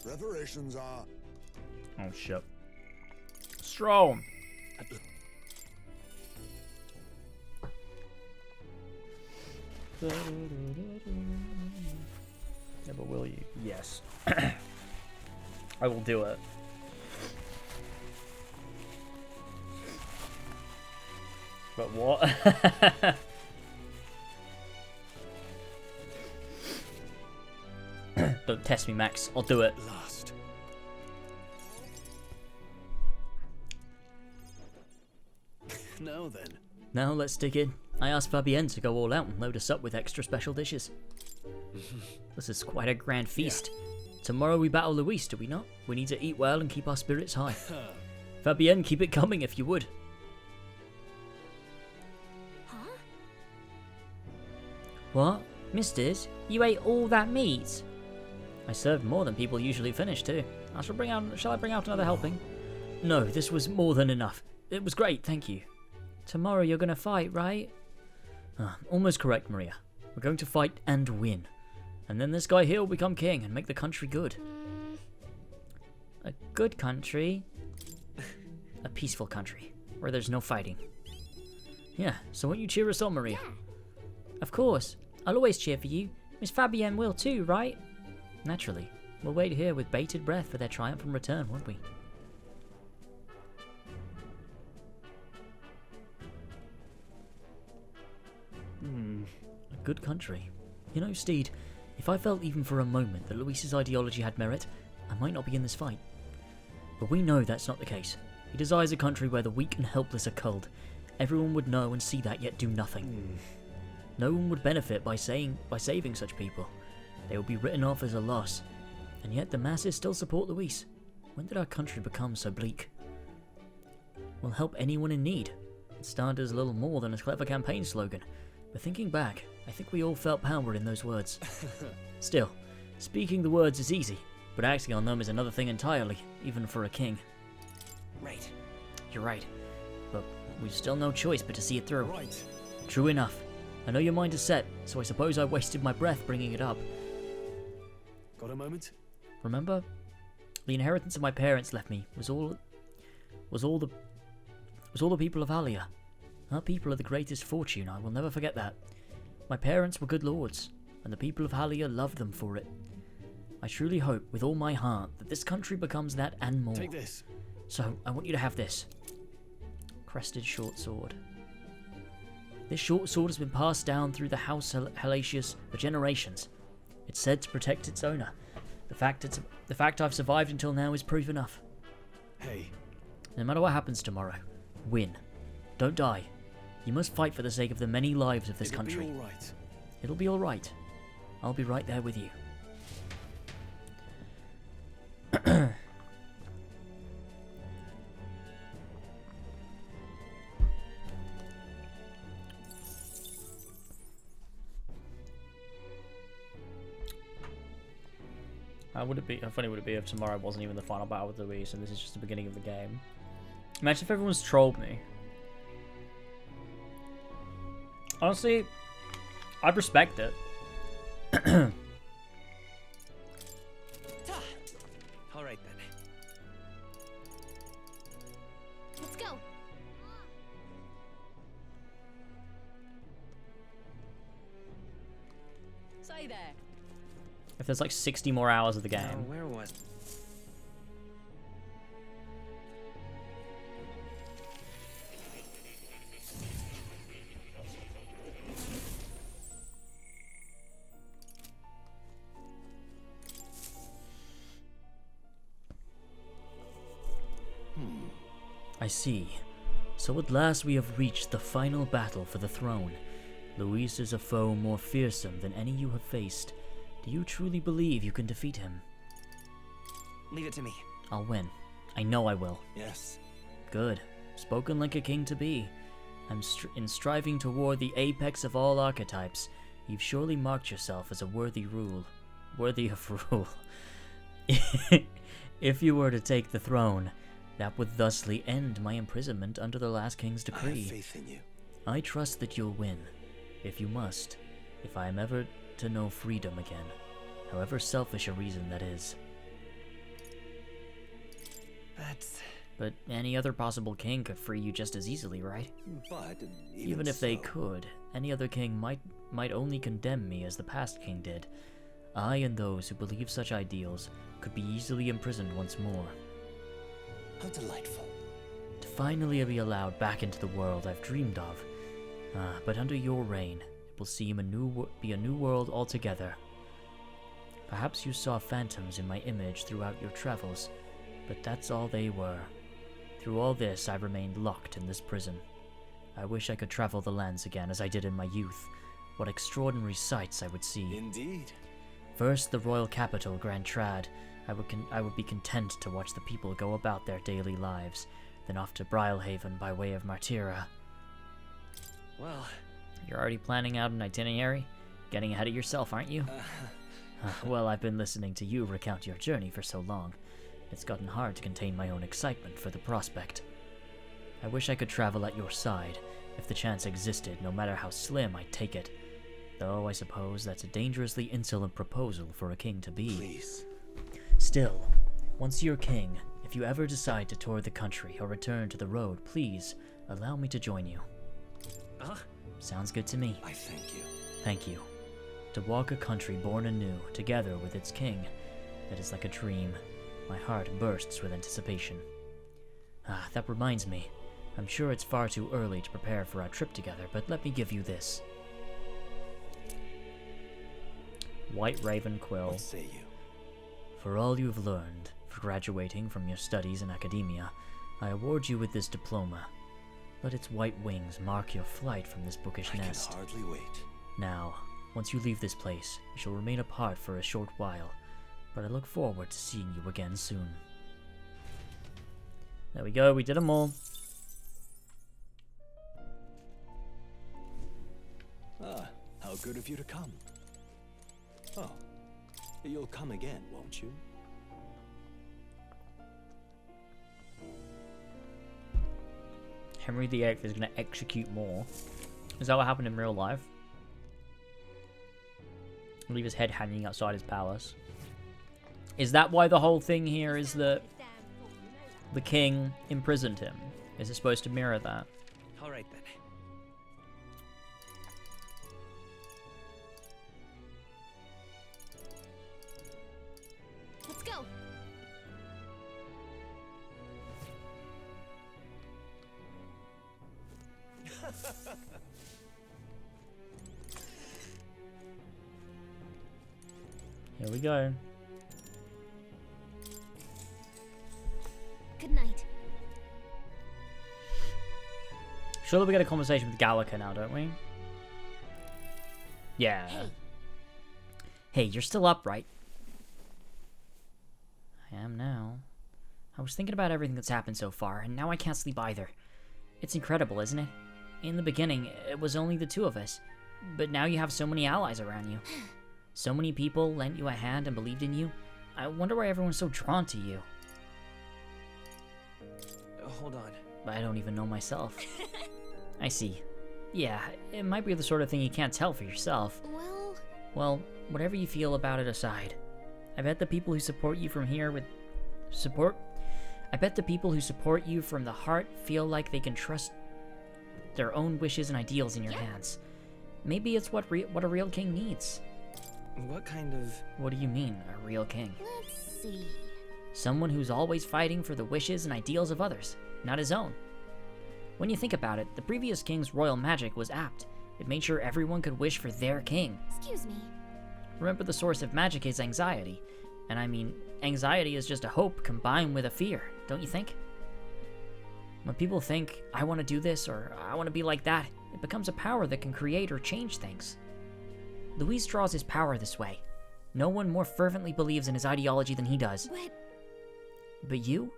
Preparations are... Oh shit. Strong. Never will you? Yes. I will do it. But what? Don't test me, Max. I'll do it. Last. Now then. Now let's dig in. I asked Fabienne to go all out and load us up with extra special dishes. This is quite a grand feast. Tomorrow we battle Luis, do we not? We need to eat well and keep our spirits high. Fabienne, keep it coming if you would. Huh? What? Misters, you ate all that meat? I served more than people usually finish too. Shall I bring out another helping? No, this was more than enough. It was great, thank you. Tomorrow you're gonna fight, right? Almost correct, Maria. We're going to fight and win. And then this guy here will become king and make the country good. A good country? A peaceful country, where there's no fighting. Yeah, so won't you cheer us on, Maria? Yeah. Of course. I'll always cheer for you. Miss Fabienne will too, right? Naturally. We'll wait here with bated breath for their triumphant return, won't we? A good country. You know, Steed, if I felt even for a moment that Luis's ideology had merit, I might not be in this fight. But we know that's not the case. He desires a country where the weak and helpless are culled. Everyone would know and see that, yet do nothing. No one would benefit by saving such people. They would be written off as a loss. And yet the masses still support Luis. When did our country become so bleak? We'll help anyone in need. It started as little more than a clever campaign slogan. But thinking back, I think we all felt power in those words. Still, speaking the words is easy, but acting on them is another thing entirely, even for a king. Right. You're right. But we've still no choice but to see it through. Right. True enough. I know your mind is set, so I suppose I wasted my breath bringing it up. Got a moment? Remember? The inheritance of my parents left me was all the people of Alia. Our people are the greatest fortune, I will never forget that. My parents were good lords, and the people of Halia loved them for it. I truly hope, with all my heart, that this country becomes that and more. Take this. So, I want you to have this. Crested short sword. This short sword has been passed down through the House Halatius for generations. It's said to protect its owner. The fact I've survived until now is proof enough. Hey. No matter what happens tomorrow, win. Don't die. You must fight for the sake of the many lives of this country. It'll be all right. It'll be all right. I'll be right there with you. How funny would it be if tomorrow wasn't even the final battle with Luis and this is just the beginning of the game? Imagine if everyone's trolled me. Honestly, I'd respect it. Alright then. Let's go. Say there. If there's like 60 more hours of the game. Where was... I see. So at last we have reached the final battle for the throne. Luis is a foe more fearsome than any you have faced. Do you truly believe you can defeat him? Leave it to me. I'll win. I know I will. Yes. Good. Spoken like a king to be. In striving toward the apex of all archetypes, you've surely marked yourself as a worthy of rule. If you were to take the throne, that would thusly end my imprisonment under the last king's decree. I have faith in you. I trust that you'll win, if you must, if I am ever to know freedom again, however selfish a reason that is. But any other possible king could free you just as easily, right? But even if they could, any other king might only condemn me as the past king did. I and those who believe such ideals could be easily imprisoned once more. How delightful. To finally be allowed back into the world I've dreamed of. But under your reign, it will seem be a new world altogether. Perhaps you saw phantoms in my image throughout your travels, but that's all they were. Through all this, I've remained locked in this prison. I wish I could travel the lands again as I did in my youth. What extraordinary sights I would see. Indeed. First, the royal capital, Grand Trad. I would be content to watch the people go about their daily lives. Then off to Brilhaven by way of Martira. Well... You're already planning out an itinerary? Getting ahead of yourself, aren't you? Well, I've been listening to you recount your journey for so long. It's gotten hard to contain my own excitement for the prospect. I wish I could travel at your side. If the chance existed, no matter how slim, I'd take it. Though I suppose that's a dangerously insolent proposal for a king to be. Please. Still, once you're king, if you ever decide to tour the country or return to the road, please allow me to join you. Sounds good to me. I thank you. Thank you. To walk a country born anew, together with its king, it is like a dream. My heart bursts with anticipation. That reminds me. I'm sure it's far too early to prepare for our trip together, but let me give you this. White Raven Quill. What say you? For all you've learned, for graduating from your studies in academia, I award you with this diploma. Let its white wings mark your flight from this bookish nest. I can hardly wait. Now, once you leave this place, we shall remain apart for a short while, but I look forward to seeing you again soon. There we go, we did them all. How good of you to come. Oh, you'll come again, won't you? Henry VIII is going to execute more. Is that what happened in real life? Leave his head hanging outside his palace. Is that why the whole thing here is that the king imprisoned him? Is it supposed to mirror that? All right then. Let's go. Here we go. Good night. Surely we get a conversation with Gallica now, don't we? Yeah. Hey, you're still up, right? I am now. I was thinking about everything that's happened so far, and now I can't sleep either. It's incredible, isn't it? In the beginning, it was only the two of us. But now you have so many allies around you. So many people lent you a hand and believed in you. I wonder why everyone's so drawn to you. Hold on. I don't even know myself. I see. Yeah, it might be the sort of thing you can't tell for yourself. Well, whatever you feel about it aside, I bet the people who support you from here with support... I bet the people who support you from the heart feel like they can trust their own wishes and ideals in your hands. Maybe it's what a real king needs. What kind of... What do you mean, a real king? Let's see. Someone who's always fighting for the wishes and ideals of others, not his own. When you think about it, the previous king's royal magic was apt. It made sure everyone could wish for their king. Excuse me. Remember, the source of magic is anxiety. And I mean, anxiety is just a hope combined with a fear, don't you think? When people think, I want to do this or I want to be like that, it becomes a power that can create or change things. Luis draws his power this way. No one more fervently believes in his ideology than he does. But you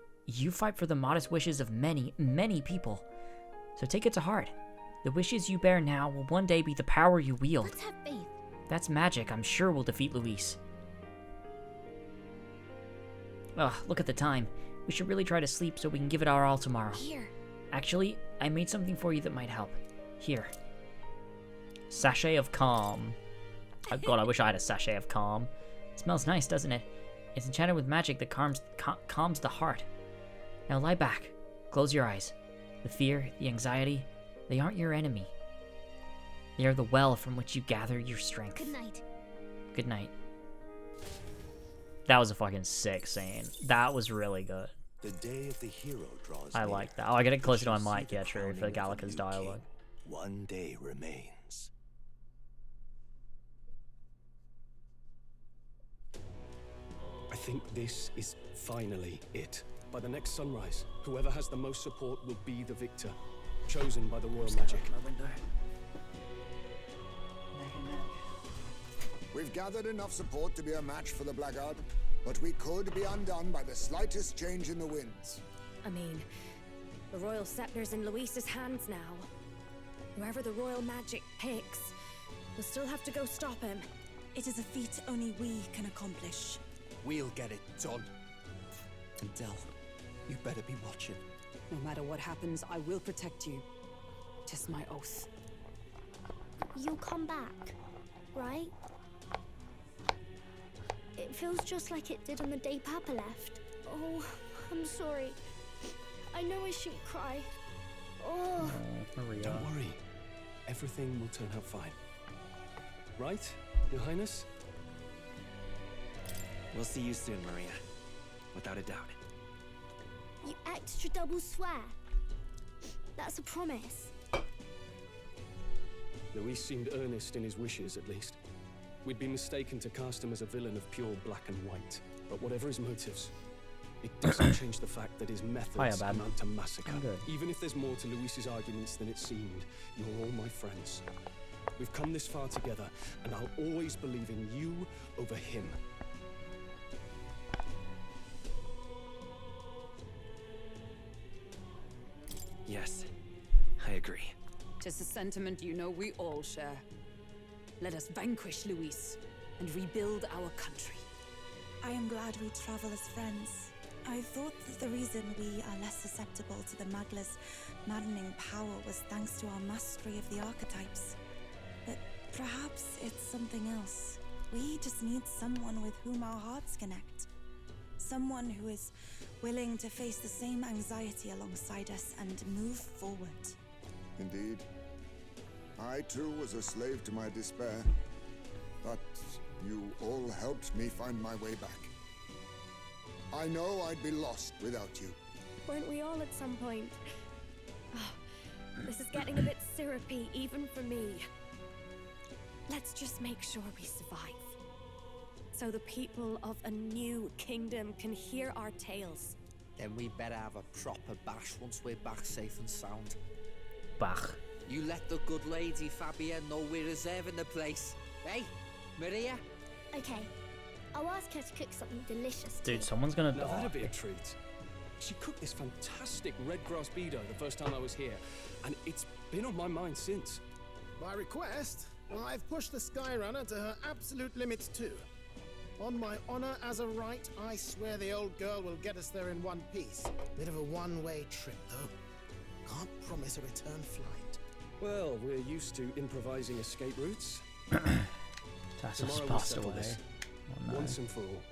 fight for the modest wishes of many, many people. So take it to heart. The wishes you bear now will one day be the power you wield. Let's have faith. That's magic I'm sure will defeat Luis. Ugh, look at the time. We should really try to sleep so we can give it our all tomorrow. Here. Actually, I made something for you that might help. Here. Sachet of Calm. Oh god, I wish I had a sachet of Calm. It smells nice, doesn't it? It's enchanted with magic that calms the heart. Now lie back. Close your eyes. The fear, the anxiety, they aren't your enemy. They are the well from which you gather your strength. Good night. Good night. That was a fucking sick scene. That was really good. The day of the hero draws I near. like that. Oh, I get it closer to my We shall mic. see Yeah, the true. For crowning of the Gallica's new dialogue. king. One day remains. think this is finally it. By the next sunrise, whoever has the most support will be the victor, chosen by the royal magic. We've gathered enough support to be a match for the Blackguard, but we could be undone by the slightest change in the winds. I mean, the royal scepter's in Luis's hands now. Whoever the royal magic picks, we'll still have to go stop him. It is a feat only we can accomplish. We'll get it done. And Del, you better be watching. No matter what happens, I will protect you. 'Tis my oath. You'll come back, right? It feels just like it did on the day Papa left. Oh, I'm sorry. I know I shouldn't cry. Oh. Don't worry. Everything will turn out fine. Right, Your Highness? We'll see you soon, Maria. Without a doubt. You extra double swear. That's a promise. Luis seemed earnest in his wishes, at least. We'd be mistaken to cast him as a villain of pure black and white. But whatever his motives, it doesn't change the fact that his methods amount to massacre. Even if there's more to Luis's arguments than it seemed, you're all my friends. We've come this far together, and I'll always believe in you over him. Yes, I agree. 'Tis a sentiment you know we all share. Let us vanquish Luis and rebuild our country. I am glad we travel as friends. I thought that the reason we are less susceptible to the Magla's maddening power was thanks to our mastery of the archetypes. But perhaps it's something else. We just need someone with whom our hearts connect. Someone who is willing to face the same anxiety alongside us and move forward. Indeed. I too was a slave to my despair, but you all helped me find my way back. I know I'd be lost without you. Weren't we all at some point? Oh, this is getting a bit syrupy, even for me. Let's just make sure we survive. So the people of a new kingdom can hear our tales. Then we better have a proper bash once we're back safe and sound. Bach. You let the good lady Fabia know we're reserving the place. Hey, Maria? Okay, I'll ask her to cook something delicious. Dude, someone's gonna Now die. that'd be a treat. She cooked this fantastic red grass bedo the first time I was here, and it's been on my mind since. By request, I've pushed the Skyrunner to her absolute limits too. On my honor as a right, I swear the old girl will get us there in one piece. Bit of a one-way trip, though. Can't promise a return flight. Well, we're used to improvising escape routes. Tassos Tomorrow we'll passed settle away. this, Oh, no. once and for all.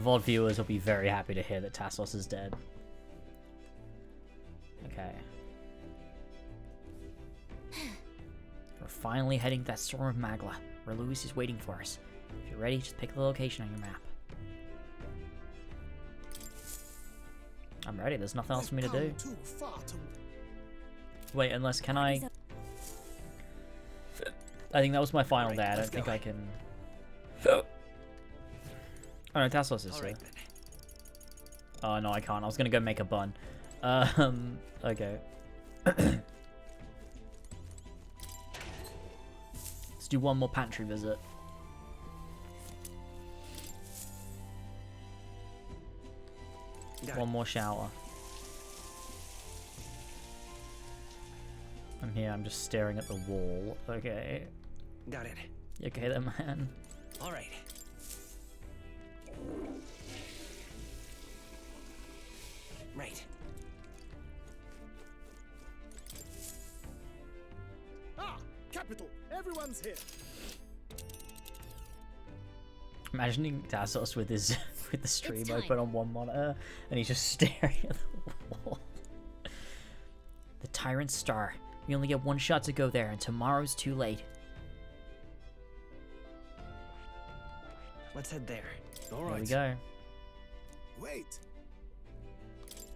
VOD viewers will be very happy to hear that Tassos is dead. Okay. We're finally heading to that storm of Magla, where Luis is waiting for us. If you're ready, just pick the location on your map. I'm ready, there's nothing else for me to do. Too far to... Wait, unless, can I... I think that was my final day, I don't think I can... Oh no, Tassos is here. Oh no, I can't, I was gonna go make a bun. Okay. Let's do one more pantry visit. One more shower. I'm here, I'm just staring at the wall. Okay. Got it. You okay there, man? All right. Right. Ah, capital! Everyone's here. Imagining Tassos with his with the stream open on one monitor and he's just staring at the wall. The Tyrant Star. We only get one shot to go there and tomorrow's too late. Let's head there. All There right. we go. Wait.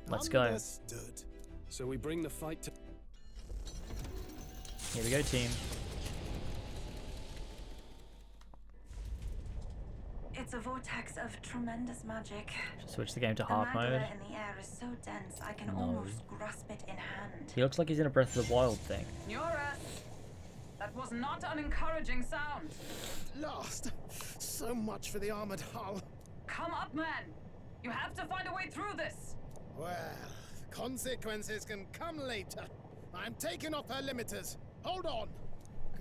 Let's go. Understood. So we bring the fight to... Here we go, team. It's a vortex of tremendous magic. Switch the game to The hard magma mode. in the air is so dense I can No. almost grasp it in hand. He looks like he's in a Breath of the Wild thing. Nurus! That was not an encouraging sound. Lost. So much for the armored hull. Come up, man. You have to find a way through this. Well, consequences can come later. I'm taking off her limiters. Hold on.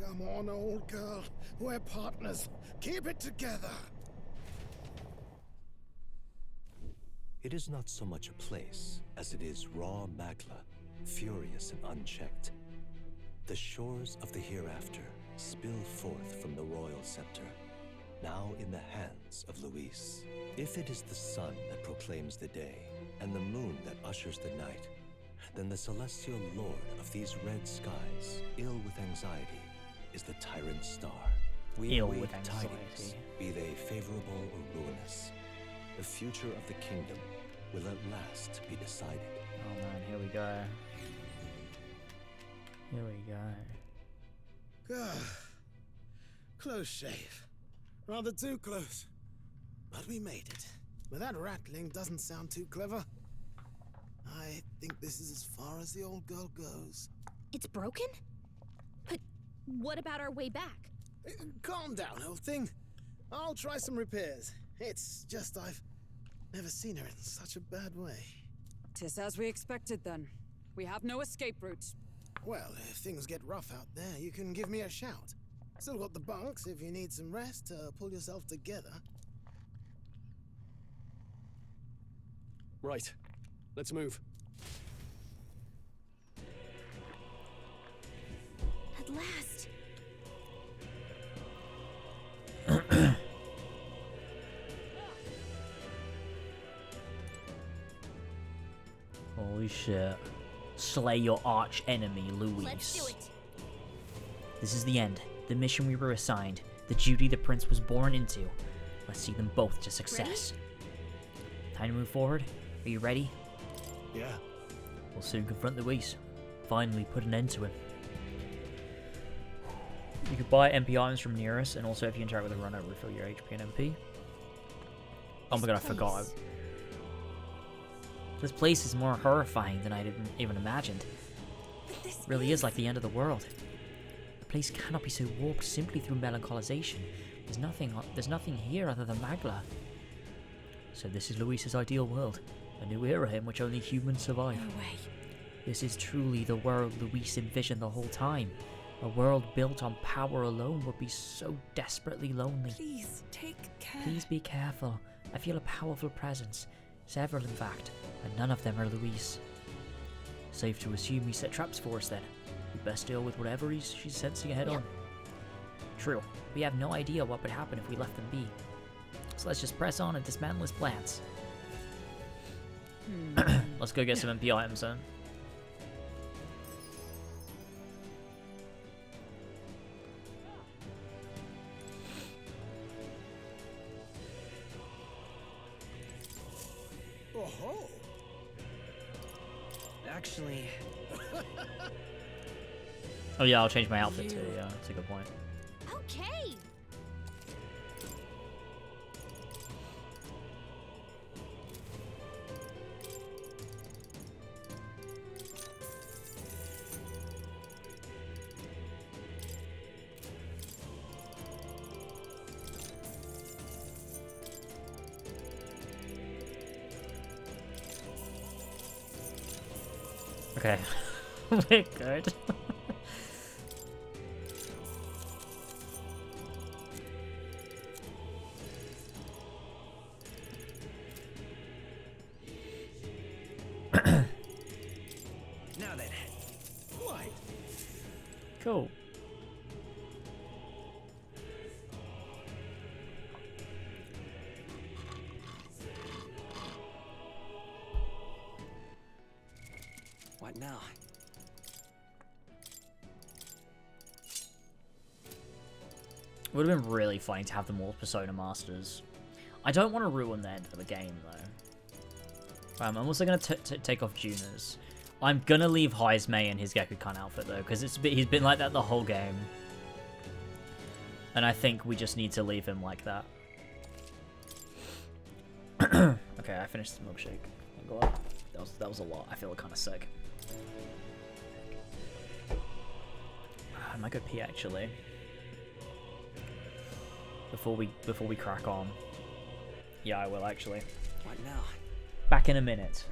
Come on, old girl. We're partners. Keep it together. It is not so much a place as it is raw magma, furious and unchecked. The shores of the hereafter spill forth from the royal scepter, now in the hands of Luis. If it is the sun that proclaims the day, and the moon that ushers the night, then the celestial lord of these red skies, ill with anxiety, is the tyrant star. We Ill await with anxiety. tidings, be they favorable or ruinous. The future of the kingdom will at last be decided. Oh man, here we go. Here we go. Close shave. Rather too close. But we made it. But that rattling doesn't sound too clever. I think this is as far as the old girl goes. It's broken? But what about our way back? Calm down, old thing. I'll try some repairs. It's just I've never seen her in such a bad way. 'Tis as we expected then. We have no escape route. Well, if things get rough out there, you can give me a shout. Still got the bunks if you need some rest to pull yourself together. Right. Let's move. At last. Holy shit. Slay your arch enemy, Luis. Let's do it. This is the end. The mission we were assigned. The duty the prince was born into. Let's see them both to success. Ready? Time to move forward. Are you ready? Yeah. We'll soon confront Luis. Finally put an end to him. You can buy MP items from Nearest, and also if you interact with a runner, refill your HP and MP. Oh my god, I forgot. This place is more horrifying than I didn't even imagined. It really is like the end of the world. The place cannot be so warped simply through melancholisation. There's nothing here other than magma. So this is Luis's ideal world. A new era in which only humans survive. No way. This is truly the world Luis envisioned the whole time. A world built on power alone would be so desperately lonely. Please, take care. Please be careful. I feel a powerful presence. Several, in fact, and none of them are Luis. Safe to assume he set traps for us then. We best deal with whatever she's sensing ahead on. True. We have no idea what would happen if we left them be. So let's just press on and dismantle his plans. Let's go get some MP items then. Oh-ho. Actually... Oh yeah, I'll change my outfit too, yeah, that's a good point. Okay. Okay. We're good. Now then. Right. Cool. What now? It would have been really funny to have them all Persona Masters. I don't want to ruin the end of the game, though. I'm also going to take off Junas. I'm going to leave Heismei in his Gekkoukan outfit, though, because he's been like that the whole game. And I think we just need to leave him like that. Okay, I finished the milkshake. Oh god, that was a lot. I feel kind of sick. I might go pee actually. Before we crack on. Yeah, I will actually. Right now. Back in a minute.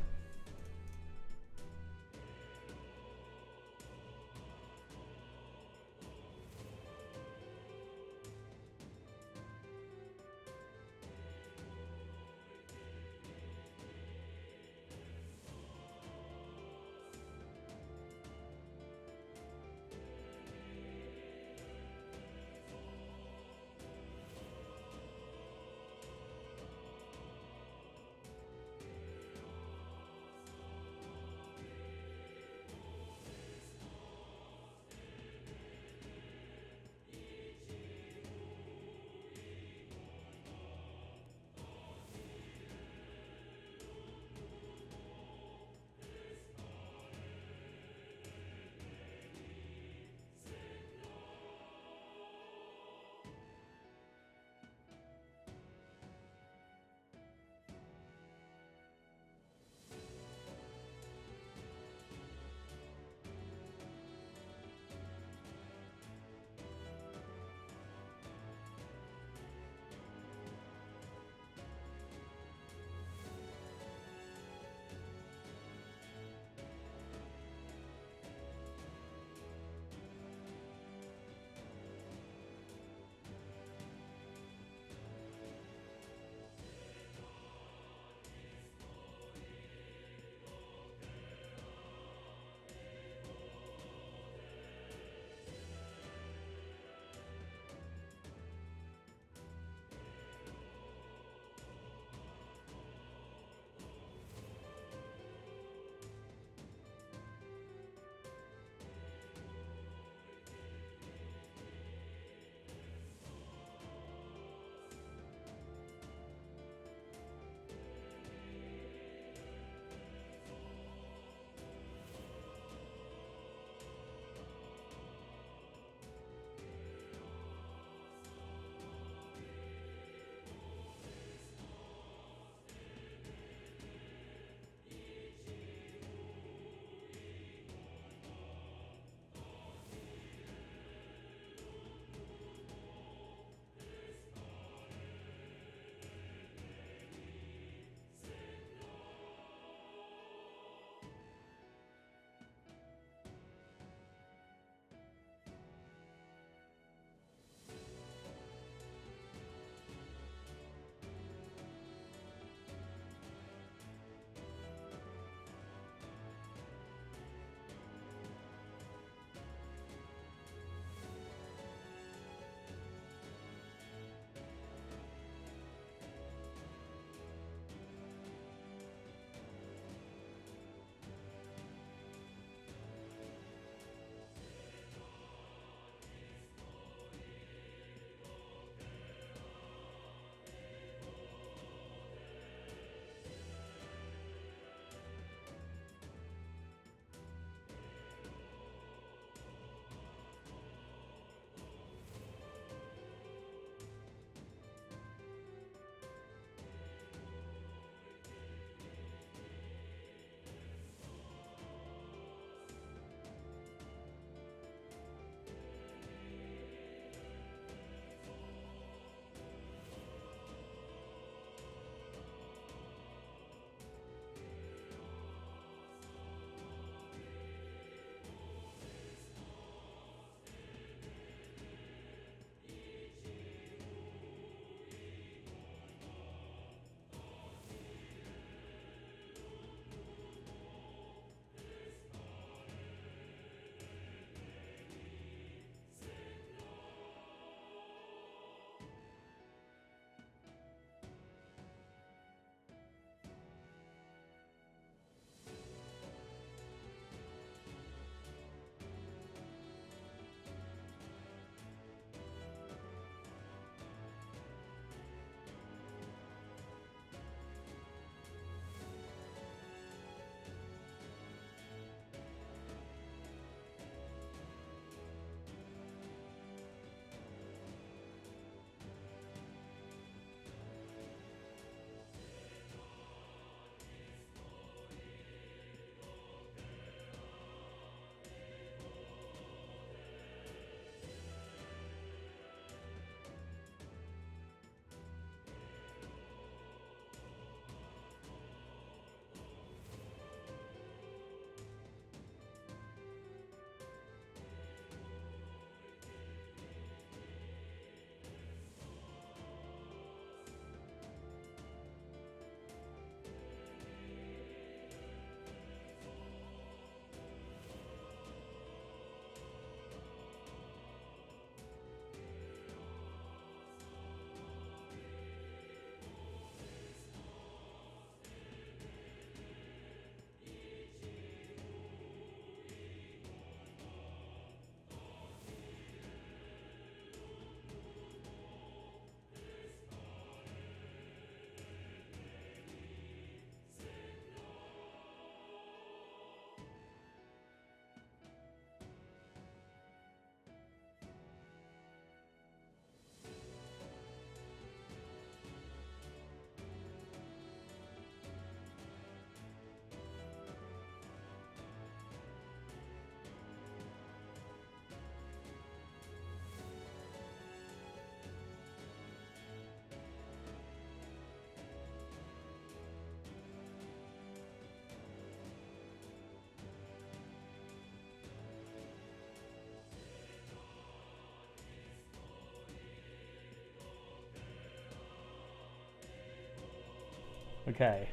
Okay.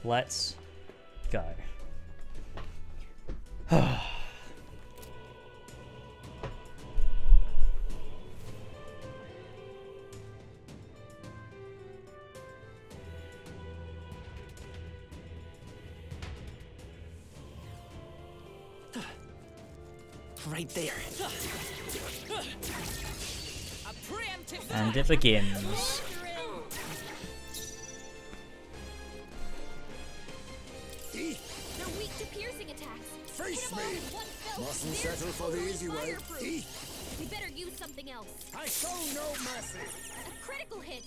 Let's go. Right there. And it begins. They're weak to piercing attacks. Face me! Mustn't settle for the easy way. We better use something else. I show no mercy. A critical hit.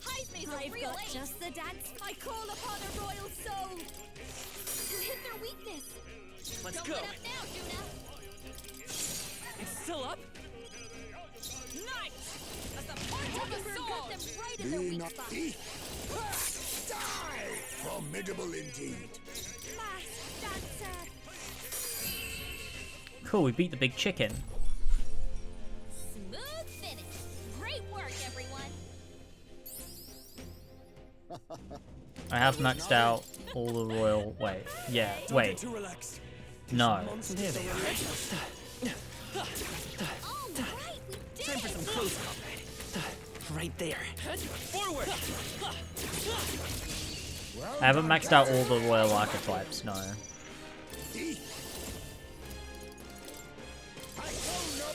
Hype's a I've real got ace. just the dance. I call upon a royal soul to hit their weakness. Let's Don't go. let up now, Juna. It's still up? Nice! As the point of the Hockenberg sword! got them right in their Be weak not spot. Die! Formidable indeed. Masked dancer. Cool, we beat the big chicken. Smooth finish. Great work, everyone. I have maxed out all the royal... Wait. Yeah, wait. No. There they are. Time for some close combat. Right there. Forward! I haven't maxed out all the royal archetypes, no.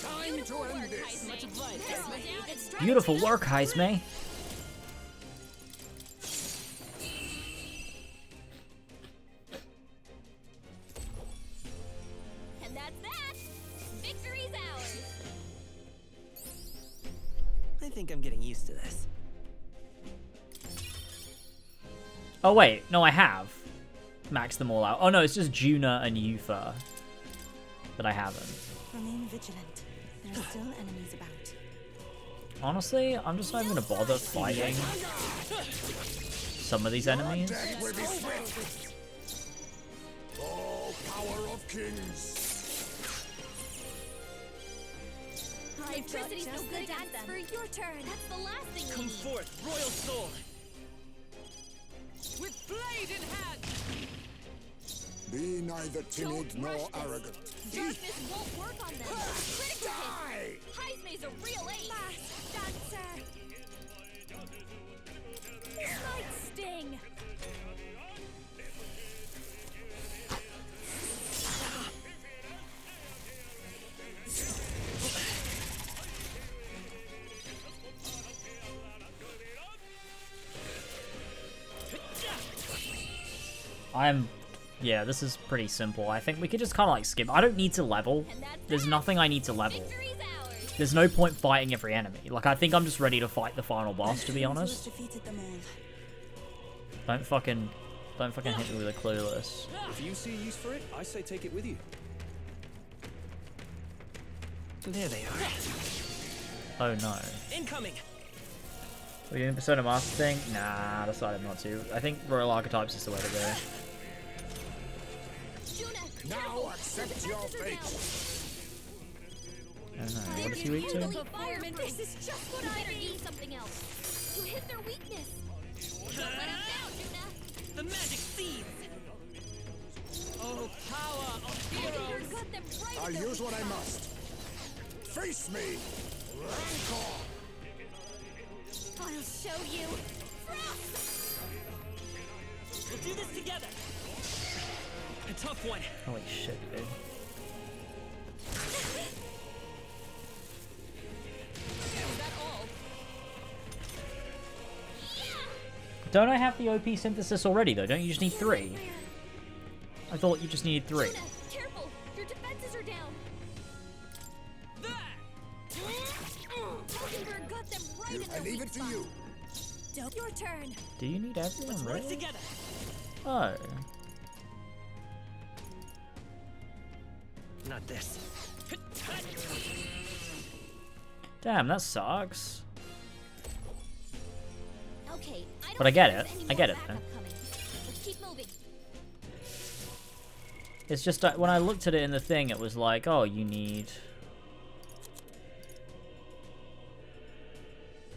Time to end this. Much advice. Beautiful work, Heisme. And that's that. Victory's ours. I think I'm getting used to this. Oh wait, no, I have maxed them all out. Oh no, it's just Juna and Yufa that I haven't. Remain vigilant. There are still enemies about. Honestly, I'm just not even gonna bother fighting some of these enemies. Death will be swift. Oh, power of kings. Electricity's no good against them. For your turn. That's the last thing we Come need. forth, royal soul. With blade in hand! Be neither timid nor arrogant. Darkness won't work on them. Critical hit. Heisme's a real ace. Masked dancer. Night sting. Yeah, this is pretty simple. I think we could just kind of like skip. I don't need to level. There's nothing I need to level. There's no point fighting every enemy. Like, I think I'm just ready to fight the final boss, to be honest. Defeated them all. Don't fucking hit me with a clueless. If you see use for it, I say take it with you. There they are. Oh no. Incoming. Are you doing Persona Master thing? Nah, I decided not to. I think Royal Archetypes is the way to go. Now accept your fate. I don't know. What is he weak to? This is just what I need. Something else. You hit their weakness. Don't let us down, Juna. The magic seeds. Oh, power of heroes! Got them right I'll in their use what I weak must. Face me. Rancor. spot. I'll show you. Frost! We'll do this together. A tough one. Holy shit, dude. Is that all? Don't I have the OP synthesis already, though? Don't you just need 3? I thought you just needed 3. Juna, careful! Your defenses are down. Hockenberg got them right in I their leave weak it to spot. you. Don't your turn. Do you need everyone, Let's work really? together. Oh. Not this. Damn, that sucks. Okay, But I get it. I get it, though. Let's keep moving. It's just when I looked at it in the thing, it was like, oh, you need...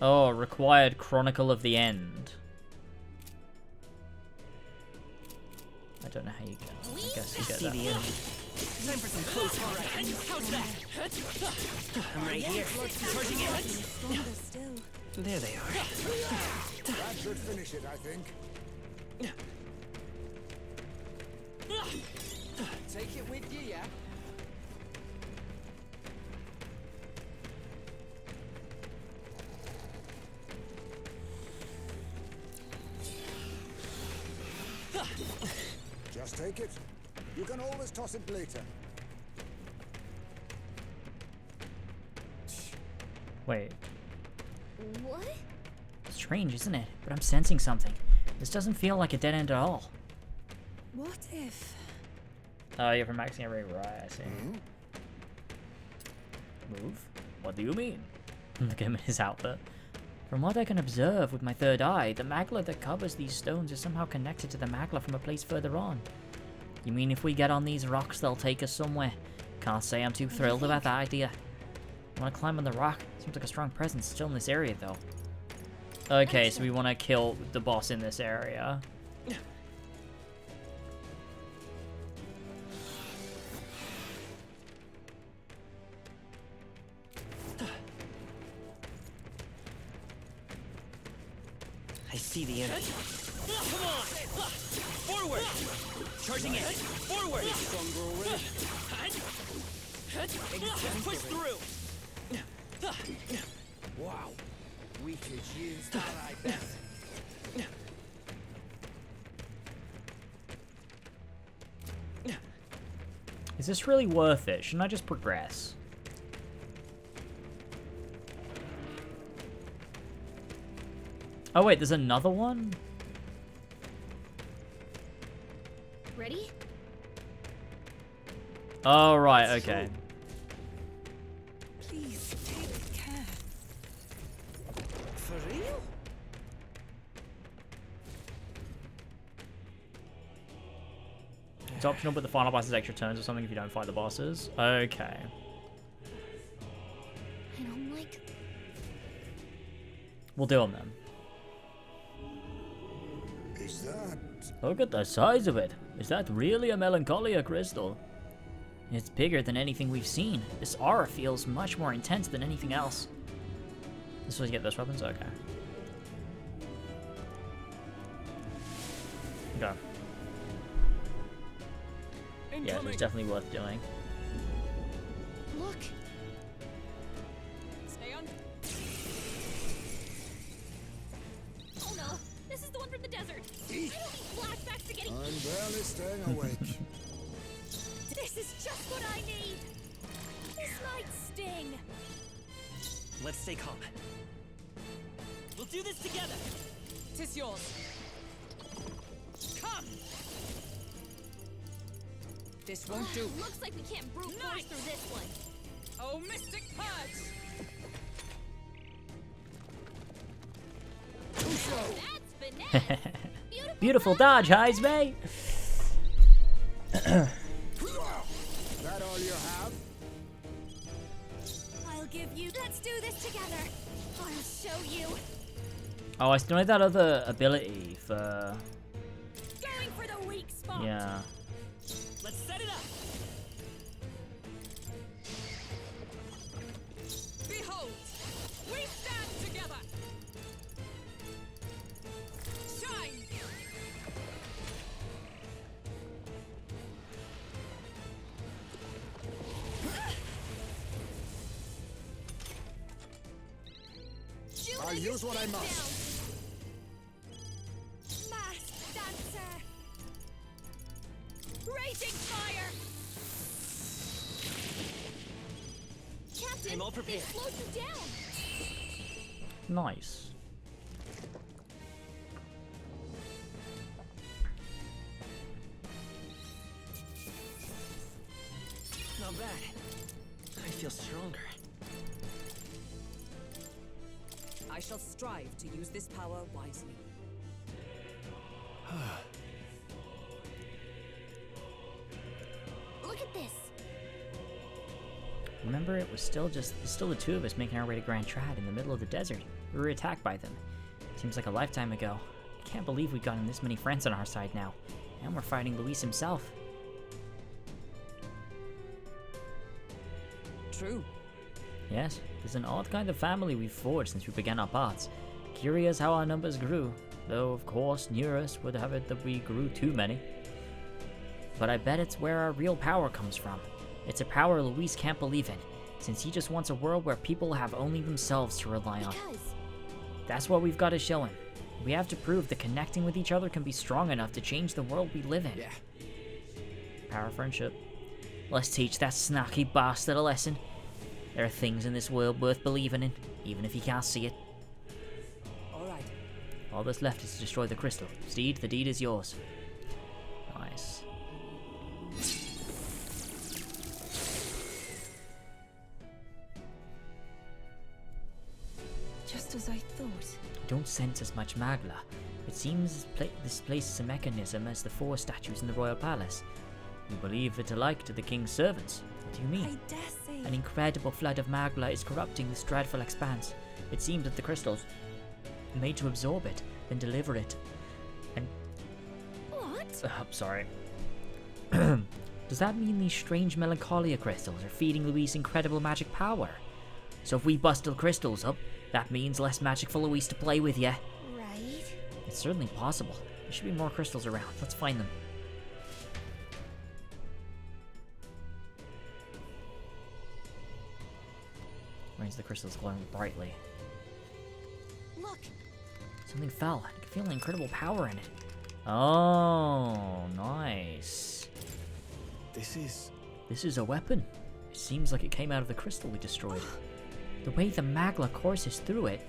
Oh, required Chronicle of the End. I don't know how you get. I guess you get See that. the enemy. Time for some close fight. How's that? I'm right here. Charging in. Stronger still. There they are. That should finish it, I think. Take it with you, yeah? Just take it. You can always toss it later. Wait. What? Strange, isn't it? But I'm sensing something. This doesn't feel like a dead end at all. What if... Oh, you're from maxing every right, I see. Move? What do you mean? Look at him in his outfit. From what I can observe with my third eye, the magla that covers these stones is somehow connected to the magla from a place further on. You mean if we get on these rocks, they'll take us somewhere? Can't say I'm too thrilled about that idea. I want to climb on the rock. Seems like a strong presence still in this area, though. Okay, so we want to kill the boss in this area. I see the enemy. Come on! Forward! Charging in! Forward! Stronger already. Let's push through! Wow. We could use that, I bet. Is this really worth it? Shouldn't I just progress? Oh wait, there's another one? Ready? Oh right, okay. Please take care. For real? It's optional, but the final boss is extra turns or something if you don't fight the bosses. Okay. I don't like... We'll do them then. Is that... Look at the size of it. Is that really a Melancholia crystal? It's bigger than anything we've seen. This aura feels much more intense than anything else. This was to get those weapons? Okay. Okay. Yeah, it's definitely worth doing. Look. Stay on. Oh no, this is the one from the desert. I don't need flashbacks to getting... I'm barely staying awake. This is just what I need. This might sting. Let's stay calm. We'll do this together. Tis yours. Come. This won't do. Looks like we can't brute force through this one. Oh, Mystic Purge! That's finesse. Beautiful dodge, Heismay! That all you have? I'll give you... Let's do this together. I'll show you. Oh, I still need that other ability for... Going for the weak spot. Yeah. Let's set it up. Behold, we stand together. Shine. I'll use what I must. Masked dancer. Raging fire. Captain, I'm all they prepared. slowed you down. Nice. Not bad. I feel stronger. I shall strive to use this power wisely. Look at this. Remember, it was still the two of us making our way to Grand Trad in the middle of the desert. We were attacked by them. Seems like a lifetime ago. I can't believe we've gotten this many friends on our side now. And we're fighting Luis himself. True. Yes, there's an odd kind of family we've forged since we began our paths. Curious how our numbers grew, though of course Nearest would have it that we grew too many. But I bet it's where our real power comes from. It's a power Luis can't believe in, since he just wants a world where people have only themselves to rely on. That's what we've got to show him. We have to prove that connecting with each other can be strong enough to change the world we live in. Yeah. Power of friendship. Let's teach that snacky bastard a lesson. There are things in this world worth believing in, even if you can't see it. Alright. All that's left is to destroy the crystal. Steed, the deed is yours. Nice. Just as I thought. I don't sense as much magla. It seems this place is a mechanism as the 4 statues in the royal palace. You believe it alike to the king's servants. What do you mean? I dare say. An incredible flood of magla is corrupting this dreadful expanse. It seems that the crystals are made to absorb it, then deliver it. And... What? I'm sorry. Does that mean these strange melancholia crystals are feeding Luis incredible magic power? So if we bust the crystals up, that means less magic for Luis to play with, yeah? Right. It's certainly possible. There should be more crystals around. Let's find them. Raise the crystals glowing brightly. Look! Something fell. I can feel an incredible power in it. Oh, nice. This is a weapon. It seems like it came out of the crystal we destroyed. The way the magla courses through it...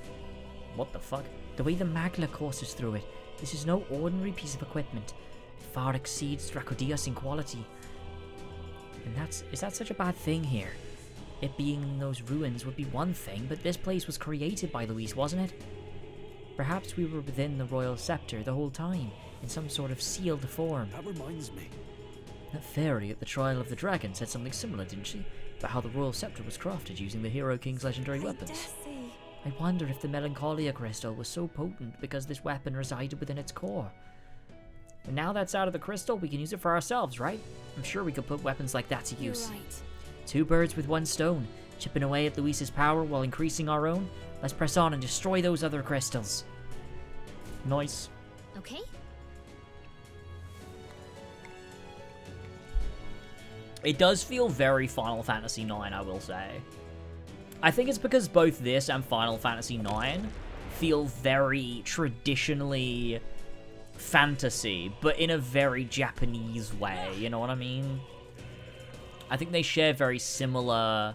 What the fuck? The way the magla courses through it. This is no ordinary piece of equipment. It far exceeds Dracodias in quality. And is that such a bad thing here? It being in those ruins would be one thing, but this place was created by Luis, wasn't it? Perhaps we were within the royal scepter the whole time, in some sort of sealed form. That reminds me. That fairy at the trial of the dragon said something similar, didn't she? About how the royal scepter was crafted using the Hero King's legendary weapons. I wonder if the Melancholia crystal was so potent because this weapon resided within its core. And now that's out of the crystal, we can use it for ourselves, right? I'm sure we could put weapons like that to use. You're right. 2 birds with 1 stone, chipping away at Luis's power while increasing our own. Let's press on and destroy those other crystals. Nice. Okay. It does feel very Final Fantasy IX, I will say. I think it's because both this and Final Fantasy IX feel very traditionally fantasy, but in a very Japanese way, you know what I mean? I think they share very similar,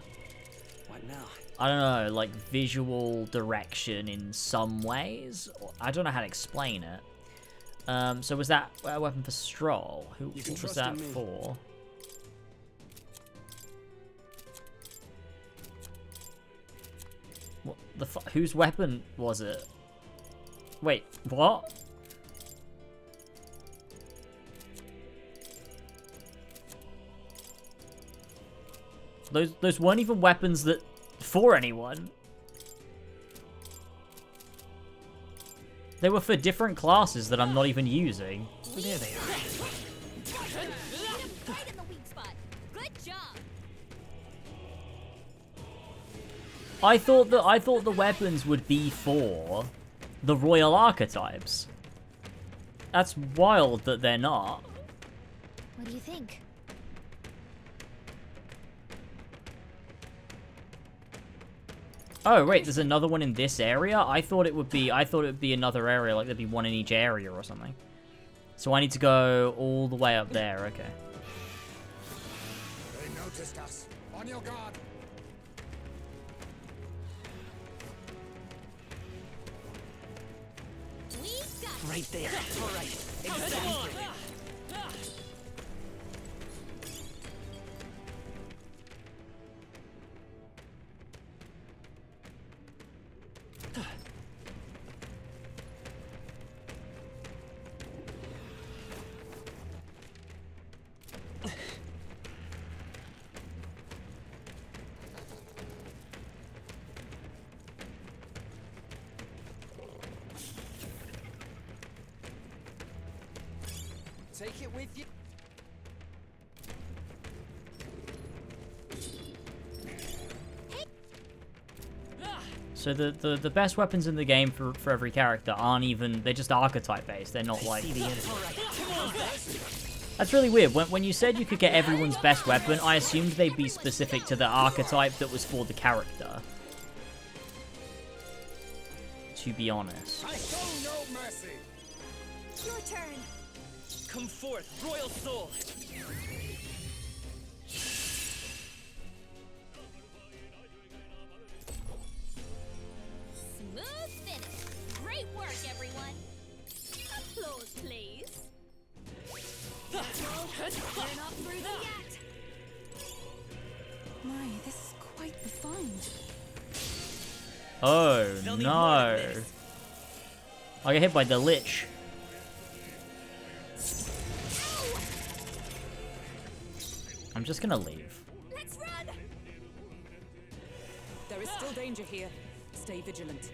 What now? I don't know, like visual direction in some ways. I don't know how to explain it. So was that a weapon for Stroll? What was that for? What the fuck? Whose weapon was it? Wait, what? Those weren't even weapons that for anyone. They were for different classes that I'm not even using. There they are. Right in the weak spot. Good job. I thought the weapons would be for the royal archetypes. That's wild that they're not. What do you think? Oh wait, there's another one in this area? I thought it would be another area, like there'd be one in each area or something. So I need to go all the way up there, okay. They noticed us. On your guard. Right there. All right. Exactly. Take it with you. So the best weapons in the game for every character aren't even, they're just archetype based. They're not like... That's really weird. When you said you could get everyone's best weapon, I assumed they'd be specific to the archetype that was for the character. To be honest. I show no mercy. Your turn. Come forth, royal soul. Smooth finish. Great work, everyone. Applause, please. Turn up through the yet. My, this is quite the find. Oh no. I got hit by the Lich. I'm just gonna leave. Let's run. There is still danger here. Stay vigilant.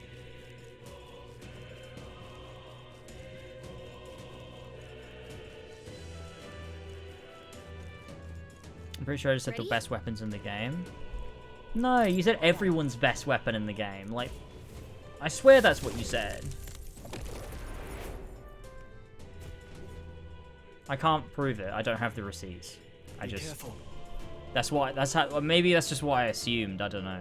I'm pretty sure I just said the best weapons in the game. No, you said everyone's best weapon in the game. Like, I swear that's what you said. I can't prove it. I don't have the receipts. I just... Be careful. That's why... That's how... Maybe that's just why I assumed. I don't know.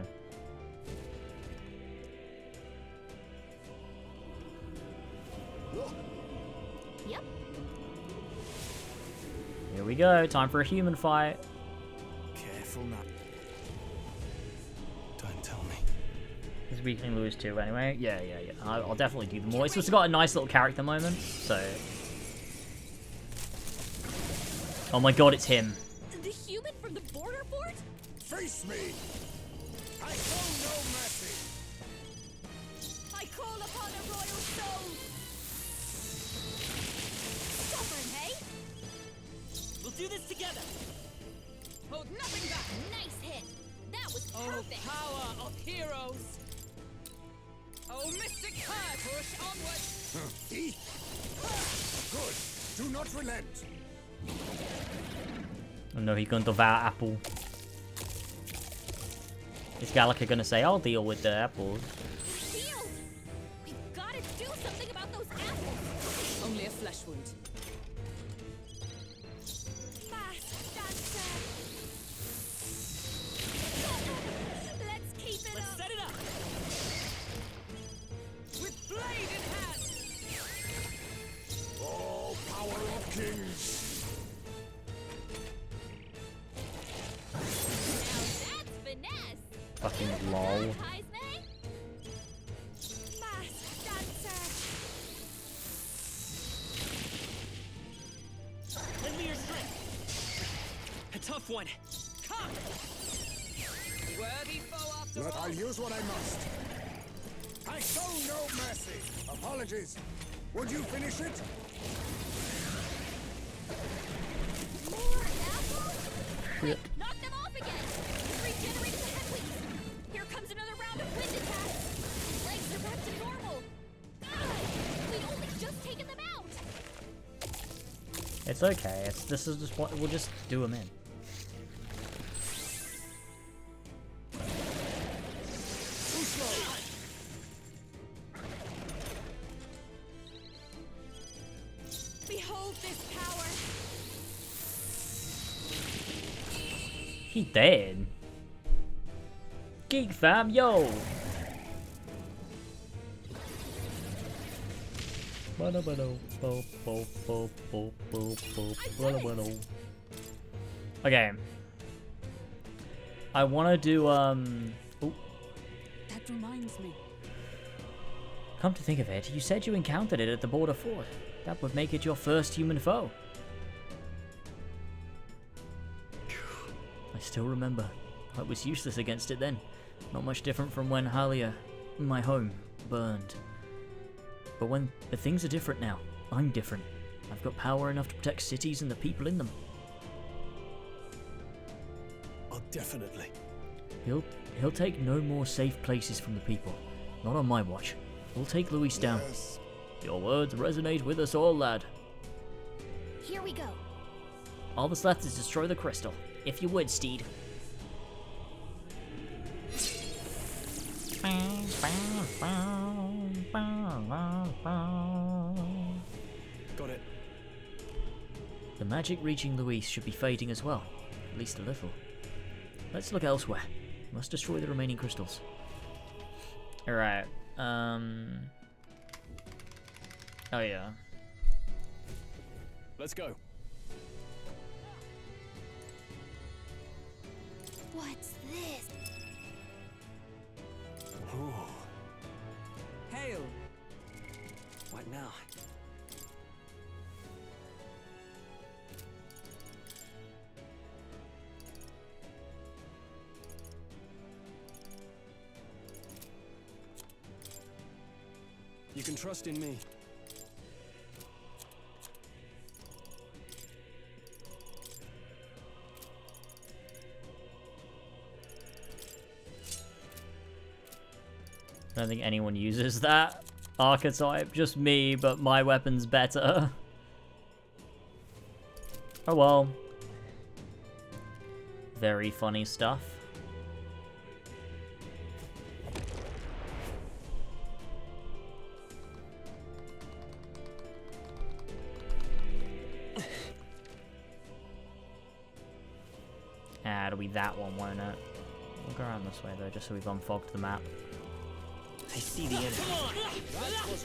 Yep. Here we go. Time for a human fight. Careful now. Don't tell me. This we can lose too anyway. Yeah. I'll definitely do them all. It's just got a nice little character moment, so... Oh my god, it's him. The human from the border fort? Face me! I show no mercy! I call upon a royal soul! Stubborn, hey? We'll do this together! Hold nothing back! Nice hit! That was Oh, perfect! power of heroes! Oh, mystic fire push onward! Good. Do not relent. Oh no, he's going to devour apple. Is Gallagher going to say, I'll deal with the apples? Shield! We've got to do something about those apples! Only a flesh wound. Fast, dancer! Let's keep it up! Set it up! With blade in hand! Oh, power of kings! Fucking lol. Lend me your strength. A tough one. Come! Worthy foe after But all. I'll use what I must. I show no mercy. Apologies. Would you finish it? More apples? Shit. Knock them off again! Regenerated the headwinds! Here comes another round of wind attacks! Legs are back to normal! God! We'd only just taken them out! It's okay. This is just what we'll just do them in. Too slow. Behold this power! He dead. Geek fam, yo. Okay. I want to do ooh. That reminds me. Come to think of it, you said you encountered it at the border fort. That would make it your first human foe. I still remember. I was useless against it then. Not much different from when Halia, my home, burned. But things are different now. I'm different. I've got power enough to protect cities and the people in them. Oh, definitely. He'll take no more safe places from the people. Not on my watch. We'll take Luis down. Yes. Your words resonate with us all, lad. Here we go. All that's left is destroy the crystal. If you would, Steed. Got it. The magic reaching Luis should be fading as well. At least a little. Let's look elsewhere. Must destroy the remaining crystals. Alright. Oh yeah. Let's go. What's this? Ooh. Hail. What now? You can trust in me. I don't think anyone uses that archetype. Just me, but my weapon's better. Oh well. Very funny stuff. It'll be that one, won't it? We'll go around this way though, just so we've unfogged the map. I see the enemy.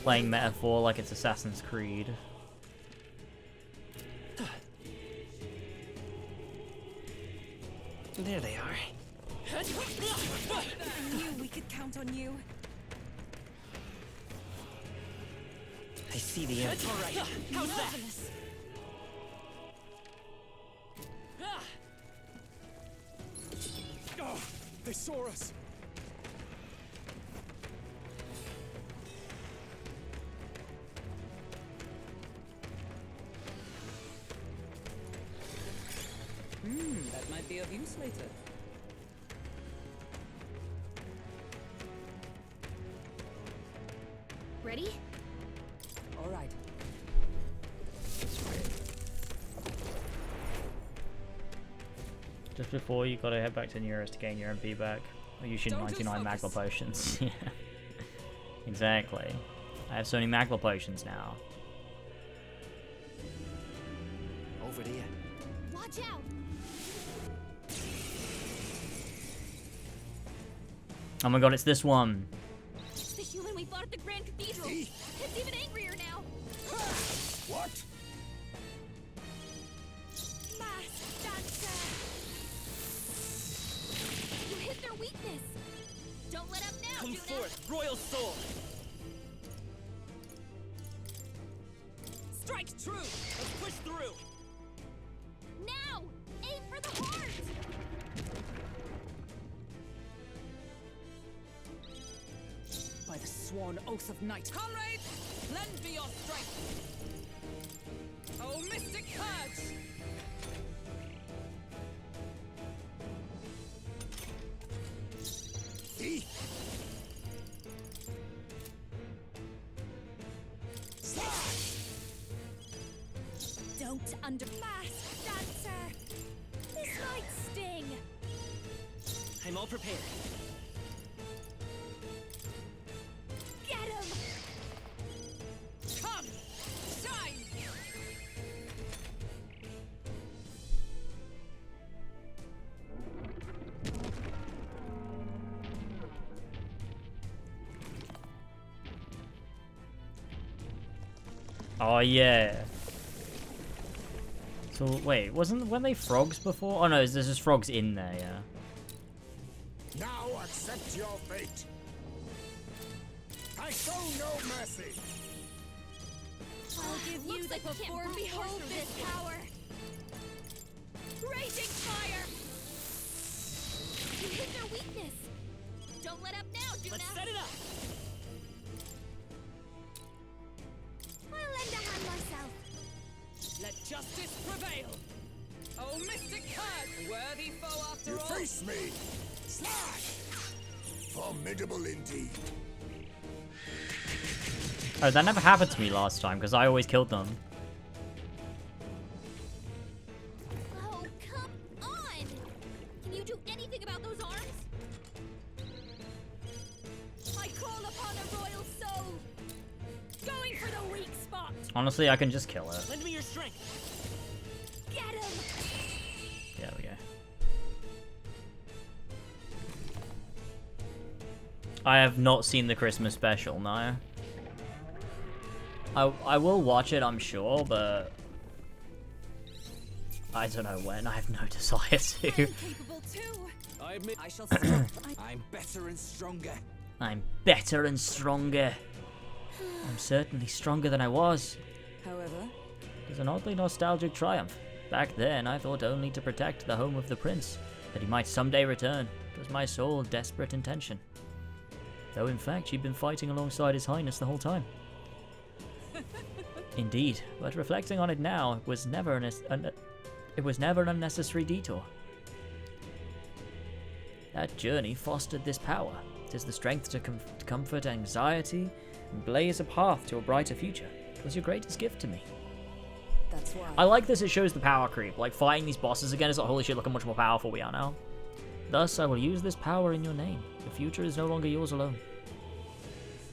Playing metaphor like it's Assassin's Creed. There they are. I knew we could count on you. I see the enemy. All right. How's that? Marvelous. Oh, they saw us. That might be of use later. Ready? All right. Just before, you gotta head back to Neuros to gain your MP back. Or use your 99 Magma potions. Yeah. Exactly. I have so many Magma potions now. Over there. Watch out! Oh my god, it's this one. It's the human we fought at the Grand Cathedral. It's even angrier now. What? Masked dancer. You hit their weakness. Don't let up now, Come Juna. forth, royal soul. Strike true. Let's push through. Now! Aim for the heart! By the sworn oath of night. Comrades, lend me your strength. Oh, mystic purge! Don't under masked dancer. This might sting. I'm all prepared. Get him! Come! Shine! Oh yeah. So wait, weren't they frogs before? Oh no, there's just frogs in there, yeah. Now accept your fate. I show no mercy. I'll give you the before behold this power. Raging fire! You hit their weakness. Don't let up now, Juna. Let's set it up. I'll lend a hand myself. Let justice prevail. Oh, mystic purge! Worthy foe after You all. face me. Slash. Formidable indeed. Oh, that never happened to me last time because I always killed them. Honestly, I can just kill it. Lend me your strength. Get him! There we go. I have not seen the Christmas special, no. I will watch it, I'm sure, but I don't know when. I have no desire to. I admit I shall stop. I'm better and stronger. I'm better and stronger. I'm certainly stronger than I was. However, It is an oddly nostalgic triumph. Back then, I thought only to protect the home of the prince, that he might someday return. It was my sole desperate intention. Though in fact, she'd been fighting alongside His Highness the whole time. Indeed, but reflecting on it now, it was never an unnecessary detour. That journey fostered this power. It is the strength to comfort anxiety and blaze a path to a brighter future. It was your greatest gift to me. that's why. I like this, it shows the power creep. Like, fighting these bosses again is like, holy shit, look how much more powerful we are now. Thus, I will use this power in your name. The future is no longer yours alone.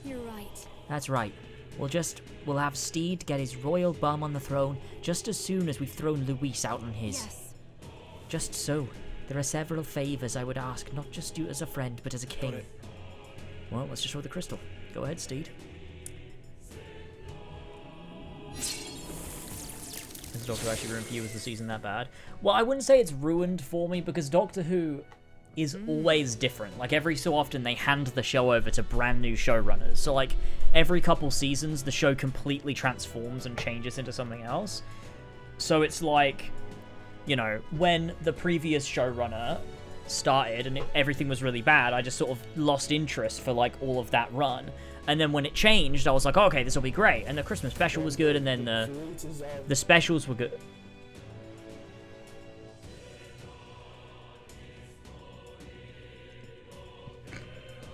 You're right. That's right. We'll have Steed get his royal bum on the throne just as soon as we've thrown Luis out on his. Yes. Just so. There are several favors I would ask, not just you as a friend, but as a king. Well, let's just show the crystal. Go ahead, Steed. Has Doctor Who actually ruined for you? Was the season that bad? Well, I wouldn't say it's ruined for me, because Doctor Who is always different. Like, every so often they hand the show over to brand new showrunners. So, like, every couple seasons the show completely transforms and changes into something else. So it's like, you know, when the previous showrunner started and everything was really bad, I just sort of lost interest for, like, all of that run. And then when it changed, I was like, oh, okay, this will be great. And the Christmas special was good, and then the specials were good.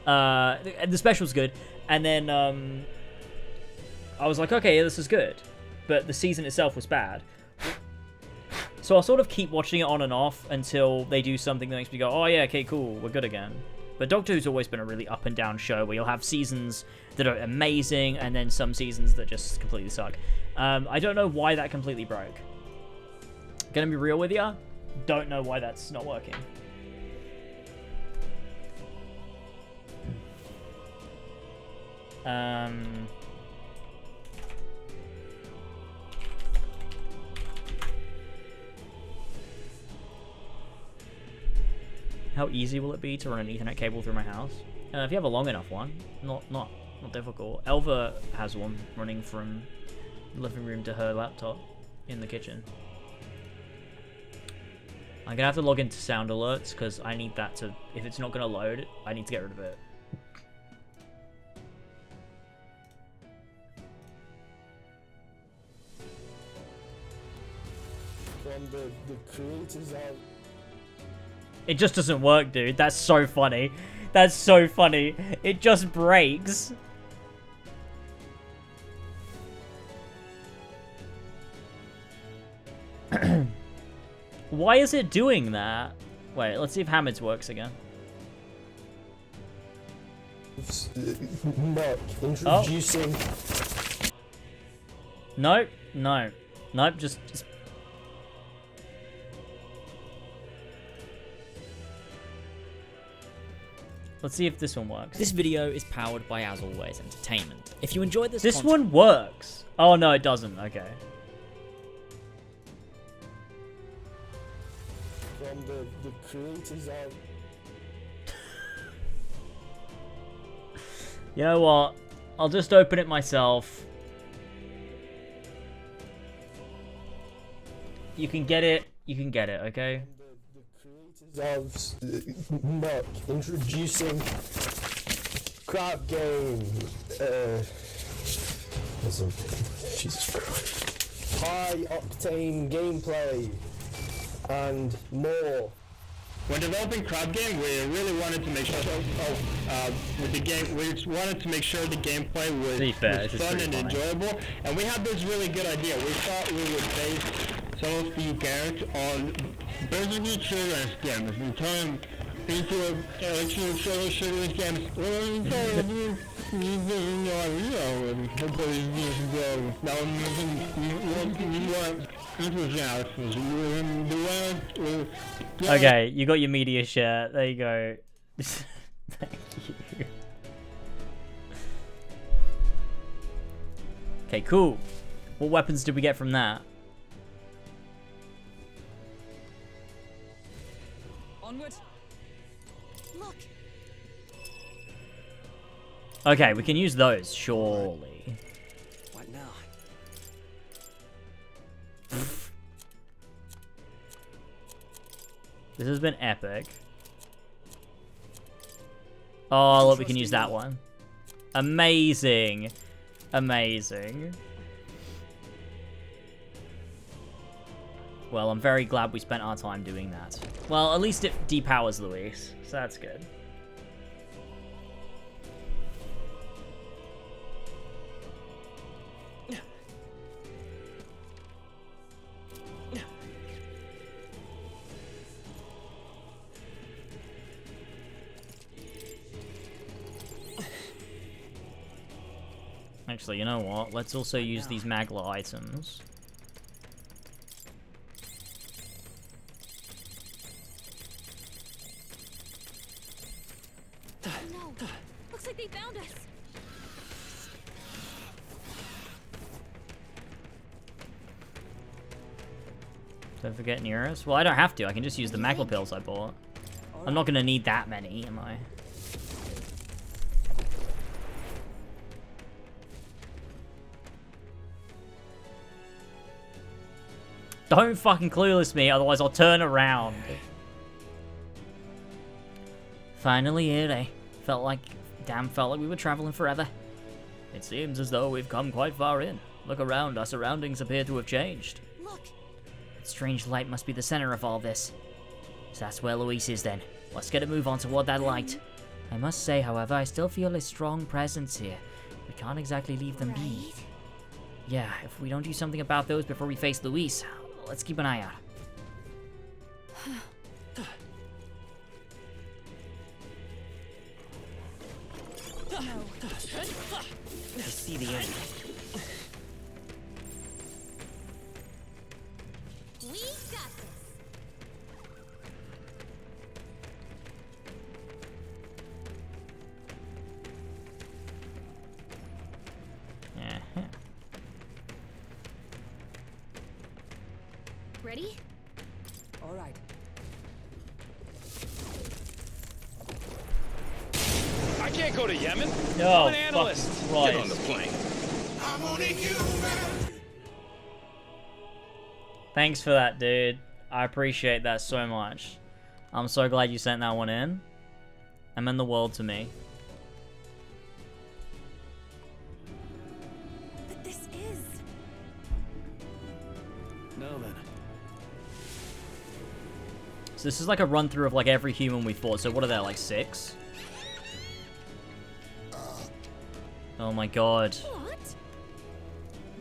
The special's good, and then I was like, okay, yeah, this is good, but the season itself was bad. So I'll sort of keep watching it on and off until they do something that makes me go, oh yeah, okay, cool, we're good again. But Doctor Who's always been a really up and down show, where you'll have seasons that are amazing and then some seasons that just completely suck. I don't know why that completely broke. Gonna be real with ya, don't know why that's not working. How easy will it be to run an Ethernet cable through my house? If you have a long enough one, not difficult. Elva has one running from the living room to her laptop in the kitchen. I'm gonna have to log into sound alerts because I need that to. If it's not gonna load, I need to get rid of it. From the creators out. It just doesn't work, dude. That's so funny. That's so funny. It just breaks. Why is it doing that? Wait, let's see if Hamid's works again. Mark, introducing. Oh. Nope, no. Nope, just... Let's see if this one works. This video is powered by, as always, entertainment. If you enjoyed this This one works. Oh, no, it doesn't. Okay. From the creators out. You know what? I'll just open it myself. You can get it. You can get it, okay? Of Mark, introducing crap game. Jesus Christ. High octane gameplay and more. When developing Crab Game, we really wanted to make sure with the game, we just wanted to make sure the gameplay was fun and enjoyable. And we had this really good idea. We thought we would base some of the characters on basically children's games. We turn Okay, you got your media share. There you go. Thank you. Okay, cool. What weapons did we get from that? Onward. Look. Okay, we can use those, surely. What now? This has been epic. Oh, look, we can use that one. Amazing. Amazing. Well, I'm very glad we spent our time doing that. Well, at least it depowers Luis, so that's good. Actually, you know what? Let's also use these Magla items. No. Looks like they found us. Don't forget Neurus. Well, I don't have to. I can just use the Magla pills I bought. I'm not going to need that many, am I? Don't fucking clueless me, otherwise I'll turn around. Finally here, eh? Felt like we were traveling forever. It seems as though we've come quite far in. Look around, our surroundings appear to have changed. Look. That strange light must be the center of all this. So that's where Luis is then. Let's get a move on toward that light. I must say, however, I still feel a strong presence here. We can't exactly leave them be. Yeah, if we don't do something about those before we face Luis, let's keep an eye out. I see the end. We got this. Ready? All right. I can't go to Yemen. No, I'm an analyst. right. Get on the plane. I'm only human. Thanks for that, dude. I appreciate that so much. I'm so glad you sent that one in. It meant the world to me. But this is... Now then. So this is like a run through of like every human we fought. So what are there, like 6? Oh my god. What?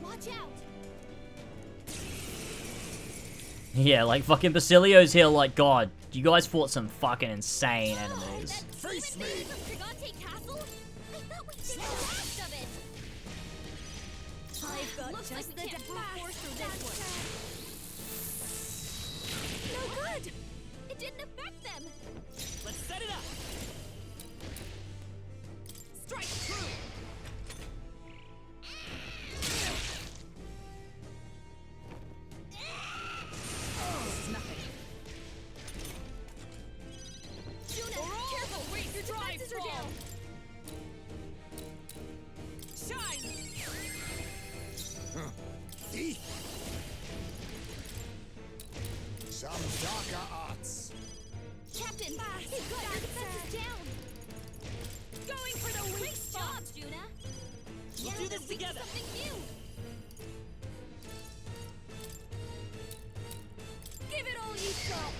Watch out. Yeah, like fucking Basilio's here like, god, you guys fought some fucking insane enemies. Face me. Castle? I thought we did the last of it. I've got looks just like we can't brute force through this one. No good. It didn't affect them. Let's set it up. Strike true. Some darker arts. Captain, you've got your defenses down. Going for the weak spot, Juna. We'll do this together. Something new. Give it all you've got.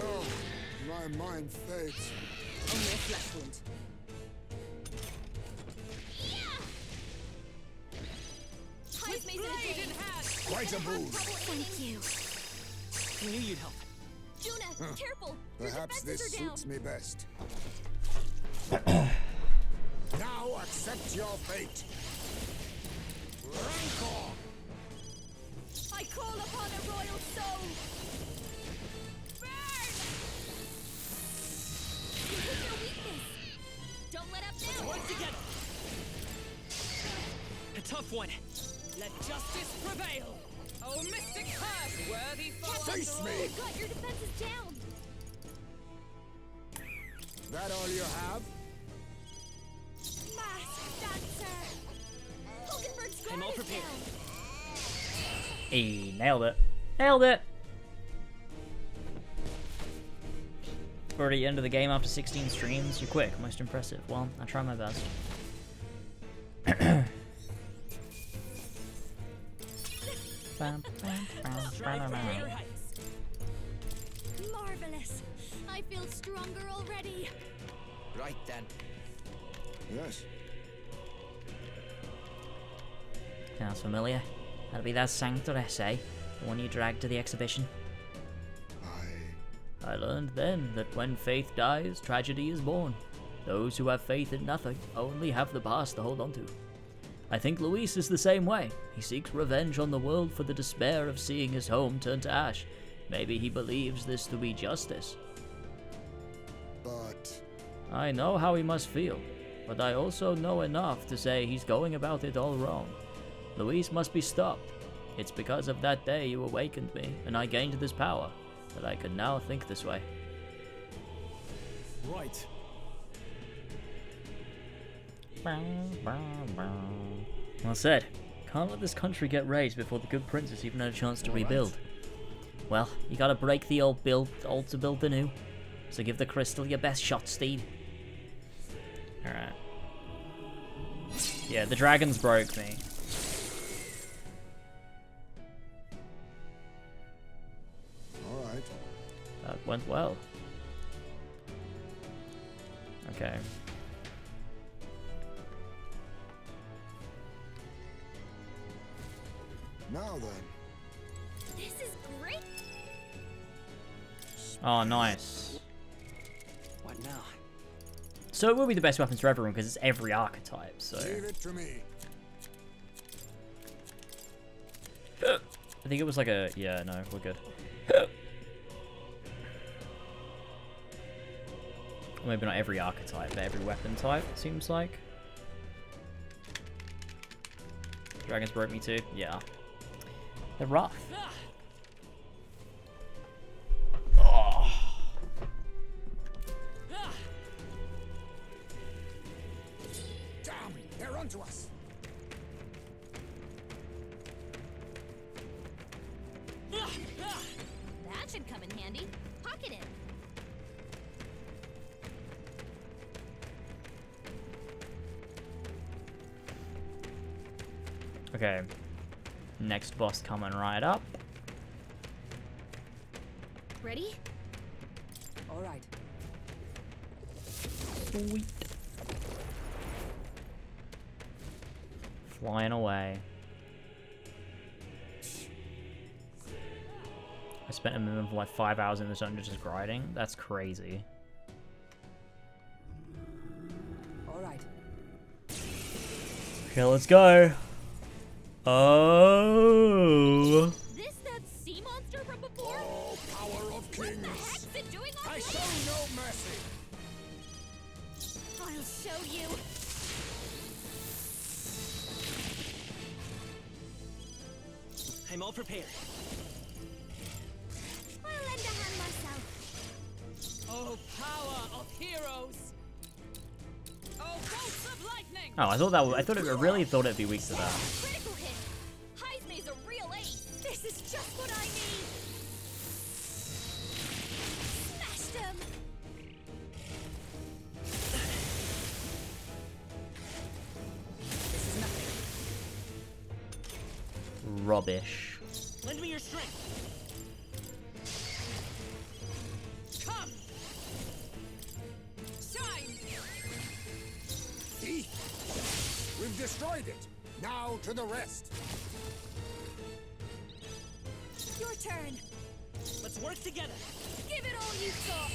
Oh, my mind fades. Only a flesh wound. Quite a move. Thank you. I knew you'd help. Juna, Careful! Your Perhaps defenses this are down. suits me best. Now accept your fate. Rancor! I call upon a royal soul! Burn! You hit your weakness! Don't let up now! Work together! A tough one. Let justice prevail! Oh, mystic curse, worthy foe Face after me! all. You've got your defenses down! That all you have? Masked dancer! Hulkenberg's I'm all guard is prepared. down! Hey, nailed it. Nailed it! Already into the game after 16 streams. You're quick, most impressive. Well, I try my best. Marvelous! I feel stronger already! Right then. Yes. Sounds familiar. That'll be that Sanctoress, eh? The one you dragged to the exhibition. I learned then that when faith dies, tragedy is born. Those who have faith in nothing only have the past to hold on to. I think Luis is the same way. He seeks revenge on the world for the despair of seeing his home turn to ash. Maybe he believes this to be justice. But I know how he must feel, but I also know enough to say he's going about it all wrong. Luis must be stopped. It's because of that day you awakened me, and I gained this power, that I can now think this way. Right. Well said. Can't let this country get raised before the good princess even had a chance to rebuild. Well, you gotta break the old to build the new. So give the crystal your best shot, Steed. Alright. Yeah, the dragons broke me. Alright. That went well. Okay. Now then. This is great! Oh, nice. What now? So it will be the best weapons for everyone because it's every archetype, so... Leave it to me. I think it was like a... Yeah, no, we're good. Maybe not every archetype, but every weapon type, it seems like. Dragons broke me too? Yeah. They're rough. Oh. Damn, they're onto us. That should come in handy. Pocket it! Okay. Next boss coming right up. Ready? All right. Sweet. Flying away. I spent a minimum of like 5 hours in this dungeon just grinding. That's crazy. All right. Okay, let's go. Oh. This that sea monster from before? Oh, power of kings. What the heck's it doing on I me? show no mercy. I'll show you. I'm all prepared. I'll lend a hand myself. Oh, power of heroes! Oh, bolts of lightning! Oh, I thought it really thought it'd be weak to that. Critical hit. Heismay's a real ace. This is just what I need. Smashed him. This is nothing. Rubbish. Lend me your strength. Come! Shine! See? We've destroyed it. Now to the rest. Your turn. Let's work together. Give it all you've got.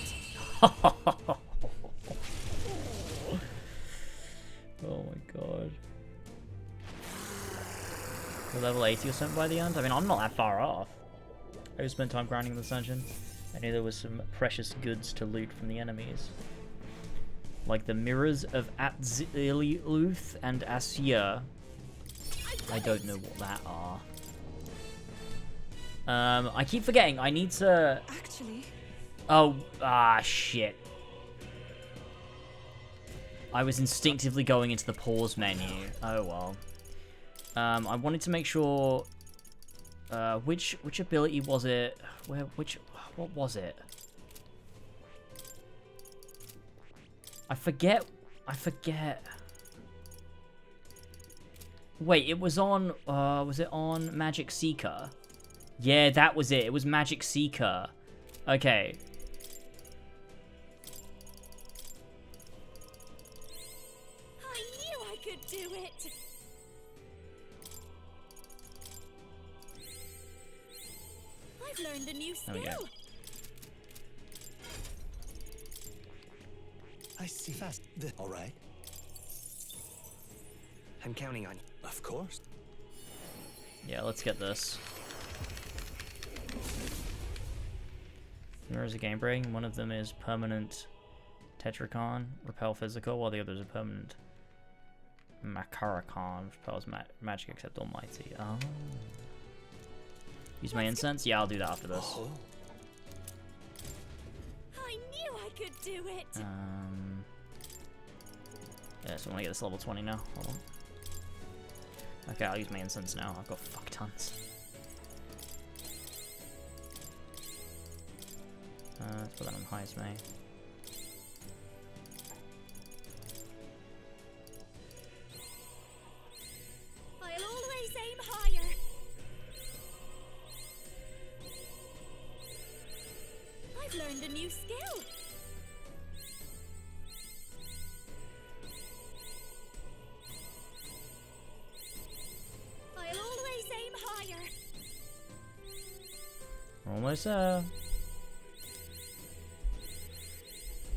Oh my god. We're level 80 or something by the end? I mean, I'm not that far off. I spent time grinding the dungeon. I knew there was some precious goods to loot from the enemies. Like the mirrors of Atziliuth and Asir. I don't know what that are. I keep forgetting. I need to... Actually... Oh, shit. I was instinctively going into the pause menu. Oh, well. I wanted to make sure... which ability was it? What was it? I forget. Wait, it was on, was it on Magic Seeker? Yeah, that was it. It was Magic Seeker. Okay. I knew I could do it. I've learned a new skill. There we go. I see fast. All right. I'm counting on you. Of course. Yeah, let's get this. Mirrors of game breaking. One of them is permanent Tetracon, repel physical, while the others are permanent Macaracon, repels magic except almighty. Oh. Use my incense? Yeah, I'll do that after this. Oh. I knew I could do it. Yeah, so I want to get this level 20 now. Hold on. Okay, I'll use my incense now. I've got fuck tons. Let's put that on highest May. I'll always aim higher. I've learned a new skill. I'll always aim higher. Almost there.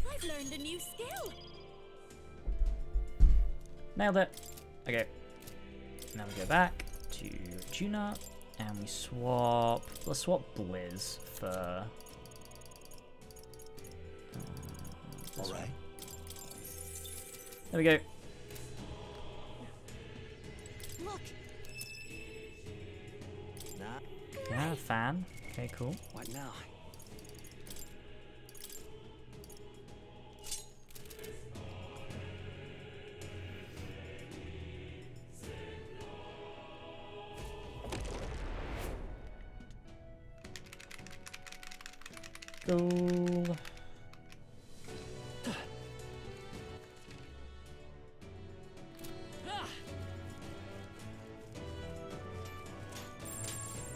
I've learned a new skill. Nailed it. Okay. Now we go back to Tuna and we swap. Let's swap Blizz for. All right. There we go. Look. Nah. Yeah, fan. Okay, cool. What now? Cool.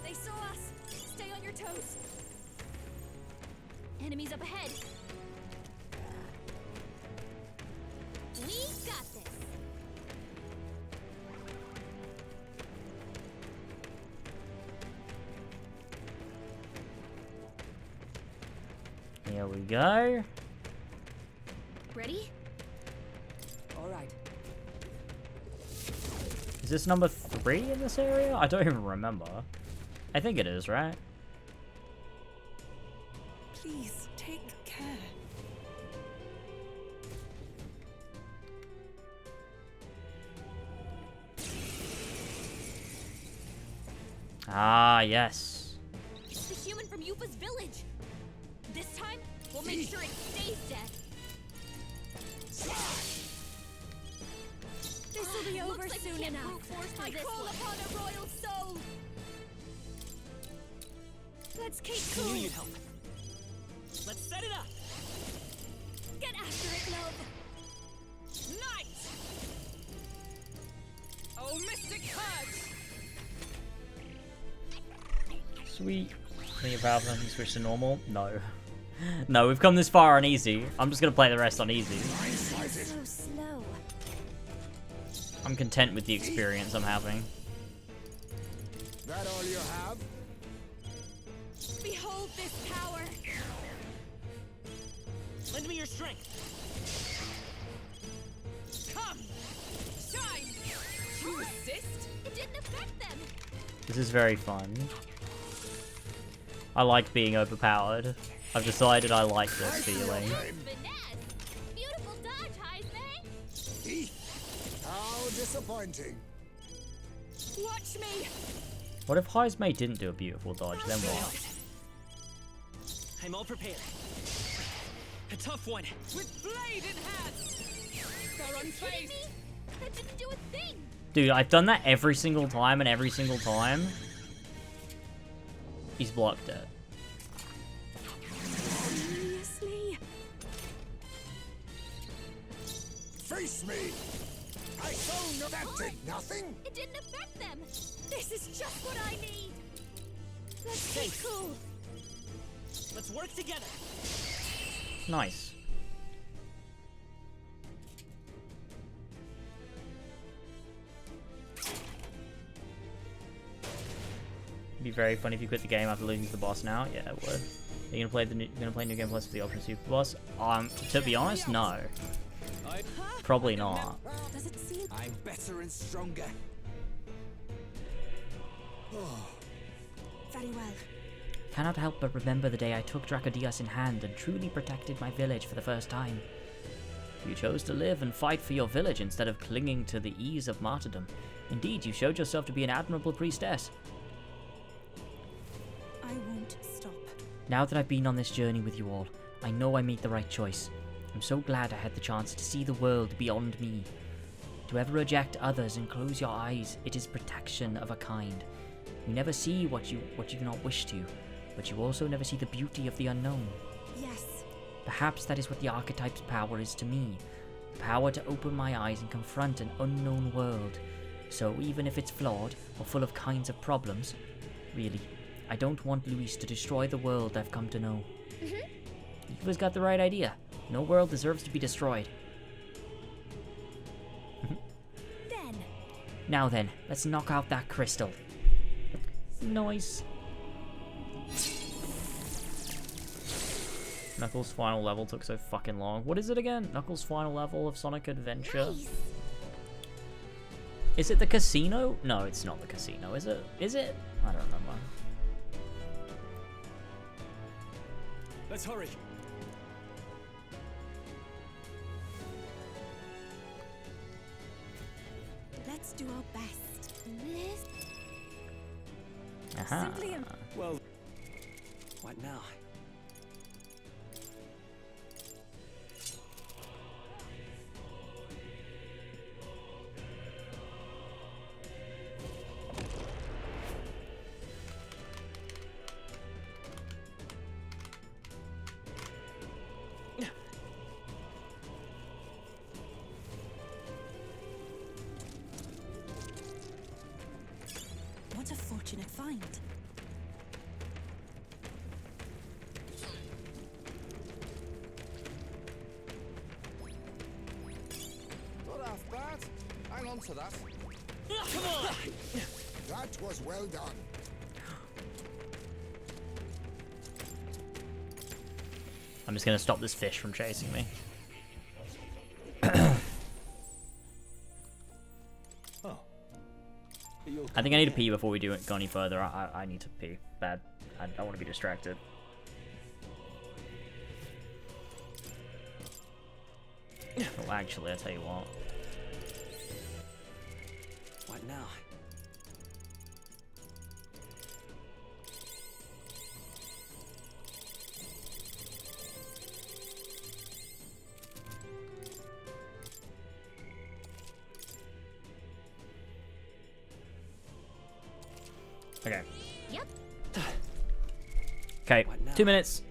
They saw us. Stay on your toes. Enemies up ahead. We got this. Here we go. Ready? All right. Is this number 3 in this area? I don't even remember. I think it is, right? Please, take care. Ah, yes. It's the human from Yupa's village. This time, we'll make sure it stays dead. This will be over soon enough. I call upon a royal soul. Let's keep I cool. knew you'd help. Let's set it up. Get after it, love. Night! Oh, Mystic Hurt! Sweet. Any Valve and switch to normal? No. No, we've come this far on easy. I'm just gonna play the rest on easy. So slow. I'm content with the experience I'm having. That all you have? Behold this power. Lend me your strength. Come! Shine! You resist? It didn't affect them. This is very fun. I like being overpowered. I've decided I like this feeling. Beautiful dodge, Heisme. How disappointing. Watch me. What if Heisme didn't do a beautiful dodge, then what? I'm all prepared. A tough one. With blade in hand! They're unfazed! That didn't do a thing! Dude, I've done that every single time, and every single time, he's blocked it. Seriously? Face me! I don't know that did nothing! It didn't affect them! This is just what I need! Let's stay Thanks. cool! Let's work together. Nice. It'd be very funny if you quit the game after losing to the boss now. Yeah, it would. Are you gonna play New Game Plus for the Ultra Super Boss? To be honest, no. Probably not. Does it seem I'm better and stronger. very well? Cannot help but remember the day I took Dracodias in hand and truly protected my village for the first time. You chose to live and fight for your village instead of clinging to the ease of martyrdom. Indeed, you showed yourself to be an admirable priestess. I won't stop. Now that I've been on this journey with you all, I know I made the right choice. I'm so glad I had the chance to see the world beyond me. To ever reject others and close your eyes, it is protection of a kind. You never see what you do not wish to, but you also never see the beauty of the unknown. Yes. Perhaps that is what the archetype's power is to me. The power to open my eyes and confront an unknown world. So even if it's flawed or full of kinds of problems, really, I don't want Luis to destroy the world I've come to know. Eva's got the right idea. No world deserves to be destroyed. Then. Now then, let's knock out that crystal. Nice. Knuckles' final level took so fucking long. What is it again? Knuckles' final level of Sonic Adventure? Nice. Is it the casino? No, it's not the casino, is it? Is it? I don't remember. Let's hurry. Let's do our best. Aha. Simply Well, what now? What a fortunate find. Not half bad. Hang on to that. Come on! That was well done. I'm just gonna stop this fish from chasing me. I think I need to pee before we go any further. I need to pee. Bad. I don't want to be distracted. Oh, actually, I'll tell you what. What now? Okay. Yep. Okay, 2 minutes.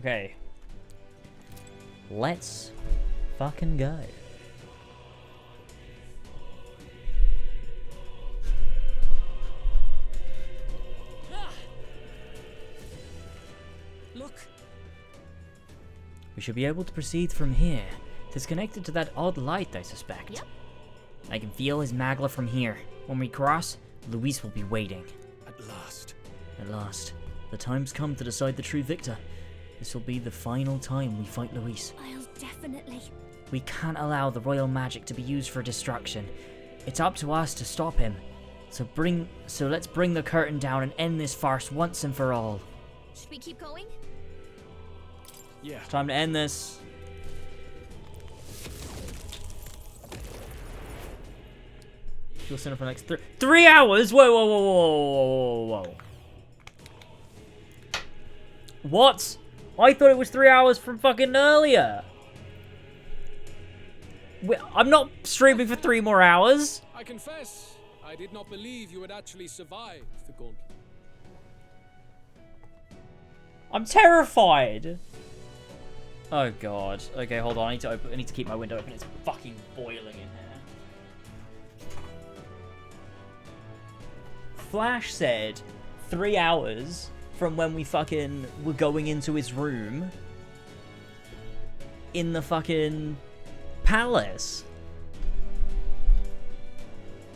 Okay. Let's fucking go. Look. We should be able to proceed from here. It's connected to that odd light, I suspect. Yep. I can feel his magla from here. When we cross, Luis will be waiting. At last. At last. The time's come to decide the true victor. This will be the final time we fight Luis. I'll definitely. We can't allow the royal magic to be used for destruction. It's up to us to stop him. So let's bring the curtain down and end this farce once and for all. Should we keep going? Yeah. It's time to end this. You'll send it for the next 3 hours? Whoa, whoa, whoa, whoa, whoa, whoa. What? I thought it was 3 hours from fucking earlier. I'm not streaming for 3 more hours. I confess, I did not believe you would actually survive the gauntlet. I'm terrified. Oh god. Okay, hold on. I need to keep my window open. It's fucking boiling in here. Flash said 3 hours from when we fucking were going into his room in the fucking palace.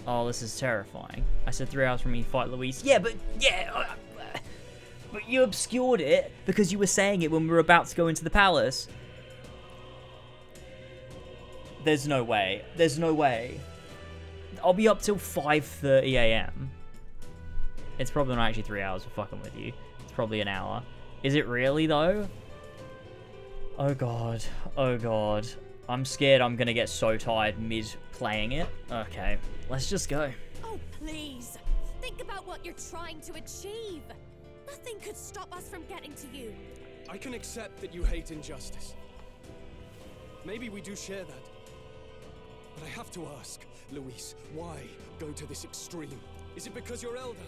Oh, this is terrifying. I said 3 hours from me to fight Luis. Yeah, but you obscured it because you were saying it when we were about to go into the palace. There's no way. There's no way. I'll be up till 5:30 a.m. It's probably not actually 3 hours for fucking with you. It's probably an hour. Is it really, though? Oh, God. Oh, God. I'm scared I'm going to get so tired mid-playing it. Okay. Let's just go. Oh, please. Think about what you're trying to achieve. Nothing could stop us from getting to you. I can accept that you hate injustice. Maybe we do share that. But I have to ask, Luis, why go to this extreme? Is it because you're elder?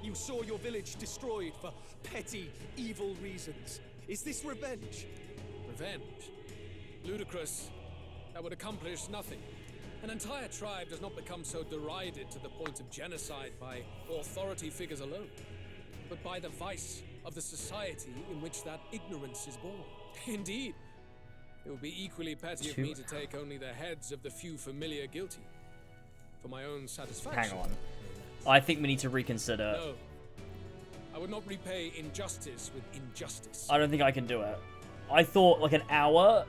You saw your village destroyed for petty, evil reasons. Is this revenge? Revenge? Ludicrous. That would accomplish nothing. An entire tribe does not become so derided to the point of genocide by authority figures alone, but by the vice of the society in which that ignorance is born. Indeed. It would be equally petty of me to take only the heads of the few familiar guilty. For my own satisfaction. Hang on. I think we need to reconsider. No. I would not repay injustice with injustice. I don't think I can do it. I thought like an hour.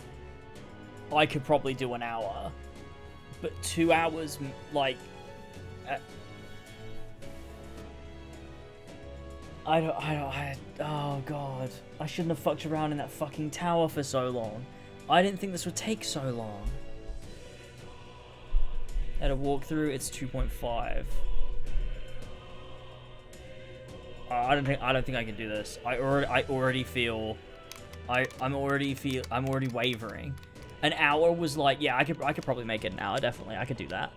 I could probably do an hour. But 2 hours, like... oh god. I shouldn't have fucked around in that fucking tower for so long. I didn't think this would take so long. At a walkthrough, it's 2.5. I don't think I can do this. I'm already wavering. An hour was like, yeah, I could probably make it an hour, definitely. I could do that.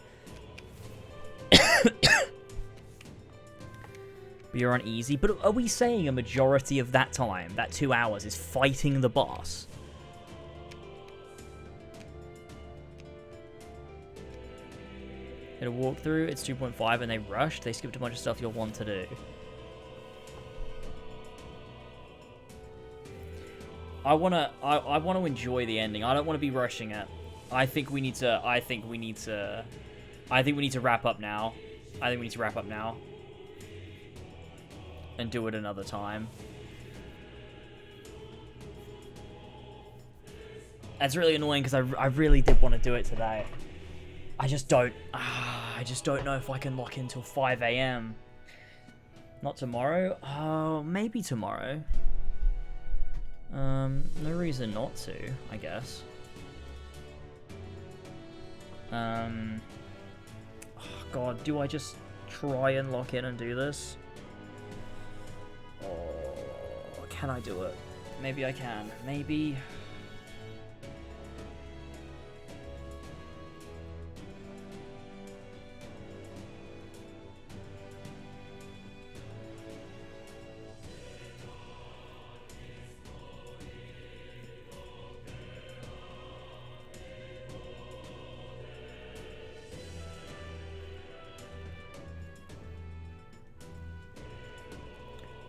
But you're on easy. But are we saying a majority of that time, that 2 hours, is fighting the boss? Hit a walkthrough, it's 2.5, and they rushed. They skipped a bunch of stuff you'll want to do. I wanna enjoy the ending. I don't want to be rushing it. I think we need to wrap up now. And do it another time. That's really annoying because I really did want to do it today. I just don't know if I can lock in till 5 a.m. Not tomorrow? Oh, maybe tomorrow. No reason not to, I guess. Oh god, do I just try and lock in and do this? Oh, can I do it? Maybe I can. Maybe...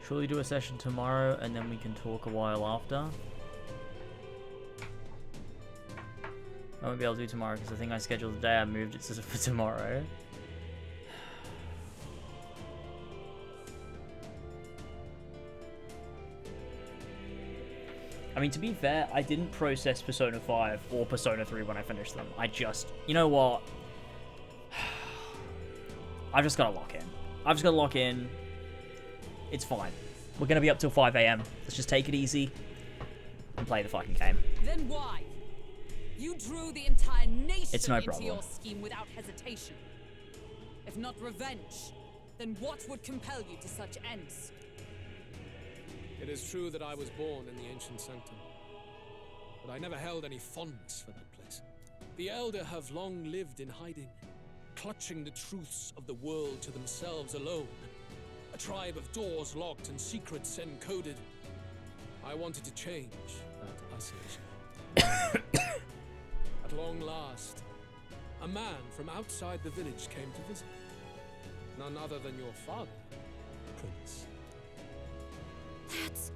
Surely do a session tomorrow and then we can talk a while after. I won't be able to do tomorrow because the thing I scheduled today, I moved it for tomorrow. I mean, to be fair, I didn't process Persona 5 or Persona 3 when I finished them. I just, you know what? I've just got to lock in. I've just got to lock in. It's fine. We're going to be up till 5 AM. Let's just take it easy and play the fucking game. Then why? You drew the entire nation It's no into problem. your scheme without hesitation. If not revenge, then what would compel you to such ends? It is true that I was born in the ancient sanctum, but I never held any fondness for that place. The Elder have long lived in hiding, clutching the truths of the world to themselves alone. A tribe of doors locked and secrets encoded. I wanted to change that isolation. At long last, a man from outside the village came to visit. None other than your father, Prince. That's...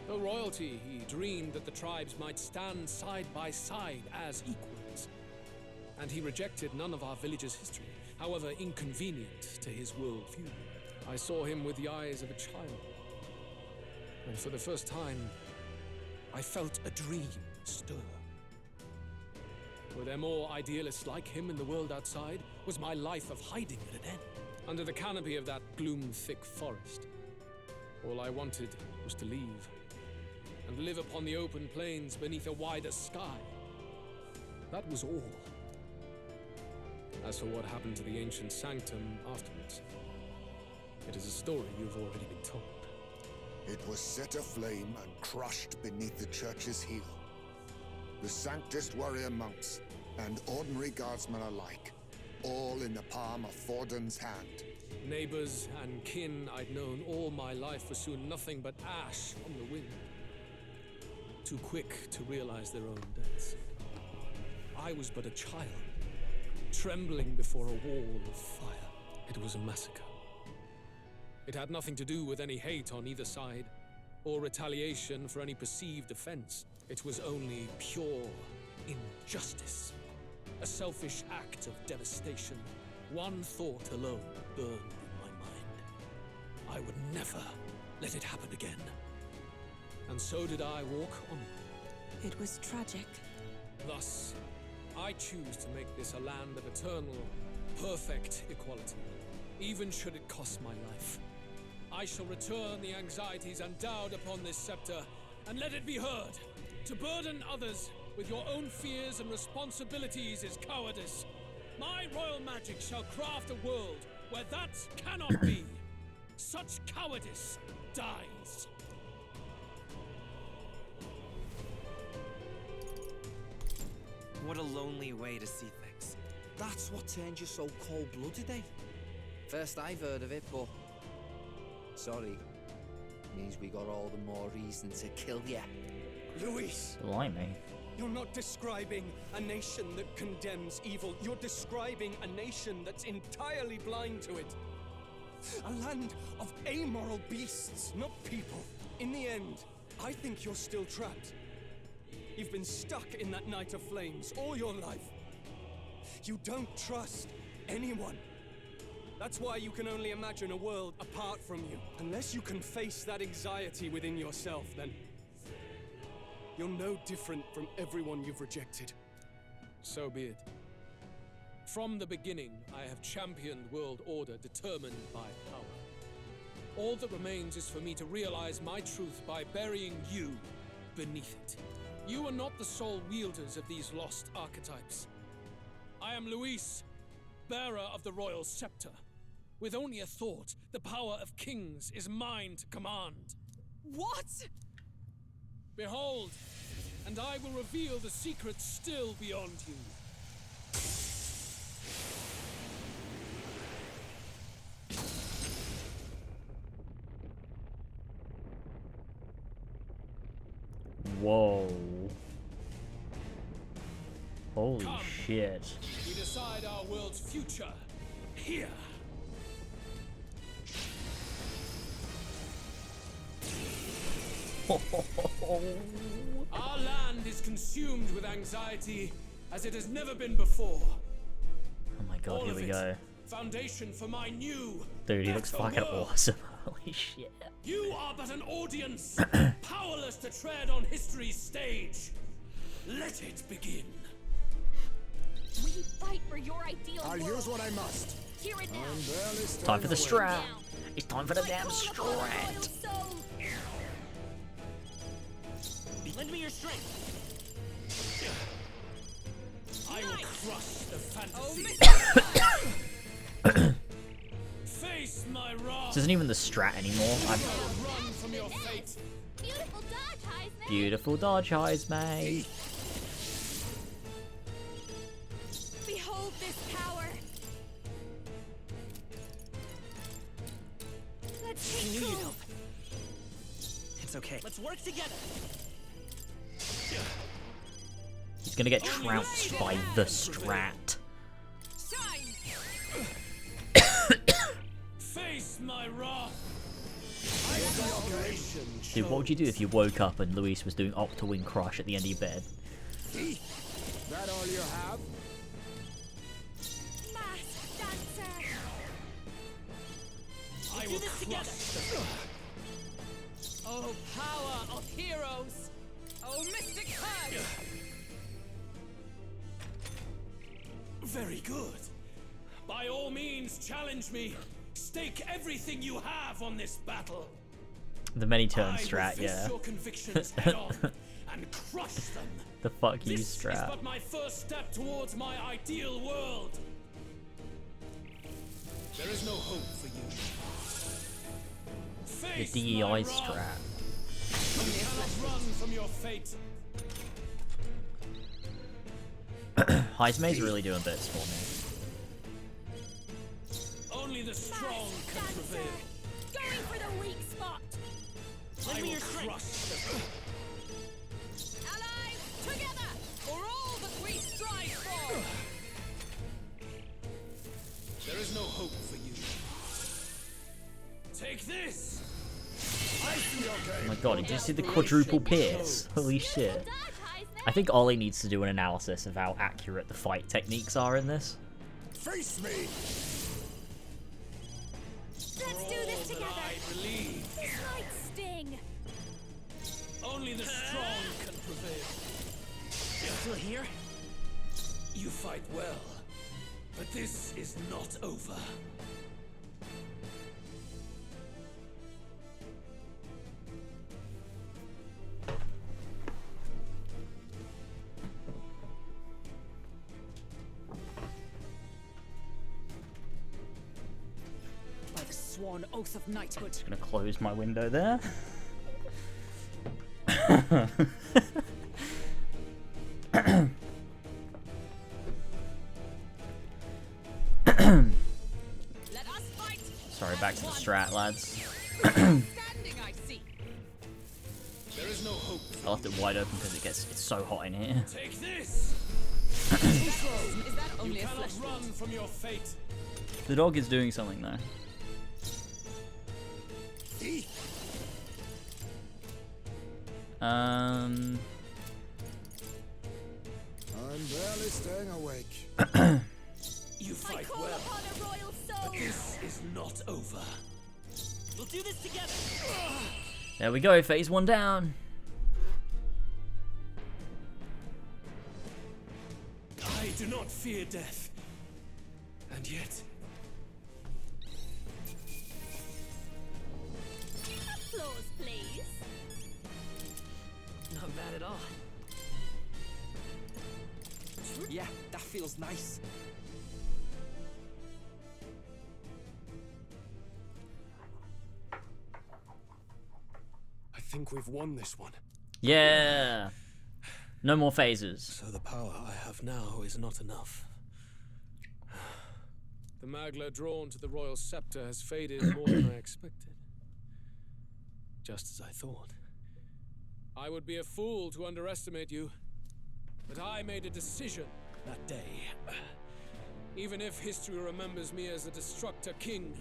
Though royalty, he dreamed that the tribes might stand side by side as equals. And he rejected none of our village's history, however inconvenient to his worldview. I saw him with the eyes of a child. And for the first time, I felt a dream stir. Were there more idealists like him in the world outside? Was my life of hiding at an end? Under the canopy of that gloom-thick forest, all I wanted was to leave, and live upon the open plains beneath a wider sky. That was all. As for what happened to the ancient sanctum afterwards, it is a story you've already been told. It was set aflame and crushed beneath the church's heel. The Sanctist warrior monks and ordinary guardsmen alike, all in the palm of Forden's hand. Neighbors and kin I'd known all my life were soon nothing but ash on the wind. Too quick to realize their own deaths. I was but a child, trembling before a wall of fire. It was a massacre. It had nothing to do with any hate on either side, or retaliation for any perceived offense. It was only pure injustice. A selfish act of devastation. One thought alone burned in my mind. I would never let it happen again. And so did I walk on. It was tragic. Thus, I choose to make this a land of eternal, perfect equality, even should it cost my life. I shall return the anxieties endowed upon this scepter, and let it be heard. To burden others with your own fears and responsibilities is cowardice. My royal magic shall craft a world where that cannot be. Such cowardice dies. What a lonely way to see things. That's what turned you so cold-blooded, eh? First I've heard of it, but... Sorry. Means we got all the more reason to kill ya. Luis! Blimey. You're not describing a nation that condemns evil. You're describing a nation that's entirely blind to it. A land of amoral beasts, not people. In the end, I think you're still trapped. You've been stuck in that night of flames all your life. You don't trust anyone. That's why you can only imagine a world apart from you. Unless you can face that anxiety within yourself, then you're no different from everyone you've rejected. So be it. From the beginning, I have championed world order determined by power. All that remains is for me to realize my truth by burying you beneath it. You are not the sole wielders of these lost archetypes. I am Luis, bearer of the royal scepter. With only a thought, the power of kings is mine to command. What? Behold, and I will reveal the secrets still beyond you. Whoa. Holy Come. shit. We decide our world's future here. Our land is consumed with anxiety as it has never been before. Oh my god, here we go. Foundation for my new Dude, he looks fucking awesome. Holy shit. You are but an audience, powerless to tread on history's stage. Let it begin. We fight for your ideal I'll world. use what I must. Hear it now. Time for the strat. It's time for the damn strat. Lend me your strength. I will crush the fantasy. Face my wrath. This isn't even the strat anymore. Run from your fate. Beautiful dodge, Heisman. Beautiful dodge, Heisman. Behold this power. Let's I knew take you'd two. help. It's okay. Let's work together. He's gonna get trounced by the strat. Face my wrath. Dude, what would you do if you woke up and Luis was doing Octawing Crush at the end of your bed? That all you have? Masked dancer. I Do will this together. Oh, power of heroes! Oh, mystic curse! Very good. By all means, challenge me. Stake everything you have on this battle. The many turn I will strat, face yeah. your convictions head on and crush them. The fuck you This is strat. but my first step towards my ideal world. There is no hope for you. The Face DEI my wrath. strat. You cannot run from your fate. Heisman's really doing bits for me. Only the strong can prevail. Going for the weak spot. I will crush them. Allies, together! For all that we strive for! There is no hope for you. Take this. Oh my god, did you see the quadruple pierce? Holy shit. I think Ollie needs to do an analysis of how accurate the fight techniques are in this. Face me! Let's do this together. Believe. This might sting. Only the strong can prevail. Still here? You fight well, but this is not over. Like sworn oath of knighthood. Just gonna close my window there. Let us fight. Sorry, back to the strat, lads. Standing, I see. There is no hope. I left it wide open because it's so hot in here. Take this. Is that only You a cannot flesh run wound? from your fate. The dog is doing something though. I'm barely staying awake. You fight Call well, upon a royal but soul. this is not over. We'll do this together. There we go, phase 1 down. I do not fear death. And yet, Applause, please. Not bad at all. Yeah, that feels nice. I think we've won this one. Yeah. No more phases. So the power I have now is not enough. The Magla drawn to the royal scepter has faded more than I expected. Just as I thought. I would be a fool to underestimate you, but I made a decision that day. Even if history remembers me as a destructor king,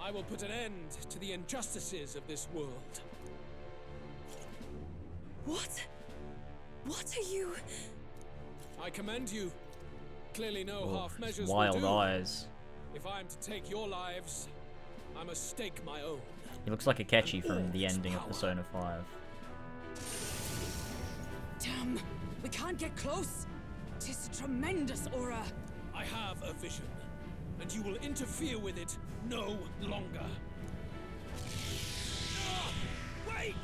I will put an end to the injustices of this world. What? What are you? I commend you. Clearly no Oh, half measures wild will do. eyes. If I am to take your lives, I must stake my own. He looks like Akechi from the ending of Persona 5. Damn, we can't get close. Tis a tremendous aura. I have a vision, and you will interfere with it no longer. Ah, wait!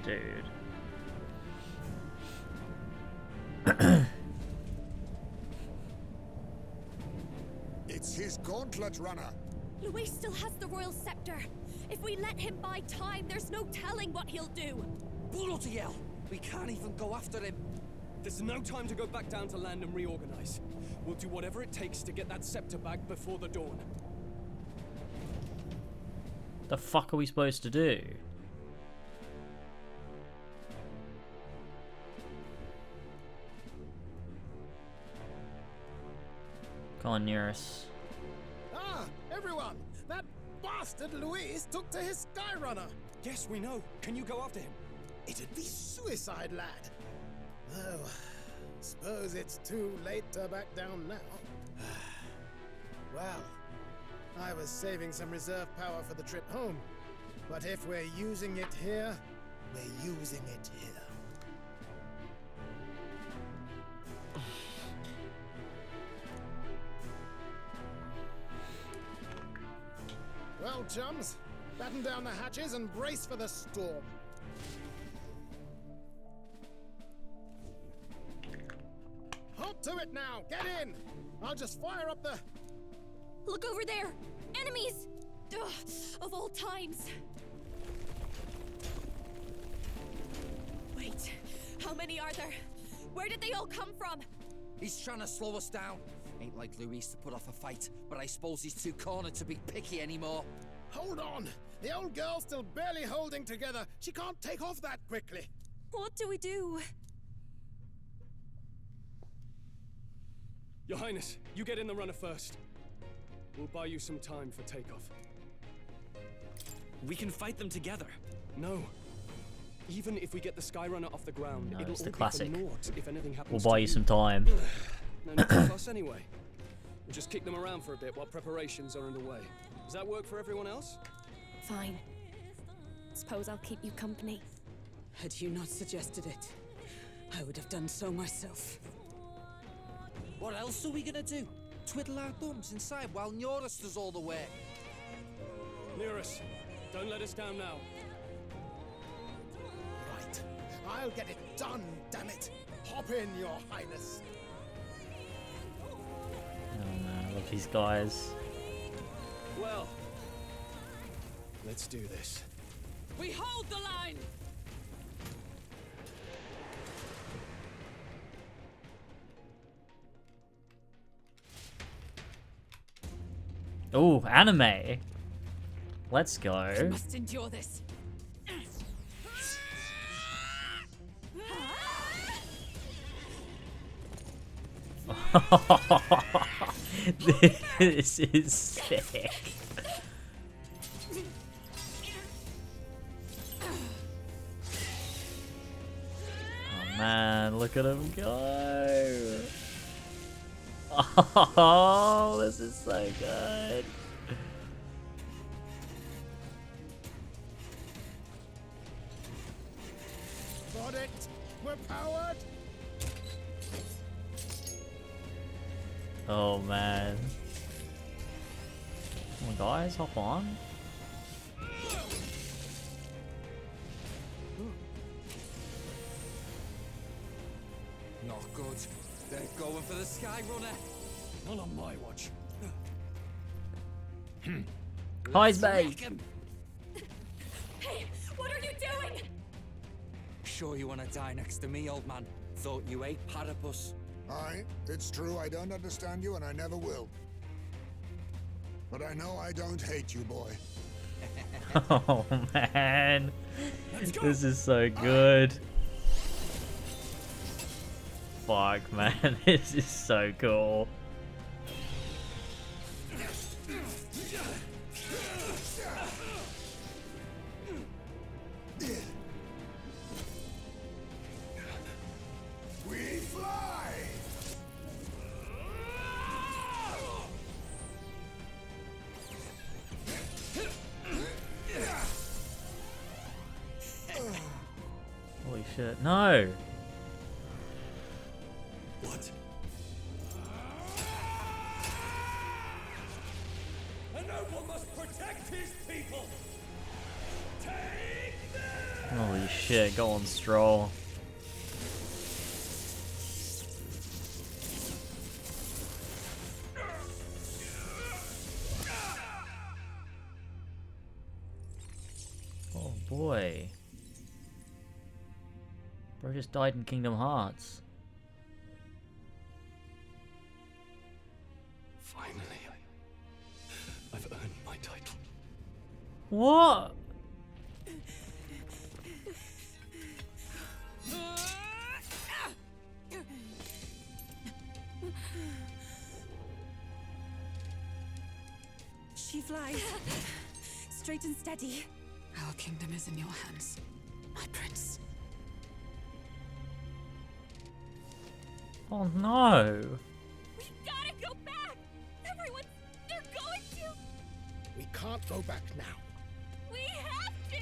Dude. It's his gauntlet runner. Luis still has the royal scepter. If we let him buy time, there's no telling what he'll do. Bloody hell! We can't even go after him. There's no time to go back down to land and reorganize. We'll do whatever it takes to get that scepter back before the dawn. The fuck are we supposed to do? Come on, Nearest. Ah, everyone! That bastard Luis took to his Skyrunner! Yes, we know. Can you go after him? It'd be suicide, lad. Oh, suppose it's too late to back down now. Well, I was saving some reserve power for the trip home. But if we're using it here, we're using it here. Well, chums, batten down the hatches and brace for the storm. Hop to it now! Get in! I'll just fire up the... Look over there! Enemies! Ugh, of all times! Wait, how many are there? Where did they all come from? He's trying to slow us down. Ain't like Luis to put off a fight, but I suppose he's too cornered to be picky anymore. Hold on! The old girl's still barely holding together. She can't take off that quickly. What do we do? Your Highness, you get in the runner first. We'll buy you some time for takeoff. We can fight them together. No. Even if we get the Skyrunner off the ground, No, it'll it's all the be classic. for naught if anything happens We'll to buy you some time. No need to fuss anyway. We'll just kick them around for a bit while preparations are underway. Does that work for everyone else? Fine. Suppose I'll keep you company. Had you not suggested it, I would have done so myself. What else are we gonna do? Twiddle our thumbs inside while Norris does all the work. Nearest, don't let us down now. Right. I'll get it done, damn it. Hop in, Your Highness. Oh man, I love these guys. Well, let's do this. We hold the line! Oh, anime. Let's go. We must endure this. This is sick. Oh man, look at him go. Oh, this is so good. Got it. We're powered. Oh man. Come on guys, hop on. Not good. They're going for the Skyrunner. Not on my watch. Highs, mate. Hey, what are you doing? Sure you want to die next to me, old man? Thought you ate platypus. Aye, it's true I don't understand you and I never will. But I know I don't hate you, boy. Oh man. This is so good. Fuck man, this is so cool. shit. No! What? A noble must protect his people. Take them! Holy shit, go on, Stroll. Oh boy. Bro just died in Kingdom Hearts. Finally, I've earned my title. What? She flies. Straight and steady. Our kingdom is in your hands, my prince. Oh no! We gotta go back! Everyone, they're going to! We can't go back now. We have to!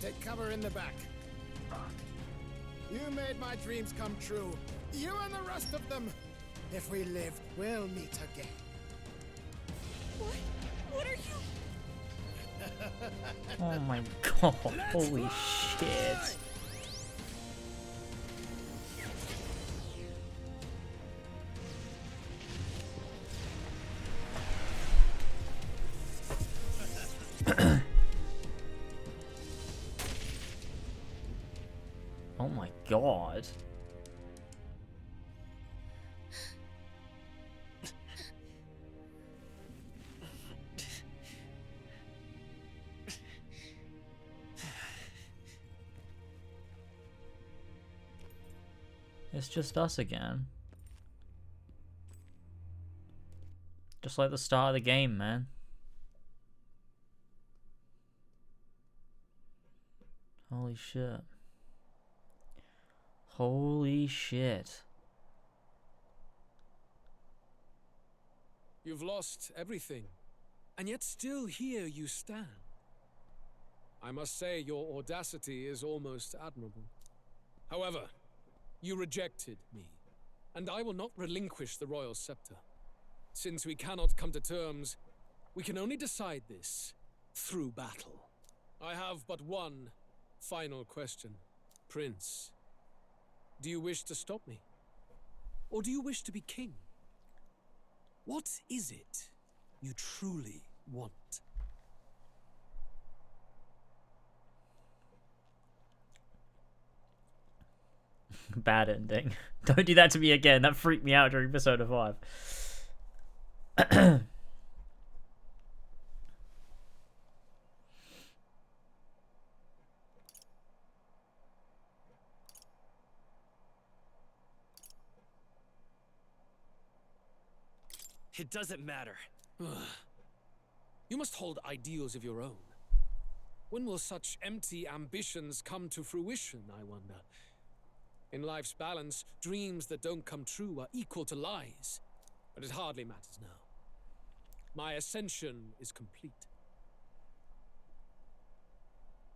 Take cover in the back. You made my dreams come true. You and the rest of them. If we live, we'll meet again. What? What are you? Oh my god, holy shit. Oh my god. It's just us again. Just like the start of the game, man. Holy shit. Holy shit. You've lost everything, and yet still here you stand. I must say your audacity is almost admirable. However, you rejected me, and I will not relinquish the royal scepter. Since we cannot come to terms, we can only decide this through battle. I have but one final question. Prince, do you wish to stop me? Or do you wish to be king? What is it you truly want? Bad ending. Don't do that to me again. That freaked me out during Persona 5. It doesn't matter. You must hold ideals of your own. When will such empty ambitions come to fruition, I wonder? In life's balance, dreams that don't come true are equal to lies. But it hardly matters now. My ascension is complete.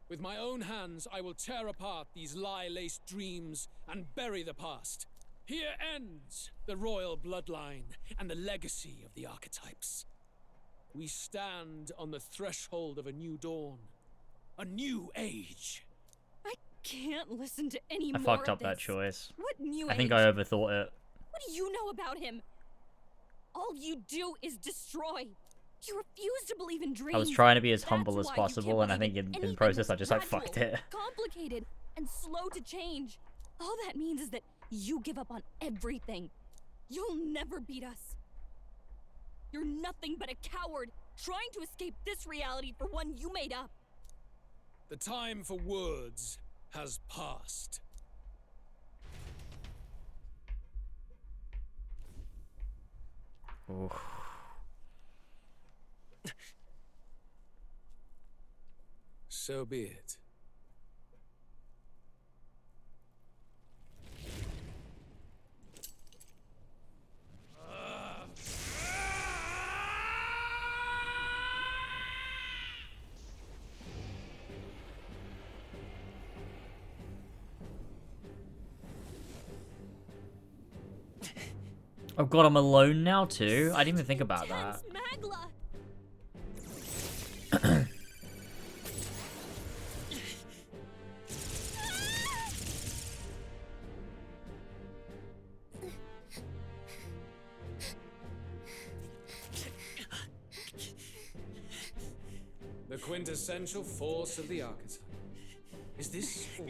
With my own hands, I will tear apart these lie-laced dreams and bury the past. Here ends the royal bloodline and the legacy of the archetypes. We stand on the threshold of a new dawn, a new age. I can't listen to any I more fucked of up that this. choice. What new I think age? I overthought it. What do you know about him? All you do is destroy. You refuse to believe in dreams. I was trying to be as That's humble as why you possible, can't and I believe think in anything process I that's just like gradual, fucked it. complicated, and slow to change. All that means is that you give up on everything. You'll never beat us. You're nothing but a coward trying to escape this reality for one you made up. The time for words has passed. Oof. So be it. Oh god, I'm alone now too? I didn't even think about that. Magla. The quintessential force of the archetype. Is this all?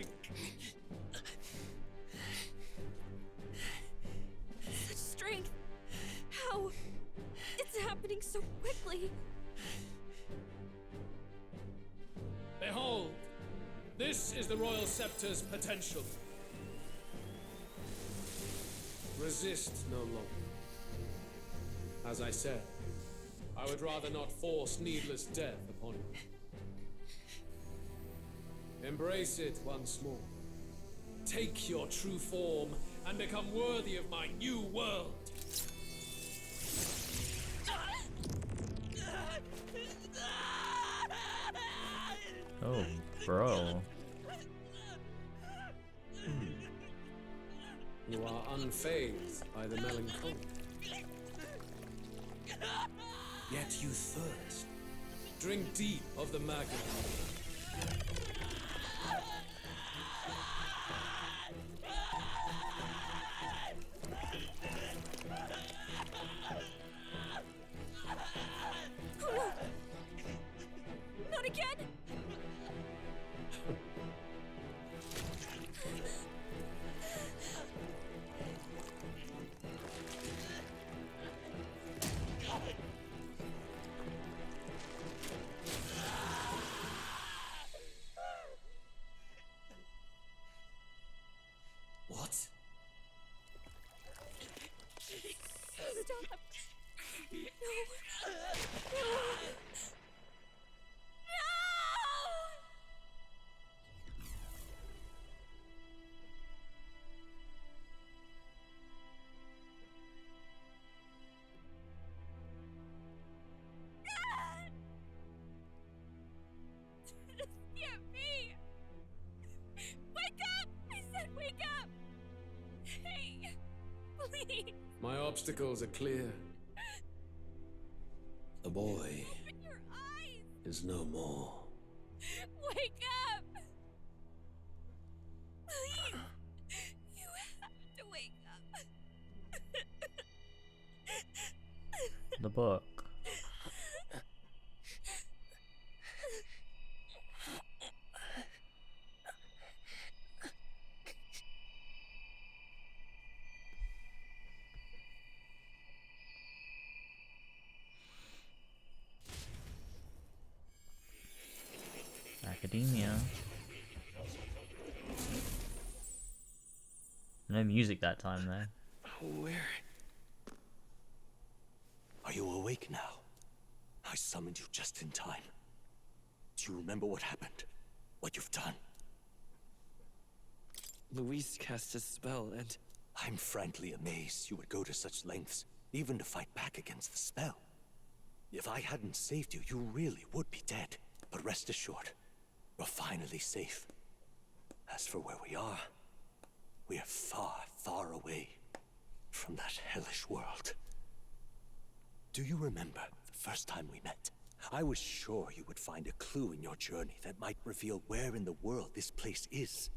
Such strength. How? It's happening so quickly. Behold, this is the Royal Scepter's potential. Resist no longer. As I said, I would rather not force needless death upon you. Embrace it once more. Take your true form and become worthy of my new world. Oh, bro. You are unfazed by the melancholy. Yet you thirst. Drink deep of the magma. Not again! What? Stop! No! No! Get me! Wake up! I said wake up! Hey, please! My obstacles are clear. The boy Open your eyes! is no more. Wake up! Please! You have to wake up. The book. Academia. No music that time though. Where? Are you awake now? I summoned you just in time. Do you remember what happened? What you've done? Luis cast a spell and... I'm frankly amazed you would go to such lengths, even to fight back against the spell. If I hadn't saved you, you really would be dead. But rest assured, we're finally safe. As for where we are far, far away from that hellish world. Do you remember the first time we met? I was sure you would find a clue in your journey that might reveal where in the world this place is.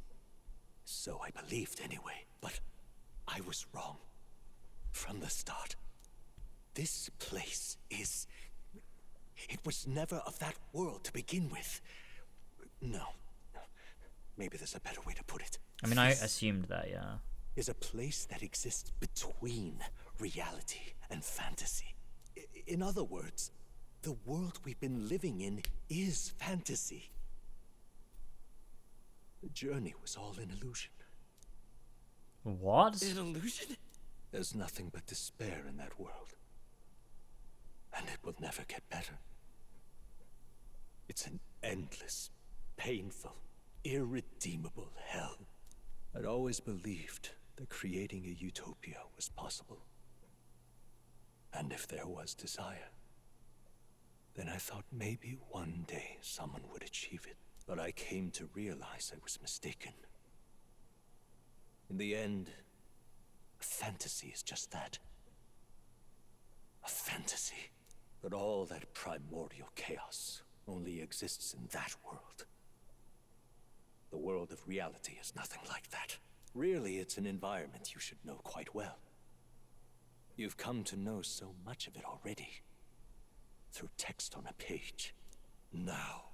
So I believed anyway, but I was wrong. From the start. This place is... It was never of that world to begin with. No. Maybe there's a better way to put it. I mean, I assumed that, yeah. Is a place that exists between reality and fantasy. In other words, the world we've been living in is fantasy. The journey was all an illusion. What? An illusion? There's nothing but despair in that world. And it will never get better. It's an endless, painful, irredeemable hell. I'd always believed that creating a utopia was possible. And if there was desire, then I thought maybe one day someone would achieve it. But I came to realize I was mistaken. In the end, fantasy is just that. A fantasy. But all that primordial chaos only exists in that world. The world of reality is nothing like that. Really, it's an environment you should know quite well. You've come to know so much of it already. Through text on a page. Now,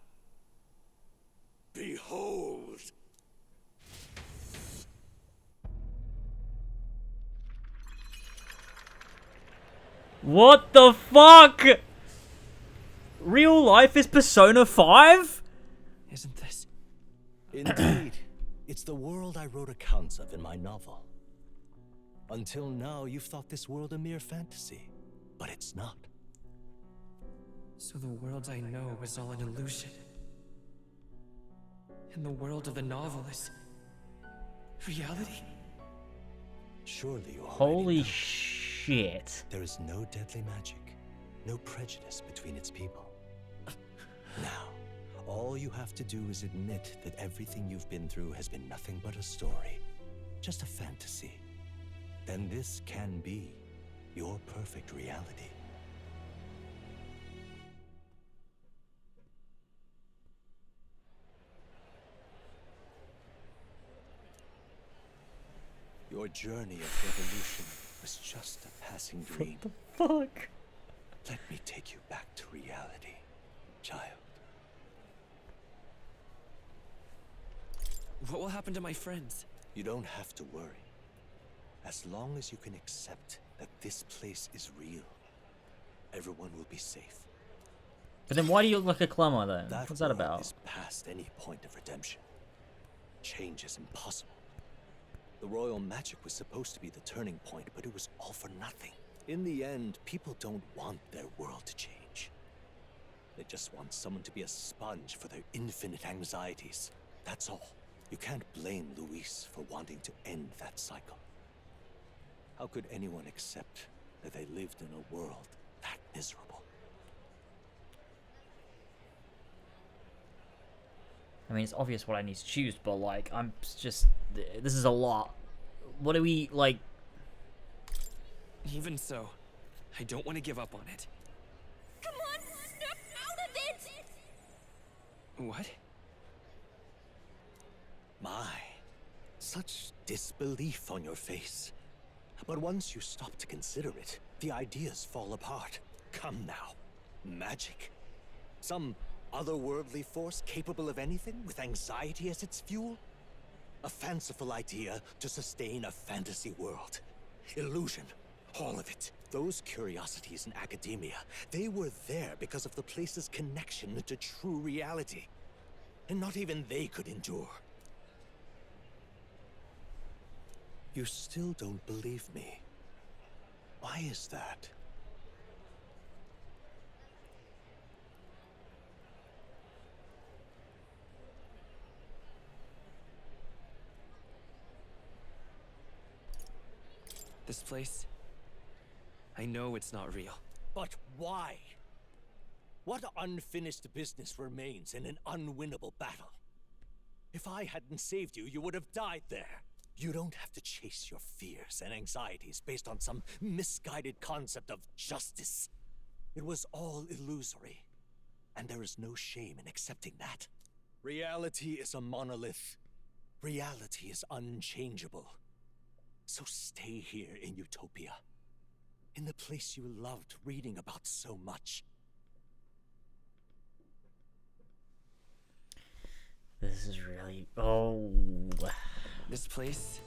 behold! What the fuck? Real life is Persona 5? Isn't this? Indeed. It's the world I wrote accounts of in my novel. Until now, you've thought this world a mere fantasy. But it's not. So the world I know is all an illusion. And the world of the novel is reality? Surely you already Holy know. shit. There is no deadly magic, no prejudice between its people. Now, all you have to do is admit that everything you've been through has been nothing but a story, just a fantasy. Then this can be your perfect reality. Your journey of revolution was just a passing dream. What the fuck? Let me take you back to reality, child. What will happen to my friends? You don't have to worry. As long as you can accept that this place is real, everyone will be safe. But then why do you look like a Clemmer then? That What's that world about? is past any point of redemption. Change is impossible. The royal magic was supposed to be the turning point, but it was all for nothing. In the end, people don't want their world to change. They just want someone to be a sponge for their infinite anxieties. That's all. You can't blame Luis for wanting to end that cycle. How could anyone accept that they lived in a world that miserable? I mean, it's obvious what I need to choose, but like, I'm just... This is a lot. What do we, like... Even so, I don't want to give up on it. Come on, snap out of it! What? My, such disbelief on your face. But once you stop to consider it, the ideas fall apart. Come now. Magic? Some otherworldly force capable of anything with anxiety as its fuel? A fanciful idea to sustain a fantasy world. Illusion. All of it. Those curiosities in academia, they were there because of the place's connection to true reality. And not even they could endure. You still don't believe me. Why is that? This place, I know it's not real. But why? What unfinished business remains in an unwinnable battle? If I hadn't saved you, you would have died there. You don't have to chase your fears and anxieties based on some misguided concept of justice. It was all illusory, and there is no shame in accepting that. Reality is a monolith. Reality is unchangeable. So stay here in Utopia, in the place you loved reading about so much. This is really... Oh... This place,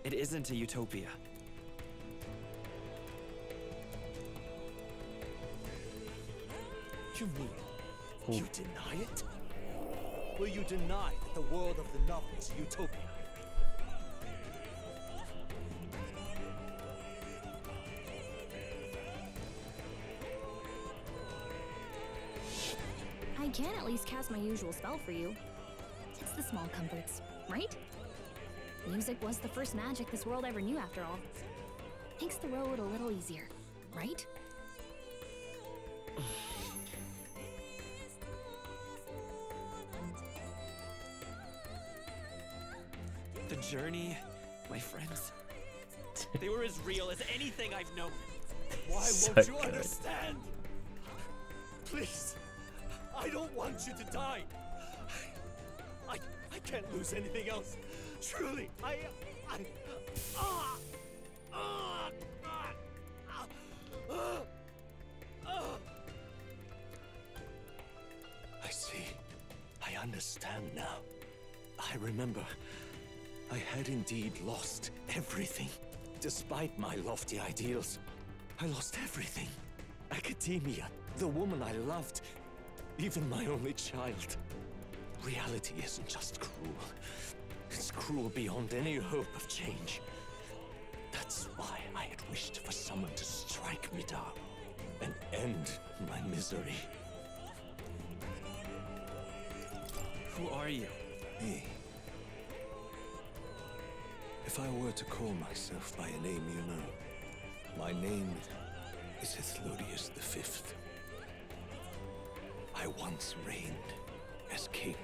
it isn't a utopia. You mean, you deny it? Will you deny that the world of the novel is a utopia? I can at least cast my usual spell for you. It's the small comforts, right? Music was the first magic this world ever knew, after all. Makes the road a little easier, right? The journey, my friends, they were as real as anything I've known. Why So won't you good. understand? Please, I don't want you to die. I can't lose anything else. Truly, I see. I understand now. I remember. I had indeed lost everything. Despite my lofty ideals, I lost everything. Academia, the woman I loved, even my only child. Reality isn't just cruel. It's cruel beyond any hope of change. That's why I had wished for someone to strike me down and end my misery. Who are you? Me. If I were to call myself by a name you know, my name is Ithlodius V. I once reigned as king.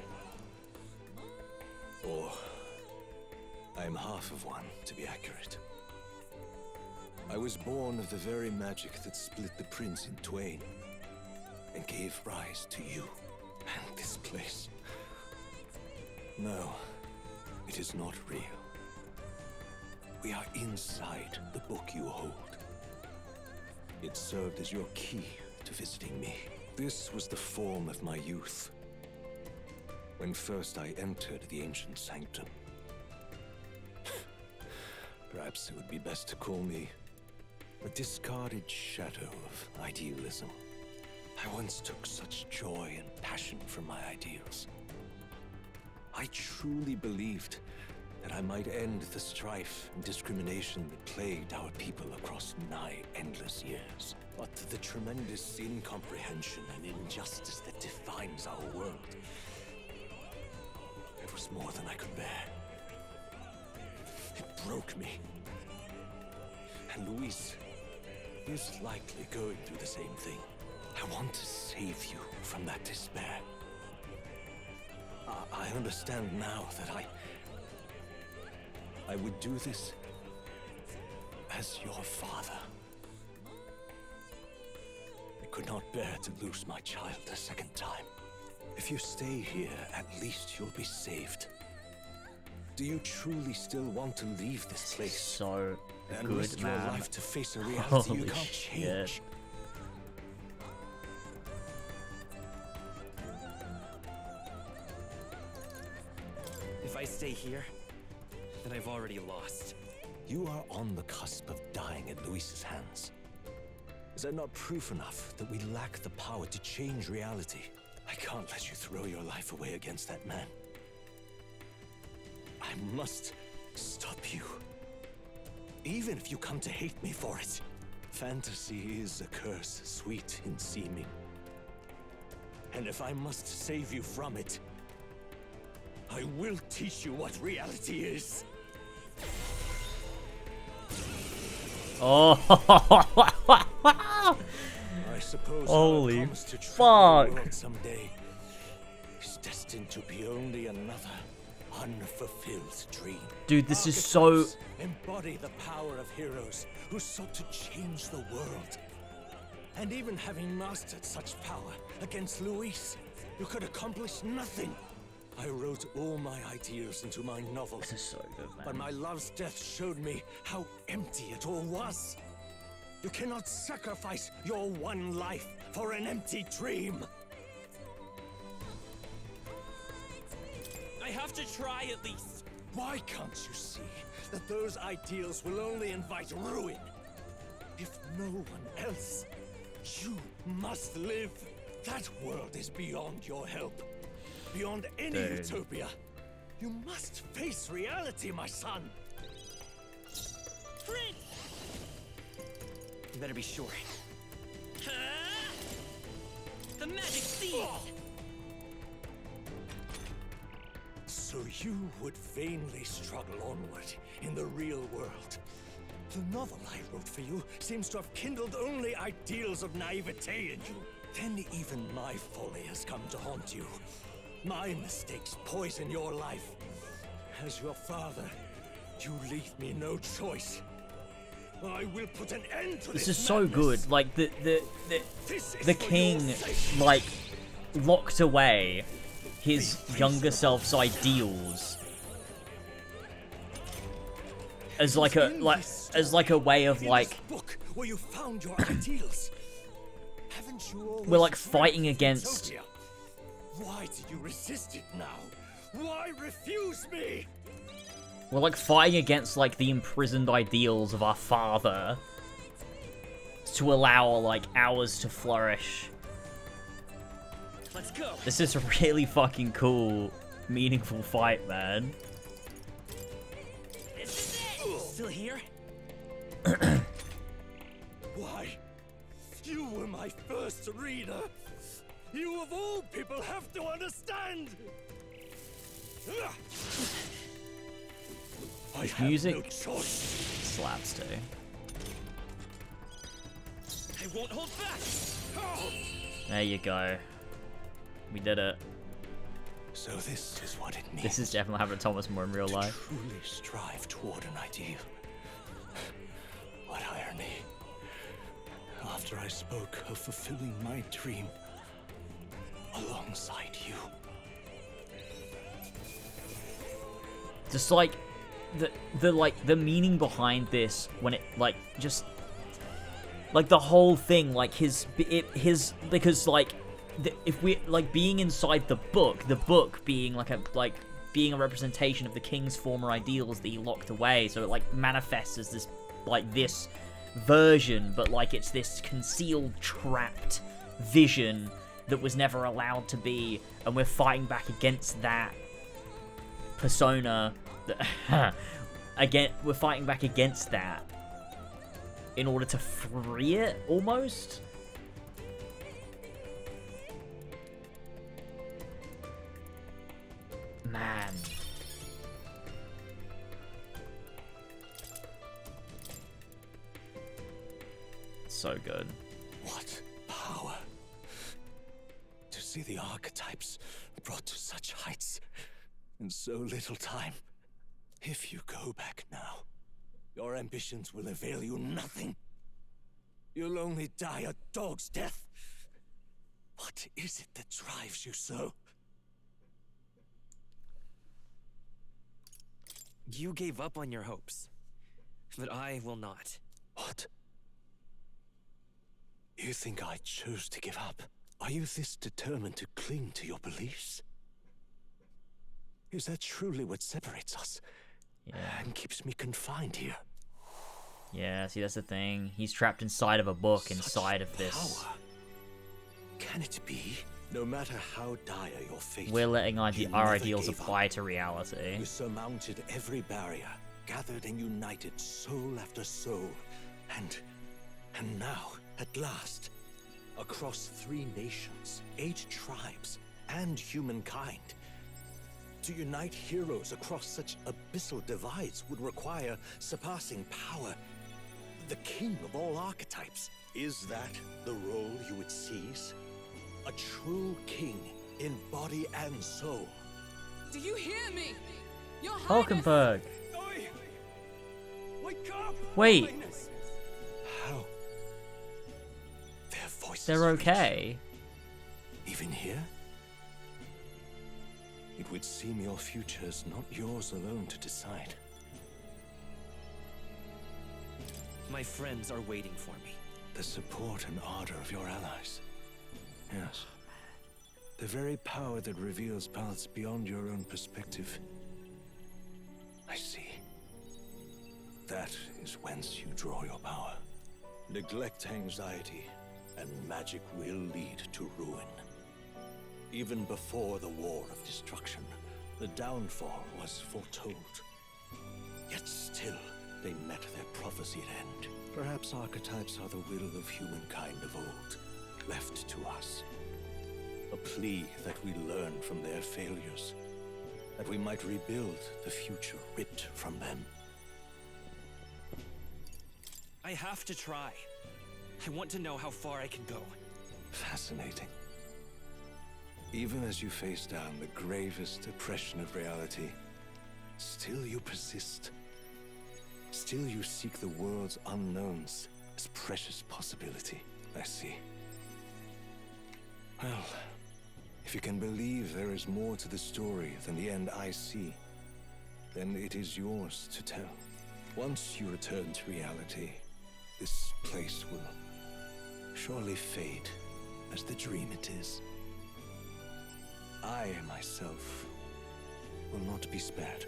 Or, I am half of one, to be accurate. I was born of the very magic that split the prince in twain, and gave rise to you and this place. No, it is not real. We are inside the book you hold. It served as your key to visiting me. This was the form of my youth, when first I entered the ancient sanctum. Perhaps it would be best to call me a discarded shadow of idealism. I once took such joy and passion from my ideals. I truly believed that I might end the strife and discrimination that plagued our people across nigh endless years. But the tremendous incomprehension and injustice that defines our world, it was more than I could bear. It broke me. And Luis is likely going through the same thing. I want to save you from that despair. I understand now that I would do this as your father. I could not bear to lose my child a second time. If you stay here, at least you'll be saved. Do you truly still want to leave this place? So and good, risk man. your life to face a reality Holy you can't shit. change? If I stay here, then I've already lost. You are on the cusp of dying at Luis's hands. Is that not proof enough that we lack the power to change reality? I can't let you throw your life away against that man. I must stop you. Even if you come to hate me for it. Fantasy is a curse, sweet in seeming. And if I must save you from it, I will teach you what reality is. Oh, I suppose holy our promise to travel fuck. the world someday is destined to be only another unfulfilled dream. Dude, this is so... Archetypes embody the power of heroes who sought to change the world. And even having mastered such power against Luis, you could accomplish nothing. I wrote all my ideals into my novels. This is so good, man. But my love's death showed me how empty it all was. You cannot sacrifice your one life for an empty dream. I have to try at least. Why can't you see that those ideals will only invite ruin? If no one else, you must live. That world is beyond your help. Beyond any Dude. utopia. You must face reality, my son. Prince! You better be sure. The magic seed! So you would vainly struggle onward in the real world. The novel I wrote for you seems to have kindled only ideals of naivete in you. Then even my folly has come to haunt you. My mistakes poison your life. As your father, you leave me no choice. I will put an end to This is so good. Like the king like locked away his younger self's ideals as like a way of like book where you found your ideals. Haven't you always we're like fighting against. Why do you resist it now? Why refuse me? We're like fighting against like the imprisoned ideals of our father to allow like ours to flourish. Let's go. This is a really fucking cool, meaningful fight, man. Still here? Why? You were my first reader. You of all people have to understand. This music slaps too. I won't hold back. There you go. We did it. So this is what it means. This is definitely having Thomas more in real life. Truly strive toward an ideal. What irony. After I spoke of fulfilling my dream alongside you. Just like the meaning behind this when it like just like the whole thing like his because like if we like being inside the book being like being a representation of the king's former ideals that he locked away, so it like manifests as this like this version, but like it's this concealed, trapped vision that was never allowed to be, and we're fighting back against that persona. Again, we're fighting back against that in order to free it, almost. Man. So good. What power. To see the archetypes brought to such heights in so little time. If you go back now, your ambitions will avail you nothing. You'll only die a dog's death. What is it that drives you so? You gave up on your hopes, but I will not. What? You think I chose to give up? Are you this determined to cling to your beliefs? Is that truly what separates us? Yeah. And keeps me confined here? Yeah, see, that's the thing. He's trapped inside of a book, inside of this. Power. Can it be? No matter how dire your fate, We're letting our you ideals never gave apply up. to reality. You surmounted every barrier, gathered and united soul after soul, and now, at last, across 3 nations, 8 tribes, and humankind. To unite heroes across such abyssal divides would require surpassing power. The king of all archetypes. Is that the role you would seize? A true king in body and soul. Do you hear me? Your Hulkenberg. Oi! Wake up! Wait. How? Their voices. They're okay. Even here? It would seem your future is not yours alone to decide. My friends are waiting for me. The support and ardor of your allies. Yes. The very power that reveals paths beyond your own perspective. I see. That is whence you draw your power. Neglect anxiety, and magic will lead to ruin. Even before the war of destruction, the downfall was foretold. Yet still, they met their prophesied end. Perhaps archetypes are the will of humankind of old, left to us. A plea that we learn from their failures, that we might rebuild the future ripped from them. I have to try. I want to know how far I can go. Fascinating. Even as you face down the gravest oppression of reality, still you persist. Still you seek the world's unknowns as precious possibility, I see. Well, if you can believe there is more to the story than the end I see, then it is yours to tell. Once you return to reality, this place will surely fade as the dream it is. I, myself, will not be spared.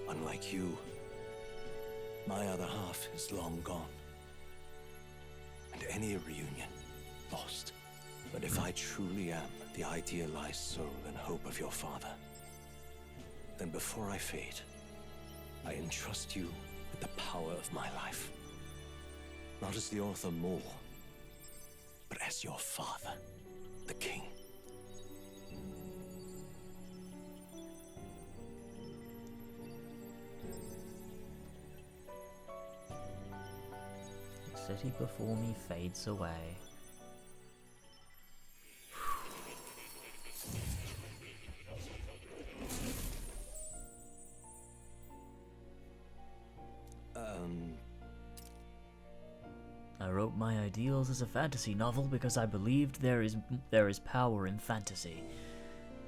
Unlike you, my other half is long gone. And any reunion, lost. But if I truly am the idealized soul and hope of your father, then before I fade, I entrust you with the power of my life. Not as the author more, but as your father, the king. The city before me fades away. I wrote my ideals as a fantasy novel because I believed there is power in fantasy.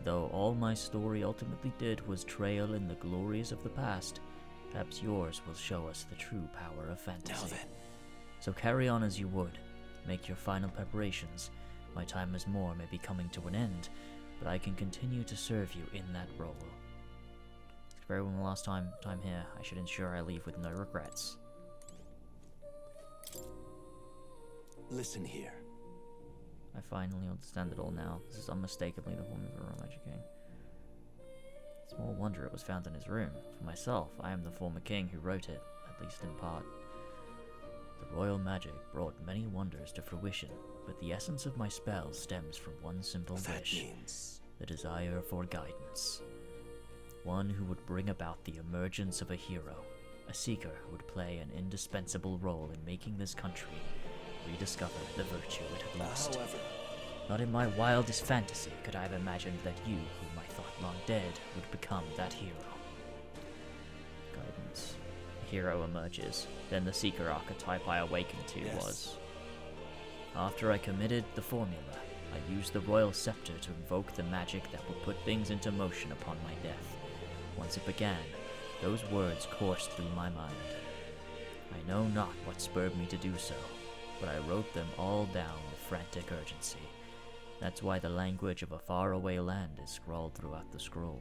Though all my story ultimately did was trail in the glories of the past, perhaps yours will show us the true power of fantasy. Now then. So carry on as you would. Make your final preparations. My time as Moore may be coming to an end, but I can continue to serve you in that role. For everyone the last time here, I should ensure I leave with no regrets. Listen here. I finally understand it all now. This is unmistakably the form of a Royal Magic King. Small wonder it was found in his room. For myself, I am the former king who wrote it, at least in part. The royal magic brought many wonders to fruition, but the essence of my spell stems from one simple wish. The desire for guidance. One who would bring about the emergence of a hero. A seeker who would play an indispensable role in making this country rediscover the virtue it had lost. However, not in my wildest fantasy could I have imagined that you, whom I thought long dead, would become that hero. Guidance. A hero emerges. Then the seeker archetype I awakened to was. After I committed the formula, I used the royal scepter to invoke the magic that would put things into motion upon my death. Once it began, those words coursed through my mind. I know not what spurred me to do so, but I wrote them all down with frantic urgency. That's why the language of a faraway land is scrawled throughout the scroll.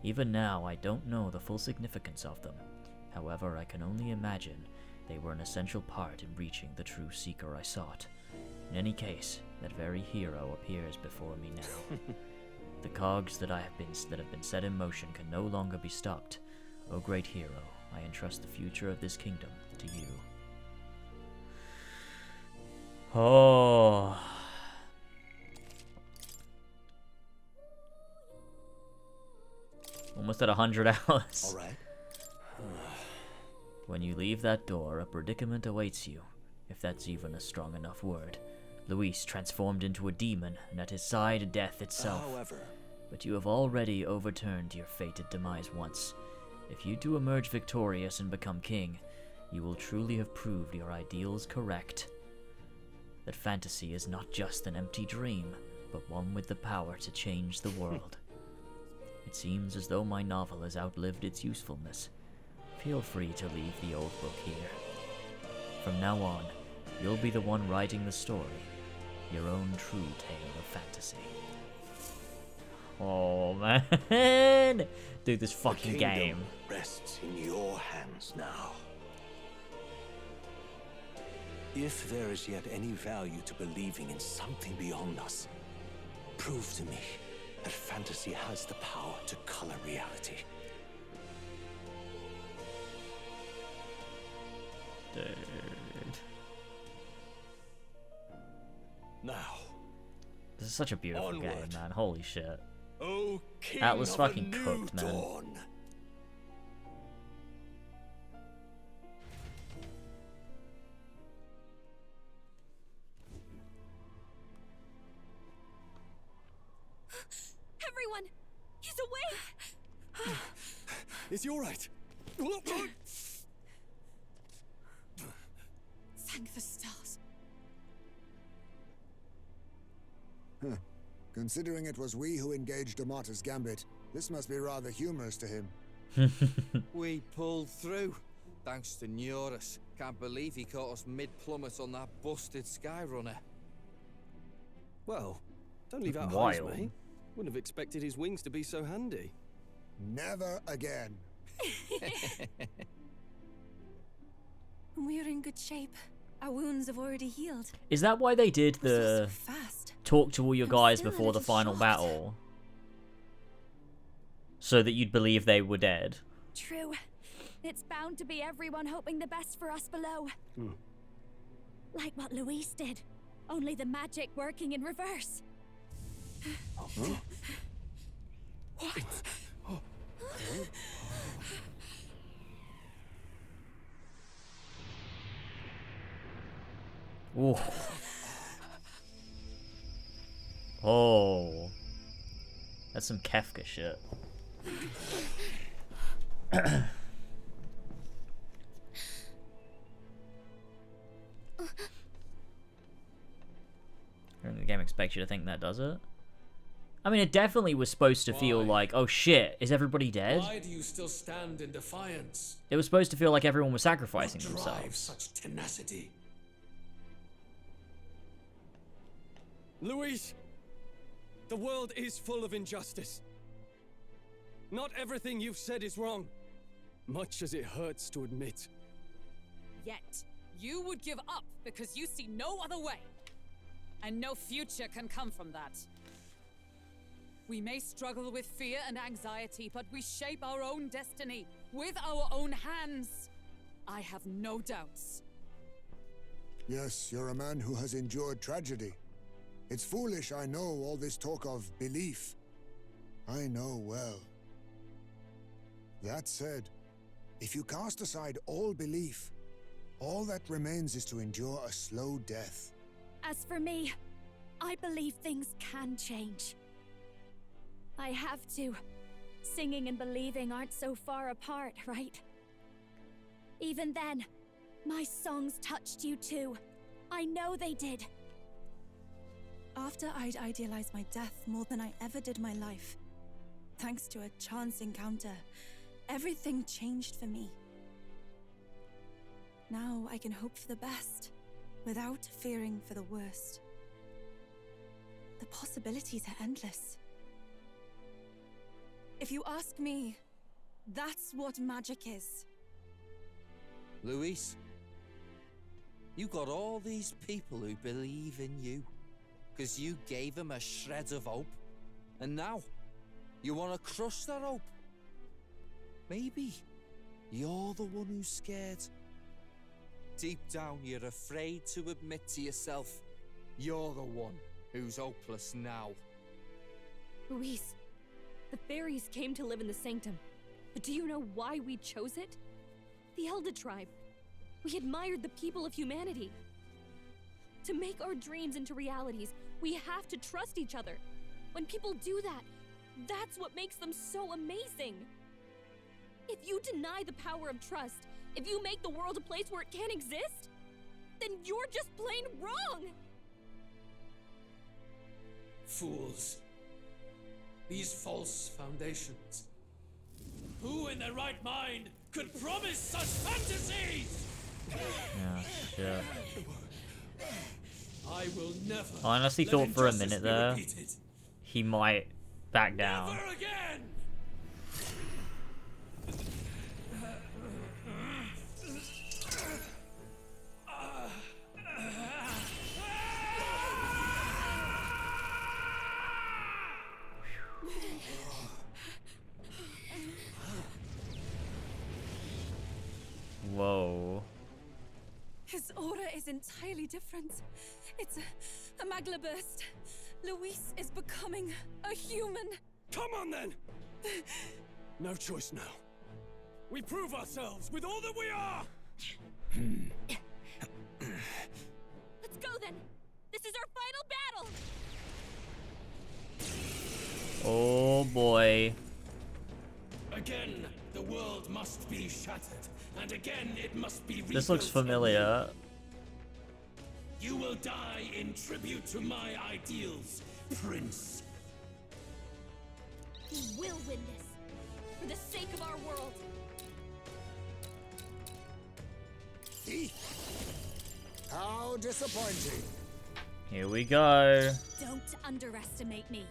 Even now, I don't know the full significance of them. However, I can only imagine they were an essential part in reaching the true seeker I sought. In any case, that very hero appears before me now. The cogs that have been set in motion can no longer be stopped. O great hero, I entrust the future of this kingdom to you. Oh. Almost at 100 hours. All right. When you leave that door, a predicament awaits you, if that's even a strong enough word. Luis transformed into a demon, and at his side, death itself. However, but you have already overturned your fated demise once. If you do emerge victorious and become king, you will truly have proved your ideals correct. That fantasy is not just an empty dream, but one with the power to change the world. It seems as though my novel has outlived its usefulness. Feel free to leave the old book here. From now on, you'll be the one writing the story, your own true tale of fantasy. Oh man! Dude, this fucking game rests in your hands now. If there is yet any value to believing in something beyond us, prove to me that fantasy has the power to color reality. Dude. Now, this is such a beautiful game, man. Holy shit. Oh, King Atlas of fucking a new cooked, man. dawn. Everyone! He's awake! Is he all right? Thank the stars. Huh. Considering it was we who engaged Amata's gambit, this must be rather humorous to him. We pulled through, thanks to Neurus. Can't believe he caught us mid-plummet on that busted Skyrunner. Well, don't leave out Wild. Hans, mate. Wouldn't have expected his wings to be so handy. Never again. We're in good shape. Our wounds have already healed. Is that why they did the Fast. talk to all your guys still a before the little final shocked. battle? So that you'd believe they were dead? True. It's bound to be everyone hoping the best for us below. Like what Luis did. Only the magic working in reverse. What? Ooh. Oh. That's some Kefka shit. The game expects you to think that, does it? I mean, it definitely was supposed to feel like, oh shit, is everybody dead? Why do you still stand in defiance? It was supposed to feel like everyone was sacrificing What drives themselves. such tenacity? Luis, the world is full of injustice. Not everything you've said is wrong. Much as it hurts to admit. Yet, you would give up because you see no other way. And no future can come from that. We may struggle with fear and anxiety, but we shape our own destiny with our own hands. I have no doubts. Yes, you're a man who has endured tragedy. It's foolish, I know, all this talk of belief. I know well. That said, if you cast aside all belief, all that remains is to endure a slow death. As for me, I believe things can change. I have to. Singing and believing aren't so far apart, right? Even then, my songs touched you too. I know they did. After I'd idealized my death more than I ever did my life, thanks to a chance encounter, everything changed for me. Now I can hope for the best, without fearing for the worst. The possibilities are endless. If you ask me, that's what magic is. Luis, you got all these people who believe in you, because you gave them a shred of hope, and now you want to crush that hope. Maybe you're the one who's scared. Deep down, you're afraid to admit to yourself you're the one who's hopeless now. Luis, the fairies came to live in the Sanctum. But do you know why we chose it? The Elder Tribe. We admired the people of humanity. To make our dreams into realities, we have to trust each other. When people do that, that's what makes them so amazing. If you deny the power of trust, if you make the world a place where it can't exist, then you're just plain wrong! Fools. These false foundations. Who in their right mind could promise such fantasies? Yeah, shit. I will never. I honestly let thought for a injustice minute be there repeated. he might back down. Never again! Whoa. His aura is entirely different. It's a magla burst. Luis is becoming a human. Come on then! No choice now. We prove ourselves with all that we are! Let's go then! This is our final battle! Oh boy. Again, the world must be shattered, and again it must be rebuilt. This looks familiar. You will die in tribute to my ideals, Prince. We will win this, for the sake of our world. How disappointing. Here we go. Don't underestimate me.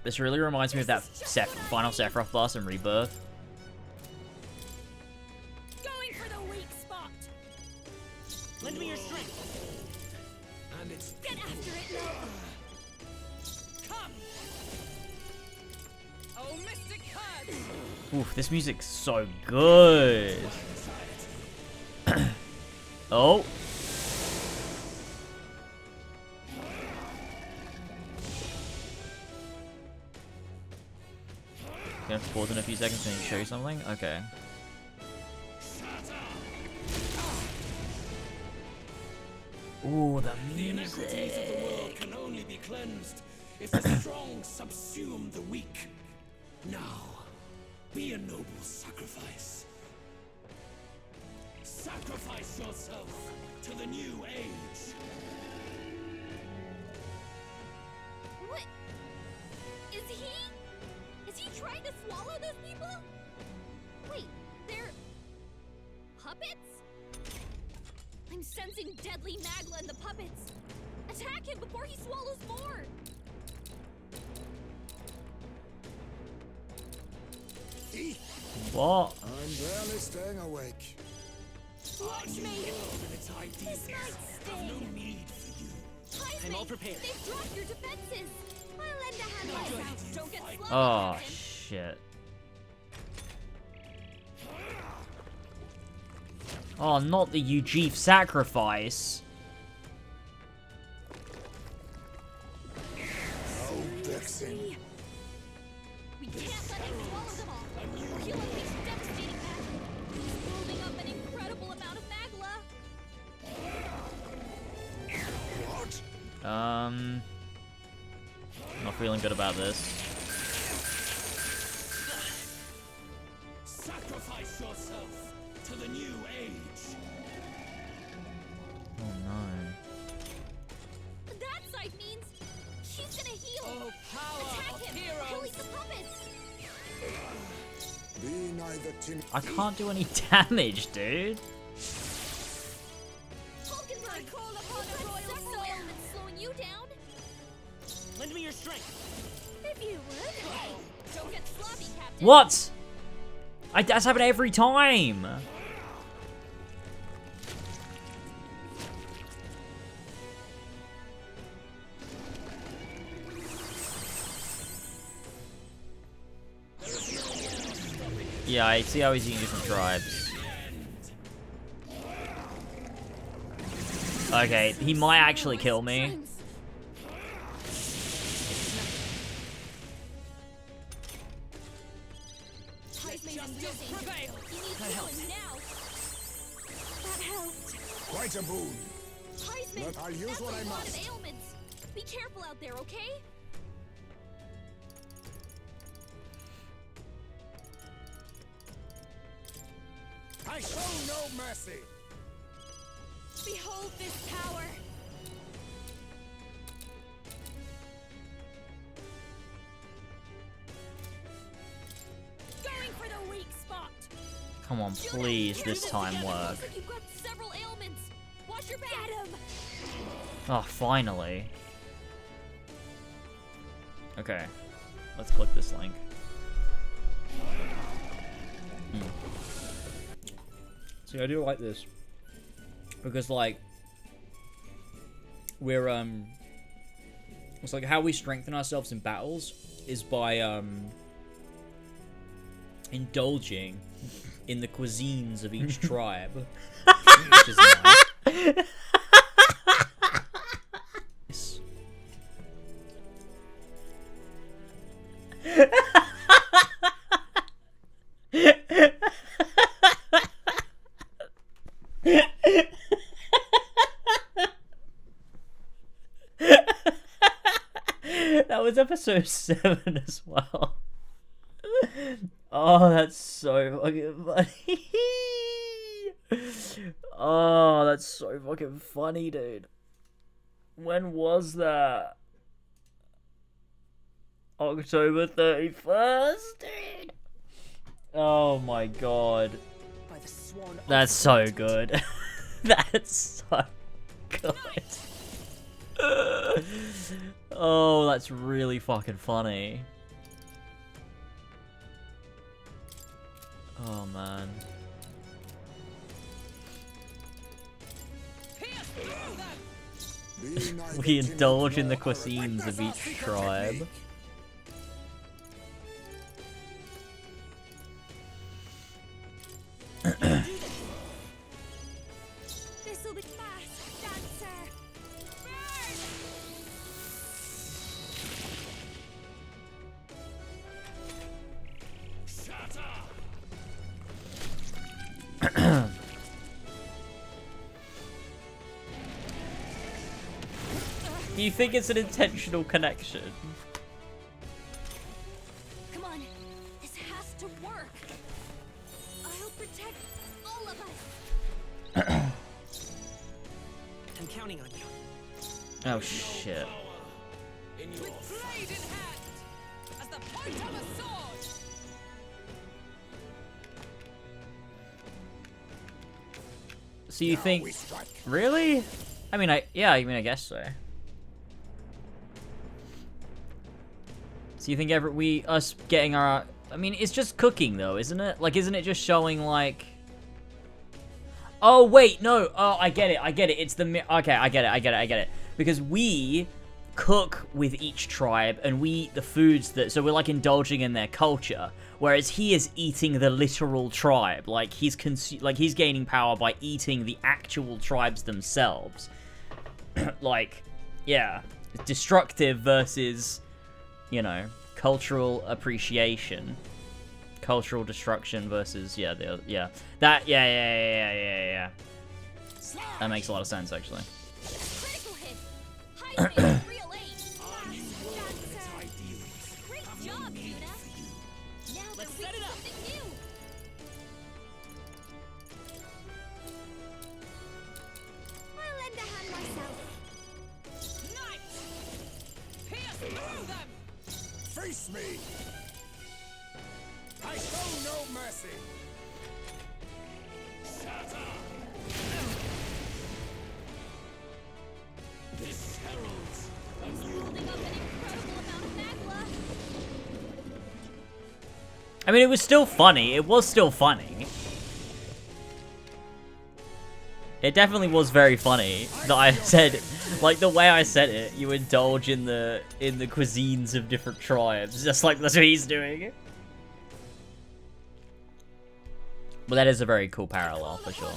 This really reminds me of that final Sephiroth boss in Rebirth. Going for the weak spot. Lend me your strength. And it's Get after it, Love. Come. Oh, Mr. Kurd. Oof, this music's so good. Oh. Gonna have to pause in a few seconds and show you something? Okay. Ooh, the music. The inequities of the world can only be cleansed if the strong subsume the weak. Now, be a noble sacrifice. Sacrifice yourself to the new age. What? Is he trying to swallow those people? Wait, they're puppets? I'm sensing deadly Magla in the puppets. Attack him before he swallows more. What? I'm barely staying awake. Watch me. This might sting. I'm all prepared. They've dropped your defenses. I'll lend a hand myself. Don't get slow. Oh, shit. Oh, not the Ujif sacrifice. Oh, vexing. We can't let him swallow them all, or he'll unleash devastating magic. He's building up an incredible amount of Magla. What? Not feeling good about this. Sacrifice yourself to the new age. Oh no. That side means he's gonna heal. Oh, power Attack of him. heroes. He'll eat the puppets. Be neither timid. I can't do any damage, dude. Hulkenberg, call upon the royal ailments slowing you down. Lend me your strength. If you would. Don't get sloppy, Captain. What? That's happened every time. Yeah, I see how he's using different tribes. Okay, he might actually kill me. Quite a boon. Heisman, But I'll use that's what a I lot must. of ailments. Be careful out there, okay? I show no mercy. Behold this power. Going for the weak spot. Come on, please, this time work. Looks like you've got several ailments. Watch your back. Get him. Oh, finally. Okay, let's click this link. See, I do like this because, like, we're it's like how we strengthen ourselves in battles is by indulging in the cuisines of each tribe, which is nice. That was episode 7 as well. Oh, that's so fucking funny. Oh, that's so fucking funny, dude. When was that? October 31st, dude. Oh my god. That's so good. That's so good. Oh, that's really fucking funny. Oh man. We indulge in the cuisines of each tribe. This'll be fast, dancer. Do you think it's an intentional connection? Come on, this has to work. I'll protect all of us. I'm counting on you. Oh shit. With blade in hand, as the point of a sword. So you think... Really? I mean, I guess so. So you think us getting our... I mean, it's just cooking though, isn't it? Like, isn't it just showing like... Oh, wait, no. Oh, I get it. It's the... Okay, I get it. Because we cook with each tribe and we eat the foods that... So we're like indulging in their culture. Whereas he is eating the literal tribe. Like, he's gaining power by eating the actual tribes themselves. Like, yeah. Destructive versus... You know, cultural appreciation, cultural destruction versus That That makes a lot of sense actually. Critical hit. High stakes, real aid. Great job, Yuna. Now let's set it up. Something new. I'll lend a hand myself. Nice. Pierce through them. Face me! I show no mercy! This heralds a It's holding up an incredible amount of magma. I mean, it was still funny. It was still funny. It definitely was very funny that I said, like the way I said it, you indulge in the cuisines of different tribes, just like that's what he's doing. But that is a very cool parallel for sure.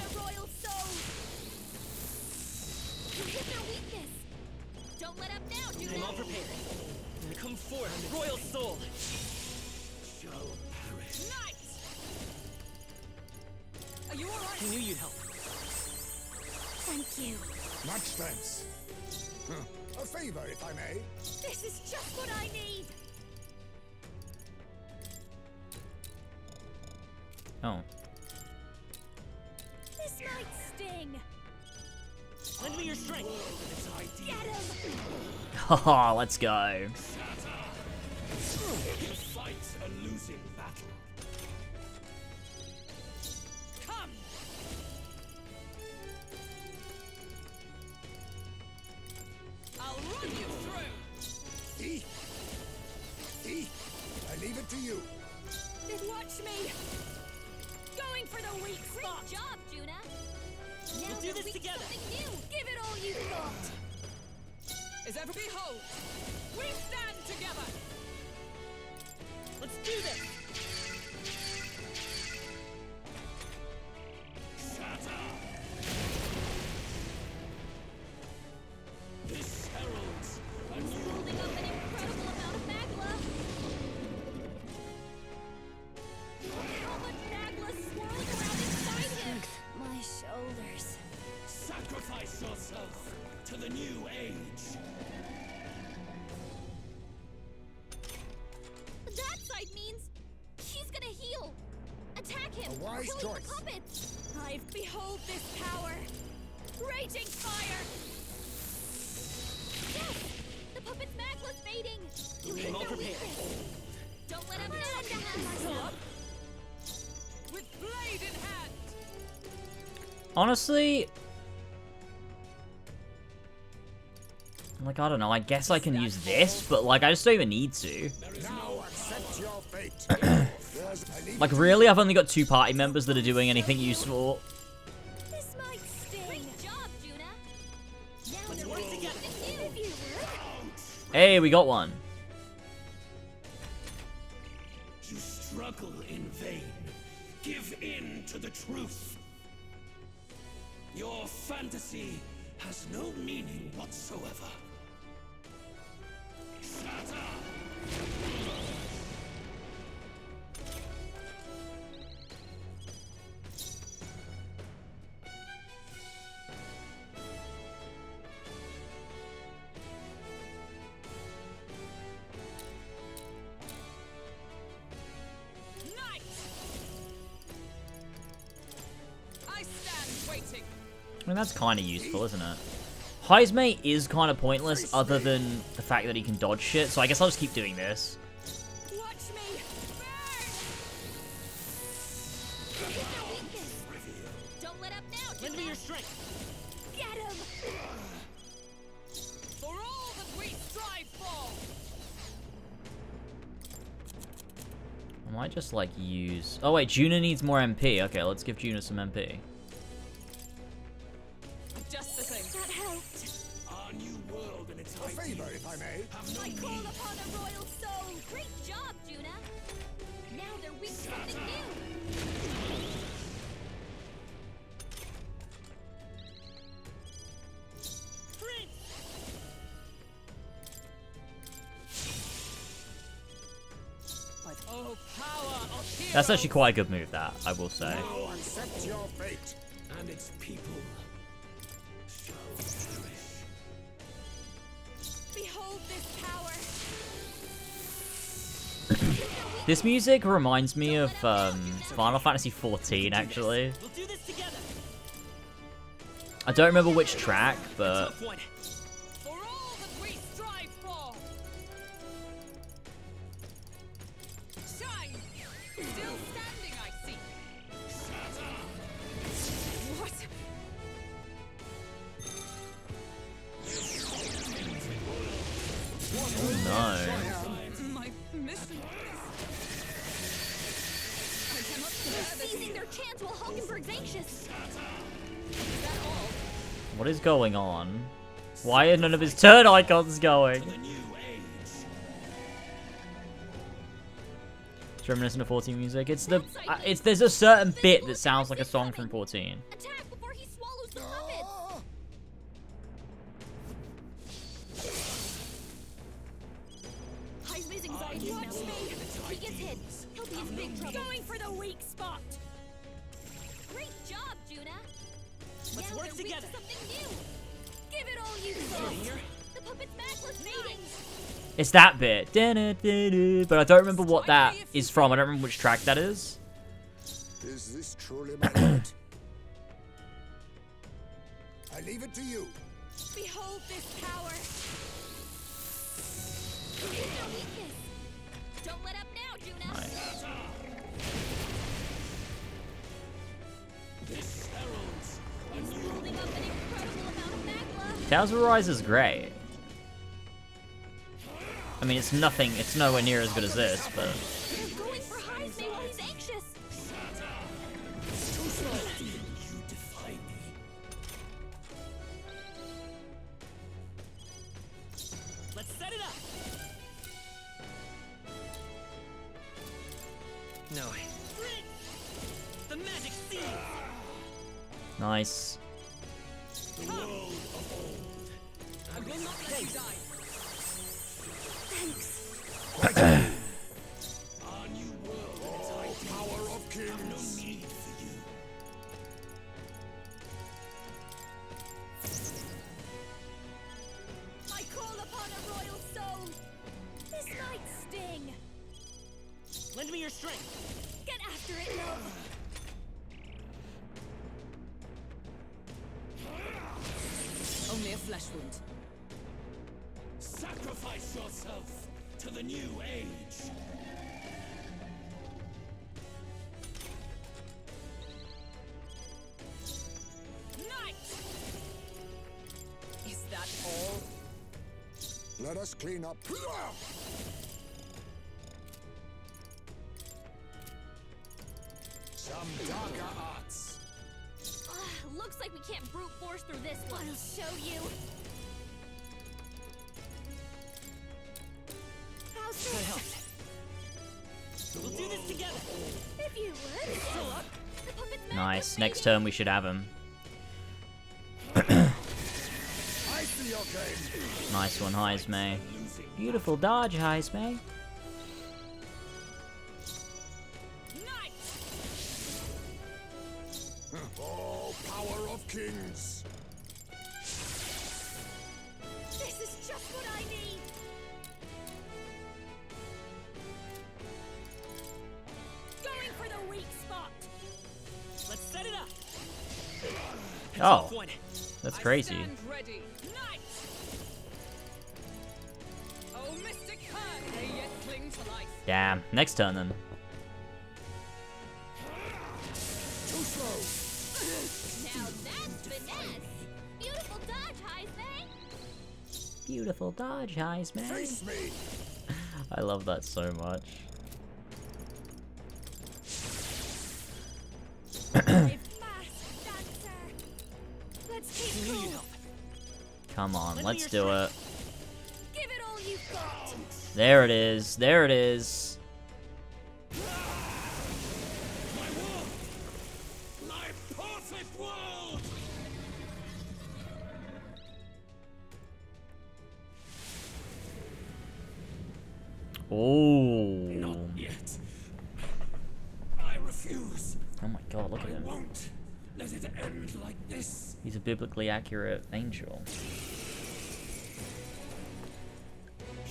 Don't let up now, I'm Yuna. all prepared. Come forth, royal soul. shall perish. Nice. Are you alright? I knew you'd help. Thank you. Much thanks. A favor, if I may. This is just what I need. Oh. This might sting. Lend me your strength. Get him. Haha, let's go. You fight a losing battle. Come. I'll run you through. I leave it to you. Then watch me. Going for the weak spot. Great job, Juna. Now We'll do this together. Something new. Give it all you've got. Is ever behold? We stand together. Let's do this. This heralds a It's new holding up an incredible amount of magma. How much magma swirls around inside him? My shoulders. sacrifice yourself to the new age. That side means choice. Puppets! Behold this power! Raging fire! Yes! The puppet's magla's fading! You hit their weakness! Don't let him know! With blade in hand! Honestly, like, I don't know, I guess I can use this, but like, I just don't even need to. Now accept your fate. Like, really, I've only got 2 party members that are doing anything useful. This might sting! Great job, Juna! Now let's work together! Hey, we got one. You struggle in vain. Give in to the truth. Your fantasy has no meaning whatsoever. Shatter! I mean, that's kind of useful, isn't it? Heismate is kind of pointless other than the fact that he can dodge shit, so I guess I'll just keep doing this. Watch me! Don't let up now, Lend me your strength. Get him! For all that we strive for! I might just, like, use... Oh, wait, Juna needs more MP. Okay, let's give Juna some MP. Just the thing. That helped. Our new world and its A favor, if I may. I call upon a royal soul. Great job, Juna. Now they're weak to something new. Oh, power of That's actually quite a good move, that, I will say. Now accept your fate. and its people shall perish. Behold this power. This music reminds me of Final Fantasy XIV, actually. We'll do this together. I don't remember which track, but... For all that we strive for. Shine. Still standing, I see. What? Oh no. My mission. They're seizing their chance while Hulkenberg's anxious. What is going on? Why are none of his turn icons going? It's reminiscent of 14 music. It's the there's a certain bit that sounds like a song from 14. Attack before he swallows the puppets. Heisman's anxiety is mounting. He gets hit. He'll be in big trouble. Going for the weak spot. Great job, Juna. Let's Now work they're weak together. to something new. Give it all you got. The puppet's backless fading. It's that bit. But I don't remember what that is from. I don't remember which track that is. Is this truly my right? I leave it to you. Behold this power. Hit their weakness. Don't let up now, Juna. This heralds a He's new building up an incredible amount of magma. Tales of Rise is great. I mean, it's nothing. It's nowhere near as good as this, but... They're going for Heisman while he's anxious. Too slow. You defy me. Let's set it up. No. The magic seed. Nice. The world of old. I will not let you die. Thanks. Our new world and its ideals Power of kings. have no need for you. I call upon a royal soul. This might sting. Lend me your strength. Get after it, love. flesh wound. Sacrifice yourself to the new age. Knight! Is that all? Let us clean up. Some darker arts. Looks like we can't brute force through this one. I'll show you. How's Can I this? help? We'll do this together. If you would. Still up? The puppet's Nice. Next turn we should have him. I see your game. Nice one, Heismay. Beautiful dodge, Heismay. Oh, power of kings. This is just what I need. Going for the weak spot. Let's set it up. Oh, Point. that's crazy. Stand ready. Knight! Oh, mystic hand, they yet cling to life. Damn. Next turn then. Too slow. Now that's finesse. Beautiful dodge, Heismay. Beautiful dodge, Heismay. Face me. I love that so much. Let's keep cool. Come on, let's do it. Give it all you've got. There it is. There it is. My world. My perfect world. Oh. Not yet. I refuse. Oh my god, look at I him. won't let it end like this. He's a biblically accurate angel.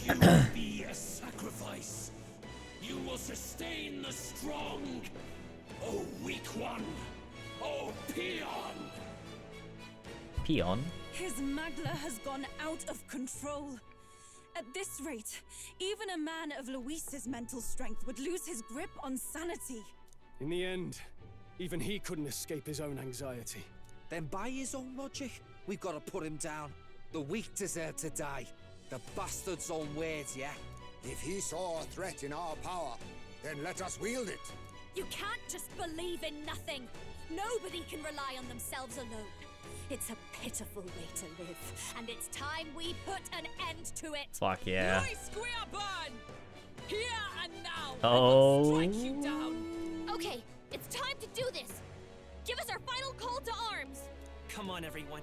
You will be a sacrifice. You will sustain the strong. Oh, weak one. Oh, peon. Peon? His Magla has gone out of control. At this rate, even a man of Luis's mental strength would lose his grip on sanity. In the end, even he couldn't escape his own anxiety. Then by his own logic, we've got to put him down. The weak deserve to die. The bastard's own words, yeah? If he saw a threat in our power, then let us wield it. You can't just believe in nothing. Nobody can rely on themselves alone. It's a pitiful way to live, and it's time we put an end to it. Fuck yeah. Luis Guiaban! Here and now! Oh. I will strike you down! Okay, it's time to do this. Give us our final call to arms. Come on, everyone.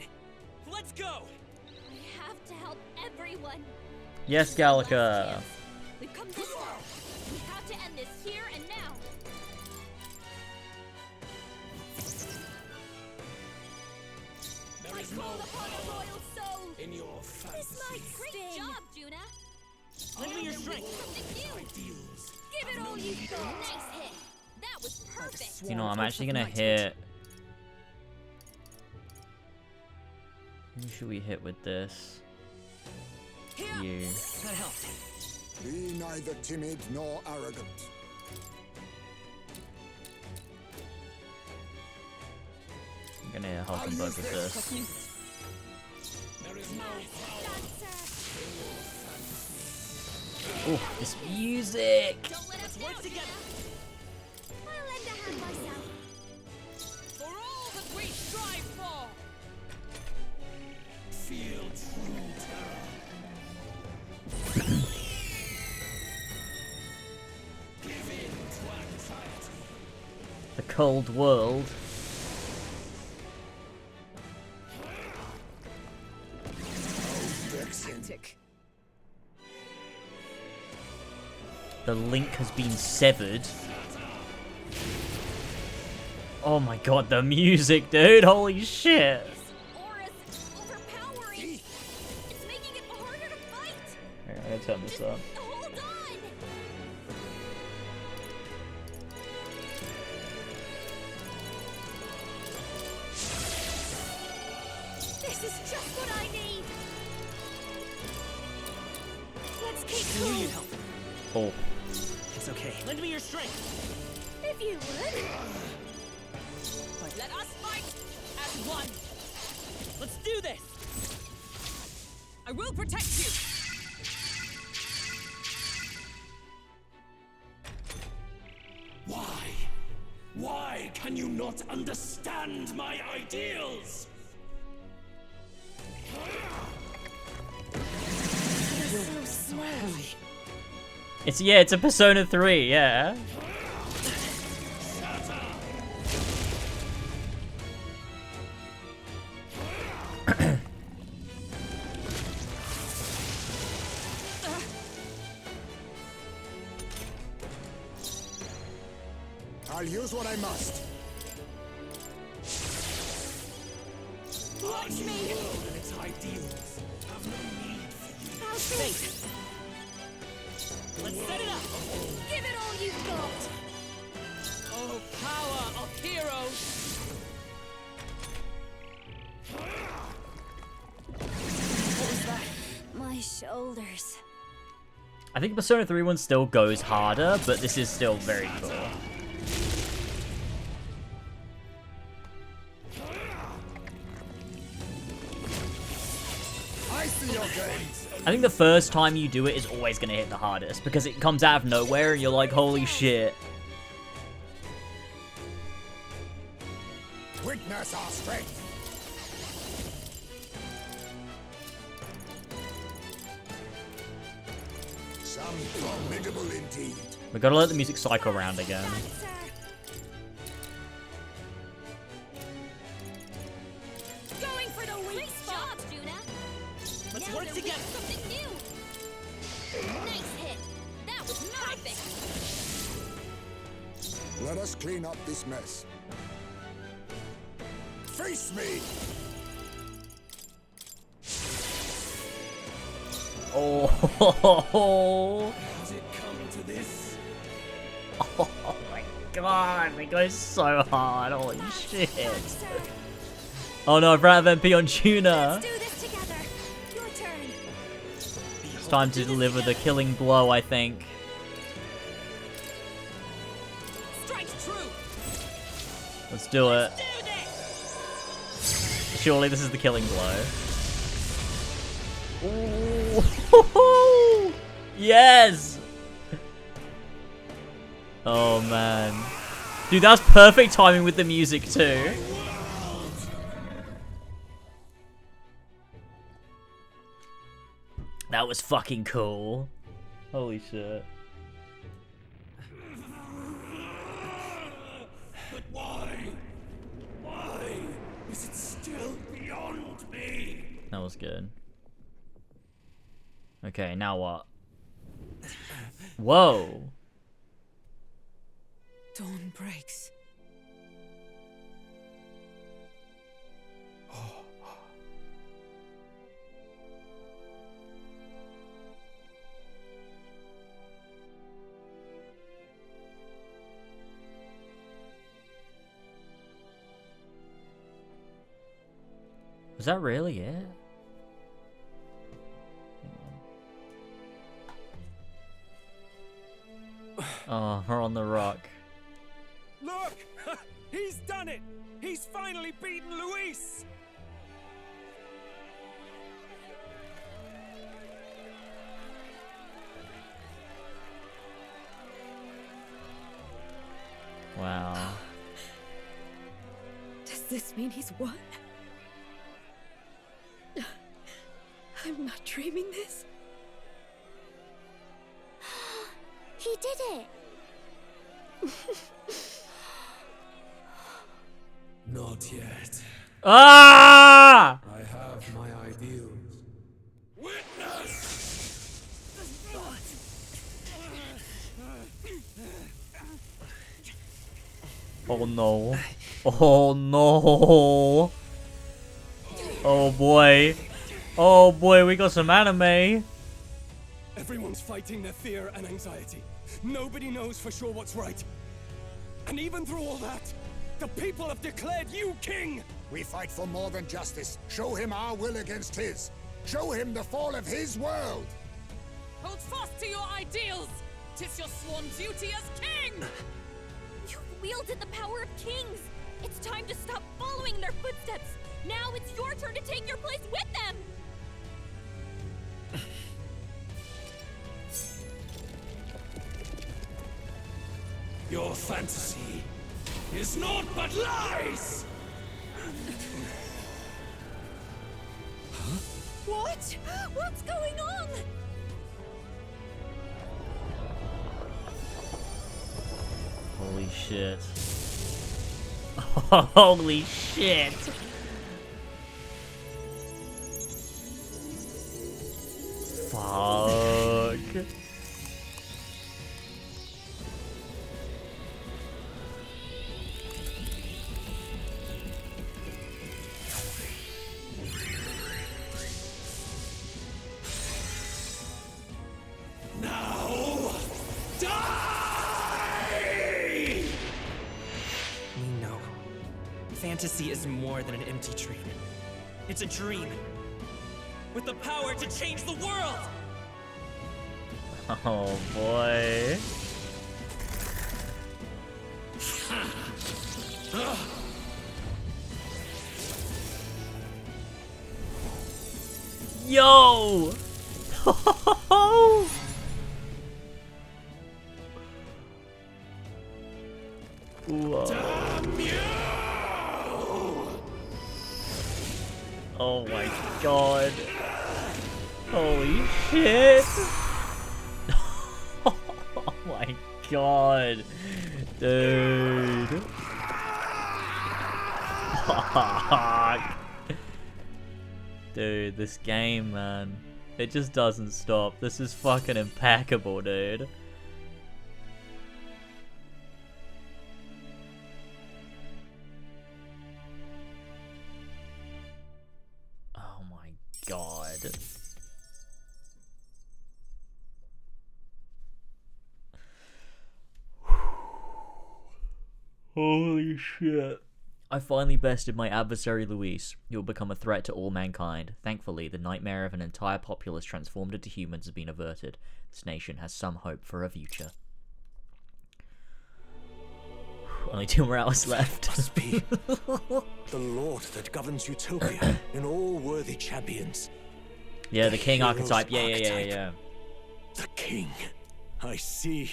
Let's go. I have to help everyone. Yes, Gallica. We've come this far. We have to end this here and now. There I is no call upon a royal soul. in your fantasy. Great job, Juna. Lend me your strength. Something new. Ideals. Give it all you've got. Nice hit. That was perfect. You know, I'm actually gonna hit. Who should we hit with this? You. That helped. Be neither timid nor arrogant. I'm gonna help him both with this. There is no Oh, this music! Let's work together. I'll lend a hand myself. For all that we strive for! feel true terror. Give in to anxiety. The cold world. Tactic. The link has been severed. Oh my god, the music, dude! Holy shit! It's making it harder to fight. Here, I'm gonna turn this up. Hold on. This This is just what I need. Let's keep I knew going. you'd help. Oh. It's okay. Lend me your strength. If you would. Let us fight as one. Let's do this. I will protect you. Why? Why can you not understand my ideals? You're so slow. It's a Persona 3, yeah. I'll use what I must. Watch me. And its ideals have no need for you. How's Thanks. Let's set it up. Give it all you've got. Oh, power of heroes. What was that? My shoulders. I think Persona 3 one still goes harder, but this is still very cool. I see your game. I think the first time you do it is always going to hit the hardest, because it comes out of nowhere and you're like, holy shit. Witness our strength. Some formidable indeed. We gotta let the music cycle around again. Going for the weak spot, Juna. Let's Now work they're together. with something new. Nice hit. That was perfect. Let us clean up this mess. Face me! Oh, Has it come to this? oh my god, they go so hard, holy shit. Oh no, I've ran out of MP on Tuna. Do this together. Your turn. It's time to deliver the killing blow, I think. Strikes true. Let's do it. Surely this is the killing blow. Ooh. Yes! Oh man. Dude, that was perfect timing with the music too. That was fucking cool. Holy shit. But why? Why is it still beyond me? That was good. Okay, now what? Whoa. Dawn breaks. Was that really it? Oh, we're on the rock. Look! He's done it! He's finally beaten Luis! Wow. Does this mean he's won? I'm not dreaming this. He did it. Not yet. Ah! I have my ideals. Witness! Oh no. Oh no. Oh boy. Oh boy, we got some anime. Everyone's fighting their fear and anxiety. Nobody knows for sure what's right. And even through all that, The people have declared you king! We fight for more than justice. Show him our will against his. Show him the fall of his world! Hold fast to your ideals! 'Tis your sworn duty as king! You've wielded the power of kings! It's time to stop following in their footsteps! Now it's your turn to take your place with them! Your fantasy is naught but lies! What? What's going on? Holy shit. Holy shit. Fuck. Now, die! We know. Fantasy is more than an empty dream. It's a dream with the power to change the world! Oh boy. Yo! Whoa. Oh my god. Holy shit. Oh my god. Dude. Fuck. Dude, this game, man. It just doesn't stop. This is fucking impeccable, dude. Oh my god. Holy shit. I finally bested my adversary Luis. You'll become a threat to all mankind. Thankfully, the nightmare of an entire populace transformed into humans has been averted. This nation has some hope for a future. Only 2 more hours left. Must be the Lord that governs Utopia in all worthy champions. Yeah, the king archetype. Yeah. The king. I see.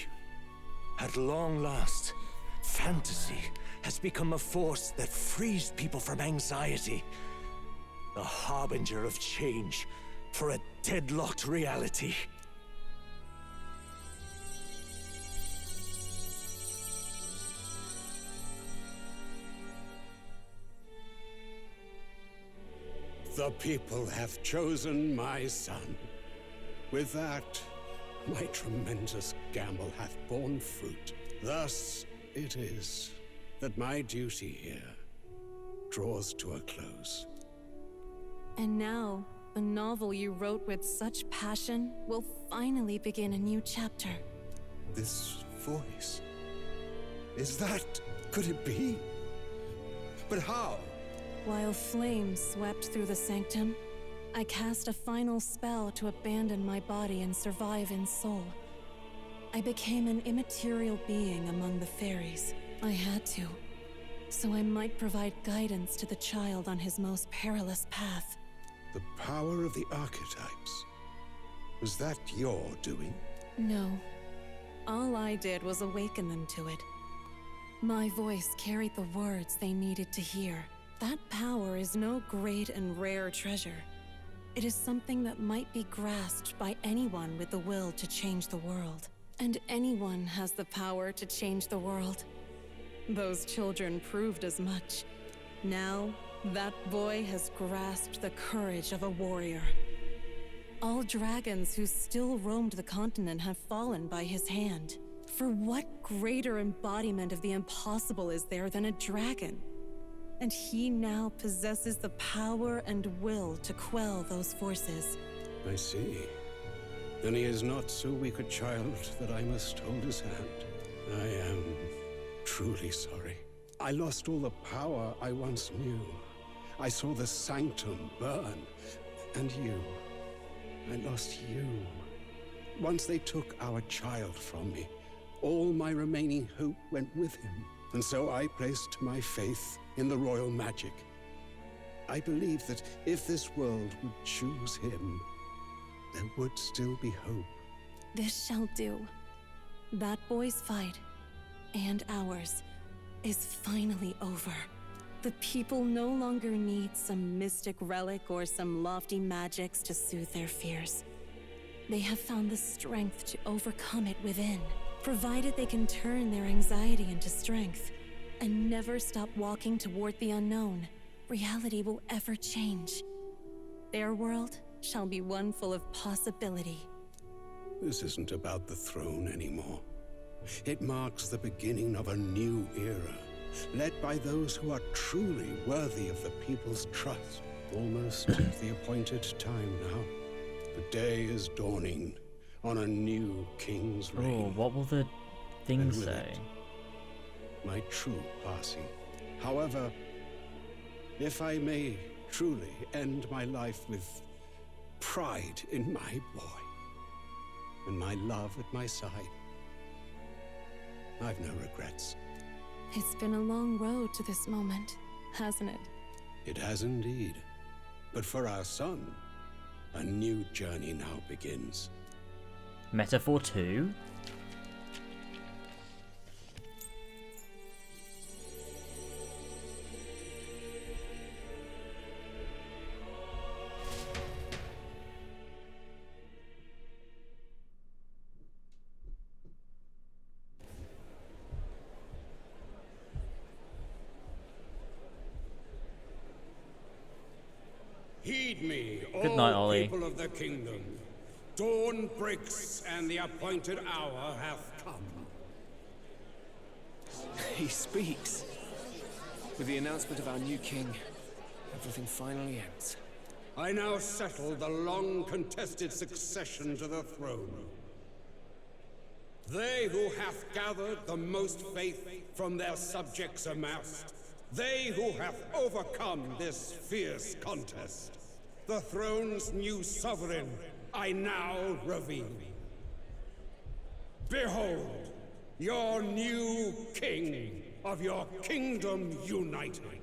At long last, fantasy has become a force that frees people from anxiety. A harbinger of change for a deadlocked reality. The people have chosen my son. With that, my tremendous gamble hath borne fruit. Thus it is that my duty here draws to a close. And now, the novel you wrote with such passion will finally begin a new chapter. This voice. Is that... could it be? But how? While flames swept through the sanctum, I cast a final spell to abandon my body and survive in soul. I became an immaterial being among the fairies. I had to, so I might provide guidance to the child on his most perilous path. The power of the archetypes. Was that your doing? No. All I did was awaken them to it. My voice carried the words they needed to hear. That power is no great and rare treasure. It is something that might be grasped by anyone with the will to change the world. And anyone has the power to change the world. Those children proved as much. Now, that boy has grasped the courage of a warrior. All dragons who still roamed the continent have fallen by his hand. For what greater embodiment of the impossible is there than a dragon? And he now possesses the power and will to quell those forces. I see. Then he is not so weak a child that I must hold his hand. I am truly sorry. I lost all the power I once knew. I saw the sanctum burn. And you. I lost you. Once they took our child from me, all my remaining hope went with him. And so I placed my faith in the royal magic. I believe that if this world would choose him, there would still be hope. This shall do. That boy's fight, and ours, is finally over. The people no longer need some mystic relic or some lofty magics to soothe their fears. They have found the strength to overcome it within, provided they can turn their anxiety into strength and never stop walking toward the unknown. Reality will ever change. Their world shall be one full of possibility. This isn't about the throne anymore. It marks the beginning of a new era, led by those who are truly worthy of the people's trust. Almost the appointed time now. The day is dawning on a new king's reign. Oh, what will the thing And with say? it, my true passing. However, if I may truly end my life with pride in my boy and my love at my side, I've no regrets. It's been a long road to this moment, hasn't it? It has indeed. But for our son, a new journey now begins. Metaphor 2? Heed me, Good night, all Ollie. people of the kingdom. Dawn breaks and the appointed hour hath come. He speaks. With the announcement of our new king, everything finally ends. I now settle the long-contested succession to the throne. They who hath gathered the most faith from their subjects amassed, they who hath overcome this fierce contest, the throne's new sovereign, I now reveal. Behold, your new king of your kingdom united.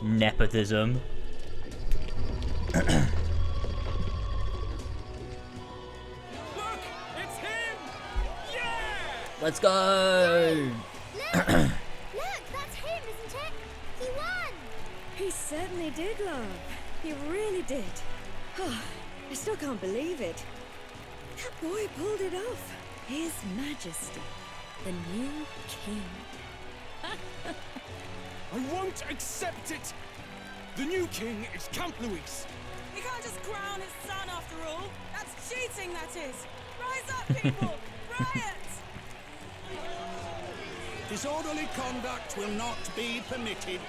Nepotism. It's him! Yeah! Let's go! Look, that's him, isn't it? He won! He certainly did, love. He really did. I still can't believe it. That boy pulled it off. His Majesty, the new king. I won't accept it! The new king is Count Luis. He can't just crown his son after all. That's cheating, that is. Rise up, people! Riot! Disorderly conduct will not be permitted.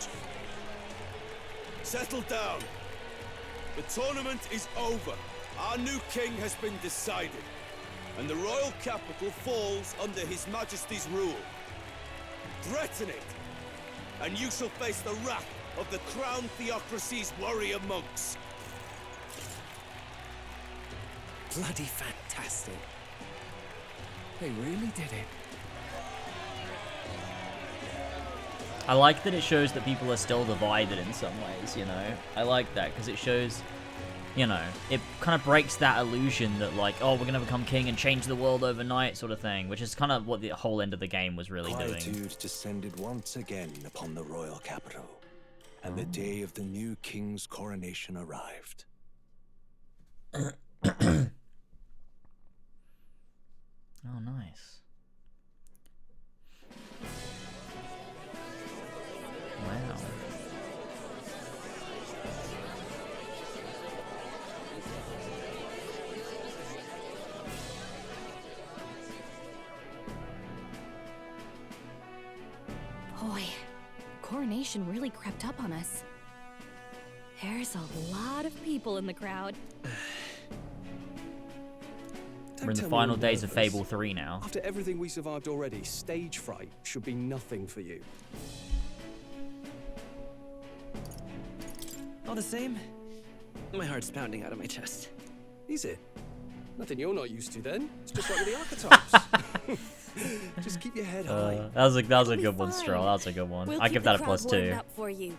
Settle down. The tournament is over. Our new king has been decided, and the royal capital falls under His Majesty's rule. Threaten it, and you shall face the wrath of the Crown Theocracy's warrior monks. Bloody fantastic. They really did it. I like that it shows that people are still divided in some ways, you know? I like that, because it shows, you know, it kind of breaks that illusion that, like, oh, we're going to become king and change the world overnight sort of thing, which is kind of what the whole end of the game was really doing. Quietude descended once again upon the royal capital, and the day of the new king's coronation arrived. Oh, nice. Wow. Boy, coronation really crept up on us. There's a lot of people in the crowd. We're in the tell me final you're days of nervous. Fable 3 now. After everything we survived already, stage fright should be nothing for you. All the same, my heart's pounding out of my chest. Is it? Nothing you're not used to then. It's just like with the archetypes. Just keep your head high. That was a good one, Stroll. That was a good one. We'll I keep give the that a crowd +2. warmed up for you.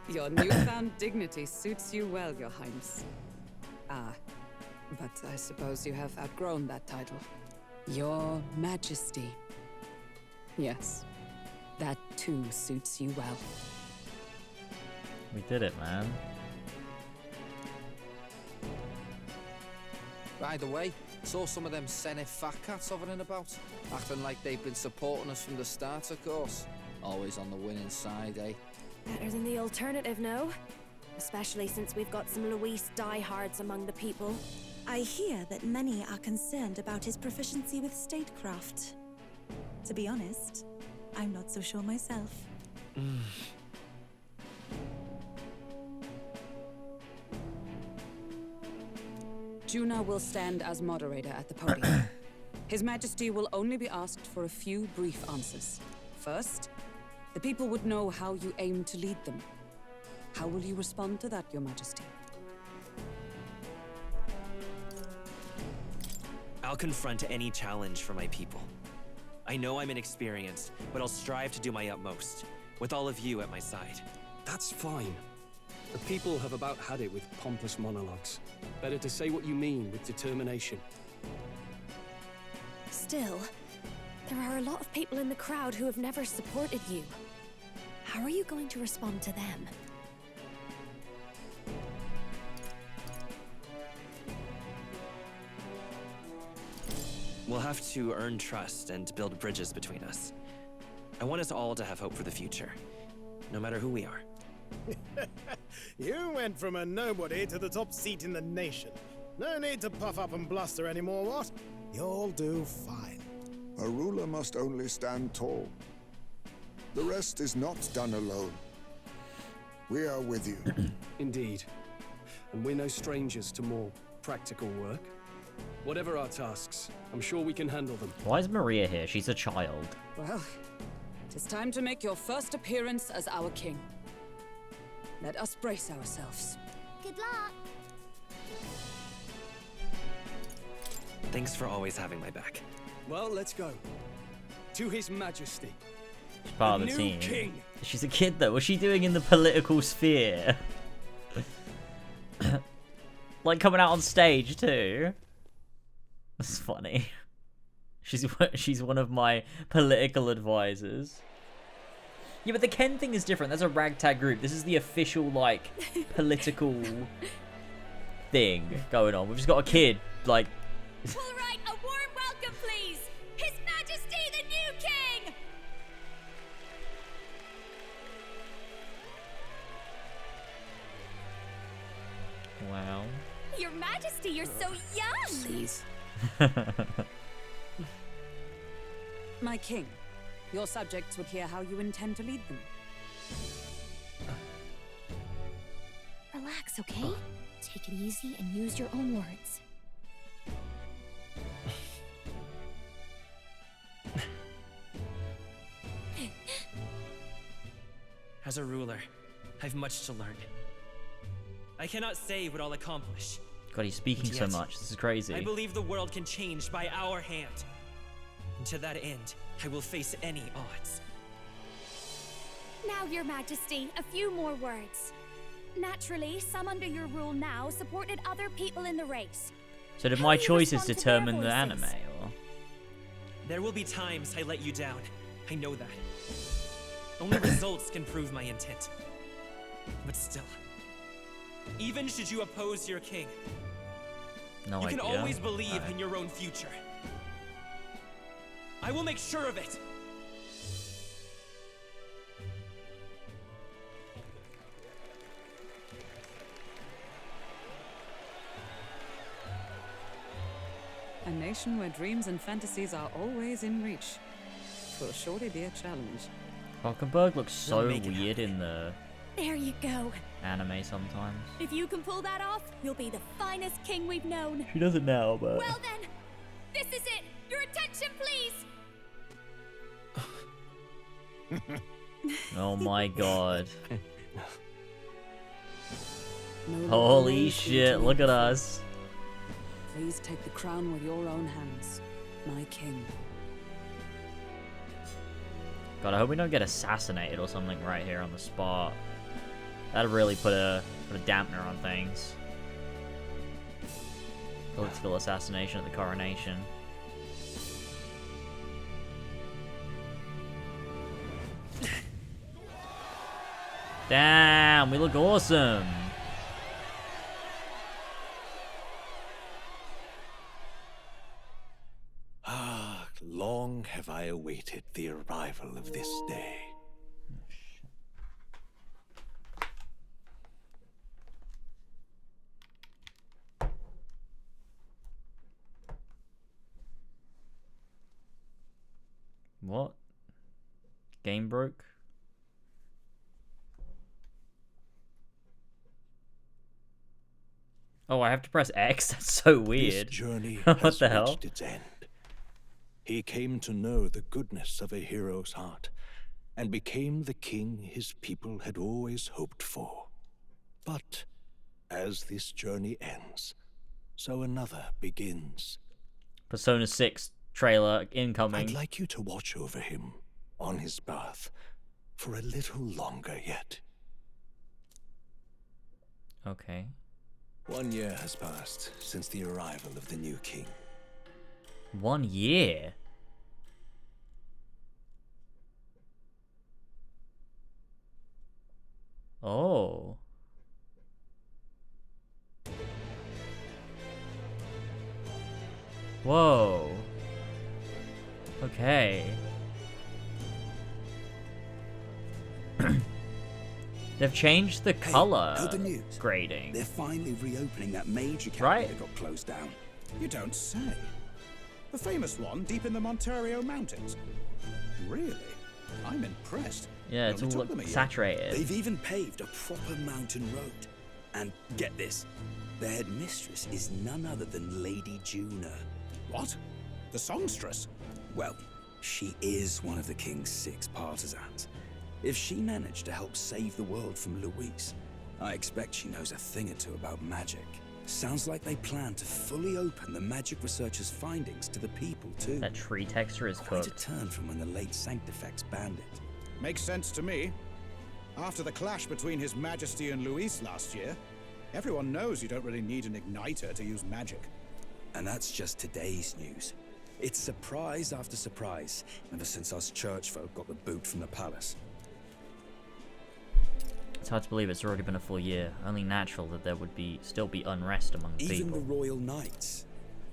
Your newfound dignity suits you well, Your Highness. Ah, but I suppose you have outgrown that title. Your Majesty. Yes, that too suits you well. We did it, man. By the way, saw some of them Senate fat cats hovering about, acting like they've been supporting us from the start, of course. Always on the winning side, eh? Better than the alternative, no? Especially since we've got some Luis diehards among the people. I hear that many are concerned about his proficiency with statecraft. To be honest, I'm not so sure myself. Juna will stand as moderator at the podium. His Majesty will only be asked for a few brief answers. First, the people would know how you aim to lead them. How will you respond to that, Your Majesty? I'll confront any challenge for my people. I know I'm inexperienced, but I'll strive to do my utmost, with all of you at my side. That's fine. The people have about had it with pompous monologues. Better to say what you mean with determination. Still, there are a lot of people in the crowd who have never supported you. How are you going to respond to them? We'll have to earn trust and build bridges between us. I want us all to have hope for the future, no matter who we are. You went from a nobody to the top seat in the nation. No need to puff up and bluster anymore, what? You'll do fine. A ruler must only stand tall. The rest is not done alone. We are with you. Indeed. And we're no strangers to more practical work. Whatever our tasks, I'm sure we can handle them. Why is Maria here? She's a child. Well, it is time to make your first appearance as our king. Let us brace ourselves. Good luck. Thanks for always having my back. Well, let's go. To His Majesty. She's part of the new team. king. She's a kid though. What's she doing in the political sphere? Like coming out on stage too. That's funny. She's one of my political advisors. Yeah, but the Ken thing is different. That's a ragtag group. This is the official, like, political thing going on. We've just got a kid, like... All right, a warm welcome, please! His Majesty the new king! Wow. Your Majesty, you're so young! Please. My king, your subjects would hear how you intend to lead them. Relax, okay? Take it easy and use your own words. As a ruler, I've much to learn. I cannot say what I'll accomplish. God, he's speaking so Yet, much. This is crazy. I believe the world can change by our hand. And to that end, I will face any odds. Now, Your Majesty, a few more words. Naturally, some under your rule now supported other people in the race. So did How my do you choices respond to their determine the voices? anime, or...? There will be times I let you down. I know that. Only results can prove my intent. But still, even should you oppose your king, No you idea. can always believe Alright. in your own future. I will make sure of it. A nation where dreams and fantasies are always in reach. Will surely be a challenge. Valkenburg looks so We'll make it weird in the There you go. anime sometimes. If you can pull that off, you'll be the finest king we've known. She does it now, but... Well then, This is it! Your attention, please! Oh my god. No Holy longer shit, look at us. Please take the crown with your own hands, my king. God, I hope we don't get assassinated or something right here on the spot. That'd really put a dampener on things. Political assassination at the coronation. Damn, we look awesome. Ah, long have I awaited the arrival of this day. What? Game broke? Oh, I have to press X? That's so weird. This journey What has the hell? reached its end. He came to know the goodness of a hero's heart, and became the king his people had always hoped for. But as this journey ends, so another begins. Persona 6 trailer incoming. I'd like you to watch over him on his path for a little longer yet. Okay. 1 year has passed since the arrival of the new king. 1 year? Oh. Whoa. Okay. They've changed the color heard the news? grading. They're finally reopening that mage academy Right. that got closed down. You don't say. The famous one deep in the Montario Mountains. Really? I'm impressed. Yeah, it's Only all took them a year. saturated. They've even paved a proper mountain road. And get this, the headmistress is none other than Lady Juna. What? The songstress? Well, she is one of the king's 6 partisans. If she managed to help save the world from Luis, I expect she knows a thing or two about magic. Sounds like they plan to fully open the magic researchers' findings to the people, too. That tree texture is Quite cooked. a turn from when the late Sanctifex banned it. Makes sense to me. After the clash between His Majesty and Luis last year, everyone knows you don't really need an igniter to use magic. And that's just today's news. It's surprise after surprise, ever since us church folk got the boot from the palace. It's hard to believe it's already been a full year. Only natural that there would still be unrest among the Even people. the royal knights.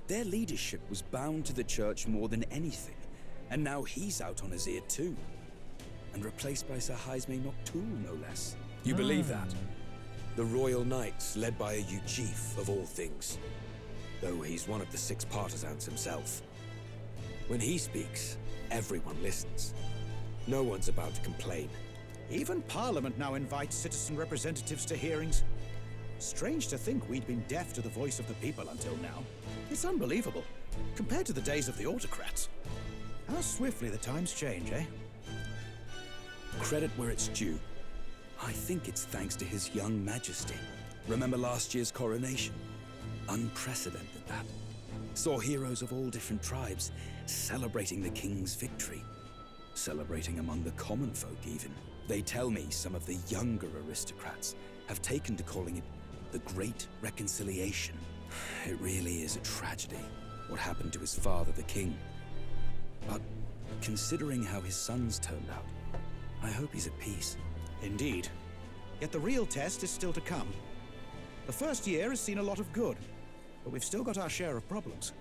Their leadership was bound to the church more than anything. And now he's out on his ear too. And replaced by Sir Jaime Noctul, no less. You believe that? The Royal Knights, led by a Ujif of all things. Though he's one of the 6 partisans himself. When he speaks, everyone listens. No one's about to complain. Even Parliament now invites citizen representatives to hearings. Strange to think we'd been deaf to the voice of the people until now. It's unbelievable, compared to the days of the autocrats. How swiftly the times change, eh? Credit where it's due. I think it's thanks to his young majesty. Remember last year's coronation? Unprecedented, that. Saw heroes of all different tribes celebrating the king's victory. Celebrating among the common folk, even. They tell me some of the younger aristocrats have taken to calling it the Great Reconciliation. It really is a tragedy, what happened to his father, the king. But considering how his sons turned out, I hope he's at peace. Indeed. Yet the real test is still to come. The first year has seen a lot of good, but we've still got our share of problems.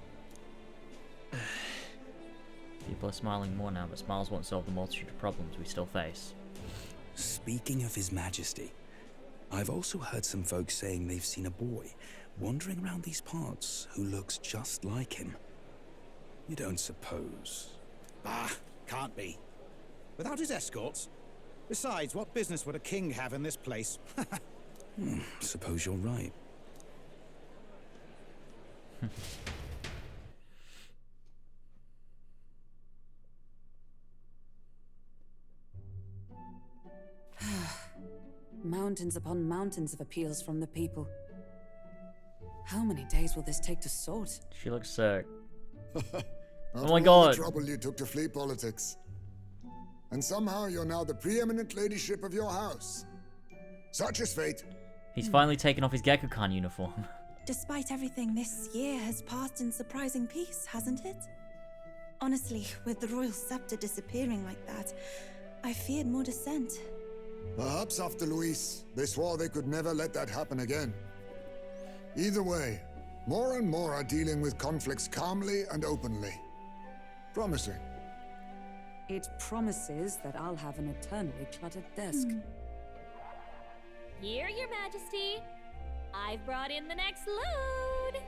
People are smiling more now, but smiles won't solve the multitude of problems we still face. Speaking of his majesty, I've also heard some folks saying they've seen a boy wandering around these parts who looks just like him. You don't suppose? Bah, can't be. Without his escorts? Besides, what business would a king have in this place? Suppose you're right. mountains upon mountains of appeals from the people. How many days will this take to sort? She looks sick. Oh my god. The trouble you took to flee politics. And somehow you're now the preeminent ladyship of your house. Such is fate. He's finally taken off his Gekko-kan uniform. Despite everything, this year has passed in surprising peace, hasn't it? Honestly, with the royal scepter disappearing like that, I feared more dissent. Perhaps after Luis, they swore they could never let that happen again. Either way, more and more are dealing with conflicts calmly and openly. Promising. It promises that I'll have an eternally cluttered desk. Here, Your Majesty. I've brought in the next load.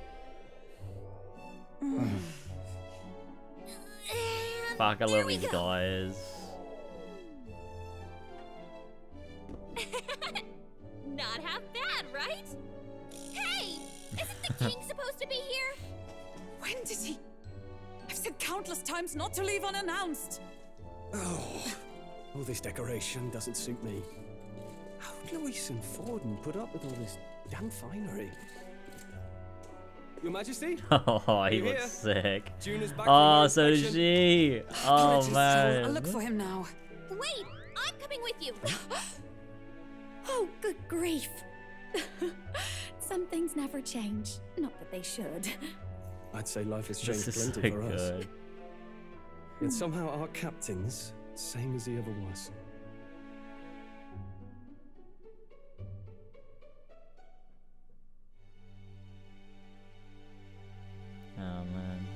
Fuck, I love these guys. Not half bad, right? Hey! Isn't the king supposed to be here? When did he? I've said countless times not to leave unannounced. Oh, all this decoration doesn't suit me. How'd Luis and Forden put up with all this damn finery? Your Majesty? Oh, he You looks here? sick. Juna's back Oh, from so her does inspection. she. Oh, man. I'll look for him now. Wait, I'm coming with you. Oh, good grief. Some things never change. Not that they should. I'd say life has This changed is plenty so for us. good. Yet somehow our captain's same as he ever was. Oh, man.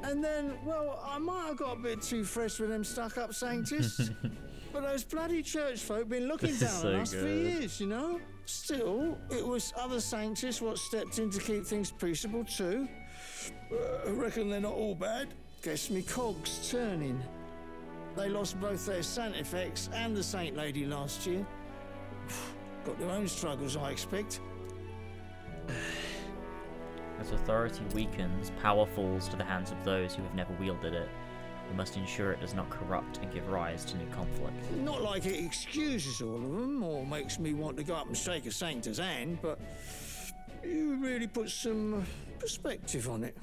And then, well, I might have got a bit too fresh with them stuck-up sanctists. But those bloody church folk been looking This is down so on us for good. years, you know? Still, it was other sanctists what stepped in to keep things peaceable too. I reckon they're not all bad. Guess me cogs turning. They lost both their Santifex and the Saint Lady last year. Got their own struggles, I expect. As authority weakens, power falls to the hands of those who have never wielded it. We must ensure it does not corrupt and give rise to new conflict. Not like it excuses all of them or makes me want to go up and shake a sanctor's hand, but you really put some perspective on it.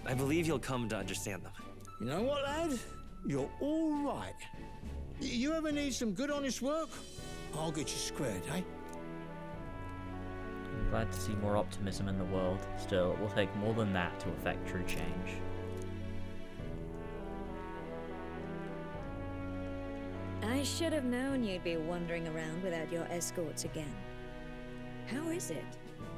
I believe you'll come to understand them. You know what, lad? You're all right. You ever need some good, honest work? I'll get you squared, eh? I'm glad to see more optimism in the world. Still, it will take more than that to effect true change. I should have known you'd be wandering around without your escorts again. How is it,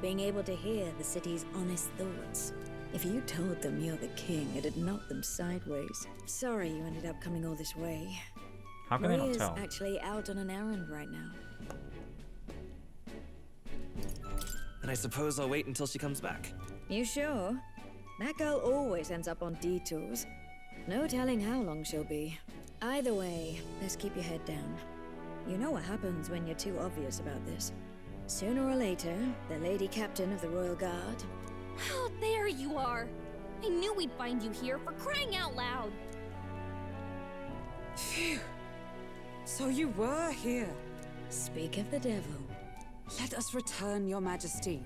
being able to hear the city's honest thoughts? If you told them you're the king, it'd knock them sideways. Sorry you ended up coming all this way. How can they not Maria's tell? actually out on an errand right now. And I suppose I'll wait until she comes back. You sure? That girl always ends up on detours. No telling how long she'll be. Either way, let's keep your head down. You know what happens when you're too obvious about this. Sooner or later, the Lady Captain of the Royal Guard. Oh, there you are. I knew we'd find you here, for crying out loud. Phew. So you were here. Speak of the devil. Let us return, Your Majesty.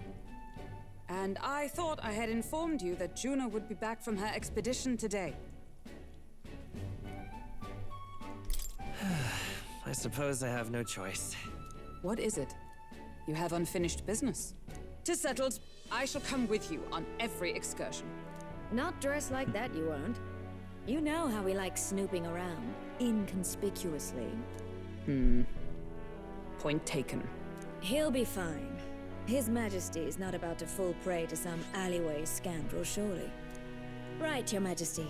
And I thought I had informed you that Juno would be back from her expedition today. I suppose I have no choice. What is it? You have unfinished business. 'Tis settled. I shall come with you on every excursion. Not dressed like that, you won't. You know how we like snooping around, inconspicuously. Point taken. He'll be fine. His Majesty is not about to fall prey to some alleyway scoundrel, surely. Right, Your Majesty.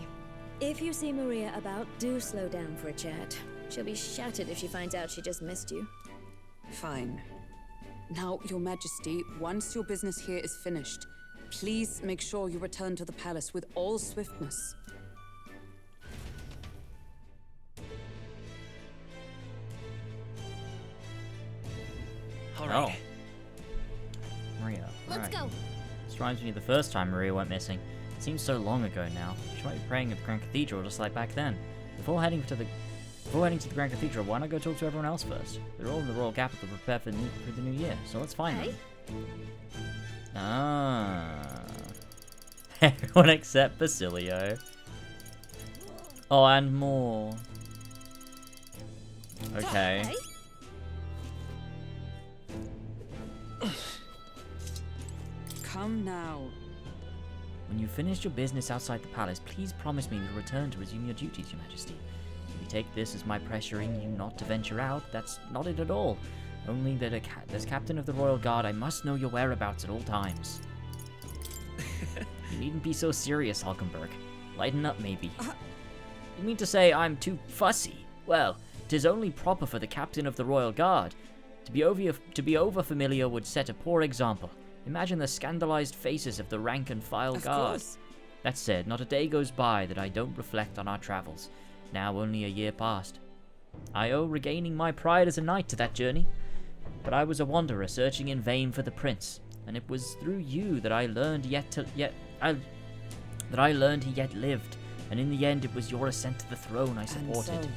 If you see Maria about, do slow down for a chat. She'll be shattered if she finds out she just missed you. Fine. Now, Your Majesty, once your business here is finished, please make sure you return to the palace with all swiftness. All right. Maria. Let's alright. go. This reminds me of the first time Maria went missing. seems so long ago now. She might be praying at the Grand Cathedral just like back then. Before heading to the Grand Cathedral, why not go talk to everyone else first? They're all in the royal capital to prepare for the new year, so let's find them. Ah. Everyone except Basilio. Oh, and more. Okay. Come now. When you've finished your business outside the palace, please promise me you'll return to resume your duties, Your Majesty. If you take this as my pressuring you not to venture out, that's not it at all. Only that as captain of the royal guard, I must know your whereabouts at all times. You needn't be so serious, Hulkenberg. Lighten up, maybe. You mean to say I'm too fussy? Well, 'tis only proper for the captain of the royal guard. To be over familiar would set a poor example. Imagine the scandalized faces of the rank and file guard. That said, not a day goes by that I don't reflect on our travels. Now only a year past. I owe regaining my pride as a knight to that journey. But I was a wanderer searching in vain for the prince, and it was through you that I learned he yet lived, and in the end it was your ascent to the throne I supported.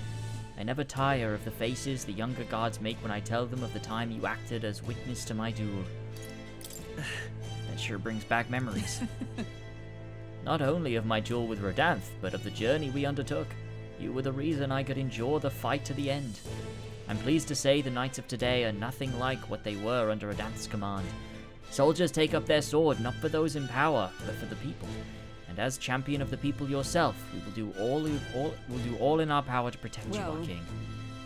I never tire of the faces the younger guards make when I tell them of the time you acted as witness to my duel. That sure brings back memories. Not only of my duel with Rodanth, but of the journey we undertook. You were the reason I could endure the fight to the end. I'm pleased to say the knights of today are nothing like what they were under Rodanth's command. Soldiers take up their sword not for those in power, but for the people. And as champion of the people yourself, we will do all in our power to protect you, our king.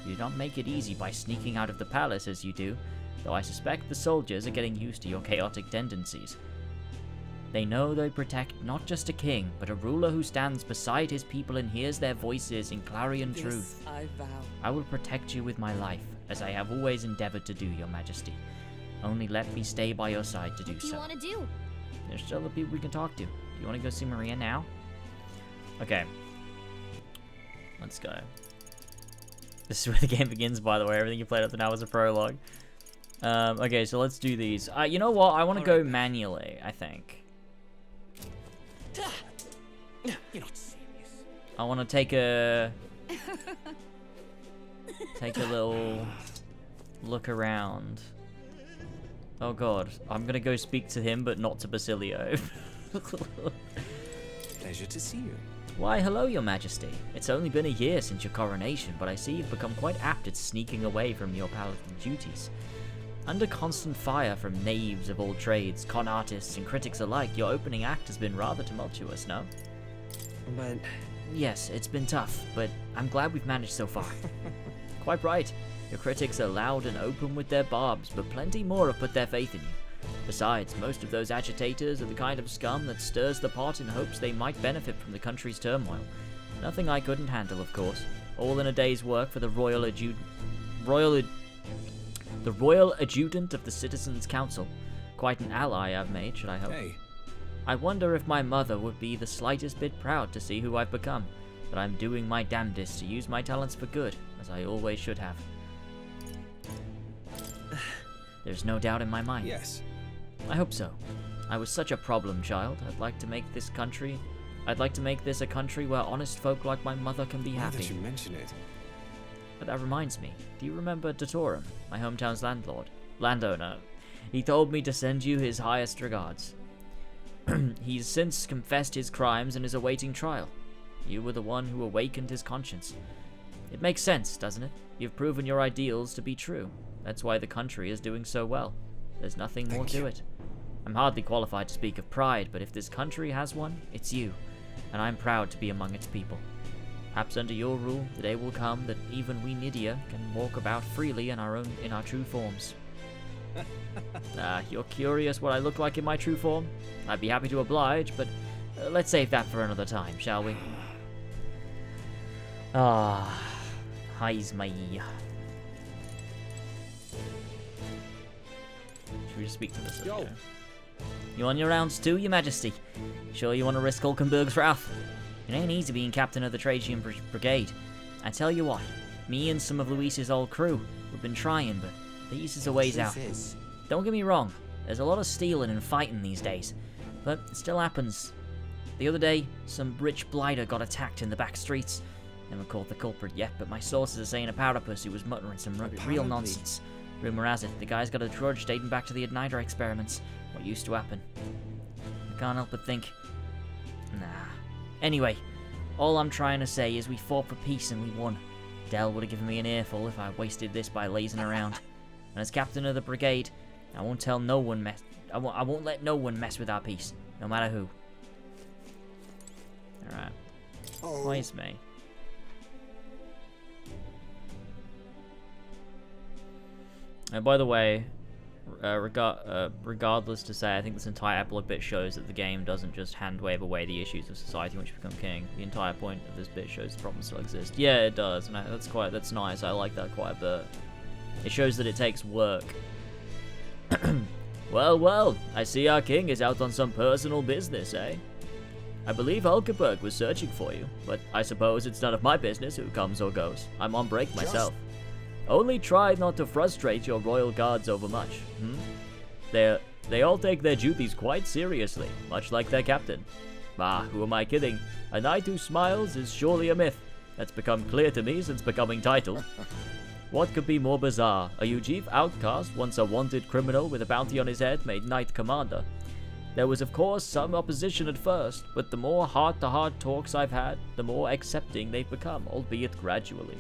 You do not make it easy by sneaking out of the palace as you do, though I suspect the soldiers are getting used to your chaotic tendencies. They know they protect not just a king, but a ruler who stands beside his people and hears their voices in clarion truth. I vow. I will protect you with my life, as I have always endeavored to do, Your Majesty. Only let me stay by your side to do so. What do you want to do? There's still other people we can talk to. Do you want to go see Maria now? Okay. Let's go. This is where the game begins, by the way. Everything you played up to now was a prologue. Okay, so let's do these. You know what? I want to go manually, I think. You're not serious. I want to take a little look around. Oh god, I'm gonna go speak to him, but not to Basilio. Pleasure to see you. Why, hello, Your Majesty. It's only been a year since your coronation, but I see you've become quite apt at sneaking away from your paladin duties. Under constant fire from knaves of all trades, con artists, and critics alike, your opening act has been rather tumultuous, no? But... Yes, it's been tough, but I'm glad we've managed so far. Quite right. Your critics are loud and open with their barbs, but plenty more have put their faith in you. Besides, most of those agitators are the kind of scum that stirs the pot in hopes they might benefit from the country's turmoil. Nothing I couldn't handle, of course. All in a day's work for the royal adjutant of the Citizens' Council. Quite an ally I've made, should I hope. Hey. I wonder if my mother would be the slightest bit proud to see who I've become, but I'm doing my damnedest to use my talents for good, as I always should have. There's no doubt in my mind. Yes. I hope so. I was such a problem child. I'd like to make this a country where honest folk like my mother can be happy. Now that you mention it. But that reminds me, do you remember Dotorum, my hometown's landowner? He told me to send you his highest regards. He's since confessed his crimes and is awaiting trial. You were the one who awakened his conscience. It makes sense, doesn't it? You've proven your ideals to be true. That's why the country is doing so well. There's nothing more to it. I'm hardly qualified to speak of pride, but if this country has one, it's you, and I'm proud to be among its people. Perhaps under your rule, the day will come that even we Nydia can walk about freely in our true forms. You're curious what I look like in my true form? I'd be happy to oblige, but let's save that for another time, shall we? Hi's my... Should we just speak to this? Yo. You on your rounds too, Your Majesty? Sure you want to risk Hulkenberg's wrath? It ain't easy being captain of the Trajan Brigade. I tell you what, me and some of Luis's old crew, we've been trying, but the ease is a ways out. Don't get me wrong, there's a lot of stealing and fighting these days, but it still happens. The other day, some rich blighter got attacked in the back streets. Never caught the culprit yet, but my sources are saying a powder pussy was muttering some real nonsense. Rumor has it, the guy's got a grudge dating back to the Igniter experiments. What used to happen. I can't help but think... Nah. Anyway, all I'm trying to say is we fought for peace and we won. Dell would have given me an earful if I wasted this by lazing around. And as captain of the brigade, I won't tell no one I won't let no one mess with our peace, no matter who. Alright. Where's me? And by the way, regardless to say, I think this entire epilogue bit shows that the game doesn't just hand-wave away the issues of society once you become king. The entire point of this bit shows the problems still exist. Yeah, it does, and that's nice. I like that quite a bit. It shows that it takes work. Well, I see our king is out on some personal business, eh? I believe Hulkenberg was searching for you, but I suppose it's none of my business who comes or goes. I'm on break myself. Only try not to frustrate your royal guards overmuch, They all take their duties quite seriously, much like their captain. Ah, who am I kidding? A knight who smiles is surely a myth. That's become clear to me since becoming titled. What could be more bizarre? A Ujiv outcast, once a wanted criminal with a bounty on his head, made knight commander. There was of course some opposition at first, but the more heart-to-heart talks I've had, the more accepting they've become, albeit gradually.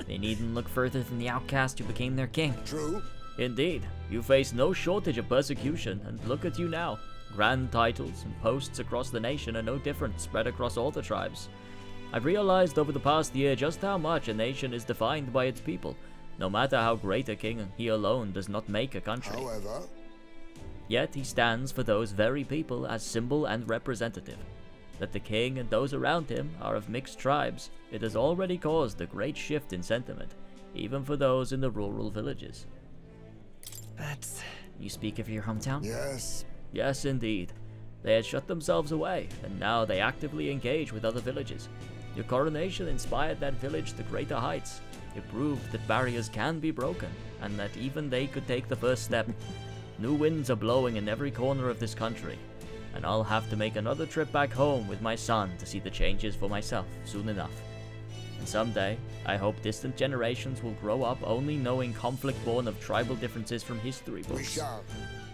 They needn't look further than the outcast who became their king. True. Indeed, you face no shortage of persecution, and look at you now. Grand titles and posts across the nation are no different, spread across all the tribes. I've realized over the past year just how much a nation is defined by its people. No matter how great a king, he alone does not make a country. However, yet he stands for those very people as symbol and representative. That the king and those around him are of mixed tribes, it has already caused a great shift in sentiment, even for those in the rural villages. That's... You speak of your hometown? Yes. Yes, indeed. They had shut themselves away, and now they actively engage with other villages. Your coronation inspired that village to greater heights. It proved that barriers can be broken, and that even they could take the first step. New winds are blowing in every corner of this country, and I'll have to make another trip back home with my son to see the changes for myself soon enough. And someday, I hope distant generations will grow up only knowing conflict born of tribal differences from history books. We shall.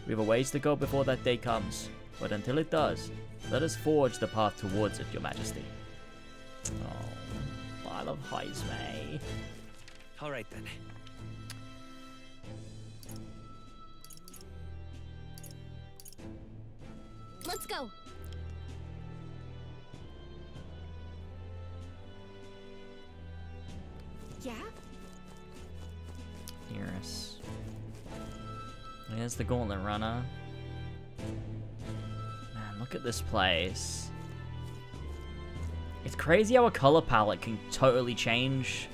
We have a ways to go before that day comes, but until it does, let us forge the path towards it, Your Majesty. Oh, I love Heisme. All right then. Let's go. Yeah? Yes. Here's the Gauntlet Runner. Man, look at this place. It's crazy how a color palette can totally change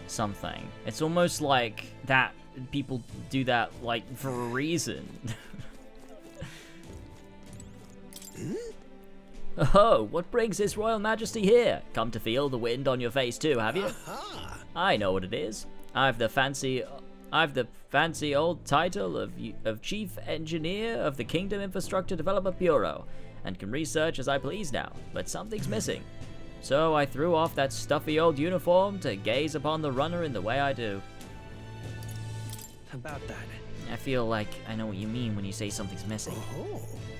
something. It's almost like that people do that like for a reason. Oh, what brings His Royal Majesty here? Come to feel the wind on your face too, have you? I know what it is. I've the fancy old title of Chief Engineer of the Kingdom Infrastructure Development Bureau, and can research as I please now, but something's missing. So I threw off that stuffy old uniform to gaze upon the runner in the way I do. About that. I feel like I know what you mean when you say something's missing.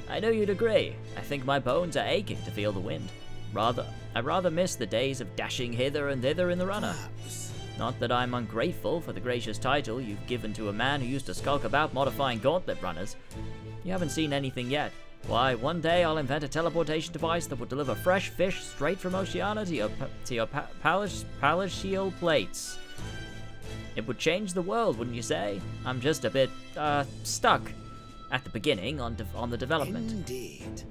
I know you'd agree. I think my bones are aching to feel the wind. I rather miss the days of dashing hither and thither in the runner. Not that I'm ungrateful for the gracious title you've given to a man who used to skulk about modifying gauntlet runners. You haven't seen anything yet. Why, one day I'll invent a teleportation device that will deliver fresh fish straight from Oceania to your palatial plates. It would change the world, wouldn't you say? I'm just a bit, stuck at the beginning on the development. Indeed.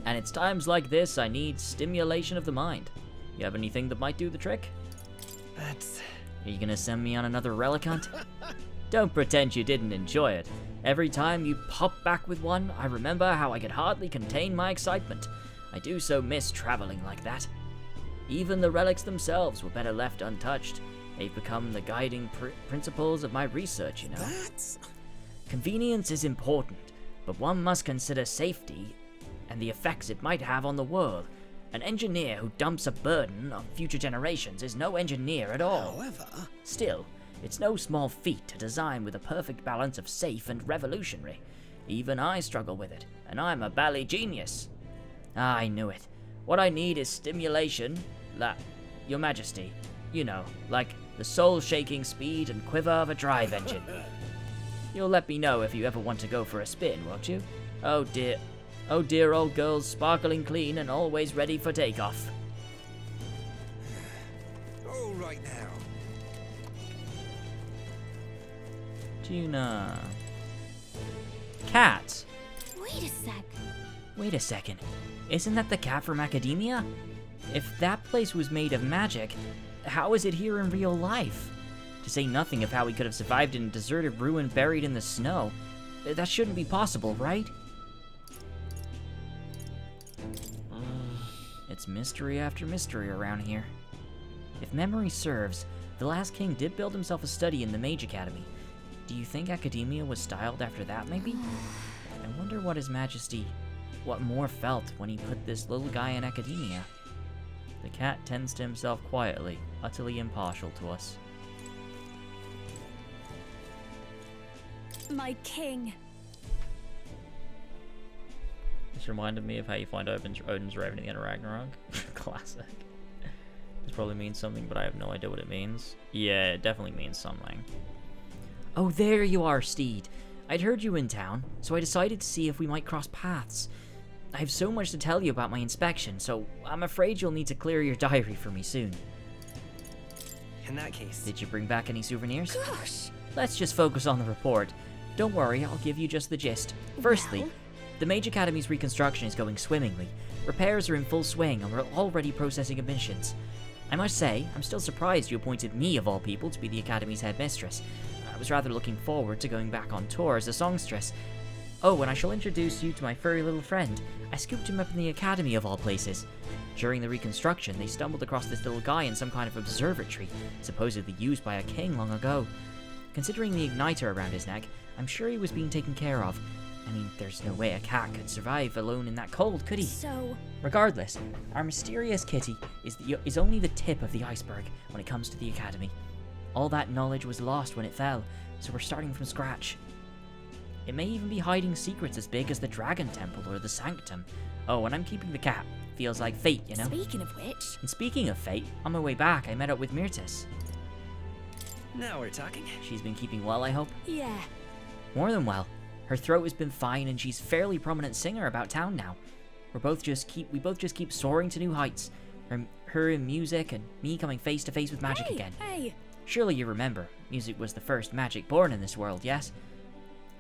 And it's times like this I need stimulation of the mind. You have anything that might do the trick? Are you gonna send me on another relic hunt? Don't pretend you didn't enjoy it. Every time you pop back with one, I remember how I could hardly contain my excitement. I do so miss traveling like that. Even the relics themselves were better left untouched. They've become the guiding principles of my research, you know. Convenience is important, but one must consider safety and the effects it might have on the world. An engineer who dumps a burden on future generations is no engineer at all. However... Still, it's no small feat to design with a perfect balance of safe and revolutionary. Even I struggle with it, and I'm a bally genius. Ah, I knew it. What I need is stimulation, Your Majesty. You know, like the soul-shaking speed and quiver of a drive engine. You'll let me know if you ever want to go for a spin, won't you? Oh dear old girl's sparkling clean and always ready for takeoff. All right now. Tuna. Cat. Wait a second. Isn't that the cat from Academia? If that place was made of magic, how is it here in real life? To say nothing of how he could have survived in a deserted ruin buried in the snow. That shouldn't be possible, right? It's mystery after mystery around here. If memory serves, the last king did build himself a study in the Mage Academy. Do you think Academia was styled after that, maybe? I wonder what His Majesty, what more felt when he put this little guy in Academia. The cat tends to himself quietly, utterly impartial to us. My king. This reminded me of how you find Odin's Raven in Ragnarok. Classic. This probably means something, but I have no idea what it means. Yeah, it definitely means something. Oh, there you are, Steed. I'd heard you in town, so I decided to see if we might cross paths. I have so much to tell you about my inspection, so I'm afraid you'll need to clear your diary for me soon. In that case... Did you bring back any souvenirs? Gosh! Let's just focus on the report. Don't worry, I'll give you just the gist. Firstly, the Mage Academy's reconstruction is going swimmingly. Repairs are in full swing, and we're already processing admissions. I must say, I'm still surprised you appointed me, of all people, to be the Academy's headmistress. I was rather looking forward to going back on tour as a songstress. Oh, and I shall introduce you to my furry little friend. I scooped him up in the Academy, of all places. During the reconstruction, they stumbled across this little guy in some kind of observatory, supposedly used by a king long ago. Considering the igniter around his neck, I'm sure he was being taken care of. I mean, there's no way a cat could survive alone in that cold, could he? So... Regardless, our mysterious kitty is only the tip of the iceberg when it comes to the Academy. All that knowledge was lost when it fell, so we're starting from scratch. It may even be hiding secrets as big as the Dragon Temple or the Sanctum. Oh, and I'm keeping the cat. Feels like fate, you know? Speaking of which... And speaking of fate, on my way back, I met up with Myrtis. Now we're talking. She's been keeping well, I hope? Yeah. More than well. Her throat has been fine, and she's a fairly prominent singer about town now. We both just keep soaring to new heights. Her in music, and me coming face to face with magic again. Hey! Surely you remember, music was the first magic born in this world, yes?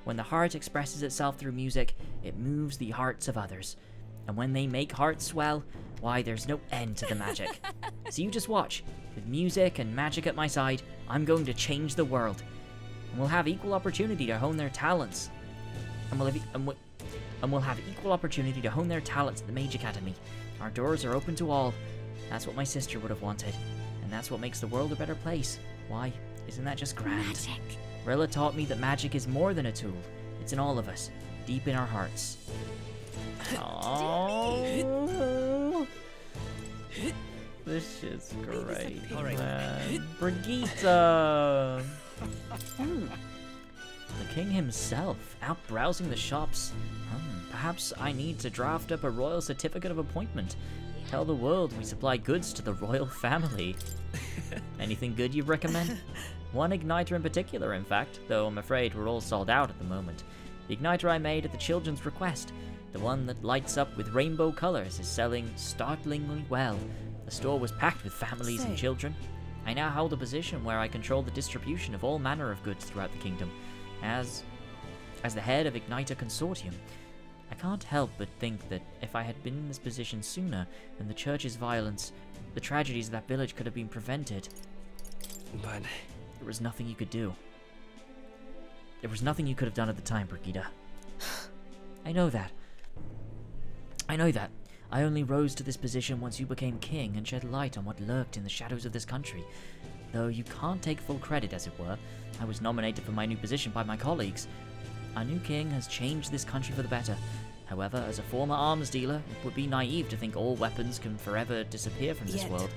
When the heart expresses itself through music, it moves the hearts of others. And when they make hearts swell, why, there's no end to the magic. So you just watch. With music and magic at my side, I'm going to change the world. And we'll have equal opportunity to hone their talents. And we'll have equal opportunity to hone their talents at the Mage Academy. Our doors are open to all. That's what my sister would have wanted. And that's what makes the world a better place. Why, isn't that just grand? Magic. Rilla taught me that magic is more than a tool. It's in all of us, deep in our hearts. Oh, this shit's great, man. Brigitte! The king himself, out browsing the shops. Perhaps I need to draft up a royal certificate of appointment. Tell the world we supply goods to the royal family. Anything good you recommend? One igniter in particular, in fact, though I'm afraid we're all sold out at the moment. The igniter I made at the children's request, the one that lights up with rainbow colors, is selling startlingly well. The store was packed with families and children. I now hold a position where I control the distribution of all manner of goods throughout the kingdom. As the head of Igniter Consortium, I can't help but think that if I had been in this position sooner, then the church's violence, the tragedies of that village could have been prevented. But... there was nothing you could do. There was nothing you could have done at the time, Brigitte. I know that. I only rose to this position once you became king and shed light on what lurked in the shadows of this country. Though you can't take full credit, as it were. I was nominated for my new position by my colleagues. Our new king has changed this country for the better. However, as a former arms dealer, it would be naive to think all weapons can forever disappear from this world.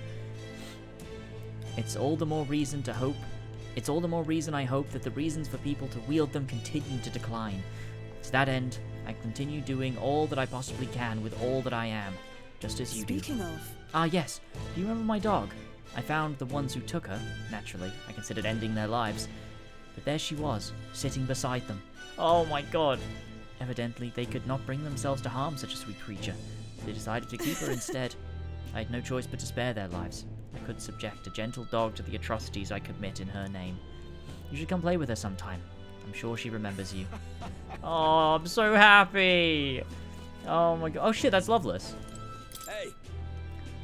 It's all the more reason I hope that the reasons for people to wield them continue to decline. To that end, I continue doing all that I possibly can with all that I am, just as you do. Speaking of... Ah, yes. Do you remember my dog? I found the ones who took her. Naturally, I considered ending their lives. But there she was, sitting beside them. Oh my god. Evidently, they could not bring themselves to harm such a sweet creature. They decided to keep her instead. I had no choice but to spare their lives. I couldn't subject a gentle dog to the atrocities I commit in her name. You should come play with her sometime. I'm sure she remembers you. Oh, I'm so happy. Oh my god. Oh shit, that's Loveless. Hey.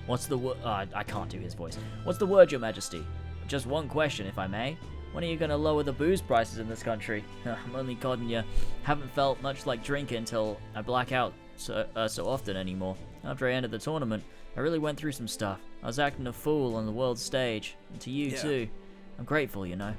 What's the word? I can't do his voice. What's the word, Your Majesty? Just one question, if I may. When are you going to lower the booze prices in this country? I'm only codding you. Haven't felt much like drinking until I black out so often anymore. After I ended the tournament, I really went through some stuff. I was acting a fool on the world stage. And to you, too. I'm grateful, you know.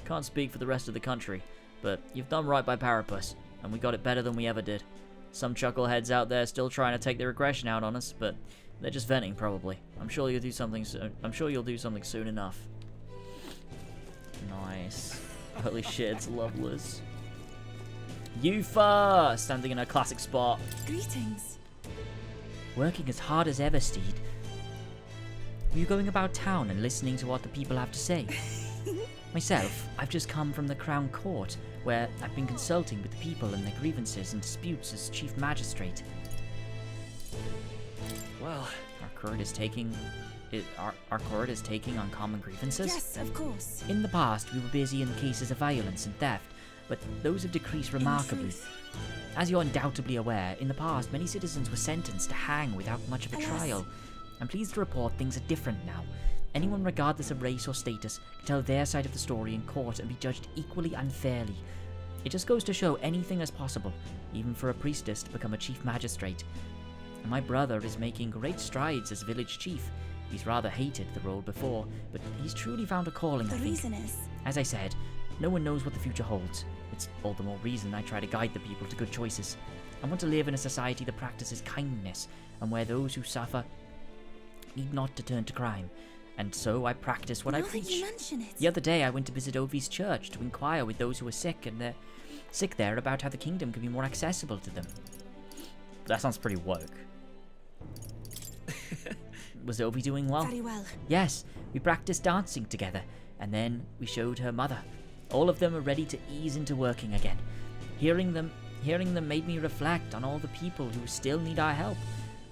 Can't speak for the rest of the country, but you've done right by Parapus, and we got it better than we ever did. Some chuckleheads out there still trying to take their aggression out on us, but they're just venting, probably. I'm sure you'll do something soon. I'm sure you'll do something soon enough. Nice. Holy shit, it's Loveless. Yufa! Standing in a classic spot. Greetings. Working as hard as ever, Steed. Were you going about town and listening to what the people have to say? Myself, I've just come from the Crown Court, where I've been consulting with the people and their grievances and disputes as Chief Magistrate. Well, our court is taking on common grievances? Yes, of course. In the past, we were busy in cases of violence and theft, but those have decreased remarkably. As you're undoubtedly aware, in the past, many citizens were sentenced to hang without much of a trial. I'm pleased to report things are different now. Anyone regardless of race or status can tell their side of the story in court and be judged equally unfairly. It just goes to show anything is possible, even for a priestess to become a chief magistrate. And my brother is making great strides as village chief. He's rather hated the role before, but he's truly found a calling, I think. The reason is... As I said, no one knows what the future holds. It's all the more reason I try to guide the people to good choices. I want to live in a society that practices kindness, and where those who suffer need not to turn to crime. And so I practice what I preach. You mention it. The other day I went to visit Ovi's church to inquire with those who were sick there about how the kingdom could be more accessible to them. That sounds pretty woke. Was Ovi doing well? Very well. Yes, we practiced dancing together, and then we showed her mother. All of them are ready to ease into working again. Hearing them made me reflect on all the people who still need our help.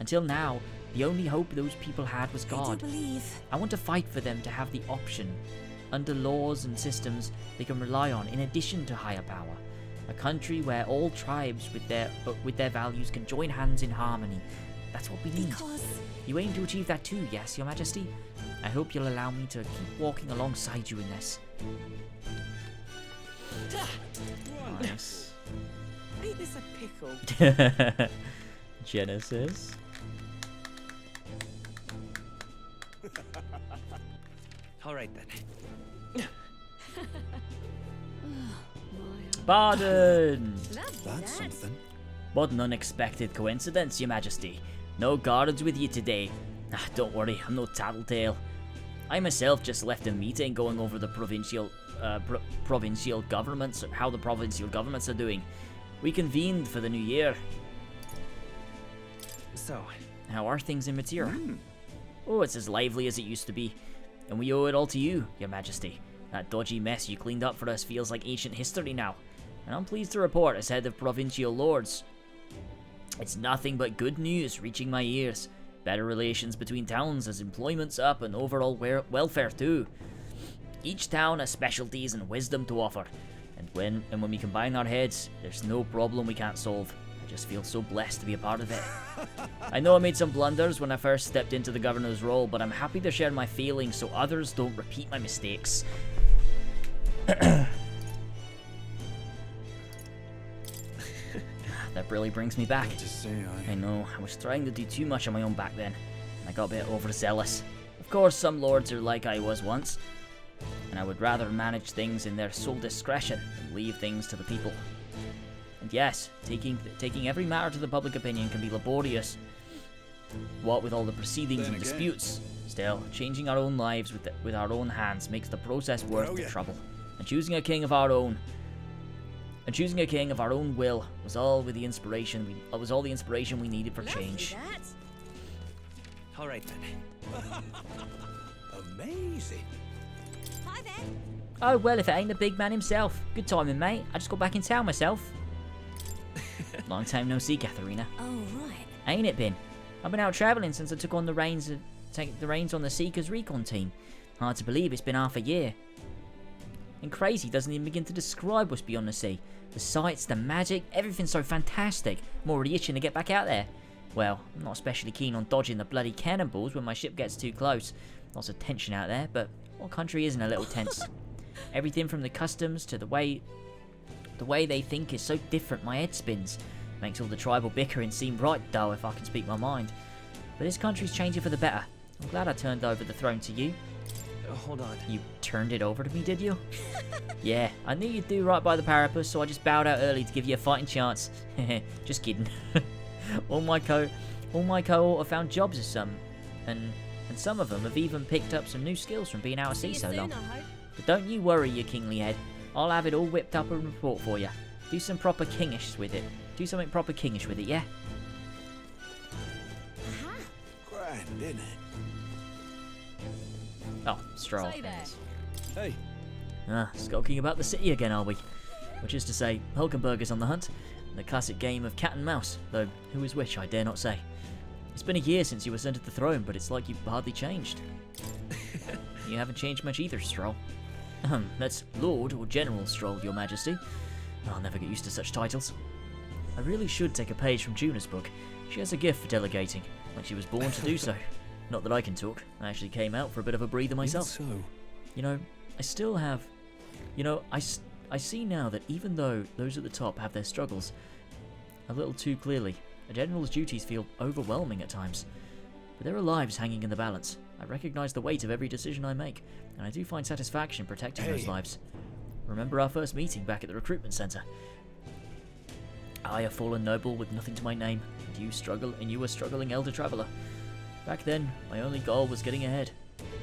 Until now, the only hope those people had was God. I do believe. I want to fight for them to have the option, under laws and systems they can rely on in addition to higher power. A country where all tribes with their values can join hands in harmony. That's what we need. You aim to achieve that too, yes, Your Majesty? I hope you'll allow me to keep walking alongside you in this. Nice. Ain't this a pickle? Genesis. Alright then. Pardon! That's something. What an unexpected coincidence, Your Majesty. No guards with you today. Don't worry, I'm no tattletale. I myself just left a meeting going over the provincial governments, how the provincial governments are doing. We convened for the new year. So, how are things in Matira? Oh, it's as lively as it used to be. And we owe it all to you, Your Majesty. That dodgy mess you cleaned up for us feels like ancient history now. And I'm pleased to report, as head of provincial lords, it's nothing but good news reaching my ears. Better relations between towns as employment's up and overall welfare too. Each town has specialties and wisdom to offer. And when we combine our heads, there's no problem we can't solve. I just feel so blessed to be a part of it. I know I made some blunders when I first stepped into the governor's role, but I'm happy to share my feelings so others don't repeat my mistakes. That really brings me back. I know, I was trying to do too much on my own back then, and I got a bit overzealous. Of course, some lords are like I was once, and I would rather manage things in their sole discretion than leave things to the people. And yes, taking every matter to the public opinion can be laborious. What with all the proceedings and disputes, still, changing our own lives with our own hands makes the process worth the trouble. And choosing a king of our own will was all the inspiration we needed for change. All right then. Amazing. Hi there. Oh well, if it ain't the big man himself. Good timing, mate. I just got back in town myself. Long time no see, Katharina. Oh right. Ain't it been? I've been out travelling since I took on the reins on the Seekers Recon team. Hard to believe it's been half a year. And crazy doesn't even begin to describe what's beyond the sea. The sights, the magic, everything's so fantastic. I'm already itching to get back out there. Well, I'm not especially keen on dodging the bloody cannonballs when my ship gets too close. Lots of tension out there, but what country isn't a little tense? Everything from the customs to the way they think is so different my head spins. Makes all the tribal bickering seem right dull if I can speak my mind. But this country's changing for the better. I'm glad I turned over the throne to you. Hold on. You turned it over to me, did you? Yeah, I knew you'd do right by the Parapus, so I just bowed out early to give you a fighting chance. Just kidding. all my cohort have found jobs as some, and some of them have even picked up some new skills from being out at sea so long. But don't you worry, you kingly head. I'll have it all whipped up and report for you. Do something proper kingish with it, yeah? Grand, isn't it? Oh, Stroll. Hey. Skulking about the city again, are we? Which is to say, Hulkenberg is on the hunt, and the classic game of cat and mouse, though who is which I dare not say. It's been a year since you ascended the throne, but it's like you've hardly changed. You haven't changed much either, Stroll. That's Lord or General Stroll, Your Majesty. I'll never get used to such titles. I really should take a page from Juna's book. She has a gift for delegating, like she was born to do so. Not that I can talk. I actually came out for a bit of a breather myself. So, you know, I still have... You know, I see now that even though those at the top have their struggles a little too clearly, a general's duties feel overwhelming at times. But there are lives hanging in the balance. I recognize the weight of every decision I make, and I do find satisfaction protecting those lives. Remember our first meeting back at the recruitment center? I, a fallen noble with nothing to my name, and you a struggling elder traveler. Back then, my only goal was getting ahead.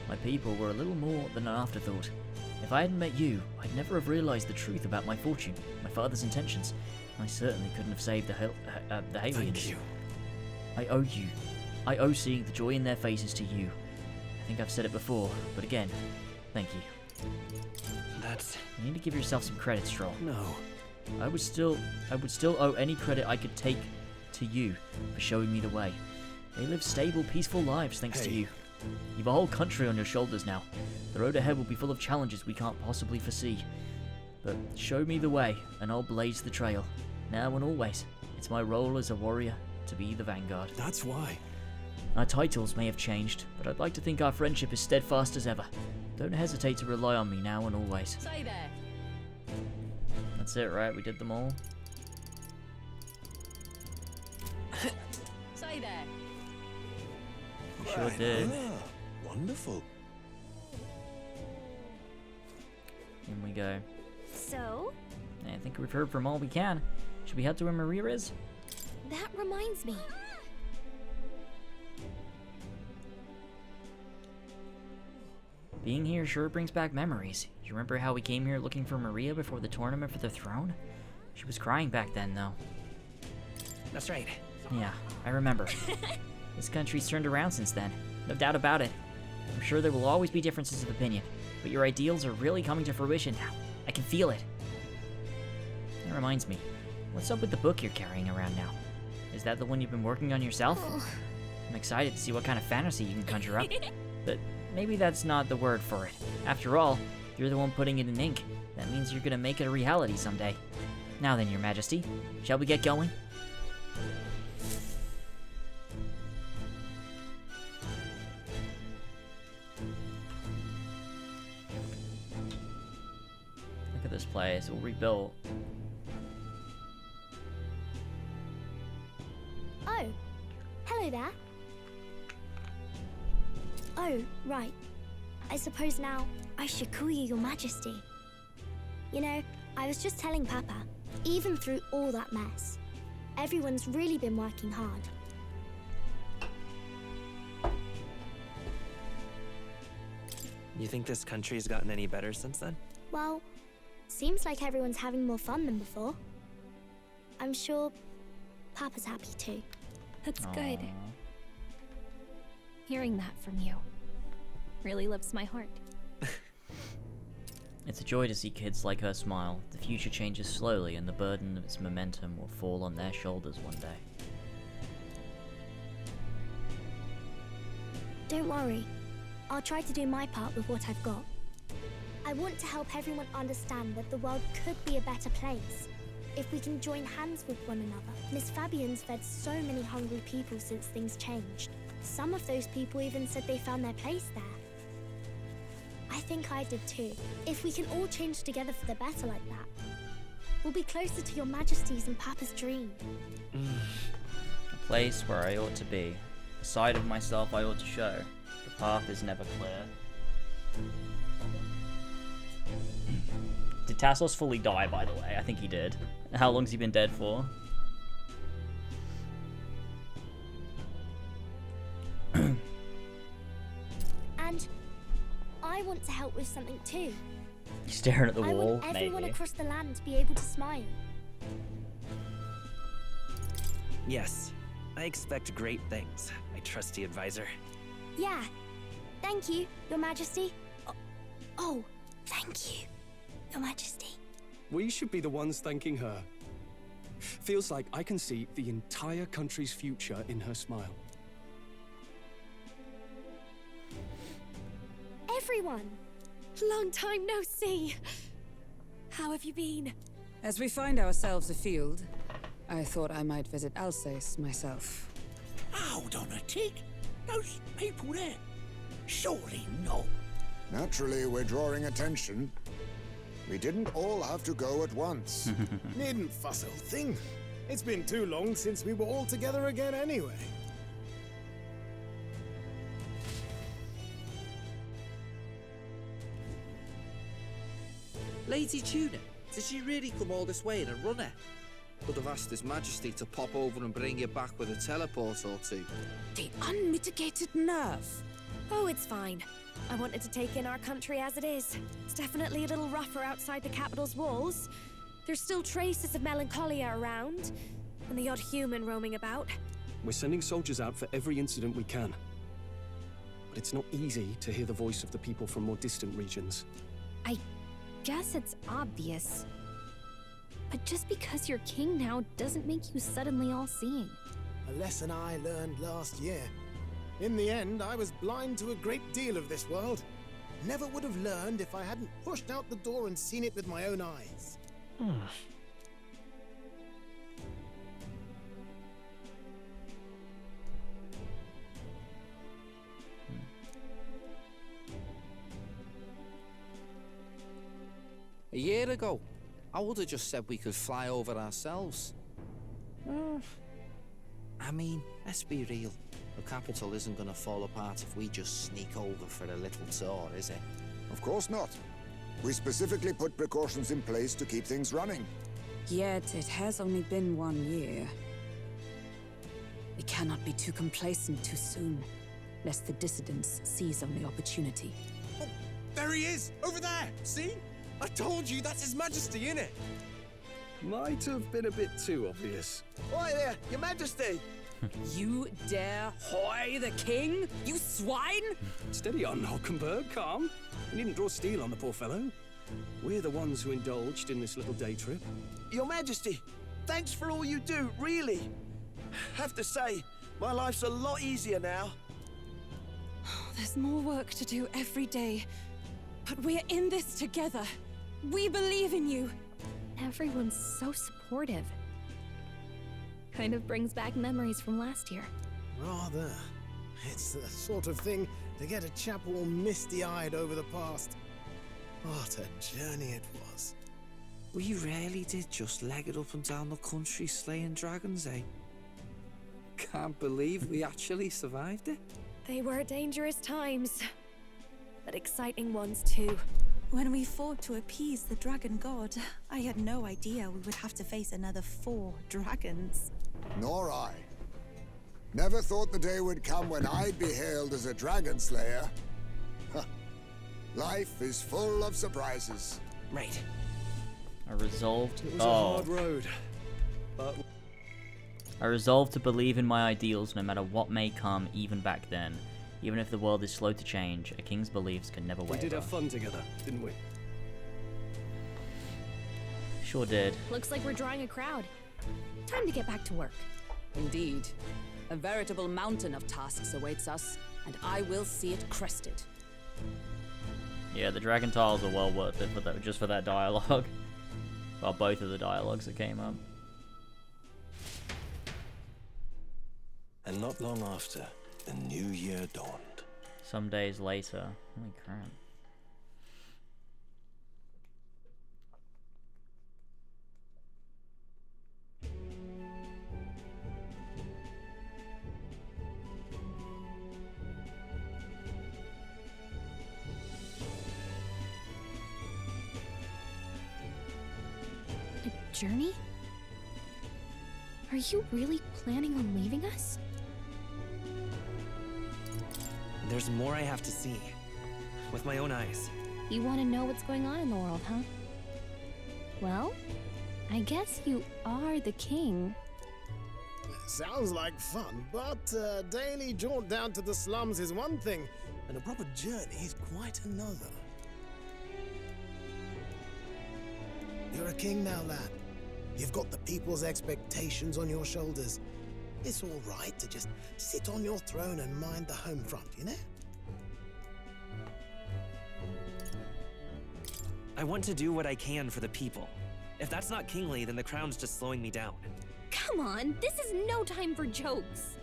My people were a little more than an afterthought. If I hadn't met you, I'd never have realized the truth about my fortune, my father's intentions. I certainly couldn't have saved the Halians. Thank you. I owe you. I owe seeing the joy in their faces to you. I think I've said it before, but again, thank you. You need to give yourself some credit, Stroll. No. I would still owe any credit I could take to you for showing me the way. They live stable, peaceful lives thanks to you. You've a whole country on your shoulders now. The road ahead will be full of challenges we can't possibly foresee. But show me the way, and I'll blaze the trail. Now and always, it's my role as a warrior to be the vanguard. That's why. Our titles may have changed, but I'd like to think our friendship is steadfast as ever. Don't hesitate to rely on me now and always. Stay there. That's it, right? We did them all. Stay there. We sure did. Wonderful. In we go. So? I think we've heard from all we can. Should we head to where Maria is? That reminds me. Being here sure brings back memories. Do you remember how we came here looking for Maria before the tournament for the throne? She was crying back then, though. That's right. Yeah, I remember. This country's turned around since then. No doubt about it. I'm sure there will always be differences of opinion, but your ideals are really coming to fruition now. I can feel it. That reminds me, what's up with the book you're carrying around now? Is that the one you've been working on yourself? I'm excited to see what kind of fantasy you can conjure up. But maybe that's not the word for it. After all, you're the one putting it in ink. That means you're gonna make it a reality someday. Now then, Your Majesty, shall we get going? Look at this place, all rebuilt. Oh, hello there. Oh, right. I suppose now I should call you Your Majesty. You know, I was just telling Papa, Even through all that mess, everyone's really been working hard. You think this country's gotten any better since then? Well, seems like everyone's having more fun than before. I'm sure Papa's happy too. That's good. Hearing that from you really lifts my heart. It's a joy to see kids like her smile. The future changes slowly, and the burden of its momentum will fall on their shoulders one day. Don't worry. I'll try to do my part with what I've got. I want to help everyone understand that the world could be a better place if we can join hands with one another. Miss Fabian's fed so many hungry people since things changed. Some of those people even said they found their place there. I think I did too. If we can all change together for the better like that, we'll be closer to your Majesty's and Papa's dream. A place where I ought to be. A side of myself I ought to show. The path is never clear. Did Tassos fully die, by the way? I think he did. How long's he been dead for? And I want to help with something too. You're staring at the I wall, want everyone maybe. across the land to be able to smile. Yes, I expect great things, my trusty advisor. Yeah. Thank you, Your Majesty. Oh, thank you, Your Majesty. We should be the ones thanking her. Feels like I can see the entire country's future in her smile. Everyone! Long time no see. How have you been? As we find ourselves afield, I thought I might visit Alsace myself. Hold on a tick. Those people there. Surely not. Naturally, we're drawing attention. We didn't all have to go at once. Needn't fuss, old thing. It's been too long since we were all together again anyway. Lady Tuna, did she really come all this way in a runner? Could have asked His Majesty to pop over and bring you back with a teleport or two. The unmitigated nerve. Oh, it's fine. I wanted to take in our country as it is. It's definitely a little rougher outside the capital's walls. There's still traces of melancholia around, and the odd human roaming about. We're sending soldiers out for every incident we can. But it's not easy to hear the voice of the people from more distant regions. I guess it's obvious. But just because you're king now doesn't make you suddenly all-seeing. A lesson I learned last year. In the end, I was blind to a great deal of this world. Never would have learned if I hadn't pushed out the door and seen it with my own eyes. A year ago, I would have just said we could fly over ourselves. I mean, let's be real. The capital isn't going to fall apart if we just sneak over for a little tour, is it? Of course not. We specifically put precautions in place to keep things running. Yet it has only been 1 year. We cannot be too complacent too soon, lest the dissidents seize on the opportunity. Oh, there he is! Over there! See? I told you, that's His Majesty, innit? Might have been a bit too obvious. Oi there, Your Majesty! You dare hoy the king? You swine! Steady on, Hulkenberg, calm. You needn't draw steel on the poor fellow. We're the ones who indulged in this little day trip. Your Majesty, thanks for all you do, really. Have to say, my life's a lot easier now. There's more work to do every day, but we're in this together. We believe in you. Everyone's so supportive. Kind of brings back memories from last year. Rather. It's the sort of thing to get a chap all misty-eyed over the past. What a journey it was. We really did just leg it up and down the country slaying dragons, eh? Can't believe we actually survived it. They were dangerous times, but exciting ones too. When we fought to appease the dragon god, I had no idea we would have to face another 4 dragons. Nor I. Never thought the day would come when I'd be hailed as a dragon slayer. Huh. Life is full of surprises. Right. I resolved. It was a hard road, but I resolved to believe in my ideals no matter what may come, even back then. Even if the world is slow to change, a king's beliefs can never waver. we did have fun together, didn't we? Sure did. Looks like we're drawing a crowd. Time to get back to work. Indeed. A veritable mountain of tasks awaits us, and I will see it crested. Yeah, the dragon tiles are well worth it for that, just for that dialogue. Well, both of the dialogues that came up. And not long after, the new year dawned. Some days later. Holy crap. A journey? Are you really planning on leaving us? There's more I have to see. With my own eyes. You want to know what's going on in the world, huh? Well, I guess you are the king. Sounds like fun, but a daily jaunt down to the slums is one thing, and a proper journey is quite another. You're a king now, lad. You've got the people's expectations on your shoulders. It's all right to just sit on your throne and mind the home front, you know? I want to do what I can for the people. If that's not kingly, then the crown's just slowing me down. Come on, this is no time for jokes.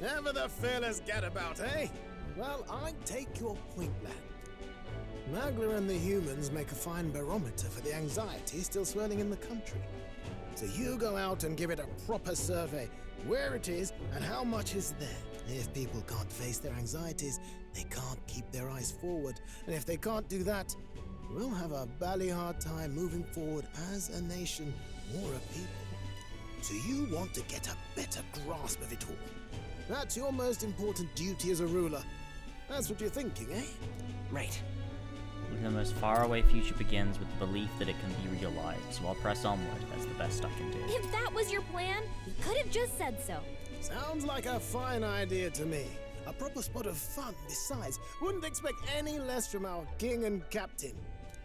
Never the fearless gadabout, eh? Well, I take your point, lad. Magler and the humans make a fine barometer for the anxiety still swirling in the country. So you go out and give it a proper survey, where it is and how much is there. If people can't face their anxieties, they can't keep their eyes forward. And if they can't do that, we'll have a bally hard time moving forward as a nation or a people. So you want to get a better grasp of it all. That's your most important duty as a ruler. That's what you're thinking, eh? Right. The most faraway future begins with the belief that it can be realized, so I'll press onward. That's the best I can do. If that was your plan, you could have just said so. Sounds like a fine idea to me. A proper spot of fun, besides. Wouldn't expect any less from our king and captain.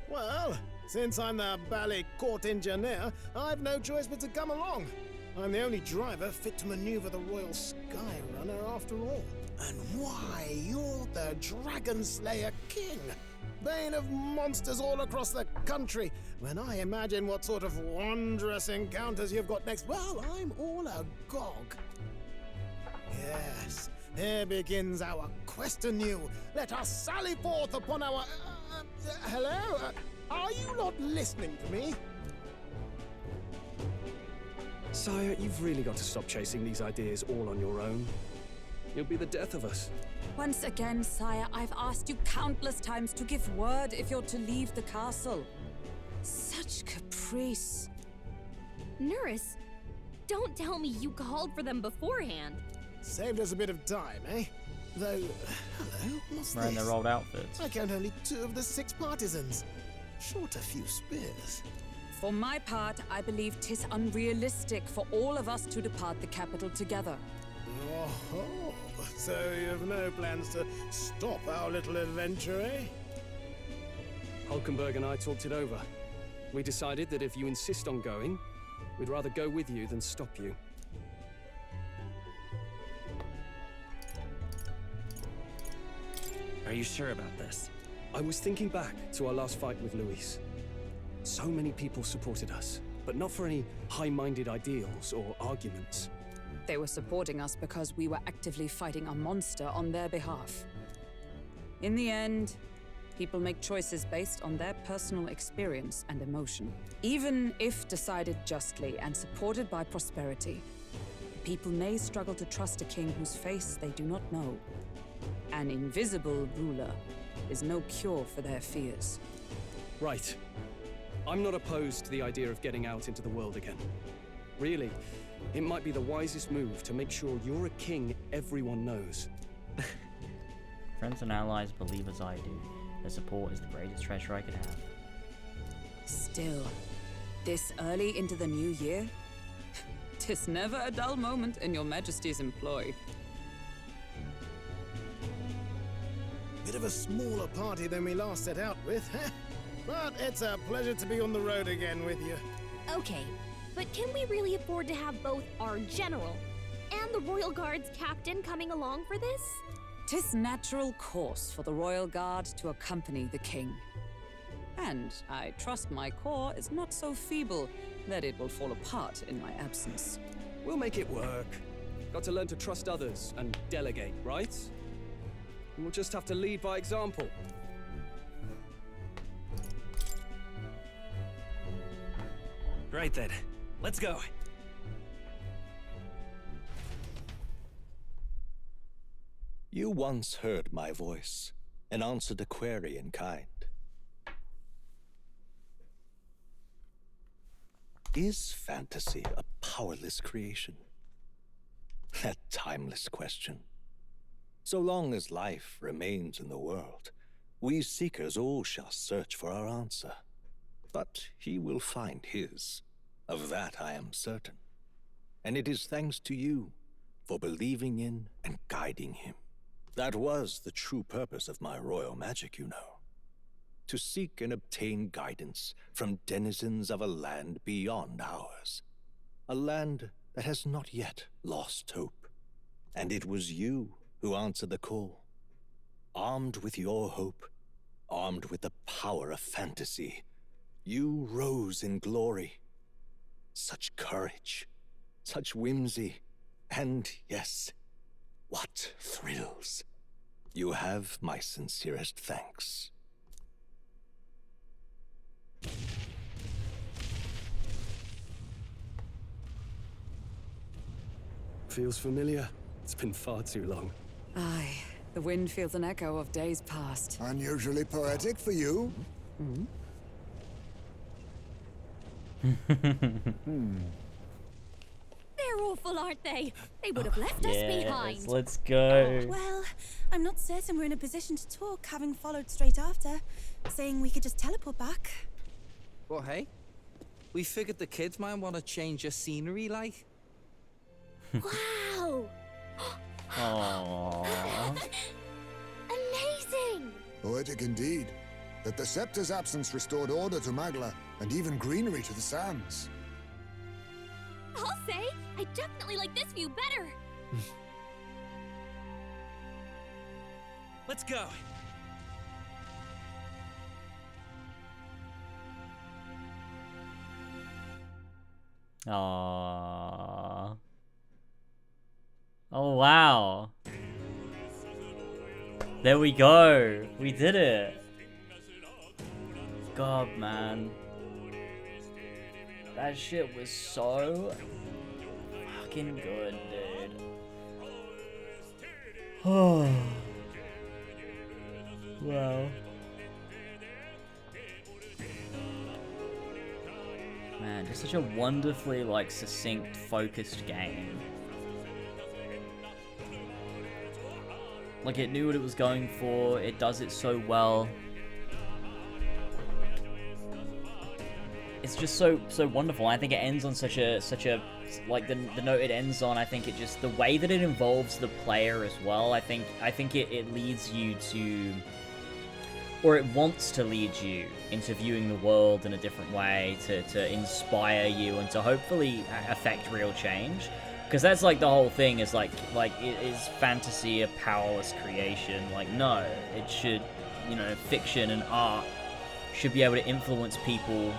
Well, since I'm the bally court engineer, I've no choice but to come along. I'm the only driver fit to maneuver the Royal Skyrunner after all. And why, you're the Dragon Slayer King. Bane of monsters all across the country. When I imagine what sort of wondrous encounters you've got next, well, I'm all agog. Yes, here begins our quest anew. Let us sally forth upon our... hello? Are you not listening to me? Sire, you've really got to stop chasing these ideas all on your own. You'll be the death of us. Once again, sire, I've asked you countless times to give word if you're to leave the castle. Such caprice. Nurse, don't tell me you called for them beforehand. Saved us a bit of time, eh? Though, hello, what's Wearing this? their old outfits. I count only 2 of the 6 partisans. Short a few spears. For my part, I believe 'tis unrealistic for all of us to depart the capital together. Oh, so you have no plans to stop our little adventure, eh? Hulkenberg and I talked it over. We decided that if you insist on going, we'd rather go with you than stop you. Are you sure about this? I was thinking back to our last fight with Luis. So many people supported us, but not for any high-minded ideals or arguments. They were supporting us because we were actively fighting a monster on their behalf. In the end, people make choices based on their personal experience and emotion. Even if decided justly and supported by prosperity, people may struggle to trust a king whose face they do not know. An invisible ruler is no cure for their fears. Right. I'm not opposed to the idea of getting out into the world again. Really, it might be the wisest move to make sure you're a king everyone knows. Friends and allies believe as I do. Their support is the greatest treasure I could have. Still, this early into the new year? 'Tis never a dull moment in your Majesty's employ. Bit of a smaller party than we last set out with, huh? But it's a pleasure to be on the road again with you. Okay, but can we really afford to have both our general and the Royal Guard's captain coming along for this? 'Tis natural course for the Royal Guard to accompany the king. And I trust my corps is not so feeble that it will fall apart in my absence. We'll make it work. Got to learn to trust others and delegate, right? We'll just have to lead by example. Right then, let's go. You once heard my voice and answered a query in kind. Is fantasy a powerless creation? That timeless question. So long as life remains in the world, we seekers all shall search for our answer. But he will find his. Of that I am certain. And it is thanks to you for believing in and guiding him. That was the true purpose of my royal magic, you know. To seek and obtain guidance from denizens of a land beyond ours. A land that has not yet lost hope. And it was you who answered the call. Armed with your hope, armed with the power of fantasy, you rose in glory. Such courage, such whimsy, and yes, what thrills. You have my sincerest thanks. Feels familiar. It's been far too long. Aye, the wind feels an echo of days past. Unusually poetic for you. Hmm? They're awful, aren't they? They would have left us behind. Let's go. Well, I'm not certain we're in a position to talk, having followed straight after, saying we could just teleport back. Well, hey, we figured the kids might want to change your scenery, like. Wow! Aww. Amazing! Poetic indeed. That the scepter's absence restored order to Magla, and even greenery to the sands. I'll say, I definitely like this view better. Let's go. Aww. Oh wow. There we go. We did it. God, man. That shit was so fucking good, dude. Oh. Wow. Man, just such a wonderfully, like, succinct, focused game. Like, it knew what it was going for, it does it so well. It's just so wonderful. I think it ends on such a like the note it ends on. I think it just, the way that it involves the player as well. I think it leads you to, or it wants to lead you into viewing the world in a different way, to inspire you and to hopefully affect real change. Because that's like the whole thing is like is fantasy a powerless creation? Like, no, it should, you know, fiction and art should be able to influence people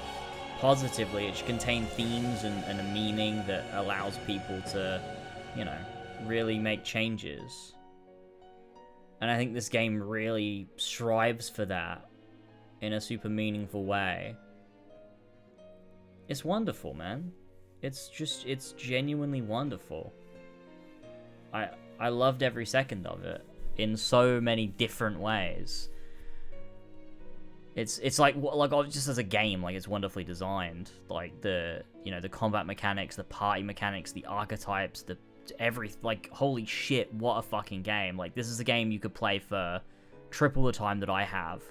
positively. It should contain themes and a meaning that allows people to, you know, really make changes. And I think this game really strives for that in a super meaningful way. It's wonderful, man. It's genuinely wonderful. I loved every second of it in so many different ways. It's like just as a game, like it's wonderfully designed. Like the combat mechanics, the party mechanics, the archetypes, like holy shit, what a fucking game. Like this is a game you could play for triple the time that I have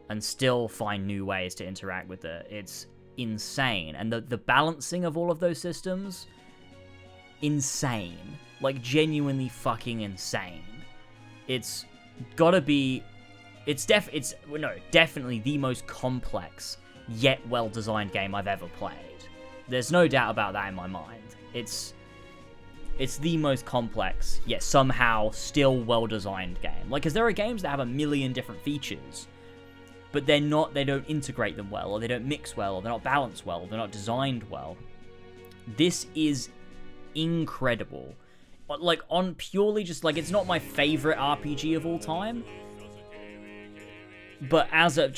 and still find new ways to interact with it. It's insane. And the balancing of all of those systems, insane. Like genuinely fucking insane. It's gotta be definitely the most complex yet well-designed game I've ever played. There's no doubt about that in my mind. It's the most complex yet somehow still well-designed game. Like, because there are games that have a million different features, but they don't integrate them well, or they don't mix well, or they're not balanced well, or they're not designed well. This is incredible. Like, on purely just, like, it's not my favorite RPG of all time, but as a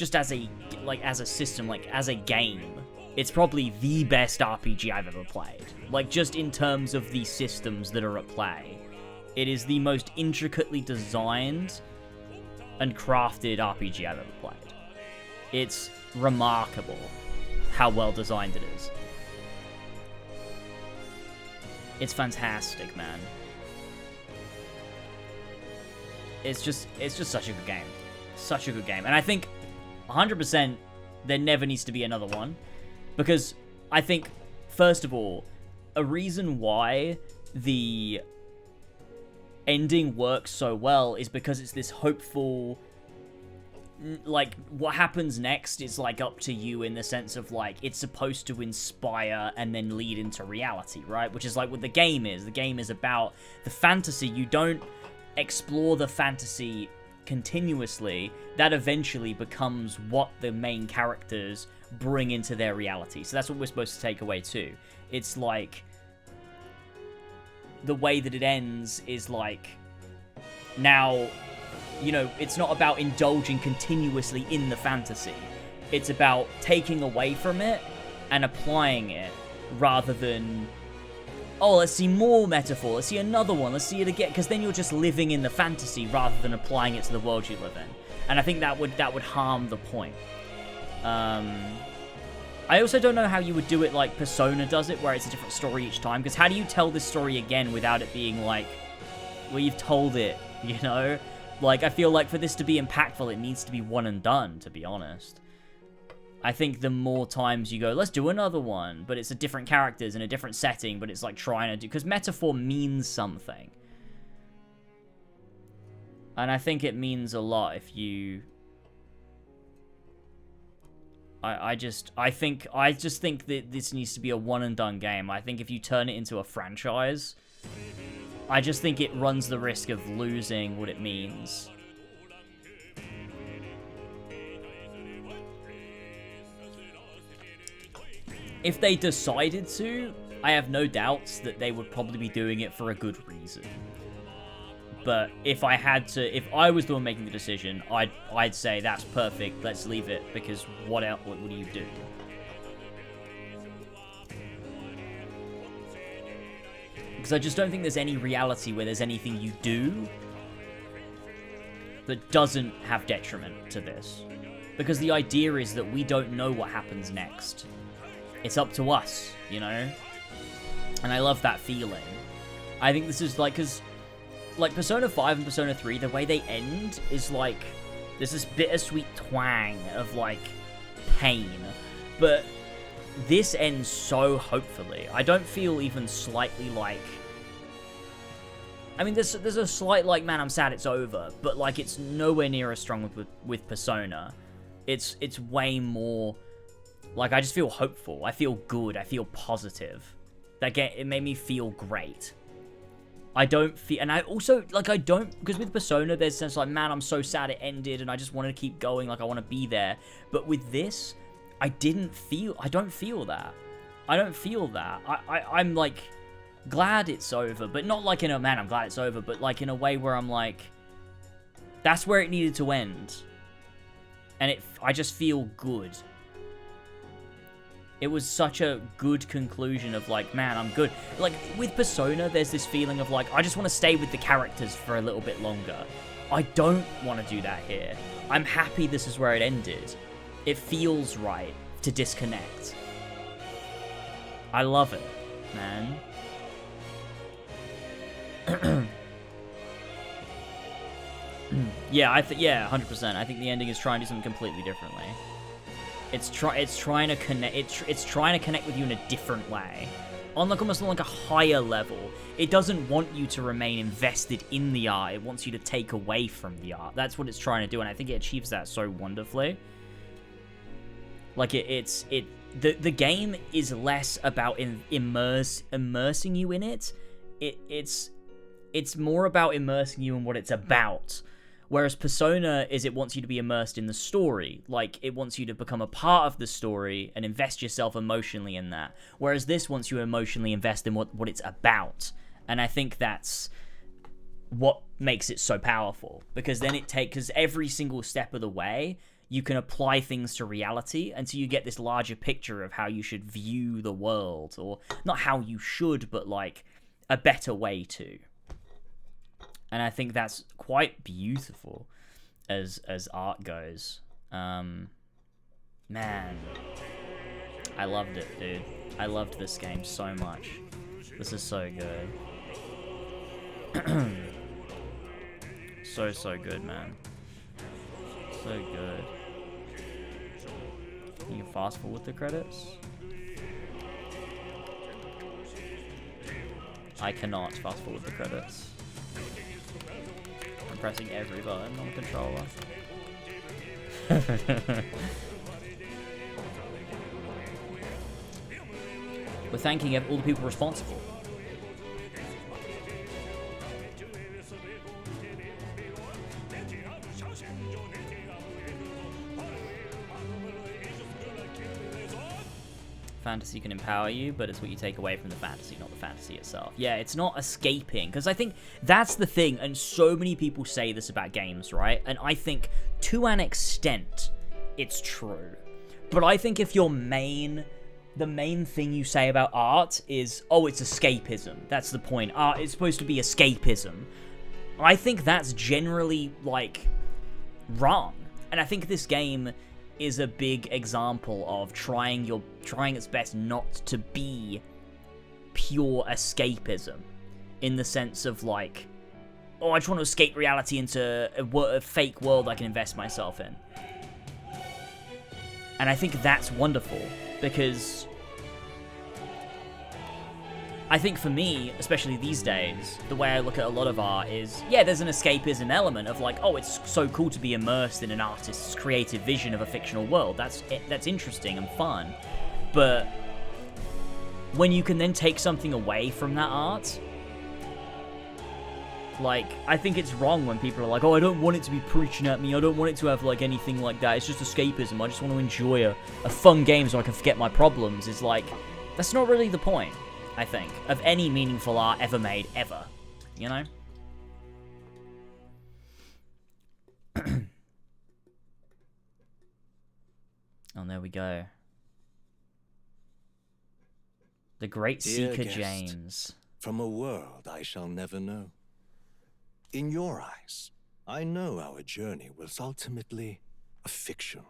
system, like, as a game, it's probably the best RPG I've ever played. Like, just in terms of the systems that are at play. It is the most intricately designed and crafted RPG I've ever played. It's remarkable how well designed it is. It's fantastic, man. It's just such a good game. Such a good game. And I think 100% there never needs to be another one. Because I think, first of all, a reason why the ending works so well is because it's this hopeful, like, what happens next is, like, up to you in the sense of, like, it's supposed to inspire and then lead into reality, right? Which is, like, what the game is. The game is about the fantasy. You don't explore the fantasy continuously. That eventually becomes what the main characters bring into their reality. So that's what we're supposed to take away too. It's like the way that it ends is like, now, you know, it's not about indulging continuously in the fantasy. It's about taking away from it and applying it rather than, oh, let's see more metaphor, let's see another one, let's see it again, because then you're just living in the fantasy rather than applying it to the world you live in. And I think that would harm the point. I also don't know how you would do it like Persona does it, where it's a different story each time, because how do you tell this story again without it being like, well, you've told it, you know? Like, I feel like for this to be impactful, it needs to be one and done, to be honest. I think the more times you go, let's do another one, but it's a different characters in a different setting, but it's like trying to do, because metaphor means something. And I think it means a lot if you... I just think that this needs to be a one and done game. I think if you turn it into a franchise, I just think it runs the risk of losing what it means. If they decided to, I have no doubts that they would probably be doing it for a good reason. But if I was the one making the decision, I'd say that's perfect, let's leave it, because what else, what do you do? Because I just don't think there's any reality where there's anything you do that doesn't have detriment to this. Because the idea is that we don't know what happens next. It's up to us, you know? And I love that feeling. I think this is like, because like Persona 5 and Persona 3, the way they end is like, there's this bittersweet twang of like pain, but this ends so hopefully. I don't feel even slightly like, I mean, there's a slight like, man, I'm sad it's over, but like it's nowhere near as strong with Persona. It's way more like, I just feel hopeful. I feel good. I feel positive. It made me feel great. I don't feel, and I also, like, I don't, because with Persona, there's a sense like, man, I'm so sad it ended, and I just wanted to keep going, like, I want to be there. But with this, I don't feel that. I don't feel that. I'm, like, glad it's over, but not like in a, man, I'm glad it's over, but, like, in a way where I'm, like, that's where it needed to end. And I just feel good. It was such a good conclusion of like, man, I'm good. Like, with Persona, there's this feeling of like, I just want to stay with the characters for a little bit longer. I don't want to do that here. I'm happy this is where it ended. It feels right to disconnect. I love it, man. Yeah, yeah, 100%. I think the ending is trying to do something completely differently. It's trying to connect. It's trying to connect with you in a different way, on like almost like a higher level. It doesn't want you to remain invested in the art. It wants you to take away from the art. That's what it's trying to do, and I think it achieves that so wonderfully. Like the game is less about immersing you in it. It's more about immersing you in what it's about. Whereas Persona it wants you to be immersed in the story. Like, it wants you to become a part of the story and invest yourself emotionally in that. Whereas this wants you to emotionally invest in what it's about. And I think that's what makes it so powerful. Because then because every single step of the way, you can apply things to reality, and so you get this larger picture of how you should view the world. Or, not how you should, but like, a better way to. And I think that's quite beautiful as art goes. Man, I loved it, dude. I loved this game so much. This is so good. So good, man. So good. You can fast forward the credits? I cannot fast forward the credits. I'm pressing every button on the controller. We're thanking all the people responsible. Fantasy can empower you, but it's what you take away from the fantasy, not the fantasy itself. Yeah, it's not escaping, because I think that's the thing, and so many people say this about games, right? And I think, to an extent, it's true. But I think if the main thing you say about art is, oh, it's escapism, that's the point, art is supposed to be escapism, I think that's generally, like, wrong. And I think this game is a big example of trying its best not to be pure escapism, in the sense of like, oh, I just want to escape reality into a fake world I can invest myself in. And I think that's wonderful, because I think for me, especially these days, the way I look at a lot of art is, yeah, there's an escapism element of like, oh, it's so cool to be immersed in an artist's creative vision of a fictional world. That's interesting and fun. But when you can then take something away from that art, like, I think it's wrong when people are like, oh, I don't want it to be preaching at me, I don't want it to have like anything like that, it's just escapism, I just want to enjoy a fun game so I can forget my problems. It's like, that's not really the point, I think, of any meaningful art ever made, ever. You know? Oh, there we go. The great Dear Seeker guest, James. From a world I shall never know. In your eyes, I know our journey was ultimately a fiction.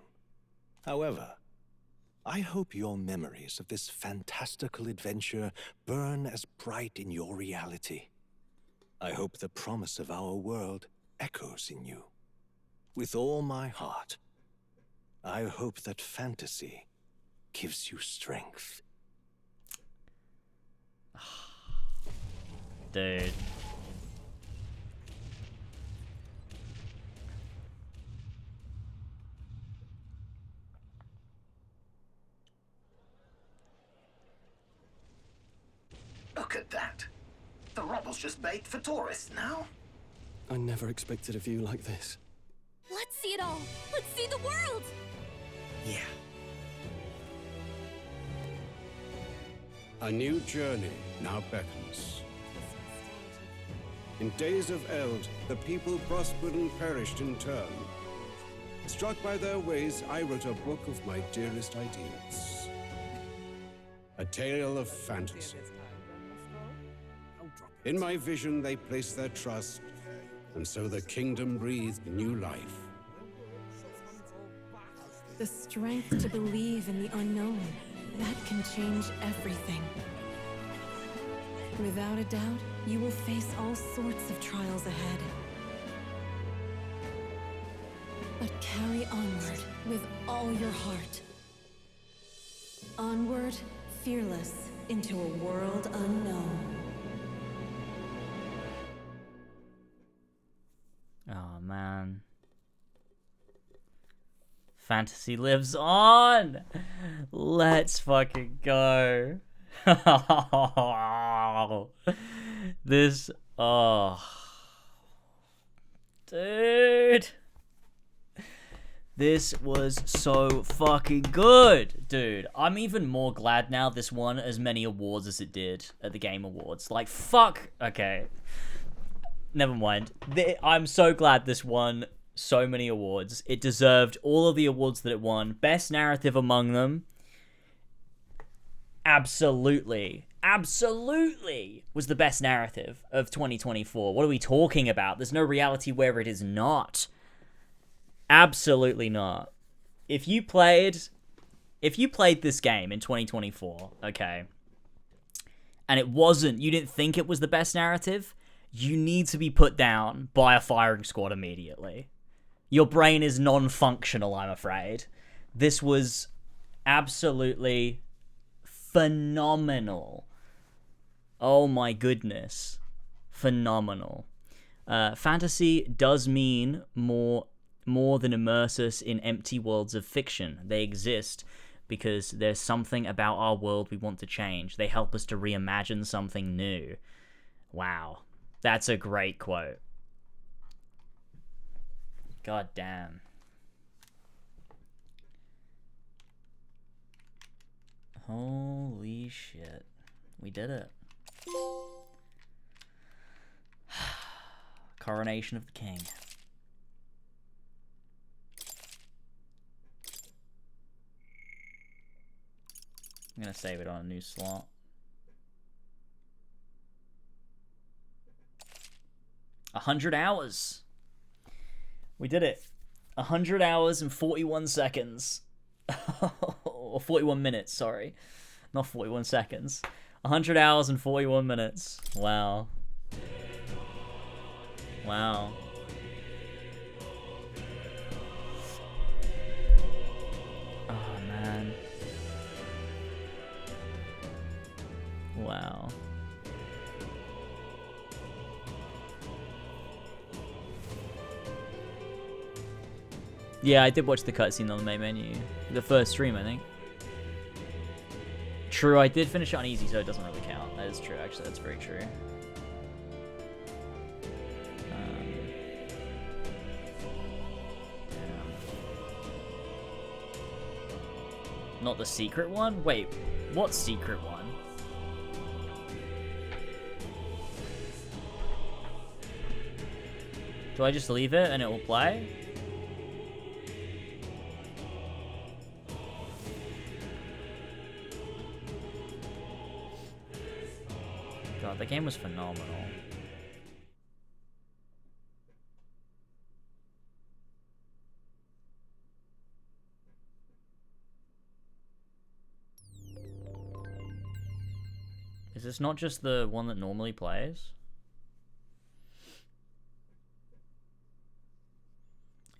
However, I hope your memories of this fantastical adventure burn as bright in your reality. I hope the promise of our world echoes in you. With all my heart, I hope that fantasy gives you strength. Dude. Look at that. The rubble's just bait for tourists now. I never expected a view like this. Let's see it all. Let's see the world. Yeah. A new journey now beckons. In days of eld, the people prospered and perished in turn. Struck by their ways, I wrote a book of my dearest ideas. A tale of fantasy. In my vision, they placed their trust, and so the kingdom breathed new life. The strength to believe in the unknown. That can change everything. Without a doubt, you will face all sorts of trials ahead. But carry onward with all your heart. Onward, fearless, into a world unknown. Oh, man. Fantasy lives on! Let's fucking go. This... Oh. Dude. This was so fucking good, dude. I'm even more glad now this won as many awards as it did at the Game Awards. Like, fuck. Okay. Never mind. I'm so glad this won so many awards. It deserved all of the awards that it won. Best narrative among them. Absolutely. Absolutely was the best narrative of 2024. What are we talking about? There's no reality where it is not. Absolutely not. If you played this game in 2024, okay, and you didn't think it was the best narrative, you need to be put down by a firing squad immediately. Your brain is non-functional, I'm afraid. This was absolutely phenomenal. Oh my goodness. Phenomenal. Fantasy does mean more than immerse us in empty worlds of fiction. They exist because there's something about our world we want to change. They help us to reimagine something new. Wow. That's a great quote. God damn. Holy shit. We did it. Coronation of the King. I'm gonna save it on a new slot. $100. We did it. 100 hours and 41 seconds. Or 41 minutes, sorry. Not 41 seconds. 100 hours and 41 minutes. Wow. Wow. Oh, man. Wow. Yeah, I did watch the cutscene on the main menu. The first stream, I think. True, I did finish it on easy, so it doesn't really count. That is true, actually. That's very true. Not the secret one? Wait, what secret one? Do I just leave it and it will play? God, the game was phenomenal. Is this not just the one that normally plays?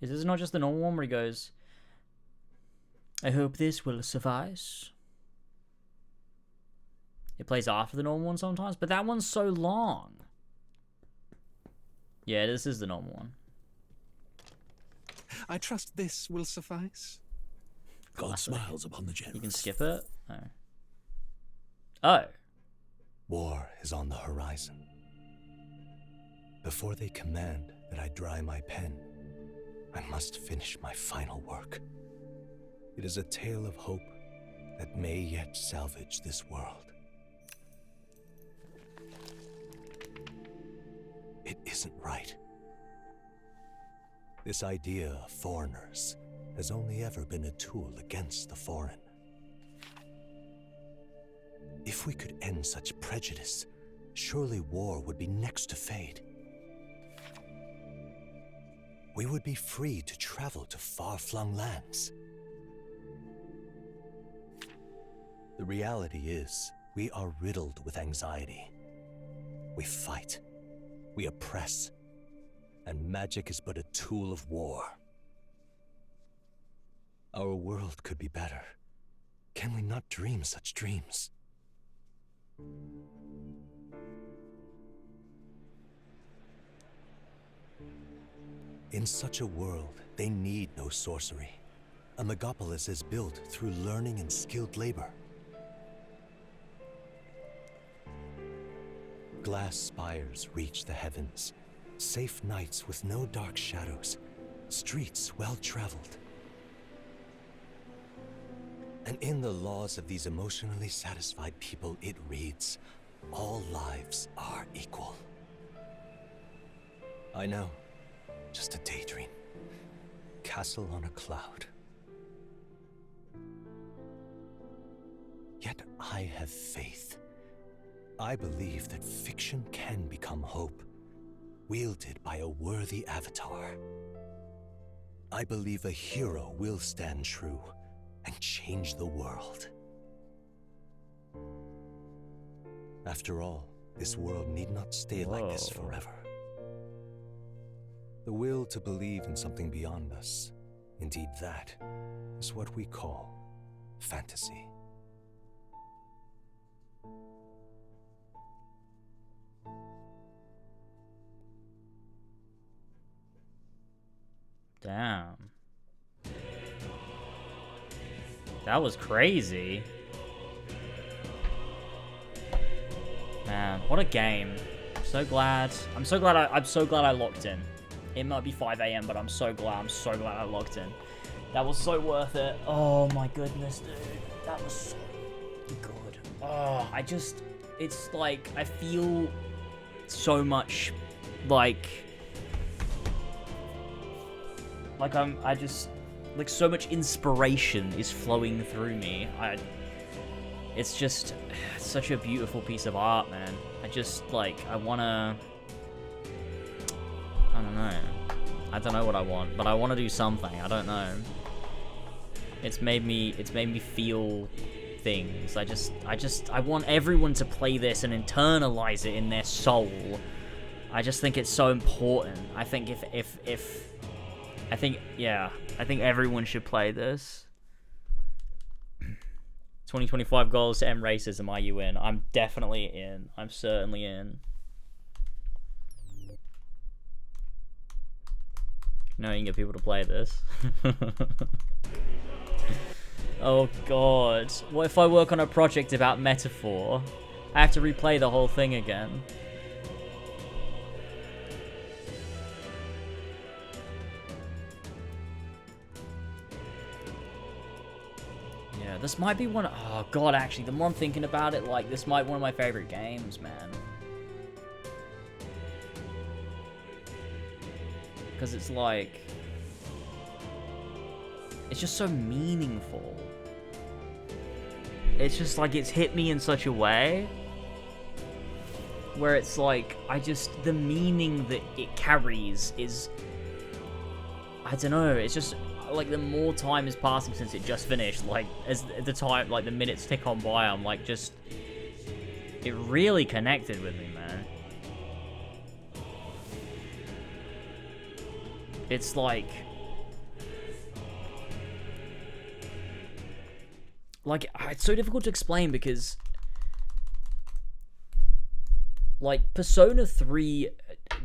Is this not just the normal one where he goes, I hope this will suffice? It plays after the normal one sometimes, but that one's so long. Yeah, this is the normal one. I trust this will suffice. God smiles upon the generous. You can skip it? Oh. Oh. War is on the horizon. Before they command that I dry my pen, I must finish my final work. It is a tale of hope that may yet salvage this world. It isn't right. This idea of foreigners has only ever been a tool against the foreign. If we could end such prejudice, surely war would be next to fade. We would be free to travel to far-flung lands. reality is, we are riddled with anxiety. We fight. We oppress. And magic is but a tool of war. Our world could be better. Can we not dream such dreams? In such a world, they need no sorcery. A megapolis is built through learning and skilled labor. Glass spires reach the heavens, safe nights with no dark shadows, streets well-traveled. And in the laws of these emotionally satisfied people, it reads, all lives are equal. I know, just a daydream. Castle on a cloud. Yet I have faith. I believe that fiction can become hope, wielded by a worthy avatar. I believe a hero will stand true and change the world. After all, this world need not stay like this forever. The will to believe in something beyond us, indeed that, is what we call fantasy. Damn. That was crazy. Man, what a game. I'm so glad I locked in. It might be 5 AM, but I'm so glad I locked in. That was so worth it. Oh my goodness, dude. That was so good. Oh, it's like, I feel so much like so much inspiration is flowing through me. It's just such a beautiful piece of art, man. I don't know. I don't know what I want, but I want to do something. I don't know. It's made me feel things. I want everyone to play this and internalize it in their soul. I just think it's so important. I think I think everyone should play this. 2025 goals to end racism. Are you in? I'm definitely in. I'm certainly in. No, you can get people to play this. Oh god. What if I work on a project about metaphor? I have to replay the whole thing again. Yeah, this might be one. Oh god, actually, the more I'm thinking about it, like, this might be one of my favorite games, man. Because it's like, it's just so meaningful. It's just like, it's hit me in such a way where it's like, the meaning that it carries is, I don't know, it's just like, the more time is passing since it just finished, like, as the time, like, the minutes tick on by, I'm like, just, it really connected with me, man. It's like, it's so difficult to explain because, like, Persona 3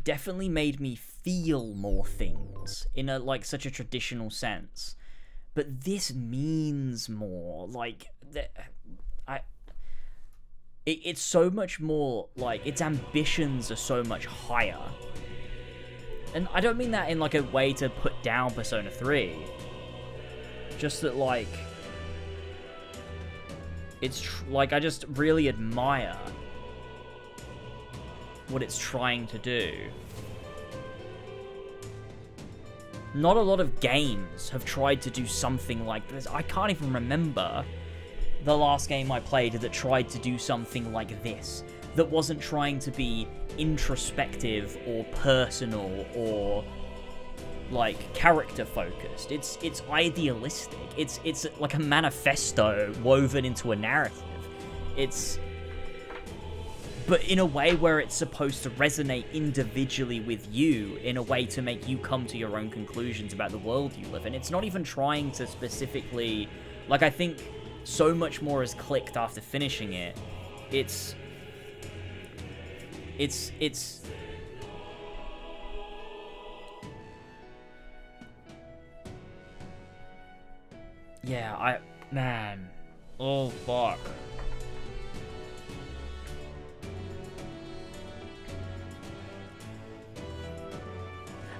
definitely made me feel more things in a, like, such a traditional sense, but this means more. Like, it's so much more, like, its ambitions are so much higher. And I don't mean that in, like, a way to put down Persona 3. Just that, like, it's, like, I just really admire what it's trying to do. Not a lot of games have tried to do something like this. I can't even remember the last game I played that tried to do something like this. That wasn't trying to be introspective or personal or, like, character focused. It's idealistic. It's like a manifesto woven into a narrative. but in a way where it's supposed to resonate individually with you, in a way to make you come to your own conclusions about the world you live in. It's not even trying to specifically, like, I think so much more has clicked after finishing it. It's yeah, man, oh fuck.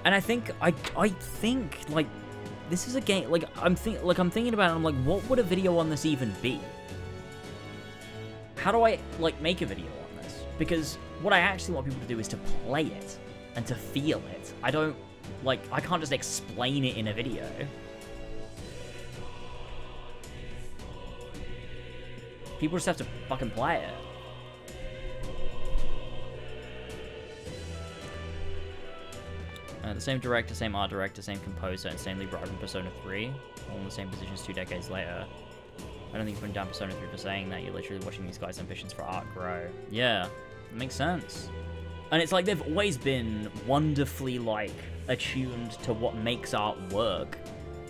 And I think like this is a game, like I'm thinking about it, I'm like, what would a video on this even be? How do I like make a video on this? Because what I actually want people to do is to play it and to feel it. I can't just explain it in a video. People just have to fucking play it. The same director, same art director, same composer, and same lead writer from Persona 3, all in the same positions 2 decades later. I don't think putting down Persona 3 for saying that. You're literally watching these guys' ambitions for art grow. Yeah, it makes sense. And it's like they've always been wonderfully, like, attuned to what makes art work,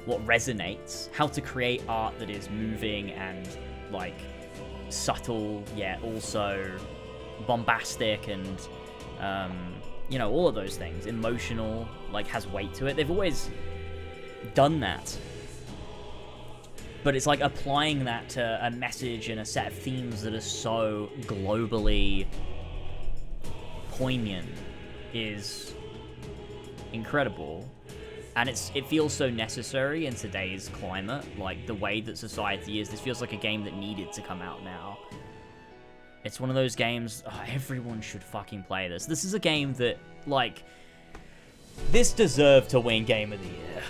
what resonates, how to create art that is moving and, like, subtle, yet also bombastic and, you know, all of those things. Emotional, like, has weight to it. They've always done that. But it's like applying that to a message and a set of themes that are so globally poignant is incredible. And it feels so necessary in today's climate, like the way that society is. This feels like a game that needed to come out now. It's one of those games, everyone should fucking play this. This is a game that, like, this deserved to win Game of the Year.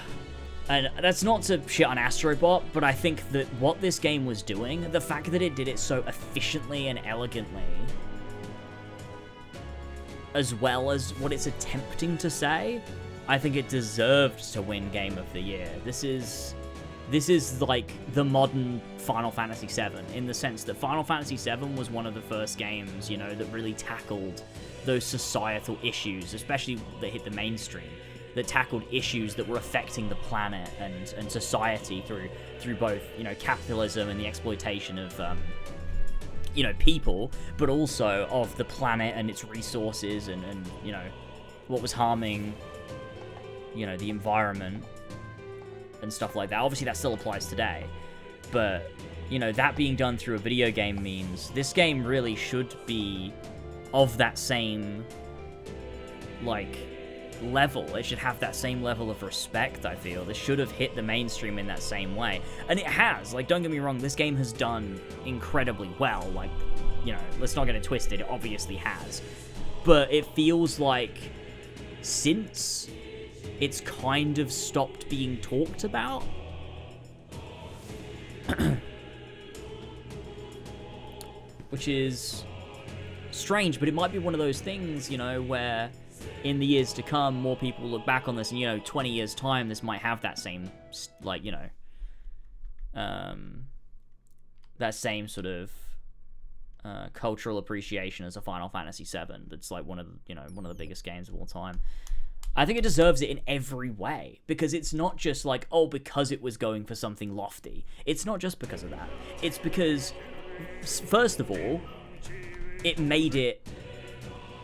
And that's not to shit on Astrobot, but I think that what this game was doing, the fact that it did it so efficiently and elegantly, as well as what it's attempting to say, I think it deserved to win Game of the Year. This is like the modern Final Fantasy VII, in the sense that Final Fantasy VII was one of the first games, you know, that really tackled those societal issues, especially that hit the mainstream, that tackled issues that were affecting the planet and society through both, you know, capitalism and the exploitation of, you know, people, but also of the planet and its resources and you know, what was harming, you know, the environment and stuff like that. Obviously that still applies today, but, you know, that being done through a video game means this game really should be of that same, like, level. It should have that same level of respect, I feel. This should have hit the mainstream in that same way. And it has. Like, don't get me wrong, this game has done incredibly well. Like, you know, let's not get it twisted, it obviously has. But it feels like since it's kind of stopped being talked about, which is strange, but it might be one of those things, you know, where in the years to come, more people look back on this, and, you know, 20 years' time, this might have that same, like, you know, that same sort of cultural appreciation as a Final Fantasy VII. That's like one of the, you know, one of the biggest games of all time. I think it deserves it in every way, because it's not just like, oh, because it was going for something lofty. It's not just because of that. It's because, first of all, it made it,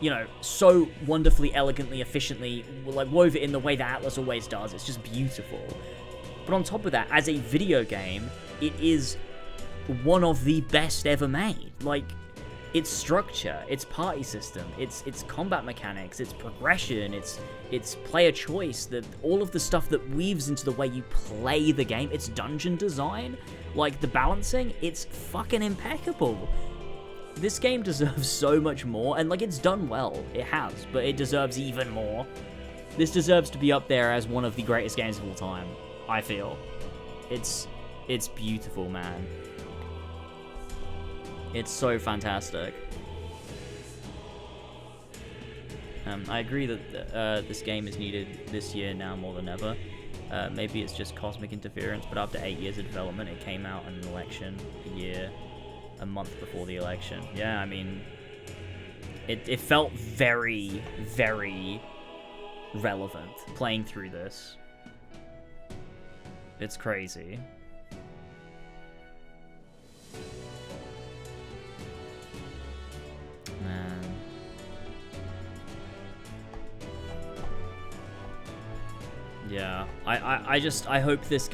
you know, so wonderfully, elegantly, efficiently, like, wove it in the way that Atlas always does. It's just beautiful. But on top of that, as a video game, it is one of the best ever made. Like, its structure, its party system, its combat mechanics, its progression, its player choice, all of the stuff that weaves into the way you play the game, its dungeon design, like the balancing, it's fucking impeccable. This game deserves so much more, and, like, it's done well, it has, but it deserves even more. This deserves to be up there as one of the greatest games of all time, I feel. It's beautiful, man. It's so fantastic. I agree that this game is needed this year now more than ever. Maybe it's just cosmic interference, but after 8 years of development, it came out in an election a year a month before the election. Yeah, I mean, it felt very, very relevant playing through this. It's crazy. Man. Yeah, I hope this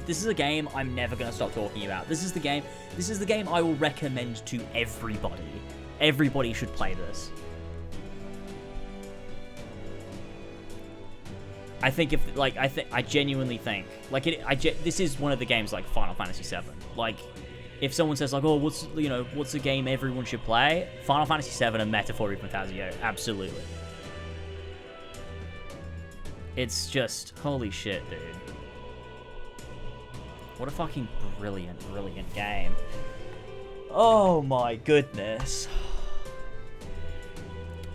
this is a game I'm never gonna stop talking about. This is the game I will recommend to everybody. Everybody should play this. I think I genuinely think this is one of the games like Final Fantasy VII. Like, if someone says like, oh, what's a game everyone should play? Final Fantasy VII and Metaphor ReFantazio, absolutely. It's just, holy shit, dude. What a fucking brilliant, brilliant game. Oh my goodness.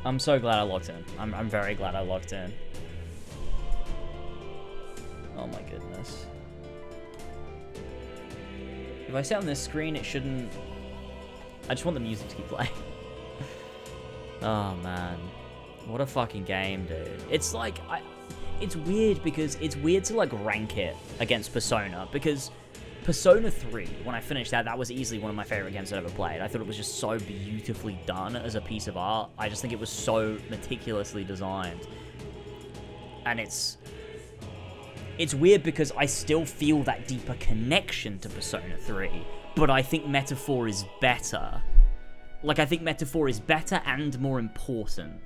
I'm so glad I logged in. I'm very glad I logged in. Oh my goodness. If I sit on this screen, it shouldn't... I just want the music to keep playing. Oh man. What a fucking game, dude. It's like, it's weird because it's weird to like rank it against Persona, because Persona 3, when I finished that was easily one of my favorite games I've ever played. I thought it was just so beautifully done as a piece of art. I just think it was so meticulously designed. And it's weird because I still feel that deeper connection to Persona 3, but I think Metaphor is better. Like, I think Metaphor is better and more important.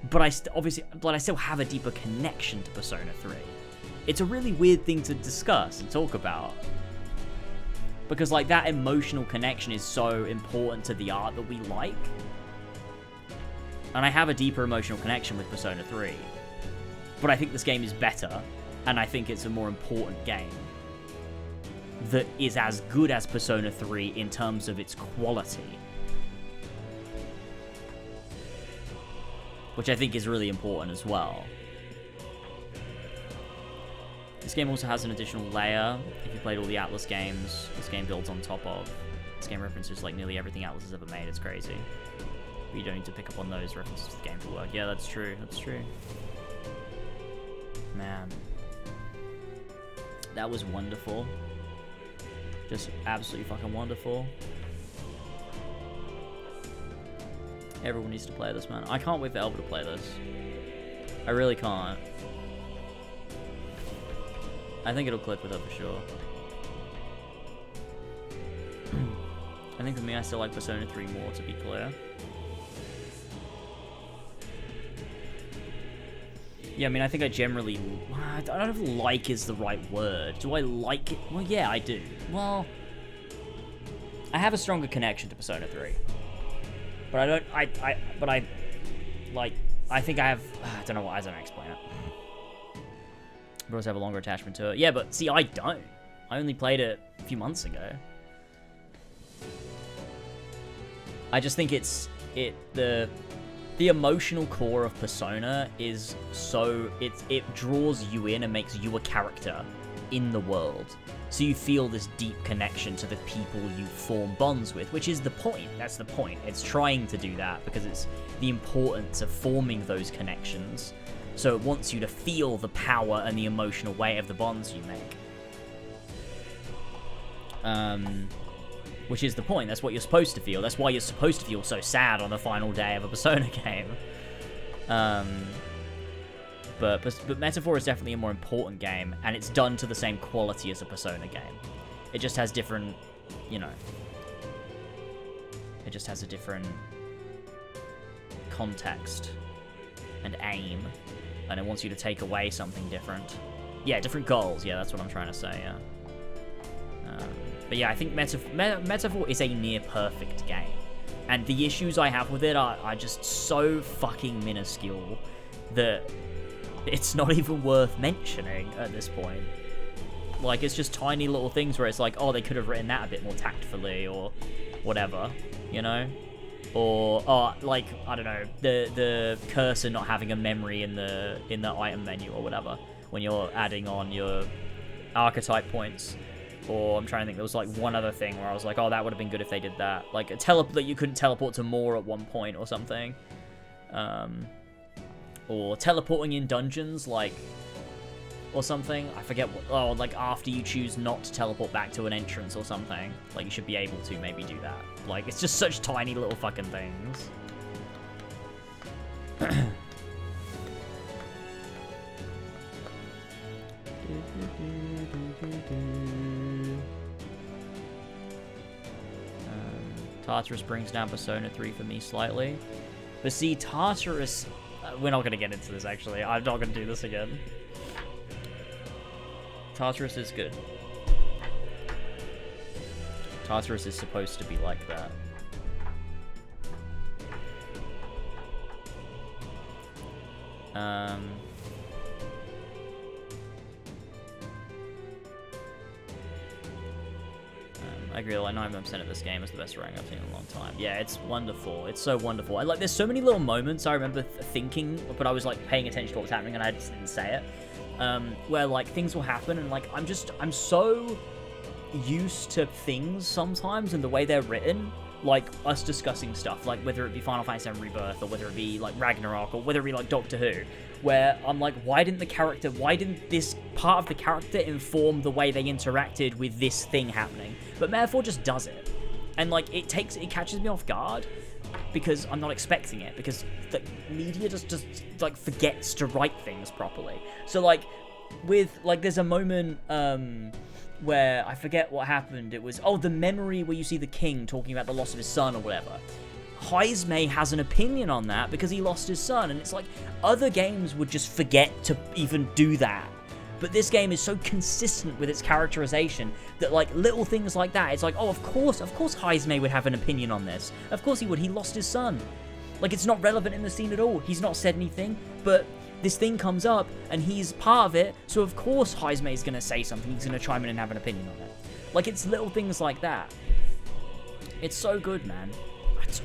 But I still have a deeper connection to Persona 3. It's a really weird thing to discuss and talk about. Because, like, that emotional connection is so important to the art that we like. And I have a deeper emotional connection with Persona 3. But I think this game is better, and I think it's a more important game that is as good as Persona 3 in terms of its quality. Which I think is really important as well. This game also has an additional layer. If you played all the Atlas games, this game builds on top of. This game references like nearly everything Atlas has ever made. It's crazy. But you don't need to pick up on those references to the game to work. Yeah, that's true. That's true. Man. That was wonderful. Just absolutely fucking wonderful. Everyone needs to play this, man. I can't wait for Elva to play this. I really can't. I think it'll click with her for sure. I think for me, I still like Persona 3 more, to be clear. Yeah, I mean, I think I generally... I don't know if like is the right word. Do I like it? Well, yeah, I do. Well, I have a stronger connection to Persona 3. But I don't... I think I have... I don't know what... I don't know how to explain it. But I also have a longer attachment to it. Yeah, but see, I don't. I only played it a few months ago. I just think the emotional core of Persona is so... It draws you in and makes you a character in the world. So you feel this deep connection to the people you form bonds with, which is the point. That's the point. It's trying to do that because it's the importance of forming those connections. So it wants you to feel the power and the emotional weight of the bonds you make. Which is the point. That's what you're supposed to feel. That's why you're supposed to feel so sad on the final day of a Persona game. But Metaphor is definitely a more important game, and it's done to the same quality as a Persona game. It just has different, you know... It just has a different context and aim, and it wants you to take away something different. Yeah, different goals. Yeah, that's what I'm trying to say, yeah. But yeah, I think Metaphor is a near-perfect game. And the issues I have with it are just so fucking minuscule that it's not even worth mentioning at this point. Like, it's just tiny little things where it's like, oh, they could have written that a bit more tactfully, or whatever, you know? Or, oh, like, I don't know, the cursor not having a memory in the item menu or whatever, when you're adding on your archetype points. Or I'm trying to think, there was like one other thing where I was like, oh, that would have been good if they did that. Like a that you couldn't teleport to more at one point or something. Or teleporting in dungeons, like, or something. I forget what, oh, like after you choose not to teleport back to an entrance or something. Like you should be able to maybe do that. Like, it's just such tiny little fucking things. Tartarus brings down Persona 3 for me slightly. But see, Tartarus... we're not going to get into this, actually. I'm not going to do this again. Tartarus is good. Tartarus is supposed to be like that. I agree, like 9% of this game is the best rank I've seen in a long time. Yeah, it's wonderful. It's so wonderful. Like, there's so many little moments I remember thinking, but I was like paying attention to what was happening and I just didn't say it. Where like things will happen and like I'm so used to things sometimes and the way they're written, like us discussing stuff, like whether it be Final Fantasy VII Rebirth or whether it be like Ragnarok or whether it be like Doctor Who, where I'm like, why didn't this part of the character inform the way they interacted with this thing happening? But Metaphor just does it. And like it catches me off guard because I'm not expecting it, because the media just like forgets to write things properly. So like with like there's a moment where I forget what happened. It was the memory where you see the king talking about the loss of his son or whatever. Heismay has an opinion on that because he lost his son, and it's like other games would just forget to even do that. But this game is so consistent with its characterization that like little things like that, it's like, oh, of course Heismay would have an opinion on this. Of course he would. He lost his son. Like, it's not relevant in the scene at all. He's not said anything, but this thing comes up and he's part of it, so of course Heismay's gonna say something. He's gonna chime in and have an opinion on it. Like, it's little things like that. It's so good, man.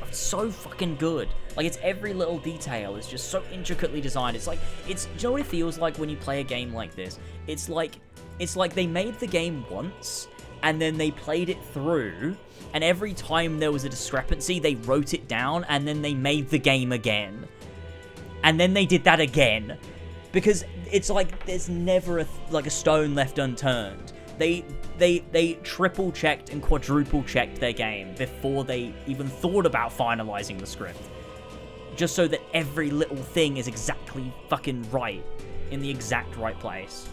It's so fucking good. Like, it's every little detail is just so intricately designed. It's like, do you know what it feels like when you play a game like this? It's like they made the game once, and then they played it through, and every time there was a discrepancy, they wrote it down, and then they made the game again. And then they did that again. Because it's like, there's never a stone left unturned. They triple checked and quadruple checked their game before they even thought about finalizing the script. Just so that every little thing is exactly fucking right. In the exact right place.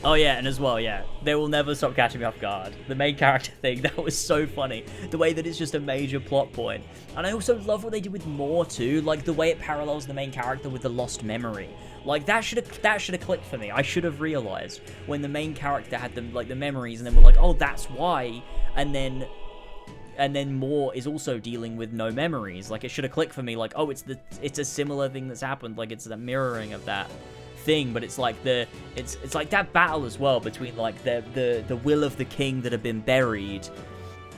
Oh yeah, and as well, yeah, they will never stop catching me off guard. The main character thing, that was so funny. The way that it's just a major plot point. And I also love what they did with More too, like the way it parallels the main character with the lost memory. Like, that should have clicked for me. I should have realized when the main character had the memories, and then we're like, oh, that's why. And then More is also dealing with no memories. Like, it should have clicked for me, like, oh, it's a similar thing that's happened. Like, it's the mirroring of that thing, but it's like it's like that battle as well between like the will of the king that had been buried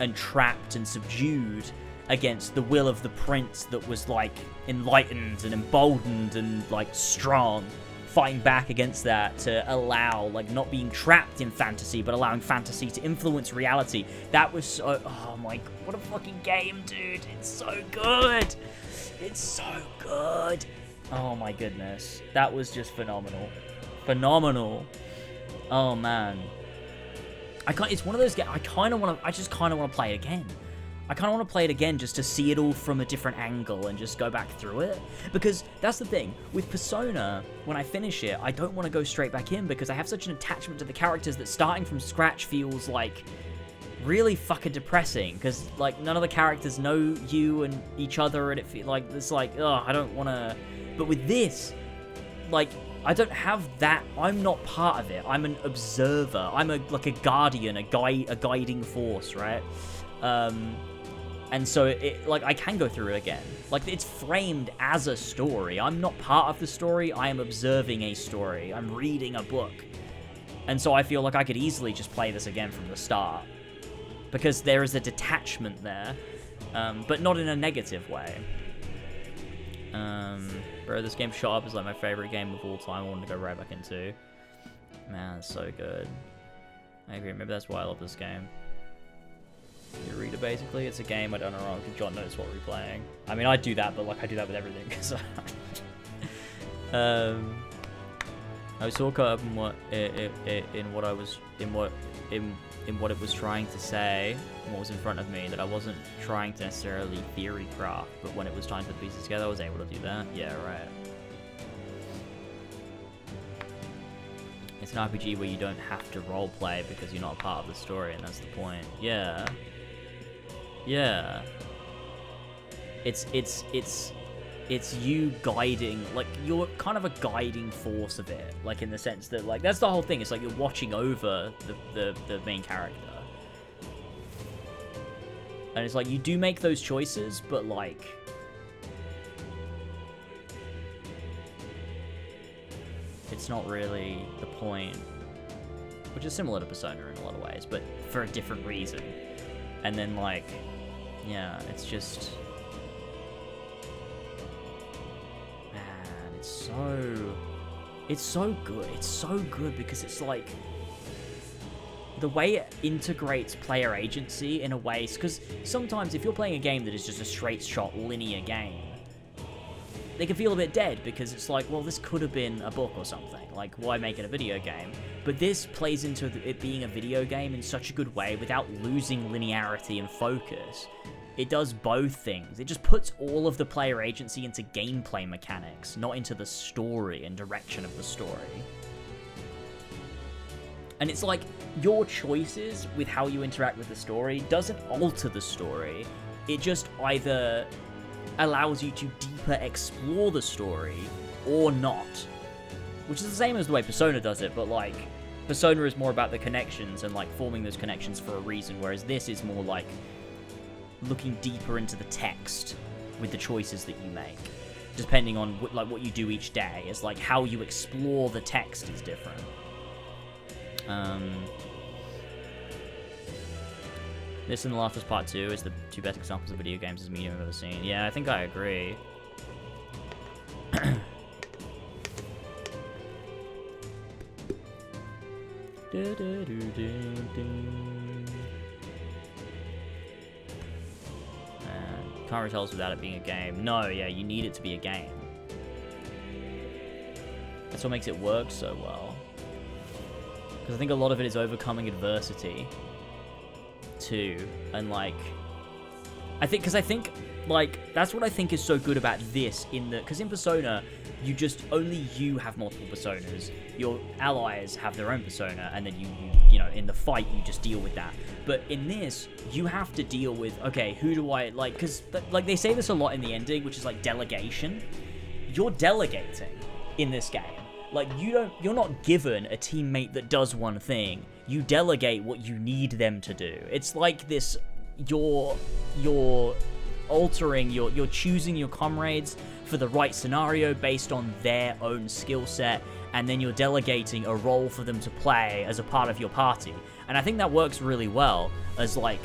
and trapped and subdued against the will of the prince that was like enlightened and emboldened and like strong, fighting back against that to allow like not being trapped in fantasy but allowing fantasy to influence reality. That was so, oh my, what a fucking game, dude. It's so good. It's so good. Oh my goodness, that was just phenomenal. Phenomenal. Oh man. It's one of those games, I just kind of want to play it again. I kind of want to play it again just to see it all from a different angle and just go back through it. Because that's the thing, with Persona, when I finish it, I don't want to go straight back in because I have such an attachment to the characters that starting from scratch feels like really fucking depressing, because like none of the characters know you and each other, and it feels like it's like, oh, I don't want to. But with this, like, I don't have that. I'm not part of it. I'm an observer. I'm like a guardian, a guiding force, right? And so it like I can go through it again. Like, it's framed as a story. I'm not part of the story. I am observing a story. I'm reading a book. And so I feel like I could easily just play this again from the start, because there is a detachment there, but not in a negative way. Bro, this game shot up is like my favorite game of all time. I wanted to go right back into. Man, it's so good. I agree. Maybe that's why I love this game. Your reader, basically, it's a game I don't know. Can John notice what we're playing? I mean, I do that, but like I do that with everything. So, I was so caught up in what it was trying to say, and what was in front of me, that I wasn't trying to necessarily theory craft. But when it was time to put the pieces together, I was able to do that. Yeah, right. It's an RPG where you don't have to roleplay because you're not a part of the story, and that's the point. Yeah. Yeah. It's you guiding, like, you're kind of a guiding force of it, like, in the sense that, like, that's the whole thing. It's like you're watching over the main character. And it's like, you do make those choices, but, like, it's not really the point, which is similar to Persona in a lot of ways, but for a different reason. And then, like, yeah, it's just, man, it's so good. It's so good because it's like, the way it integrates player agency in a way, because sometimes if you're playing a game that is just a straight shot linear game, they can feel a bit dead because it's like, well, this could have been a book or something. Like, why make it a video game? But this plays into it being a video game in such a good way without losing linearity and focus. It does both things. It just puts all of the player agency into gameplay mechanics, not into the story and direction of the story. And it's like, your choices with how you interact with the story doesn't alter the story. It just either allows you to deeper explore the story or not, which is the same as the way Persona does it, but like Persona is more about the connections and like forming those connections for a reason, whereas this is more like looking deeper into the text with the choices that you make, depending on what you do each day. It's like how you explore the text is different. This and The Last of Us Part 2 is the two best examples of video games as medium I've ever seen. Yeah, I think I agree. Can't really tell us without it being a game. No, yeah, you need it to be a game. That's what makes it work so well. Because I think a lot of it is overcoming adversity too, and like, I think like that's what I think is so good about this, because in Persona only you have multiple personas, your allies have their own persona, and then you know, in the fight you just deal with that. But in this, you have to deal with, okay, who do I like, because like they say this a lot in the ending, which is like delegation. You're delegating in this game. Like, you're not given a teammate that does one thing. You delegate what you need them to do. It's like this, you're altering, you're choosing your comrades for the right scenario based on their own skill set, and then you're delegating a role for them to play as a part of your party. And I think that works really well as like,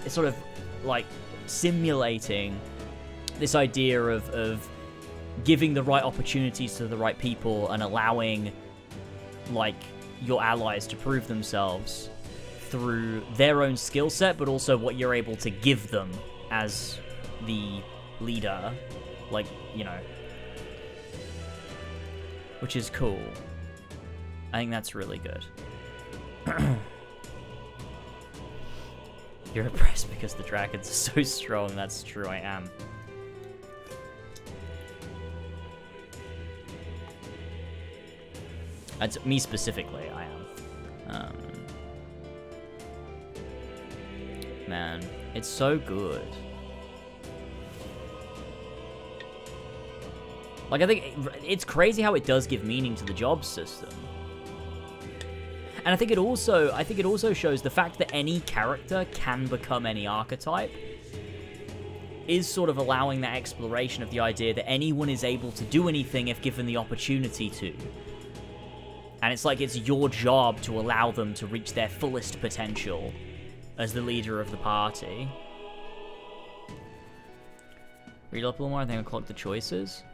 it's sort of like simulating this idea of giving the right opportunities to the right people and allowing like your allies to prove themselves through their own skill set, but also what you're able to give them as the leader, like, you know, which is cool. I think that's really good. You're impressed because the dragons are so strong. That's true, I am. That's me specifically, I am. Man, it's so good. Like, I think it's crazy how it does give meaning to the job system. And I think it also shows the fact that any character can become any archetype is sort of allowing that exploration of the idea that anyone is able to do anything if given the opportunity to. And it's like it's your job to allow them to reach their fullest potential as the leader of the party. Read up a little more, I think I'll clock the choices.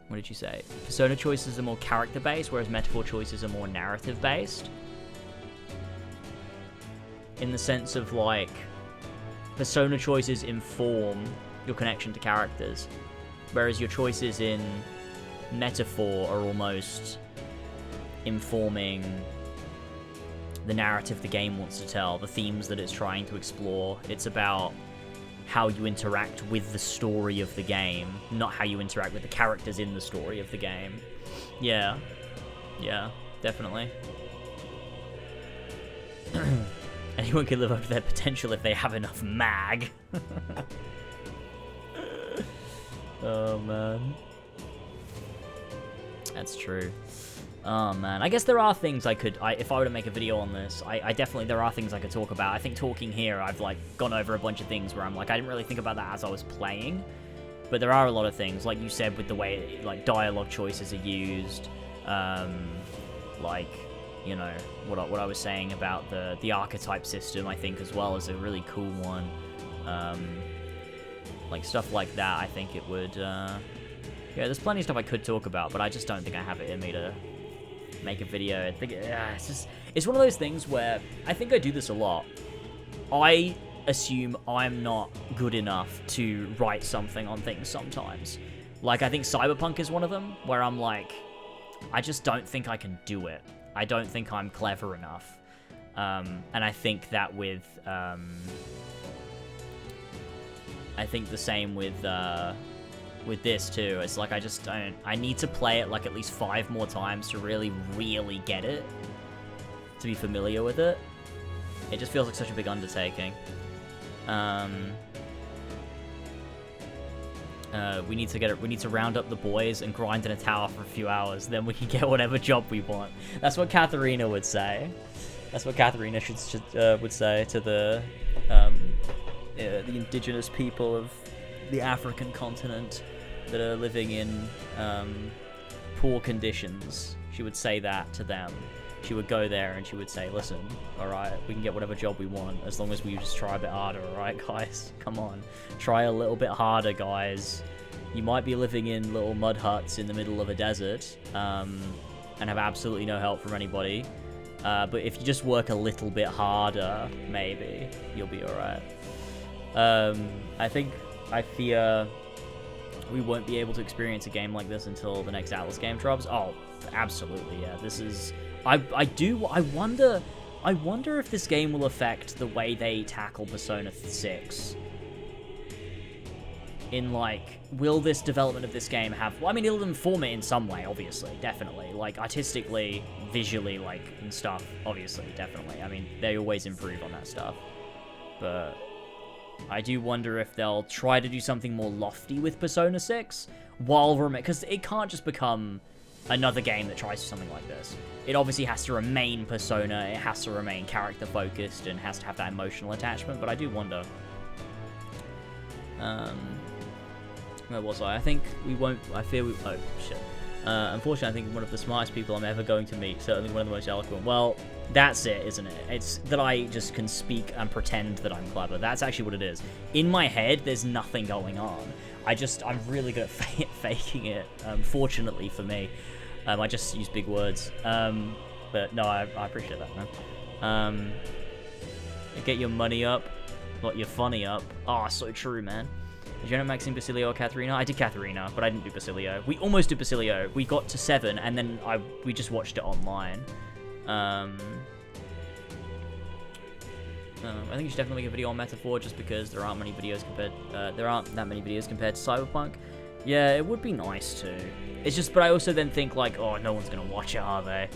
what did you say? Persona choices are more character-based, whereas metaphor choices are more narrative-based. In the sense of, like, persona choices inform your connection to characters, whereas your choices in metaphor are almost informing the narrative the game wants to tell, the themes that it's trying to explore. It's about how you interact with the story of the game, not how you interact with the characters in the story of the game. Yeah. Yeah, definitely. Anyone can live up to their potential if they have enough mag. Oh, man. That's true. Oh, man. I guess there are things I could... if I were to make a video on this, I definitely... There are things I could talk about. I think talking here, I've, like, gone over a bunch of things where I'm like, I didn't really think about that as I was playing. But there are a lot of things, like you said, with the way, like, dialogue choices are used. Like, you know, what I was saying about the archetype system, I think, as well, is a really cool one. Like, stuff like that, I think it would... yeah, there's plenty of stuff I could talk about, but I just don't think I have it in me to make a video. I think it's one of those things where I think I do this a lot. I assume I'm not good enough to write something on things sometimes. Like, I think Cyberpunk is one of them, where I'm like, I just don't think I can do it. I don't think I'm clever enough. And I think that with... I think the same with this too. It's like I just don't... I need to play it like at least 5 more times to really, really get it. To be familiar with it. It just feels like such a big undertaking. We need to round up the boys and grind in a tower for a few hours. Then we can get whatever job we want. That's what Katharina would say. That's what Katharina would say to the indigenous people of the African continent that are living in poor conditions. She would say that to them. She would go there and she would say, listen, alright, we can get whatever job we want as long as we just try a bit harder, alright, guys? Come on. Try a little bit harder, guys. You might be living in little mud huts in the middle of a desert and have absolutely no help from anybody. But if you just work a little bit harder, maybe, you'll be alright. I fear we won't be able to experience a game like this until the next Atlas game drops. Oh, absolutely, yeah. This is... I wonder if this game will affect the way they tackle Persona 6. In, like, will this development of this game have... Well, I mean, it'll inform it in some way, obviously, definitely. Like, artistically, visually, like, and stuff, obviously, definitely. I mean, they always improve on that stuff. But I do wonder if they'll try to do something more lofty with Persona 6, while... Because it can't just become another game that tries something like this. It obviously has to remain Persona, it has to remain character-focused, and has to have that emotional attachment, but I do wonder. Where was I? I think we won't... I fear we... Oh, shit. Unfortunately, I think one of the smartest people I'm ever going to meet, certainly one of the most eloquent. Well, that's it, isn't it? It's that I just can speak and pretend that I'm clever. That's actually what it is. In my head, there's nothing going on. I'm really good at faking it, fortunately for me. I just use big words. But no, I appreciate that, man. Get your money up, not your funny up. Oh, so true, man. Did you end up maxing Basilio or Katharina? I did Katharina, but I didn't do Basilio. We almost did Basilio. We got to 7, and then we just watched it online. I think you should definitely make a video on Metaphor, just because there aren't that many videos compared to Cyberpunk. Yeah, it would be nice to. It's just, but I also then think like, oh, no one's gonna watch it, are they?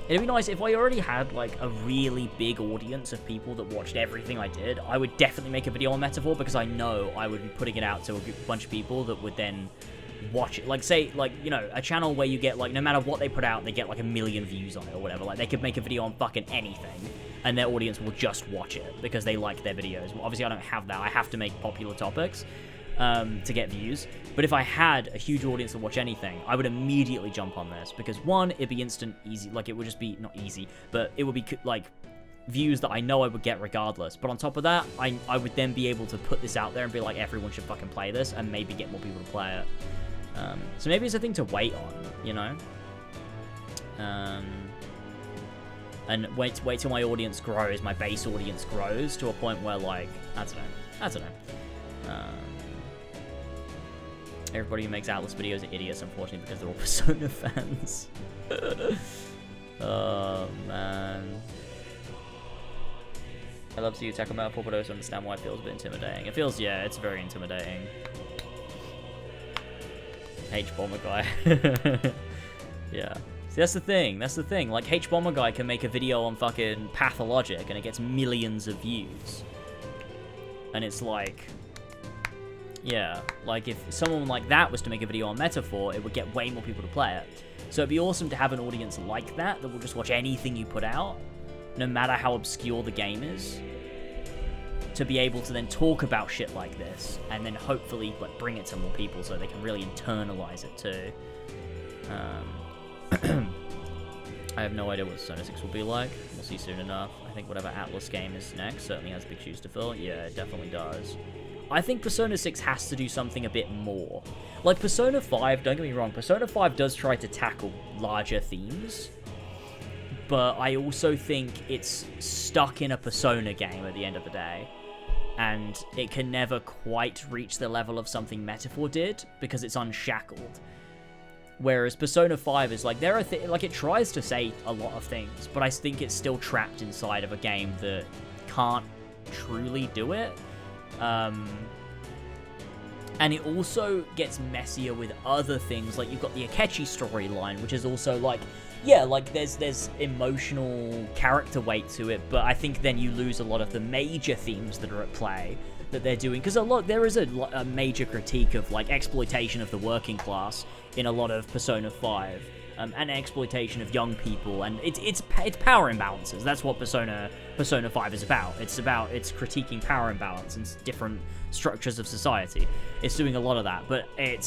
It'd be nice if I already had like a really big audience of people that watched everything I did. I would definitely make a video on Metaphor, because I know I would be putting it out to a bunch of people that would then watch it. Like, say, like, you know, a channel where you get like, no matter what they put out, they get like 1 million views on it or whatever. Like, they could make a video on fucking anything, and their audience will just watch it because they like their videos. Well, obviously, I don't have that. I have to make popular topics to get views. But if I had a huge audience to watch anything, I would immediately jump on this, because one, it'd be instant, easy. Like, it would just be, not easy, but it would be like views that I know I would get regardless. But on top of that, I would then be able to put this out there and be like, everyone should fucking play this, and maybe get more people to play it. So maybe it's a thing to wait on, you know? And wait till my audience grows, my base audience grows to a point where, like, I don't know. Everybody who makes Atlas videos are idiots, unfortunately, because they're all Persona fans. Oh, man. I love to see you tackle Metaphor, but I also understand why it feels a bit intimidating. It feels, yeah, it's very intimidating. H-Bomber guy. Yeah. See, that's the thing. Like, H-Bomber guy can make a video on fucking Pathologic, and it gets millions of views. And it's like... Yeah, like, if someone like that was to make a video on Metaphor, it would get way more people to play it. So it'd be awesome to have an audience like that will just watch anything you put out, no matter how obscure the game is, to be able to then talk about shit like this, and then hopefully, like, bring it to more people so they can really internalize it too. I have no idea what Persona 6 will be like. We'll see soon enough. I think whatever Atlas game is next certainly has big shoes to fill. Yeah, it definitely does. I think Persona 6 has to do something a bit more. Like, Persona 5, don't get me wrong, Persona 5 does try to tackle larger themes, but I also think it's stuck in a Persona game at the end of the day, and it can never quite reach the level of something Metaphor did, because it's unshackled. Whereas Persona 5 is like, there are like, it tries to say a lot of things, but I think it's still trapped inside of a game that can't truly do it. And it also gets messier with other things, like you've got the Akechi storyline, which is also like, yeah, like there's emotional character weight to it, but I think then you lose a lot of the major themes that are at play that they're doing, because there is a major critique of like exploitation of the working class in a lot of Persona 5, and exploitation of young people, and it's power imbalances. That's what Persona 5 is about. It's critiquing power imbalance and different structures of society. It's doing a lot of that, but I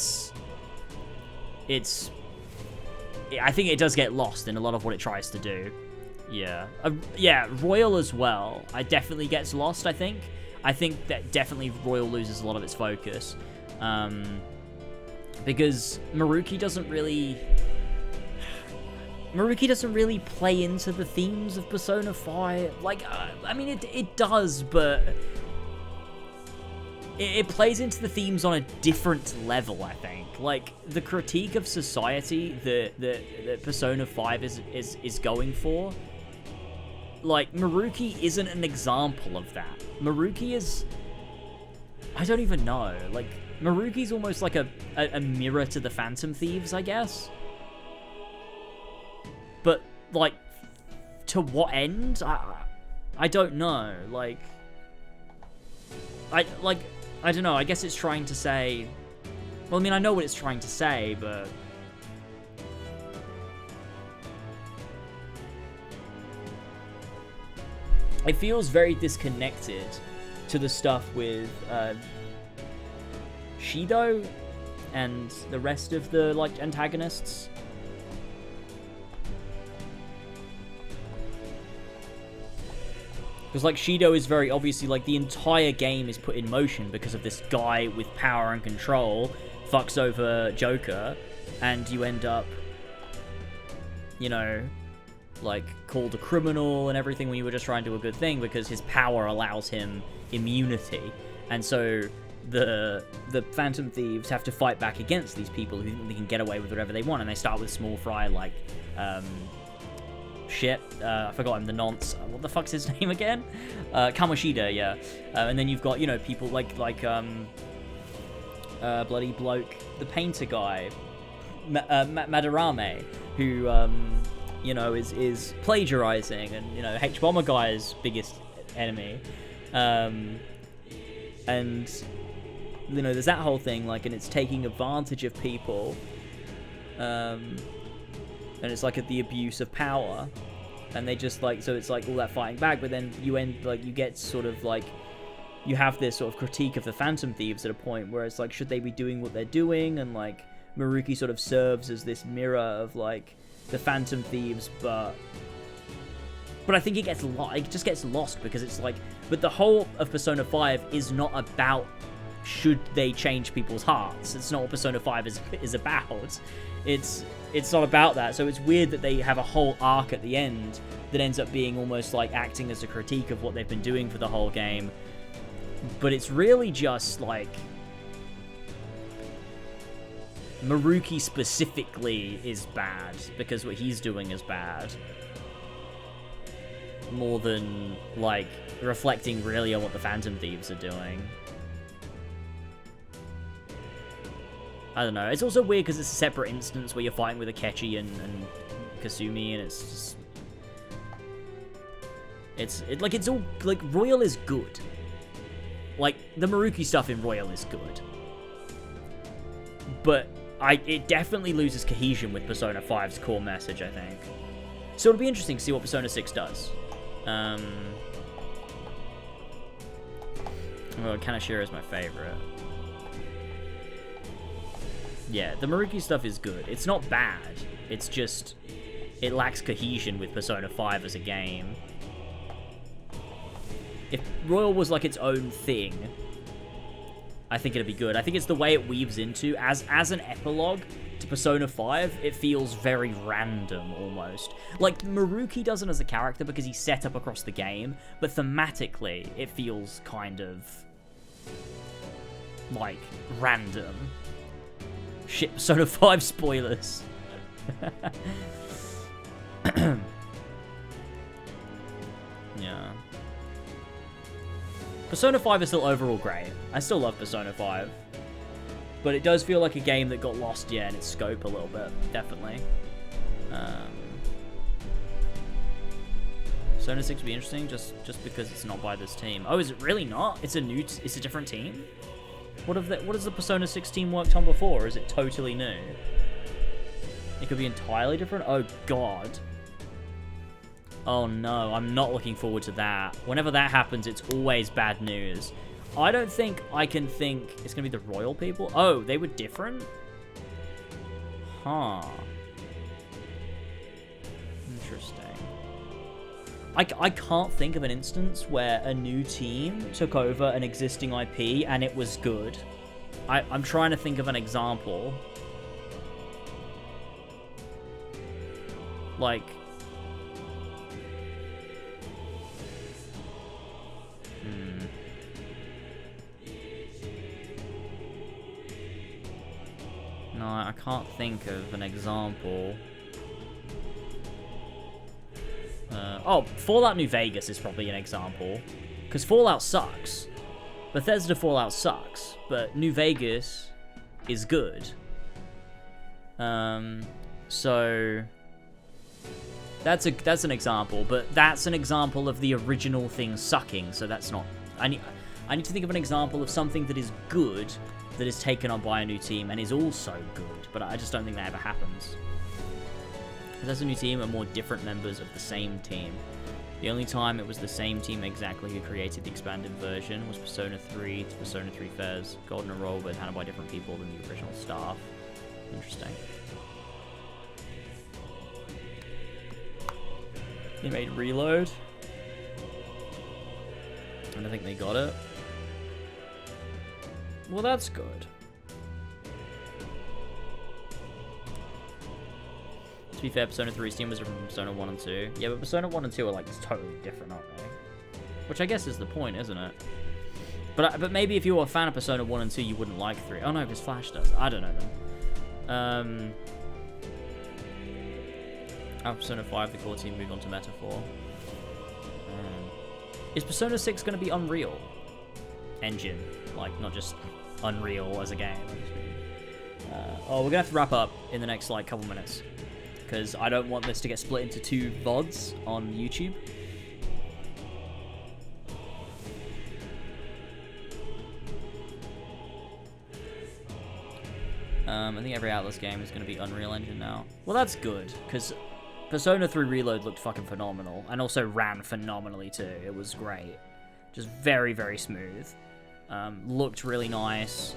think it does get lost in a lot of what it tries to do. Yeah. Yeah, Royal as well. It definitely gets lost, I think. I think that definitely Royal loses a lot of its focus. Because Maruki doesn't really play into the themes of Persona 5. Like, I mean, it does, but it plays into the themes on a different level, I think. Like, the critique of society that Persona 5 is going for, like, Maruki isn't an example of that. Maruki is... I don't even know. Like, Maruki's almost like a mirror to the Phantom Thieves, I guess. But, like, to what end? I don't know. Like, I don't know. I guess it's trying to say... Well, I mean, I know what it's trying to say, but... It feels very disconnected to the stuff with Shido and the rest of the, like, antagonists. Because, like, Shido is very obviously, like, the entire game is put in motion because of this guy with power and control fucks over Joker, and you end up, you know, like, called a criminal and everything when you were just trying to do a good thing because his power allows him immunity. And so the Phantom Thieves have to fight back against these people who think they can get away with whatever they want, and they start with small fry, like, shit, I forgot him, the nonce, what the fuck's his name again? Kamoshida, yeah. And then you've got, you know, people like bloody bloke, the painter guy, Madarame, who, you know, is plagiarizing, and, you know, H-Bomber guy's biggest enemy. And, you know, there's that whole thing, like, and it's taking advantage of people, and it's like at the abuse of power, and they just, like, so it's like all that fighting back, but then you end, like, you get sort of, like, you have this sort of critique of the Phantom Thieves at a point where it's like, should they be doing what they're doing? And, like, Maruki sort of serves as this mirror of, like, the Phantom Thieves, but I think it just gets lost because it's like, but the whole of Persona 5 is not about should they change people's hearts. It's not what Persona 5 is about. It's not about that. So it's weird that they have a whole arc at the end that ends up being almost like acting as a critique of what they've been doing for the whole game. But it's really just like Maruki specifically is bad because what he's doing is bad, more than like reflecting really on what the Phantom Thieves are doing. I don't know. It's also weird because it's a separate instance where you're fighting with Akechi and Kasumi, and it's just it's all like Royal is good. Like the Maruki stuff in Royal is good, but it definitely loses cohesion with Persona 5's core message, I think. So it'll be interesting to see what Persona 6 does. Well, Kanashiro is my favorite. Yeah, the Maruki stuff is good. It's not bad. It's just it lacks cohesion with Persona 5 as a game. If Royal was like its own thing, I think it'd be good. I think it's the way it weaves into, as an epilogue to Persona 5, it feels very random, almost. Like, Maruki doesn't as a character because he's set up across the game, but thematically, it feels kind of, like, random. Shit, Persona 5 spoilers. Yeah. Persona 5 is still overall great. I still love Persona 5. But it does feel like a game that got lost, in its scope a little bit. Definitely. Persona 6 would be interesting just because it's not by this team. Oh, is it really not? It's a different team? What has the Persona 6 team worked on before? Or is it totally new? It could be entirely different? Oh, God. Oh no, I'm not looking forward to that. Whenever that happens, it's always bad news. I don't think I can think it's gonna be the Royal people. Oh, they were different? Huh. Interesting. I can't think of an instance where a new team took over an existing IP and it was good. I'm trying to think of an example. Like... No, I can't think of an example. Oh, Fallout New Vegas is probably an example. Because Fallout sucks. Bethesda Fallout sucks. But New Vegas is good. So... That's an example, but that's an example of the original thing sucking, so that's not... I need to think of an example of something that is good that is taken on by a new team and is also good, but I just don't think that ever happens. There's a new team and more different members of the same team. The only time it was the same team exactly who created the expanded version was Persona 3 to Persona 3 Fairs. Golden Roll, but handled by different people than the original staff. Interesting. They made Reload. I don't think they got it. Well, that's good. To be fair, Persona 3's team was from Persona 1 and 2. Yeah, but Persona 1 and 2 are like totally different, aren't they? Which I guess is the point, isn't it? But maybe if you were a fan of Persona 1 and 2, you wouldn't like 3. Oh no, because Flash does. I don't know then. After Persona 5, the core team moved on to Metaphor. Is Persona 6 going to be Unreal Engine? Like, not just Unreal as a game. Oh, we're going to have to wrap up in the next, like, couple minutes. Because I don't want this to get split into 2 VODs on YouTube. I think every Atlas game is going to be Unreal Engine now. Well, that's good, because Persona 3 Reload looked fucking phenomenal, and also ran phenomenally too. It was great. Just very, very smooth. Looked really nice.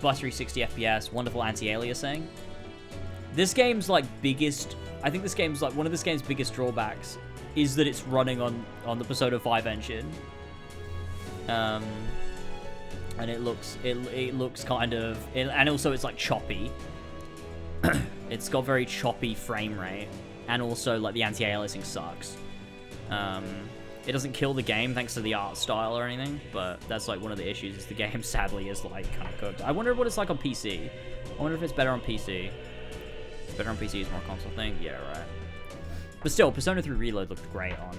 Buttery 60 FPS, wonderful anti-aliasing. This game's like biggest... I think this game's like one of this game's biggest drawbacks is that it's running on the Persona 5 engine. and it looks kind of, and also it's like choppy. It's got very choppy frame rate, and also like the anti-aliasing sucks. It doesn't kill the game thanks to the art style or anything, but that's like one of the issues is the game sadly is like kind of cooked. I wonder what it's like on PC. I wonder if it's better on PC. It's better on PC, is more console thing. Yeah, right. But still, Persona 3 Reload looked great on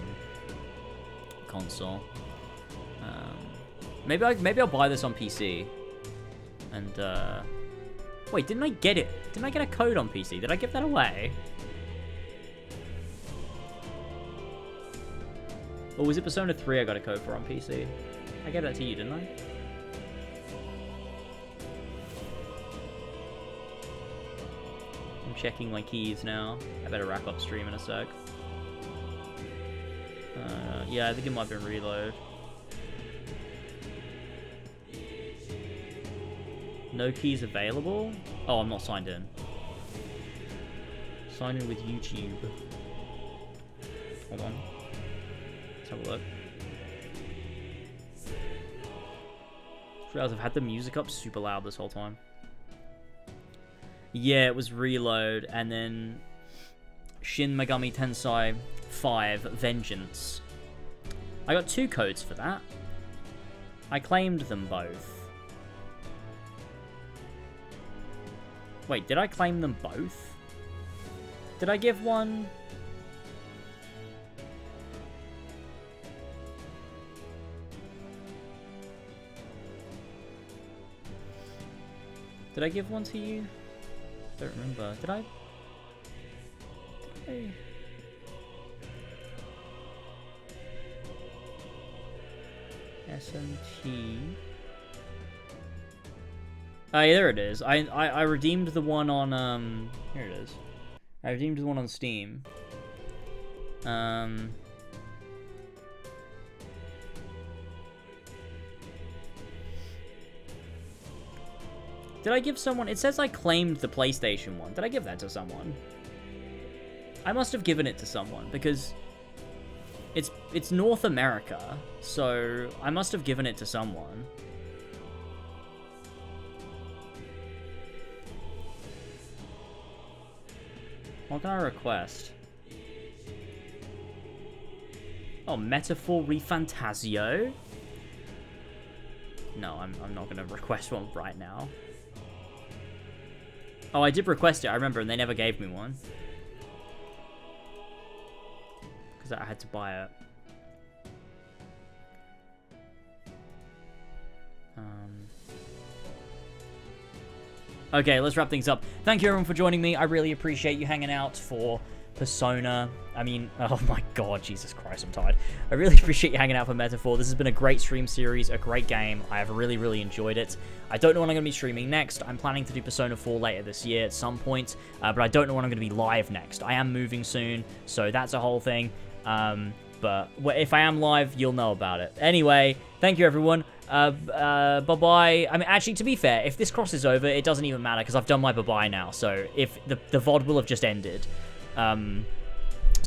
console. Maybe I'll buy this on PC. And wait, didn't I get it? Didn't I get a code on PC? Did I give that away? Or was it Persona 3 I got a code for on PC? I gave that to you, didn't I? I'm checking my keys now. I better wrap up stream in a sec. Yeah, I think it might have been Reload. No keys available? Oh, I'm not signed in. Sign in with YouTube. Hold on. Let's have a look. Realize I've had the music up super loud this whole time. Yeah, it was Reload, and then Shin Megami Tensei 5 Vengeance. I got 2 codes for that. I claimed them both. Wait, did I claim them both? Did I give one? Did I give one to you? I don't remember. Did I? SMT. Oh, yeah, there it is. I redeemed the one on, here it is. I redeemed the one on Steam. Did I give someone... It says I claimed the PlayStation one. Did I give that to someone? I must have given it to someone, because it's North America, so I must have given it to someone. What can I request? Oh, Metaphor ReFantazio? No, I'm not gonna request one right now. Oh, I did request it, I remember, and they never gave me one. Because I had to buy it. Okay, let's wrap things up. Thank you everyone for joining me. I really appreciate you hanging out for Persona. I mean, oh my god, Jesus Christ, I'm tired. I really appreciate you hanging out for Metaphor. This has been a great stream series, a great game. I have really, really enjoyed it. I don't know when I'm going to be streaming next. I'm planning to do Persona 4 later this year at some point, but I don't know when I'm going to be live next. I am moving soon, so that's a whole thing. But if I am live, you'll know about it. Anyway, thank you everyone. Bye-bye. I mean, actually, to be fair, if this crosses over, it doesn't even matter, because I've done my bye-bye now, so if the VOD will have just ended.